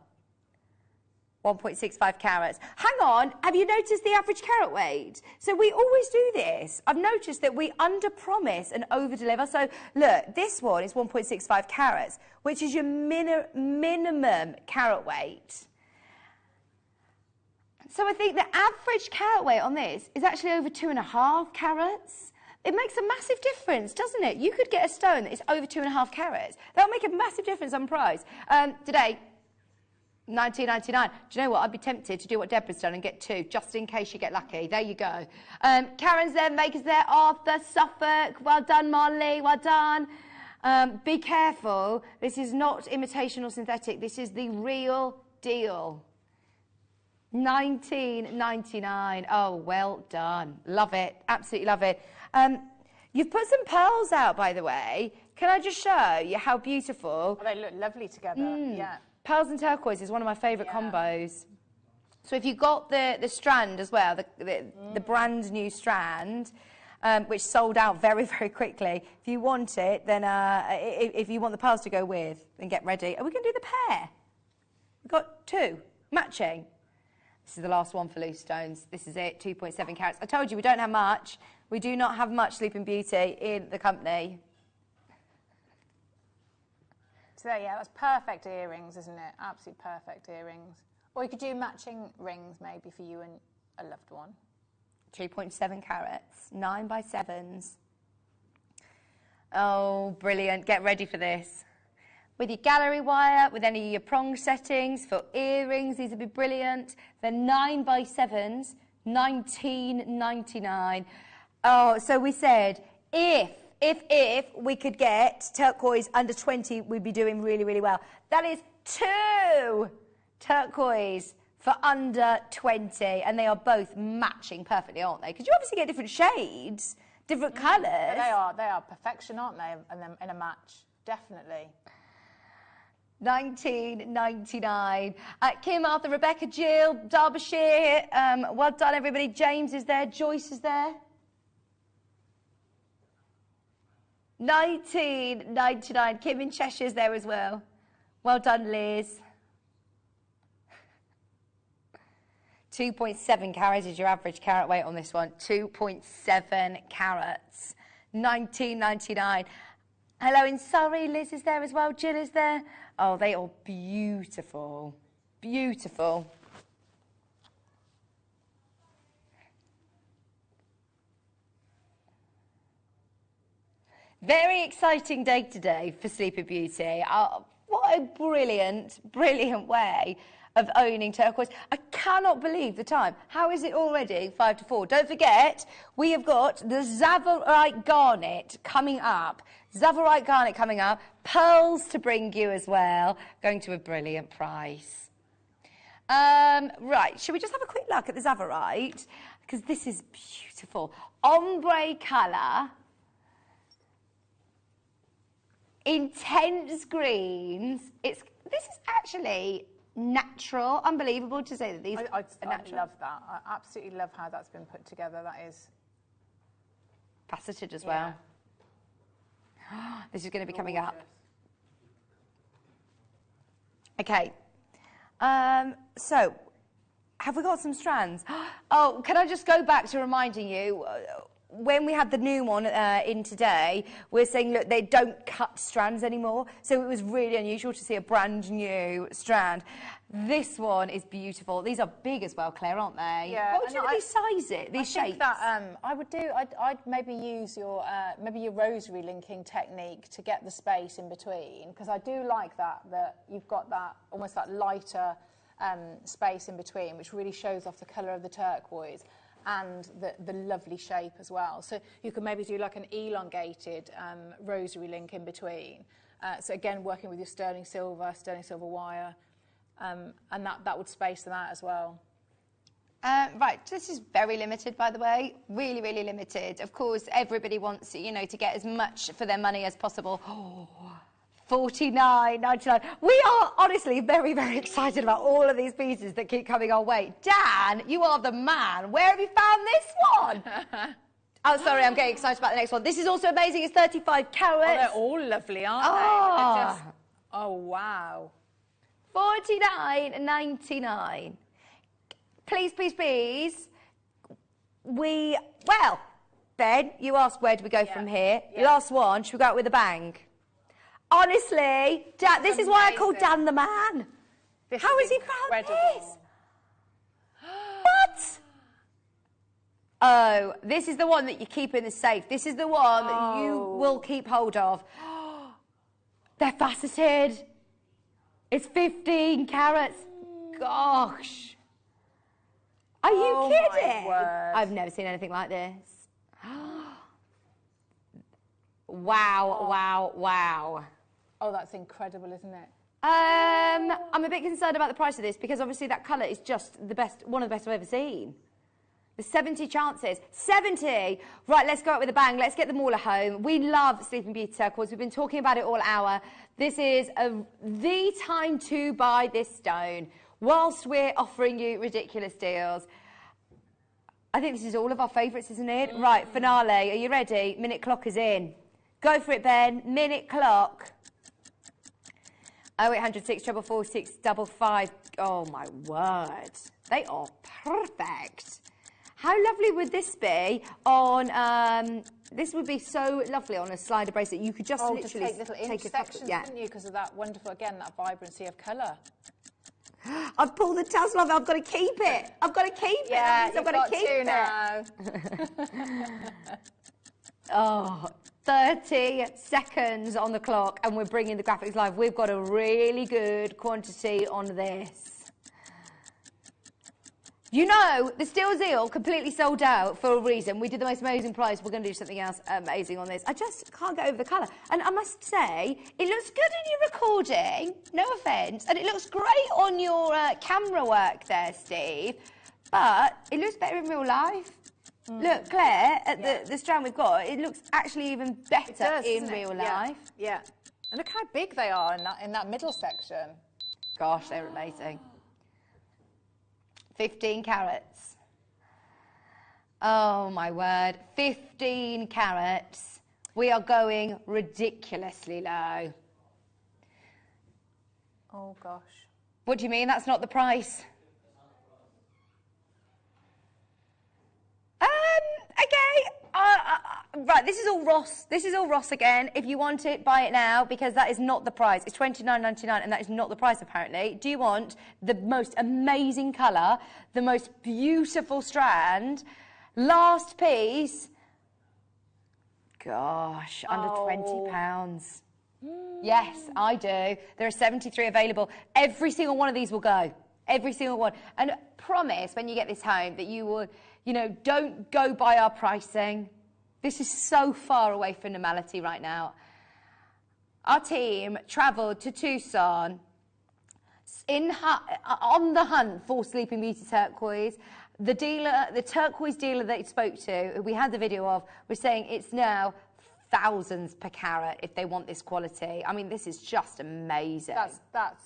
1.65 carats. Hang on, have you noticed the average carat weight? So we always do this. I've noticed that we under-promise and over-deliver. So look, this one is 1.65 carats, which is your minimum carat weight. So I think the average carat weight on this is actually over 2.5 carats. It makes a massive difference, doesn't it? You could get a stone that is over 2.5 carats. That'll make a massive difference on price. Today, $19.99. Do you know what? I'd be tempted to do what Deborah's done and get 2, just in case you get lucky. There you go. Karen's there, Maker's there, Arthur, Suffolk. Well done, Molly. Well done. Be careful. This is not imitation or synthetic. This is the real deal. $19.99. Oh, well done. Love it. Absolutely love it. You've put some pearls out, by the way. Can I just show you how beautiful? Oh, they look lovely together. Yeah. Pearls and turquoise is one of my favourite combos. So if you've got the strand as well, the brand new strand, which sold out very, very quickly. If you want it, then if you want the pearls to go with, then get ready. Are we going to do the pair? We've got 2 matching. This is the last one for loose stones. This is it, 2.7 carats. I told you we don't have much. We do not have much Sleeping Beauty in the company. So yeah, that's perfect earrings, isn't it? Absolutely perfect earrings. Or you could do matching rings maybe for you and a loved one. 2.7 carats, 9x7s. Oh, brilliant. Get ready for this. With your gallery wire, with any of your prong settings, for earrings, these would be brilliant. They're 9x7s, $19.99. Oh, so we said if we could get turquoise under 20, we'd be doing really, really well. That is 2 turquoise for under 20, and they are both matching perfectly, aren't they? Because you obviously get different shades, different colours. They are perfection, aren't they, in a match? Definitely. $19.99. Kim, Arthur, Rebecca, Jill, Derbyshire. Well done, everybody. James is there. Joyce is there. $19.99. Kim in Cheshire's there as well. Well done, Liz. 2.7 carats is your average carat weight on this one. 2.7 carats. $19.99. Hello in Surrey. Liz is there as well. Jill is there. Oh, they are beautiful. Beautiful. Very exciting day today for Sleeping Beauty. What a brilliant, brilliant way of owning turquoise. I cannot believe the time. How is it already 5 to 4? Don't forget, we have got the Zavarite Garnet coming up. Zavarite Garnet coming up. Pearls to bring you as well. Going to a brilliant price. Right, should we just have a quick look at the Zavarite? Because this is beautiful. Ombre colour. Intense greens. This is actually natural. Unbelievable to say that these are natural. I love that. I absolutely love how that's been put together. That is faceted as well. This is going to be coming up. Okay. So, have we got some strands? Oh, can I just go back to reminding you, when we had the new one in today, we're saying, look, they don't cut strands anymore. So it was really unusual to see a brand new strand. This one is beautiful. These are big as well, Claire, aren't they? Yeah. What would you these sizes, these shapes? That, I'd maybe use your rosary linking technique to get the space in between, because I do like that you've got that almost that lighter space in between, which really shows off the colour of the turquoise and the lovely shape as well. So you can maybe do like an elongated rosary link in between. So again, working with your sterling silver wire, and that would space them out as well. Right, this is very limited, by the way. Really, really limited. Of course, everybody wants, to get as much for their money as possible. Oh, $49.99. We are honestly very, very excited about all of these pieces that keep coming our way. Dan, you are the man. Where have you found this one? Oh, sorry, I'm getting excited about the next one. This is also amazing. It's 35 carats. Oh, they're all lovely, aren't they? Oh, wow. $49.99. Please, please, please. Ben, you asked where do we go from here. Yeah. Last one, should we go out with a bang? Honestly, Dan, this is why I call Dan the man. How has he found this? What? Oh, this is the one that you keep in the safe. This is the one that you will keep hold of. They're faceted. It's 15 carats. gosh. Are you kidding? I've never seen anything like this. Wow, wow, wow. Oh, that's incredible, isn't it? I'm a bit concerned about the price of this because obviously that colour is just the best, one of the best I've ever seen. There's 70 chances. 70! Right, let's go out with a bang. Let's get them all at home. We love Sleeping Beauty turquoise. We've been talking about it all hour. This is the time to buy this stone whilst we're offering you ridiculous deals. I think this is all of our favourites, isn't it? Right, finale. Are you ready? Minute clock is in. Go for it, Ben. Minute clock. 0800 644 655. Oh, my word. They are perfect. How lovely would this be on... this would be so lovely on a slider bracelet. You could just literally just take little inch sections, couldn't you? Because of that wonderful, again, that vibrancy of colour. I've pulled the tassel off. I've got to keep it. I've got to keep it. Yeah, I've got to keep it now. Oh, 30 seconds on the clock, and we're bringing the graphics live. We've got a really good quantity on this. You know, the Steel Zeal completely sold out for a reason. We did the most amazing price. We're going to do something else amazing on this. I just can't get over the colour. And I must say, it looks good in your recording, no offence, and it looks great on your camera work there, Steve, but it looks better in real life. Look, Claire, at the strand we've got, it looks actually even better in real life. Yeah. And look how big they are in that middle section. Gosh, they're amazing. 15 carats. Oh, my word. 15 carats. We are going ridiculously low. Oh, gosh. What do you mean? That's not the price? Okay. Right, this is all Ross. This is all Ross again. If you want it, buy it now, because that is not the price. It's $29.99, and that is not the price, apparently. Do you want the most amazing colour, the most beautiful strand, last piece? Gosh, under £20. Yes, I do. There are 73 available. Every single one of these will go. Every single one. And promise when you get this home that you will, you know, don't go by our pricing. This is so far away from normality right now. Our team travelled to Tucson on the hunt for Sleeping Beauty turquoise. The dealer, the turquoise dealer that he spoke to, who we had the video of, was saying it's now thousands per carat if they want this quality. I mean, this is just amazing. That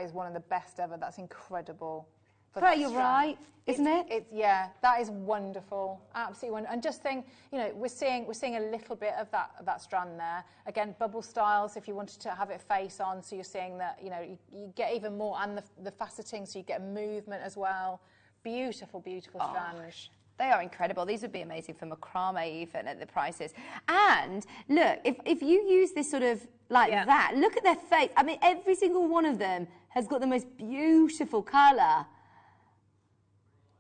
is one of the best ever. That's incredible. Claire, you're right, isn't it? Yeah, that is wonderful, absolutely wonderful. And just think, you know, we're seeing a little bit of that strand there. Again, bubble styles. If you wanted to have it face on, so you're seeing that, you know, you get even more, and the faceting, so you get movement as well. Beautiful, beautiful strands. They are incredible. These would be amazing for macrame even at the prices. And look, if you use this sort of like that, look at their face. I mean, every single one of them has got the most beautiful colour.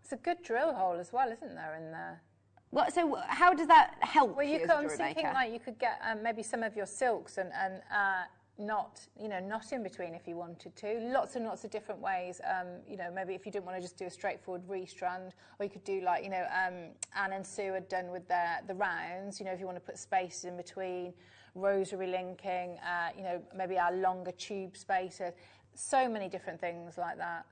It's a good drill hole as well, isn't there, in there? Well, so how does that help? Well, I'm thinking like you could get maybe some of your silks and not in between if you wanted to. Lots and lots of different ways. You know, maybe if you didn't want to just do a straightforward restrand, or you could do like, you know, Anne and Sue had done with the rounds. You know, if you want to put spaces in between, rosary linking. You know, maybe our longer tube spaces. So many different things like that.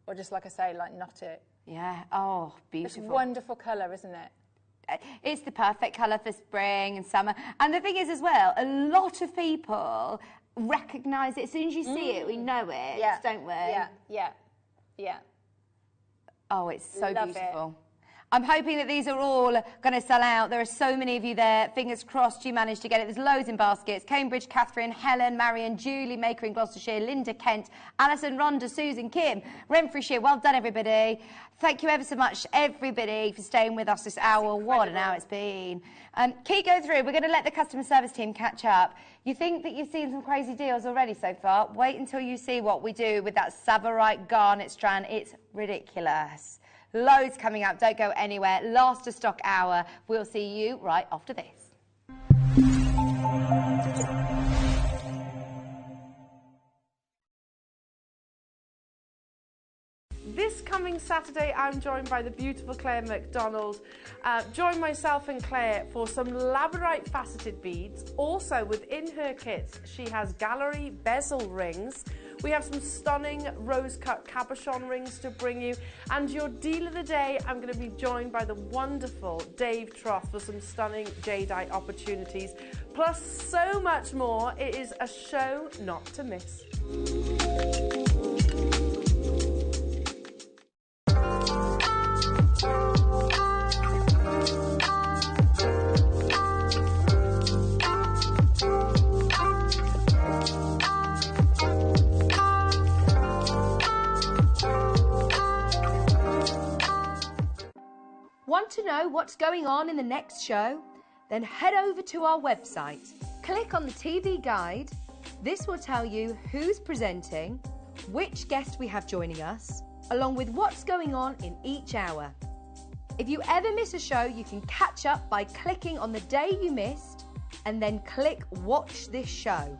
Or just like I say, like knot it. Yeah. Oh, beautiful. It's wonderful colour, isn't it? It's the perfect colour for spring and summer. And the thing is as well, a lot of people recognise it. As soon as you see it, we know it, don't we? Yeah. Oh, it's so beautiful. I'm hoping that these are all going to sell out. There are so many of you there. Fingers crossed you managed to get it. There's loads in baskets. Cambridge, Catherine, Helen, Marion, Julie Maker in Gloucestershire, Linda Kent, Alison, Rhonda, Susan, Kim, Renfrewshire. Well done, everybody. Thank you ever so much, everybody, for staying with us this hour. What an hour it's been. Keep going through. We're going to let the customer service team catch up. You think that you've seen some crazy deals already so far? Wait until you see what we do with that Savorite garnet strand. It's ridiculous. Loads coming up. Don't go anywhere. Last of stock hour. We'll see you right after this. This coming Saturday, I'm joined by the beautiful Claire McDonald. Join myself and Claire for some labradorite faceted beads. Also, within her kits, she has gallery bezel rings. We have some stunning rose-cut cabochon rings to bring you. And your deal of the day, I'm going to be joined by the wonderful Dave Troth for some stunning jadeite opportunities. Plus so much more. It is a show not to miss. Want to know what's going on in the next show? Then head over to our website. Click on the TV guide. This will tell you who's presenting, which guest we have joining us, along with what's going on in each hour. If you ever miss a show, you can catch up by clicking on the day you missed and then click Watch This Show.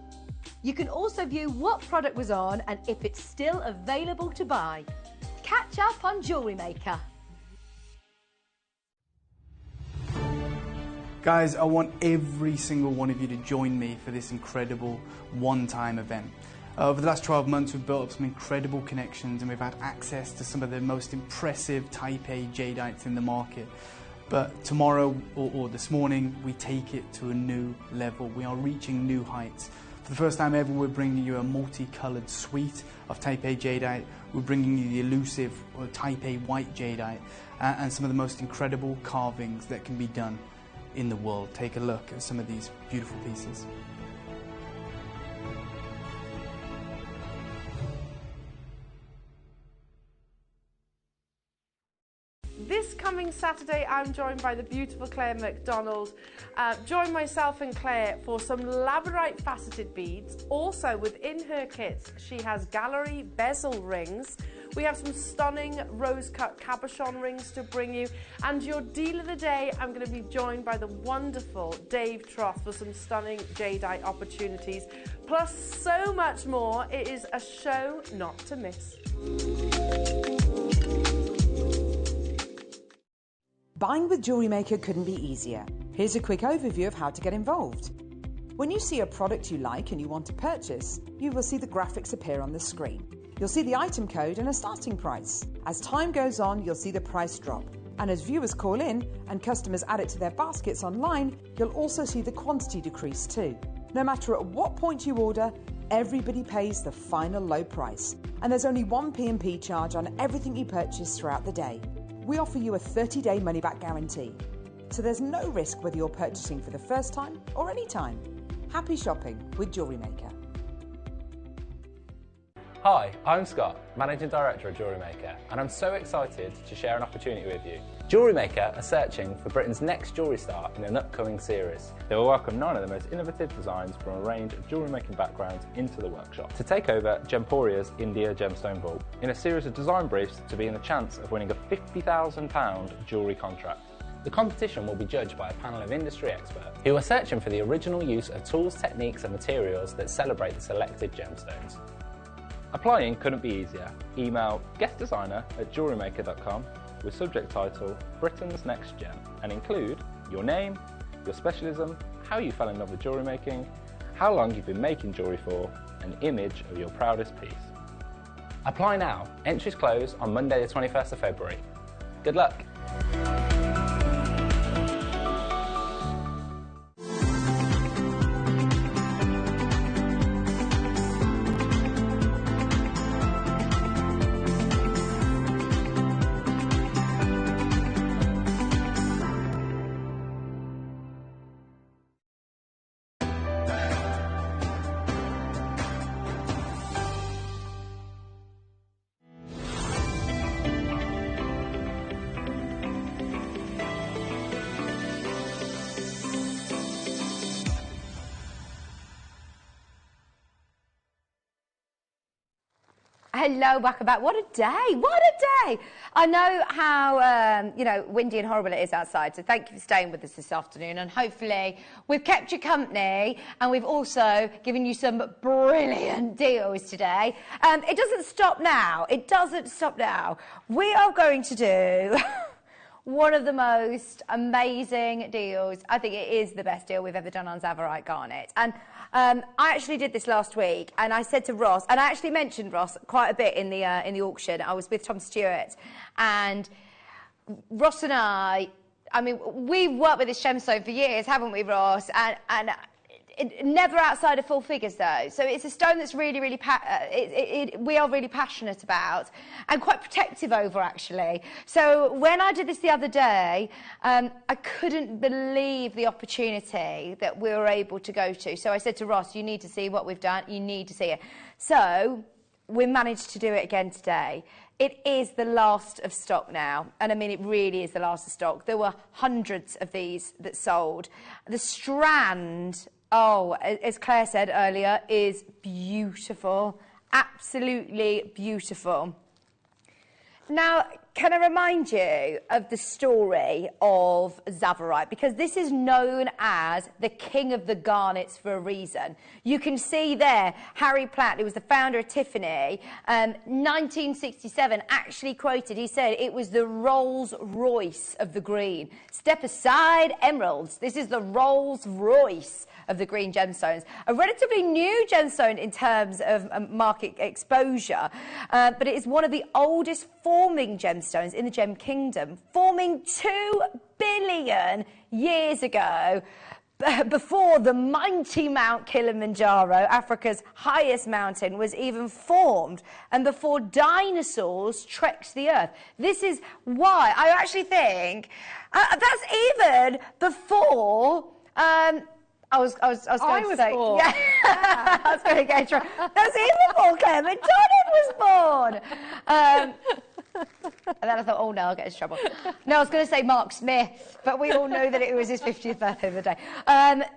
You can also view what product was on and if it's still available to buy. Catch up on Jewellery Maker. Guys, I want every single one of you to join me for this incredible one-time event. Over the last 12 months, we've built up some incredible connections and we've had access to some of the most impressive Type A jadeites in the market. But tomorrow, or this morning, we take it to a new level. We are reaching new heights. For the first time ever, we're bringing you a multicolored suite of Type A jadeite. We're bringing you the elusive Type A white jadeite and some of the most incredible carvings that can be done in the world. Take a look at some of these beautiful pieces. This coming Saturday, I'm joined by the beautiful Claire McDonald. Join myself and Claire for some labradorite faceted beads. Also, within her kits, she has gallery bezel rings. We have some stunning rose-cut cabochon rings to bring you. And your deal of the day, I'm going to be joined by the wonderful Dave Troth for some stunning jadeite opportunities. Plus so much more. It is a show not to miss. Buying with Jewellery Maker couldn't be easier. Here's a quick overview of how to get involved. When you see a product you like and you want to purchase, you will see the graphics appear on the screen. You'll see the item code and a starting price. As time goes on, you'll see the price drop. And as viewers call in and customers add it to their baskets online, you'll also see the quantity decrease too. No matter at what point you order, everybody pays the final low price. And there's only one P&P charge on everything you purchase throughout the day. We offer you a 30-day money-back guarantee. So there's no risk whether you're purchasing for the first time or any time. Happy shopping with Jewellery Maker. Hi, I'm Scott, Managing Director of Jewellery Maker, and I'm so excited to share an opportunity with you. Jewellery Maker are searching for Britain's next jewellery star in an upcoming series. They will welcome 9 of the most innovative designs from a range of jewellery making backgrounds into the workshop to take over Gemporia's India Gemstone Vault in a series of design briefs to be in the chance of winning a £50,000 jewellery contract. The competition will be judged by a panel of industry experts who are searching for the original use of tools, techniques and materials that celebrate the selected gemstones. Applying couldn't be easier. Email guestdesigner@jewellerymaker.com with subject title Britain's Next Gem and include your name, your specialism, how you fell in love with jewellery making, how long you've been making jewellery for, an image of your proudest piece. Apply now. Entries close on Monday the 21st of February. Good luck! Hello, welcome back. What a day! What a day! I know how windy and horrible it is outside. So thank you for staying with us this afternoon, and hopefully we've kept you company, and we've also given you some brilliant deals today. It doesn't stop now. It doesn't stop now. We are going to do one of the most amazing deals. I think it is the best deal we've ever done on Zavarite Garnet. And I actually did this last week, and I said to Ross, and I actually mentioned Ross quite a bit in the auction. I was with Tom Stewart, and Ross and I mean, we've worked with this gemstone for years, haven't we, Ross? And never outside of full figures, though. So it's a stone that's really, really, we are really passionate about and quite protective over, actually. So when I did this the other day, I couldn't believe the opportunity that we were able to go to. So I said to Ross, you need to see what we've done. You need to see it. So we managed to do it again today. It is the last of stock now, and I mean it really is the last of stock. There were hundreds of these that sold. The strand, oh, as Claire said earlier, is beautiful, absolutely beautiful. Now, can I remind you of the story of Zavarite? Because this is known as the king of the garnets for a reason. You can see there, Harry Platt, who was the founder of Tiffany, 1967, actually quoted, he said, it was the Rolls Royce of the green. Step aside, emeralds. This is the Rolls Royce of the green gemstones. A relatively new gemstone in terms of market exposure, but it is one of the oldest forming gemstones in the gem kingdom, forming 2 billion years ago, before the mighty Mount Kilimanjaro, Africa's highest mountain, was even formed, and before dinosaurs trekked the earth. This is why I actually think that's even before I was going to say, born. Yeah, I was going to get in trouble. That's even before Clement Donald was born. And then I thought, oh no, I'll get in trouble. No, I was going to say Mark Smith, but we all know that it was his 50th birthday of the day. That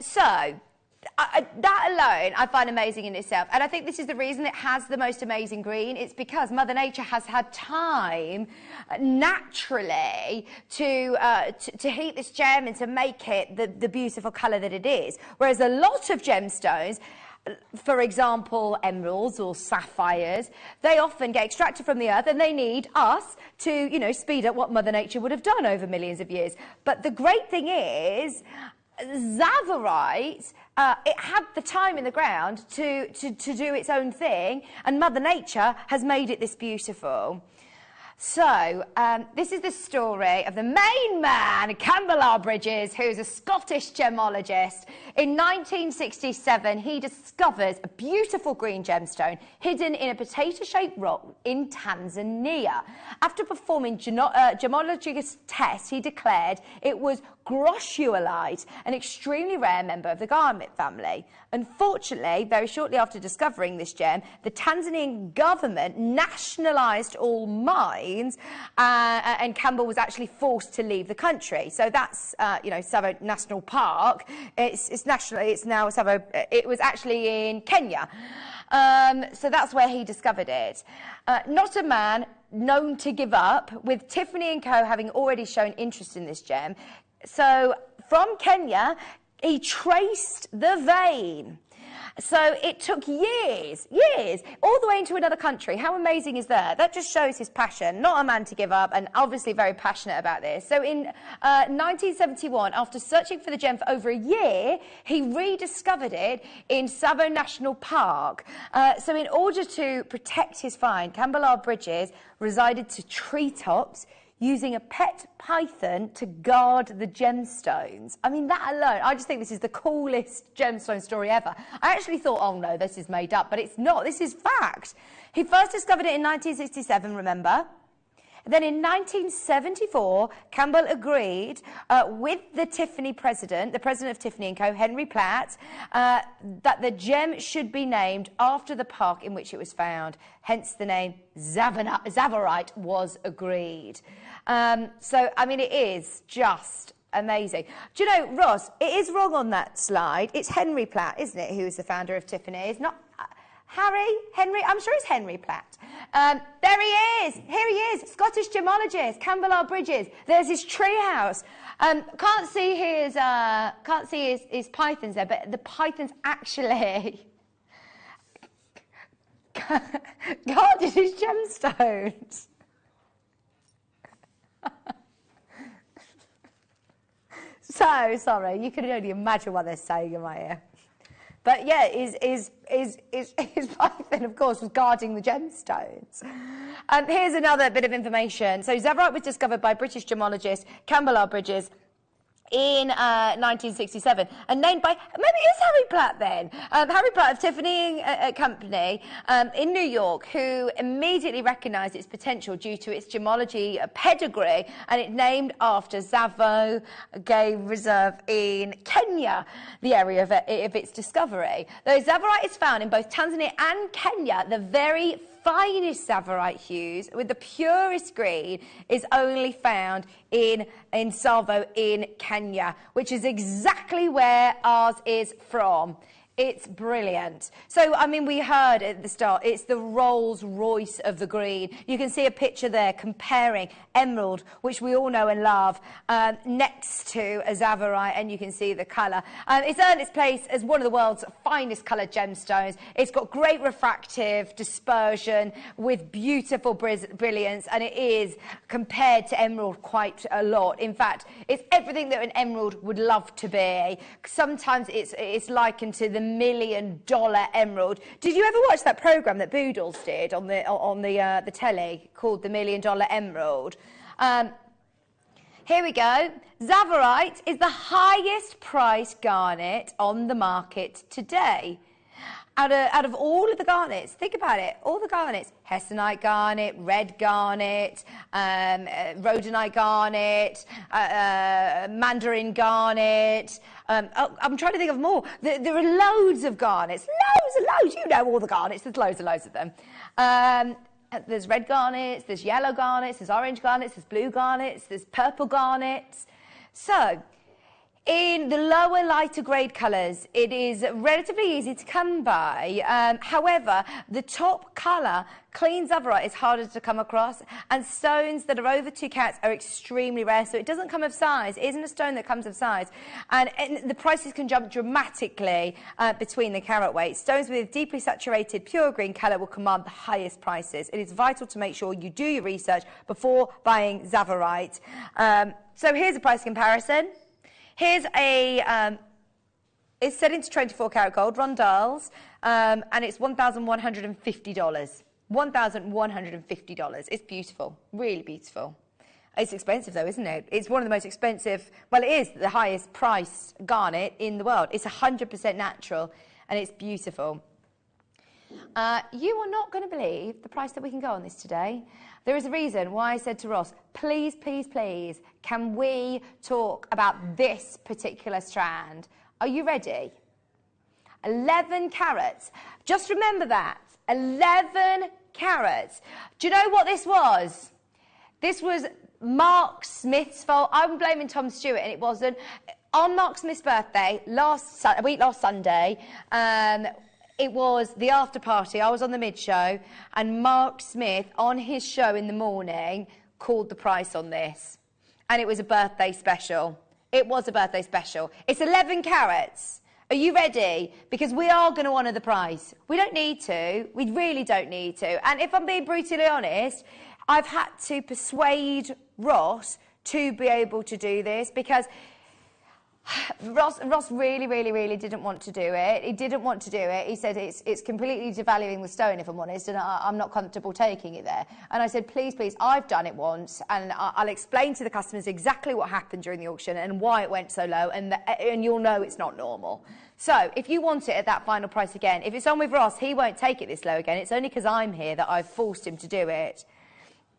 alone I find amazing in itself, and I think this is the reason it has the most amazing green. It's because Mother Nature has had time naturally to heat this gem and to make it the beautiful colour that it is. Whereas a lot of gemstones, for example, emeralds or sapphires, they often get extracted from the earth and they need us to, speed up what Mother Nature would have done over millions of years. But the great thing is, Zavarite, it had the time in the ground to do its own thing, and Mother Nature has made it this beautiful. So, this is the story of the main man, Campbell R. Bridges, who's a Scottish gemologist. In 1967, he discovers a beautiful green gemstone hidden in a potato-shaped rock in Tanzania. After performing gemologist tests, he declared it was grossuolite, an extremely rare member of the garnet family. Unfortunately, very shortly after discovering this gem, the Tanzanian government nationalised all mines, and Campbell was actually forced to leave the country. So that's, Tsavo National Park. It's now Tsavo. It was actually in Kenya. So that's where he discovered it. Not a man known to give up, with Tiffany & Co. having already shown interest in this gem. So from Kenya, he traced the vein. So it took years, all the way into another country. How amazing is that? That just shows his passion. Not a man to give up, and obviously very passionate about this. So in 1971, after searching for the gem for over a year, he rediscovered it in Tsavo National Park. So in order to protect his find, Campbell R. Bridges resided to treetops, using a pet python to guard the gemstones. I mean, that alone, I just think this is the coolest gemstone story ever. I actually thought, oh no, this is made up, but it's not. This is fact. He first discovered it in 1967, remember? Then in 1974, Campbell agreed with the Tiffany president, the president of Tiffany & Co., Henry Platt, that the gem should be named after the park in which it was found. Hence the name Zavarite was agreed. So, I mean, it is just amazing. Do you know, Ross, it is wrong on that slide. It's Henry Platt, isn't it, who is the founder of Tiffany? It's not Henry? I'm sure it's Henry Platt. There he is. Here he is. Scottish gemologist, Camberwell Bridges. There's his treehouse. Can't see his pythons there, but the pythons actually guarded his gemstones. So sorry, you can only imagine what they're saying in my ear. But yeah, his python, of course, was guarding the gemstones. Here's another bit of information. So Zavarite was discovered by British gemologist Camberwell Bridges in 1967 and named by, maybe it is Harry Platt then, Harry Platt of Tiffany Company in New York, who immediately recognised its potential due to its gemology pedigree, and it named after Tsavo Game Reserve in Kenya, the area of its discovery. Though Zavarite is found in both Tanzania and Kenya, the very finest Zavarite hues with the purest green is only found in Tsavo in Kenya, which is exactly where ours is from. It's brilliant. So, I mean, we heard at the start, it's the Rolls Royce of the green. You can see a picture there comparing emerald, which we all know and love, next to a Zavarite, and you can see the colour. It's earned its place as one of the world's finest coloured gemstones. It's got great refractive dispersion with beautiful brilliance, and it is compared to emerald quite a lot. In fact, it's everything that an emerald would love to be. Sometimes it's likened to the $1 million emerald. Did you ever watch that programme that Boodles did on the telly called The $1 Million Emerald? Here we go. Zavarite is the highest priced garnet on the market today. Out of all of the garnets, think about it, all the garnets, hessonite garnet, red garnet, rhodonite garnet, mandarin garnet, I'm trying to think of more. There are loads of garnets, loads, you know all the garnets, there's loads and loads of them. There's red garnets, there's yellow garnets, there's orange garnets, there's blue garnets, there's purple garnets. So, in the lower, lighter grade colours, it is relatively easy to come by. However, the top colour, clean Zavarite, is harder to come across, and stones that are over 2 carats are extremely rare, so it doesn't come of size. It isn't a stone that comes of size. And the prices can jump dramatically between the carat weight. Stones with deeply saturated, pure green colour will command the highest prices. It is vital to make sure you do your research before buying Zavarite. So here's a price comparison. Here's a, it's set into 24 karat gold, rondelles, and it's $1,150. $1,150. It's beautiful, really beautiful. It's expensive though, isn't it? It's one of the most expensive, well, it is the highest priced garnet in the world. It's 100% natural, and it's beautiful. You are not going to believe the price that we can go on this today. There is a reason why I said to Ross, please, please, please, can we talk about this particular strand? Are you ready? 11 carats. Just remember that. 11 carats. Do you know what this was? This was Mark Smith's fault. I'm blaming Tom Stewart, and it wasn't. On Mark Smith's birthday, last Sunday, it was the after party. I was on the mid-show, and Mark Smith, on his show in the morning, called the price on this. And it was a birthday special. It was a birthday special. It's 11 carats. Are you ready? Because we are going to honour the price. We don't need to. We really don't need to. And if I'm being brutally honest, I've had to persuade Ross to be able to do this, because Ross really didn't want to do it. He didn't want to do it. He said it's completely devaluing the stone, if I'm honest, and I'm not comfortable taking it there. And I said, please, I've done it once, and I'll explain to the customers exactly what happened during the auction and why it went so low, and you'll know it's not normal. So, if you want it at that final price again, if it's on with Ross, he won't take it this low again. It's only because I'm here that I've forced him to do it.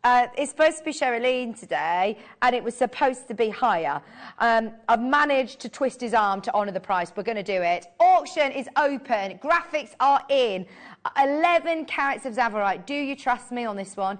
It's supposed to be Sherilyn today, and it was supposed to be higher. I've managed to twist his arm to honour the price. We're going to do it. Auction is open. Graphics are in. 11 carats of Zavarite. Do you trust me on this one?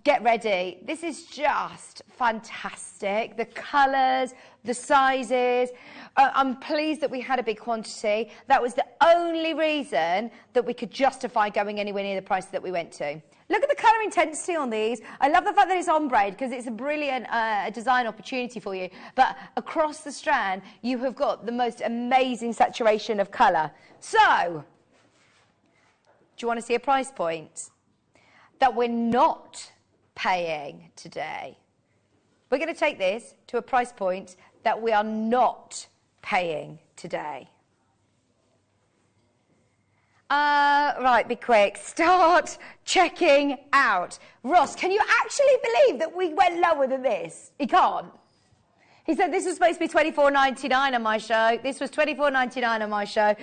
Get ready. This is just fantastic. The colours, the sizes. I'm pleased that we had a big quantity. That was the only reason that we could justify going anywhere near the price that we went to. Look at the colour intensity on these. I love the fact that it's ombre because it's a brilliant design opportunity for you. But across the strand, you have got the most amazing saturation of colour. So, do you want to see a price point that we're not paying today? We're going to take this to a price point that we are not paying today. Right, be quick. Start checking out. Ross, can you actually believe that we went lower than this? He can't. He said this was supposed to be $24.99 on my show. This was $24.99 on my show.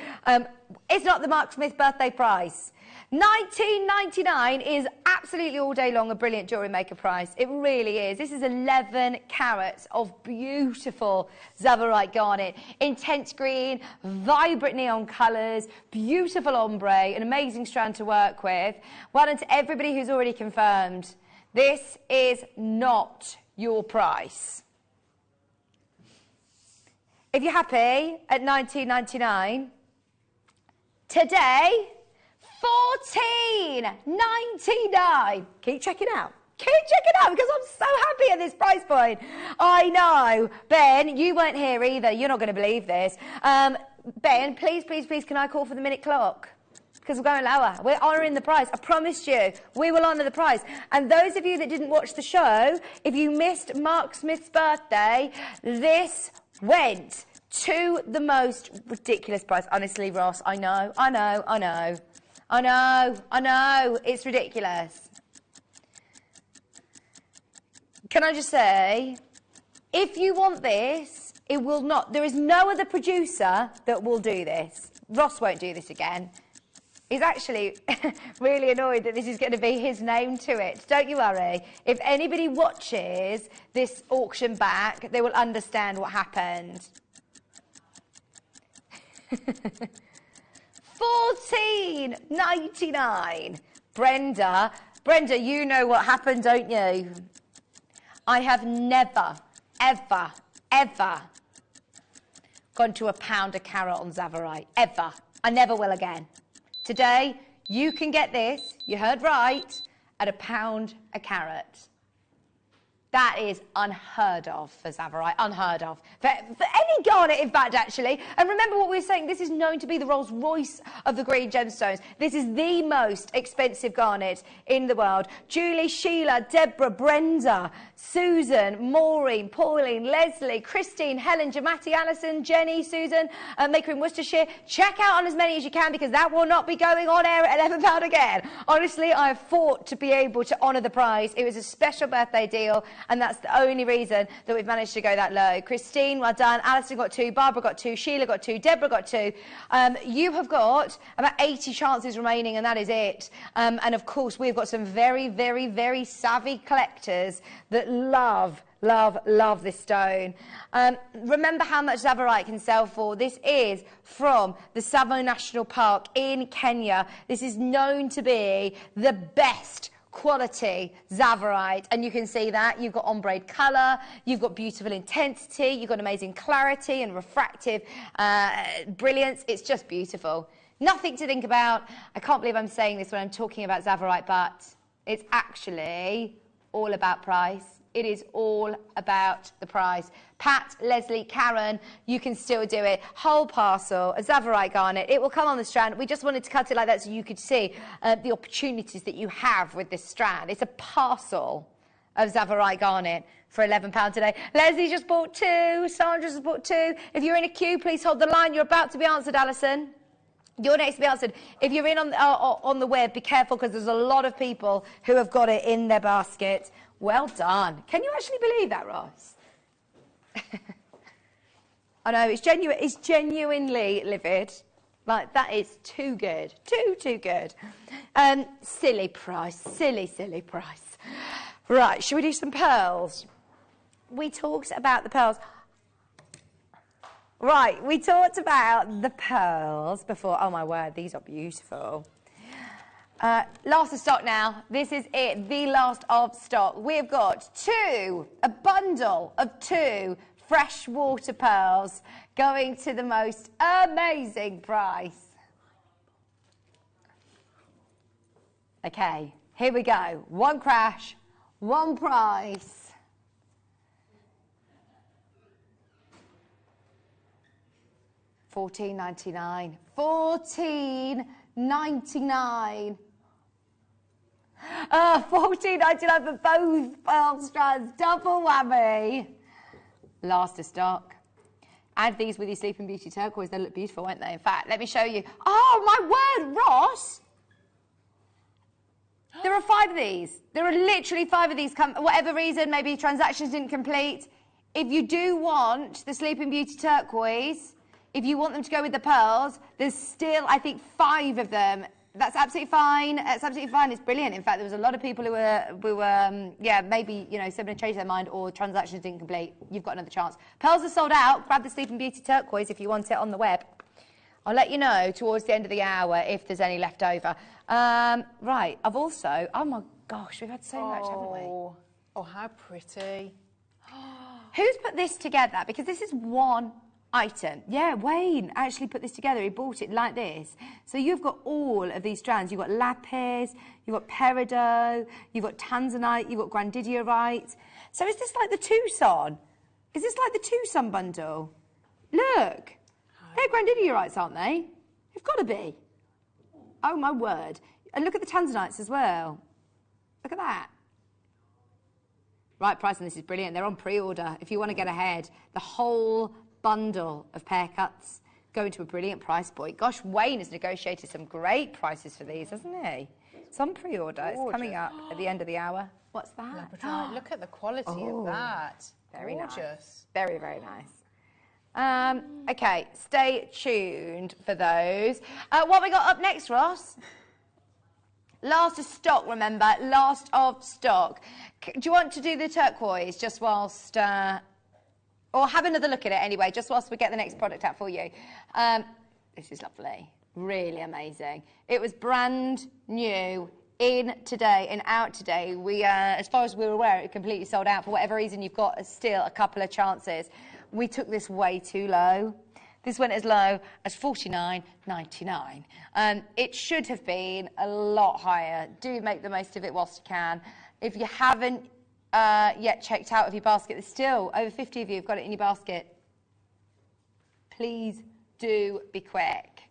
It's not the Mark Smith birthday price. $19.99 is absolutely all day long a brilliant Jewellery Maker price. It really is. This is 11 carats of beautiful Zavarite garnet. Intense green, vibrant neon colours, beautiful ombre, an amazing strand to work with. Well done to everybody who's already confirmed. This is not your price. If you're happy at $19.99, today, $14.99. Keep checking out. Keep checking out because I'm so happy at this price point. I know. Ben, you weren't here either. You're not going to believe this. Ben, please, please, please, can I call for the minute clock? Because we're going lower. We're honouring the price. I promised you we will honour the price. And those of you that didn't watch the show, if you missed Mark Smith's birthday, this went to the most ridiculous price. Honestly, Ross, I know. It's ridiculous. Can I just say, if you want this, it will not. There is no other producer that will do this. Ross won't do this again. He's actually really annoyed that this is going to be his name to it. Don't you worry. If anybody watches this auction back, they will understand what happened. $14.99. Brenda, you know what happened, don't you? I have never, ever, ever gone to £1 a carat on Zavarite. Ever. I never will again. Today, you can get this, you heard right, at £1 a carat. That is unheard of for Zavarite, unheard of. For any garnet, in fact, actually. And remember what we were saying, this is known to be the Rolls Royce of the green gemstones. This is the most expensive garnet in the world. Julie, Sheila, Deborah, Brenda, Susan, Maureen, Pauline, Leslie, Christine, Helen, Jamati, Alison, Jenny, Susan, Maker in Worcestershire. Check out on as many as you can because that will not be going on air at £11 again. Honestly, I have fought to be able to honour the price. It was a special birthday deal. And that's the only reason that we've managed to go that low. Christine, well done. Alison got 2. Barbara got 2. Sheila got 2. Deborah got 2. You have got about 80 chances remaining, and that is it. And of course, we've got some very, very, very savvy collectors that love this stone. Remember how much Zavarite can sell for. This is from the Tsavo National Park in Kenya. This is known to be the best quality Zavarite, and you can see that you've got ombre colour, you've got beautiful intensity, you've got amazing clarity and refractive brilliance. It's just beautiful. Nothing to think about. I can't believe I'm saying this when I'm talking about Zavarite, but it's actually all about price. It is all about the price. Pat, Leslie, Karen, you can still do it. Whole parcel, a Zavarite garnet. It will come on the strand. We just wanted to cut it like that so you could see the opportunities that you have with this strand. It's a parcel of Zavarite garnet for £11 today. Leslie just bought 2. Sandra just bought 2. If you're in a queue, please hold the line. You're about to be answered, Alison. You're next to be answered. If you're in on the web, be careful because there's a lot of people who have got it in their basket. Well done. Can you actually believe that, Ross? I know, it's genuinely livid. Like, that is too good. Too good. Silly price. Silly price. Right, should we do some pearls? We talked about the pearls. Right, we talked about the pearls before. Oh, my word, these are beautiful. Last of stock now. This is it, the last of stock. We've got a bundle of 2 freshwater pearls going to the most amazing price. Okay, here we go. One crash, one price. $14.99. $14.99. $14.99 for both pearl strands. Double whammy. Last of stock. Add these with your Sleeping Beauty turquoise. They look beautiful, won't they? In fact, let me show you. Oh, my word, Ross! There are 5 of these. There are literally 5 of these. Whatever reason, maybe transactions didn't complete. If you do want the Sleeping Beauty turquoise, if you want them to go with the pearls, there's still, I think, 5 of them. That's absolutely fine. That's absolutely fine. It's brilliant. In fact, there was a lot of people who were yeah, maybe, you know, somebody changed their mind or transactions didn't complete. You've got another chance. Pearls are sold out. Grab the Sleeping Beauty turquoise if you want it on the web. I'll let you know towards the end of the hour if there's any left over. Right, I've also, oh my gosh, we've had so much, haven't we? Oh, how pretty. Who's put this together? Because this is one item. Yeah, Wayne actually put this together. He bought it like this. So you've got all of these strands. You've got lapis, you've got peridot, you've got tanzanite, you've got grandidiorite. So is this like the Tucson? Is this like the Tucson bundle? Look, they're grandidiorites, aren't they? They've got to be. Oh my word. And look at the tanzanites as well. Look at that. Right, price on this is brilliant. They're on pre-order. If you want to get ahead, the whole bundle of pear cuts going to a brilliant price point. Gosh, Wayne has negotiated some great prices for these, hasn't he? It's on pre-order. It's coming up at the end of the hour. What's that? Look at the quality of that. Very gorgeous. Nice. Very, very nice. Okay, stay tuned for those. What we got up next, Ross? Last of stock, remember, last of stock. Do you want to do the turquoise just whilst, or have another look at it anyway, just whilst we get the next product out for you? This is lovely, really amazing. It was brand new, in today and out today. We, as far as we were aware, it completely sold out. For whatever reason, you've got still a couple of chances. We took this way too low. This went as low as $49.99. It should have been a lot higher. Do make the most of it whilst you can. If you haven't yet checked out of your basket, there's still over 50 of you who've got it in your basket. Please do be quick.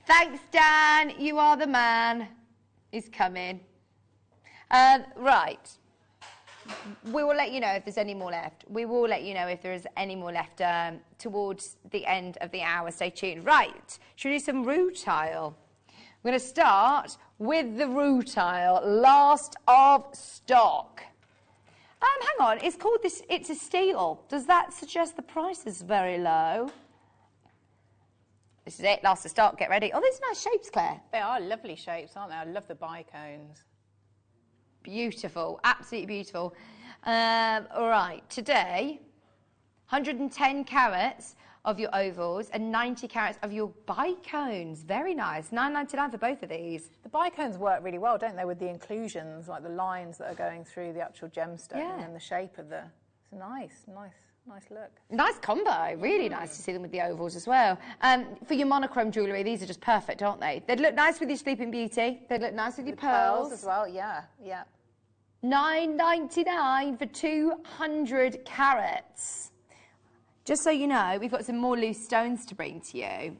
Thanks, Dan. You are the man. He's coming. Right. We will let you know if there's any more left. We will let you know if there is any more left towards the end of the hour. Stay tuned. Right, should we do some rutile? We're going to start with the rutile, last of stock. Hang on, it's called this, it's a steel. Does that suggest the price is very low? This is it, last of stock, get ready. Oh, these are nice shapes, Claire. They are lovely shapes, aren't they? I love the bicones. Beautiful, absolutely beautiful. All right, today, 110 carats of your ovals and 90 carats of your bicones. Very nice. $9.99 for both of these. The bicones work really well, don't they, with the inclusions, like the lines that are going through the actual gemstone and the shape of the... It's nice look. Nice combo. Really nice to see them with the ovals as well. For your monochrome jewellery, these are just perfect, aren't they? They'd look nice with your Sleeping Beauty. They'd look nice with your pearls as well. Yeah. $9.99 for 200 carats. Just so you know, we've got some more loose stones to bring to you.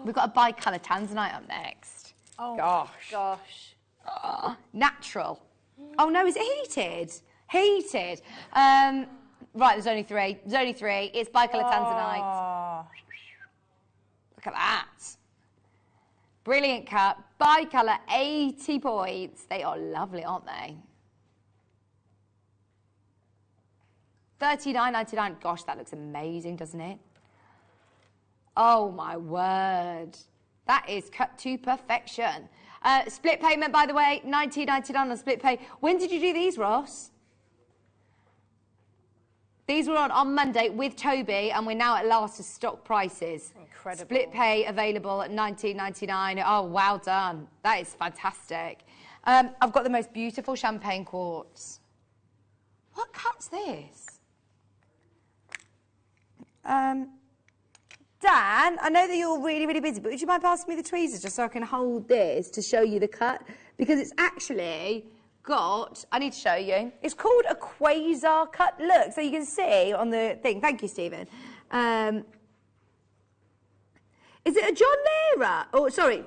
We've got a bicolour tanzanite up next. Oh gosh. Natural. Oh no, is it heated? Heated. Right, there's only three. It's bicolour tanzanite. Look at that. Brilliant cut. Bicolour, 80 points. They are lovely, aren't they? $39.99. Gosh, that looks amazing, doesn't it? Oh, my word. That is cut to perfection. Split payment, by the way, $19.99 on split pay. When did you do these, Ross? These were on Monday with Toby, and we're now at last of stock prices. Incredible. Split pay available at $19.99. Oh, well done. That is fantastic. I've got the most beautiful champagne quartz. What cut's this? Dan, I know that you're really, really busy, but would you mind passing me the tweezers just so I can hold this to show you the cut? Because it's actually got, I need to show you, it's called a quasar cut. Look, so you can see on the thing. Thank you, Stephen. Is it a John Lehrer? Oh, sorry.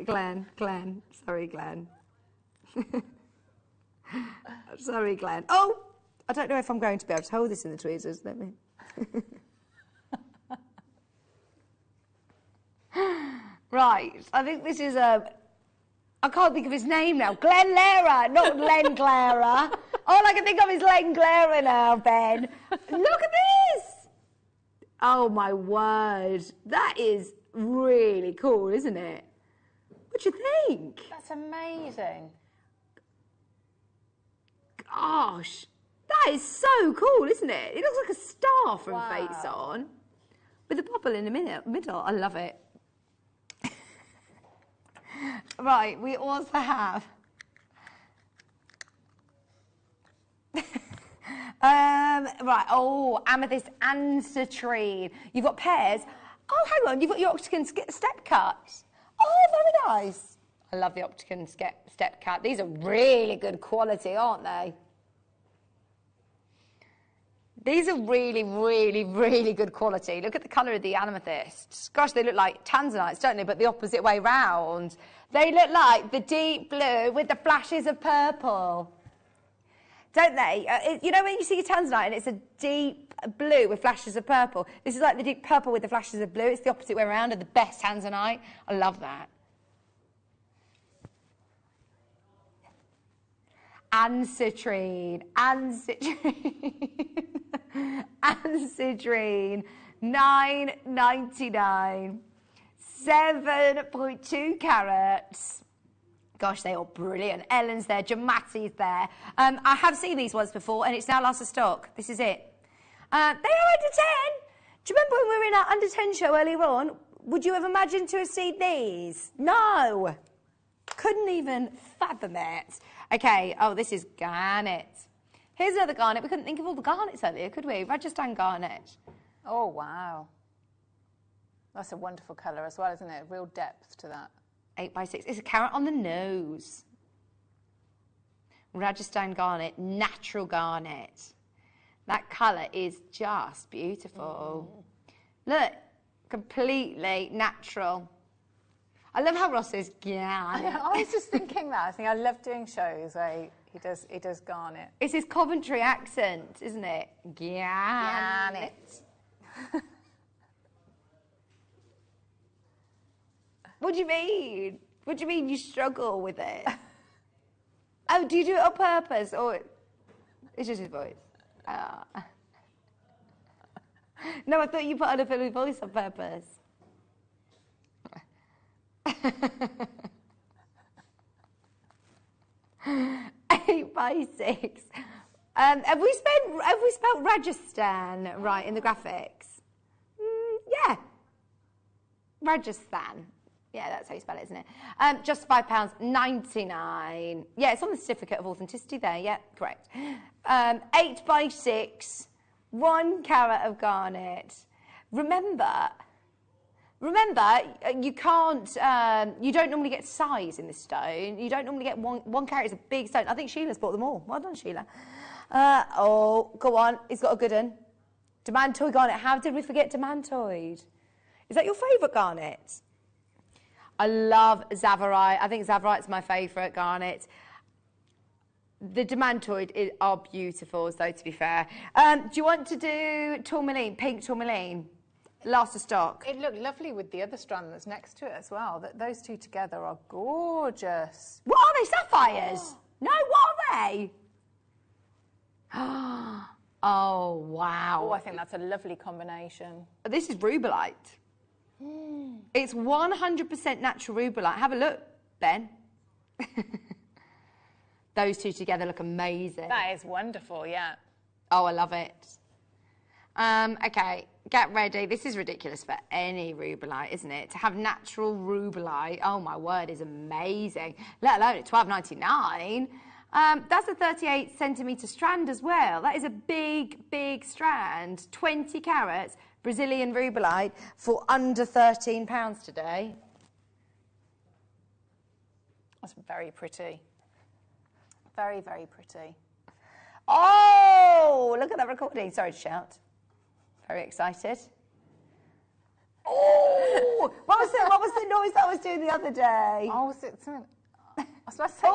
Glenn. Sorry, Glenn. Sorry, Glenn. Oh, I don't know if I'm going to be able to hold this in the tweezers. Let me. Right, I think this is a... I can't think of his name now. Glenn Lehrer, not Len Clara. All I can think of is Len Clara now, Ben. Look at this! Oh, my word. That is really cool, isn't it? What do you think? That's amazing. Gosh, that is so cool, isn't it? It looks like a star from Face On. With a bubble in the middle. I love it. Right, we also have... right, oh, amethyst and citrine. You've got pears. Oh, hang on, you've got your octagon step cut. Oh, very nice. I love the octagon step cut. These are really good quality, aren't they? These are really, really, really good quality. Look at the colour of the amethysts. Gosh, they look like tanzanites, don't they? But the opposite way round. They look like the deep blue with the flashes of purple. Don't they? You know when you see a tanzanite and it's a deep blue with flashes of purple? This is like the deep purple with the flashes of blue. It's the opposite way around of the best tanzanite. I love that. And citrine. And citrine. And citrine. $9.99. 7.2 carats. Gosh, they are brilliant. Ellen's there, Jamati's there. I have seen these ones before, and it's now last of stock. This is it. They are under 10. Do you remember when we were in our under 10 show earlier on? Would you have imagined to have seen these? No. Couldn't even fathom it. Okay, oh, this is garnet. Here's another garnet. We couldn't think of all the garnets earlier, could we? Rajasthan garnet. Oh, wow. That's a wonderful colour as well, isn't it? Real depth to that. 8x6. It's a carat on the nose. Rajasthan garnet, natural garnet. That colour is just beautiful. Look, completely natural. I love how Ross says garnet. I was just thinking that. I love doing shows where he does garnet. It's his Coventry accent, isn't it? Garnet. What do you mean? What do you mean you struggle with it? Oh, do you do it on purpose? Or it's just his voice? No, I thought you put on a Philly voice on purpose. 8x6. Have we spelled Rajasthan right in the graphics? Yeah. Rajasthan. Yeah, that's how you spell it, isn't it? Just £5.99. Yeah, it's on the certificate of authenticity there. Yeah, correct. 8x6, 1 carat of garnet. Remember, you can't. You don't normally get size in this stone. You don't normally get one carat. Is a big stone. I think Sheila's bought them all. Well done, Sheila. Oh, go on. He's got a good one. Demantoid garnet. How did we forget Demantoid? Is that your favourite garnet? I love Zavarite. I think Zavarite's my favourite garnet. The Demantoid are beautiful, though, to be fair. Do you want to do tourmaline, pink tourmaline? Last of stock. It looked lovely with the other strand that's next to it as well. Those two together are gorgeous. What are they? Sapphires? No, what are they? Oh, wow. Oh, I think that's a lovely combination. This is rubellite. It's 100% natural rubellite. Have a look, Ben. Those two together look amazing. That is wonderful, yeah. Oh, I love it. Okay, get ready. This is ridiculous for any rubellite, isn't it? To have natural rubellite, oh my word, is amazing. Let alone at $12.99. That's a 38 centimetre strand as well. That is a big, big strand. 20 carats, Brazilian rubellite for under £13 today. That's very pretty. Very, very pretty. Oh, look at that recording. Sorry to shout. Very excited. Oh, what was the noise that I was doing the other day? Oh, was it something? I was supposed to say...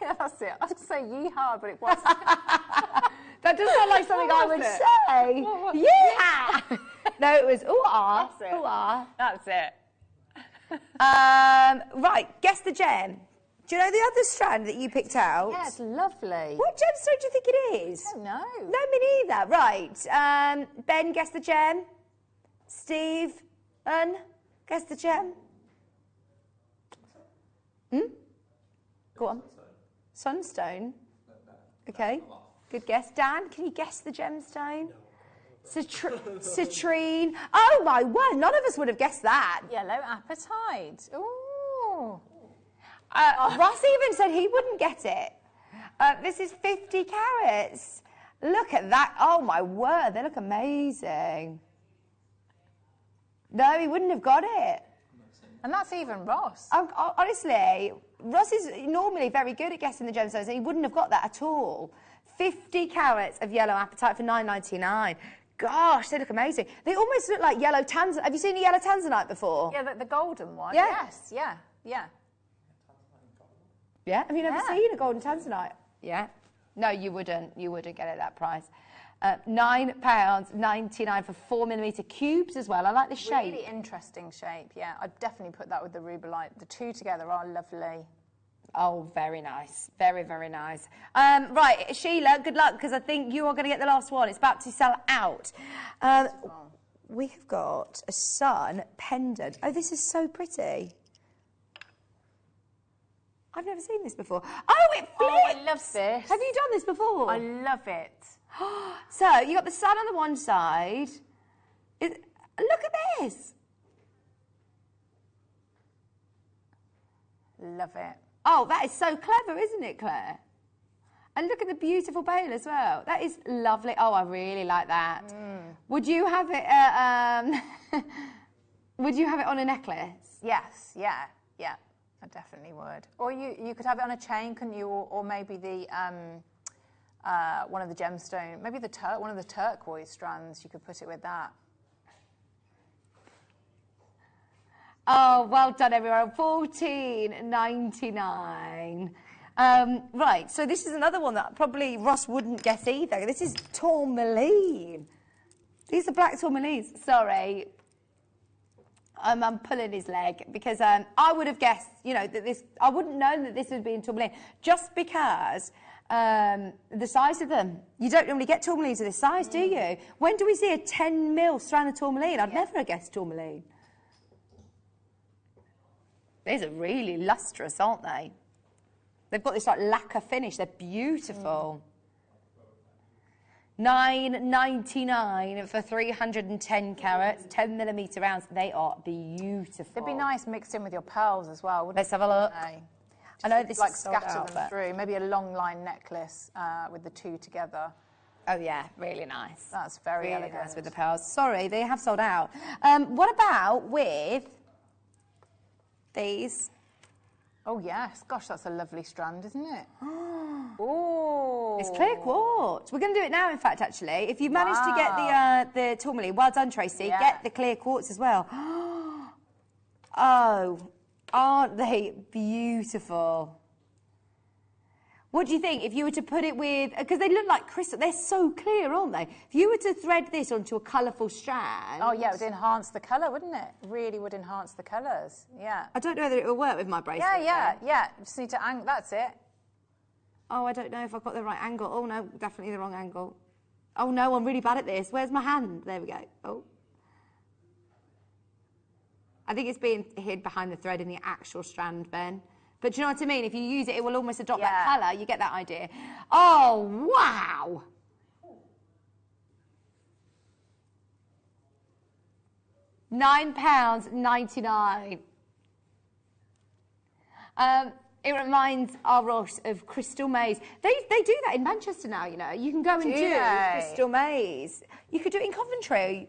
Yeah, that's it. I was going to say yeehaw, but it wasn't. That does sound like something I would say. Yeah. No, it was ooh-ah. That's it. Ooh-ah. That's it. Right, guess the gem. Do you know the other strand that you picked out? Yeah, it's lovely. What gemstone do you think it is? I don't know. No, me neither. Right. Ben, guess the gem. Steve, guess the gem. Go on. Sunstone. Okay. Good guess. Dan, can you guess the gemstone? Citrine. Oh my word, none of us would have guessed that. Yellow apatite. Ooh. Ross even said he wouldn't get it. This is 50 carats. Look at that. Oh my word, they look amazing. No, he wouldn't have got it. And that's even Ross. Honestly, Ross is normally very good at guessing the gemstones, and he wouldn't have got that at all. 50 carats of yellow apatite for $9.99. Gosh, they look amazing. They almost look like yellow tanzanite. Have you seen a yellow tanzanite before? Yeah, the golden one. Yeah. Yes, yeah, yeah. Yeah? Have you never seen a golden tanzanite? Yeah. No, you wouldn't. You wouldn't get it at that price. £9.99 for 4mm cubes as well. I like the shape. Really interesting shape, yeah. I'd definitely put that with the rubellite. The two together are lovely. Oh, very nice. Very, very nice. Right, Sheila, good luck, because I think you are going to get the last one. It's about to sell out. We have got a sun pendant. Oh, this is so pretty. I've never seen this before. Oh, it flips! Oh, I love this. Have you done this before? I love it. So, you got the sun on the one side. Look at this. Love it. Oh, that is so clever, isn't it, Claire? And look at the beautiful bail as well. That is lovely. Oh, I really like that. Would you have it? Would you have it on a necklace? Yes. Yeah. Yeah. I definitely would. Or you could have it on a chain, couldn't you? Or maybe the one of the gemstone, maybe one of the turquoise strands. You could put it with that. Oh, well done, everyone. $14.99. Right, so this is another one that probably Ross wouldn't guess either. This is tourmaline. These are black tourmalines. Sorry. I'm pulling his leg because I would have guessed, that this, I wouldn't know that this would be in tourmaline just because the size of them. You don't normally get tourmalines of this size, do you? When do we see a 10mm strand of tourmaline? I'd never have guessed tourmaline. These are really lustrous, aren't they? They've got this like lacquer finish. They're beautiful. $9.99 for 310 carats, 10mm rounds. They are beautiful. They'd be nice mixed in with your pearls as well, wouldn't Let's have a look. they? I know this like is sold scatter out, them but- through. Maybe a long line necklace with the two together. Oh yeah, really nice. That's very really elegant. nice with the pearls. Sorry, they have sold out. What about with these? Oh yes, gosh, that's a lovely strand, isn't it? Oh, It's clear quartz. We're going to do it now, in fact, actually. If you manage to get the tourmaline, well done, Tracy. Yeah. Get the clear quartz as well. Oh, aren't they beautiful? What do you think if you were to put it with, because they look like crystal, they're so clear, aren't they? If you were to thread this onto a colourful strand. Oh yeah, it would enhance the colour, wouldn't it? Really would enhance the colours. Yeah. I don't know whether it will work with my bracelet. Yeah. You just need to angle. That's it. Oh, I don't know if I've got the right angle. Oh no, definitely the wrong angle. Oh no, I'm really bad at this. Where's my hand? There we go. Oh. I think it's being hid behind the thread in the actual strand, Ben. But do you know what I mean? If you use it, it will almost adopt that colour. You get that idea. Oh, wow. £9.99. It reminds us of Crystal Maze. They do that in Manchester now, you know. You can go and do Crystal Maze. You could do it in Coventry.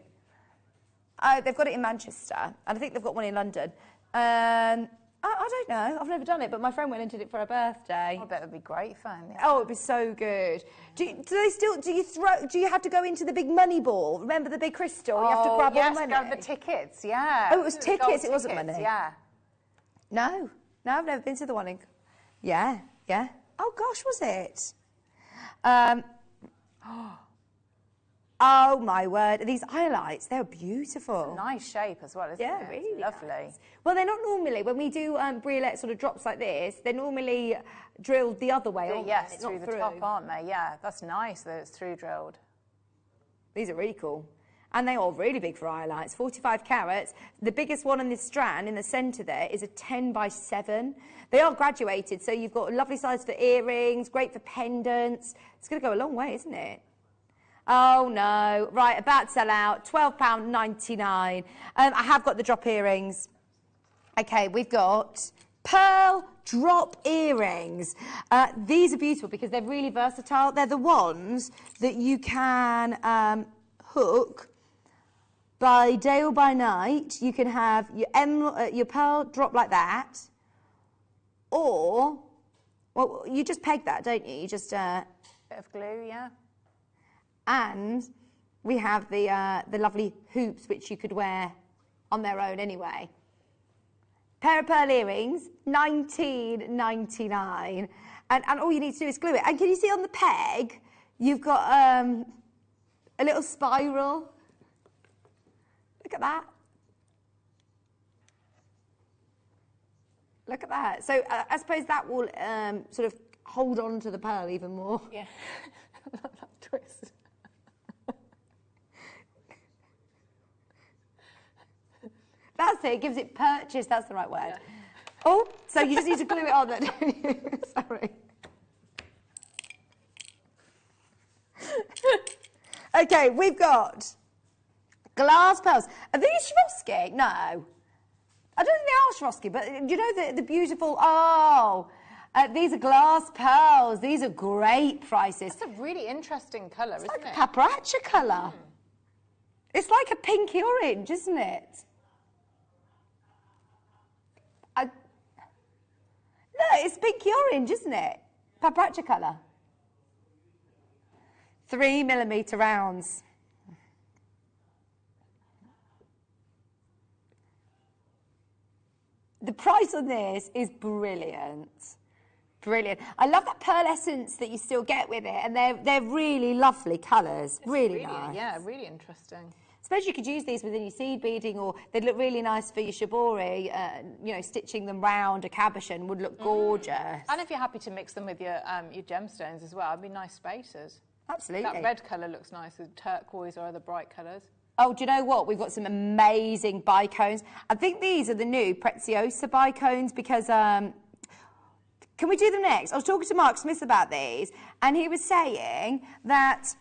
They've got it in Manchester, and I think they've got one in London. I don't know. I've never done it, but my friend went and did it for her birthday. I bet it would be great fun. Yeah. Oh, it'd be so good. Do you have to go into the big money ball? Remember the big crystal? You have to grab all the money. Grab the tickets. Yeah. Oh, it was tickets. It wasn't money. Yeah. No, I've never been to the one in... Yeah. Oh, gosh, was it? Oh, my word. These highlights, they're beautiful. It's a nice shape as well, isn't it? Yeah, really lovely. Nice. Well, they're not normally, when we do briolet sort of drops like this, they're normally drilled the other way, aren't yes, they? through the top, aren't they? Yeah, that's nice that it's through drilled. These are really cool. And they are really big for highlights, 45 carats. The biggest one in this strand in the centre there is a 10 by 7. They are graduated, so you've got a lovely size for earrings, great for pendants. It's going to go a long way, isn't it? Oh, no. Right, about to sell out, £12.99. I have got the drop earrings. OK, we've got pearl drop earrings. These are beautiful because they're really versatile. They're the ones that you can hook by day or by night. You can have your pearl drop like that, or, well, you just peg that, don't you? You just... Bit of glue, yeah. And we have the lovely hoops, which you could wear on their own anyway. Pair of pearl earrings, £19.99. And all you need to do is glue it. And can you see on the peg, you've got a little spiral. Look at that. Look at that. So I suppose that will sort of hold on to the pearl even more. Yeah. That twist. That's it. It gives it purchase. That's the right word. Yeah. Oh, so you just need to glue it on then, don't you? Sorry. OK, we've got glass pearls. Are these Swarovski? No. I don't think they are Swarovski, but do you know the beautiful... Oh, these are glass pearls. These are great prices. That's a really interesting colour, isn't it? It's like a paparazzi colour. It's like a pinky orange, isn't it? No, it's pinky orange, isn't it? Paparazzi colour. 3mm rounds. The price on this is brilliant. Brilliant. I love that pearl essence that you still get with it, and they're really lovely colours. Really nice. Yeah, really interesting. I suppose you could use these within your seed beading, or they'd look really nice for your shibori. You know, stitching them round a cabochon would look gorgeous. And if you're happy to mix them with your gemstones as well, it'd be nice spaces. Absolutely. That red colour looks nice with turquoise or other bright colours. Oh, do you know what? We've got some amazing bicones. I think these are the new Preziosa bicones because... can we do them next? I was talking to Mark Smith about these, and he was saying that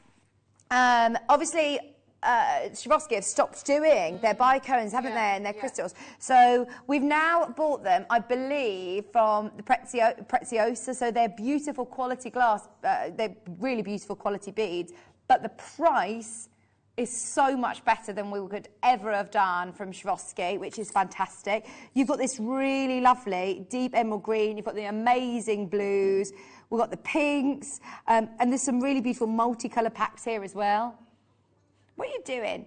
obviously Swarovski have stopped doing their bicones, haven't they, and their crystals. So we've now bought them, I believe, from the Preziosa. So they're beautiful quality glass. They're really beautiful quality beads, but the price is so much better than we could ever have done from Swarovski, which is fantastic. You've got this really lovely deep emerald green. You've got the amazing blues. We've got the pinks. And there's some really beautiful multicolour packs here as well. What are you doing?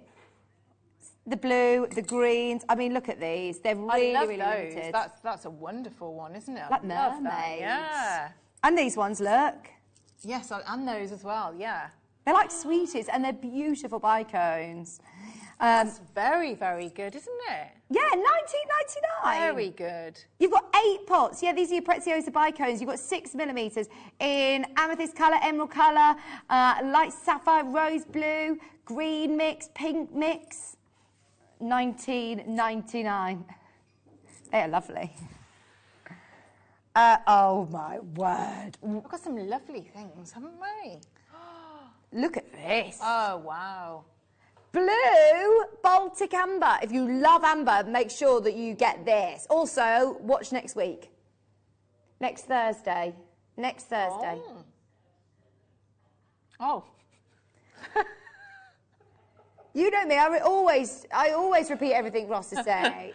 The blue, the greens. I mean, look at these. They're really, I love really those. limited. That's a wonderful one, isn't it? Like I love mermaids. that. Yeah. And these ones, look. Yes, and those as well, yeah. They're like sweeties, and they're beautiful bicones. That's very, very good, isn't it? Yeah, £19.99. Very good. You've got 8 pots. Yeah, these are your Preziosa bicones. You've got 6mm in amethyst colour, emerald colour, light sapphire, rose blue, green mix, pink mix. £19.99. They are lovely. Oh, my word. We've got some lovely things, haven't we? Look at this. Oh, wow. Blue Baltic Amber. If you love amber, make sure that you get this. Also, watch next week. Next Thursday. Next Thursday. Oh. You know me, I always repeat everything Ross is saying.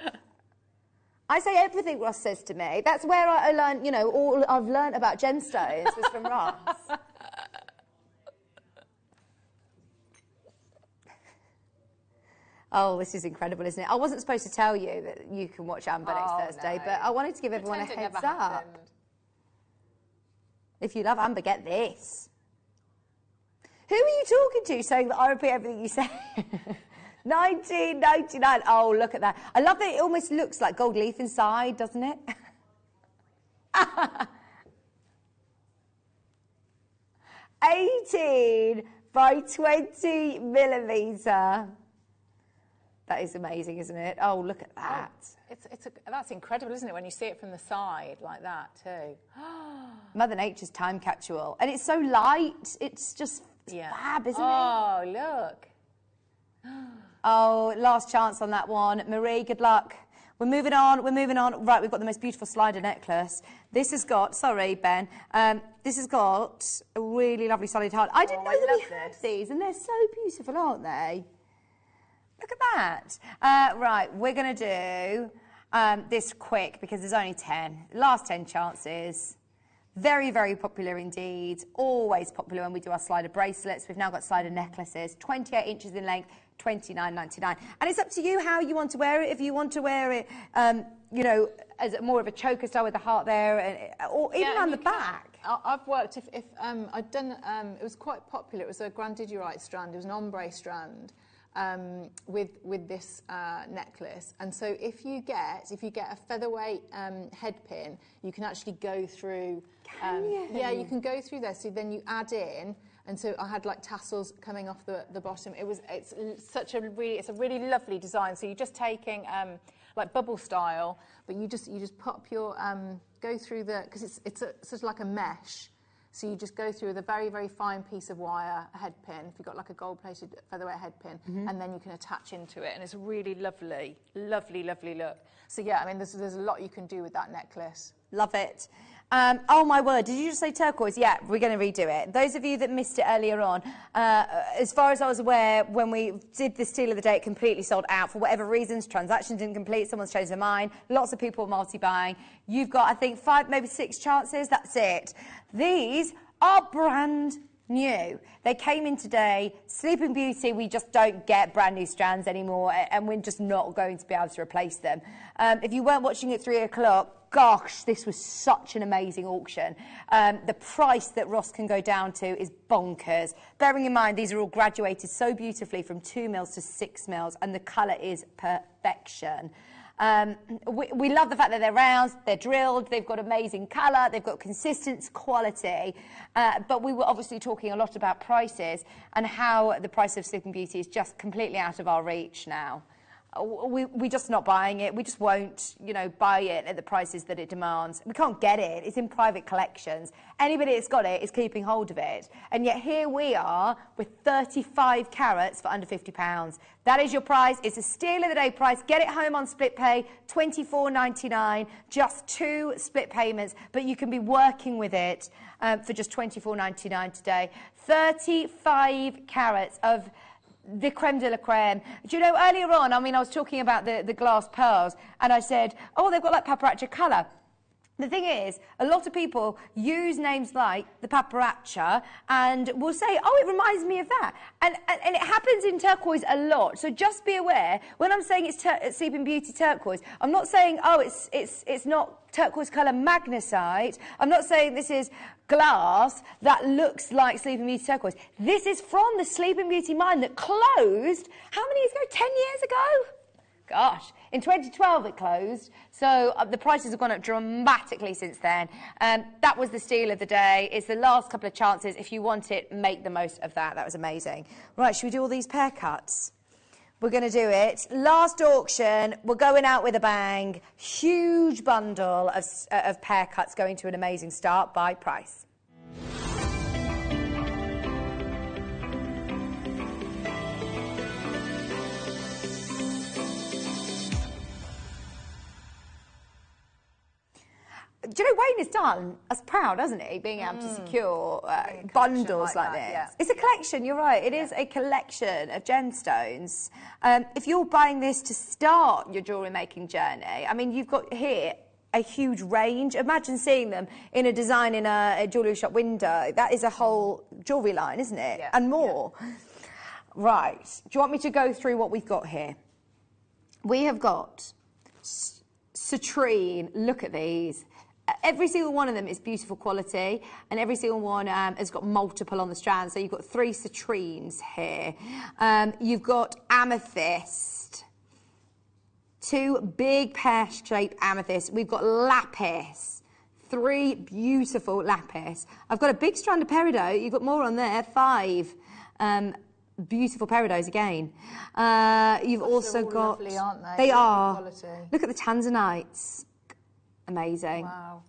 I say everything Ross says to me. That's where I learned, you know, all I've learned about gemstones was from Ross. Oh, this is incredible, isn't it? I wasn't supposed to tell you that you can watch Amber next Thursday, but I wanted to give everyone a heads up. If you love Amber, get this. Who are you talking to saying that I repeat everything you say? 1999. Oh, look at that. I love that it almost looks like gold leaf inside, doesn't it? 18 by 20 millimetre. That is amazing, isn't it? Oh, look at that. Oh, that's incredible, isn't it, when you see it from the side like that too. Mother Nature's time capsule. And it's so light. It's just fab, isn't it? Oh, look. Oh, last chance on that one. Marie, good luck. We're moving on, we're moving on. Right, we've got the most beautiful slider necklace. This has got, sorry, Ben, this has got a really lovely solid heart. I didn't know that we had these, and they're so beautiful, aren't they? Look at that. Right, we're going to do this quick because there's only 10. Last 10 chances. Very, very popular indeed. Always popular when we do our slider bracelets. We've now got slider necklaces. 28 inches in length, $29.99. And it's up to you how you want to wear it. If you want to wear it, you know, as more of a choker style with the heart there, or even on the back. I've worked, if I'd done, it was quite popular. It was a grandidierite strand. It was an ombre strand. With this necklace, and so if you get a featherweight head pin, you can actually go through. Can you? Yeah, you can go through there. So then you add in, and so I had like tassels coming off the bottom. It's a really lovely design. So you're just taking like bubble style, but you just pop your go through because it's sort of like a mesh. So you just go through with a very, very fine piece of wire, a head pin, if you've got like a gold-plated featherweight head pin, and then you can attach into it, and it's a really lovely, lovely, lovely look. So yeah, I mean, there's a lot you can do with that necklace. Love it. Oh my word, did you just say turquoise? Yeah, we're going to redo it. Those of you that missed it earlier on, as far as I was aware, when we did the steal of the day, it completely sold out for whatever reasons. Transactions didn't complete, someone's changed their mind, lots of people multi-buying. You've got, I think, 5, maybe 6 chances, that's it. These are brand new. They came in today. Sleeping Beauty, we just don't get brand new strands anymore, and we're just not going to be able to replace them. If you weren't watching at 3 o'clock, gosh, this was such an amazing auction. The price that Ross can go down to is bonkers. Bearing in mind, these are all graduated so beautifully from 2 mils to 6 mils, and the colour is perfection. We love the fact that they're round, they're drilled, they've got amazing colour, they've got consistent quality. But we were obviously talking a lot about prices and how the price of Sleeping Beauty is just completely out of our reach now. We're just not buying it. We just won't, you know, buy it at the prices that it demands. We can't get it. It's in private collections. Anybody that's got it is keeping hold of it. And yet here we are with 35 carats for under £50. That is your price. It's a steal of the day price. Get it home on split pay, $24.99, just 2 split payments. But you can be working with it for just $24.99 today. 35 carats of the creme de la creme. Do you know, earlier on, I mean, I was talking about the glass pearls, and I said, oh, they've got like paparazzi colour. The thing is, a lot of people use names like the paparazzi and will say, oh, it reminds me of that. And it happens in turquoise a lot. So just be aware, when I'm saying it's Sleeping Beauty turquoise, I'm not saying, oh, it's not turquoise colour magnesite. I'm not saying this is glass that looks like Sleeping Beauty turquoise. This is from the Sleeping Beauty mine that closed, how many years ago? 10 years ago? Gosh, in 2012 it closed, so the prices have gone up dramatically since then. That was the steal of the day. It's the last couple of chances. If you want it, make the most of that. That was amazing. Right, should we do all these pair cuts? We're going to do it. Last auction, we're going out with a bang. Huge bundle of pair cuts going to an amazing start by price. Do you know Wayne has done us proud, hasn't he? Being able to secure bundles like this. Yeah. It's a collection, you're right. It is a collection of gemstones. If you're buying this to start your jewellery making journey, I mean, you've got here a huge range. Imagine seeing them in a design in a jewellery shop window. That is a whole jewellery line, isn't it? Yeah. And more. Yeah. Right. Do you want me to go through what we've got here? We have got citrine. Look at these. Every single one of them is beautiful quality, and every single one has got multiple on the strand. So you've got 3 citrines here. You've got amethyst, 2 big pear-shaped amethysts. We've got lapis, 3 beautiful lapis. I've got a big strand of peridot. You've got more on there, 5. Beautiful peridots again. You've also got... Lovely, aren't they? They are. Quality. Look at the tanzanites. Amazing. Wow.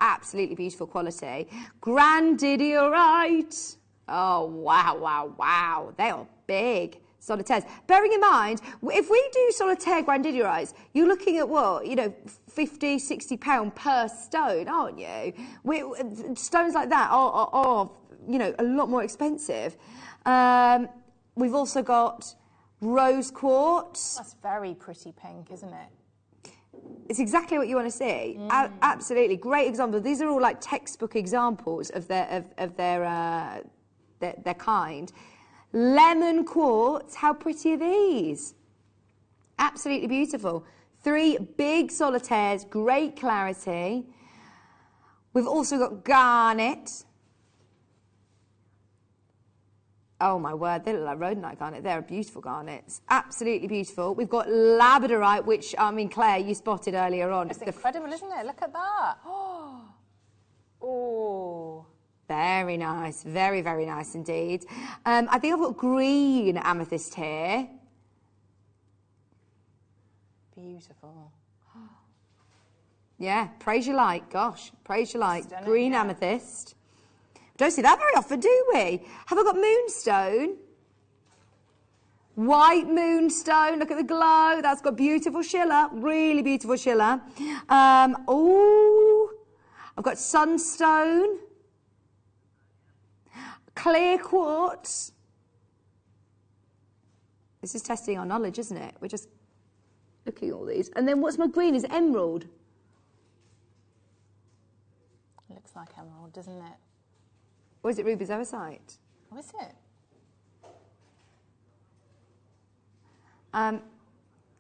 Absolutely beautiful quality. Grandidierite. Oh, wow, wow, wow. They are big solitaires. Bearing in mind, if we do solitaire grandidierites, you're looking at what? You know, £50, £60 per stone, aren't you? Stones like that are, you know, a lot more expensive. We've also got rose quartz. That's very pretty pink, isn't it? It's exactly what you want to see. Absolutely, great example. These are all like textbook examples of their kind. Lemon quartz. How pretty are these? Absolutely beautiful. 3 big solitaires, great clarity. We've also got garnet. Oh my word, they look like rhodonite garnet. They're beautiful garnets. Absolutely beautiful. We've got labradorite, which, I mean, Claire, you spotted earlier on. It's incredible, isn't it? Look at that. Oh. Very nice. Very, very nice indeed. I think I've got green amethyst here. Beautiful. Yeah, praise your light. Gosh, praise your light. Stunning, green amethyst. Don't see that very often, do we? Have I got moonstone? White moonstone, look at the glow. That's got beautiful schiller, really beautiful schiller. Oh, I've got sunstone. Clear quartz. This is testing our knowledge, isn't it? We're just looking at all these. And then what's my green? Is it emerald? It looks like emerald, doesn't it? Or is it ruby zoisite? Oh, is it?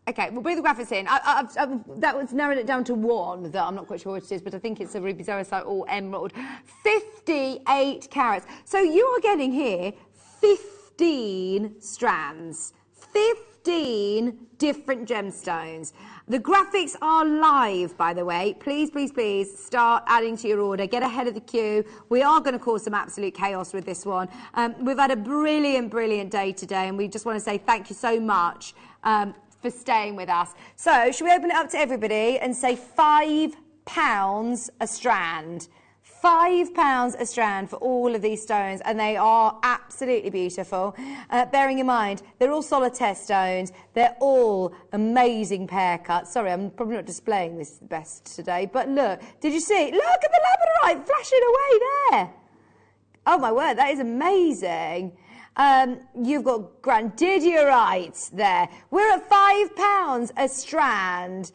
Okay, we'll bring the graphics in. That was narrowed it down to 1 that I'm not quite sure what it is, but I think it's a ruby zoisite or emerald. 58 carats. So you are getting here 15 strands. 15 different gemstones. The graphics are live, by the way. Please, please, please start adding to your order. Get ahead of the queue. We are going to cause some absolute chaos with this one. We've had a brilliant, brilliant day today, and we just want to say thank you so much for staying with us. So, should we open it up to everybody and say £5 a strand? £5 a strand for all of these stones, and they are absolutely beautiful. Bearing in mind, they're all solitaire stones. They're all amazing pear cuts. Sorry, I'm probably not displaying this the best today, but look, did you see? Look at the labradorite flashing away there. Oh my word, that is amazing. You've got grandidierite there. We're at £5 a strand.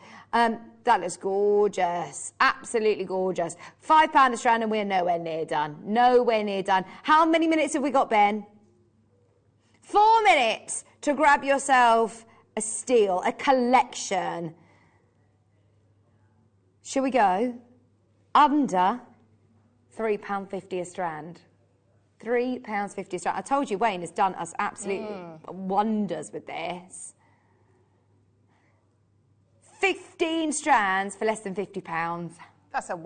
That looks gorgeous. Absolutely gorgeous. £5 a strand, and we're nowhere near done. Nowhere near done. How many minutes have we got, Ben? 4 minutes to grab yourself a steal, a collection. Shall we go? Under £3.50 a strand. £3.50 a strand. I told you Wayne has done us absolute wonders with this. 15 strands for less than £50. It's a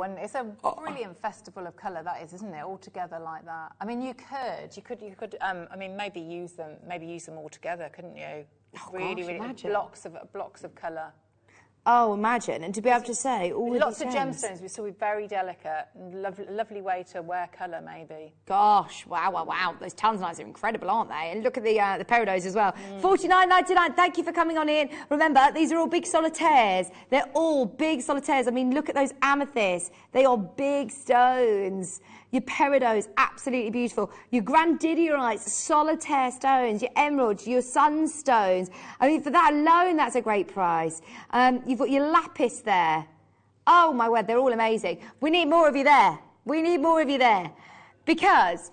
brilliant festival of colour, that is, isn't it? All together like that. I mean, you could. I mean, maybe use them all together, couldn't you? Oh, really, gosh, really imagine. blocks of colour. Oh, imagine. And to be able to say all lots of of these gems. gemstones, we still be very delicate and lovely way to wear colour, maybe. Gosh, wow. Those tanzanites are incredible, aren't they? And look at the peridots as well. $49.99. Thank you for coming on in. Remember, these are all big solitaires. They're all big solitaires. I mean, look at those amethysts. They are big stones. Your peridots, absolutely beautiful. Your grandidiorites, solitaire stones. Your emeralds, your sunstones. I mean, for that alone, that's a great price. You've got your lapis there. Oh, my word, they're all amazing. We need more of you there. We need more of you there. Because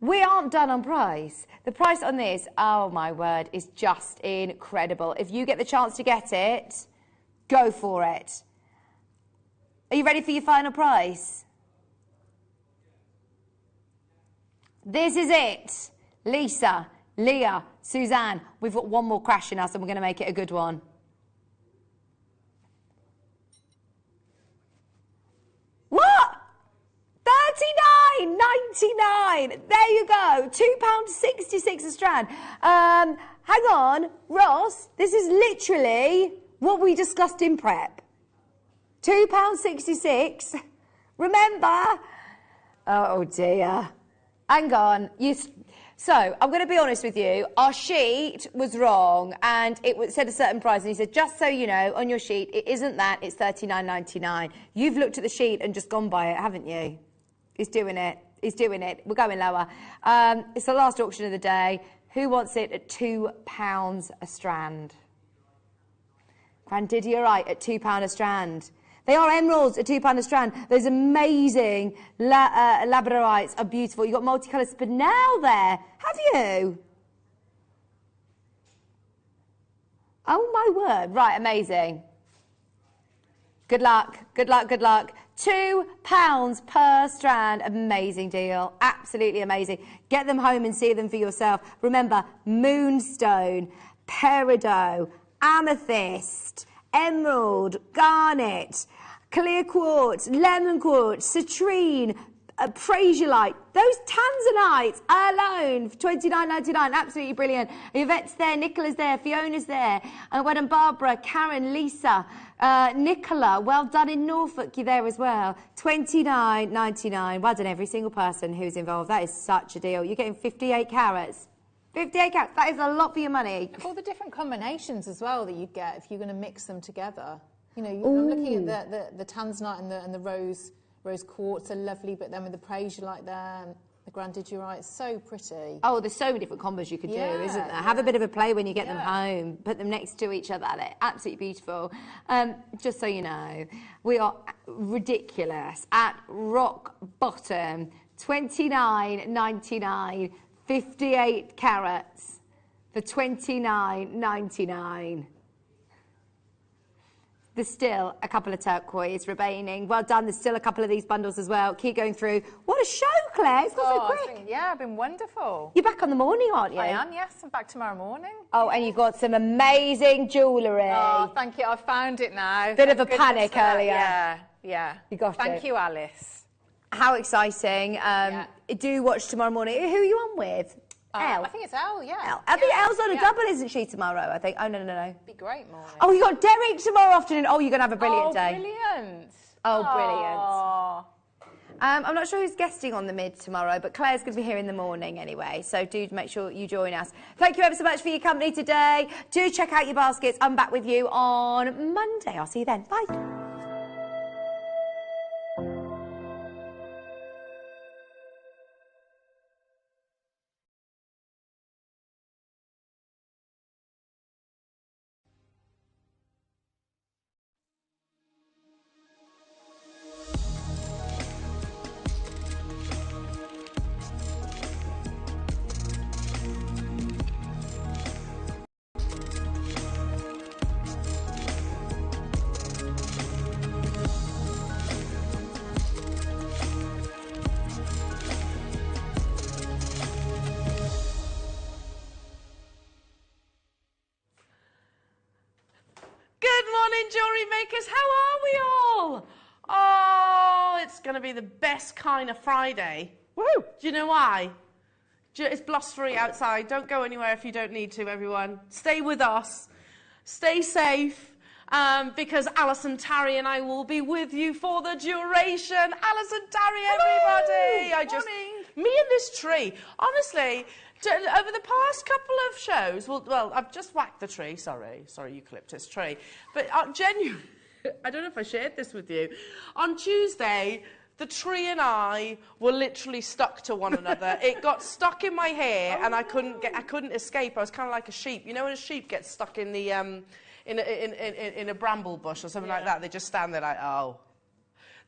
we aren't done on price. The price on this, oh, my word, is just incredible. If you get the chance to get it, go for it. Are you ready for your final price? This is it. Lisa, Leah, Suzanne. We've got one more crash in us and we're going to make it a good one. What? $39.99. There you go. £2.66 a strand. Hang on, Ross. This is literally what we discussed in prep. £2.66. Remember? Oh dear. Hang on. So, I'm going to be honest with you. Our sheet was wrong and it said a certain price. And he said, just so you know, on your sheet, it isn't that. It's $39.99. You've looked at the sheet and just gone by it, haven't you? He's doing it. He's doing it. We're going lower. It's the last auction of the day. Who wants it at £2 a strand? Grandidiorite at £2 a strand. They are emeralds at £2 a strand. Those amazing labradorites are beautiful. You've got multicoloured spinel there. Have you? Oh, my word. Right, amazing. Good luck. Good luck. Good luck. £2 per strand. Amazing deal. Absolutely amazing. Get them home and see them for yourself. Remember, moonstone, peridot, amethyst, emerald, garnet, clear quartz, lemon quartz, citrine, prasiolite. Those tanzanites alone for $29.99. Absolutely brilliant. Yvette's there, Nicola's there, Fiona's there, and Barbara, Karen, Lisa, Nicola. Well done in Norfolk. You're there as well. $29.99. Well done, every single person who's involved. That is such a deal. You're getting 58 carats. 58 carats. That is a lot for your money. All the different combinations as well that you get if you're going to mix them together. You know, I'm looking at the tanzanite and the rose quartz are lovely, but then with the prasiolite there, the grandidiorite, so pretty. Oh, there's so many different combos you could do, isn't there? Have a bit of a play when you get them home. Put them next to each other. They're absolutely beautiful. Just so you know, we are ridiculous at rock bottom. $29.99. 58 carats for $29.99. There's still a couple of turquoise remaining. Well done. There's still a couple of these bundles as well. Keep going through. What a show, Claire. It's gone so quick. I've been wonderful. You're back on the morning, aren't you? I am, yes. I'm back tomorrow morning. Oh, and you've got some amazing jewellery. Oh, thank you. I found it now. Bit of a panic earlier. Yeah. You got it. Thank you, Alice. How exciting. Do watch tomorrow morning. Who are you on with? Elle. I think it's Elle, yeah. I think Elle's on a double, isn't she, tomorrow? I think. Oh, no. Be great morning. Oh, you got Derek tomorrow afternoon. Oh, you're going to have a brilliant day. Brilliant. Oh, brilliant. I'm not sure who's guesting on the mid tomorrow, but Claire's going to be here in the morning anyway, so do make sure you join us. Thank you ever so much for your company today. Do check out your baskets. I'm back with you on Monday. I'll see you then. Bye. Jewellery Makers, how are we all? Oh, it's going to be the best kind of Friday. Woo! Do you know why? It's blustery outside. Don't go anywhere if you don't need to, everyone. Stay with us. Stay safe. because Alison Tarry and I will be with you for the duration. Alison Tarry, everybody! Me and this tree, honestly, over the past couple of shows, well, I've just whacked the tree, sorry, eucalyptus tree, but genuinely, I don't know if I shared this with you. On Tuesday, the tree and I were literally stuck to one another. It got stuck in my hair, and I couldn't escape. I was kind of like a sheep. You know when a sheep gets stuck in the in a bramble bush or something like that? They just stand there like, oh.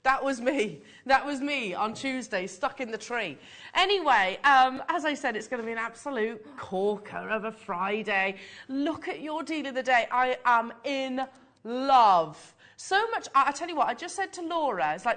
That was me. That was me on Tuesday, stuck in the tree. Anyway, as I said, it's going to be an absolute corker of a Friday. Look at your deal of the day. I am in love. So much. I tell you what, I just said to Laura, it's like,